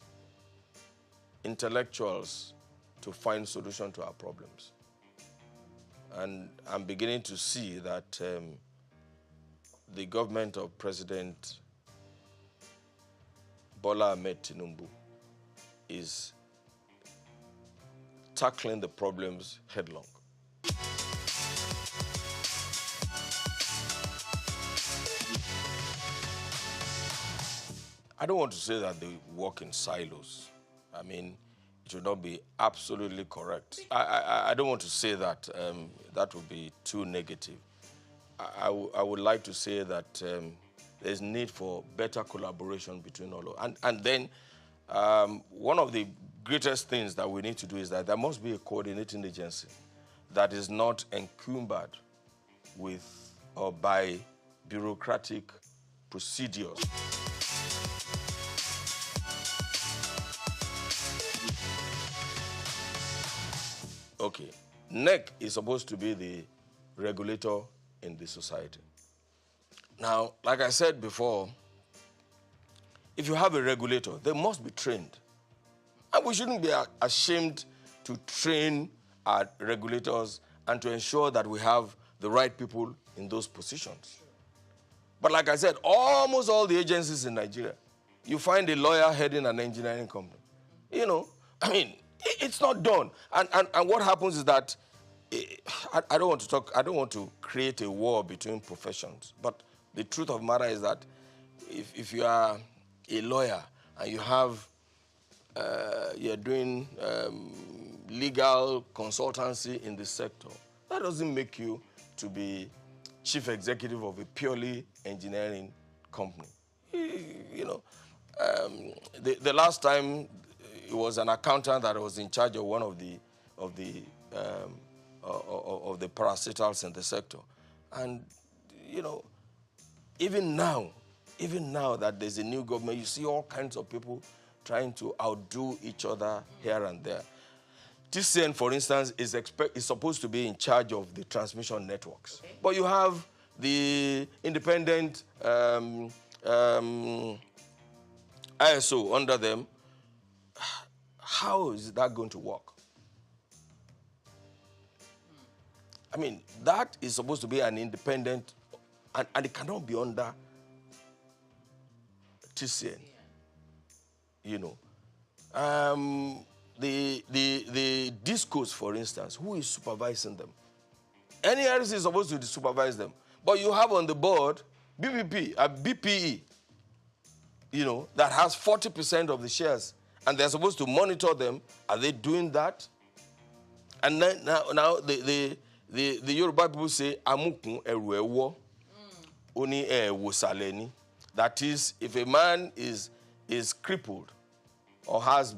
intellectuals to find solutions to our problems. And I'm beginning to see that the government of President Bola Ahmed Tinubu is tackling the problems headlong. I don't want to say that they work in silos. I mean, it should not be absolutely correct. I don't want to say that. That would be too negative. I would like to say that there's need for better collaboration between all of us. And then one of the greatest things that we need to do is that there must be a coordinating agency that is not encumbered with or by bureaucratic procedures. Okay, NEC is supposed to be the regulator in the society. Now, like I said before, if you have a regulator, they must be trained. And we shouldn't be ashamed to train our regulators and to ensure that we have the right people in those positions. But like I said, almost all the agencies in Nigeria, you find a lawyer heading an engineering company. You know, I mean, it's not done. And what happens is that, I don't want to create a war between professions, but the truth of the matter is that if you are a lawyer and you have, you're doing legal consultancy in the sector, that doesn't make you to be chief executive of a purely engineering company. You know, the last time it was an accountant that was in charge of one of the parastatals in the sector, and you know, even now that there's a new government, you see all kinds of people trying to outdo each other here and there. TCN, for instance, is supposed to be in charge of the transmission networks, okay. But you have the independent ISO under them. How is that going to work? I mean, that is supposed to be an independent, and it cannot be under TCN. You know, the discos, for instance, who is supervising them? NERC is supposed to supervise them, but you have on the board BPE, you know, that has 40% of the shares, and they're supposed to monitor them. Are they doing that? And then now the Yoruba people say amukun eru ewo oni ewo saleni. That is, if a man is crippled or has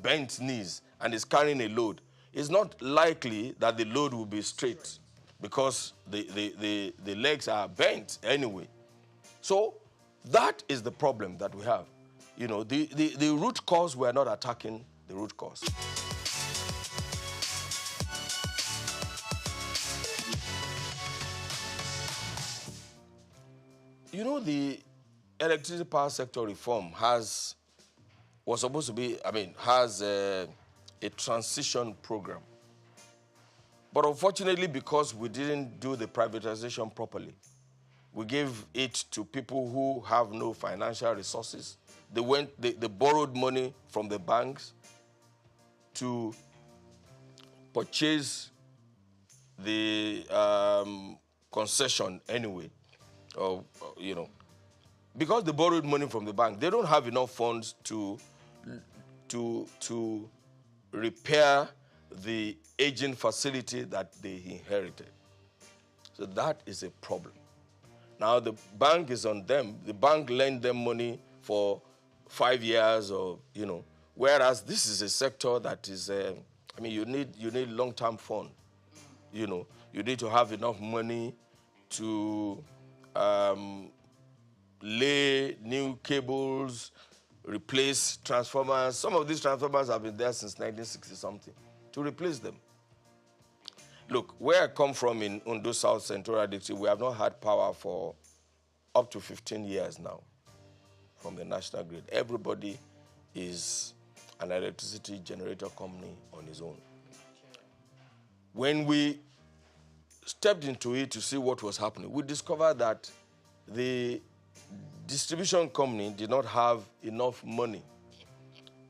bent knees and is carrying a load, it's not likely that the load will be straight because the legs are bent anyway. So that is the problem that we have. You know, the root cause, we are not attacking the root cause. You know, the electricity power sector reform has a transition program. But unfortunately, because we didn't do the privatization properly, we gave it to people who have no financial resources. They borrowed money from the banks to purchase the concession anyway. You know, because they borrowed money from the bank, they don't have enough funds to repair the aging facility that they inherited. So that is a problem. Now the bank is on them. The bank lend them money for 5 years or, you know, whereas this is a sector that is, I mean, you need long-term fund. You know, you need to have enough money to lay new cables, replace transformers. Some of these transformers have been there since 1960-something, to replace them. Look, where I come from in Ondo South Central District, we have not had power for up to 15 years now from the national grid. Everybody is an electricity generator company on his own. When we stepped into it to see what was happening, we discovered that the distribution company did not have enough money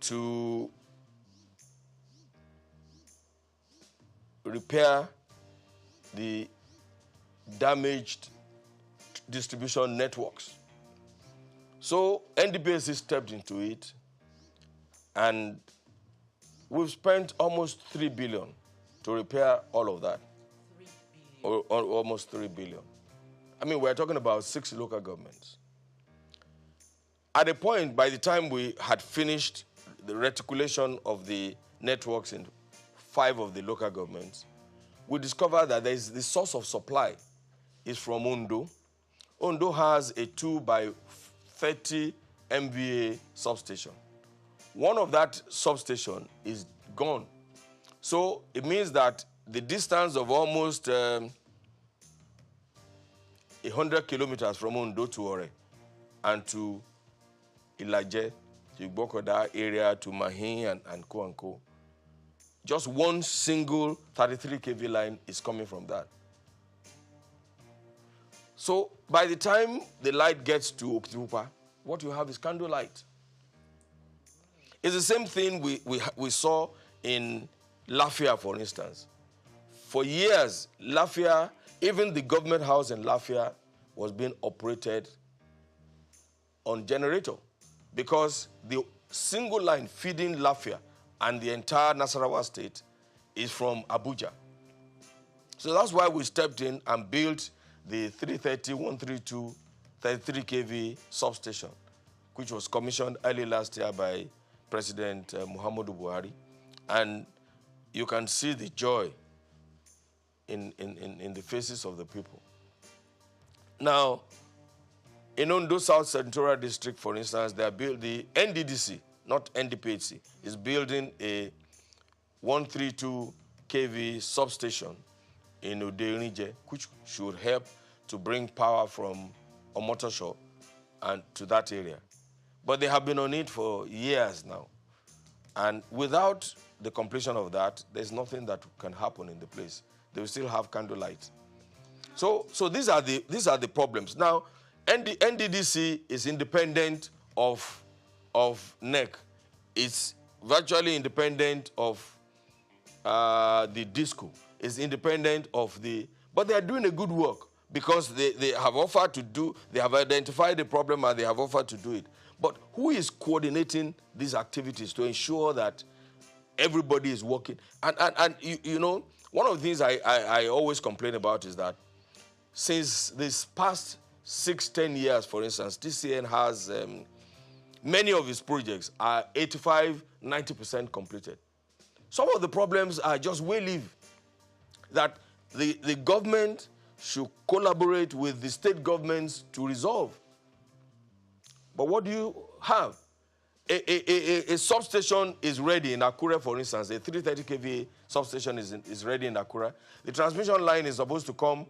to repair the damaged distribution networks. So NDPC stepped into it, and we've spent almost 3 billion to repair all of that. 3 billion. Or almost 3 billion. I mean, we're talking about 6 local governments. At a point, by the time we had finished the reticulation of the networks in 5 of the local governments, we discovered that the source of supply is from Ondo. Ondo has a 2 by 30 MVA substation. One of that substation is gone. So it means that the distance of almost 100 kilometers from Ondo to Ore and to Ilaje, to Igbokoda area, to Mahin and Co. Just one single 33 kV line is coming from that. So by the time the light gets to Okitipupa, what you have is candle light. It's the same thing we saw in Lafia, for instance. For years, Lafia, even the government house in Lafia, was being operated on generator because the single line feeding Lafia and the entire Nasarawa state is from Abuja. So that's why we stepped in and built the 330, 132, 33 kV substation, which was commissioned early last year by President Muhammadu Buhari. And you can see the joy in the faces of the people. Now, in Ondo South Central District, for instance, they are the NDDC, not NDPHC, is building a 132 kV substation in Uderinije, which should help to bring power from Omotosho and to that area. But they have been on it for years now. And without the completion of that, there's nothing that can happen in the place. They will still have candlelight. So these are the problems. Now, NDDC is independent of NEC. It's virtually independent of the DISCO. It's independent of but they are doing a good work because they have offered to do, they have identified the problem and they have offered to do it. But who is coordinating these activities to ensure that everybody is working? And you know, one of the things I always complain about is that since this past 6-10 years, for instance, TCN has many of its projects are 85-90% completed. Some of the problems are just live that the government should collaborate with the state governments to resolve. But what do you have? A substation is ready in Akure, for instance. A 330 kV substation is ready in Akure. The transmission line is supposed to come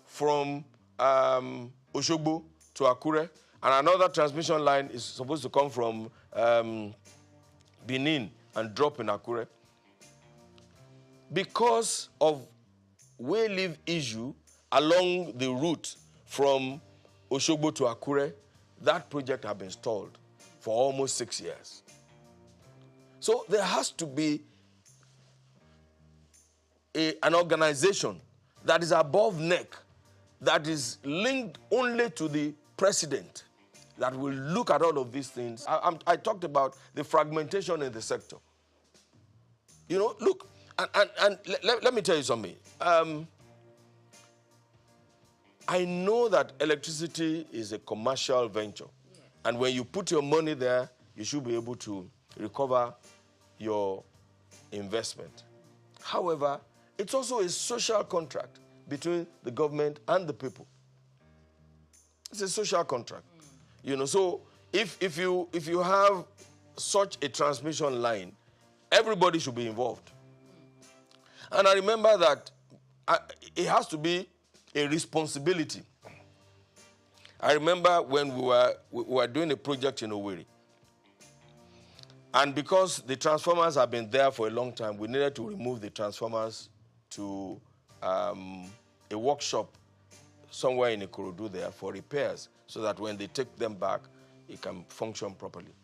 from Oshogbo to Akure, and another transmission line is supposed to come from Benin and drop in Akure. Because of way-live issue along the route from Oshogbo to Akure, that project has been stalled for almost 6 years. So there has to be an organization that is above NEC, that is linked only to the president, that will look at all of these things. I talked about the fragmentation in the sector. You know, look, and let me tell you something. I know that electricity is a commercial venture. And when you put your money there, you should be able to recover your investment. However, it's also a social contract between the government and the people. It's a social contract. You know, so if you have such a transmission line, everybody should be involved. And I remember that it has to be a responsibility. I remember when we were doing a project in Owerri. And because the transformers have been there for a long time, we needed to remove the transformers to a workshop somewhere in Ikorodu there for repairs, so that when they take them back, it can function properly.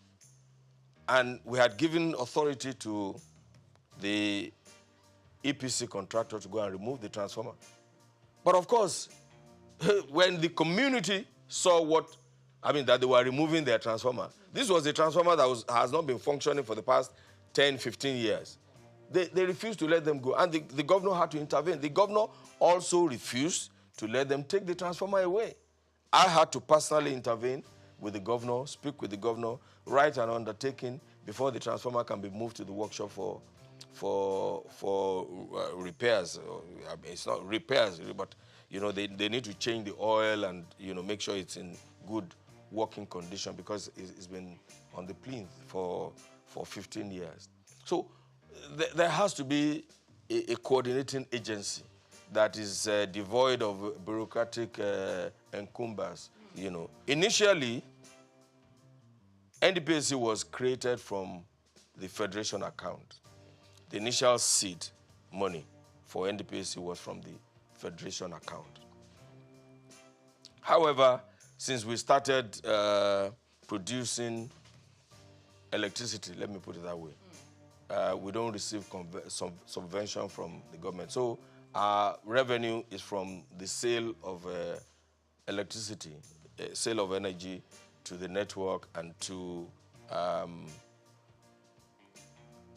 And we had given authority to the EPC contractor to go and remove the transformer. But of course, when the community saw that they were removing their transformer, this was a transformer that has not been functioning for the past 10, 15 years. They refused to let them go, and the governor had to intervene. The governor also refused to let them take the transformer away. I had to personally intervene with the governor, speak with the governor, write an undertaking before the transformer can be moved to the workshop for repairs. It's not repairs, but they need to change the oil and make sure it's in good working condition, because it's been on the plinth for 15 years. So there has to be a coordinating agency that is devoid of bureaucratic encumbers. Initially, NDPAC was created from the Federation account. The initial seed money for NDPAC was from the Federation account. However, since we started producing electricity, let me put it that way, we don't receive subvention from the government. So our revenue is from the sale of electricity, sale of energy to the network and to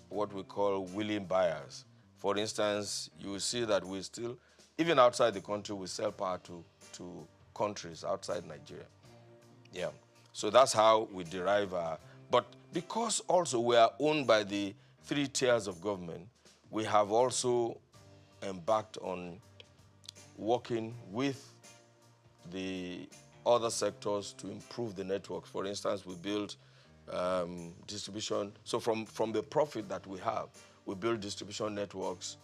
what we call willing buyers. For instance, you will see that we still, even outside the country, we sell power to countries outside Nigeria. Yeah. So that's how we derive our... But because also we are owned by the 3 tiers of government, we have also embarked on working with the other sectors to improve the network. For instance, we build distribution. So from the profit that we have, we build distribution networks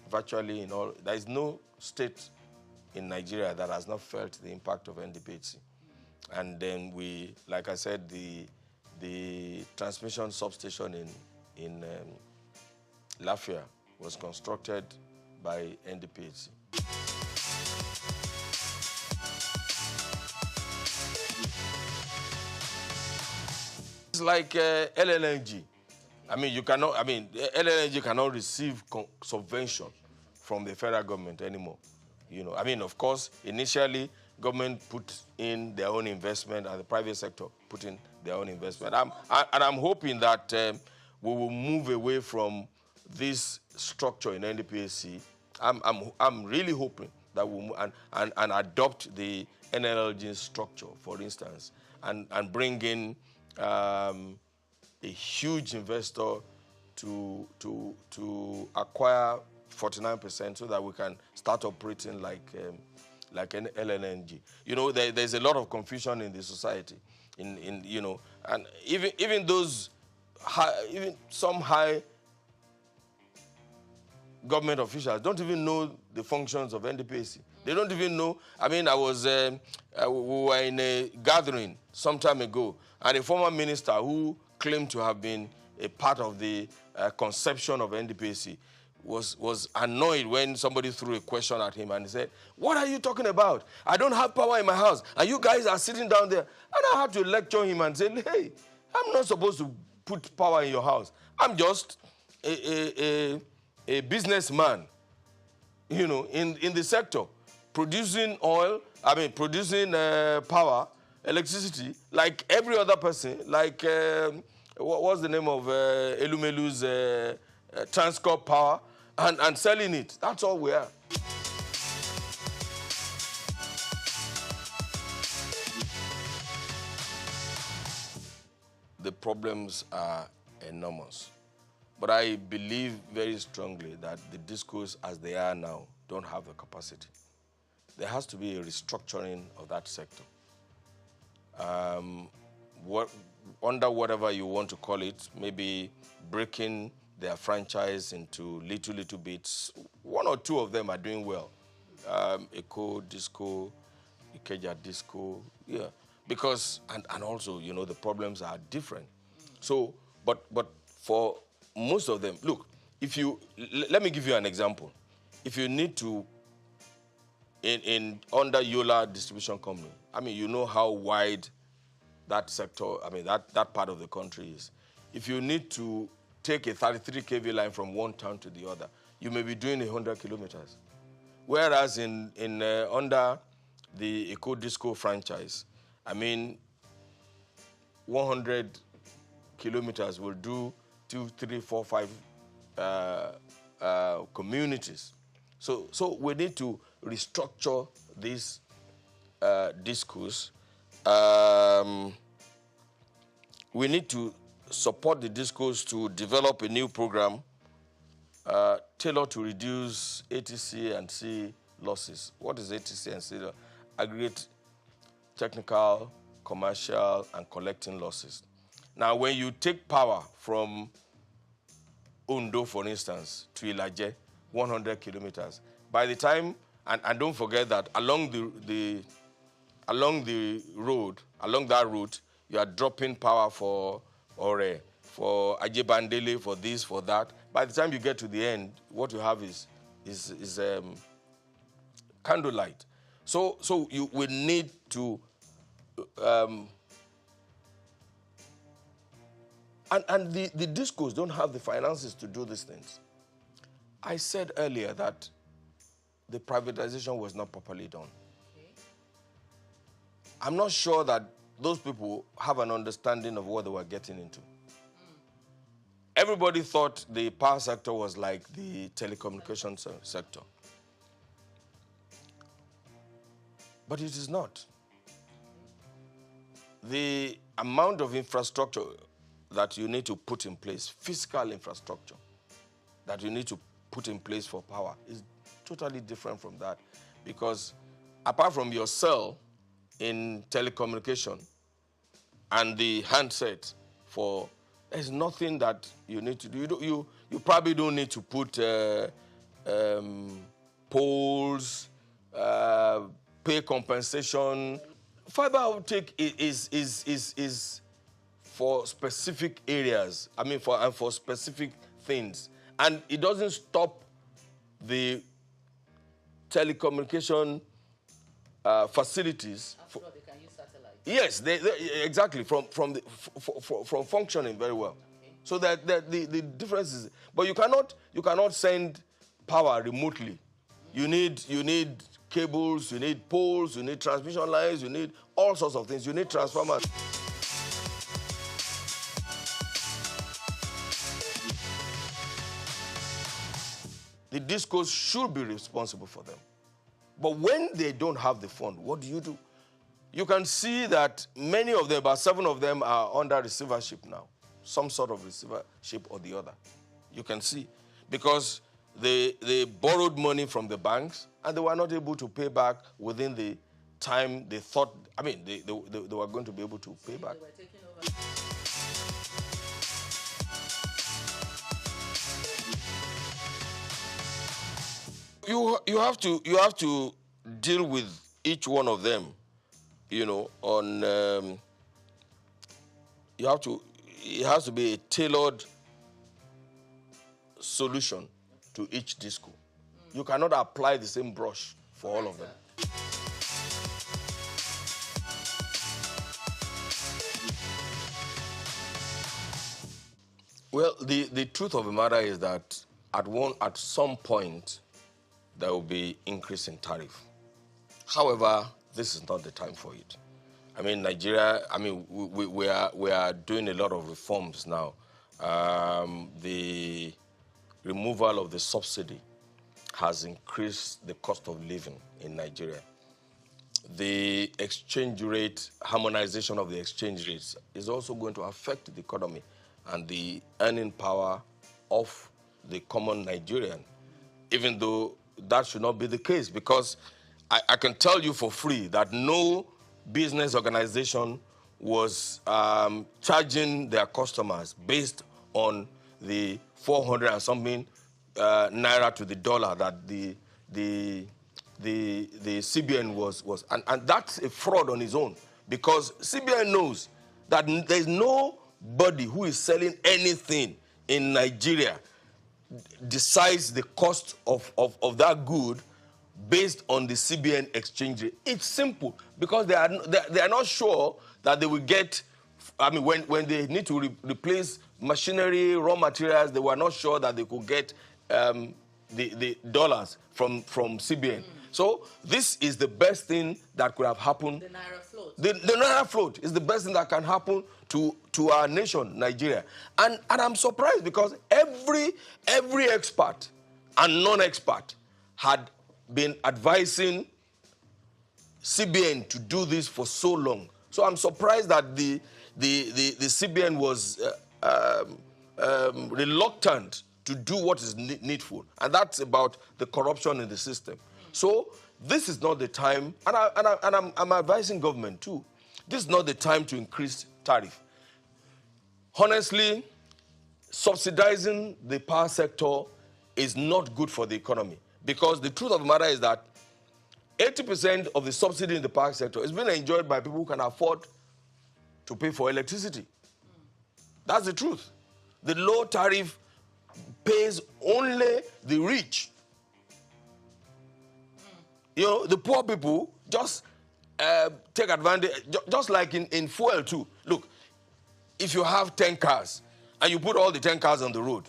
virtually in all. There is no state in Nigeria that has not felt the impact of NDPAC. And then we, like I said, the transmission substation in Lafia was constructed by NDPAC. It's like LNG. LNG cannot receive subvention from the federal government anymore. Of course, initially, government put in their own investment and the private sector put in their own investment. I'm hoping that we will move away from this structure in NDPAC. I'm really hoping that we'll move and adopt the NLG structure, for instance, and bring in a huge investor to acquire 49% so that we can start operating like an LNG. There's a lot of confusion in the society, and even those some high government officials don't even know the functions of NDPAC. They don't even know. We were in a gathering some time ago, and a former minister who claimed to have been a part of the conception of NDPAC was annoyed when somebody threw a question at him and he said, "What are you talking about? I don't have power in my house, and you guys are sitting down there." And I had to lecture him and say, "Hey, I'm not supposed to put power in your house. I'm just a businessman, in the sector, producing oil, producing power, electricity, like every other person, like, what's the name of Elumelu's Transcorp Power, and selling it. That's all we are." problems are enormous. But I believe very strongly that the discos, as they are now, don't have the capacity. There has to be a restructuring of that sector. Under whatever you want to call it, maybe breaking their franchise into little bits. One or two of them are doing well. Eco, Disco, Ikeja Disco, yeah. Because, and also, you know, the problems are different. So, but for most of them, look, if you, let me give you an example. If you need to, under Yola Distribution Company, I mean, you know how wide that sector, I mean, that part of the country is. If you need to take a 33 kV line from one town to the other, you may be doing 100 kilometers. Whereas under the Eco Disco franchise, I mean, 100 kilometers will do 2, 3, 4, 5 communities. So we need to restructure these discos. We need to support the discos to develop a new program tailored to reduce ATC and C losses. What is ATC and C? Aggregate technical, commercial, and collecting losses. Now, when you take power from Ondo, for instance, to Ilaje, 100 kilometers, by the time, and don't forget that along that route, you are dropping power for Ore, for Ajebandele, for this, for that. By the time you get to the end, what you have is candlelight. So you will need to, and the discos don't have the finances to do these things. I said earlier that the privatization was not properly done. Okay. I'm not sure that those people have an understanding of what they were getting into. Everybody thought the power sector was like the telecommunications sector. But it is not. The amount of infrastructure that you need to put in place, physical infrastructure that you need to put in place for power is totally different from that. Because apart from your cell in telecommunication and the handset there's nothing that you need to do. You probably don't need to put poles, pay compensation. Fiber optic is for specific areas. I mean, for specific things, and it doesn't stop the telecommunication facilities. After all, they can use satellite. Yes, they exactly from functioning very well. Okay. So that the difference is, but you cannot send power remotely. You need cables, you need poles, you need transmission lines, you need all sorts of things. You need transformers. The discos should be responsible for them. But when they don't have the fund, what do? You can see that many of them, about 7 of them, are under receivership now. Some sort of receivership or the other. You can see. Because they borrowed money from the banks and they were not able to pay back within the time they thought, I mean, they were going to be able to pay back. They were taking over. You have to deal with each one of them, you know, on it has to be a tailored solution to each disco. You cannot apply the same brush for all of them. Well, the truth of the matter is that at some point there will be increase in tariff. However, this is not the time for it. I mean, Nigeria, I mean, we are doing a lot of reforms now. The removal of the subsidy has increased the cost of living in Nigeria. the exchange rate, harmonization of the exchange rates is also going to affect the economy and the earning power of the common Nigerian, even though that should not be the case, because I can tell you for free that no business organization was charging their customers based on the 400 and something naira to the dollar that the CBN was and that's a fraud on its own, because CBN knows that there's nobody who is selling anything in Nigeria decides the cost of that good based on the CBN exchange rate. It's simple, because they are not sure that they will get, I mean, when they need to replace machinery, raw materials, they were not sure that they could get the dollars from CBN. So this is the best thing that could have happened. The Naira float. The Naira float is the best thing that can happen to our nation, Nigeria. And I'm surprised, because every expert and non-expert had been advising CBN to do this for so long. So I'm surprised that the CBN was reluctant to do what is needful, and that's about the corruption in the system. So this is not the time, and I'm advising government too, this is not the time to increase tariff. Honestly, subsidizing the power sector is not good for the economy, because the truth of the matter is that 80% of the subsidy in the power sector is being enjoyed by people who can afford to pay for electricity. That's the truth. The low tariff pays only the rich. You know, the poor people just take advantage, just like in fuel too. Look, if you have 10 cars and you put all the 10 cars on the road,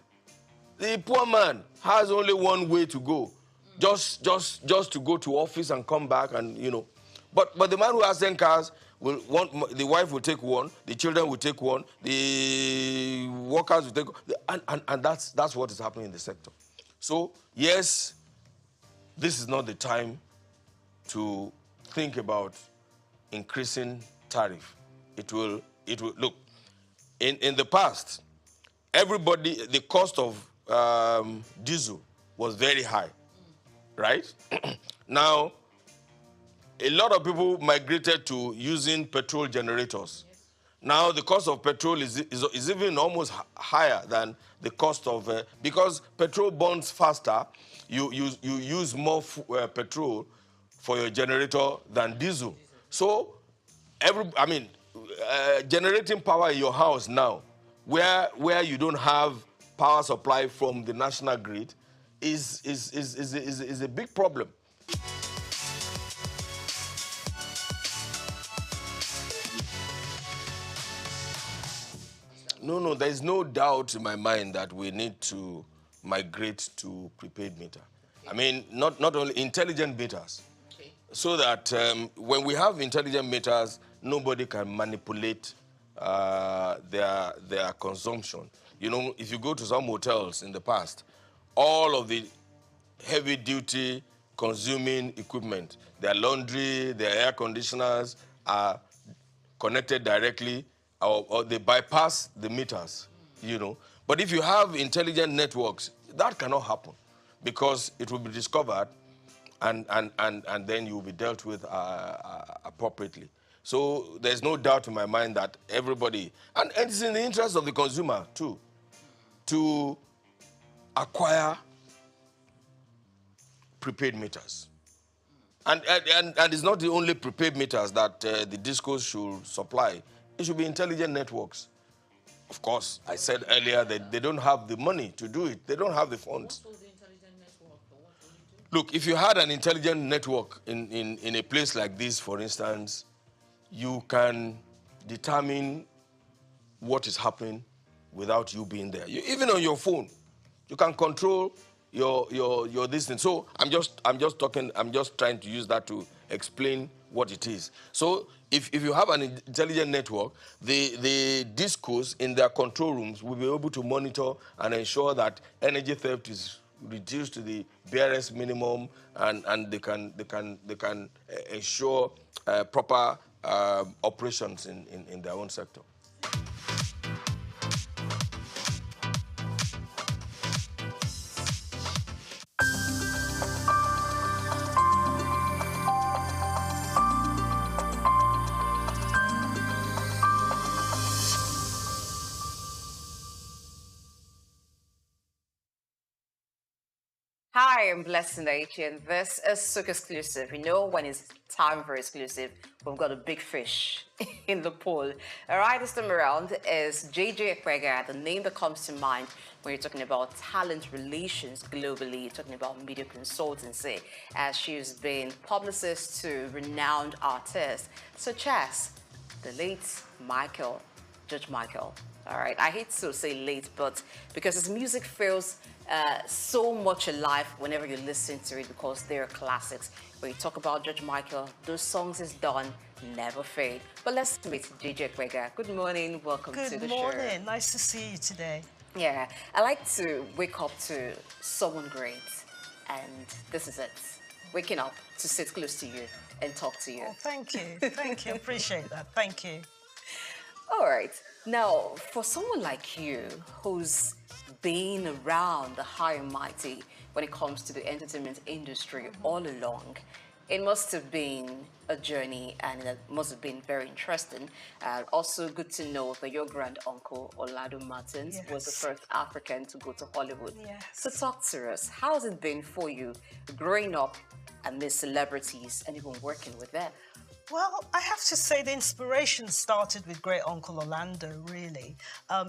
the poor man has only one way to go, just to go to office and come back, and you know. But the man who has 10 cars will want, the wife will take one, the children will take one, the workers will take, and that's what is happening in the sector. So yes, this is not the time to think about increasing tariff. It will look, in the past, the cost of diesel was very high, right? Now, a lot of people migrated to using petrol generators. Yes. Now the cost of petrol is even almost higher than the cost of, because petrol burns faster, you use more petrol for your generator than diesel. So, generating power in your house now, where you don't have power supply from the national grid, is a big problem. No, there is no doubt in my mind that we need to migrate to prepaid meter. I mean, not only intelligent meters, so that when we have intelligent meters, nobody can manipulate their consumption. You know, if you go to some hotels in the past, all of the heavy-duty consuming equipment, their laundry, their air conditioners are connected directly, or they bypass the meters, you know. But if you have intelligent networks, that cannot happen, because it will be discovered and then you will be dealt with appropriately. So there's no doubt in my mind that everybody, and it's in the interest of the consumer too, to acquire prepaid meters. And it's not the only prepaid meters that the discos should supply. It should be intelligent networks. Of course, I said earlier that they don't have the money to do it. They don't have the funds. What was the intelligent network? What will you do? Look, if you had an intelligent network in a place like this, for instance, you can determine what is happening without you being there. Even on your phone, you can control your this thing. So I'm just trying to use that to explain what it is. So if you have an intelligent network, the discos in their control rooms will be able to monitor and ensure that energy theft is reduced to the barest minimum, and they can ensure proper operations in their own sector. Hi, I'm Blessing and this is Souq Exclusive. You know, when it's time for exclusive, we've got a big fish in the pool. All right, this time around is JJ Ekwega, the name that comes to mind when you're talking about talent relations globally, you're talking about media consultancy, as she's been publicist to renowned artists such as the late Judge Michael. All right, I hate to say late, but because his music feels so much alive whenever you listen to it, because they're classics. When you talk about Judge Michael, those songs is done, never fade. But let's meet JJ Ekwega. Good morning, welcome to the show. Good morning, nice to see you today. Yeah, I like to wake up to someone great, and this is it. Waking up to sit close to you and talk to you. Oh, thank you, appreciate that, thank you. All right. Now, for someone like you who's been around the high and mighty when it comes to the entertainment industry all along, it must have been a journey, and it must have been very interesting. Also good to know that your grand uncle, Orlando Martins, was the first African to go to Hollywood. Yes. So talk to us. How has it been for you growing up amid celebrities and even working with them? Well, I have to say the inspiration started with great uncle Orlando, really,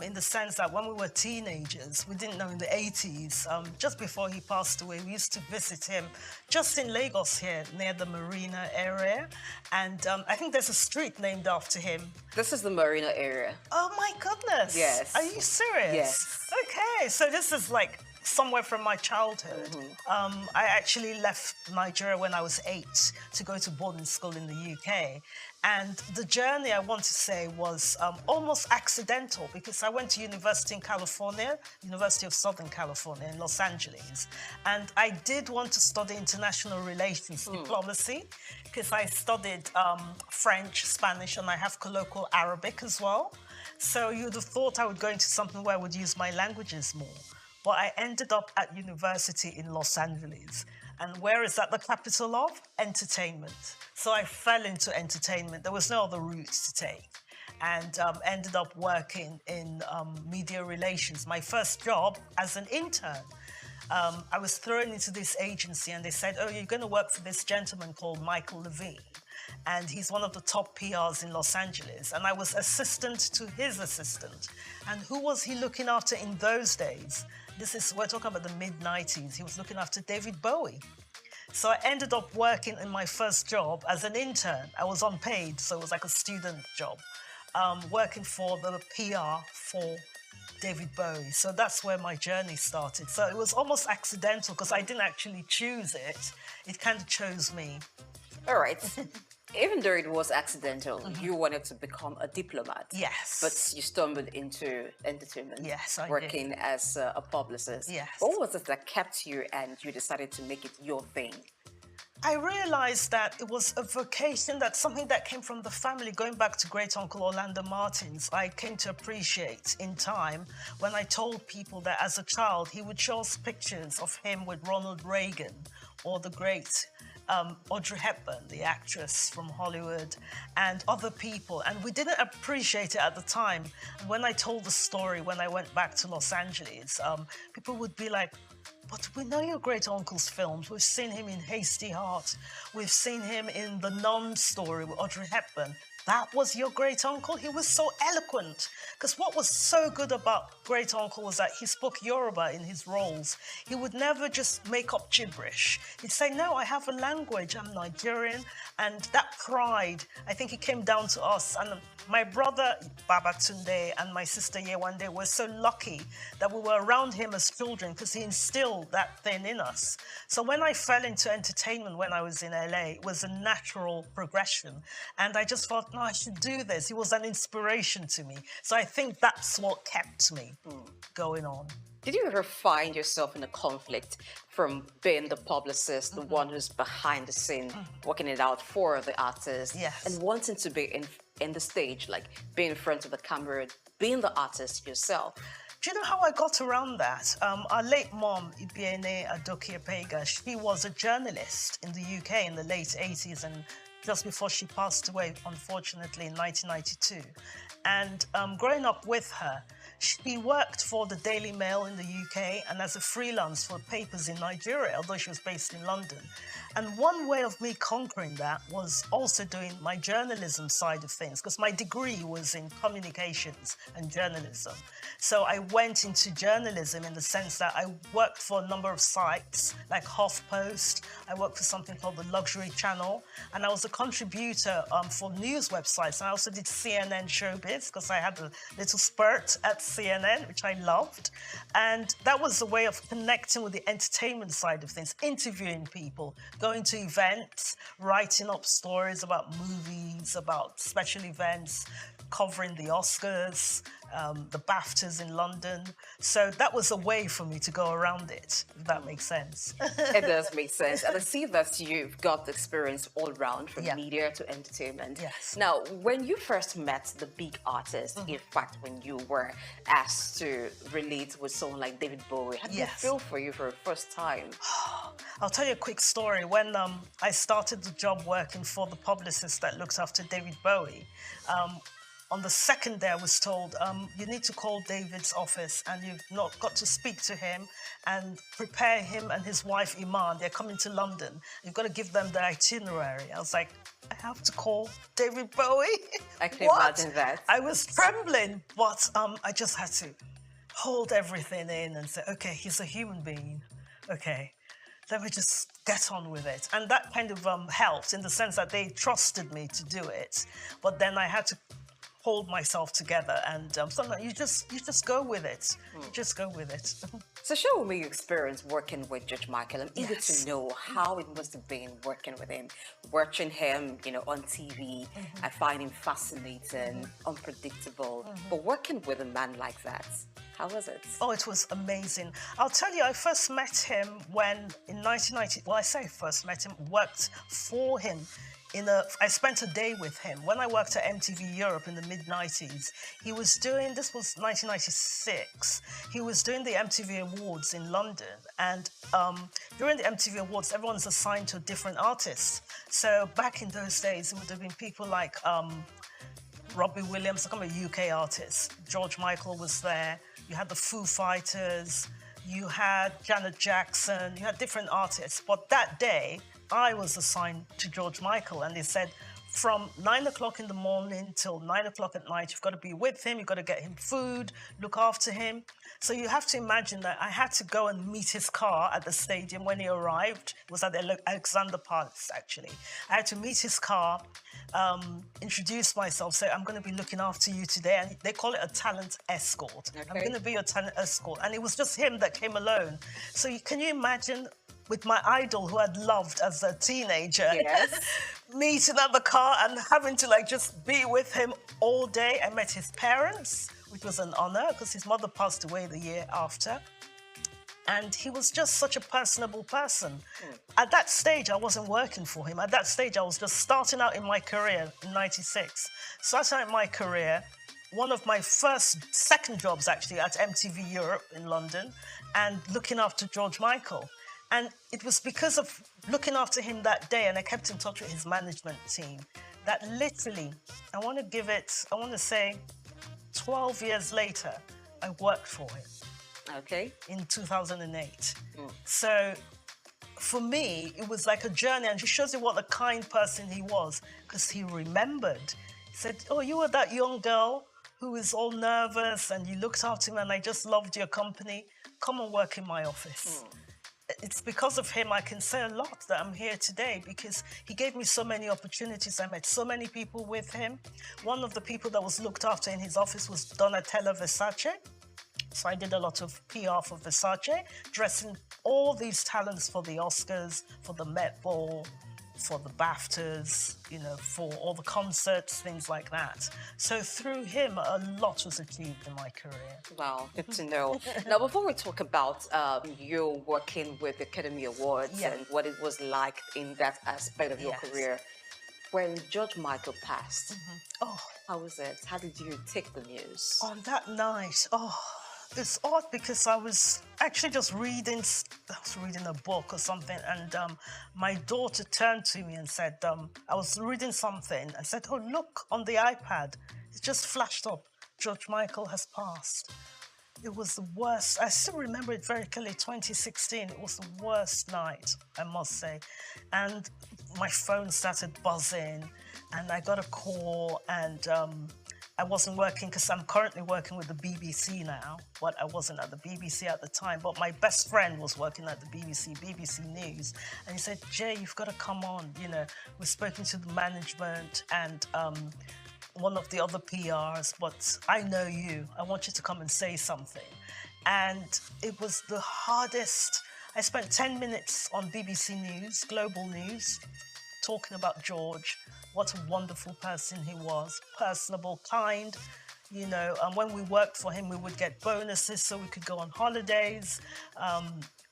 in the sense that when we were teenagers, we didn't know in the 80s, just before he passed away, we used to visit him just in Lagos here, near the Marina area, and I think there's a street named after him. This is the Marina area. Oh my goodness! Yes. Are you serious? Yes. Okay, so this is like somewhere from my childhood. I actually left Nigeria when I was 8 to go to boarding school in the UK. And the journey, I want to say, was almost accidental, because I went to university in California, University of Southern California in Los Angeles. And I did want to study international relations, diplomacy, because I studied French, Spanish, and I have colloquial Arabic as well. So you'd have thought I would go into something where I would use my languages more. But I ended up at university in Los Angeles. And where is that the capital of? Entertainment. So I fell into entertainment. There was no other route to take. And ended up working in media relations. My first job as an intern. I was thrown into this agency and they said, oh, you're going to work for this gentleman called Michael Levine. And he's one of the top PRs in Los Angeles. And I was assistant to his assistant. And who was he looking after in those days? We're talking about the mid-90s. He was looking after David Bowie. So I ended up working in my first job as an intern. I was unpaid, so it was like a student job, working for the PR for David Bowie. So that's where my journey started. So it was almost accidental because I didn't actually choose it. It kind of chose me. All right. Even though it was accidental, you wanted to become a diplomat. Yes. But you stumbled into entertainment. Yes, I working did. as a publicist. Yes. What was it that kept you and you decided to make it your thing? I realized that it was a vocation, that's something that came from the family. Going back to great uncle Orlando Martins, I came to appreciate in time when I told people that as a child, he would show us pictures of him with Ronald Reagan or the great Audrey Hepburn, the actress from Hollywood, and other people. And we didn't appreciate it at the time. And when I told the story, when I went back to Los Angeles, people would be like, but we know your great uncle's films. We've seen him in Hasty Heart. We've seen him in The Nun story with Audrey Hepburn. That was your great uncle? He was so eloquent. Because what was so good about great uncle was that he spoke Yoruba in his roles. He would never just make up gibberish. He'd say, no, I have a language, I'm Nigerian. And that pride, I think it came down to us. And my brother, Babatunde, and my sister Yewande were so lucky that we were around him as children because he instilled still that thing in us. So when I fell into entertainment when I was in LA, it was a natural progression. And I just thought, no, I should do this. It was an inspiration to me. So I think that's what kept me going on. Did you ever find yourself in a conflict from being the publicist, the one who's behind the scene, working it out for the artist, and wanting to be in the stage, like being in front of the camera, being the artist yourself? Do you know how I got around that? Our late mom, Ibiene Adokie-Apega, she was a journalist in the UK in the late 80s and just before she passed away, unfortunately, in 1992. And growing up with her, she worked for the Daily Mail in the UK and as a freelance for papers in Nigeria, although she was based in London. And one way of me conquering that was also doing my journalism side of things, because my degree was in communications and journalism. So I went into journalism in the sense that I worked for a number of sites, like HuffPost. I worked for something called the Luxury Channel, and I was a contributor for news websites. And I also did CNN Showbiz, because I had a little spurt at CNN, which I loved. And that was a way of connecting with the entertainment side of things, interviewing people, going to events, writing up stories about movies, about special events, covering the Oscars, the BAFTAs in London. So that was a way for me to go around it, if that makes sense. It does make sense. And I see that you've got the experience all around, from media to entertainment. Yes. Now, when you first met the big artist, in fact, when you were asked to relate with someone like David Bowie, how did it feel for you for the first time? I'll tell you a quick story. When I started the job working for the publicist that looks after David Bowie, on the second day I was told, you need to call David's office and you've not got to speak to him and prepare him and his wife Iman. They're coming to London. You've got to give them the itinerary. I was like, I have to call David Bowie? I can imagine that. I was trembling, but I just had to hold everything in and say, okay, he's a human being. Okay, let me just get on with it. And that kind of helped in the sense that they trusted me to do it. But then I had to hold myself together, and sometimes you just go with it. You just go with it. So share me your experience working with George Michael. I'm eager to know how it must have been working with him, watching him, on TV. I find him fascinating, unpredictable. But working with a man like that, how was it? Oh, it was amazing. I'll tell you, I first met him when in 1990. Well, I say first met him, worked for him. I spent a day with him. When I worked at MTV Europe in the mid-90s, he was doing, this was 1996, he was doing the MTV Awards in London. And during the MTV Awards, everyone's assigned to a different artist. So back in those days, it would have been people like Robbie Williams, I'm a UK artist. George Michael was there. You had the Foo Fighters. You had Janet Jackson. You had different artists. But that day, I was assigned to George Michael, and they said, from 9 o'clock in the morning till 9 o'clock at night, you've got to be with him, you've got to get him food, look after him. So you have to imagine that I had to go and meet his car at the stadium when he arrived. It was at the Alexander Palace, actually. I had to meet his car, introduce myself, say, I'm going to be looking after you today. And they call it a talent escort. Okay. I'm going to be your talent escort. And it was just him that came alone. So can you imagine, with my idol who I'd loved as a teenager, meeting at the car and having to just be with him all day. I met his parents, which was an honor because his mother passed away the year after. And he was just such a personable person. At that stage, I wasn't working for him. At that stage, I was just starting out in my career in 96. Starting out in my career, one of my second jobs actually at MTV Europe in London, and looking after George Michael. And it was because of looking after him that day, and I kept in touch with his management team, that literally, I want to say 12 years later, I worked for him. Okay. In 2008. So for me, it was like a journey, and it shows you what a kind person he was, because he remembered. He said, oh, you were that young girl who was all nervous, and you looked after him, and I just loved your company. Come and work in my office. It's because of him I can say a lot that I'm here today, because he gave me so many opportunities. I met so many people with him. One of the people that was looked after in his office was Donatella Versace. So I did a lot of PR for Versace, dressing all these talents for the Oscars, for the Met Ball, for the BAFTAs, you know, for all the concerts, things like that. So through him, a lot was achieved in my career. Wow, good to know. Now, before we talk about you working with the Academy Awards and what it was like in that aspect of your career, when George Michael passed, how was it? How did you take the news? On that night, it's odd because I was actually just reading a book or something, and my daughter turned to me and said, I was reading something and said, oh, look on the iPad. It just flashed up. George Michael has passed. It was the worst. I still remember it very clearly, 2016. It was the worst night, I must say. And my phone started buzzing, and I got a call, and I wasn't working because I'm currently working with the BBC now, but I wasn't at the BBC at the time. But my best friend was working at the BBC News, and he said, Jay, you've got to come on. You know, we've spoken to the management and one of the other PRs, but I know you. I want you to come and say something. And it was the hardest. I spent 10 minutes on BBC News, Global News, talking about George. What a wonderful person he was, personable, kind. You know, and when we worked for him, we would get bonuses so we could go on holidays.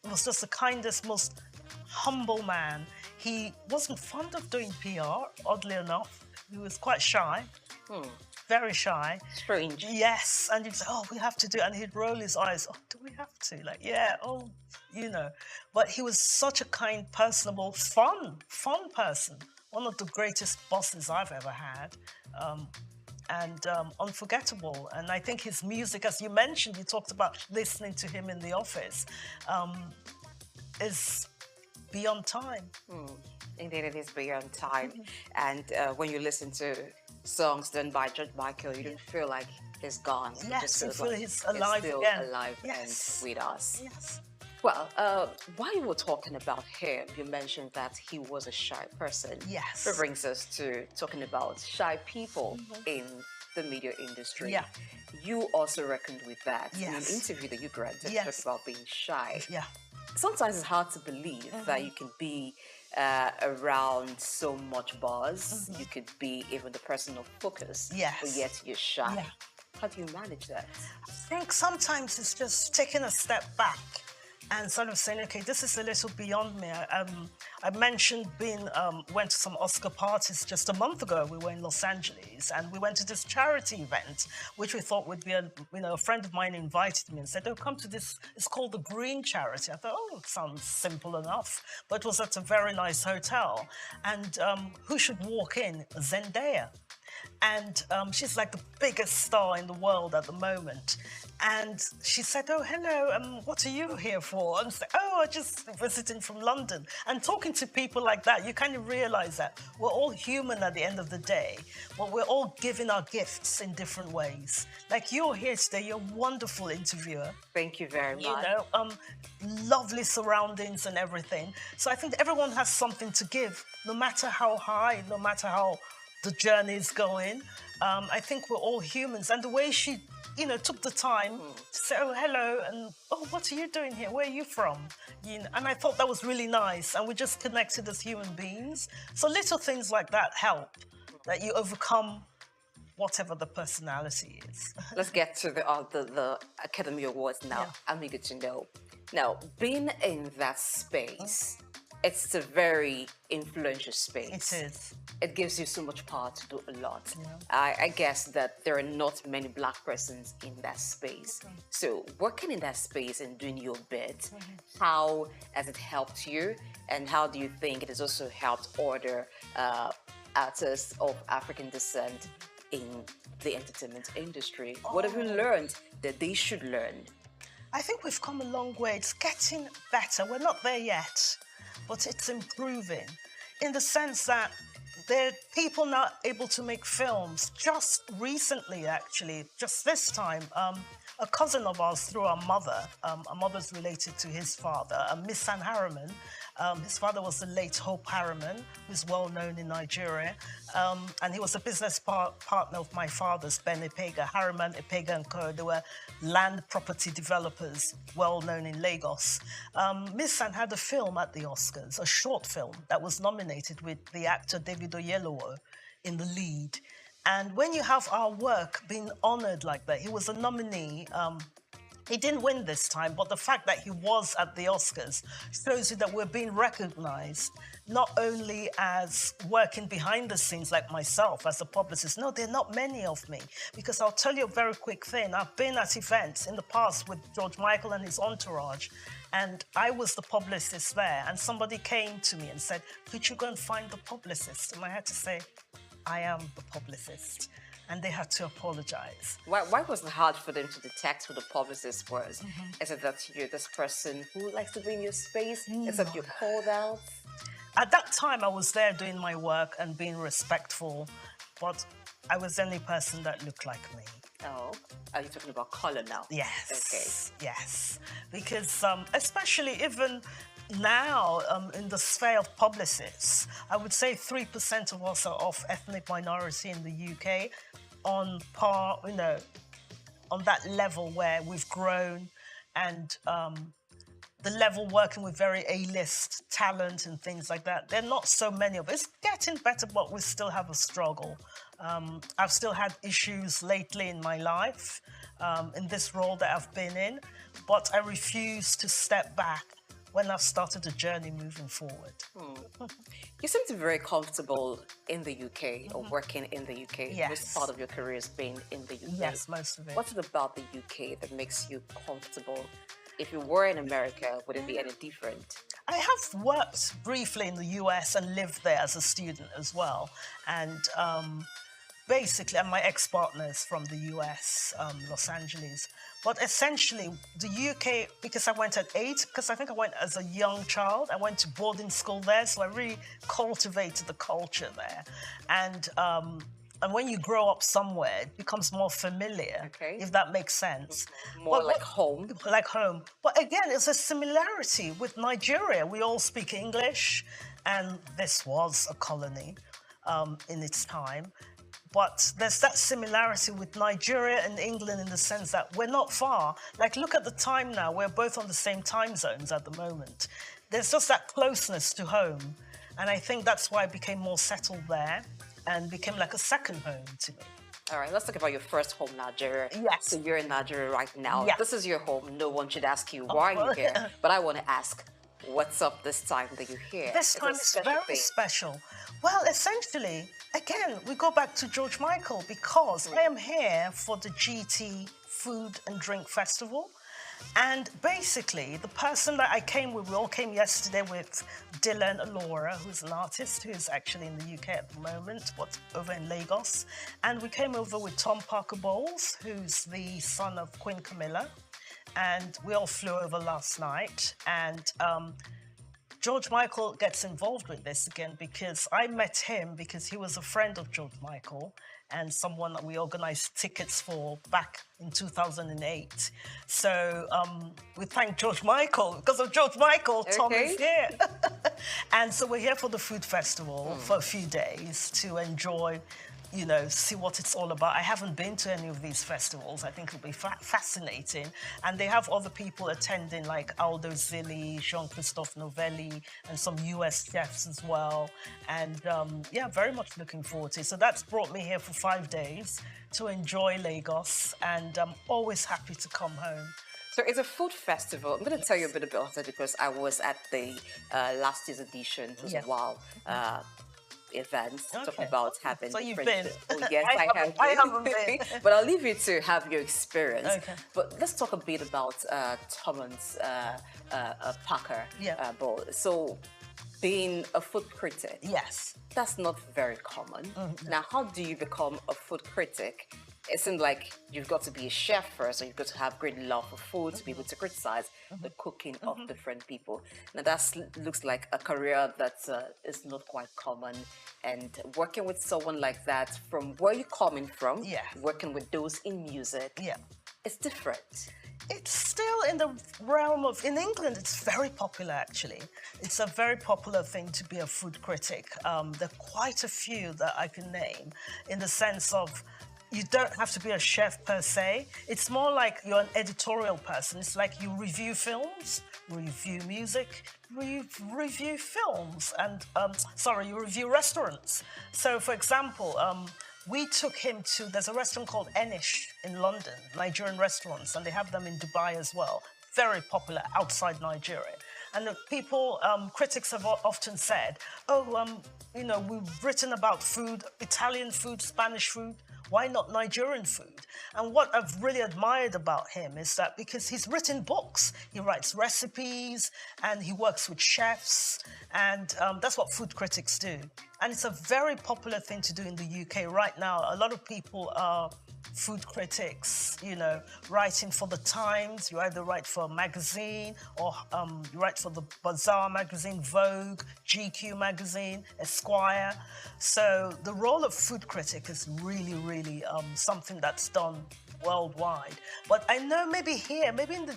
He was just the kindest, most humble man. He wasn't fond of doing PR, oddly enough. He was quite shy, very shy. Strange. Yes, and he'd say, oh, we have to do it. And he'd roll his eyes, oh, do we have to? Like, yeah, oh, you know. But he was such a kind, personable, fun person. One of the greatest bosses I've ever had, and unforgettable. And I think his music, as you mentioned, you talked about listening to him in the office, is beyond time. Indeed, it is beyond time. And when you listen to songs done by George Michael, you don't feel like he's gone. Yes, you feel like he's alive still again. alive Yes. and with us. Yes. Well, while you were talking about him, you mentioned that he was a shy person. Yes. That brings us to talking about shy people in the media industry. Yeah. You also reckoned with that in an Yes. interview that you granted. Yes. Talked about being shy. Yeah. Sometimes it's hard to believe that you can be around so much buzz. You could be even the person of focus, Yes. but yet you're shy. Yeah. How do you manage that? I think sometimes it's just taking a step back and sort of saying, okay, this is a little beyond me. I mentioned went to some Oscar parties just a month ago. We were in Los Angeles, and we went to this charity event, which we thought would be a friend of mine invited me and said, oh, come to this, it's called the Green Charity. I thought, oh, it sounds simple enough, but it was at a very nice hotel. And who should walk in? Zendaya. And she's like the biggest star in the world at the moment. And she said, oh, hello, what are you here for? And I said, oh, I'm just visiting from London. And talking to people like that, you kind of realize that we're all human at the end of the day, but we're all giving our gifts in different ways. Like you're here today, you're a wonderful interviewer. Thank you very much. You know, lovely surroundings and everything. So I think everyone has something to give, no matter how high, no matter how the journey is going. I think we're all humans. And the way she, you know, took the time to say, oh, hello, and, oh, what are you doing here? Where are you from? You know, and I thought that was really nice. And we just connected as human beings. So little things like that help, that you overcome whatever the personality is. Let's get to the Academy Awards now. Yeah. I'm eager to know. Now, being in that space, it's a very influential space. It is. It gives you so much power to do a lot. Yeah. I guess that there are not many Black persons in that space. So working in that space and doing your bit, how has it helped you? And how do you think it has also helped other artists of African descent in the entertainment industry? What have you learned that they should learn? I think we've come a long way. It's getting better. We're not there yet, but it's improving in the sense that there are people now able to make films. Just recently, actually, just this time, a cousin of ours through our mother. Our mother's related to his father, Miss San Harriman. His father was the late Hope Harriman, who's well known in Nigeria. And he was a business partner of my father's, Ben Epega, Harriman, Epega and Co. They were land property developers, well known in Lagos. Miss San had a film at the Oscars, a short film that was nominated with the actor David Oyelowo in the lead. And when you have our work being honored like that, he was a nominee. He didn't win this time, but the fact that he was at the Oscars shows you that we're being recognized not only as working behind the scenes like myself as a publicist. No, there are not many of me, because I'll tell you a very quick thing. I've been at events in the past with George Michael and his entourage, and I was the publicist there, and somebody came to me and said, could you go and find the publicist? And I had to say, I am the publicist. And they had to apologize. Why was it hard for them to detect who the publicist was? Is it that you're this person who likes to be in your space? Is it you're called out? At that time, I was there doing my work and being respectful, but I was the only person that looked like me. Oh, are you talking about color now? Yes. Okay. Yes. Because especially even now, in the sphere of publicists, I would say 3% of us are of ethnic minority in the UK, on par, you know, on that level where we've grown, and the level working with very A-list talent and things like that. There are not so many of us. It's getting better, but we still have a struggle. I've still had issues lately in my life, in this role that I've been in, but I refuse to step back when I've started a journey moving forward. You seem to be very comfortable in the UK or working in the UK. Yes. Most part of your career has been in the UK. Yes, most of it. What's it about the UK that makes you comfortable? If you were in America, would it be any different? I have worked briefly in the US and lived there as a student as well. And basically, and my ex-partner is from the US, Los Angeles. But essentially, the UK, because I went at 8, because I think I went as a young child, I went to boarding school there, so I really cultivated the culture there. And when you grow up somewhere, it becomes more familiar, if that makes sense. More like home. Like home. But again, it's a similarity with Nigeria. We all speak English, and this was a colony in its time. But there's that similarity with Nigeria and England in the sense that we're not far. Like, look at the time now. We're both on the same time zones at the moment. There's just that closeness to home. And I think that's why I became more settled there and became like a second home to me. All right, let's talk about your first home, Nigeria. Yes. So you're in Nigeria right now. Yeah. This is your home. No one should ask you, why are you here? But I want to ask, what's up this time that you're here? This time is very special. Well, essentially, again, we go back to George Michael, because I am here for the GT Food and Drink Festival. And basically, the person that I came with, we all came yesterday with Dylan Alora, who's an artist who's actually in the UK at the moment, but over in Lagos. And we came over with Tom Parker Bowles, who's the son of Queen Camilla. And we all flew over last night. And George Michael gets involved with this again because I met him because he was a friend of George Michael and someone that we organized tickets for back in 2008. So we thank George Michael. Because of George Michael, Tom is here. And so we're here for the food festival for a few days to enjoy, you know, see what it's all about. I haven't been to any of these festivals. I think it'll be fascinating. And they have other people attending, like Aldo Zilli, Jean-Christophe Novelli, and some US chefs as well. And yeah, very much looking forward to it. So that's brought me here for 5 days to enjoy Lagos. And I'm always happy to come home. So it's a food festival. I'm going to tell you a bit about it because I was at the last year's edition. It was a while. Events talking about having. So you've been? Oh, yes, I haven't been. But I'll leave you to have your experience. Okay. But let's talk a bit about Thomas Parker Bowles. So, being a food critic, yes, that's not very common. Now, how do you become a food critic? It seems like you've got to be a chef first, or you've got to have great love for food to be able to criticize the cooking of different people. Now that looks like a career that is not quite common. And working with someone like that, from where you're coming from, working with those in music, It's different. It's still in the realm of, in England, it's very popular actually. It's a very popular thing to be a food critic. There are quite a few that I can name in the sense of you don't have to be a chef per se. It's more like you're an editorial person. It's like you review films, review music, review films, and you review restaurants. So for example, we took him to, there's a restaurant called Enish in London, Nigerian restaurants, and they have them in Dubai as well. Very popular outside Nigeria. And the people, critics have often said, we've written about food, Italian food, Spanish food, why not Nigerian food? And what I've really admired about him is that because he's written books, he writes recipes, and he works with chefs, and that's what food critics do. And it's a very popular thing to do in the UK right now. A lot of people are food critics, writing for the Times. You either write for a magazine or you write for the Bazaar magazine, Vogue, GQ magazine, Esquire. So the role of food critic is really, really something that's done worldwide. But I know maybe here, maybe in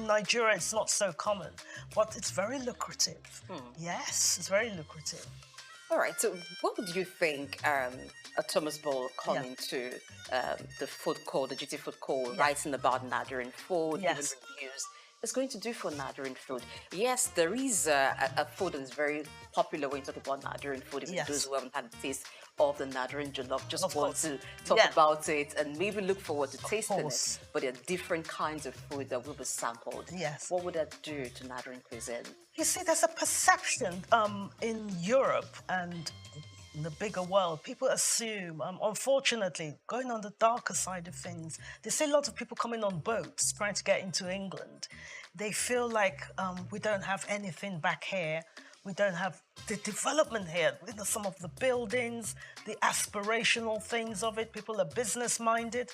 Nigeria, it's not so common, but it's very lucrative. Yes, it's very lucrative. All right, so what would you think a Thomas Ball coming to the food court, the GT food court, writing about Nigerian food, giving reviews, is going to do for Nigerian food? Yes, there is a food that is very popular when you talk about Nigerian food. Even those who haven't had a taste of the Nigerian jollof just want to talk about it and maybe look forward to tasting it. But there are different kinds of food that will be sampled. Yes. What would that do to Nigerian cuisine? You see, there's a perception in Europe and in the bigger world. People assume, unfortunately, going on the darker side of things, they see a lot of people coming on boats trying to get into England. They feel like we don't have anything back here. We don't have the development here. Some of the buildings, the aspirational things of it. People are business-minded.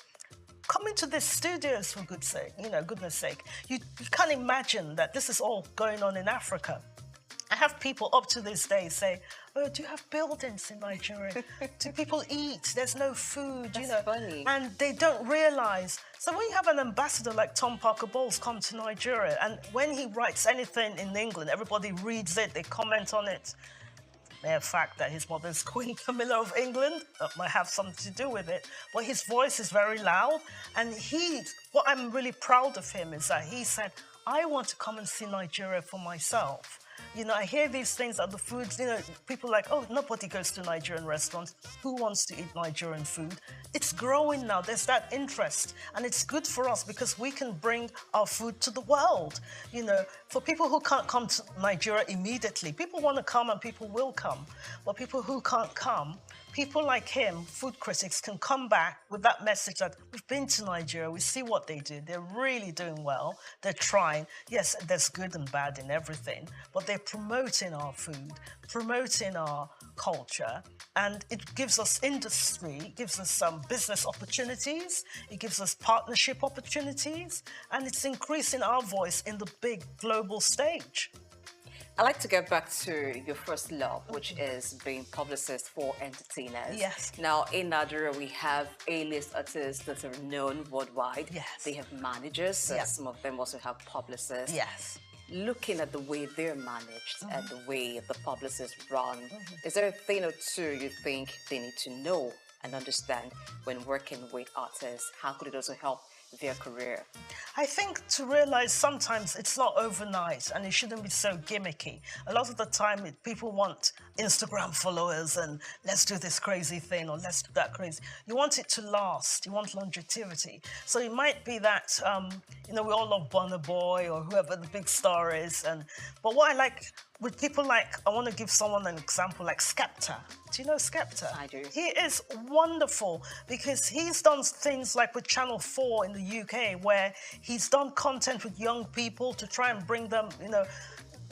Coming to these studios, for goodness sake, you can't imagine that this is all going on in Africa. I have people up to this day say, "Oh, do you have buildings in Nigeria? Do people eat? There's no food, That's funny. And they don't realize. So when you have an ambassador like Tom Parker Bowles come to Nigeria, and when he writes anything in England, everybody reads it, they comment on it. Mere fact that his mother's Queen Camilla of England, that might have something to do with it. But his voice is very loud, and what I'm really proud of him is that he said, I want to come and see Nigeria for myself. I hear these things that the foods, people like, oh, nobody goes to Nigerian restaurants. Who wants to eat Nigerian food? It's growing now. There's that interest. And it's good for us because we can bring our food to the world. For people who can't come to Nigeria immediately, people want to come and people will come. But people who can't come, people like him, food critics, can come back with that message that we've been to Nigeria, we see what they do. They're really doing well. They're trying. Yes, there's good and bad in everything, but they're promoting our food, promoting our culture, and it gives us industry, it gives us some business opportunities, it gives us partnership opportunities, and it's increasing our voice in the big global stage. I'd like to get back to your first love, which is being publicist for entertainers. Yes. Now, in Nigeria, we have A-list artists that are known worldwide. Yes. They have managers. Some of them also have publicists. Yes. Looking at the way they're managed and the way the publicists run, is there a thing or two you think they need to know and understand when working with artists? How could it also help their career? I think to realize sometimes it's not overnight and it shouldn't be so gimmicky. A lot of the time people want Instagram followers and let's do this crazy thing or let's do that crazy. You want it to last. You want longevity. So it might be that, we all love Burna Boy or whoever the big star is. But what I like with people like, I want to give someone an example like Skepta. Do you know Skepta? I do. He is wonderful because he's done things like with Channel 4 in the UK where he's done content with young people to try and bring them,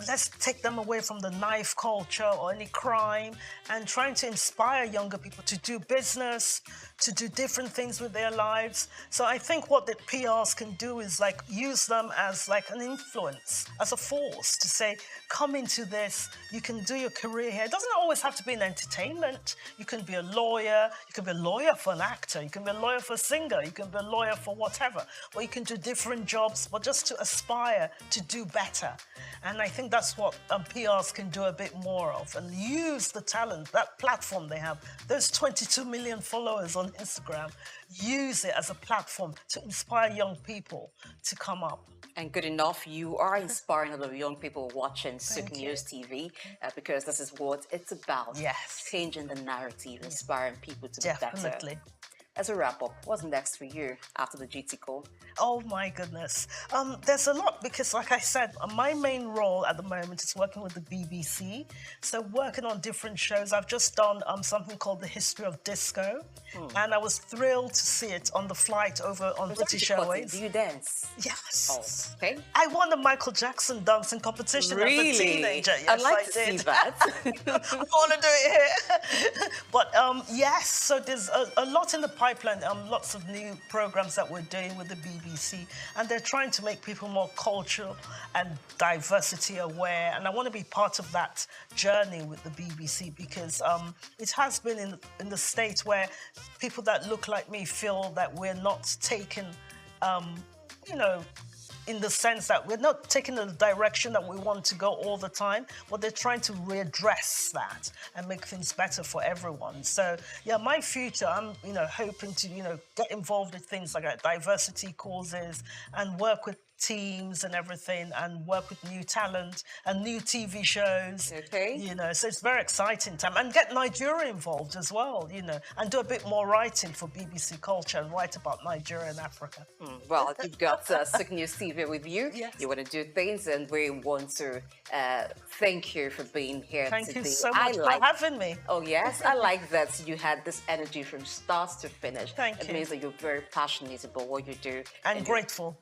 let's take them away from the knife culture or any crime, and trying to inspire younger people to do business, to do different things with their lives. So I think what the PRs can do is like use them as like an influence, as a force to say, come into this, you can do your career here. It doesn't always have to be in entertainment. You can be a lawyer, you can be a lawyer for an actor, you can be a lawyer for a singer, you can be a lawyer for whatever, or you can do different jobs, but just to aspire to do better. And I think that's what PRs can do a bit more of, and use the talent, that platform they have. Those 22 million followers on Instagram, use it as a platform to inspire young people to come up. And good enough, you are inspiring a lot of young people watching Souq News TV, because this is what it's about. Yes. Changing the narrative, inspiring people to be Definitely. better. As a wrap-up, what's next for you after the GT call? Oh my goodness. There's a lot because, like I said, my main role at the moment is working with the BBC. So working on different shows. I've just done something called The History of Disco. And I was thrilled to see it on the flight over on British Airways. Do you dance? Yes. Oh, okay. I won the Michael Jackson dancing competition as a teenager. Yes, I'd like I to did. see that. I want to do it here. But yes, so there's a lot in the pipeline, lots of new programs that we're doing with the BBC, and they're trying to make people more cultural and diversity aware, and I want to be part of that journey with the BBC because it has been in the state where people that look like me feel that we're not taken, you know, in the sense that we're not taking the direction that we want to go all the time, but they're trying to readdress that and make things better for everyone. So, yeah, my future, I'm, you know, hoping to, you know, get involved with things like diversity causes and work with teams and everything, and work with new talent and new TV shows. Okay. You know, so it's very exciting time. And get Nigeria involved as well, you know, and do a bit more writing for BBC Culture and write about Nigeria and Africa. Well, you've got Souq News TV with you. Yes. You want to do things, and we want to thank you for being here today. Thank you so much for having me. Oh, yes. I like that you had this energy from start to finish. Thank you. It means that you're very passionate about what you do. And grateful.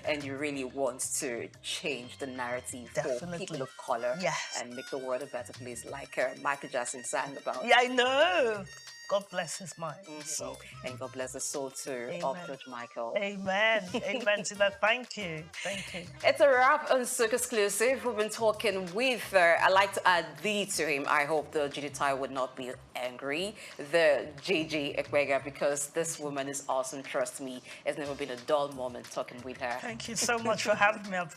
And you really want to change the narrative Definitely. for people of color, Yes. and make the world a better place, like Michael Jackson sang about. Yeah, I know. God bless his mind. So. And God bless the soul too of George Michael. Amen. Amen to that. Thank you. Thank you. It's a wrap on Souq Exclusive. We've been talking with, I like to add the to him. I hope the GDTI would not be angry. The JJ Ekwega, because this woman is awesome. Trust me, it's never been a dull moment talking with her. Thank you so much for having me. I've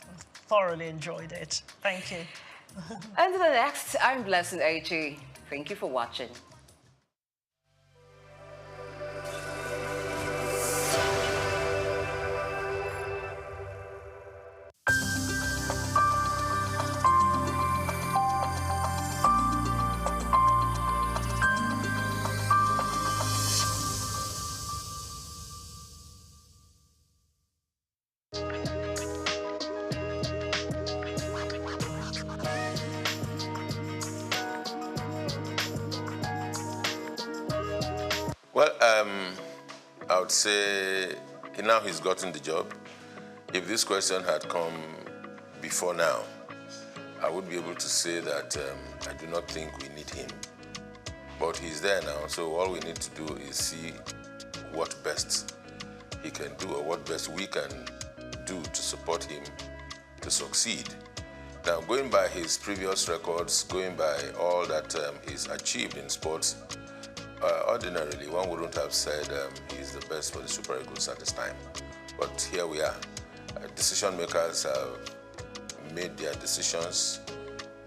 thoroughly enjoyed it. Thank you. Until the next, I'm Blessing AG. Thank you for watching. Well, I would say now he's gotten the job. If this question had come before now, I would be able to say that I do not think we need him. But he's there now, so all we need to do is see what best he can do or what best we can do to support him to succeed. Now, going by his previous records, going by all that he's achieved in sports, ordinarily, one wouldn't have said he's the best for the Super Eagles at this time. But here we are. Decision makers have made their decisions.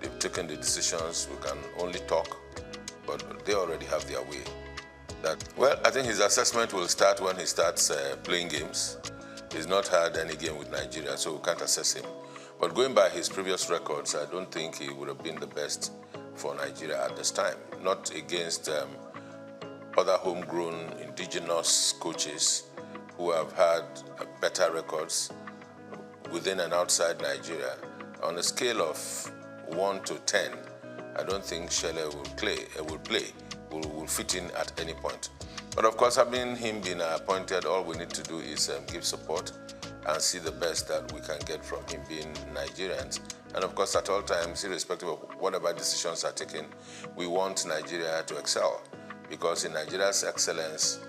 They've taken the decisions. We can only talk, but they already have their way. Well, I think his assessment will start when he starts playing games. He's not had any game with Nigeria, so we can't assess him. But going by his previous records, I don't think he would have been the best for Nigeria at this time. Not against other homegrown indigenous coaches who have had better records within and outside Nigeria. On a scale of 1 to 10, I don't think Shele will fit in at any point. But of course, having him been appointed, all we need to do is give support and see the best that we can get from him being Nigerians. And of course, at all times, irrespective of whatever decisions are taken, we want Nigeria to excel. Because in Nigeria's excellence,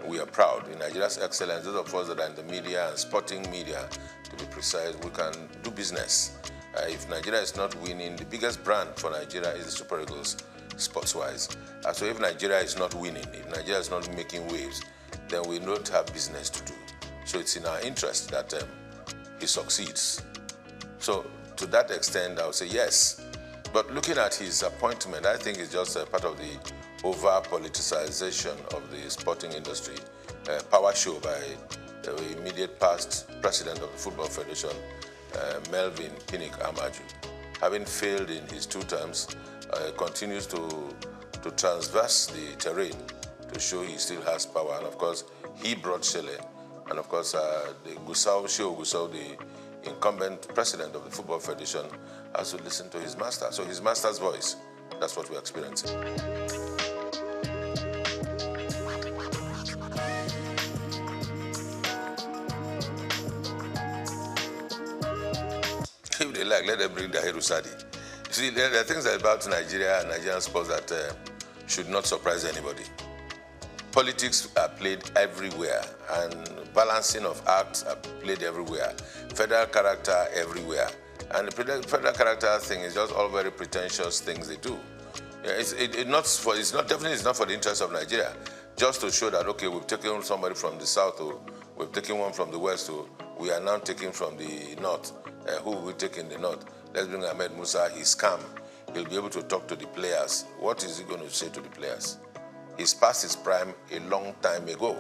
we are proud. In Nigeria's excellence, those of us that are in the media and sporting media, to be precise, we can do business. If Nigeria is not winning, the biggest brand for Nigeria is the Super Eagles, sports-wise. So if Nigeria is not winning, if Nigeria is not making waves, then we don't have business to do. So it's in our interest that he succeeds. So to that extent, I would say yes. But looking at his appointment, I think it's just a part of the over-politicization of the sporting industry. Power show by the immediate past president of the Football Federation, Melvin Pinnick Amaju. Having failed in his 2 terms, continues to transverse the terrain to show he still has power. And of course, he brought Shele. And of course, the Gusau, the incumbent president of the Football Federation, has to listen to his master. So his master's voice, that's what we're experiencing. If they like, let them bring the Herusadi. You see, there are things about Nigeria and Nigerian sports that should not surprise anybody. Politics are played everywhere, and balancing of acts are played everywhere. Federal character everywhere. And the federal character thing is just all very pretentious things they do. Definitely not for the interest of Nigeria. Just to show that, okay, we've taken somebody from the south, or we've taken one from the west, or we are now taking from the north. Who will we take in the north? Let's bring Ahmed Musa. He's calm. He'll be able to talk to the players. What is he going to say to the players? He's past his prime a long time ago.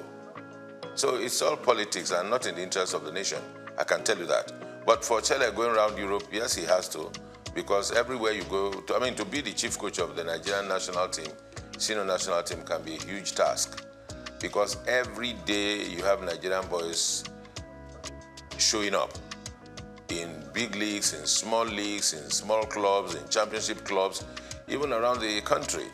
So it's all politics and not in the interest of the nation. I can tell you that. But for Chele going around Europe, yes, he has to. Because everywhere you go, to be the chief coach of the Nigerian national team, senior national team, can be a huge task. Because every day you have Nigerian boys showing up in big leagues, in small clubs, in championship clubs, even around the country.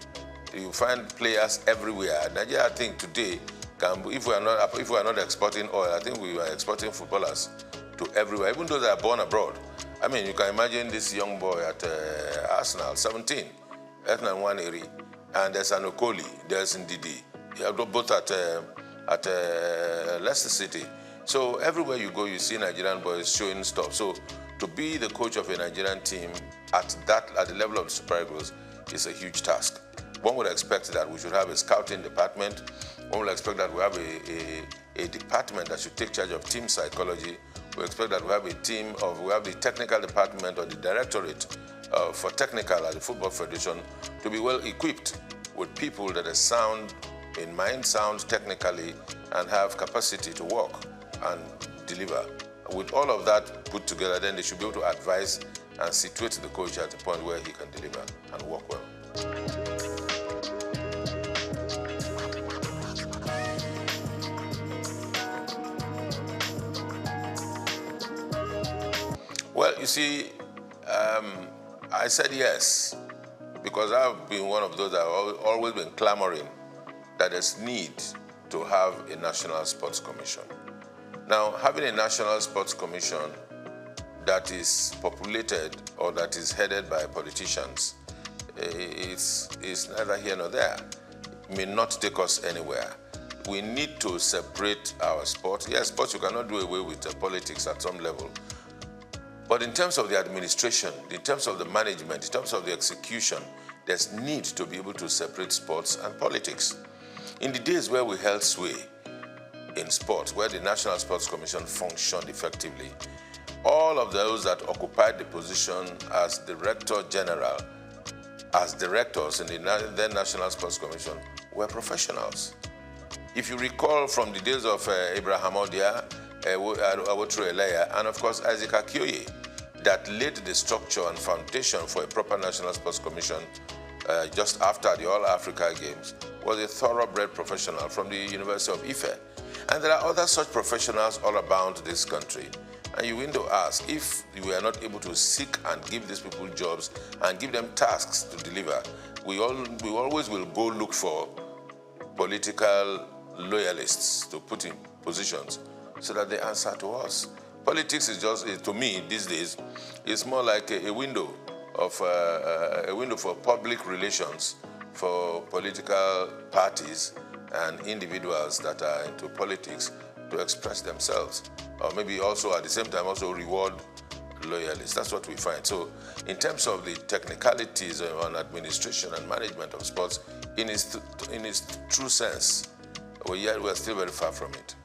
You find players everywhere. Nigeria, I think today, if we are not exporting oil, I think we are exporting footballers to everywhere, even those that are born abroad. I mean, you can imagine this young boy at Arsenal, 17, Ethnan Nwaneri, and there's an Okoli, there's Ndidi, both at Leicester City. So everywhere you go, you see Nigerian boys showing stuff. So to be the coach of a Nigerian team at the level of Super Eagles is a huge task. One would expect that we should have a scouting department. One would expect that we have a department that should take charge of team psychology. We expect that we have the technical department or the directorate for technical at the Football Federation to be well equipped with people that are sound in mind, sound technically, and have capacity to work and deliver. With all of that put together, then they should be able to advise and situate the coach at the point where he can deliver and work well. Well, you see, I said yes, because I've been one of those that have always been clamoring that there's need to have a National Sports Commission. Now, having a National Sports Commission that is populated or that is headed by politicians, it's neither here nor there. It may not take us anywhere. We need to separate our sport. Yes, sports, you cannot do away with politics at some level. But in terms of the administration, in terms of the management, in terms of the execution, there's need to be able to separate sports and politics. In the days where we held sway in sports, where the National Sports Commission functioned effectively, all of those that occupied the position as Director General, as directors in the then National Sports Commission, were professionals. If you recall from the days of Abraham Odia, Awotro Eleya, and of course Isaac Akioye, that laid the structure and foundation for a proper National Sports Commission just after the All-Africa Games, was a thoroughbred professional from the University of Ife. And there are other such professionals all about this country. And you need to ask, if we are not able to seek and give these people jobs and give them tasks to deliver, we always will go look for political loyalists to put in positions so that they answer to us. Politics is just, to me these days, it's more like a window of a window for public relations for political parties and individuals that are into politics to express themselves, or maybe also at the same time also reward loyalists. That's what we find. So in terms of the technicalities on administration and management of sports, in its true sense, we're still very far from it.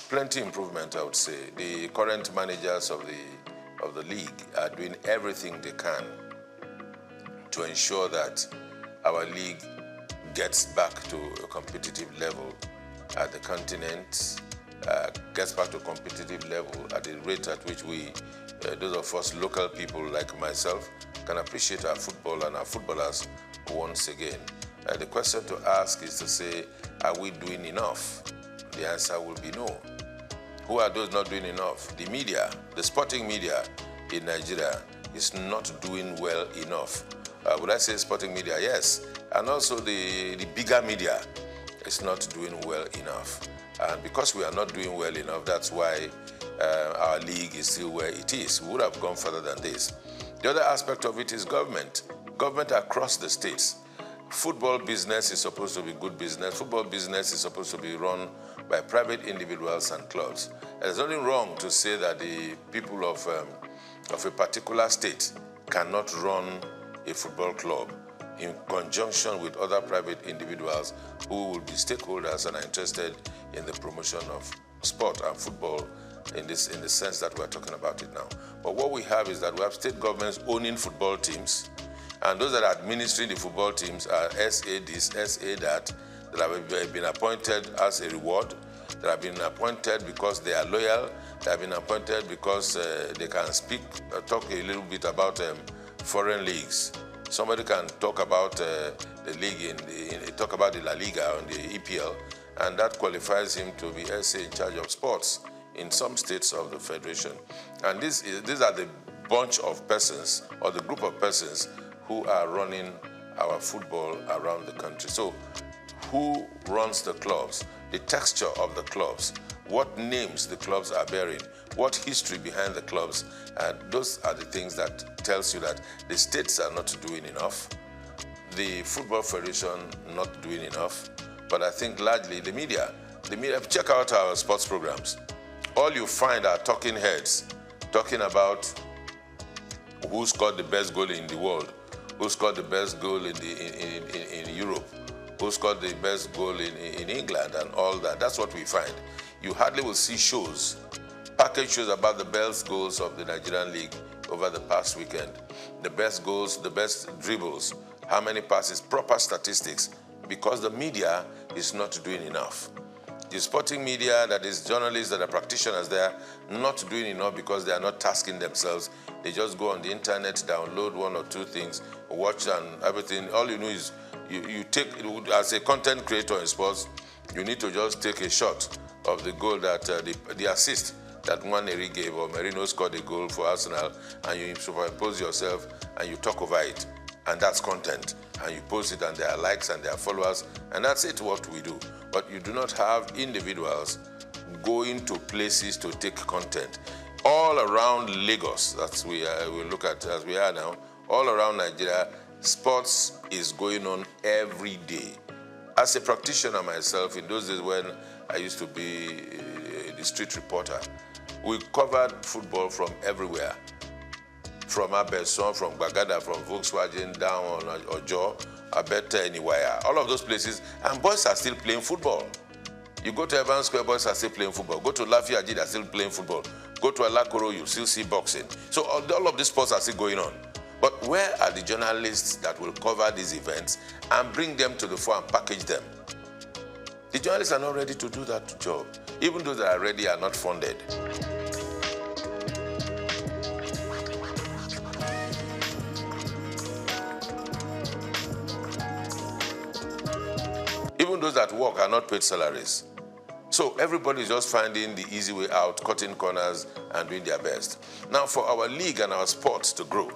Plenty improvement, I would say. The current managers of the league are doing everything they can to ensure that our league gets back to a competitive level at the continent, gets back to a competitive level at the rate at which we, those of us local people like myself, can appreciate our football and our footballers once again. The question to ask is to say, are we doing enough? The answer will be no. Who are those not doing enough? The media, the sporting media in Nigeria is not doing well enough. Would I say sporting media? Yes. And also the bigger media is not doing well enough. And because we are not doing well enough, that's why our league is still where it is. We would have gone further than this. The other aspect of it is government. Government across the states. Football business is supposed to be good business. Football business is supposed to be run by private individuals and clubs. There's nothing wrong to say that the people of a particular state cannot run a football club in conjunction with other private individuals who will be stakeholders and are interested in the promotion of sport and football in the sense that we're talking about it now. But what we have is that we have state governments owning football teams, and those that are administering the football teams are SA this, SA that have been appointed as a reward, that have been appointed because they are loyal, that have been appointed because they can talk a little bit about foreign leagues. Somebody can talk about the league, talk about the La Liga and the EPL, and that qualifies him to be SA in charge of sports in some states of the federation. And these are the bunch of persons, or the group of persons, who are running our football around the country. So who runs the clubs, the texture of the clubs, what names the clubs are bearing, what history behind the clubs, and those are the things that tells you that the states are not doing enough, the Football Federation not doing enough, but I think largely the media, check out our sports programs. All you find are talking heads talking about who scored the best goal in the world, who scored the best goal in Europe, who scored the best goal in England and all that. That's what we find. You hardly will see shows, package shows about the best goals of the Nigerian league over the past weekend. The best goals, the best dribbles, how many passes, proper statistics, because the media is not doing enough. The sporting media, that is journalists, that are practitioners there, not doing enough because they are not tasking themselves. They just go on the internet, download one or two things, watch and everything. All you know is you take, as a content creator in sports, you need to just take a shot of the goal that, the assist that Nwaneri gave, or Merino scored a goal for Arsenal, and you superimpose yourself and you talk over it. And that's content. And you post it, and there are likes and there are followers, and that's it, what we do. But you do not have individuals going to places to take content. All around Lagos, that's we look at as we are now, all around Nigeria, sports is going on every day. As a practitioner myself, in those days when I used to be the street reporter, we covered football from everywhere. From Abeson, from Bagada, from Volkswagen, down on Ojo, Abeta, anywhere. All of those places, and boys are still playing football. You go to Evans Square, boys are still playing football. Go to Lafayette, they're still playing football. Go to Alakoro, you still see boxing. So all of these sports are still going on. But where are the journalists that will cover these events and bring them to the fore and package them? The journalists are not ready to do that job. Even those that are ready are not funded. Even those that work are not paid salaries. So everybody is just finding the easy way out, cutting corners and doing their best. Now for our league and our sports to grow,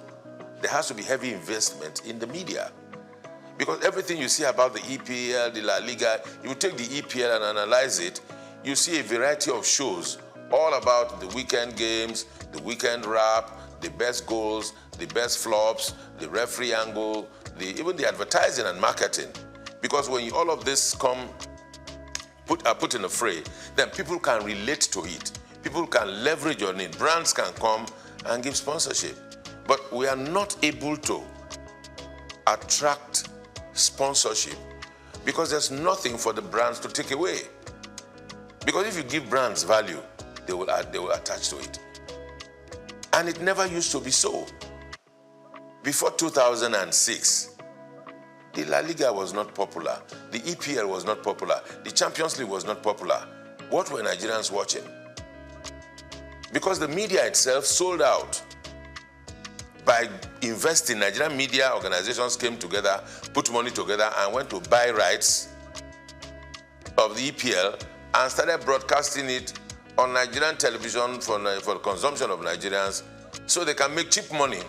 there has to be heavy investment in the media. Because everything you see about the EPL, the La Liga, you take the EPL and analyze it, you see a variety of shows all about the weekend games, the weekend wrap, the best goals, the best flops, the referee angle, even the advertising and marketing. Because when all of this are put in a fray, then people can relate to it. People can leverage on it. Brands can come and give sponsorship. But we are not able to attract sponsorship because there's nothing for the brands to take away. Because if you give brands value, they will attach to it. And it never used to be so. Before 2006, the La Liga was not popular. The EPL was not popular. The Champions League was not popular. What were Nigerians watching? Because the media itself sold out. By investing, Nigerian media organizations came together, put money together, and went to buy rights of the EPL and started broadcasting it on Nigerian television for the consumption of Nigerians so they can make cheap money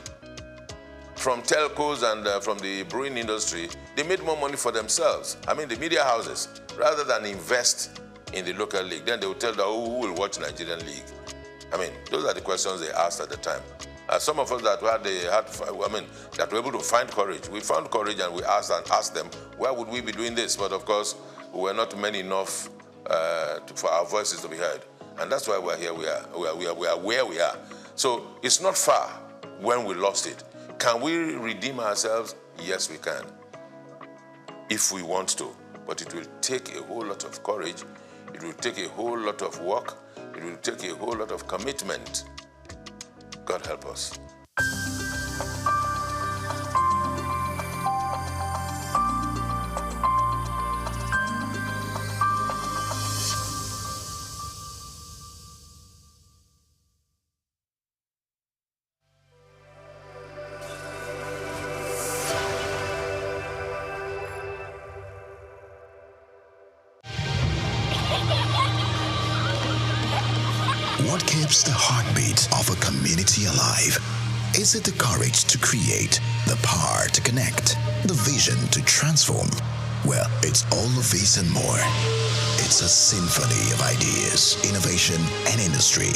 from telcos and from the brewing industry. They made more money for themselves. I mean, the media houses, rather than invest in the local league. Then they will tell them, who will watch Nigerian league? I mean, those are the questions they asked at the time. Some of us that were able to find courage, we found courage and we asked them, why would we be doing this? But of course, we were not many enough for our voices to be heard. And that's why we're here, we are where we are. So it's not far when we lost it. Can we redeem ourselves? Yes, we can, if we want to. But it will take a whole lot of courage. It will take a whole lot of work. It will take a whole lot of commitment. God help us. What keeps the heartbeat of a community alive? Is it the courage to create, the power to connect, the vision to transform? Well, it's all of these and more. It's a symphony of ideas, innovation, and industry.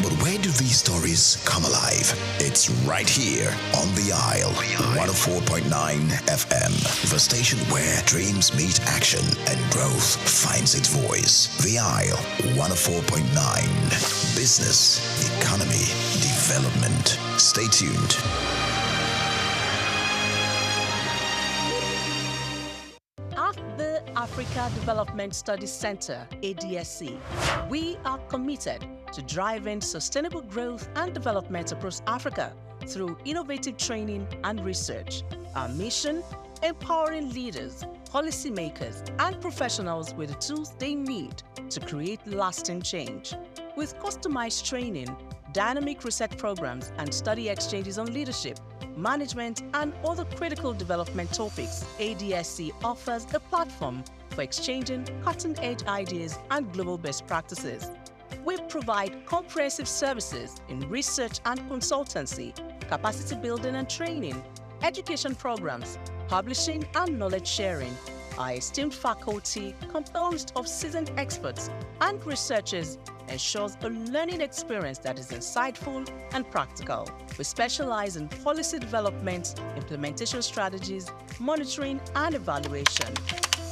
But where do these stories come alive? It's right here on The Isle, 104.9 FM, the station where dreams meet action and growth finds its voice. The Isle, 104.9. Business, economy, development. Stay tuned. Africa Development Studies Center, ADSC, we are committed to driving sustainable growth and development across Africa through innovative training and research. Our mission, empowering leaders, policymakers, and professionals with the tools they need to create lasting change. With customized training, dynamic research programs, and study exchanges on leadership, management, and other critical development topics, ADSC offers a platform for exchanging cutting-edge ideas and global best practices. We provide comprehensive services in research and consultancy, capacity building and training, education programs, publishing and knowledge sharing. Our esteemed faculty, composed of seasoned experts and researchers, ensures a learning experience that is insightful and practical. We specialize in policy development, implementation strategies, monitoring, and evaluation.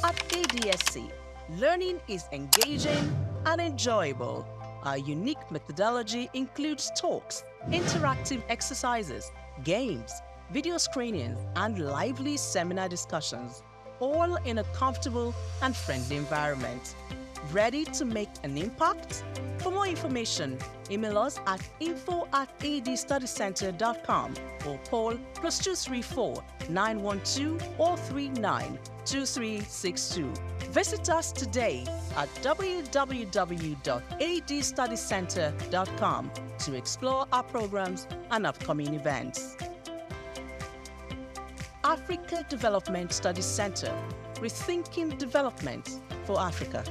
At ADSC, learning is engaging and enjoyable. Our unique methodology includes talks, interactive exercises, games, video screenings, and lively seminar discussions, all in a comfortable and friendly environment. Ready to make an impact? For more information, email us at info@adstudycenter.com or call +234 912 439 2362. Visit us today at www.adstudycenter.com to explore our programs and upcoming events. Africa Development Studies Center, rethinking development for Africa.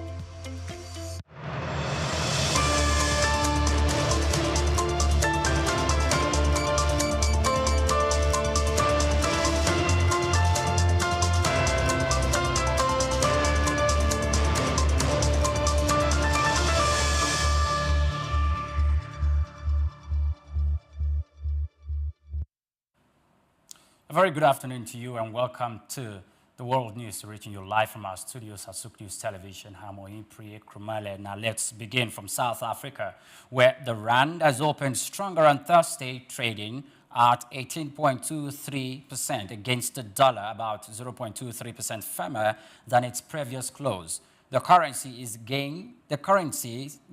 A very good afternoon to you and welcome to the World News, reaching you live from our studios at Souq News Television. Hamoin Priye Krumale. Now let's begin from South Africa, where the rand has opened stronger on Thursday, trading at 18.23% against the dollar, about 0.23% firmer than its previous close. The currency's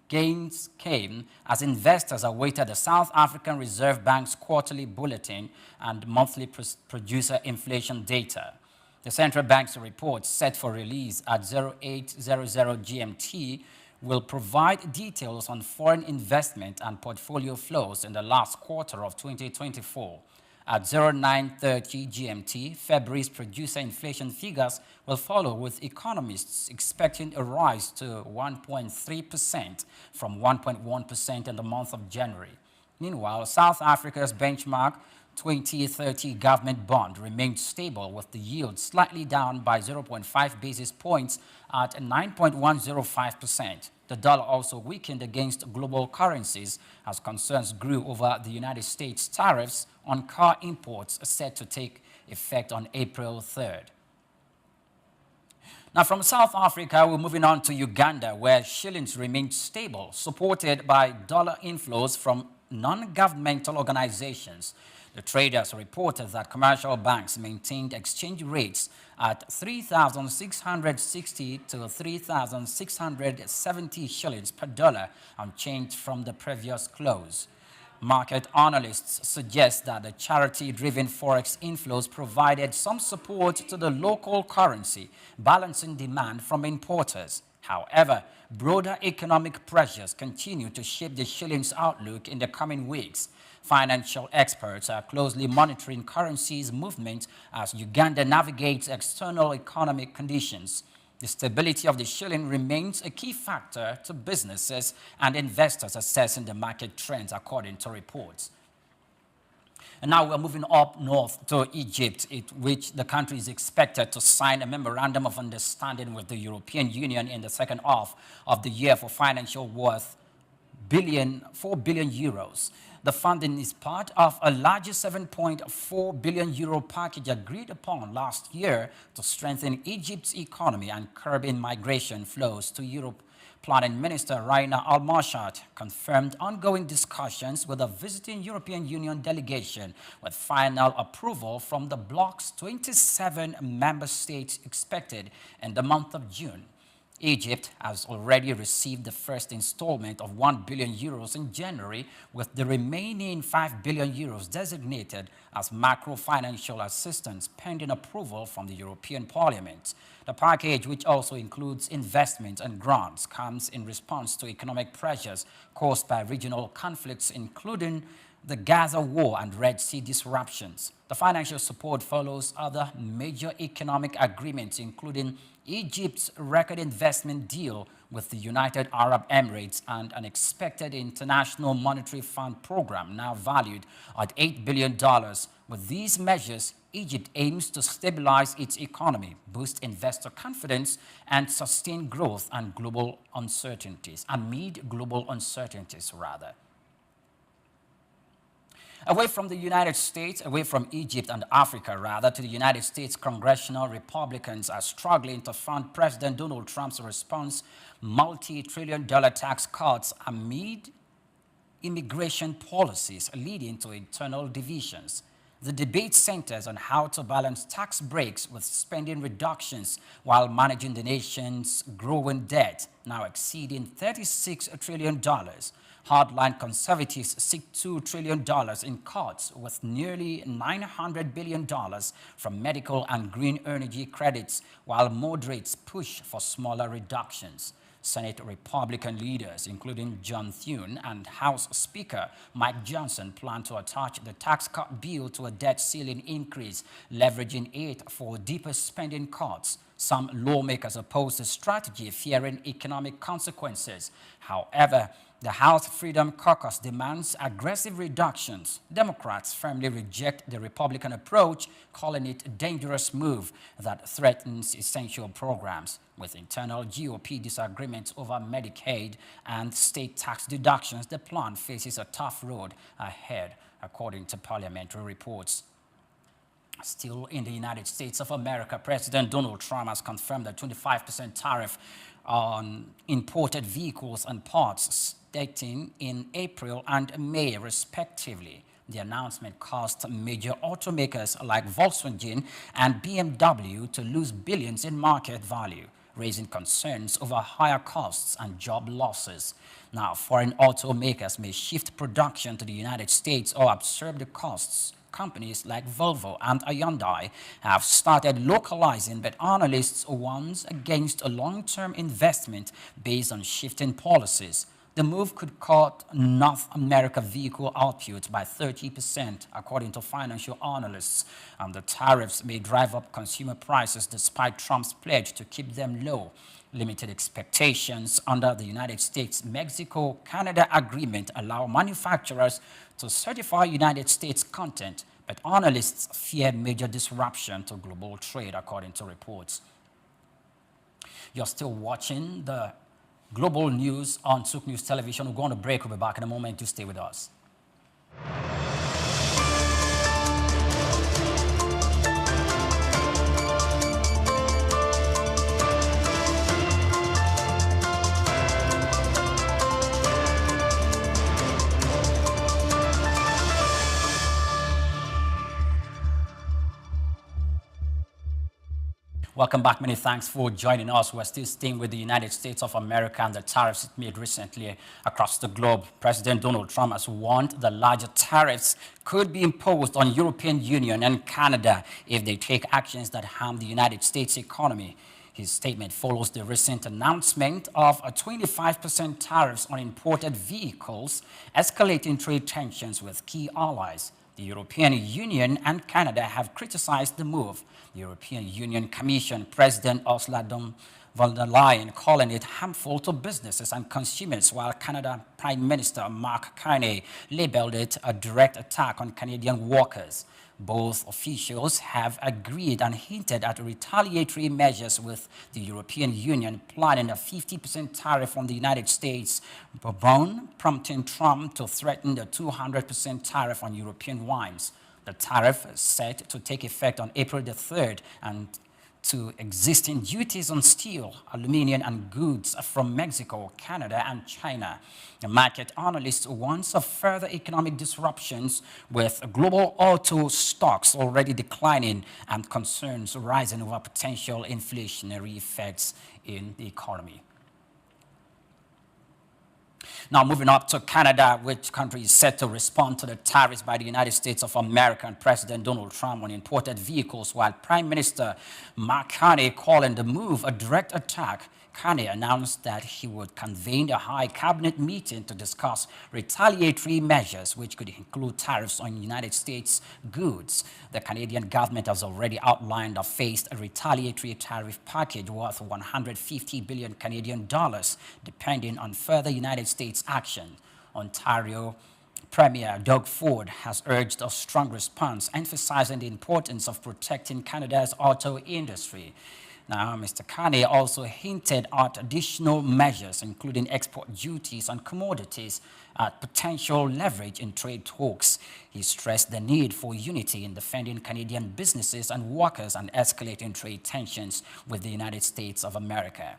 gains came as investors awaited the South African Reserve Bank's quarterly bulletin and monthly producer inflation data. The central bank's report, set for release at 0800 GMT, will provide details on foreign investment and portfolio flows in the last quarter of 2024. At 0930 GMT, February's producer inflation figures will follow, with economists expecting a rise to 1.3% from 1.1% in the month of January. Meanwhile, South Africa's benchmark 2030 government bond remained stable, with the yield slightly down by 0.5 basis points at 9.105%. The dollar also weakened against global currencies as concerns grew over the United States tariffs on car imports set to take effect on April 3rd. Now, from South Africa, we're moving on to Uganda, where shillings remained stable, supported by dollar inflows from non-governmental organizations. The traders reported that commercial banks maintained exchange rates at 3,660 to 3,670 shillings per dollar, unchanged from the previous close. Market analysts suggest that the charity-driven forex inflows provided some support to the local currency, balancing demand from importers. However, broader economic pressures continue to shape the shilling's outlook in the coming weeks. Financial experts are closely monitoring currency's movement as Uganda navigates external economic conditions. The stability of the shilling remains a key factor to businesses and investors assessing the market trends, according to reports. And now we're moving up north to Egypt, which the country is expected to sign a memorandum of understanding with the European Union in the second half of the year for financial worth 4 billion euros. The funding is part of a larger 7.4 billion euro package agreed upon last year to strengthen Egypt's economy and curb migration flows to Europe. Planning Minister Raina Al-Mashat confirmed ongoing discussions with a visiting European Union delegation, with final approval from the bloc's 27 member states expected in the month of June. Egypt has already received the first installment of 1 billion euros in January, with the remaining 5 billion euros designated as macro-financial assistance pending approval from the European Parliament. The package, which also includes investment and grants, comes in response to economic pressures caused by regional conflicts, including the Gaza war and Red Sea disruptions. The financial support follows other major economic agreements, including Egypt's record investment deal with the United Arab Emirates and an expected International Monetary Fund program now valued at $8 billion. With these measures, Egypt aims to stabilize its economy, boost investor confidence, and sustain growth and global uncertainties, amid global uncertainties, rather. Away from the United States, away from Egypt and Africa, rather, to the United States, congressional Republicans are struggling to fund President Donald Trump's response multi-trillion-dollar tax cuts amid immigration policies leading to internal divisions. The debate centers on how to balance tax breaks with spending reductions while managing the nation's growing debt, now exceeding $36 trillion. Hardline conservatives seek $2 trillion in cuts, with nearly $900 billion from medical and green energy credits, while moderates push for smaller reductions. Senate Republican leaders, including John Thune and House Speaker Mike Johnson, plan to attach the tax cut bill to a debt ceiling increase, leveraging it for deeper spending cuts. Some lawmakers oppose the strategy, fearing economic consequences. However, the House Freedom Caucus demands aggressive reductions. Democrats firmly reject the Republican approach, calling it a dangerous move that threatens essential programs. With internal GOP disagreements over Medicaid and state tax deductions, the plan faces a tough road ahead, according to parliamentary reports. Still in the United States of America, President Donald Trump has confirmed a 25% tariff on imported vehicles and parts starting in April and May, respectively. The announcement caused major automakers like Volkswagen and BMW to lose billions in market value, raising concerns over higher costs and job losses. Now, foreign automakers may shift production to the United States or absorb the costs. Companies like Volvo and Hyundai have started localizing, but analysts warn against a long-term investment based on shifting policies. The move could cut North America vehicle output by 30%, according to financial analysts. The tariffs may drive up consumer prices despite Trump's pledge to keep them low. Limited expectations under the United States-Mexico-Canada agreement allow manufacturers to certify United States content, but analysts fear major disruption to global trade, according to reports. You're still watching the global news on Souq News Television. We're going to break. We'll be back in a moment. To stay with us. Welcome back. Many thanks for joining us. We're still staying with the United States of America and the tariffs it made recently across the globe. President Donald Trump has warned the larger tariffs could be imposed on European Union and Canada if they take actions that harm the United States economy. His statement follows the recent announcement of a 25% tariffs on imported vehicles, escalating trade tensions with key allies. The European Union and Canada have criticized the move. The European Union Commission President Ursula von der Leyen calling it harmful to businesses and consumers, while Canada Prime Minister Mark Carney labeled it a direct attack on Canadian workers. Both officials have agreed and hinted at retaliatory measures, with the European Union planning a 50% tariff on the United States, prompting Trump to threaten the 200% tariff on European wines. The tariff is set to take effect on April the 3rd and to existing duties on steel, aluminum, and goods from Mexico, Canada, and China. The market analysts warns of further economic disruptions, with global auto stocks already declining and concerns rising over potential inflationary effects in the economy. Now, moving up to Canada, which country is set to respond to the tariffs by the United States of America and President Donald Trump on imported vehicles, while Prime Minister Mark Carney calling the move a direct attack. Carney announced that he would convene a high cabinet meeting to discuss retaliatory measures, which could include tariffs on United States goods. The Canadian government has already outlined a phased retaliatory tariff package worth 150 billion Canadian dollars, depending on further United States action. Ontario Premier Doug Ford has urged a strong response, emphasizing the importance of protecting Canada's auto industry. Now, Mr. Carney also hinted at additional measures, including export duties on commodities, at potential leverage in trade talks. He stressed the need for unity in defending Canadian businesses and workers and escalating trade tensions with the United States of America.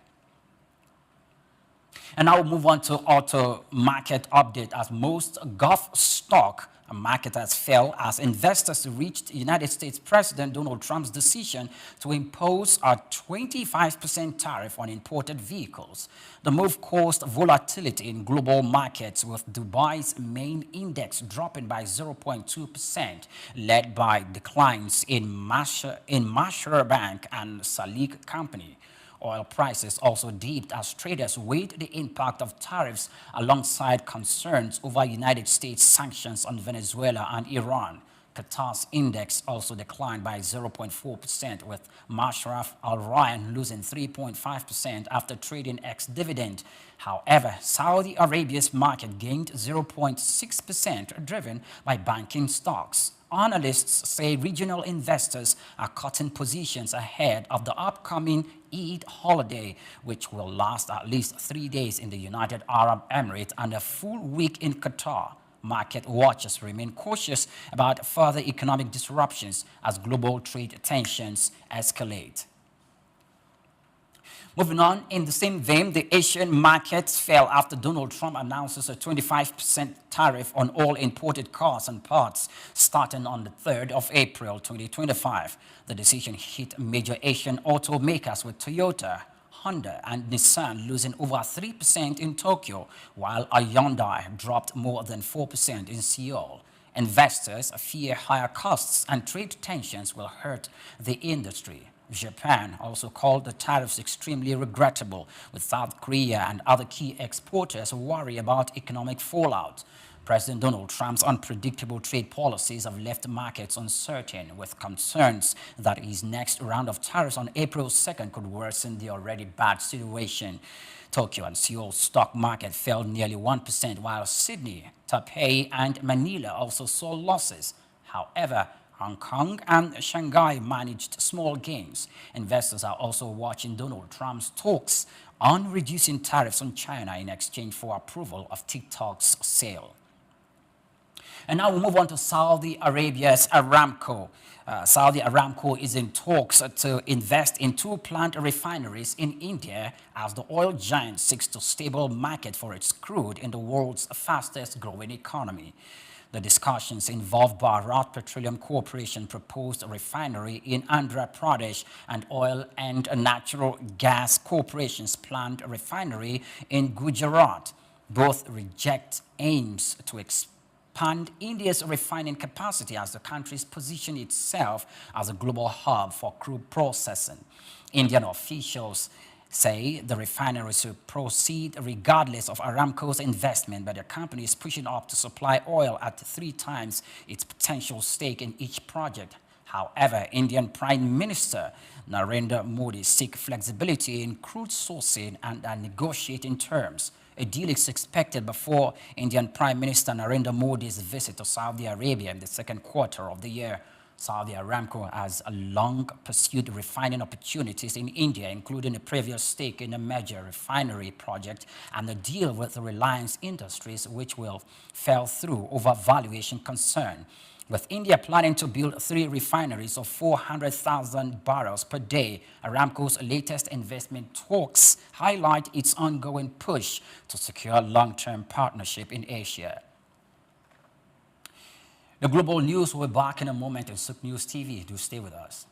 And now we'll move on to auto market update, as most Gulf stock market has fell as investors reached United States President Donald Trump's decision to impose a 25% tariff on imported vehicles. The move caused volatility in global markets, with Dubai's main index dropping by 0.2%, led by declines in Mashra Bank and Souq Company. Oil prices also dipped as traders weighed the impact of tariffs alongside concerns over United States sanctions on Venezuela and Iran. Qatar's index also declined by 0.4%, with Mashraf Al Ryan losing 3.5% after trading ex-dividend. However, Saudi Arabia's market gained 0.6%, driven by banking stocks. Analysts say regional investors are cutting positions ahead of the upcoming Eid holiday, which will last at least 3 days in the United Arab Emirates and a full week in Qatar. market watchers remain cautious about further economic disruptions as global trade tensions escalate. Moving on, in the same vein, the Asian markets fell after Donald Trump announces a 25% tariff on all imported cars and parts starting on the 3rd of April 2025. The decision hit major Asian automakers with Toyota, Honda, and Nissan losing over 3% in Tokyo, while Hyundai dropped more than 4% in Seoul. Investors fear higher costs and trade tensions will hurt the industry. Japan also called the tariffs extremely regrettable, with South Korea and other key exporters worried about economic fallout. President Donald Trump's unpredictable trade policies have left markets uncertain, with concerns that his next round of tariffs on April 2nd could worsen the already bad situation. Tokyo and Seoul stock market fell nearly 1%, while Sydney, Taipei, and Manila also saw losses. However, Hong Kong and Shanghai managed small gains. Investors are also watching Donald Trump's talks on reducing tariffs on China in exchange for approval of TikTok's sale. And now we move on to Saudi Arabia's Aramco. Saudi Aramco is in talks to invest in 2 plant refineries in India as the oil giant seeks to stable market for its crude in the world's fastest growing economy. The discussions involve Bharat Petroleum Corporation proposed refinery in Andhra Pradesh and Oil and Natural Gas Corporation's planned refinery in Gujarat. Both reject aims to expand India's refining capacity as the country's position itself as a global hub for crude processing. Indian officials say the refineries will proceed regardless of Aramco's investment, but the company is pushing up to supply oil at 3 times its potential stake in each project. However, Indian Prime Minister Narendra Modi seeks flexibility in crude sourcing and negotiating terms. A deal is expected before Indian Prime Minister Narendra Modi's visit to Saudi Arabia in the 2nd quarter of the year. Saudi Aramco has long pursued refining opportunities in India, including a previous stake in a major refinery project and a deal with Reliance Industries, which fell through over valuation concern. With India planning to build 3 refineries of 400,000 barrels per day, Aramco's latest investment talks highlight its ongoing push to secure long-term partnership in Asia. The global news will be back in a moment on Souq News TV. Do stay with us.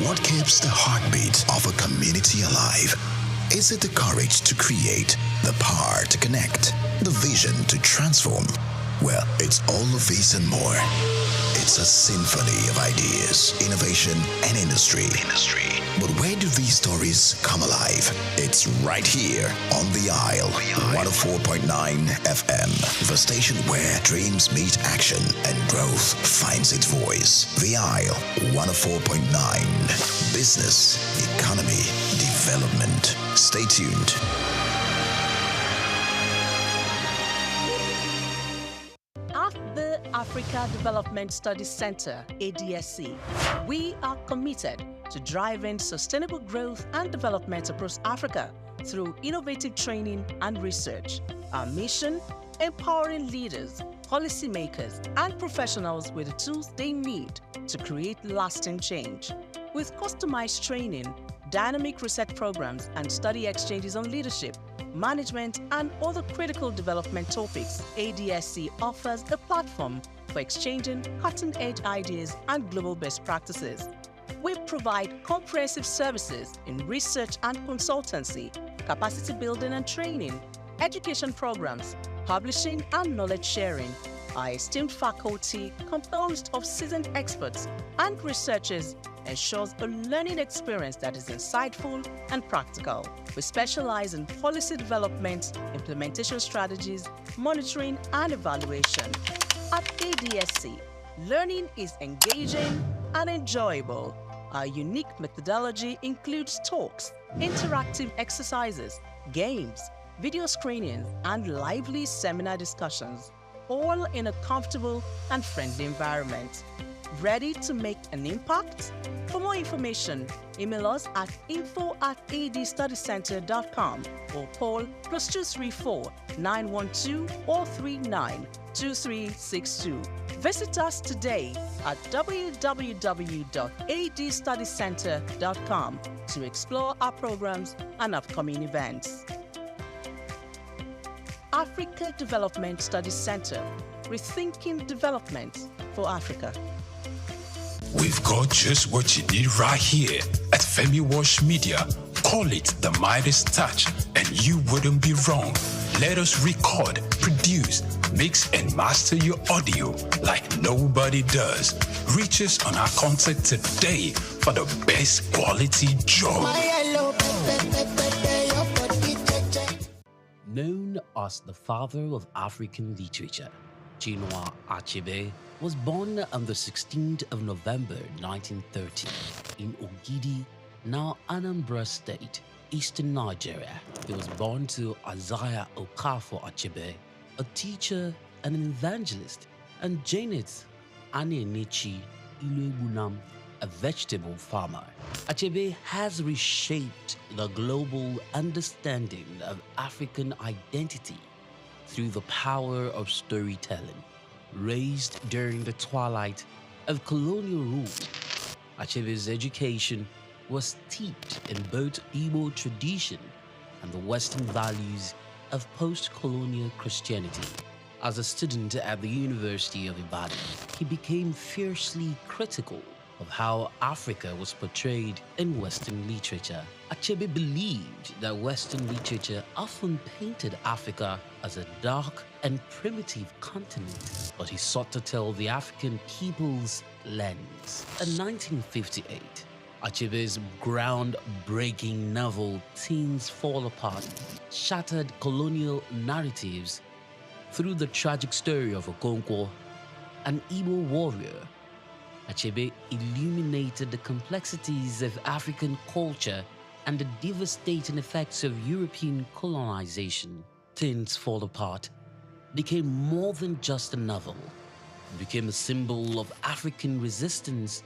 What keeps the heartbeat of a community alive? Is it the courage to create, the power to connect, the vision to transform? Well, it's all of these and more. It's a symphony of ideas, innovation, and industry. But where do these stories come alive? It's right here on The Isle, 104.9 FM, the station where dreams meet action and growth finds its voice. The Isle, 104.9. Business, economy, development. Stay tuned. Africa Development Studies Center, ADSC, we are committed to driving sustainable growth and development across Africa through innovative training and research. Our mission, empowering leaders, policymakers, and professionals with the tools they need to create lasting change. With customized training, dynamic research programs, and study exchanges on leadership, management, and other critical development topics, ADSC offers a platform for exchanging cutting-edge ideas and global best practices. We provide comprehensive services in research and consultancy, capacity building and training, education programs, publishing and knowledge sharing. Our esteemed faculty, composed of seasoned experts and researchers, ensures a learning experience that is insightful and practical. We specialize in policy development, implementation strategies, monitoring, and evaluation. At ADSC, learning is engaging, and enjoyable. Our unique methodology includes talks, interactive exercises, games, video screenings, and lively seminar discussions, all in a comfortable and friendly environment. Ready to make an impact? For more information, email us at info@adstudycenter.com or call +234 912 439 2362. Visit us today at www.adstudycenter.com to explore our programs and upcoming events. Africa Development Studies Center, rethinking development for Africa. We've got just what you need right here at Femi Wash Media. Call it the Midas Touch, and you wouldn't be wrong. Let us record, produce, mix, and master your audio like nobody does. Reach us on our contact today for the best quality job. Known as the father of African literature, Chinua Achebe was born on the 16th of November 1930 in Ogidi, now Anambra State, eastern Nigeria. He was born to Isaiah Okafor Achebe, a teacher and an evangelist, and Janet Anenichi Ilegunam, a vegetable farmer. Achebe has reshaped the global understanding of African identity through the power of storytelling. Raised during the twilight of colonial rule, Achebe's education was steeped in both Igbo tradition and the Western values of post-colonial Christianity. As a student at the University of Ibadan, he became fiercely critical of how Africa was portrayed in Western literature. Achebe believed that Western literature often painted Africa as a dark and primitive continent, but he sought to tell the African people's lens. In 1958, Achebe's groundbreaking novel Things Fall Apart shattered colonial narratives through the tragic story of Okonkwo, an Igbo warrior. Achebe illuminated the complexities of African culture and the devastating effects of European colonization. Things Fall Apart became more than just a novel. It became a symbol of African resistance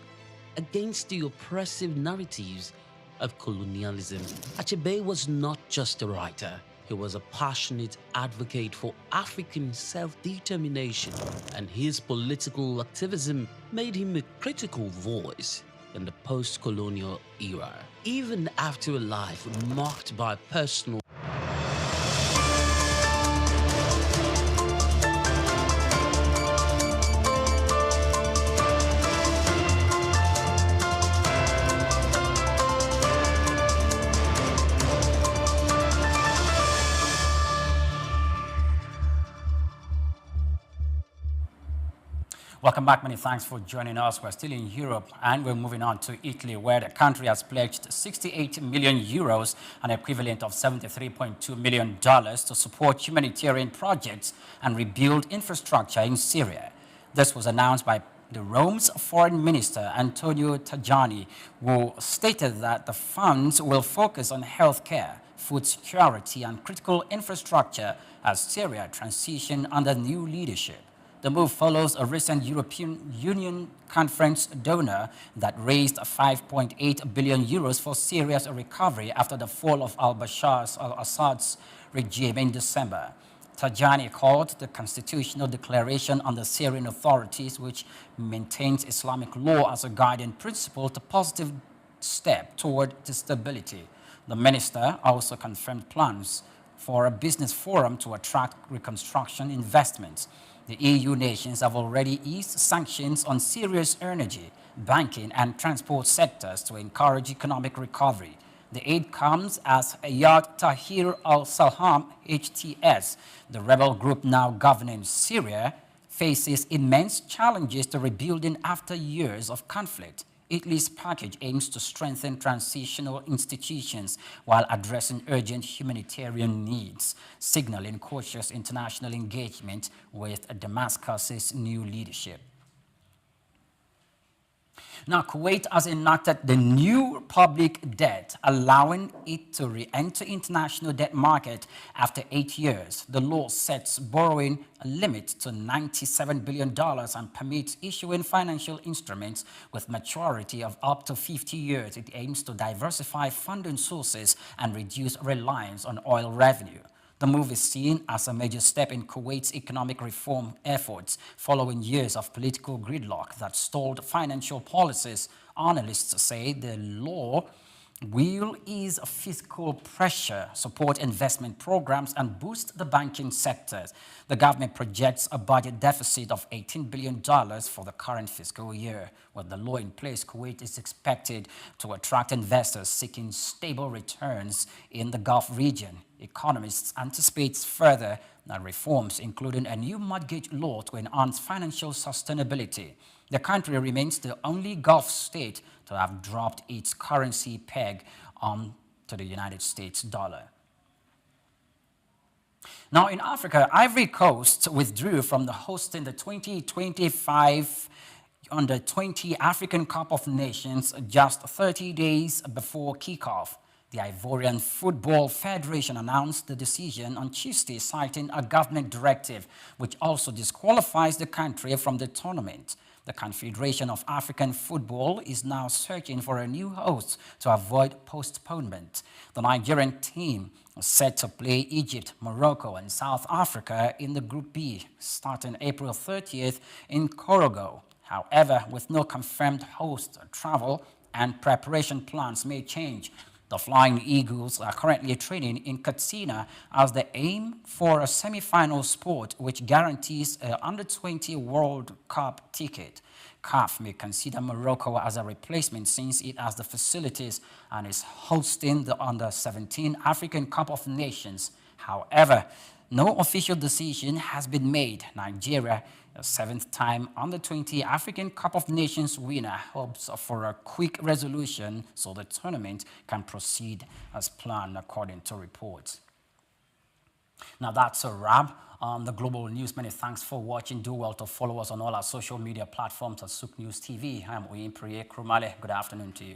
against the oppressive narratives of colonialism. Achebe was not just a writer. He was a passionate advocate for African self-determination, and his political activism made him a critical voice in the post-colonial era. Even after a life marked by personal Welcome back. Many thanks for joining us. We're still in Europe and we're moving on to Italy, where the country has pledged 68 million euros, an equivalent of $73.2 million, to support humanitarian projects and rebuild infrastructure in Syria. This was announced by the Rome's Foreign Minister, Antonio Tajani, who stated that the funds will focus on healthcare, food security, and critical infrastructure as Syria transitions under new leadership. The move follows a recent European Union conference donor that raised 5.8 billion euros for Syria's recovery after the fall of al-Assad's regime in December. Tajani called the constitutional declaration on the Syrian authorities, which maintains Islamic law as a guiding principle, a positive step toward stability. The minister also confirmed plans for a business forum to attract reconstruction investments. The EU nations have already eased sanctions on Syria's energy, banking, and transport sectors to encourage economic recovery. The aid comes as Hayat Tahrir al-Salham, HTS, the rebel group now governing Syria, faces immense challenges to rebuilding after years of conflict. Italy's package aims to strengthen transitional institutions while addressing urgent humanitarian needs, signaling cautious international engagement with Damascus's new leadership. Now, Kuwait has enacted the new public debt, allowing it to re-enter international debt market after 8 years. The law sets borrowing a limit to $97 billion and permits issuing financial instruments with maturity of up to 50 years. It aims to diversify funding sources and reduce reliance on oil revenue. The move is seen as a major step in Kuwait's economic reform efforts following years of political gridlock that stalled financial policies. Analysts say the law will ease fiscal pressure, support investment programs, and boost the banking sector. The government projects a budget deficit of $18 billion for the current fiscal year. With the law in place, Kuwait is expected to attract investors seeking stable returns in the Gulf region. Economists anticipate further reforms, including a new mortgage law to enhance financial sustainability. The country remains the only Gulf state to have dropped its currency peg to the United States dollar. Now, in Africa, Ivory Coast withdrew from the hosting the 2025 Under-20 African Cup of Nations just 30 days before kickoff. The Ivorian Football Federation announced the decision on Tuesday, citing a government directive which also disqualifies the country from the tournament. The Confederation of African Football is now searching for a new host to avoid postponement. The Nigerian team is set to play Egypt, Morocco, and South Africa in the Group B, starting April 30th in Korogo. However, with no confirmed host, travel and preparation plans may change. The Flying Eagles are currently training in Katsina as they aim for a semi-final spot which guarantees an Under-20 World Cup ticket. CAF may consider Morocco as a replacement since it has the facilities and is hosting the Under-17 African Cup of Nations. However, no official decision has been made. Nigeria, a seventh-time Under-20 African Cup of Nations winner, hopes for a quick resolution so the tournament can proceed as planned, according to reports. Now, that's a wrap on the Global News. Many thanks for watching. Do well to follow us on all our social media platforms at Souq News TV. I'm Oyin Priye Krumale. Good afternoon to you.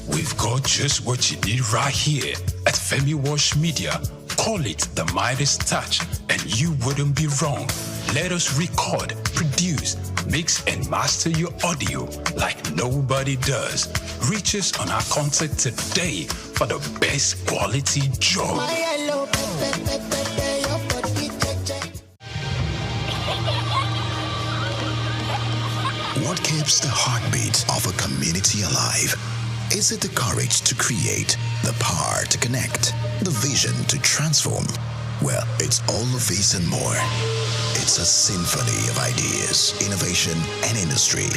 We've got just what you need right here at Femi Wash Media. Call it the Midas Touch, and you wouldn't be wrong. Let us record, produce, mix, and master your audio like nobody does. Reach us on our contact today for the best quality job. What keeps the heartbeat of a community alive? Is it the courage to create, the power to connect, the vision to transform? Well, it's all of these and more. It's a symphony of ideas, innovation, and industry.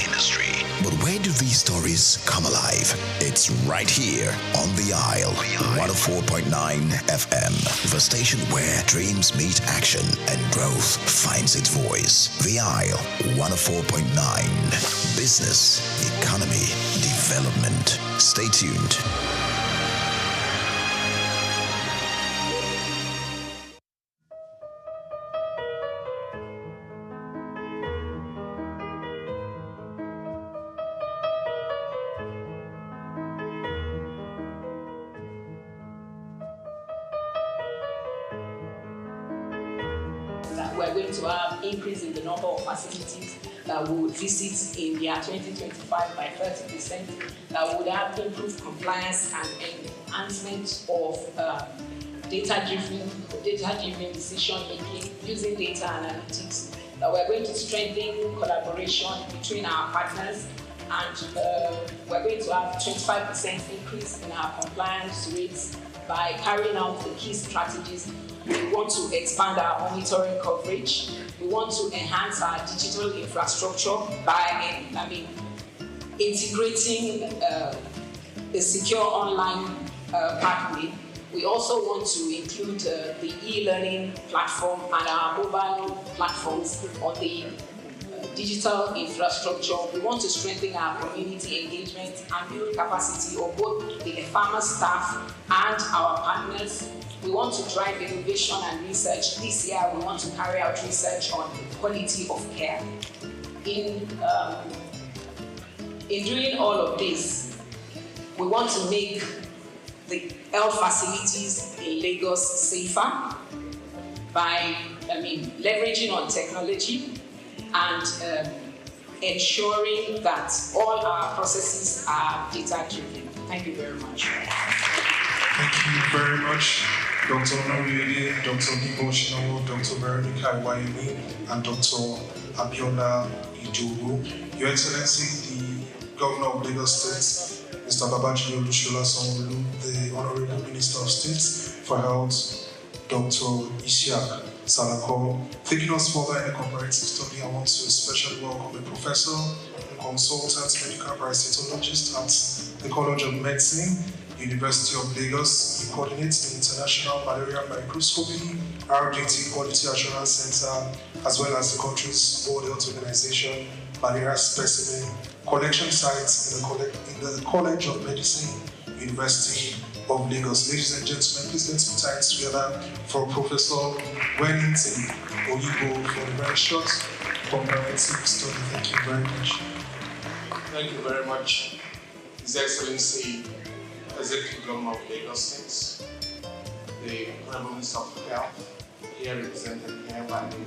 But where do these stories come alive? It's right here on The Isle, 104.9 FM, the station where dreams meet action and growth finds its voice. The Isle, 104.9. Business, economy, development. Stay tuned. We're going to have increase in the number of facilities that we would visit in the year 2025 by 30%. That would have improved compliance and enhancement of data-driven decision making using data analytics. We're going to strengthen collaboration between our partners, and we're going to have 25% increase in our compliance rates by carrying out the key strategies. We want to expand our monitoring coverage. We want to enhance our digital infrastructure by integrating a secure online pathway. We also want to include the e-learning platform and our mobile platforms on the digital infrastructure. We want to strengthen our community engagement and build capacity of both the farmer staff and our partners. We want to drive innovation and research. This year, we want to carry out research on quality of care. In doing all of this, we want to make the health facilities in Lagos safer by, leveraging on technology and ensuring that all our processes are data-driven. Thank you very much. Thank you very much, Dr. Noriede, Dr. Nibo Shinawo, Dr. Veronica Iwayemi, and Dr. Abiola Idowu. Your Excellency, the Governor of Lagos State, Mr. Babajide Olusola Sanwo-Olu, the Honorable Minister of State for Health, Dr. Isiaq Salako. Taking us further in the comparative study, I want to especially welcome a professor and consultant medical parasitologist at the College of Medicine, University of Lagos. He coordinates the International Malaria Microscopy, RDT Quality Assurance Center, as well as the country's World Health Organization malaria specimen collection sites in the College of Medicine, University of Lagos. Ladies and gentlemen, please let's put our hands together for Professor Wellington Oyibo for a very short comparative study. Thank you very much. Thank you very much, His Excellency, Executive Governor of Lagos State, the Honorable Minister of Health, here represented here by the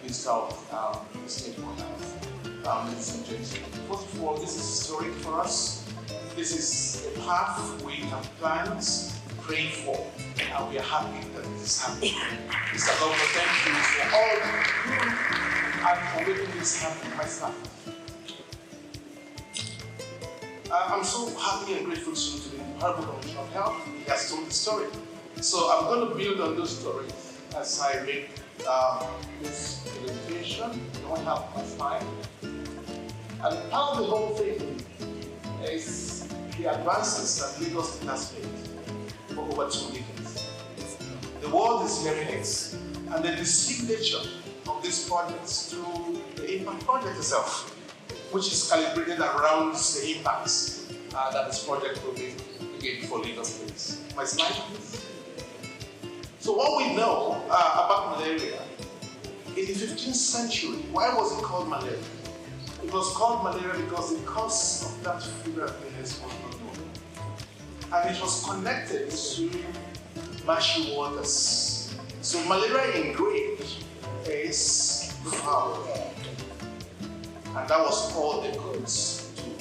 Minister of the State for Health. Ladies and gentlemen, first of all, this is historic for us. This is a path we have planned, prayed for, and we are happy that this is happening. Mr. Governor, thank you for all you do and for making this happen, my staff. I'm so happy and grateful to the Honorable Commissioner of Health. He has told the story. So I'm going to build on those stories as I make this presentation. You don't have much time. And part of the whole thing is the advances that Lagos State has made for over 2 decades. The world is hearing it, and the distinct nature of this project through the impact project itself, which is calibrated around the impacts that this project will be again for Lagos State. My slide, please. So what we know about malaria, in the 15th century, why was it called malaria? It was called malaria because the cause of that fever illness was not known. And it was connected to marshy waters. So malaria in Greek is foul. And that was called the cause too.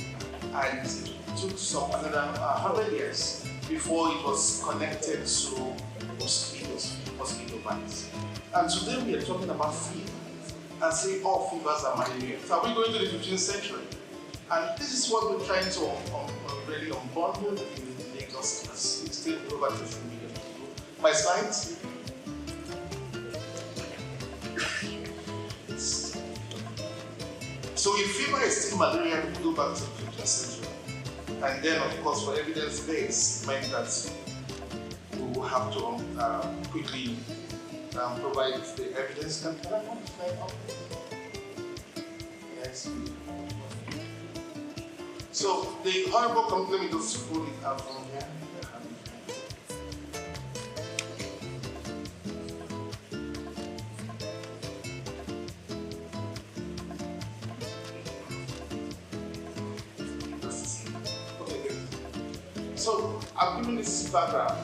And it took some another 100 years before it was connected to mosquito bites. And today we are talking about fever and say all fevers are malaria. So are we going to the 15th century? And this is what we're trying to really unbundle in Lagos as it's still over 50 million people. My slides. So if fever is still malaria, we go back to the 15th century. And then, of course, for evidence base, meant that we will have to quickly provide the evidence. Can I have the slide up? Yes. So the horrible let me just pull it out from here. So I've given this background.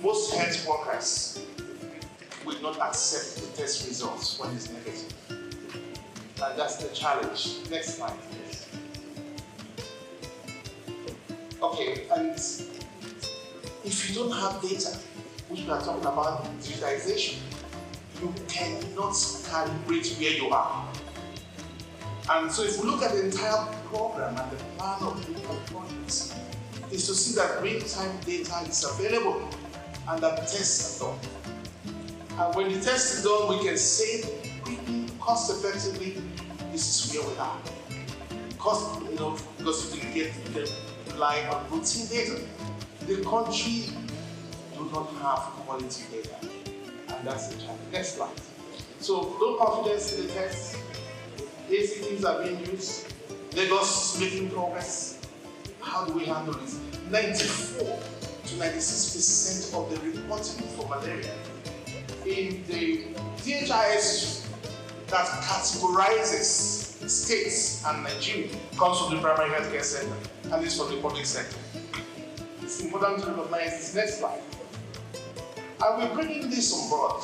Most health workers will not accept the test results when it's negative. And that's the challenge. Next slide, please. Okay, and if you don't have data, which we are talking about digitization, you cannot calibrate where you are. And so if we look at the entire program and the plan of the projects, is to see that real-time data is available and that tests are done. And when the test is done, we can say quickly, cost-effectively, this is where we are. Because you can rely on routine data. The country do do not have quality data. And that's the challenge. Next slide. So, low confidence in the tests, ACTs are being used, Lagos making progress. How do we handle this? 94 to 96% of the reporting for malaria in the DHIS that categorizes states and Nigeria comes from the primary healthcare center, and this from the public sector. It's important to recognize this. Next slide. And we're bringing this on board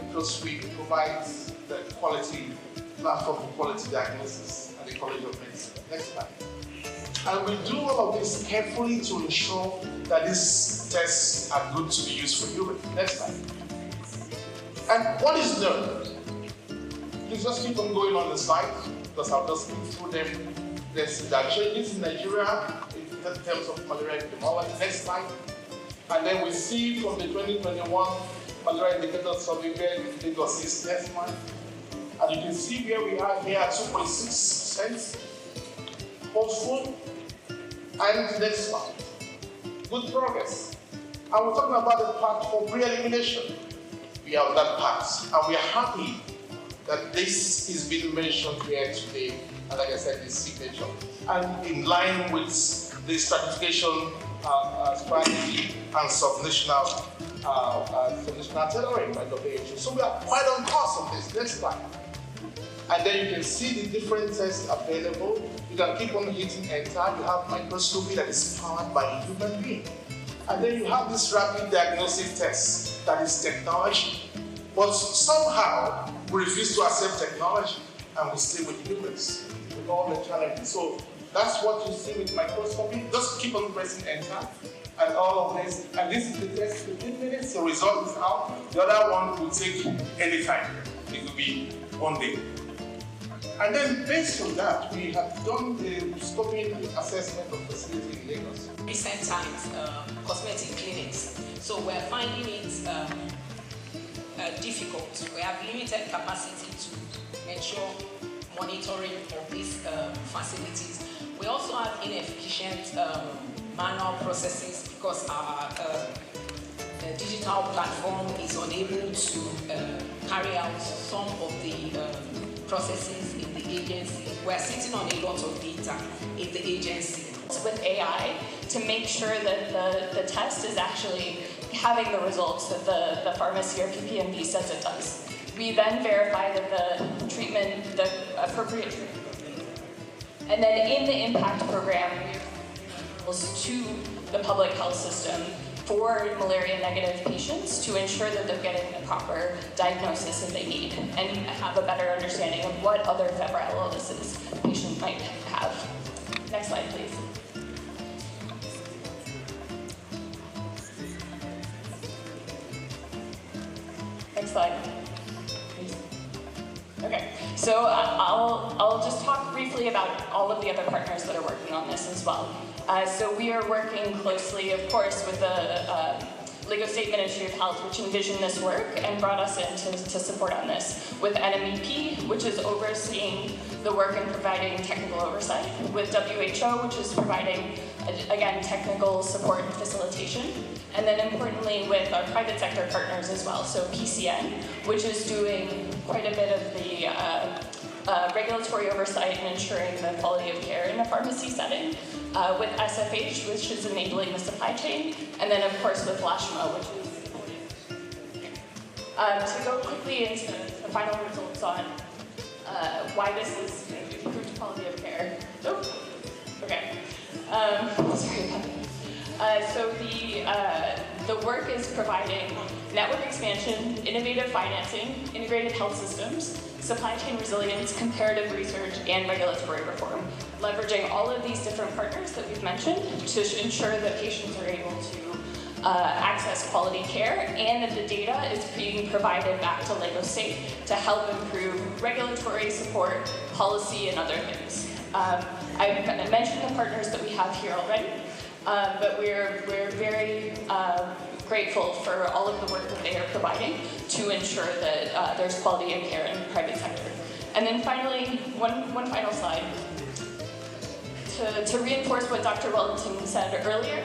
because we provide the quality platform for quality diagnosis at the College of Medicine. Next slide. And we do all of this carefully to ensure that these tests are good to be used for humans. Next slide. And what is known? Please just keep on going on the slide because I'll just go through them. There are changes in Nigeria in terms of malaria epidemiology. Next slide. And then we see from the 2021 malaria indicator survey where Lagos is. Next slide. And you can see where we are here at 2.6% hopeful. And next slide. Good progress. And we're talking about the path for pre-elimination. We are on that path, and we are happy that this is being mentioned here today, and like I said, this signature, and in line with the stratification strategy and subnational tailoring by WHO. So we are quite on course on this. Next slide. And then you can see the different tests available. You can keep on hitting enter. You have microscopy that is powered by a human being. And then you have this rapid diagnostic test that is technology. But somehow we refuse to accept technology and we stay with humans with all the challenges. So that's what you see with microscopy. Just keep on pressing enter and all of this. And this is the test 15 minutes. The result is out. The other one will take any time. It will be 1 day. And then based on that, we have done the scoping assessment of facility in Lagos. Recent times, cosmetic clinics. So we're finding it difficult. We have limited capacity to ensure monitoring of these facilities. We also have inefficient manual processes because our digital platform is unable to carry out some of the processes in the agency. We're sitting on a lot of data in the agency. With AI to make sure that the test is actually having the results that the pharmacy or PPMB says it does. We then verify that the treatment, the appropriate treatment. And then in the impact program, we to the public health system for malaria-negative patients to ensure that they're getting the proper diagnosis that they need and have a better understanding of what other febrile illnesses patients might have. Next slide, please. Next slide. Okay, so I'll just talk briefly about all of the other partners that are working on this as well. So we are working closely, of course, with the Lagos State Ministry of Health, which envisioned this work and brought us in to support on this, with NMEP, which is overseeing the work and providing technical oversight, with WHO, which is providing, again, technical support and facilitation, and then importantly with our private sector partners as well, so PCN, which is doing quite a bit of the regulatory oversight and ensuring the quality of care in a pharmacy setting, with SFH, which is enabling the supply chain, and then of course with LASHMA, which is to go quickly into the final results on why this is improved quality of care. Oh, okay. Sorry about that. So the work is providing network expansion, innovative financing, integrated health systems, supply chain resilience, comparative research, and regulatory reform, leveraging all of these different partners that we've mentioned to ensure that patients are able to access quality care and that the data is being provided back to Lagos State to help improve regulatory support, policy, and other things. I mentioned the partners that we have here already, but we're very grateful for all of the work that they are providing to ensure that there's quality of care in the private sector. And then finally, one final slide. To reinforce what Dr. Wellington said earlier,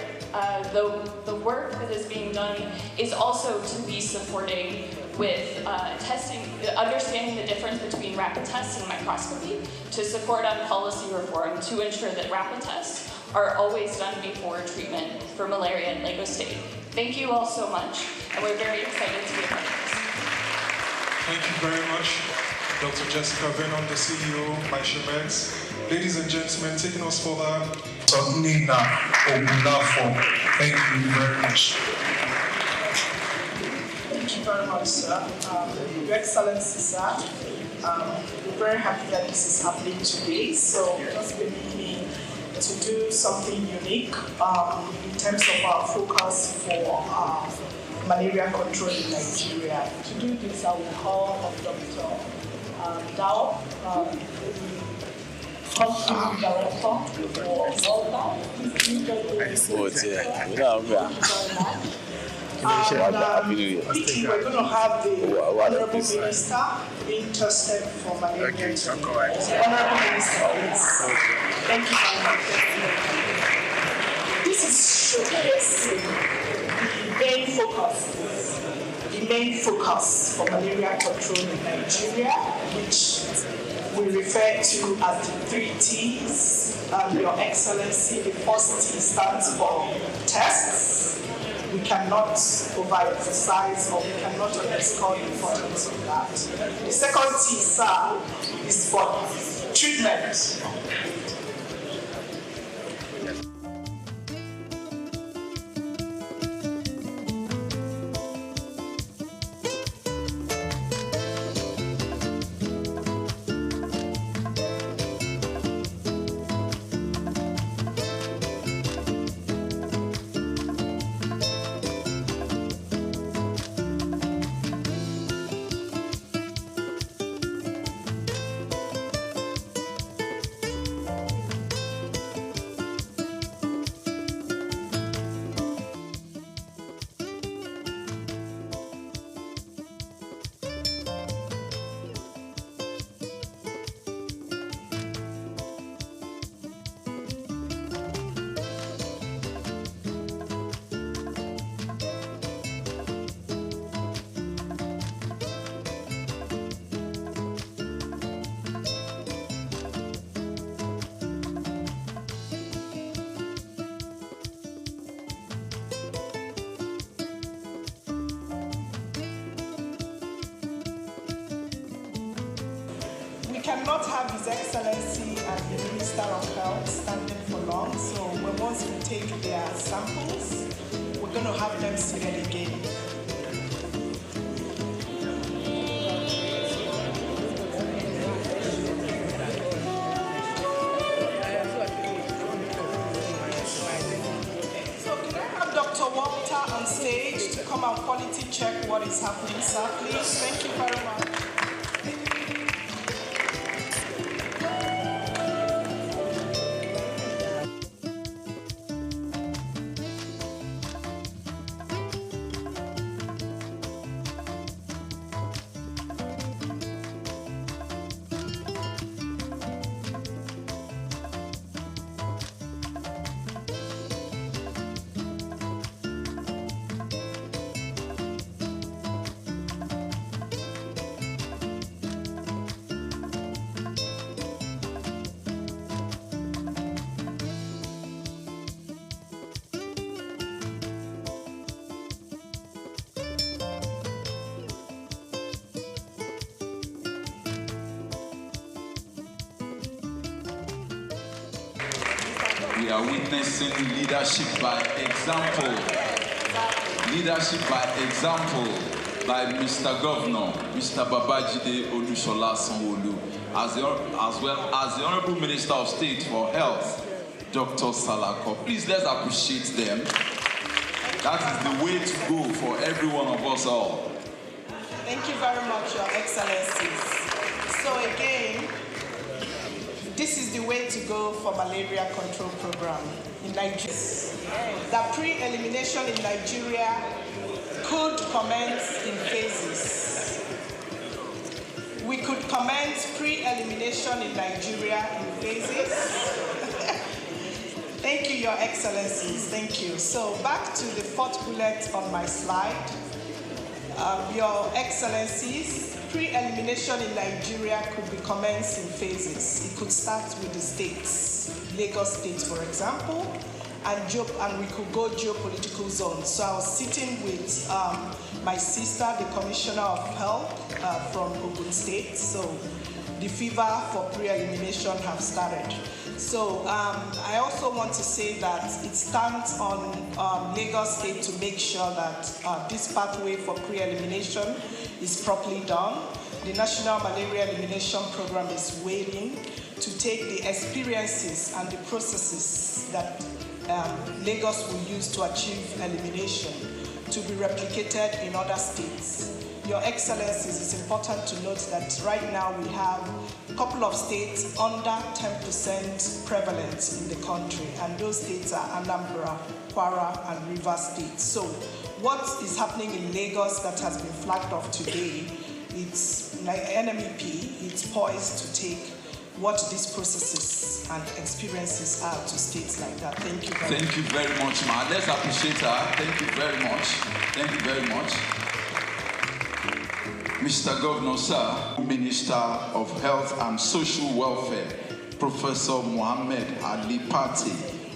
the work that is being done is also to be supporting with testing, understanding the difference between rapid tests and microscopy, to support on policy reform to ensure that rapid tests are always done before treatment for malaria in Lagos State. Thank you all so much, and we're very excited to be a part of this. Thank you very much, Dr. Jessica Venon, the CEO, Meds. Ladies and gentlemen, taking us further, Nina Obulafo. Thank you very much. Thank you very much, sir. Your Excellency, sir. We're very happy that this is happening today. So just permit me to do something unique in terms of our focus for malaria control in Nigeria. To do this, I will call on Dr. Dao, Country Director for Souq. We're going to have the Honorable Minister being tested for malaria. Honorable Minister, please. Thank you very much. This is showcasing the main focus for malaria control in Nigeria, which we refer to as the 3 T's. Your Excellency, the first T stands for tests. We cannot overemphasize or we cannot underscore the importance of that. The second T, sir, is for treatment. Cannot have His Excellency and the Minister of Health standing for long, so once we take their samples, we're going to have them seated again. So can I have Dr. Walter on stage to come and quality check what is happening, sir, please? Thank you very much. We are witnessing leadership by example. Leadership by example by Mr. Governor, Mr. Babajide Olusola Sanwo-Olu, as well as the Honorable Minister of State for Health, Dr. Salako. Please, let's appreciate them. That is the way to go for every one of us all. Thank you very much, Your Excellencies. So again, this is the way to go for malaria control program in Nigeria. The pre-elimination in Nigeria could commence in phases. We could commence pre-elimination in Nigeria in phases. Thank you, Your Excellencies. Thank you. So back to the fourth bullet on my slide. Your Excellencies, pre-elimination in Nigeria could be commenced in phases. It could start with the states, Lagos State, for example, and we could go geopolitical zones. So I was sitting with my sister, the Commissioner of Health from Ogun State. So the fever for pre-elimination have started. So I also want to say that it stands on Lagos State to make sure that this pathway for pre-elimination is properly done. The National Malaria Elimination Program is waiting to take the experiences and the processes that Lagos will use to achieve elimination to be replicated in other states. Your Excellencies, it's important to note that right now we have a couple of states under 10% prevalence in the country, and those states are Anambra, Kwara, and Rivers State. So what is happening in Lagos that has been flagged off today, it's like NMEP, it's poised to take what these processes and experiences are to states like that. Thank you very much. Thank you very much, ma. Let's appreciate her. Thank you very much. Thank you very much. Mr. Governor, sir, Minister of Health and Social Welfare, Professor Mohammed Ali Pate,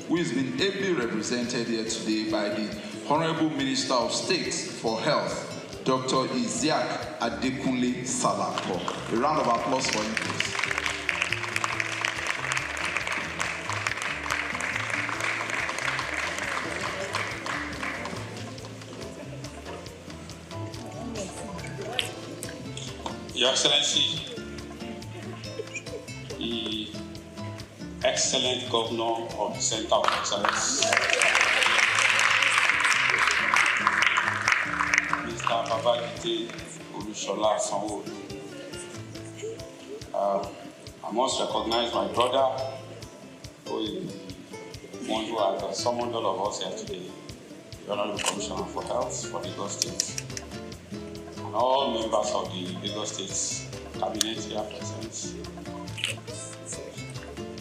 who has been ably represented here today by the Honorable Minister of State for Health, Dr. Isiaq Adekunle Salako. A round of applause for him, please. Your Excellency, the excellent Governor of the Center of Excellence, Mr. Babajide Sanwo-Olu. I must recognize my brother, who is one who has summoned all of us here today, the Honorable Commissioner for Health for Lagos State. And all members of the Lagos State Cabinet here present,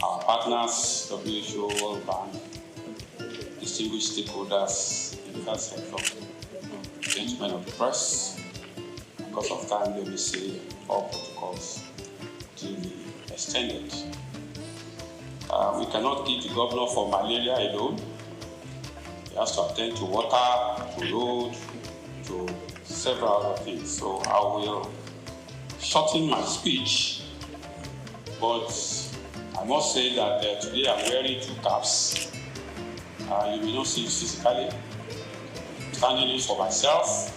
our partners, WHO, World Bank, distinguished stakeholders in the health sector, gentlemen of the press. Because of time, let me say all protocols to be extended. We cannot give the governor for malaria alone. He has to attend to water, to road, to several other things. So I will shorten my speech, but I must say that today I'm wearing two caps. You may not see it physically. Standing in for myself,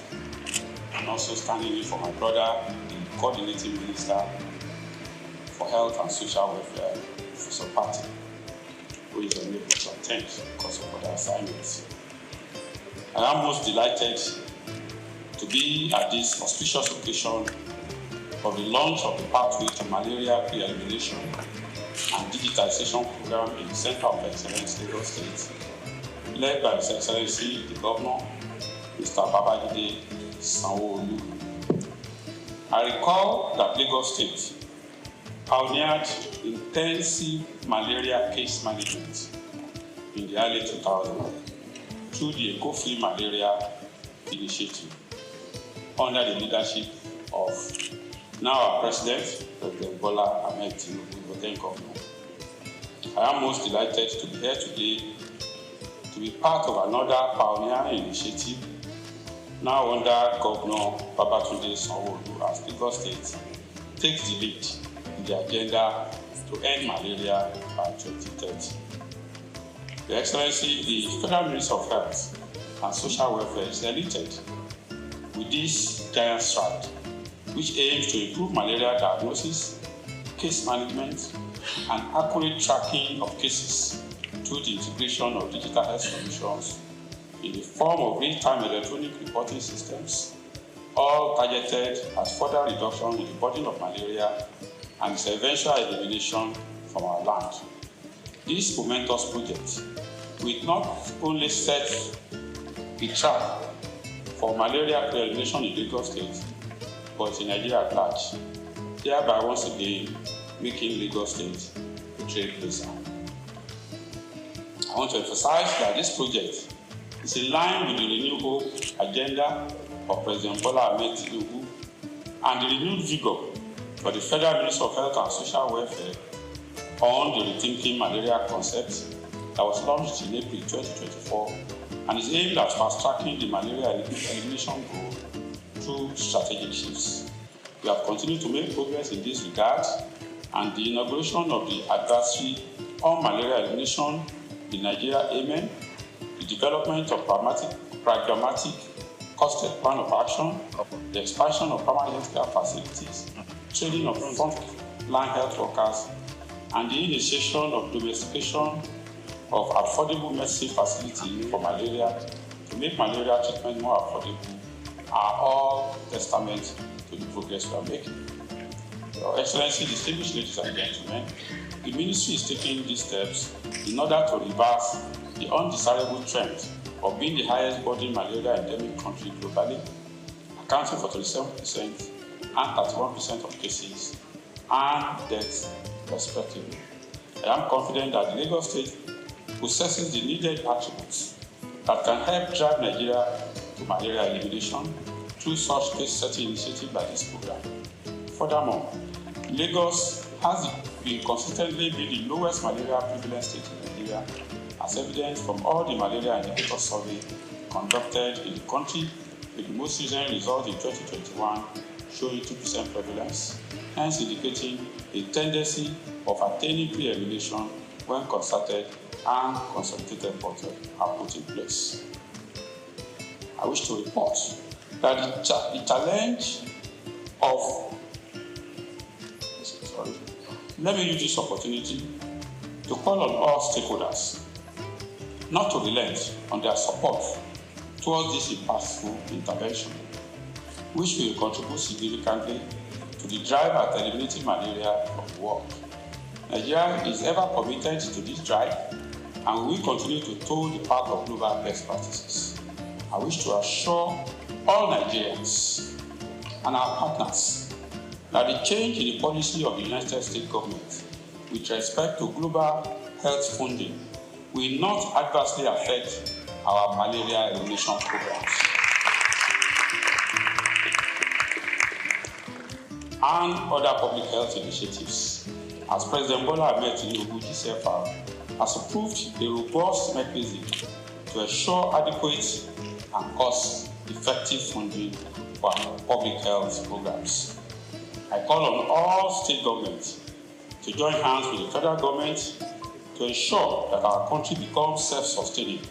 and also standing in for my brother, the coordinating minister for health and social welfare, Professor Pate, who is unable to attend because of other assignments. I am most delighted to be at this auspicious occasion of the launch of the Pathway to Malaria Pre-Elimination and Digitization Program in the Center of Excellence, Lagos State, led by His Excellency the Governor, Mr. Babajide Sanwo-Olu. I recall that Lagos State pioneered intensive malaria case management in the early 2000s through the Eco-Free Malaria Initiative under the leadership of now our President, President Bola Ahmed Tinubu, the then Governor. I am most delighted to be here today to be part of another pioneering initiative now under Governor Babatunde Sanwo-Olu as Lagos State takes the lead in the agenda to end malaria by 2030. Your Excellency, the Federal Ministry of Health and Social Welfare is elated with this giant stride, which aims to improve malaria diagnosis, case management, and accurate tracking of cases through the integration of digital health solutions in the form of real-time electronic reporting systems, all targeted at further reduction in the burden of malaria and its eventual elimination from our land. This momentous project will not only set the track for malaria pre-elimination in Lagos State, but in Nigeria at large, thereby once again making Lagos State a trailblazer. I want to emphasize that this project is in line with the Renewed Hope agenda of President Bola Ahmed Tinubu and the renewed vigor for the Federal Ministry of Health and Social Welfare on the Rethinking Malaria concept that was launched in April 2024 and is aimed at fast-tracking the malaria elimination goal through strategic shifts. We have continued to make progress in this regard, and the inauguration of the advisory on malaria elimination in Nigeria, AMEN, the development of pragmatic, costed plan of action, the expansion of primary healthcare facilities, training of frontline health workers, and the initiation of domestication of affordable medicine facilities for malaria to make malaria treatment more affordable are all testament to the progress we are making. Your Excellency, distinguished ladies and gentlemen, the Ministry is taking these steps in order to reverse the undesirable trend of being the highest burden malaria endemic country globally, accounting for 37% and 31% of cases and deaths, respectively. I am confident that the Lagos State possesses the needed attributes that can help drive Nigeria to malaria elimination through such case-setting initiatives like this program. Furthermore, Lagos has been consistently the lowest malaria prevalence state in Nigeria, as evidenced from all the malaria indicator survey conducted in the country, with the most recent result in 2021 showing 2% prevalence, hence indicating a tendency of attaining pre-elimination when concerted and consolidated efforts are put in place. I wish to report that the challenge of let me use this opportunity to call on all stakeholders not to relent on their support towards this impactful intervention, which will contribute significantly to the drive at eliminating malaria from the world. Nigeria is ever committed to this drive and we will continue to toe the path of global best practices. I wish to assure all Nigerians and our partners that the change in the policy of the United States government with respect to global health funding will not adversely affect our malaria elimination programs and other public health initiatives, as President Bola Ahmed Tinubu GCFR has approved a robust mechanism to ensure adequate and cost-effective funding for our public health programs. I call on all state governments to join hands with the federal government to ensure that our country becomes self-sustaining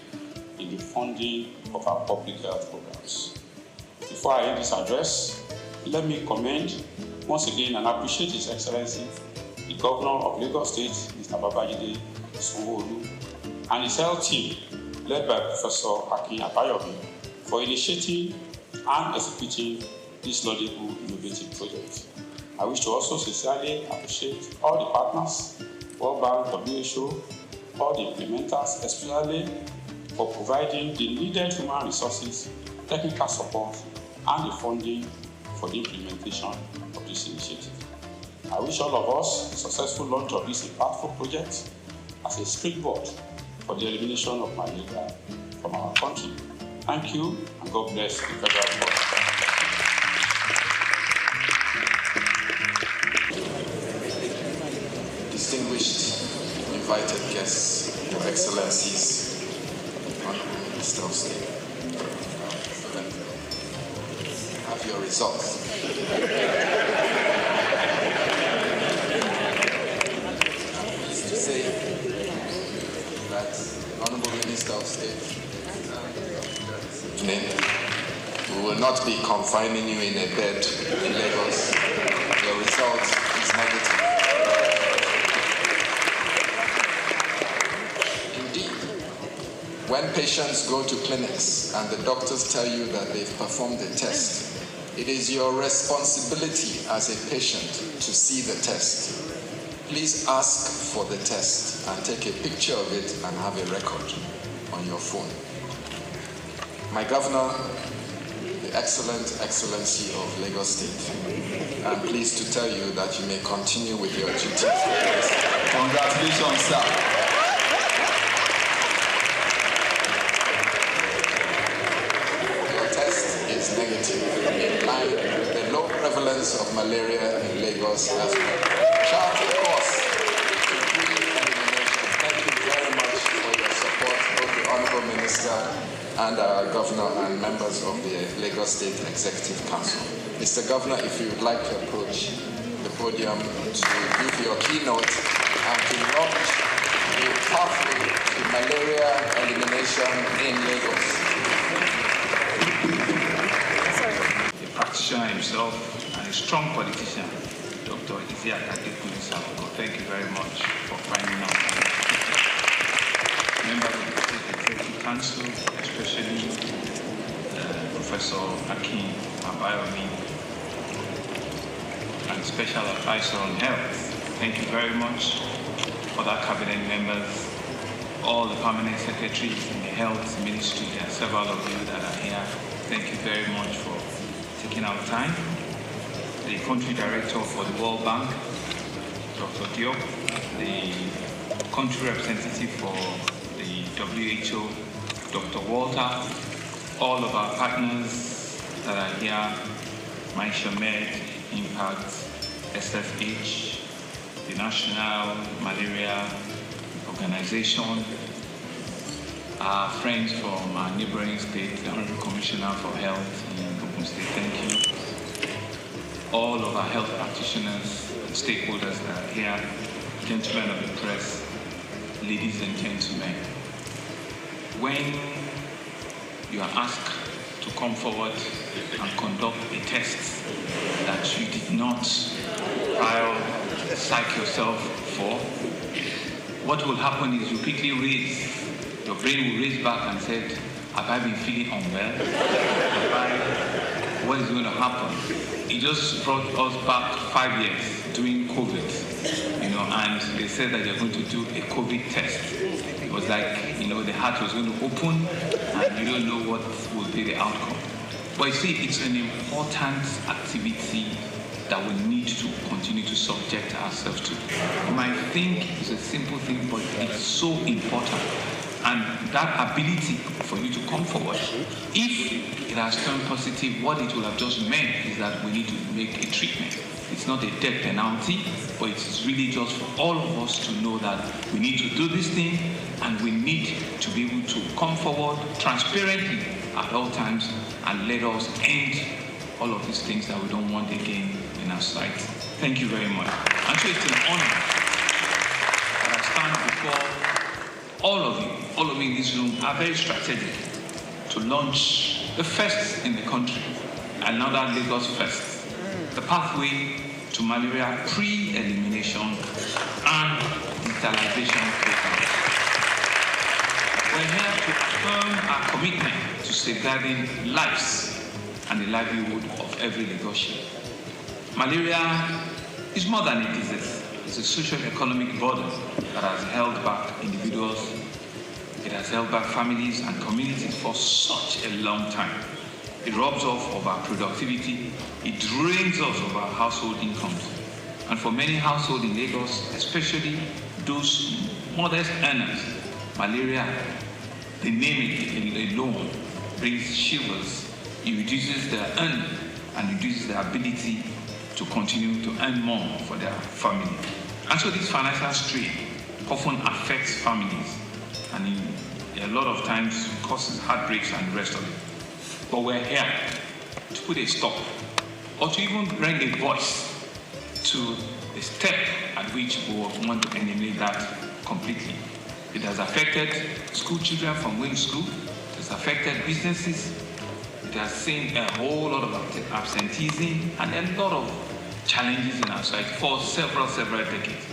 in the funding of our public health programs. Before I end this address, let me commend once again and appreciate His Excellency, the Governor of Lagos State, Mr. Babajide Sanwo-Olu, and his health team, led by Professor Akin Abayomi, for initiating and executing this laudable innovative project. I wish to also sincerely appreciate all the partners, World Bank, WHO, all the implementers, especially for providing the needed human resources, technical support, and the funding for the implementation of this initiative. I wish all of us a successful launch of this impactful project as a springboard for the elimination of malaria from our country. Thank you, and God bless the federal government. Distinguished invited guests, Your Excellencies, Honorable Minister of State, have your results. Pleased to say that Honorable Minister of State, we will not be confining you in a bed in Lagos. Your result is negative. When patients go to clinics and the doctors tell you that they've performed a test, it is your responsibility as a patient to see the test. Please ask for the test and take a picture of it and have a record on your phone. My governor, the Excellency of Lagos State, I'm pleased to tell you that you may continue with your duties. Congratulations, sir. malaria in Lagos has chart a course to pre-elimination. Thank you very much for your support, both the Honorable Minister and our Governor and members of the Lagos State Executive Council. Mr. Governor, if you would like to approach the podium to give your keynote and to launch a pathway to malaria elimination in Lagos. A practitioner himself and a strong politician, Dr. Thank you very much for finding out. Members of the State Executive Council, especially Professor Akin Abayomi, and Special Advisor on Health. Thank you very much. Other cabinet members, all the permanent secretaries in the health ministry, there are several of you that are here. Thank you very much for taking our time. The country director for the World Bank, Dr. Diop, the country representative for the WHO, Dr. Walter, all of our partners that are here, MyShamed, Impact, SFH, the National Malaria Organization, our friends from our neighboring state, the Honorable Commissioner for Health in Ogun State, thank you. All of our health practitioners, stakeholders that are here, gentlemen of the press, ladies and gentlemen. When you are asked to come forward and conduct a test that you did not psych yourself for, what will happen is you quickly your brain will raise back and say, have I been feeling unwell? What is going to happen? It just brought us back 5 years during COVID, and they said that they're going to do a COVID test. It was like, the heart was going to open and you don't know what will be the outcome. But you see, it's an important activity that we need to continue to subject ourselves to. You might think it's a simple thing, but it's so important. And that ability for you to come forward, if it has turned positive, what it will have just meant is that we need to make a treatment. It's not a death penalty, but it's really just for all of us to know that we need to do this thing and we need to be able to come forward transparently at all times and let us end all of these things that we don't want again in our sight. Thank you very much. And so it's an honor that I stand before all of you in this room are very strategic to launch the first in the country, another Lagos first, the pathway to malaria pre-elimination and digitalization program. We're here to affirm our commitment to safeguarding lives and the livelihood of every Lagosian. Malaria is more than a disease. It's a social-economic burden that has held back individuals, it has held back families and communities for such a long time. It robs us of our productivity, it drains us of our household incomes. And for many households in Lagos, especially those modest earners, malaria, the name alone brings shivers. It reduces their earning and reduces their ability to continue to earn more for their family. And so this financial strain often affects families and a lot of times causes heartbreaks and the rest of it. But we're here to put a stop or to even bring a voice to the step at which we want to eliminate that completely. It has affected school children from going to school. It has affected businesses. It has seen a whole lot of absenteeism and a lot of challenges in our society for several decades.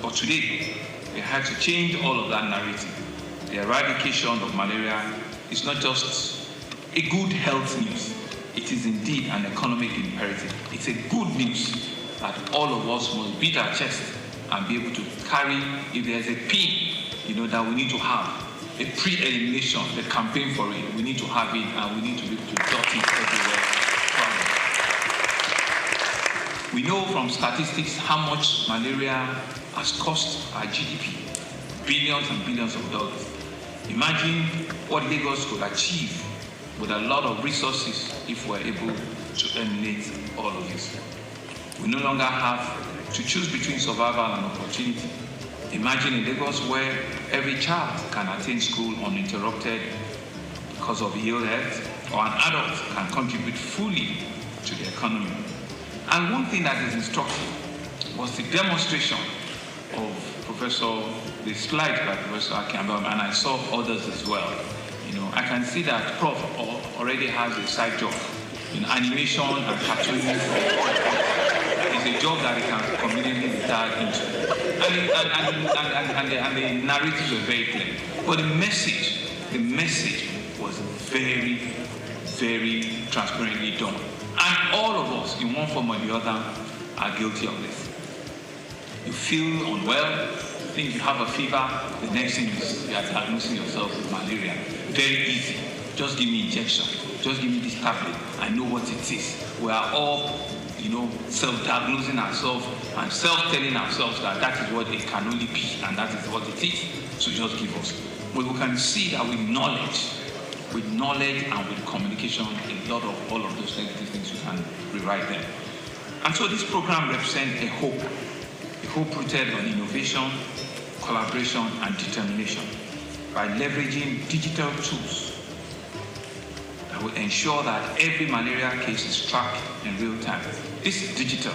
But today, we have to change all of that narrative. The eradication of malaria is not just a good health news. It is indeed an economic imperative. It's a good news that all of us must beat our chest and be able to carry, if there's a pin, that we need to have, a pre-elimination, the campaign for it, we need to have it and we need to be able to dot it everywhere. We know from statistics how much malaria has cost our GDP, billions and billions of dollars. Imagine what Lagos could achieve with a lot of resources if we're able to eliminate all of this. We no longer have to choose between survival and opportunity. Imagine in Lagos where every child can attend school uninterrupted because of ill health, or an adult can contribute fully to the economy. And one thing that is instructive was the demonstration of the slides by Professor Akiambel, and I saw others as well. I can see that Prof already has a side job in animation and cartooning. It's a job that he can conveniently retire into. And the narratives were very clear. But the message was very, very transparently done. And all of us, in one form or the other, are guilty of this. You feel unwell, you think you have a fever, the next thing is you are diagnosing yourself with malaria. Very easy. Just give me injection. Just give me this tablet. I know what it is. We are all, self-diagnosing ourselves and self-telling ourselves that that is what it can only be and that is what it is. So just give us. But we can see that with knowledge and with communication, a lot of all of those negative things, you can rewrite them. And so this program represents a hope rooted on innovation, collaboration, and determination by leveraging digital tools that will ensure that every malaria case is tracked in real time. This is digital.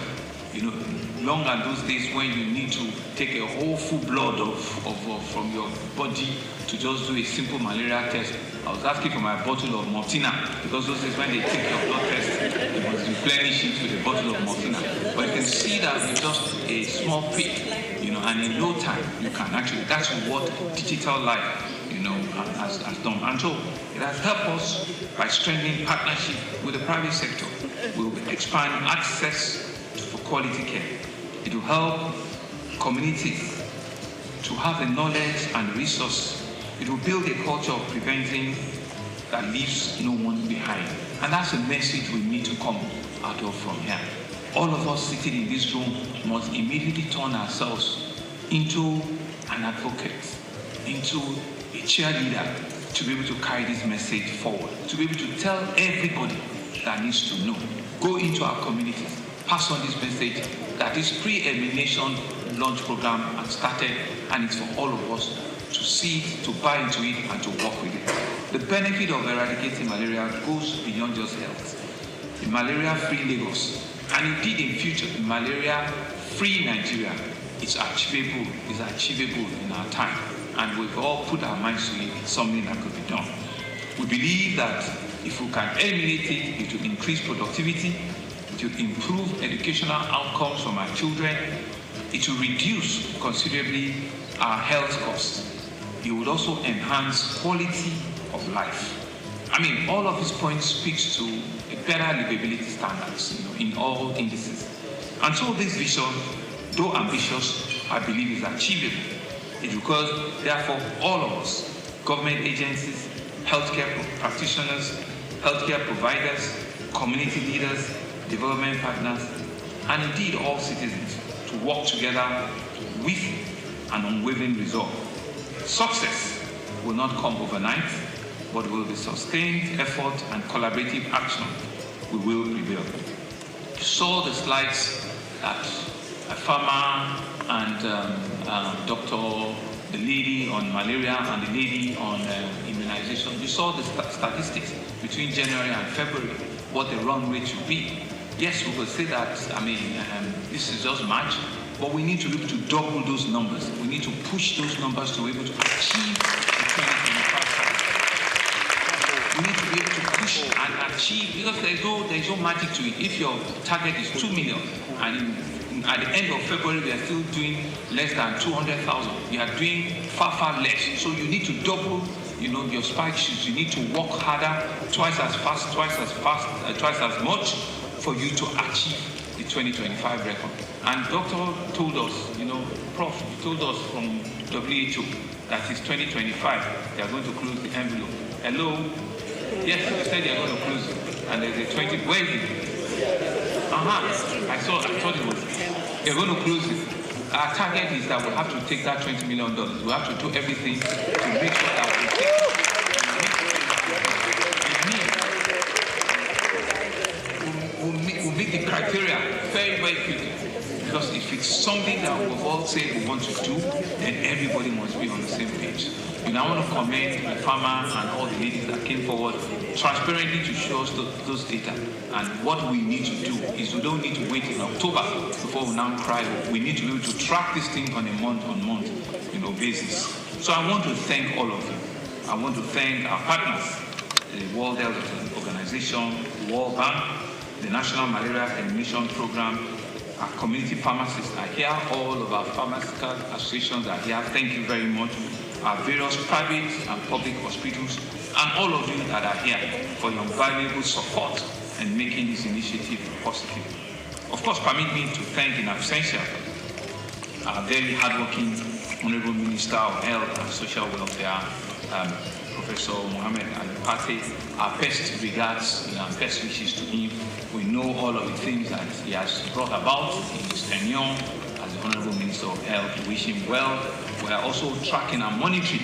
Long are those days when you need to take a whole full blood from your body to just do a simple malaria test. I was asking for my bottle of Mortina because those days when they take your blood test, they must replenish it with a bottle of Mortina. But you can see that with just a small prick, and in no time you can actually. That's what digital life, has done. And so it has helped us by strengthening partnership with the private sector. We will expand access for quality care. It will help communities to have the knowledge and resources. It will build a culture of preventing that leaves no one behind. And that's a message we need to come out of from here. All of us sitting in this room must immediately turn ourselves into an advocate, into a cheerleader to be able to carry this message forward, to be able to tell everybody that needs to know. Go into our communities, pass on this message that this pre-elimination launch program has started, and it's for all of us to see it, to buy into it, and to work with it. The benefit of eradicating malaria goes beyond just health. In malaria-free Lagos, and indeed in future, in malaria-free Nigeria, is achievable in our time. And we've all put our minds to it, it's something that could be done. We believe that if we can eliminate it, it will increase productivity, it will improve educational outcomes from our children, it will reduce considerably our health costs. It would also enhance quality of life. All of these points speaks to a better livability standards, in all indices. And so this vision, though ambitious, I believe is achievable. It's because, therefore, all of us, government agencies, healthcare practitioners, healthcare providers, community leaders, development partners, and indeed all citizens, to work together with an unwavering resolve. Success will not come overnight, but will be sustained effort and collaborative action. We will prevail. You saw the slides that Afama and the lady on malaria and the lady on immunization. You saw the statistics between January and February, what the run rate should be. Yes, we could say that, this is just March, but we need to be able to double those numbers. We need to push those numbers to be able to achieve the 2025 target. We need to be able to push and achieve, because there's no magic to it. If your target is 2 million, and at the end of February, we are still doing less than 200,000. We are doing far, far less. So you need to double, your spike shoots. You need to work harder, twice as as much for you to achieve the 2025 record. And doctor told us, Prof told us from WHO that it's 2025. They are going to close the envelope. Hello? Yes, they said they are going to close it. And there's a 20, where is it? I thought it was. They're going to close it. Our target is that we'll have to take that $20 million. We'll have to do everything to make sure that we take we'll meet the criteria very, very quickly. Because if it's something that we all say we want to do, then everybody must be on the same page. And I want to commend the farmer and all the ladies that came forward transparently to show us those data. And what we need to do is we don't need to wait in October before we now cry. We need to be able to track this thing on a month-on-month, basis. So I want to thank all of you. I want to thank our partners, the World Health Organization, the World Bank, the National Malaria Elimination Program. Our community pharmacists are here. All of our pharmaceutical associations are here. Thank you very much. Our various private and public hospitals, and all of you that are here for your valuable support in making this initiative positive. Of course, permit me to thank in absentia our very hardworking Honorable Minister of Health and Social Welfare, Professor Mohammed Al-Pate. Our best regards and our best wishes to him. We know all of the things that he has brought about in his tenure as the Honorable Minister of Health. We wish him well. We are also tracking and monitoring,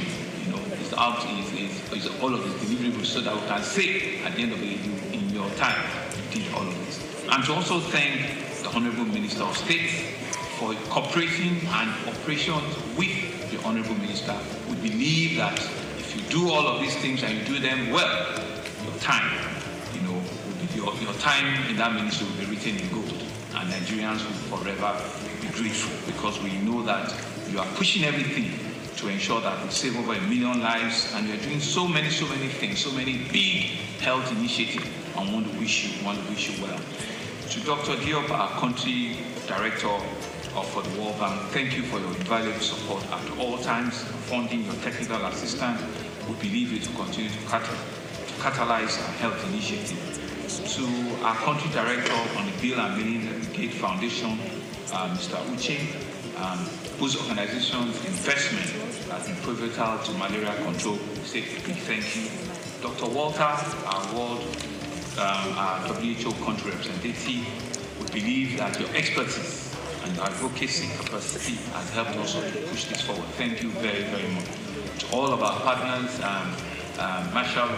all of his deliverables so that we can say at the end of the day, in your time, you did all of this. And to also thank the Honorable Minister of State for cooperating and operations with the Honorable Minister. We believe that if you do all of these things and you do them well, your time, your time in that ministry will be written in gold, and Nigerians will forever be grateful because we know that you are pushing everything to ensure that we save over 1 million lives, and we are doing so many things, so many big health initiatives. I want to wish you well. To Dr. Diop, our country director for the World Bank, thank you for your invaluable support at all times, funding your technical assistance. We believe it will continue to catalyze our health initiative. To our country director on the Bill and Melinda Gates Foundation, Mr. Uche, whose organization's investment has been pivotal to malaria control. We say a big thank you. Dr. Walter, our WHO country representative, we believe that your expertise and your advocacy capacity has helped also to push this forward. Thank you very, very much. To all of our partners, Marshall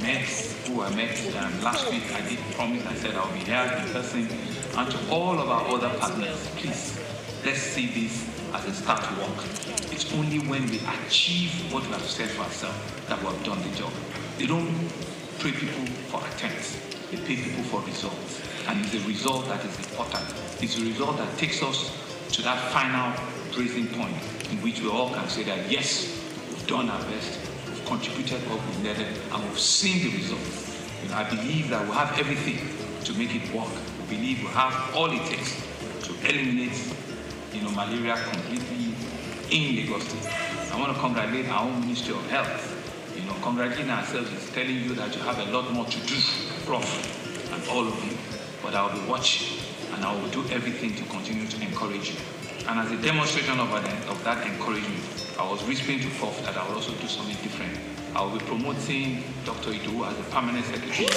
Metz, who I met last week, I did promise, I said I'll be here in person. And to all of our other partners, please, let's see this as a start to work. It's only when we achieve what we have set for ourselves that we have done the job. They don't pay people for attempts, they pay people for results. And it's the result that is important. It's the result that takes us to that final breaking point in which we all can say that yes, we've done our best, we've contributed what we needed, and we've seen the results. I believe that we have everything to make it work. We believe we have all it takes to eliminate malaria completely in Lagos State. I want to congratulate our own Ministry of Health. Congratulating ourselves is telling you that you have a lot more to do, Prof, and all of you. But I will be watching, and I will do everything to continue to encourage you. And as a demonstration of that encouragement, I was whispering to Prof that I will also do something different. I will be promoting Dr. Ido as a permanent secretary.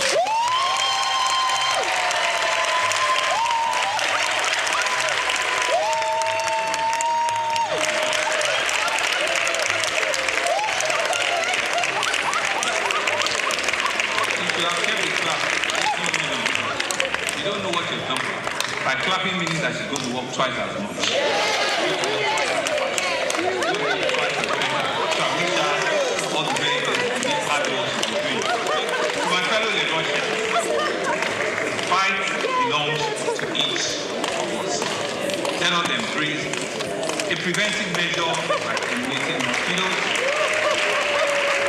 You don't know what you've done. By clapping means that she's going to work twice as much. All the very hard work she's doing. To my fellow Lagosians, fight belongs to each of us. Let us embrace a preventive measure by eliminating mosquitoes,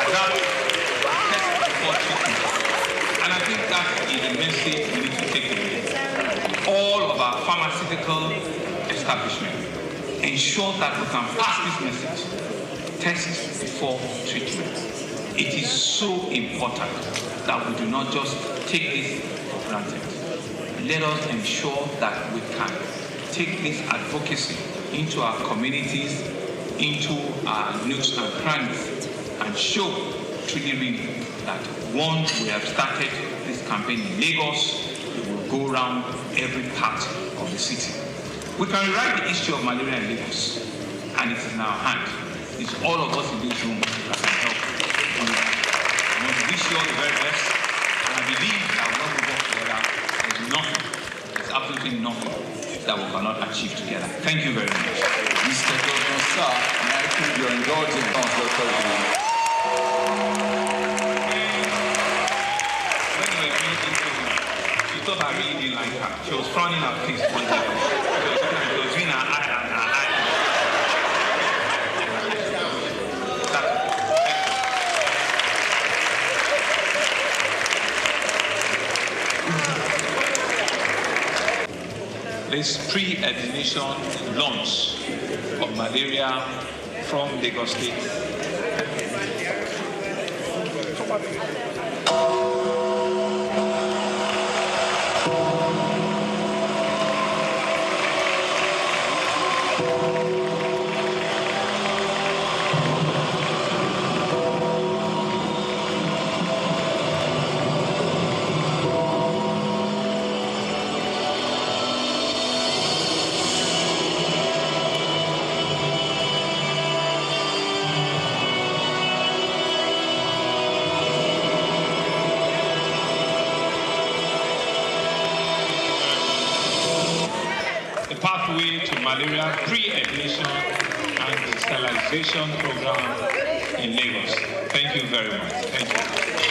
adapt, test before treatment. And I think that is the message we need to take away. All of our pharmaceutical establishments ensure that we can pass this message. Test before treatment. It is so important that we do not just take this for granted. Let us ensure that we can take this advocacy into our communities, into our nooks and crannies, and show truly really that once we have started this campaign in Lagos, we will go around every part of the city. We can rewrite the history of malaria in Lagos, and it is in our hand. It's all of us in this room that can help. I want to wish you all the very best, and I believe that when we work together, there's nothing There's absolutely nothing that we cannot achieve together. Thank you very much. Mr. Governor, sir, may I take your indulgence, Councillor President? When we were doing interview, she thought I really didn't like her. She was frowning her face one day. She was doing her eye and her eye. This pre-examination launch of malaria from Lagos State. Pathway to malaria pre-admission and sterilization program in Lagos. Thank you very much. Thank you.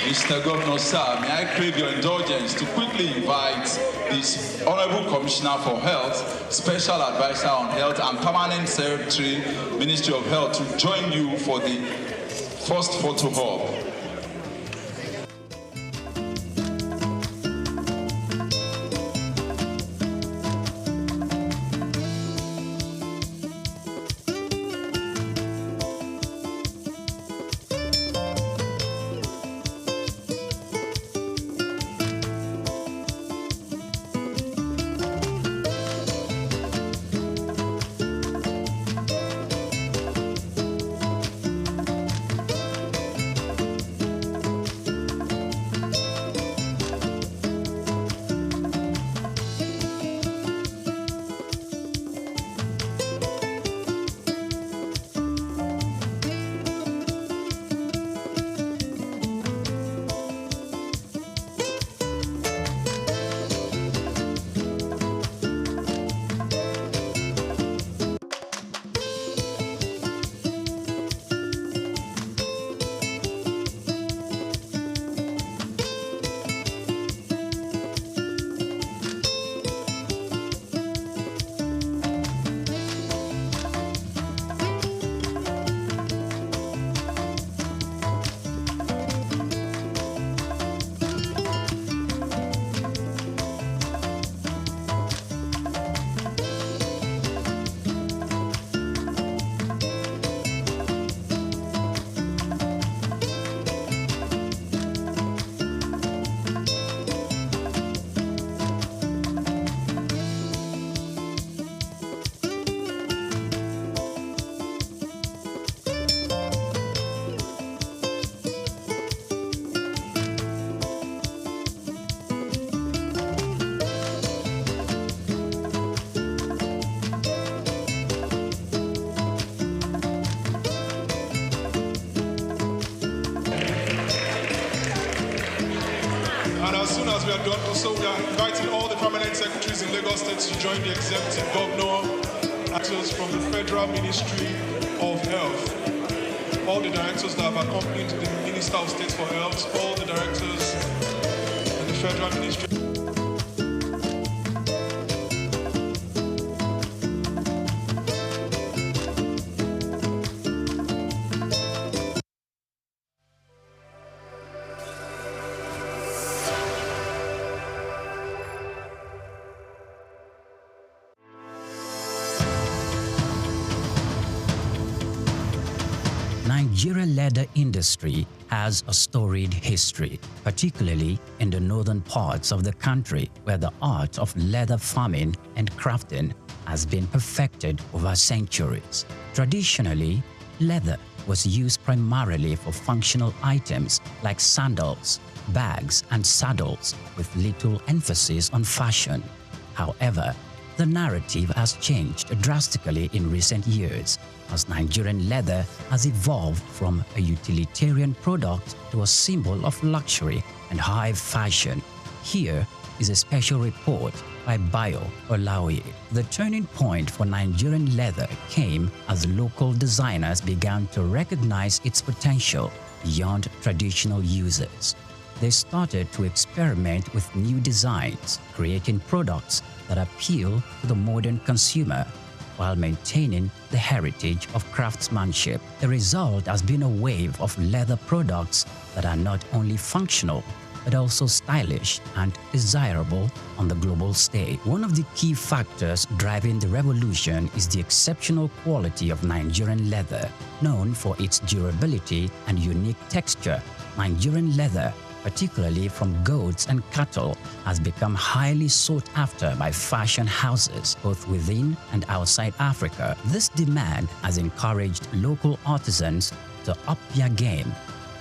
Mr. Governor, sir, may I crave your indulgence to quickly invite this Honorable Commissioner for Health, Special Advisor on Health and Permanent Secretary, Ministry of Health, to join you for the first photo hub. And as soon as we are done, also we are inviting all the permanent secretaries in Lagos State to join the executive governor, actors from the Federal Ministry of Health, all the directors that have accompanied the Minister of State for Health, all the directors in the Federal Ministry. Nigeria leather industry has a storied history, particularly in the northern parts of the country where the art of leather farming and crafting has been perfected over centuries. Traditionally, leather was used primarily for functional items like sandals, bags, and saddles, with little emphasis on fashion. However, the narrative has changed drastically in recent years, as Nigerian leather has evolved from a utilitarian product to a symbol of luxury and high fashion. Here, is a special report by Bayo Olaoye. The turning point for Nigerian leather came as local designers began to recognize its potential beyond traditional uses. They started to experiment with new designs, creating products that appeal to the modern consumer while maintaining the heritage of craftsmanship. The result has been a wave of leather products that are not only functional, but also stylish and desirable on the global stage. One of the key factors driving the revolution is the exceptional quality of Nigerian leather. Known for its durability and unique texture, Nigerian leather, particularly from goats and cattle, has become highly sought after by fashion houses both within and outside Africa. This demand has encouraged local artisans to up their game,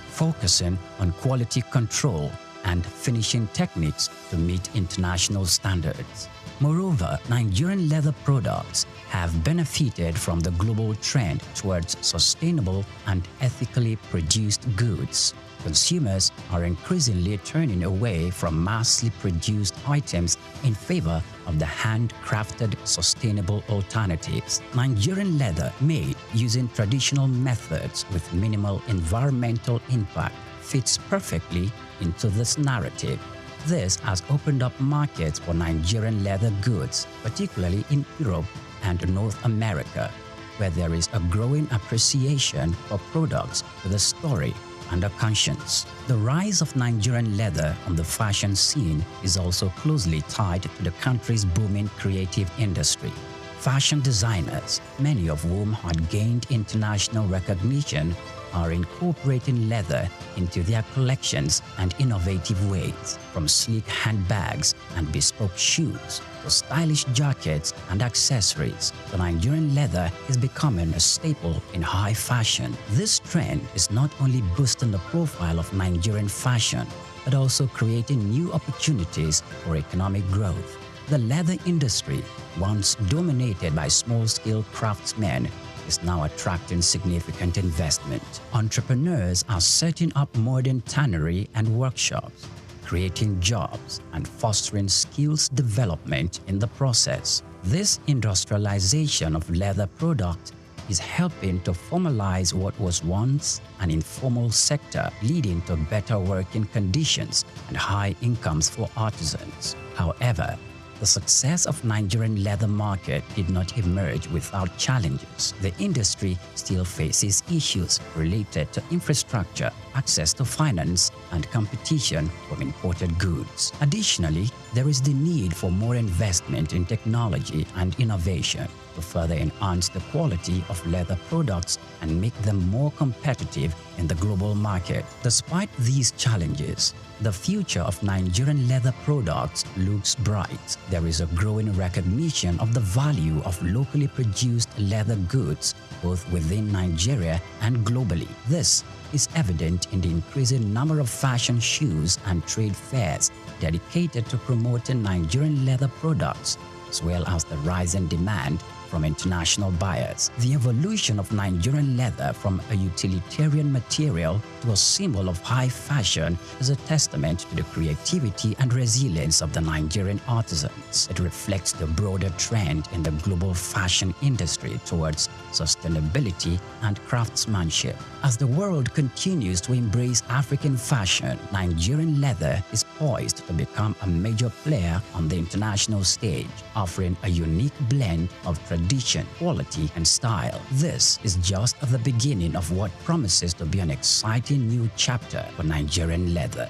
focusing on quality control and finishing techniques to meet international standards. Moreover, Nigerian leather products have benefited from the global trend towards sustainable and ethically produced goods. Consumers are increasingly turning away from massively produced items in favor of the handcrafted, sustainable alternatives. Nigerian leather made using traditional methods with minimal environmental impact fits perfectly into this narrative. This has opened up markets for Nigerian leather goods, particularly in Europe and North America, where there is a growing appreciation for products with a story and a conscience. The rise of Nigerian leather on the fashion scene is also closely tied to the country's booming creative industry. Fashion designers, many of whom had gained international recognition, are incorporating leather into their collections and innovative ways, from sleek handbags and bespoke shoes to stylish jackets and accessories. The Nigerian leather is becoming a staple in high fashion. This trend is not only boosting the profile of Nigerian fashion, but also creating new opportunities for economic growth. The leather industry, once dominated by small-scale craftsmen, is now attracting significant investment. Entrepreneurs are setting up modern tannery and workshops, creating jobs and fostering skills development in the process. This industrialization of leather products is helping to formalize what was once an informal sector, leading to better working conditions and high incomes for artisans. However, the success of Nigerian leather market did not emerge without challenges. The industry still faces issues related to infrastructure, access to finance, and competition from imported goods. Additionally, there is the need for more investment in technology and innovation to further enhance the quality of leather products and make them more competitive in the global market. Despite these challenges, the future of Nigerian leather products looks bright. There is a growing recognition of the value of locally produced leather goods, both within Nigeria and globally. This is evident in the increasing number of fashion shows and trade fairs dedicated to promoting Nigerian leather products, as well as the rising demand from international buyers. The evolution of Nigerian leather from a utilitarian material to a symbol of high fashion is a testament to the creativity and resilience of the Nigerian artisans. It reflects the broader trend in the global fashion industry towards sustainability and craftsmanship. As the world continues to embrace African fashion, Nigerian leather is poised to become a major player on the international stage, offering a unique blend of tradition, quality, and style. This is just the beginning of what promises to be an exciting new chapter for Nigerian leather.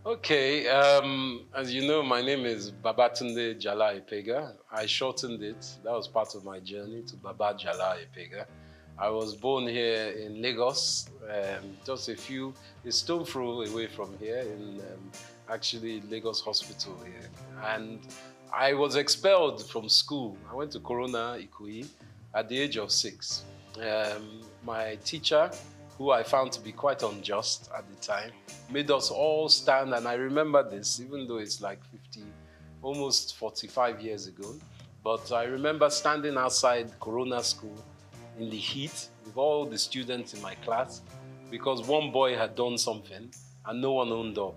Okay, as you know, my name is Babatunde Jala Ipega. I shortened it. That was part of my journey to Baba Jala Ipega. I was born here in Lagos, just a stone's throw away from here, in actually Lagos Hospital here. And I was expelled from school. I went to Corona Ikoyi at the age of 6. my teacher, who I found to be quite unjust at the time, made us all stand, and I remember this, even though it's like 50, almost 45 years ago, but I remember standing outside Corona School in the heat with all the students in my class because one boy had done something and no one owned up.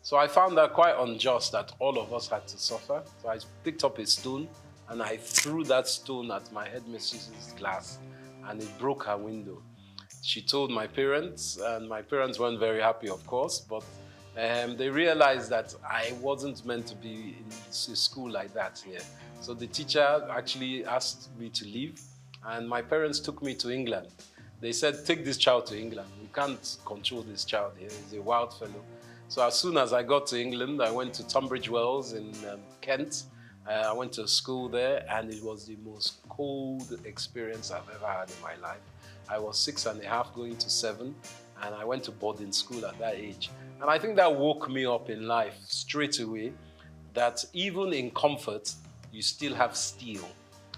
So I found that quite unjust that all of us had to suffer. So I picked up a stone and I threw that stone at my headmistress's glass and it broke her window. She told my parents, and my parents weren't very happy, of course, but they realized that I wasn't meant to be in school like that here. So the teacher actually asked me to leave, and my parents took me to England. They said, take this child to England. We can't control this child here. He's a wild fellow. So as soon as I got to England, I went to Tunbridge Wells in Kent. I went to school there, and it was the most cold experience I've ever had in my life. I was 6.5 going to 7, and I went to boarding school at that age. And I think that woke me up in life straight away, that even in comfort, you still have steel.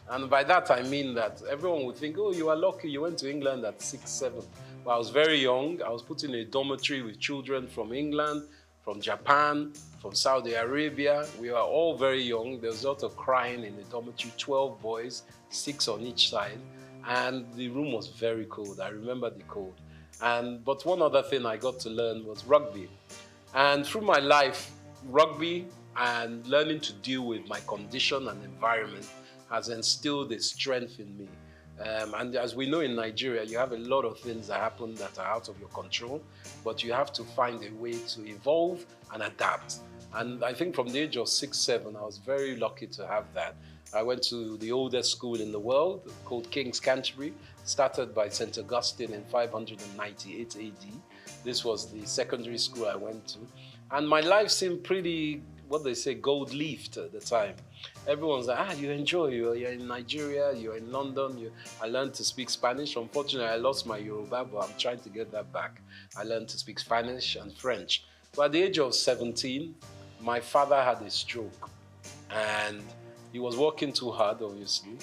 And by that, I mean that everyone would think, oh, you are lucky, you went to England at 6, 7. Well, I was very young. I was put in a dormitory with children from England, from Japan, from Saudi Arabia. We were all very young. There was a lot of crying in the dormitory, 12 boys, 6 on each side. And the room was very cold. I remember the cold. But one other thing I got to learn was rugby. And through my life, rugby and learning to deal with my condition and environment has instilled a strength in me. And as we know in Nigeria, you have a lot of things that happen that are out of your control, but you have to find a way to evolve and adapt. And I think from the age of 6, 7, I was very lucky to have that. I went to the oldest school in the world called King's Canterbury, started by St. Augustine in 598 AD. This was the secondary school I went to. And my life seemed pretty, what they say, gold-leafed at the time. Everyone's like, you enjoy, you're in Nigeria, you're in London. I learned to speak Spanish. Unfortunately, I lost my Yoruba, but I'm trying to get that back. I learned to speak Spanish and French. But at the age of 17, my father had a stroke. And he was working too hard, obviously.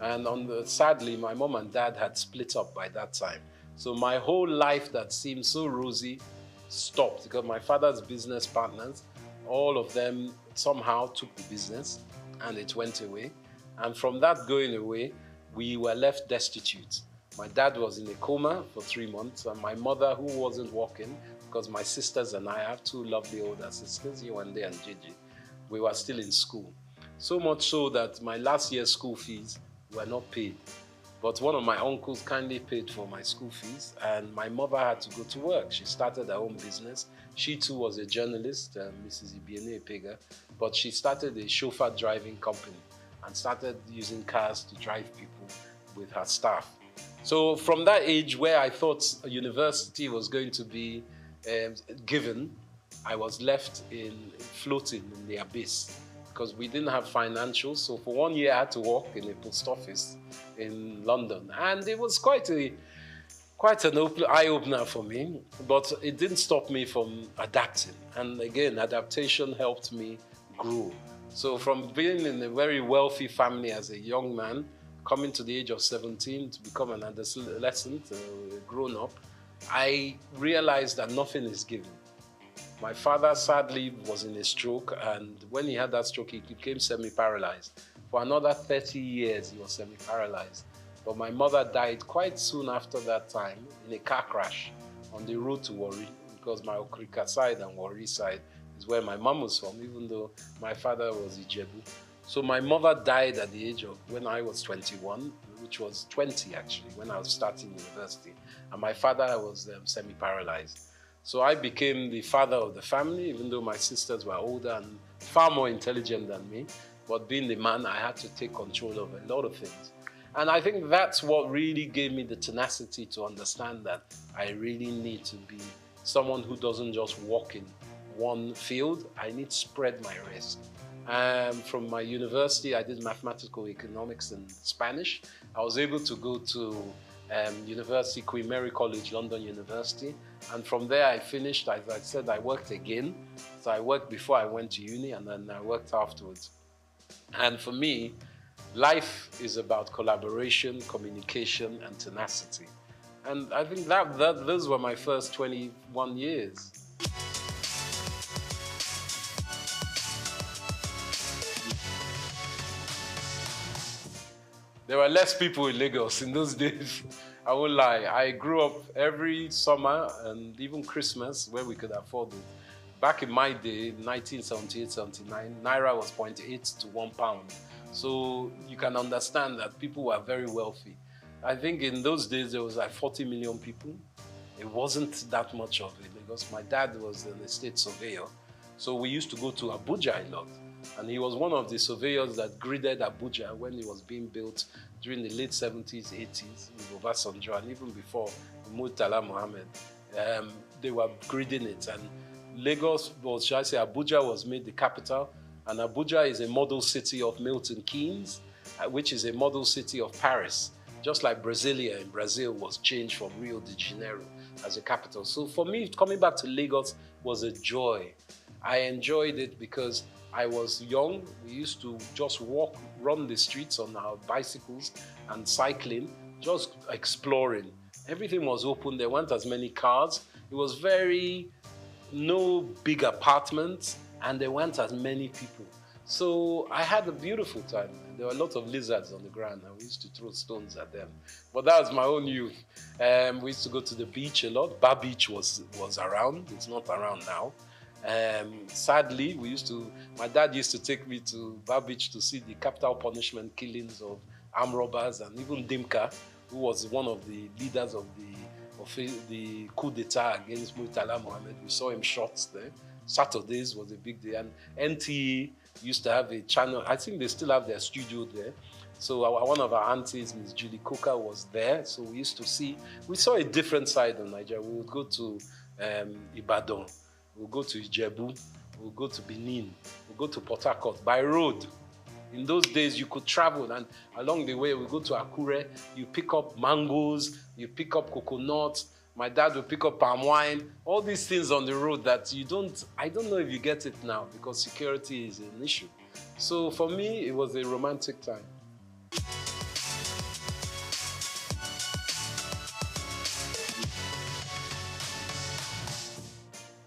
And sadly, my mom and dad had split up by that time. So my whole life that seemed so rosy stopped because my father's business partners, all of them somehow took the business and it went away. And from that going away, we were left destitute. My dad was in a coma for 3 months, and my mother, who wasn't working, because my sisters and I have 2 lovely older sisters, Yewande and Gigi, we were still in school. So much so that my last year's school fees were not paid. But one of my uncles kindly paid for my school fees, and my mother had to go to work. She started her own business. She too was a journalist, Mrs. Ibiene Epega, but she started a chauffeur driving company and started using cars to drive people with her staff. So from that age where I thought a university was going to be given, I was left floating in the abyss because we didn't have financials. So for 1 year, I had to work in a post office in London. And it was quite an eye-opener for me, but it didn't stop me from adapting. And again, adaptation helped me grow. So from being in a very wealthy family as a young man, coming to the age of 17 to become an adolescent, a grown-up, I realized that nothing is given. My father sadly was in a stroke, and when he had that stroke, he became semi-paralyzed. For another 30 years, he was semi-paralyzed. But my mother died quite soon after that time in a car crash on the road to Warri, because my Okrika side and Warri side is where my mom was from, even though my father was Ijebu. So my mother died at the age of when I was 21, which was 20 actually, when I was starting university. And my father was semi-paralyzed. So I became the father of the family, even though my sisters were older and far more intelligent than me. But being the man, I had to take control of a lot of things. And I think that's what really gave me the tenacity to understand that I really need to be someone who doesn't just walk in one field. I need to spread my risk. From my university, I did mathematical economics and Spanish. I was able to go to University, Queen Mary College, London University. And from there I finished, as I said, I worked again. So I worked before I went to uni, and then I worked afterwards. And for me, Life is about collaboration, communication, and tenacity. And I think that those were my first 21 years. There were less people in Lagos in those days. I won't lie. I grew up every summer and even Christmas where we could afford it. Back in my day, 1978, 79, Naira was 0.8 to £1. So you can understand that people were very wealthy. I think in those days there was like 40 million people. It wasn't that much of it because my dad was an estate surveyor. So we used to go to Abuja a lot. And he was one of the surveyors that gridded Abuja when it was being built during the late 70s, 80s with Obasanjo, and even before Murtala Mohammed. They were gridding it. And Lagos, or should I say Abuja, was made the capital. And Abuja is a model city of Milton Keynes, which is a model city of Paris. Just like Brasilia in Brazil was changed from Rio de Janeiro as a capital. So for me, coming back to Lagos was a joy. I enjoyed it because I was young. We used to just walk, run the streets on our bicycles and cycling, just exploring. Everything was open. There weren't as many cars. It was no big apartments, and there weren't as many people. So I had a beautiful time. There were a lot of lizards on the ground, and we used to throw stones at them. But that was my own youth. We used to go to the beach a lot. Bar Beach was around. It's not around now. Sadly, my dad used to take me to Bar Beach to see the capital punishment killings of armed robbers, and even Dimka, who was one of the leaders of the coup d'etat against Murtala Mohammed. We saw him shot there. Saturdays was a big day. And NTA used to have a channel. I think they still have their studio there. So one of our aunties, Ms. Julie Coker, was there. So we saw a different side of Nigeria. We would go to Ibadan. We'll go to Ijebu, we'll go to Benin, we'll go to Port Harcourt by road. In those days, you could travel, and along the way, we go to Akure, you pick up mangoes, you pick up coconuts, my dad will pick up palm wine, all these things on the road that I don't know if you get it now because security is an issue. So for me, it was a romantic time.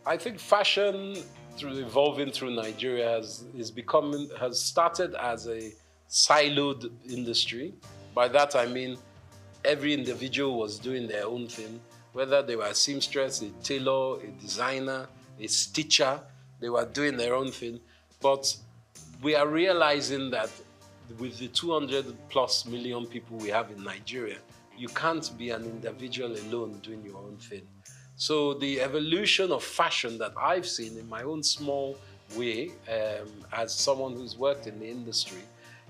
I think fashion, evolving through Nigeria, has started as a siloed industry. By that I mean every individual was doing their own thing, whether they were a seamstress, a tailor, a designer, a stitcher, they were doing their own thing. But we are realizing that with the 200+ million people we have in Nigeria, you can't be an individual alone doing your own thing. So the evolution of fashion that I've seen in my own small way, as someone who's worked in the industry,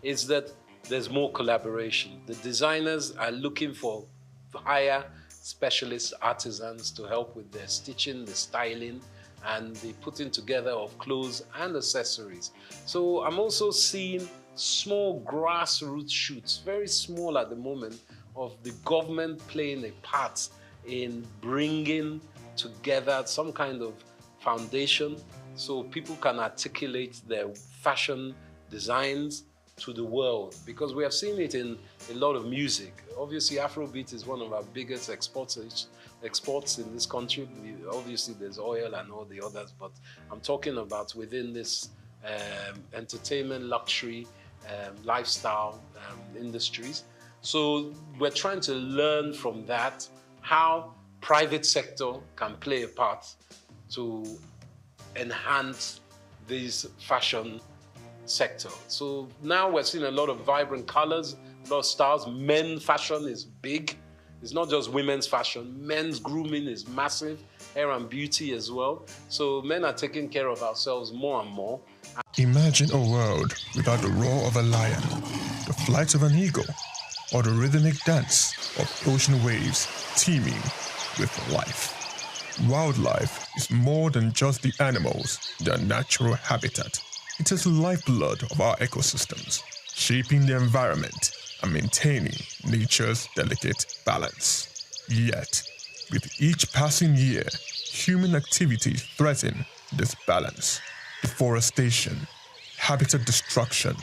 is that there's more collaboration. The designers are looking for hire specialist artisans to help with their stitching, the styling, and the putting together of clothes and accessories. So I'm also seeing small grassroots shoots, very small at the moment, of the government playing a part in bringing together some kind of foundation so people can articulate their fashion designs to the world, because we have seen it in a lot of music. Obviously, Afrobeat is one of our biggest exports in this country. Obviously, there's oil and all the others, but I'm talking about within this entertainment, luxury, lifestyle industries. So we're trying to learn from that how private sector can play a part to enhance this fashion sector. So now we're seeing a lot of vibrant colors, a lot of styles. Men's fashion is big. It's not just women's fashion. Men's grooming is massive. Hair and beauty as well. So men are taking care of ourselves more and more. Imagine a world without the roar of a lion, the flight of an eagle, or the rhythmic dance of ocean waves teeming with life. Wildlife is more than just the animals, their natural habitat. It is the lifeblood of our ecosystems, shaping the environment and maintaining nature's delicate balance. Yet, with each passing year, human activities threaten this balance. Deforestation, habitat destruction,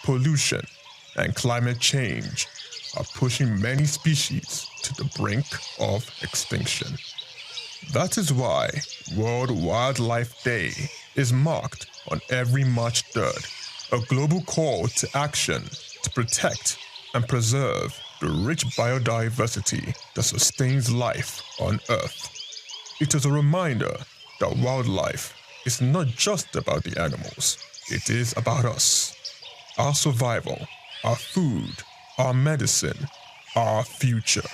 pollution, and climate change are pushing many species to the brink of extinction. That is why World Wildlife Day is marked on every March 3rd, a global call to action to protect and preserve the rich biodiversity that sustains life on Earth. It is a reminder that wildlife is not just about the animals, it is about us, our survival, our food, our medicine, our future.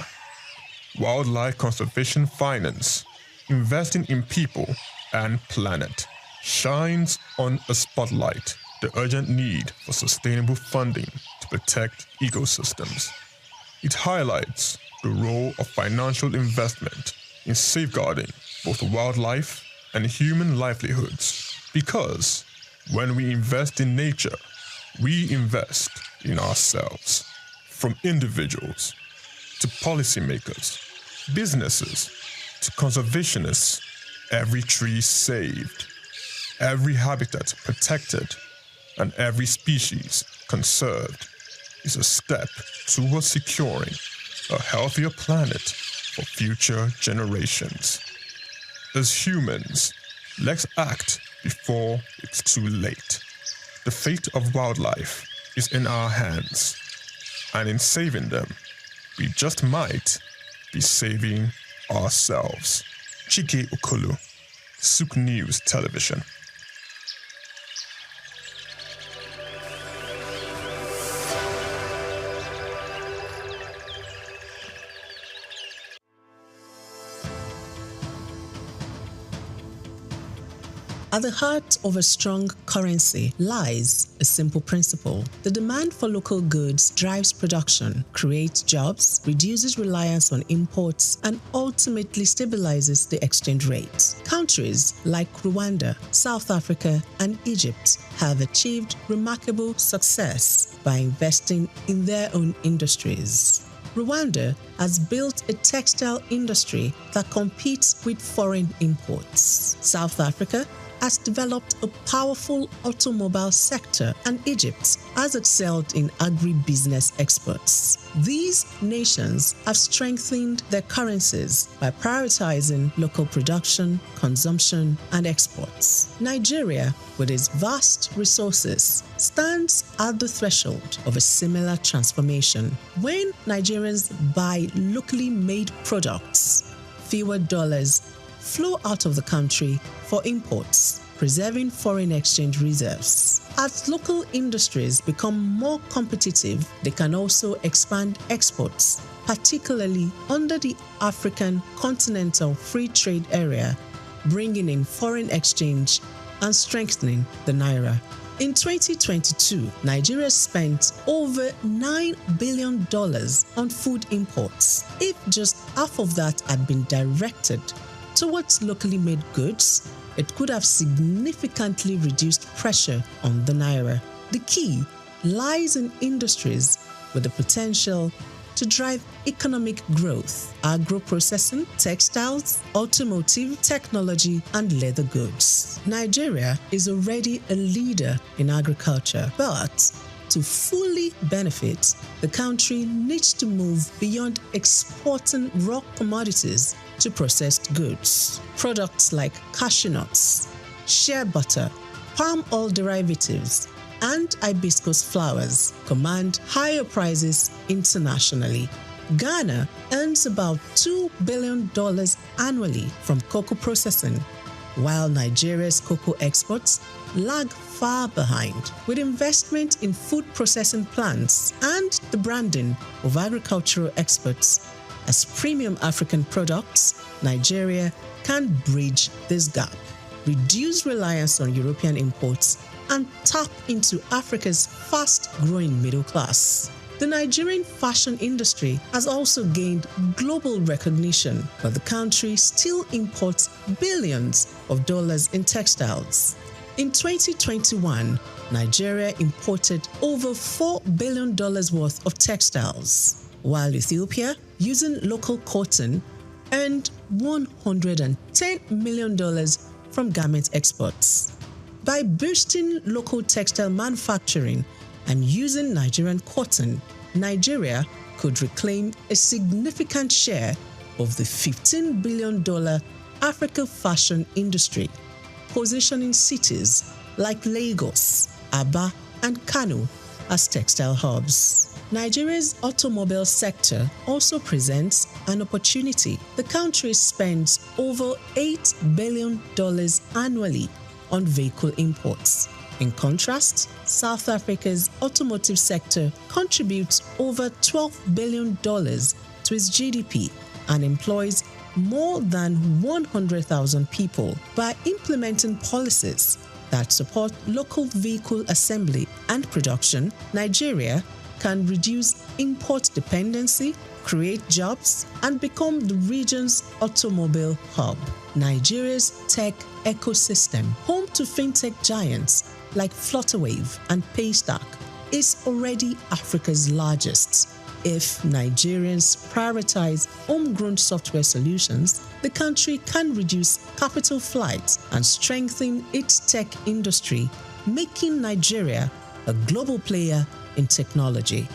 Wildlife Conservation Finance, investing in people and planet, shines on a spotlight the urgent need for sustainable funding to protect ecosystems. It highlights the role of financial investment in safeguarding both wildlife and human livelihoods, because when we invest in nature, we invest in ourselves. From individuals to policymakers, businesses to conservationists, every tree saved, every habitat protected, and every species conserved is a step towards securing a healthier planet for future generations. As humans, let's act before it's too late. The fate of wildlife is in our hands, and in saving them, we just might be saving ourselves. Chike Okolo, Souq News Television. At the heart of a strong currency lies a simple principle. The demand for local goods drives production, creates jobs, reduces reliance on imports, and ultimately stabilizes the exchange rate. Countries like Rwanda, South Africa, and Egypt have achieved remarkable success by investing in their own industries. Rwanda has built a textile industry that competes with foreign imports. South Africa has developed a powerful automobile sector, and Egypt has excelled in agribusiness exports. These nations have strengthened their currencies by prioritizing local production, consumption, and exports. Nigeria, with its vast resources, stands at the threshold of a similar transformation. When Nigerians buy locally made products, fewer dollars flow out of the country for imports, preserving foreign exchange reserves. As local industries become more competitive, they can also expand exports, particularly under the African Continental Free Trade Area, bringing in foreign exchange and strengthening the naira. In 2022, Nigeria spent over $9 billion on food imports. If just half of that had been directed towards locally made goods, it could have significantly reduced pressure on the naira. The key lies in industries with the potential to drive economic growth: agro-processing, textiles, automotive, technology, and leather goods. Nigeria is already a leader in agriculture, but to fully benefit, the country needs to move beyond exporting raw commodities to processed goods. Products like cashew nuts, shea butter, palm oil derivatives, and hibiscus flowers command higher prices internationally. Ghana earns about $2 billion annually from cocoa processing, while Nigeria's cocoa exports lag far behind. With investment in food processing plants and the branding of agricultural exports as premium African products, Nigeria can bridge this gap, reduce reliance on European imports, and tap into Africa's fast-growing middle class. The Nigerian fashion industry has also gained global recognition, but the country still imports billions of dollars in textiles. In 2021, Nigeria imported over $4 billion worth of textiles, while Ethiopia, using local cotton, earned $110 million from garment exports. By boosting local textile manufacturing and using Nigerian cotton, Nigeria could reclaim a significant share of the $15 billion Africa fashion industry, positioning cities like Lagos, Aba, and Kano as textile hubs. Nigeria's automobile sector also presents an opportunity. The country spends over $8 billion annually on vehicle imports. In contrast, South Africa's automotive sector contributes over $12 billion to its GDP and employs more than 100,000 people by implementing policies that support local vehicle assembly and production. Nigeria can reduce import dependency, create jobs, and become the region's automobile hub. Nigeria's tech ecosystem, home to fintech giants like Flutterwave and Paystack, is already Africa's largest. If Nigerians prioritize homegrown software solutions, the country can reduce capital flight and strengthen its tech industry, making Nigeria a global player in technology.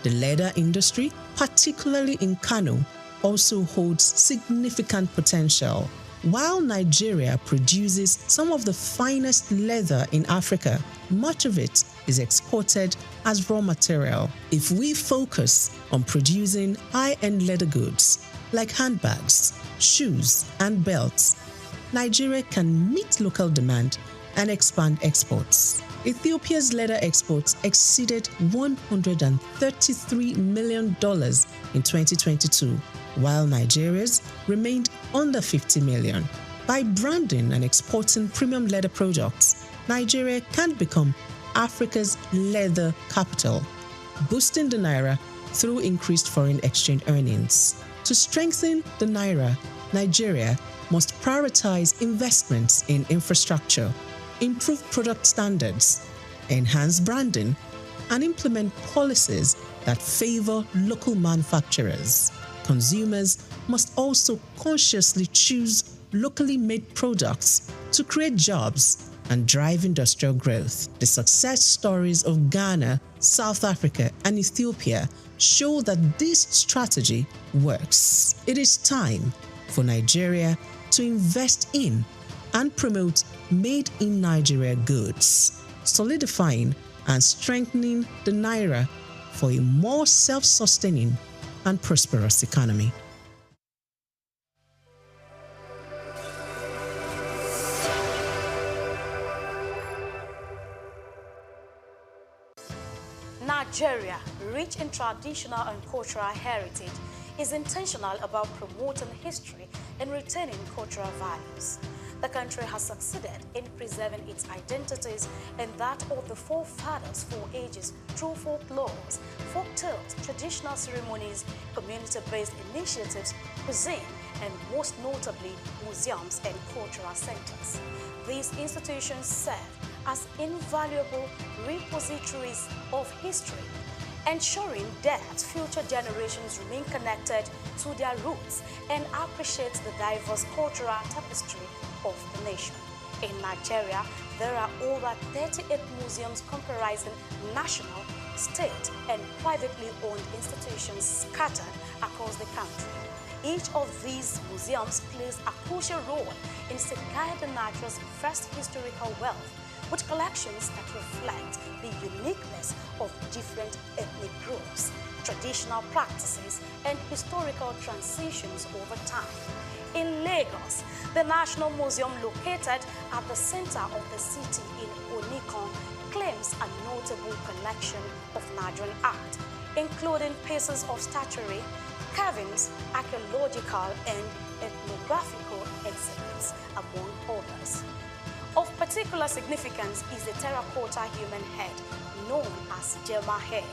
The leather industry, particularly in Kano, also holds significant potential. While Nigeria produces some of the finest leather in Africa, much of it is exported as raw material. If we focus on producing high-end leather goods like handbags, shoes, and belts, Nigeria can meet local demand and expand exports. Ethiopia's leather exports exceeded $133 million in 2022, while Nigeria's remained under $50 million. By branding and exporting premium leather products, Nigeria can become Africa's leather capital, boosting the naira through increased foreign exchange earnings. To strengthen the naira, Nigeria must prioritize investments in infrastructure, improve product standards, enhance branding, and implement policies that favor local manufacturers. Consumers must also consciously choose locally made products to create jobs and drive industrial growth. The success stories of Ghana, South Africa, and Ethiopia show that this strategy works. It is time for Nigeria to invest in and promote made in Nigeria goods, solidifying and strengthening the naira for a more self-sustaining and prosperous economy. Nigeria, rich in traditional and cultural heritage, is intentional about promoting history and retaining cultural values. The country has succeeded in preserving its identities and that of the forefathers for ages through folklores, folk tales, traditional ceremonies, community-based initiatives, cuisine, and most notably, museums and cultural centers. These institutions serve as invaluable repositories of history, ensuring that future generations remain connected to their roots and appreciate the diverse cultural tapestry of the nation. In Nigeria, there are over 38 museums comprising national, state, and privately owned institutions scattered across the country. Each of these museums plays a crucial role in safeguarding Nigeria's vast historical wealth, with collections that reflect the uniqueness of different ethnic groups, traditional practices, and historical transitions over time. In Lagos, the National Museum, located at the center of the city in Onikon, claims a notable collection of Nigerian art, including pieces of statuary, carvings, archaeological and ethnographical exhibits, among others. Of particular significance is the terracotta human head, known as Jema head,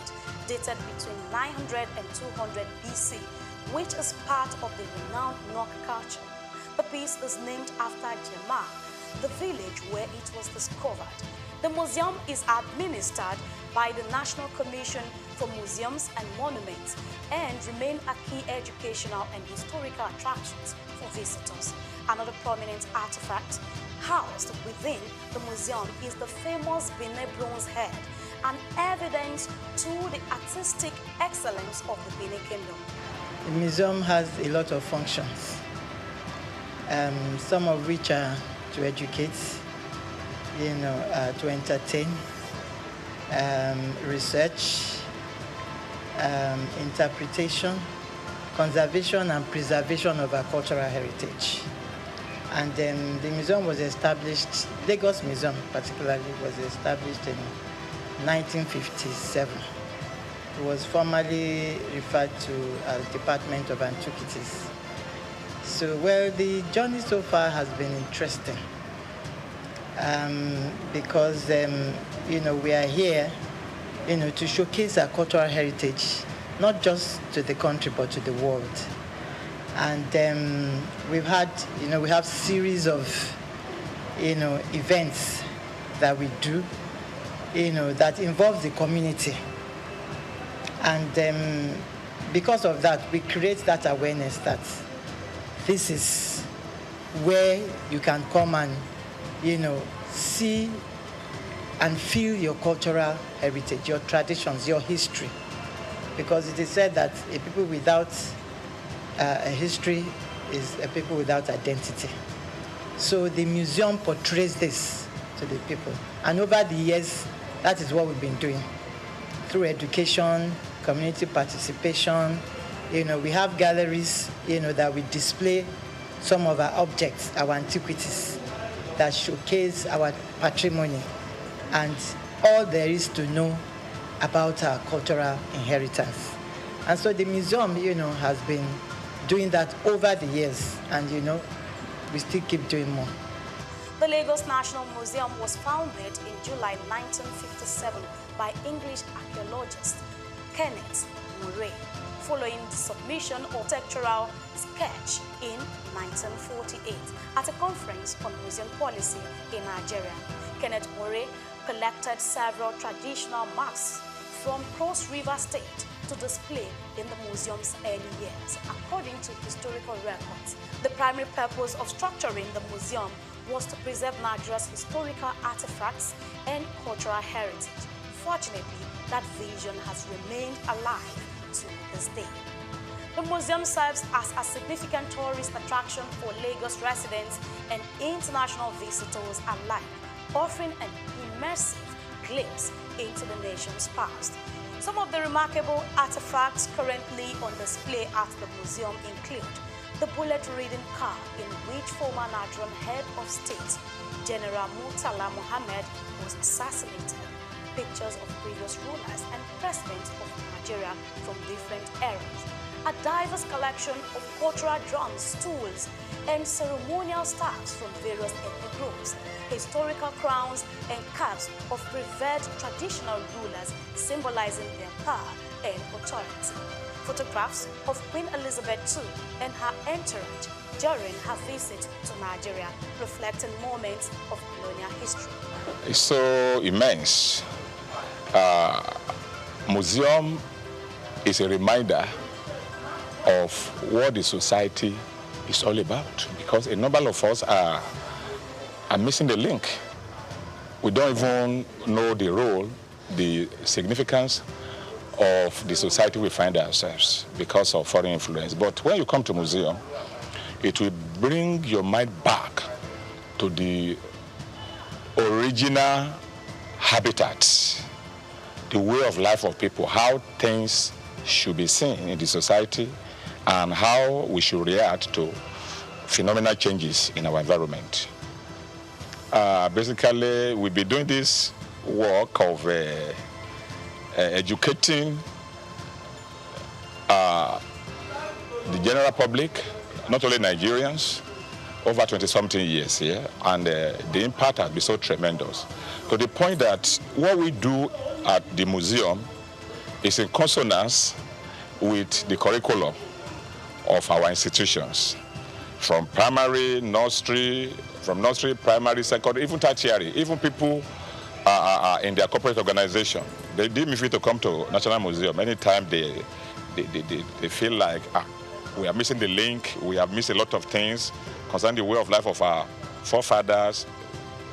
dated between 900 and 200 BC, which is part of the renowned Nok culture. The piece is named after Jema, the village where it was discovered. The museum is administered by the National Commission for Museums and Monuments and remain a key educational and historical attractions for visitors. Another prominent artifact housed within the museum is the famous Benin bronze head, an evidence to the artistic excellence of the Benin Kingdom. The museum has a lot of functions, some of which are to educate, to entertain, research, interpretation, conservation and preservation of our cultural heritage. And then the museum was established, Lagos Museum particularly, was established in 1957. It was formerly referred to as Department of Antiquities. So, well, the journey so far has been interesting because, we are here, to showcase our cultural heritage, not just to the country, but to the world. And we've had, we have series of, events that we do, that involve the community. And because of that, we create that awareness that this is where you can come and, see and feel your cultural heritage, your traditions, your history. Because it is said that a people without a history is a people without identity. So the museum portrays this to the people. And over the years, that is what we've been doing. Through education, community participation, we have galleries, that we display some of our objects, our antiquities, that showcase our patrimony and all there is to know about our cultural inheritance. And so the museum, has been doing that over the years, and we still keep doing more. The Lagos National Museum was founded in July 1957 by English archaeologist Kenneth Murray, following the submission of architectural sketch in 1948 at a conference on museum policy in Nigeria. Kenneth Murray collected several traditional masks from Cross River State to display in the museum's early years, according to historical records. The primary purpose of structuring the museum was to preserve Nigeria's historical artifacts and cultural heritage. Fortunately, that vision has remained alive to this day. The museum serves as a significant tourist attraction for Lagos residents and international visitors alike, offering an immersive glimpse into the nation's past. Some of the remarkable artifacts currently on display at the museum include the bullet-ridden car in which former Nigerian head of state, General Murtala Muhammad, was assassinated, pictures of previous rulers and presidents of Nigeria from different eras, a diverse collection of cultural drums, tools, and ceremonial staffs from various ethnic groups, historical crowns and caps of revered traditional rulers symbolizing their power and authority. Photographs of Queen Elizabeth II and her entourage during her visit to Nigeria, reflecting moments of colonial history. It's so immense. Museum is a reminder of what the society is all about, because a number of us are missing the link. We don't even know the role, the significance of the society we find ourselves because of foreign influence. But when you come to museum, it will bring your mind back to the original habitat, the way of life of people, how things should be seen in the society, and how we should react to phenomenal changes in our environment. Basically, we'll be doing this work of educating the general public, not only Nigerians, over 20-something years here, and the impact has been so tremendous. To the point that what we do at the museum is in consonance with the curriculum of our institutions, from primary, nursery, primary, secondary, even tertiary, even people in their corporate organization. They deem me free to come to National Museum anytime they feel like we are missing the link, we have missed a lot of things concerning the way of life of our forefathers.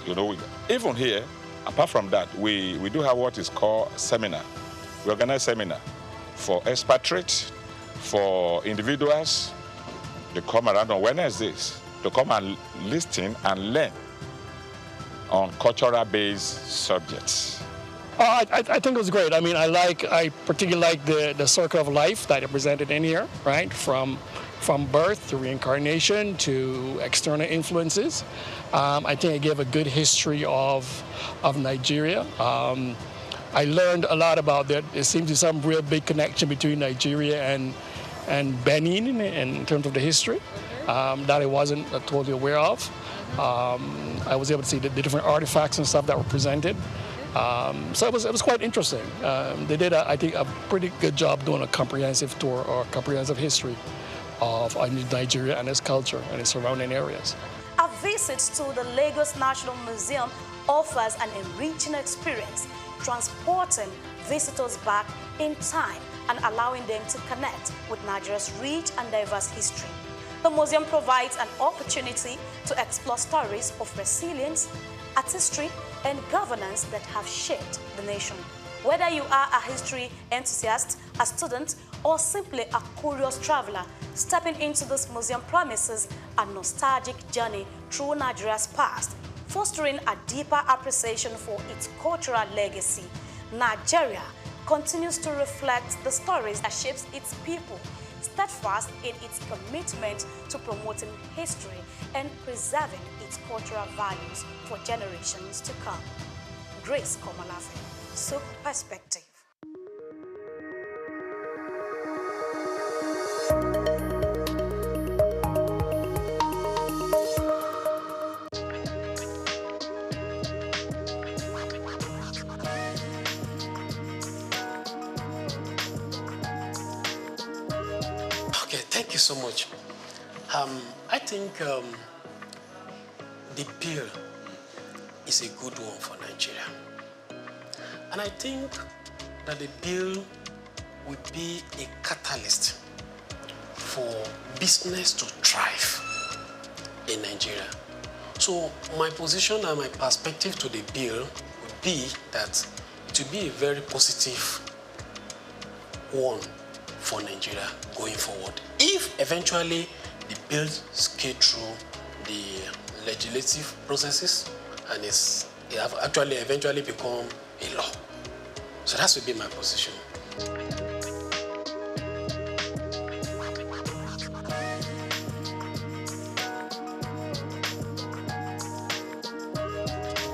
Even here, Apart from that, we do have what is called seminar. We organize seminar for expatriates, for individuals. They come around on Wednesdays to come and listen and learn on cultural-based subjects. I think it was great. I mean, I particularly like the circle of life that are presented in here, right? From birth to reincarnation to external influences. I think it gave a good history of Nigeria. I learned a lot about that. There seems to be some real big connection between Nigeria and Benin in terms of the history that I wasn't totally aware of. I was able to see the different artifacts and stuff that were presented. So it was quite interesting. They did, I think, a pretty good job doing a comprehensive tour or comprehensive history of Nigeria and its culture and its surrounding areas. A visit to the Lagos National Museum offers an enriching experience, transporting visitors back in time and allowing them to connect with Nigeria's rich and diverse history. The museum provides an opportunity to explore stories of resilience, artistry, and governance that have shaped the nation. Whether you are a history enthusiast, a student, or simply a curious traveler, stepping into this museum promises a nostalgic journey through Nigeria's past, fostering a deeper appreciation for its cultural legacy. Nigeria continues to reflect the stories that shapes its people, steadfast in its commitment to promoting history and preserving its cultural values for generations to come. Grace Komolafe, Souq Perspective. Thank you so much. I think the bill is a good one for Nigeria. And I think that the bill will be a catalyst for business to thrive in Nigeria. So my position and my perspective to the bill would be that it will be a very positive one for Nigeria going forward. If eventually the bill gets through the legislative processes and it have actually eventually become a law. So that would be my position.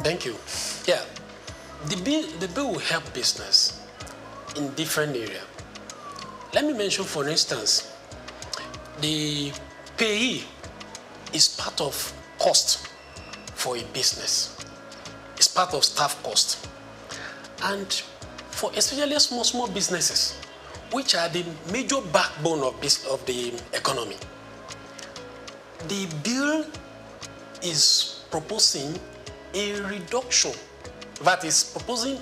Thank you. Yeah, the bill will help business in different areas. Let me mention, for instance, the payee is part of cost for a business. It's part of staff cost. And for especially small businesses, which are the major backbone of the economy, the bill is proposing a reduction, that is proposing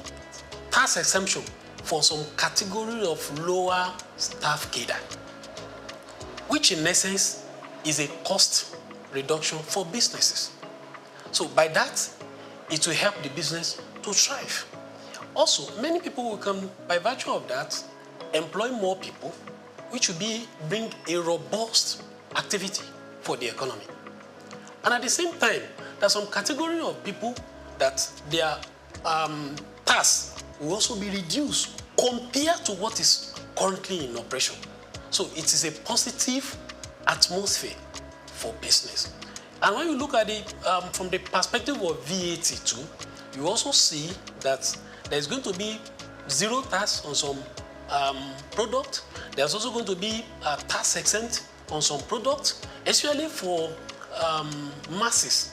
tax exemption for some category of lower staff cadre, which in essence is a cost reduction for businesses. So by that, it will help the business to thrive. Also, many people will come, by virtue of that, employ more people, which will bring a robust activity for the economy. And at the same time, there's some category of people that their tax will also be reduced compared to what is currently in operation. So it is a positive atmosphere for business. And when you look at it from the perspective of VAT too, you also see that there's going to be zero tax on some product. There's also going to be a tax exempt on some products, especially for masses,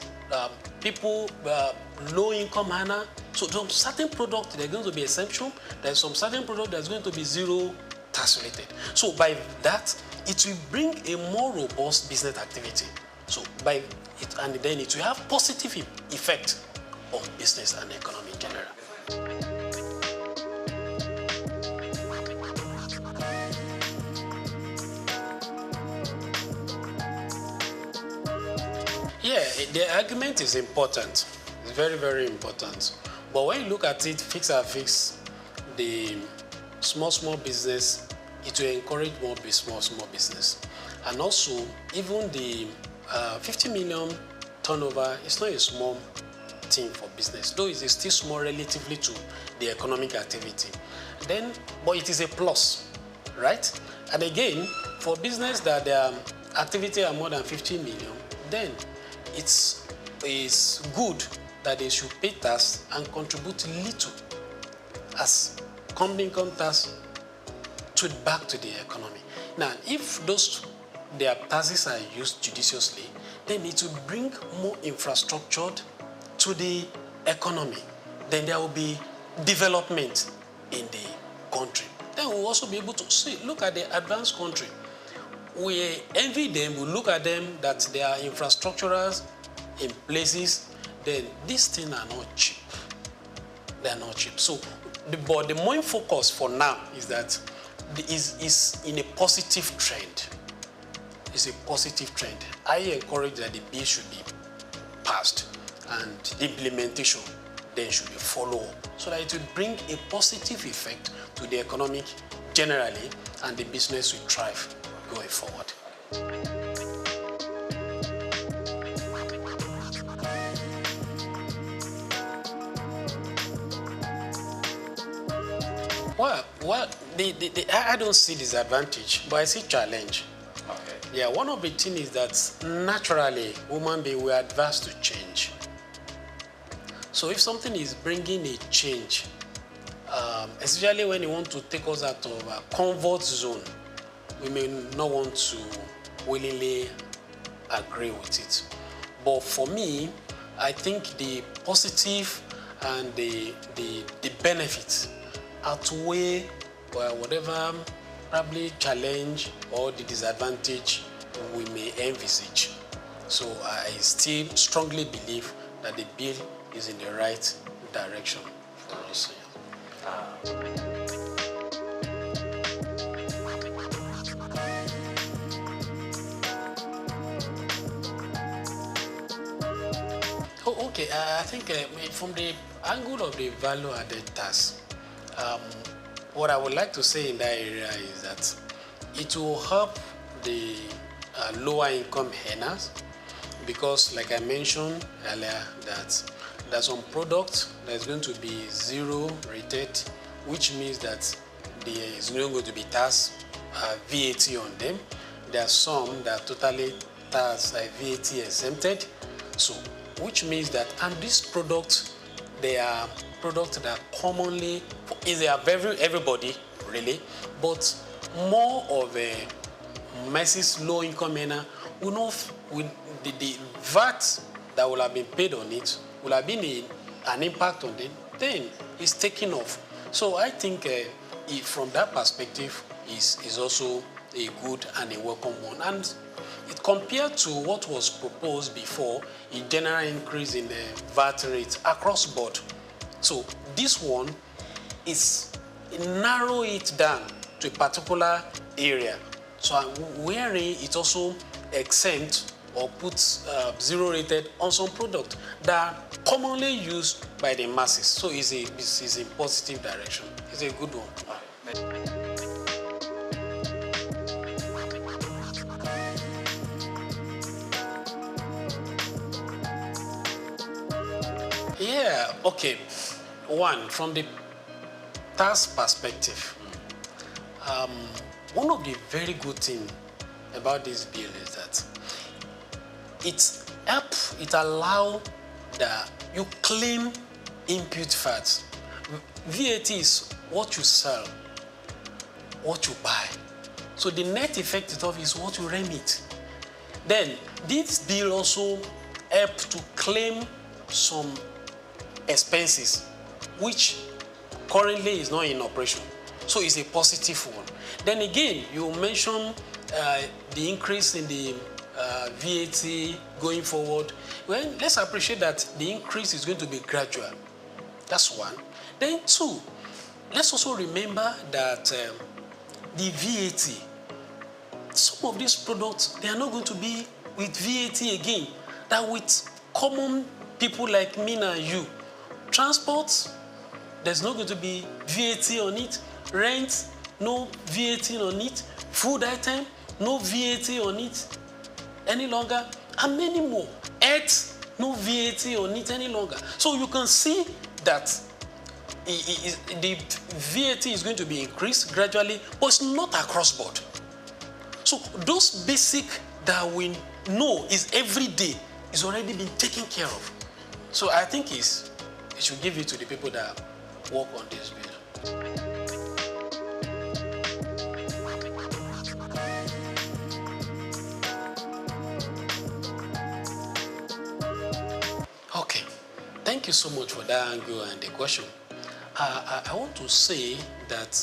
people, low-income earner. So some certain products, there's going to be exemption. There's some certain product that's going to be zero tax related. So by that, it will bring a more robust business activity. So by it, and then it will have positive effect on business and economy in general. Yeah, the argument is important. It's very, very important. But when you look at it, fix and fix, the small business, it will encourage more small business. And also, even the 50 million turnover is not a small thing for business, though it is still small relatively to the economic activity. Then, but it is a plus, right? And again, for business that their activity are more than 50 million, then it's good that they should pay tax and contribute little as company income tax back to the economy. Now, if their taxes are used judiciously, then it will bring more infrastructure to the economy. Then there will be development in the country. Then we'll also be able to look at the advanced country. We envy them, we look at them that they are infrastructurals in places, then these things are not cheap. They are not cheap. So, but the main focus for now is that is in a positive trend. It's a positive trend. I encourage that the bill should be passed and the implementation then should be followed so that it will bring a positive effect to the economic generally and the business will thrive going forward. Well, I don't see disadvantage, but I see challenge. Okay. Yeah, one of the things is that naturally, human beings were adverse to change. So if something is bringing a change, especially when you want to take us out of a comfort zone, we may not want to willingly agree with it. But for me, I think the positive and the benefits outweigh whatever probably challenge or the disadvantage we may envisage. So I still strongly believe that the bill is in the right direction for this year. Oh, okay. I think from the angle of the value-added tax, what I would like to say in that area is that it will help the lower income earners because, like I mentioned earlier, that there's some products that's going to be zero rated, which means that there is not going to be tax VAT on them. There are some that are totally tax VAT exempted, so which means that, and these products, they are products that commonly they are very everybody really, but more of a masses low income earner will not with the VAT that will have been paid on it will have been an impact on them, then it's taking off. So I think from that perspective is also a good and a welcome one. And it compared to what was proposed before, a general increase in the VAT rate across board. So this one is narrow it down to a particular area. So wherein it also exempt or puts zero rated on some product that are commonly used by the masses. So it's a positive direction. It's a good one. Yeah, okay. One, from the tax perspective, one of the very good things about this bill is that it allows that you claim input fats. VAT is what you sell, what you buy. So the net effect of it is what you remit. Then this bill also helps to claim some expenses which currently is not in operation. So it's a positive one. Then again, you mentioned the increase in the VAT going forward. Well, let's appreciate that the increase is going to be gradual. That's one. Then two, let's also remember that the VAT, some of these products, they are not going to be with VAT again. That with common people like me and you, transport, there's not going to be VAT on it. Rent, no VAT on it. Food item, no VAT on it any longer. And many more. Health, no VAT on it any longer. So you can see that the VAT is going to be increased gradually, but it's not across board. So those basic that we know is every day is already been taken care of. So I think it should give it to the people that work on this bill. Okay, thank you so much for that angle and the question. I want to say that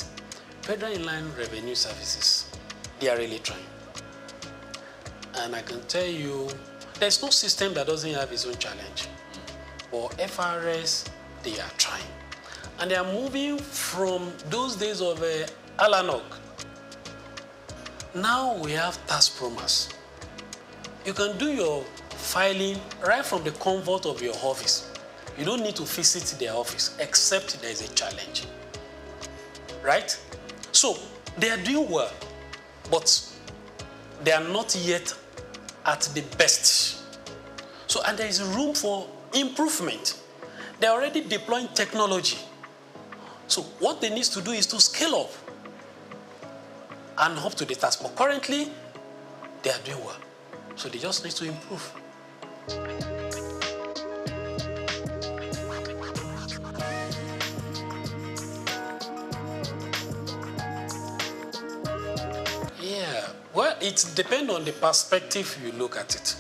Federal Inland Revenue Services, they are really trying. And I can tell you, there's no system that doesn't have its own challenge. But FRS, they are trying. And they are moving from those days of Alanok. Now we have tax promise. You can do your filing right from the comfort of your office. You don't need to visit their office, except there is a challenge. Right? So, they are doing well, but they are not yet at the best. So, and there is room for improvement. They are already deploying technology. So, what they need to do is to scale up and up to the task. But currently, they are doing well. So, they just need to improve. Well, it depends on the perspective you look at it.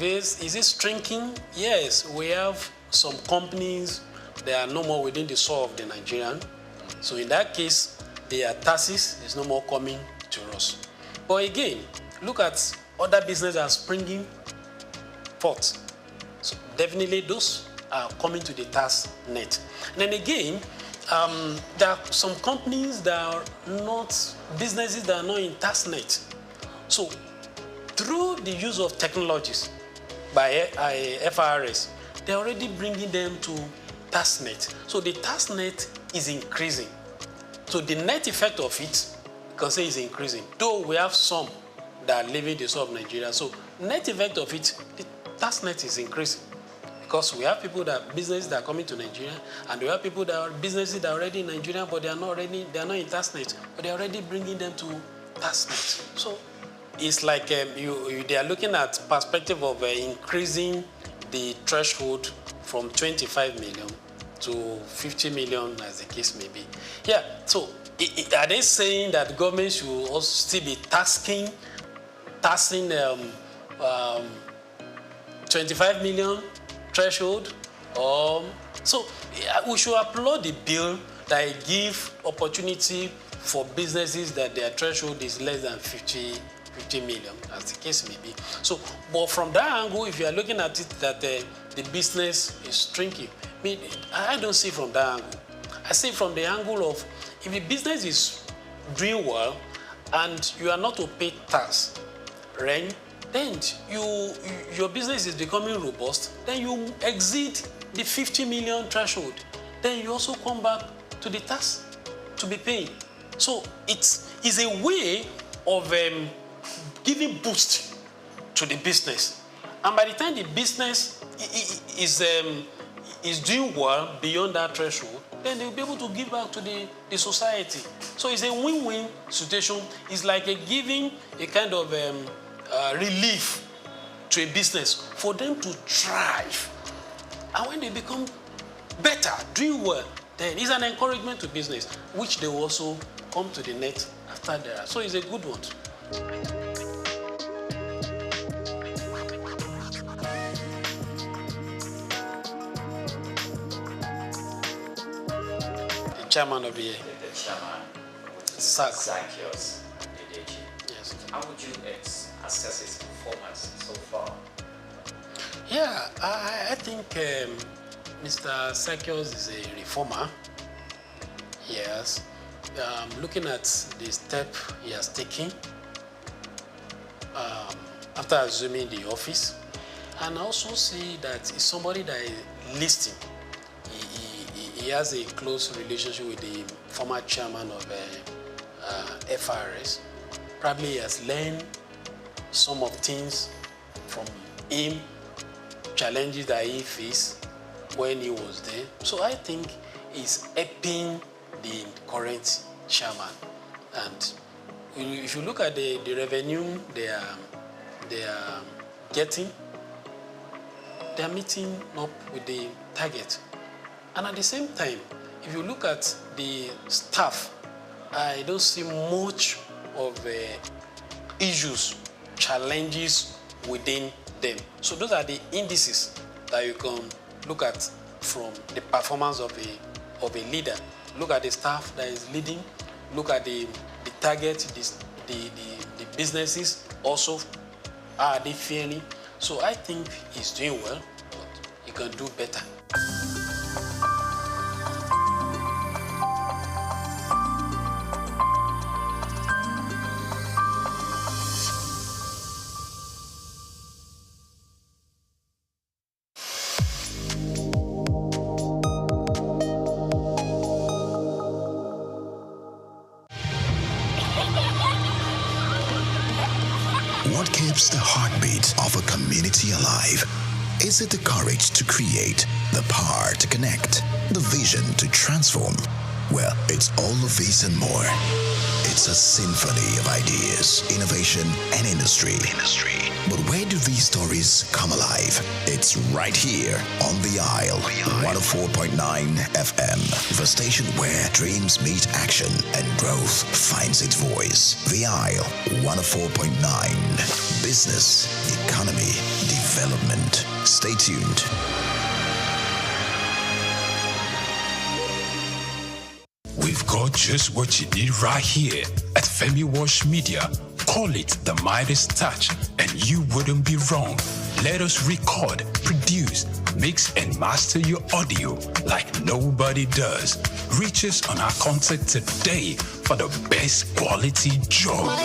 Is it shrinking? Yes, we have some companies that are no more within the soul of the Nigerian. So in that case, their taxes is no more coming to us. But again, look at other businesses that are springing forth. So definitely those are coming to the tax net. And then again, there are some companies that are not, businesses that are not in tax net. So through the use of technologies by FRS, they're already bringing them to tax net. So the tax net is increasing. So the net effect of it, you can say, is increasing. Though we have some that are leaving the soul of Nigeria. So net effect of it, the tax net is increasing. Because we have people businesses that are coming to Nigeria, and we have people that are businesses that are already in Nigeria, but they are not in TaxNet, but they are already bringing them to TaxNet. So it's like they are looking at perspective of increasing the threshold from 25 million to 50 million, as the case may be. Yeah. So are they saying that the government should also still be taxing 25 million? Threshold? So we should applaud the bill that give opportunity for businesses that their threshold is less than 50 million, as the case may be. So, but from that angle, if you are looking at it that the business is shrinking, I don't see from that angle. I see from the angle of if the business is doing well and you are not to pay tax, rent, then your business is becoming robust, then you exceed the 50 million threshold. Then you also come back to the tax to be paid. So it is a way of giving boost to the business. And by the time the business is doing well beyond that threshold, then they'll be able to give back to the society. So it's a win-win situation. It's like giving a kind of relief to a business for them to thrive. And when they become better, doing well, then it's an encouragement to business, which they will also come to the net after that. So it's a good one. The chairman of the Souq. Yes. How would you assess his performance so far? Yeah, I think Mr. Souq is a reformer. Yes. Looking at the step he has taken after assuming the office, and I also see that he's somebody that is listening. he has a close relationship with the former chairman of FRS. Probably he has learned some of things from him, challenges that he faced when he was there. So I think he's helping the current chairman. And if you look at the revenue they are getting, they are meeting up with the target. And at the same time, if you look at the staff, I don't see much of issues, challenges within them. So those are the indices that you can look at from the performance of a leader. Look at the staff that is leading, look at the target, the businesses also, are they fairly? So I think he's doing well, but he can do better. What keeps the heartbeat of a community alive? Is it the courage to create, the power to connect, the vision to transform? Well, it's all of these and more. It's a symphony of ideas, innovation, and industry. But where do these stories come alive? It's right here on The Isle, 104.9 FM, the station where dreams meet action and growth finds its voice. The Isle, 104.9. Business, economy, development. Stay tuned. We've got just what you need right here at Femi Wash Media. Call it the Midas Touch, and you wouldn't be wrong. Let us record, produce, mix, and master your audio like nobody does. Reach us on our contact today for the best quality job.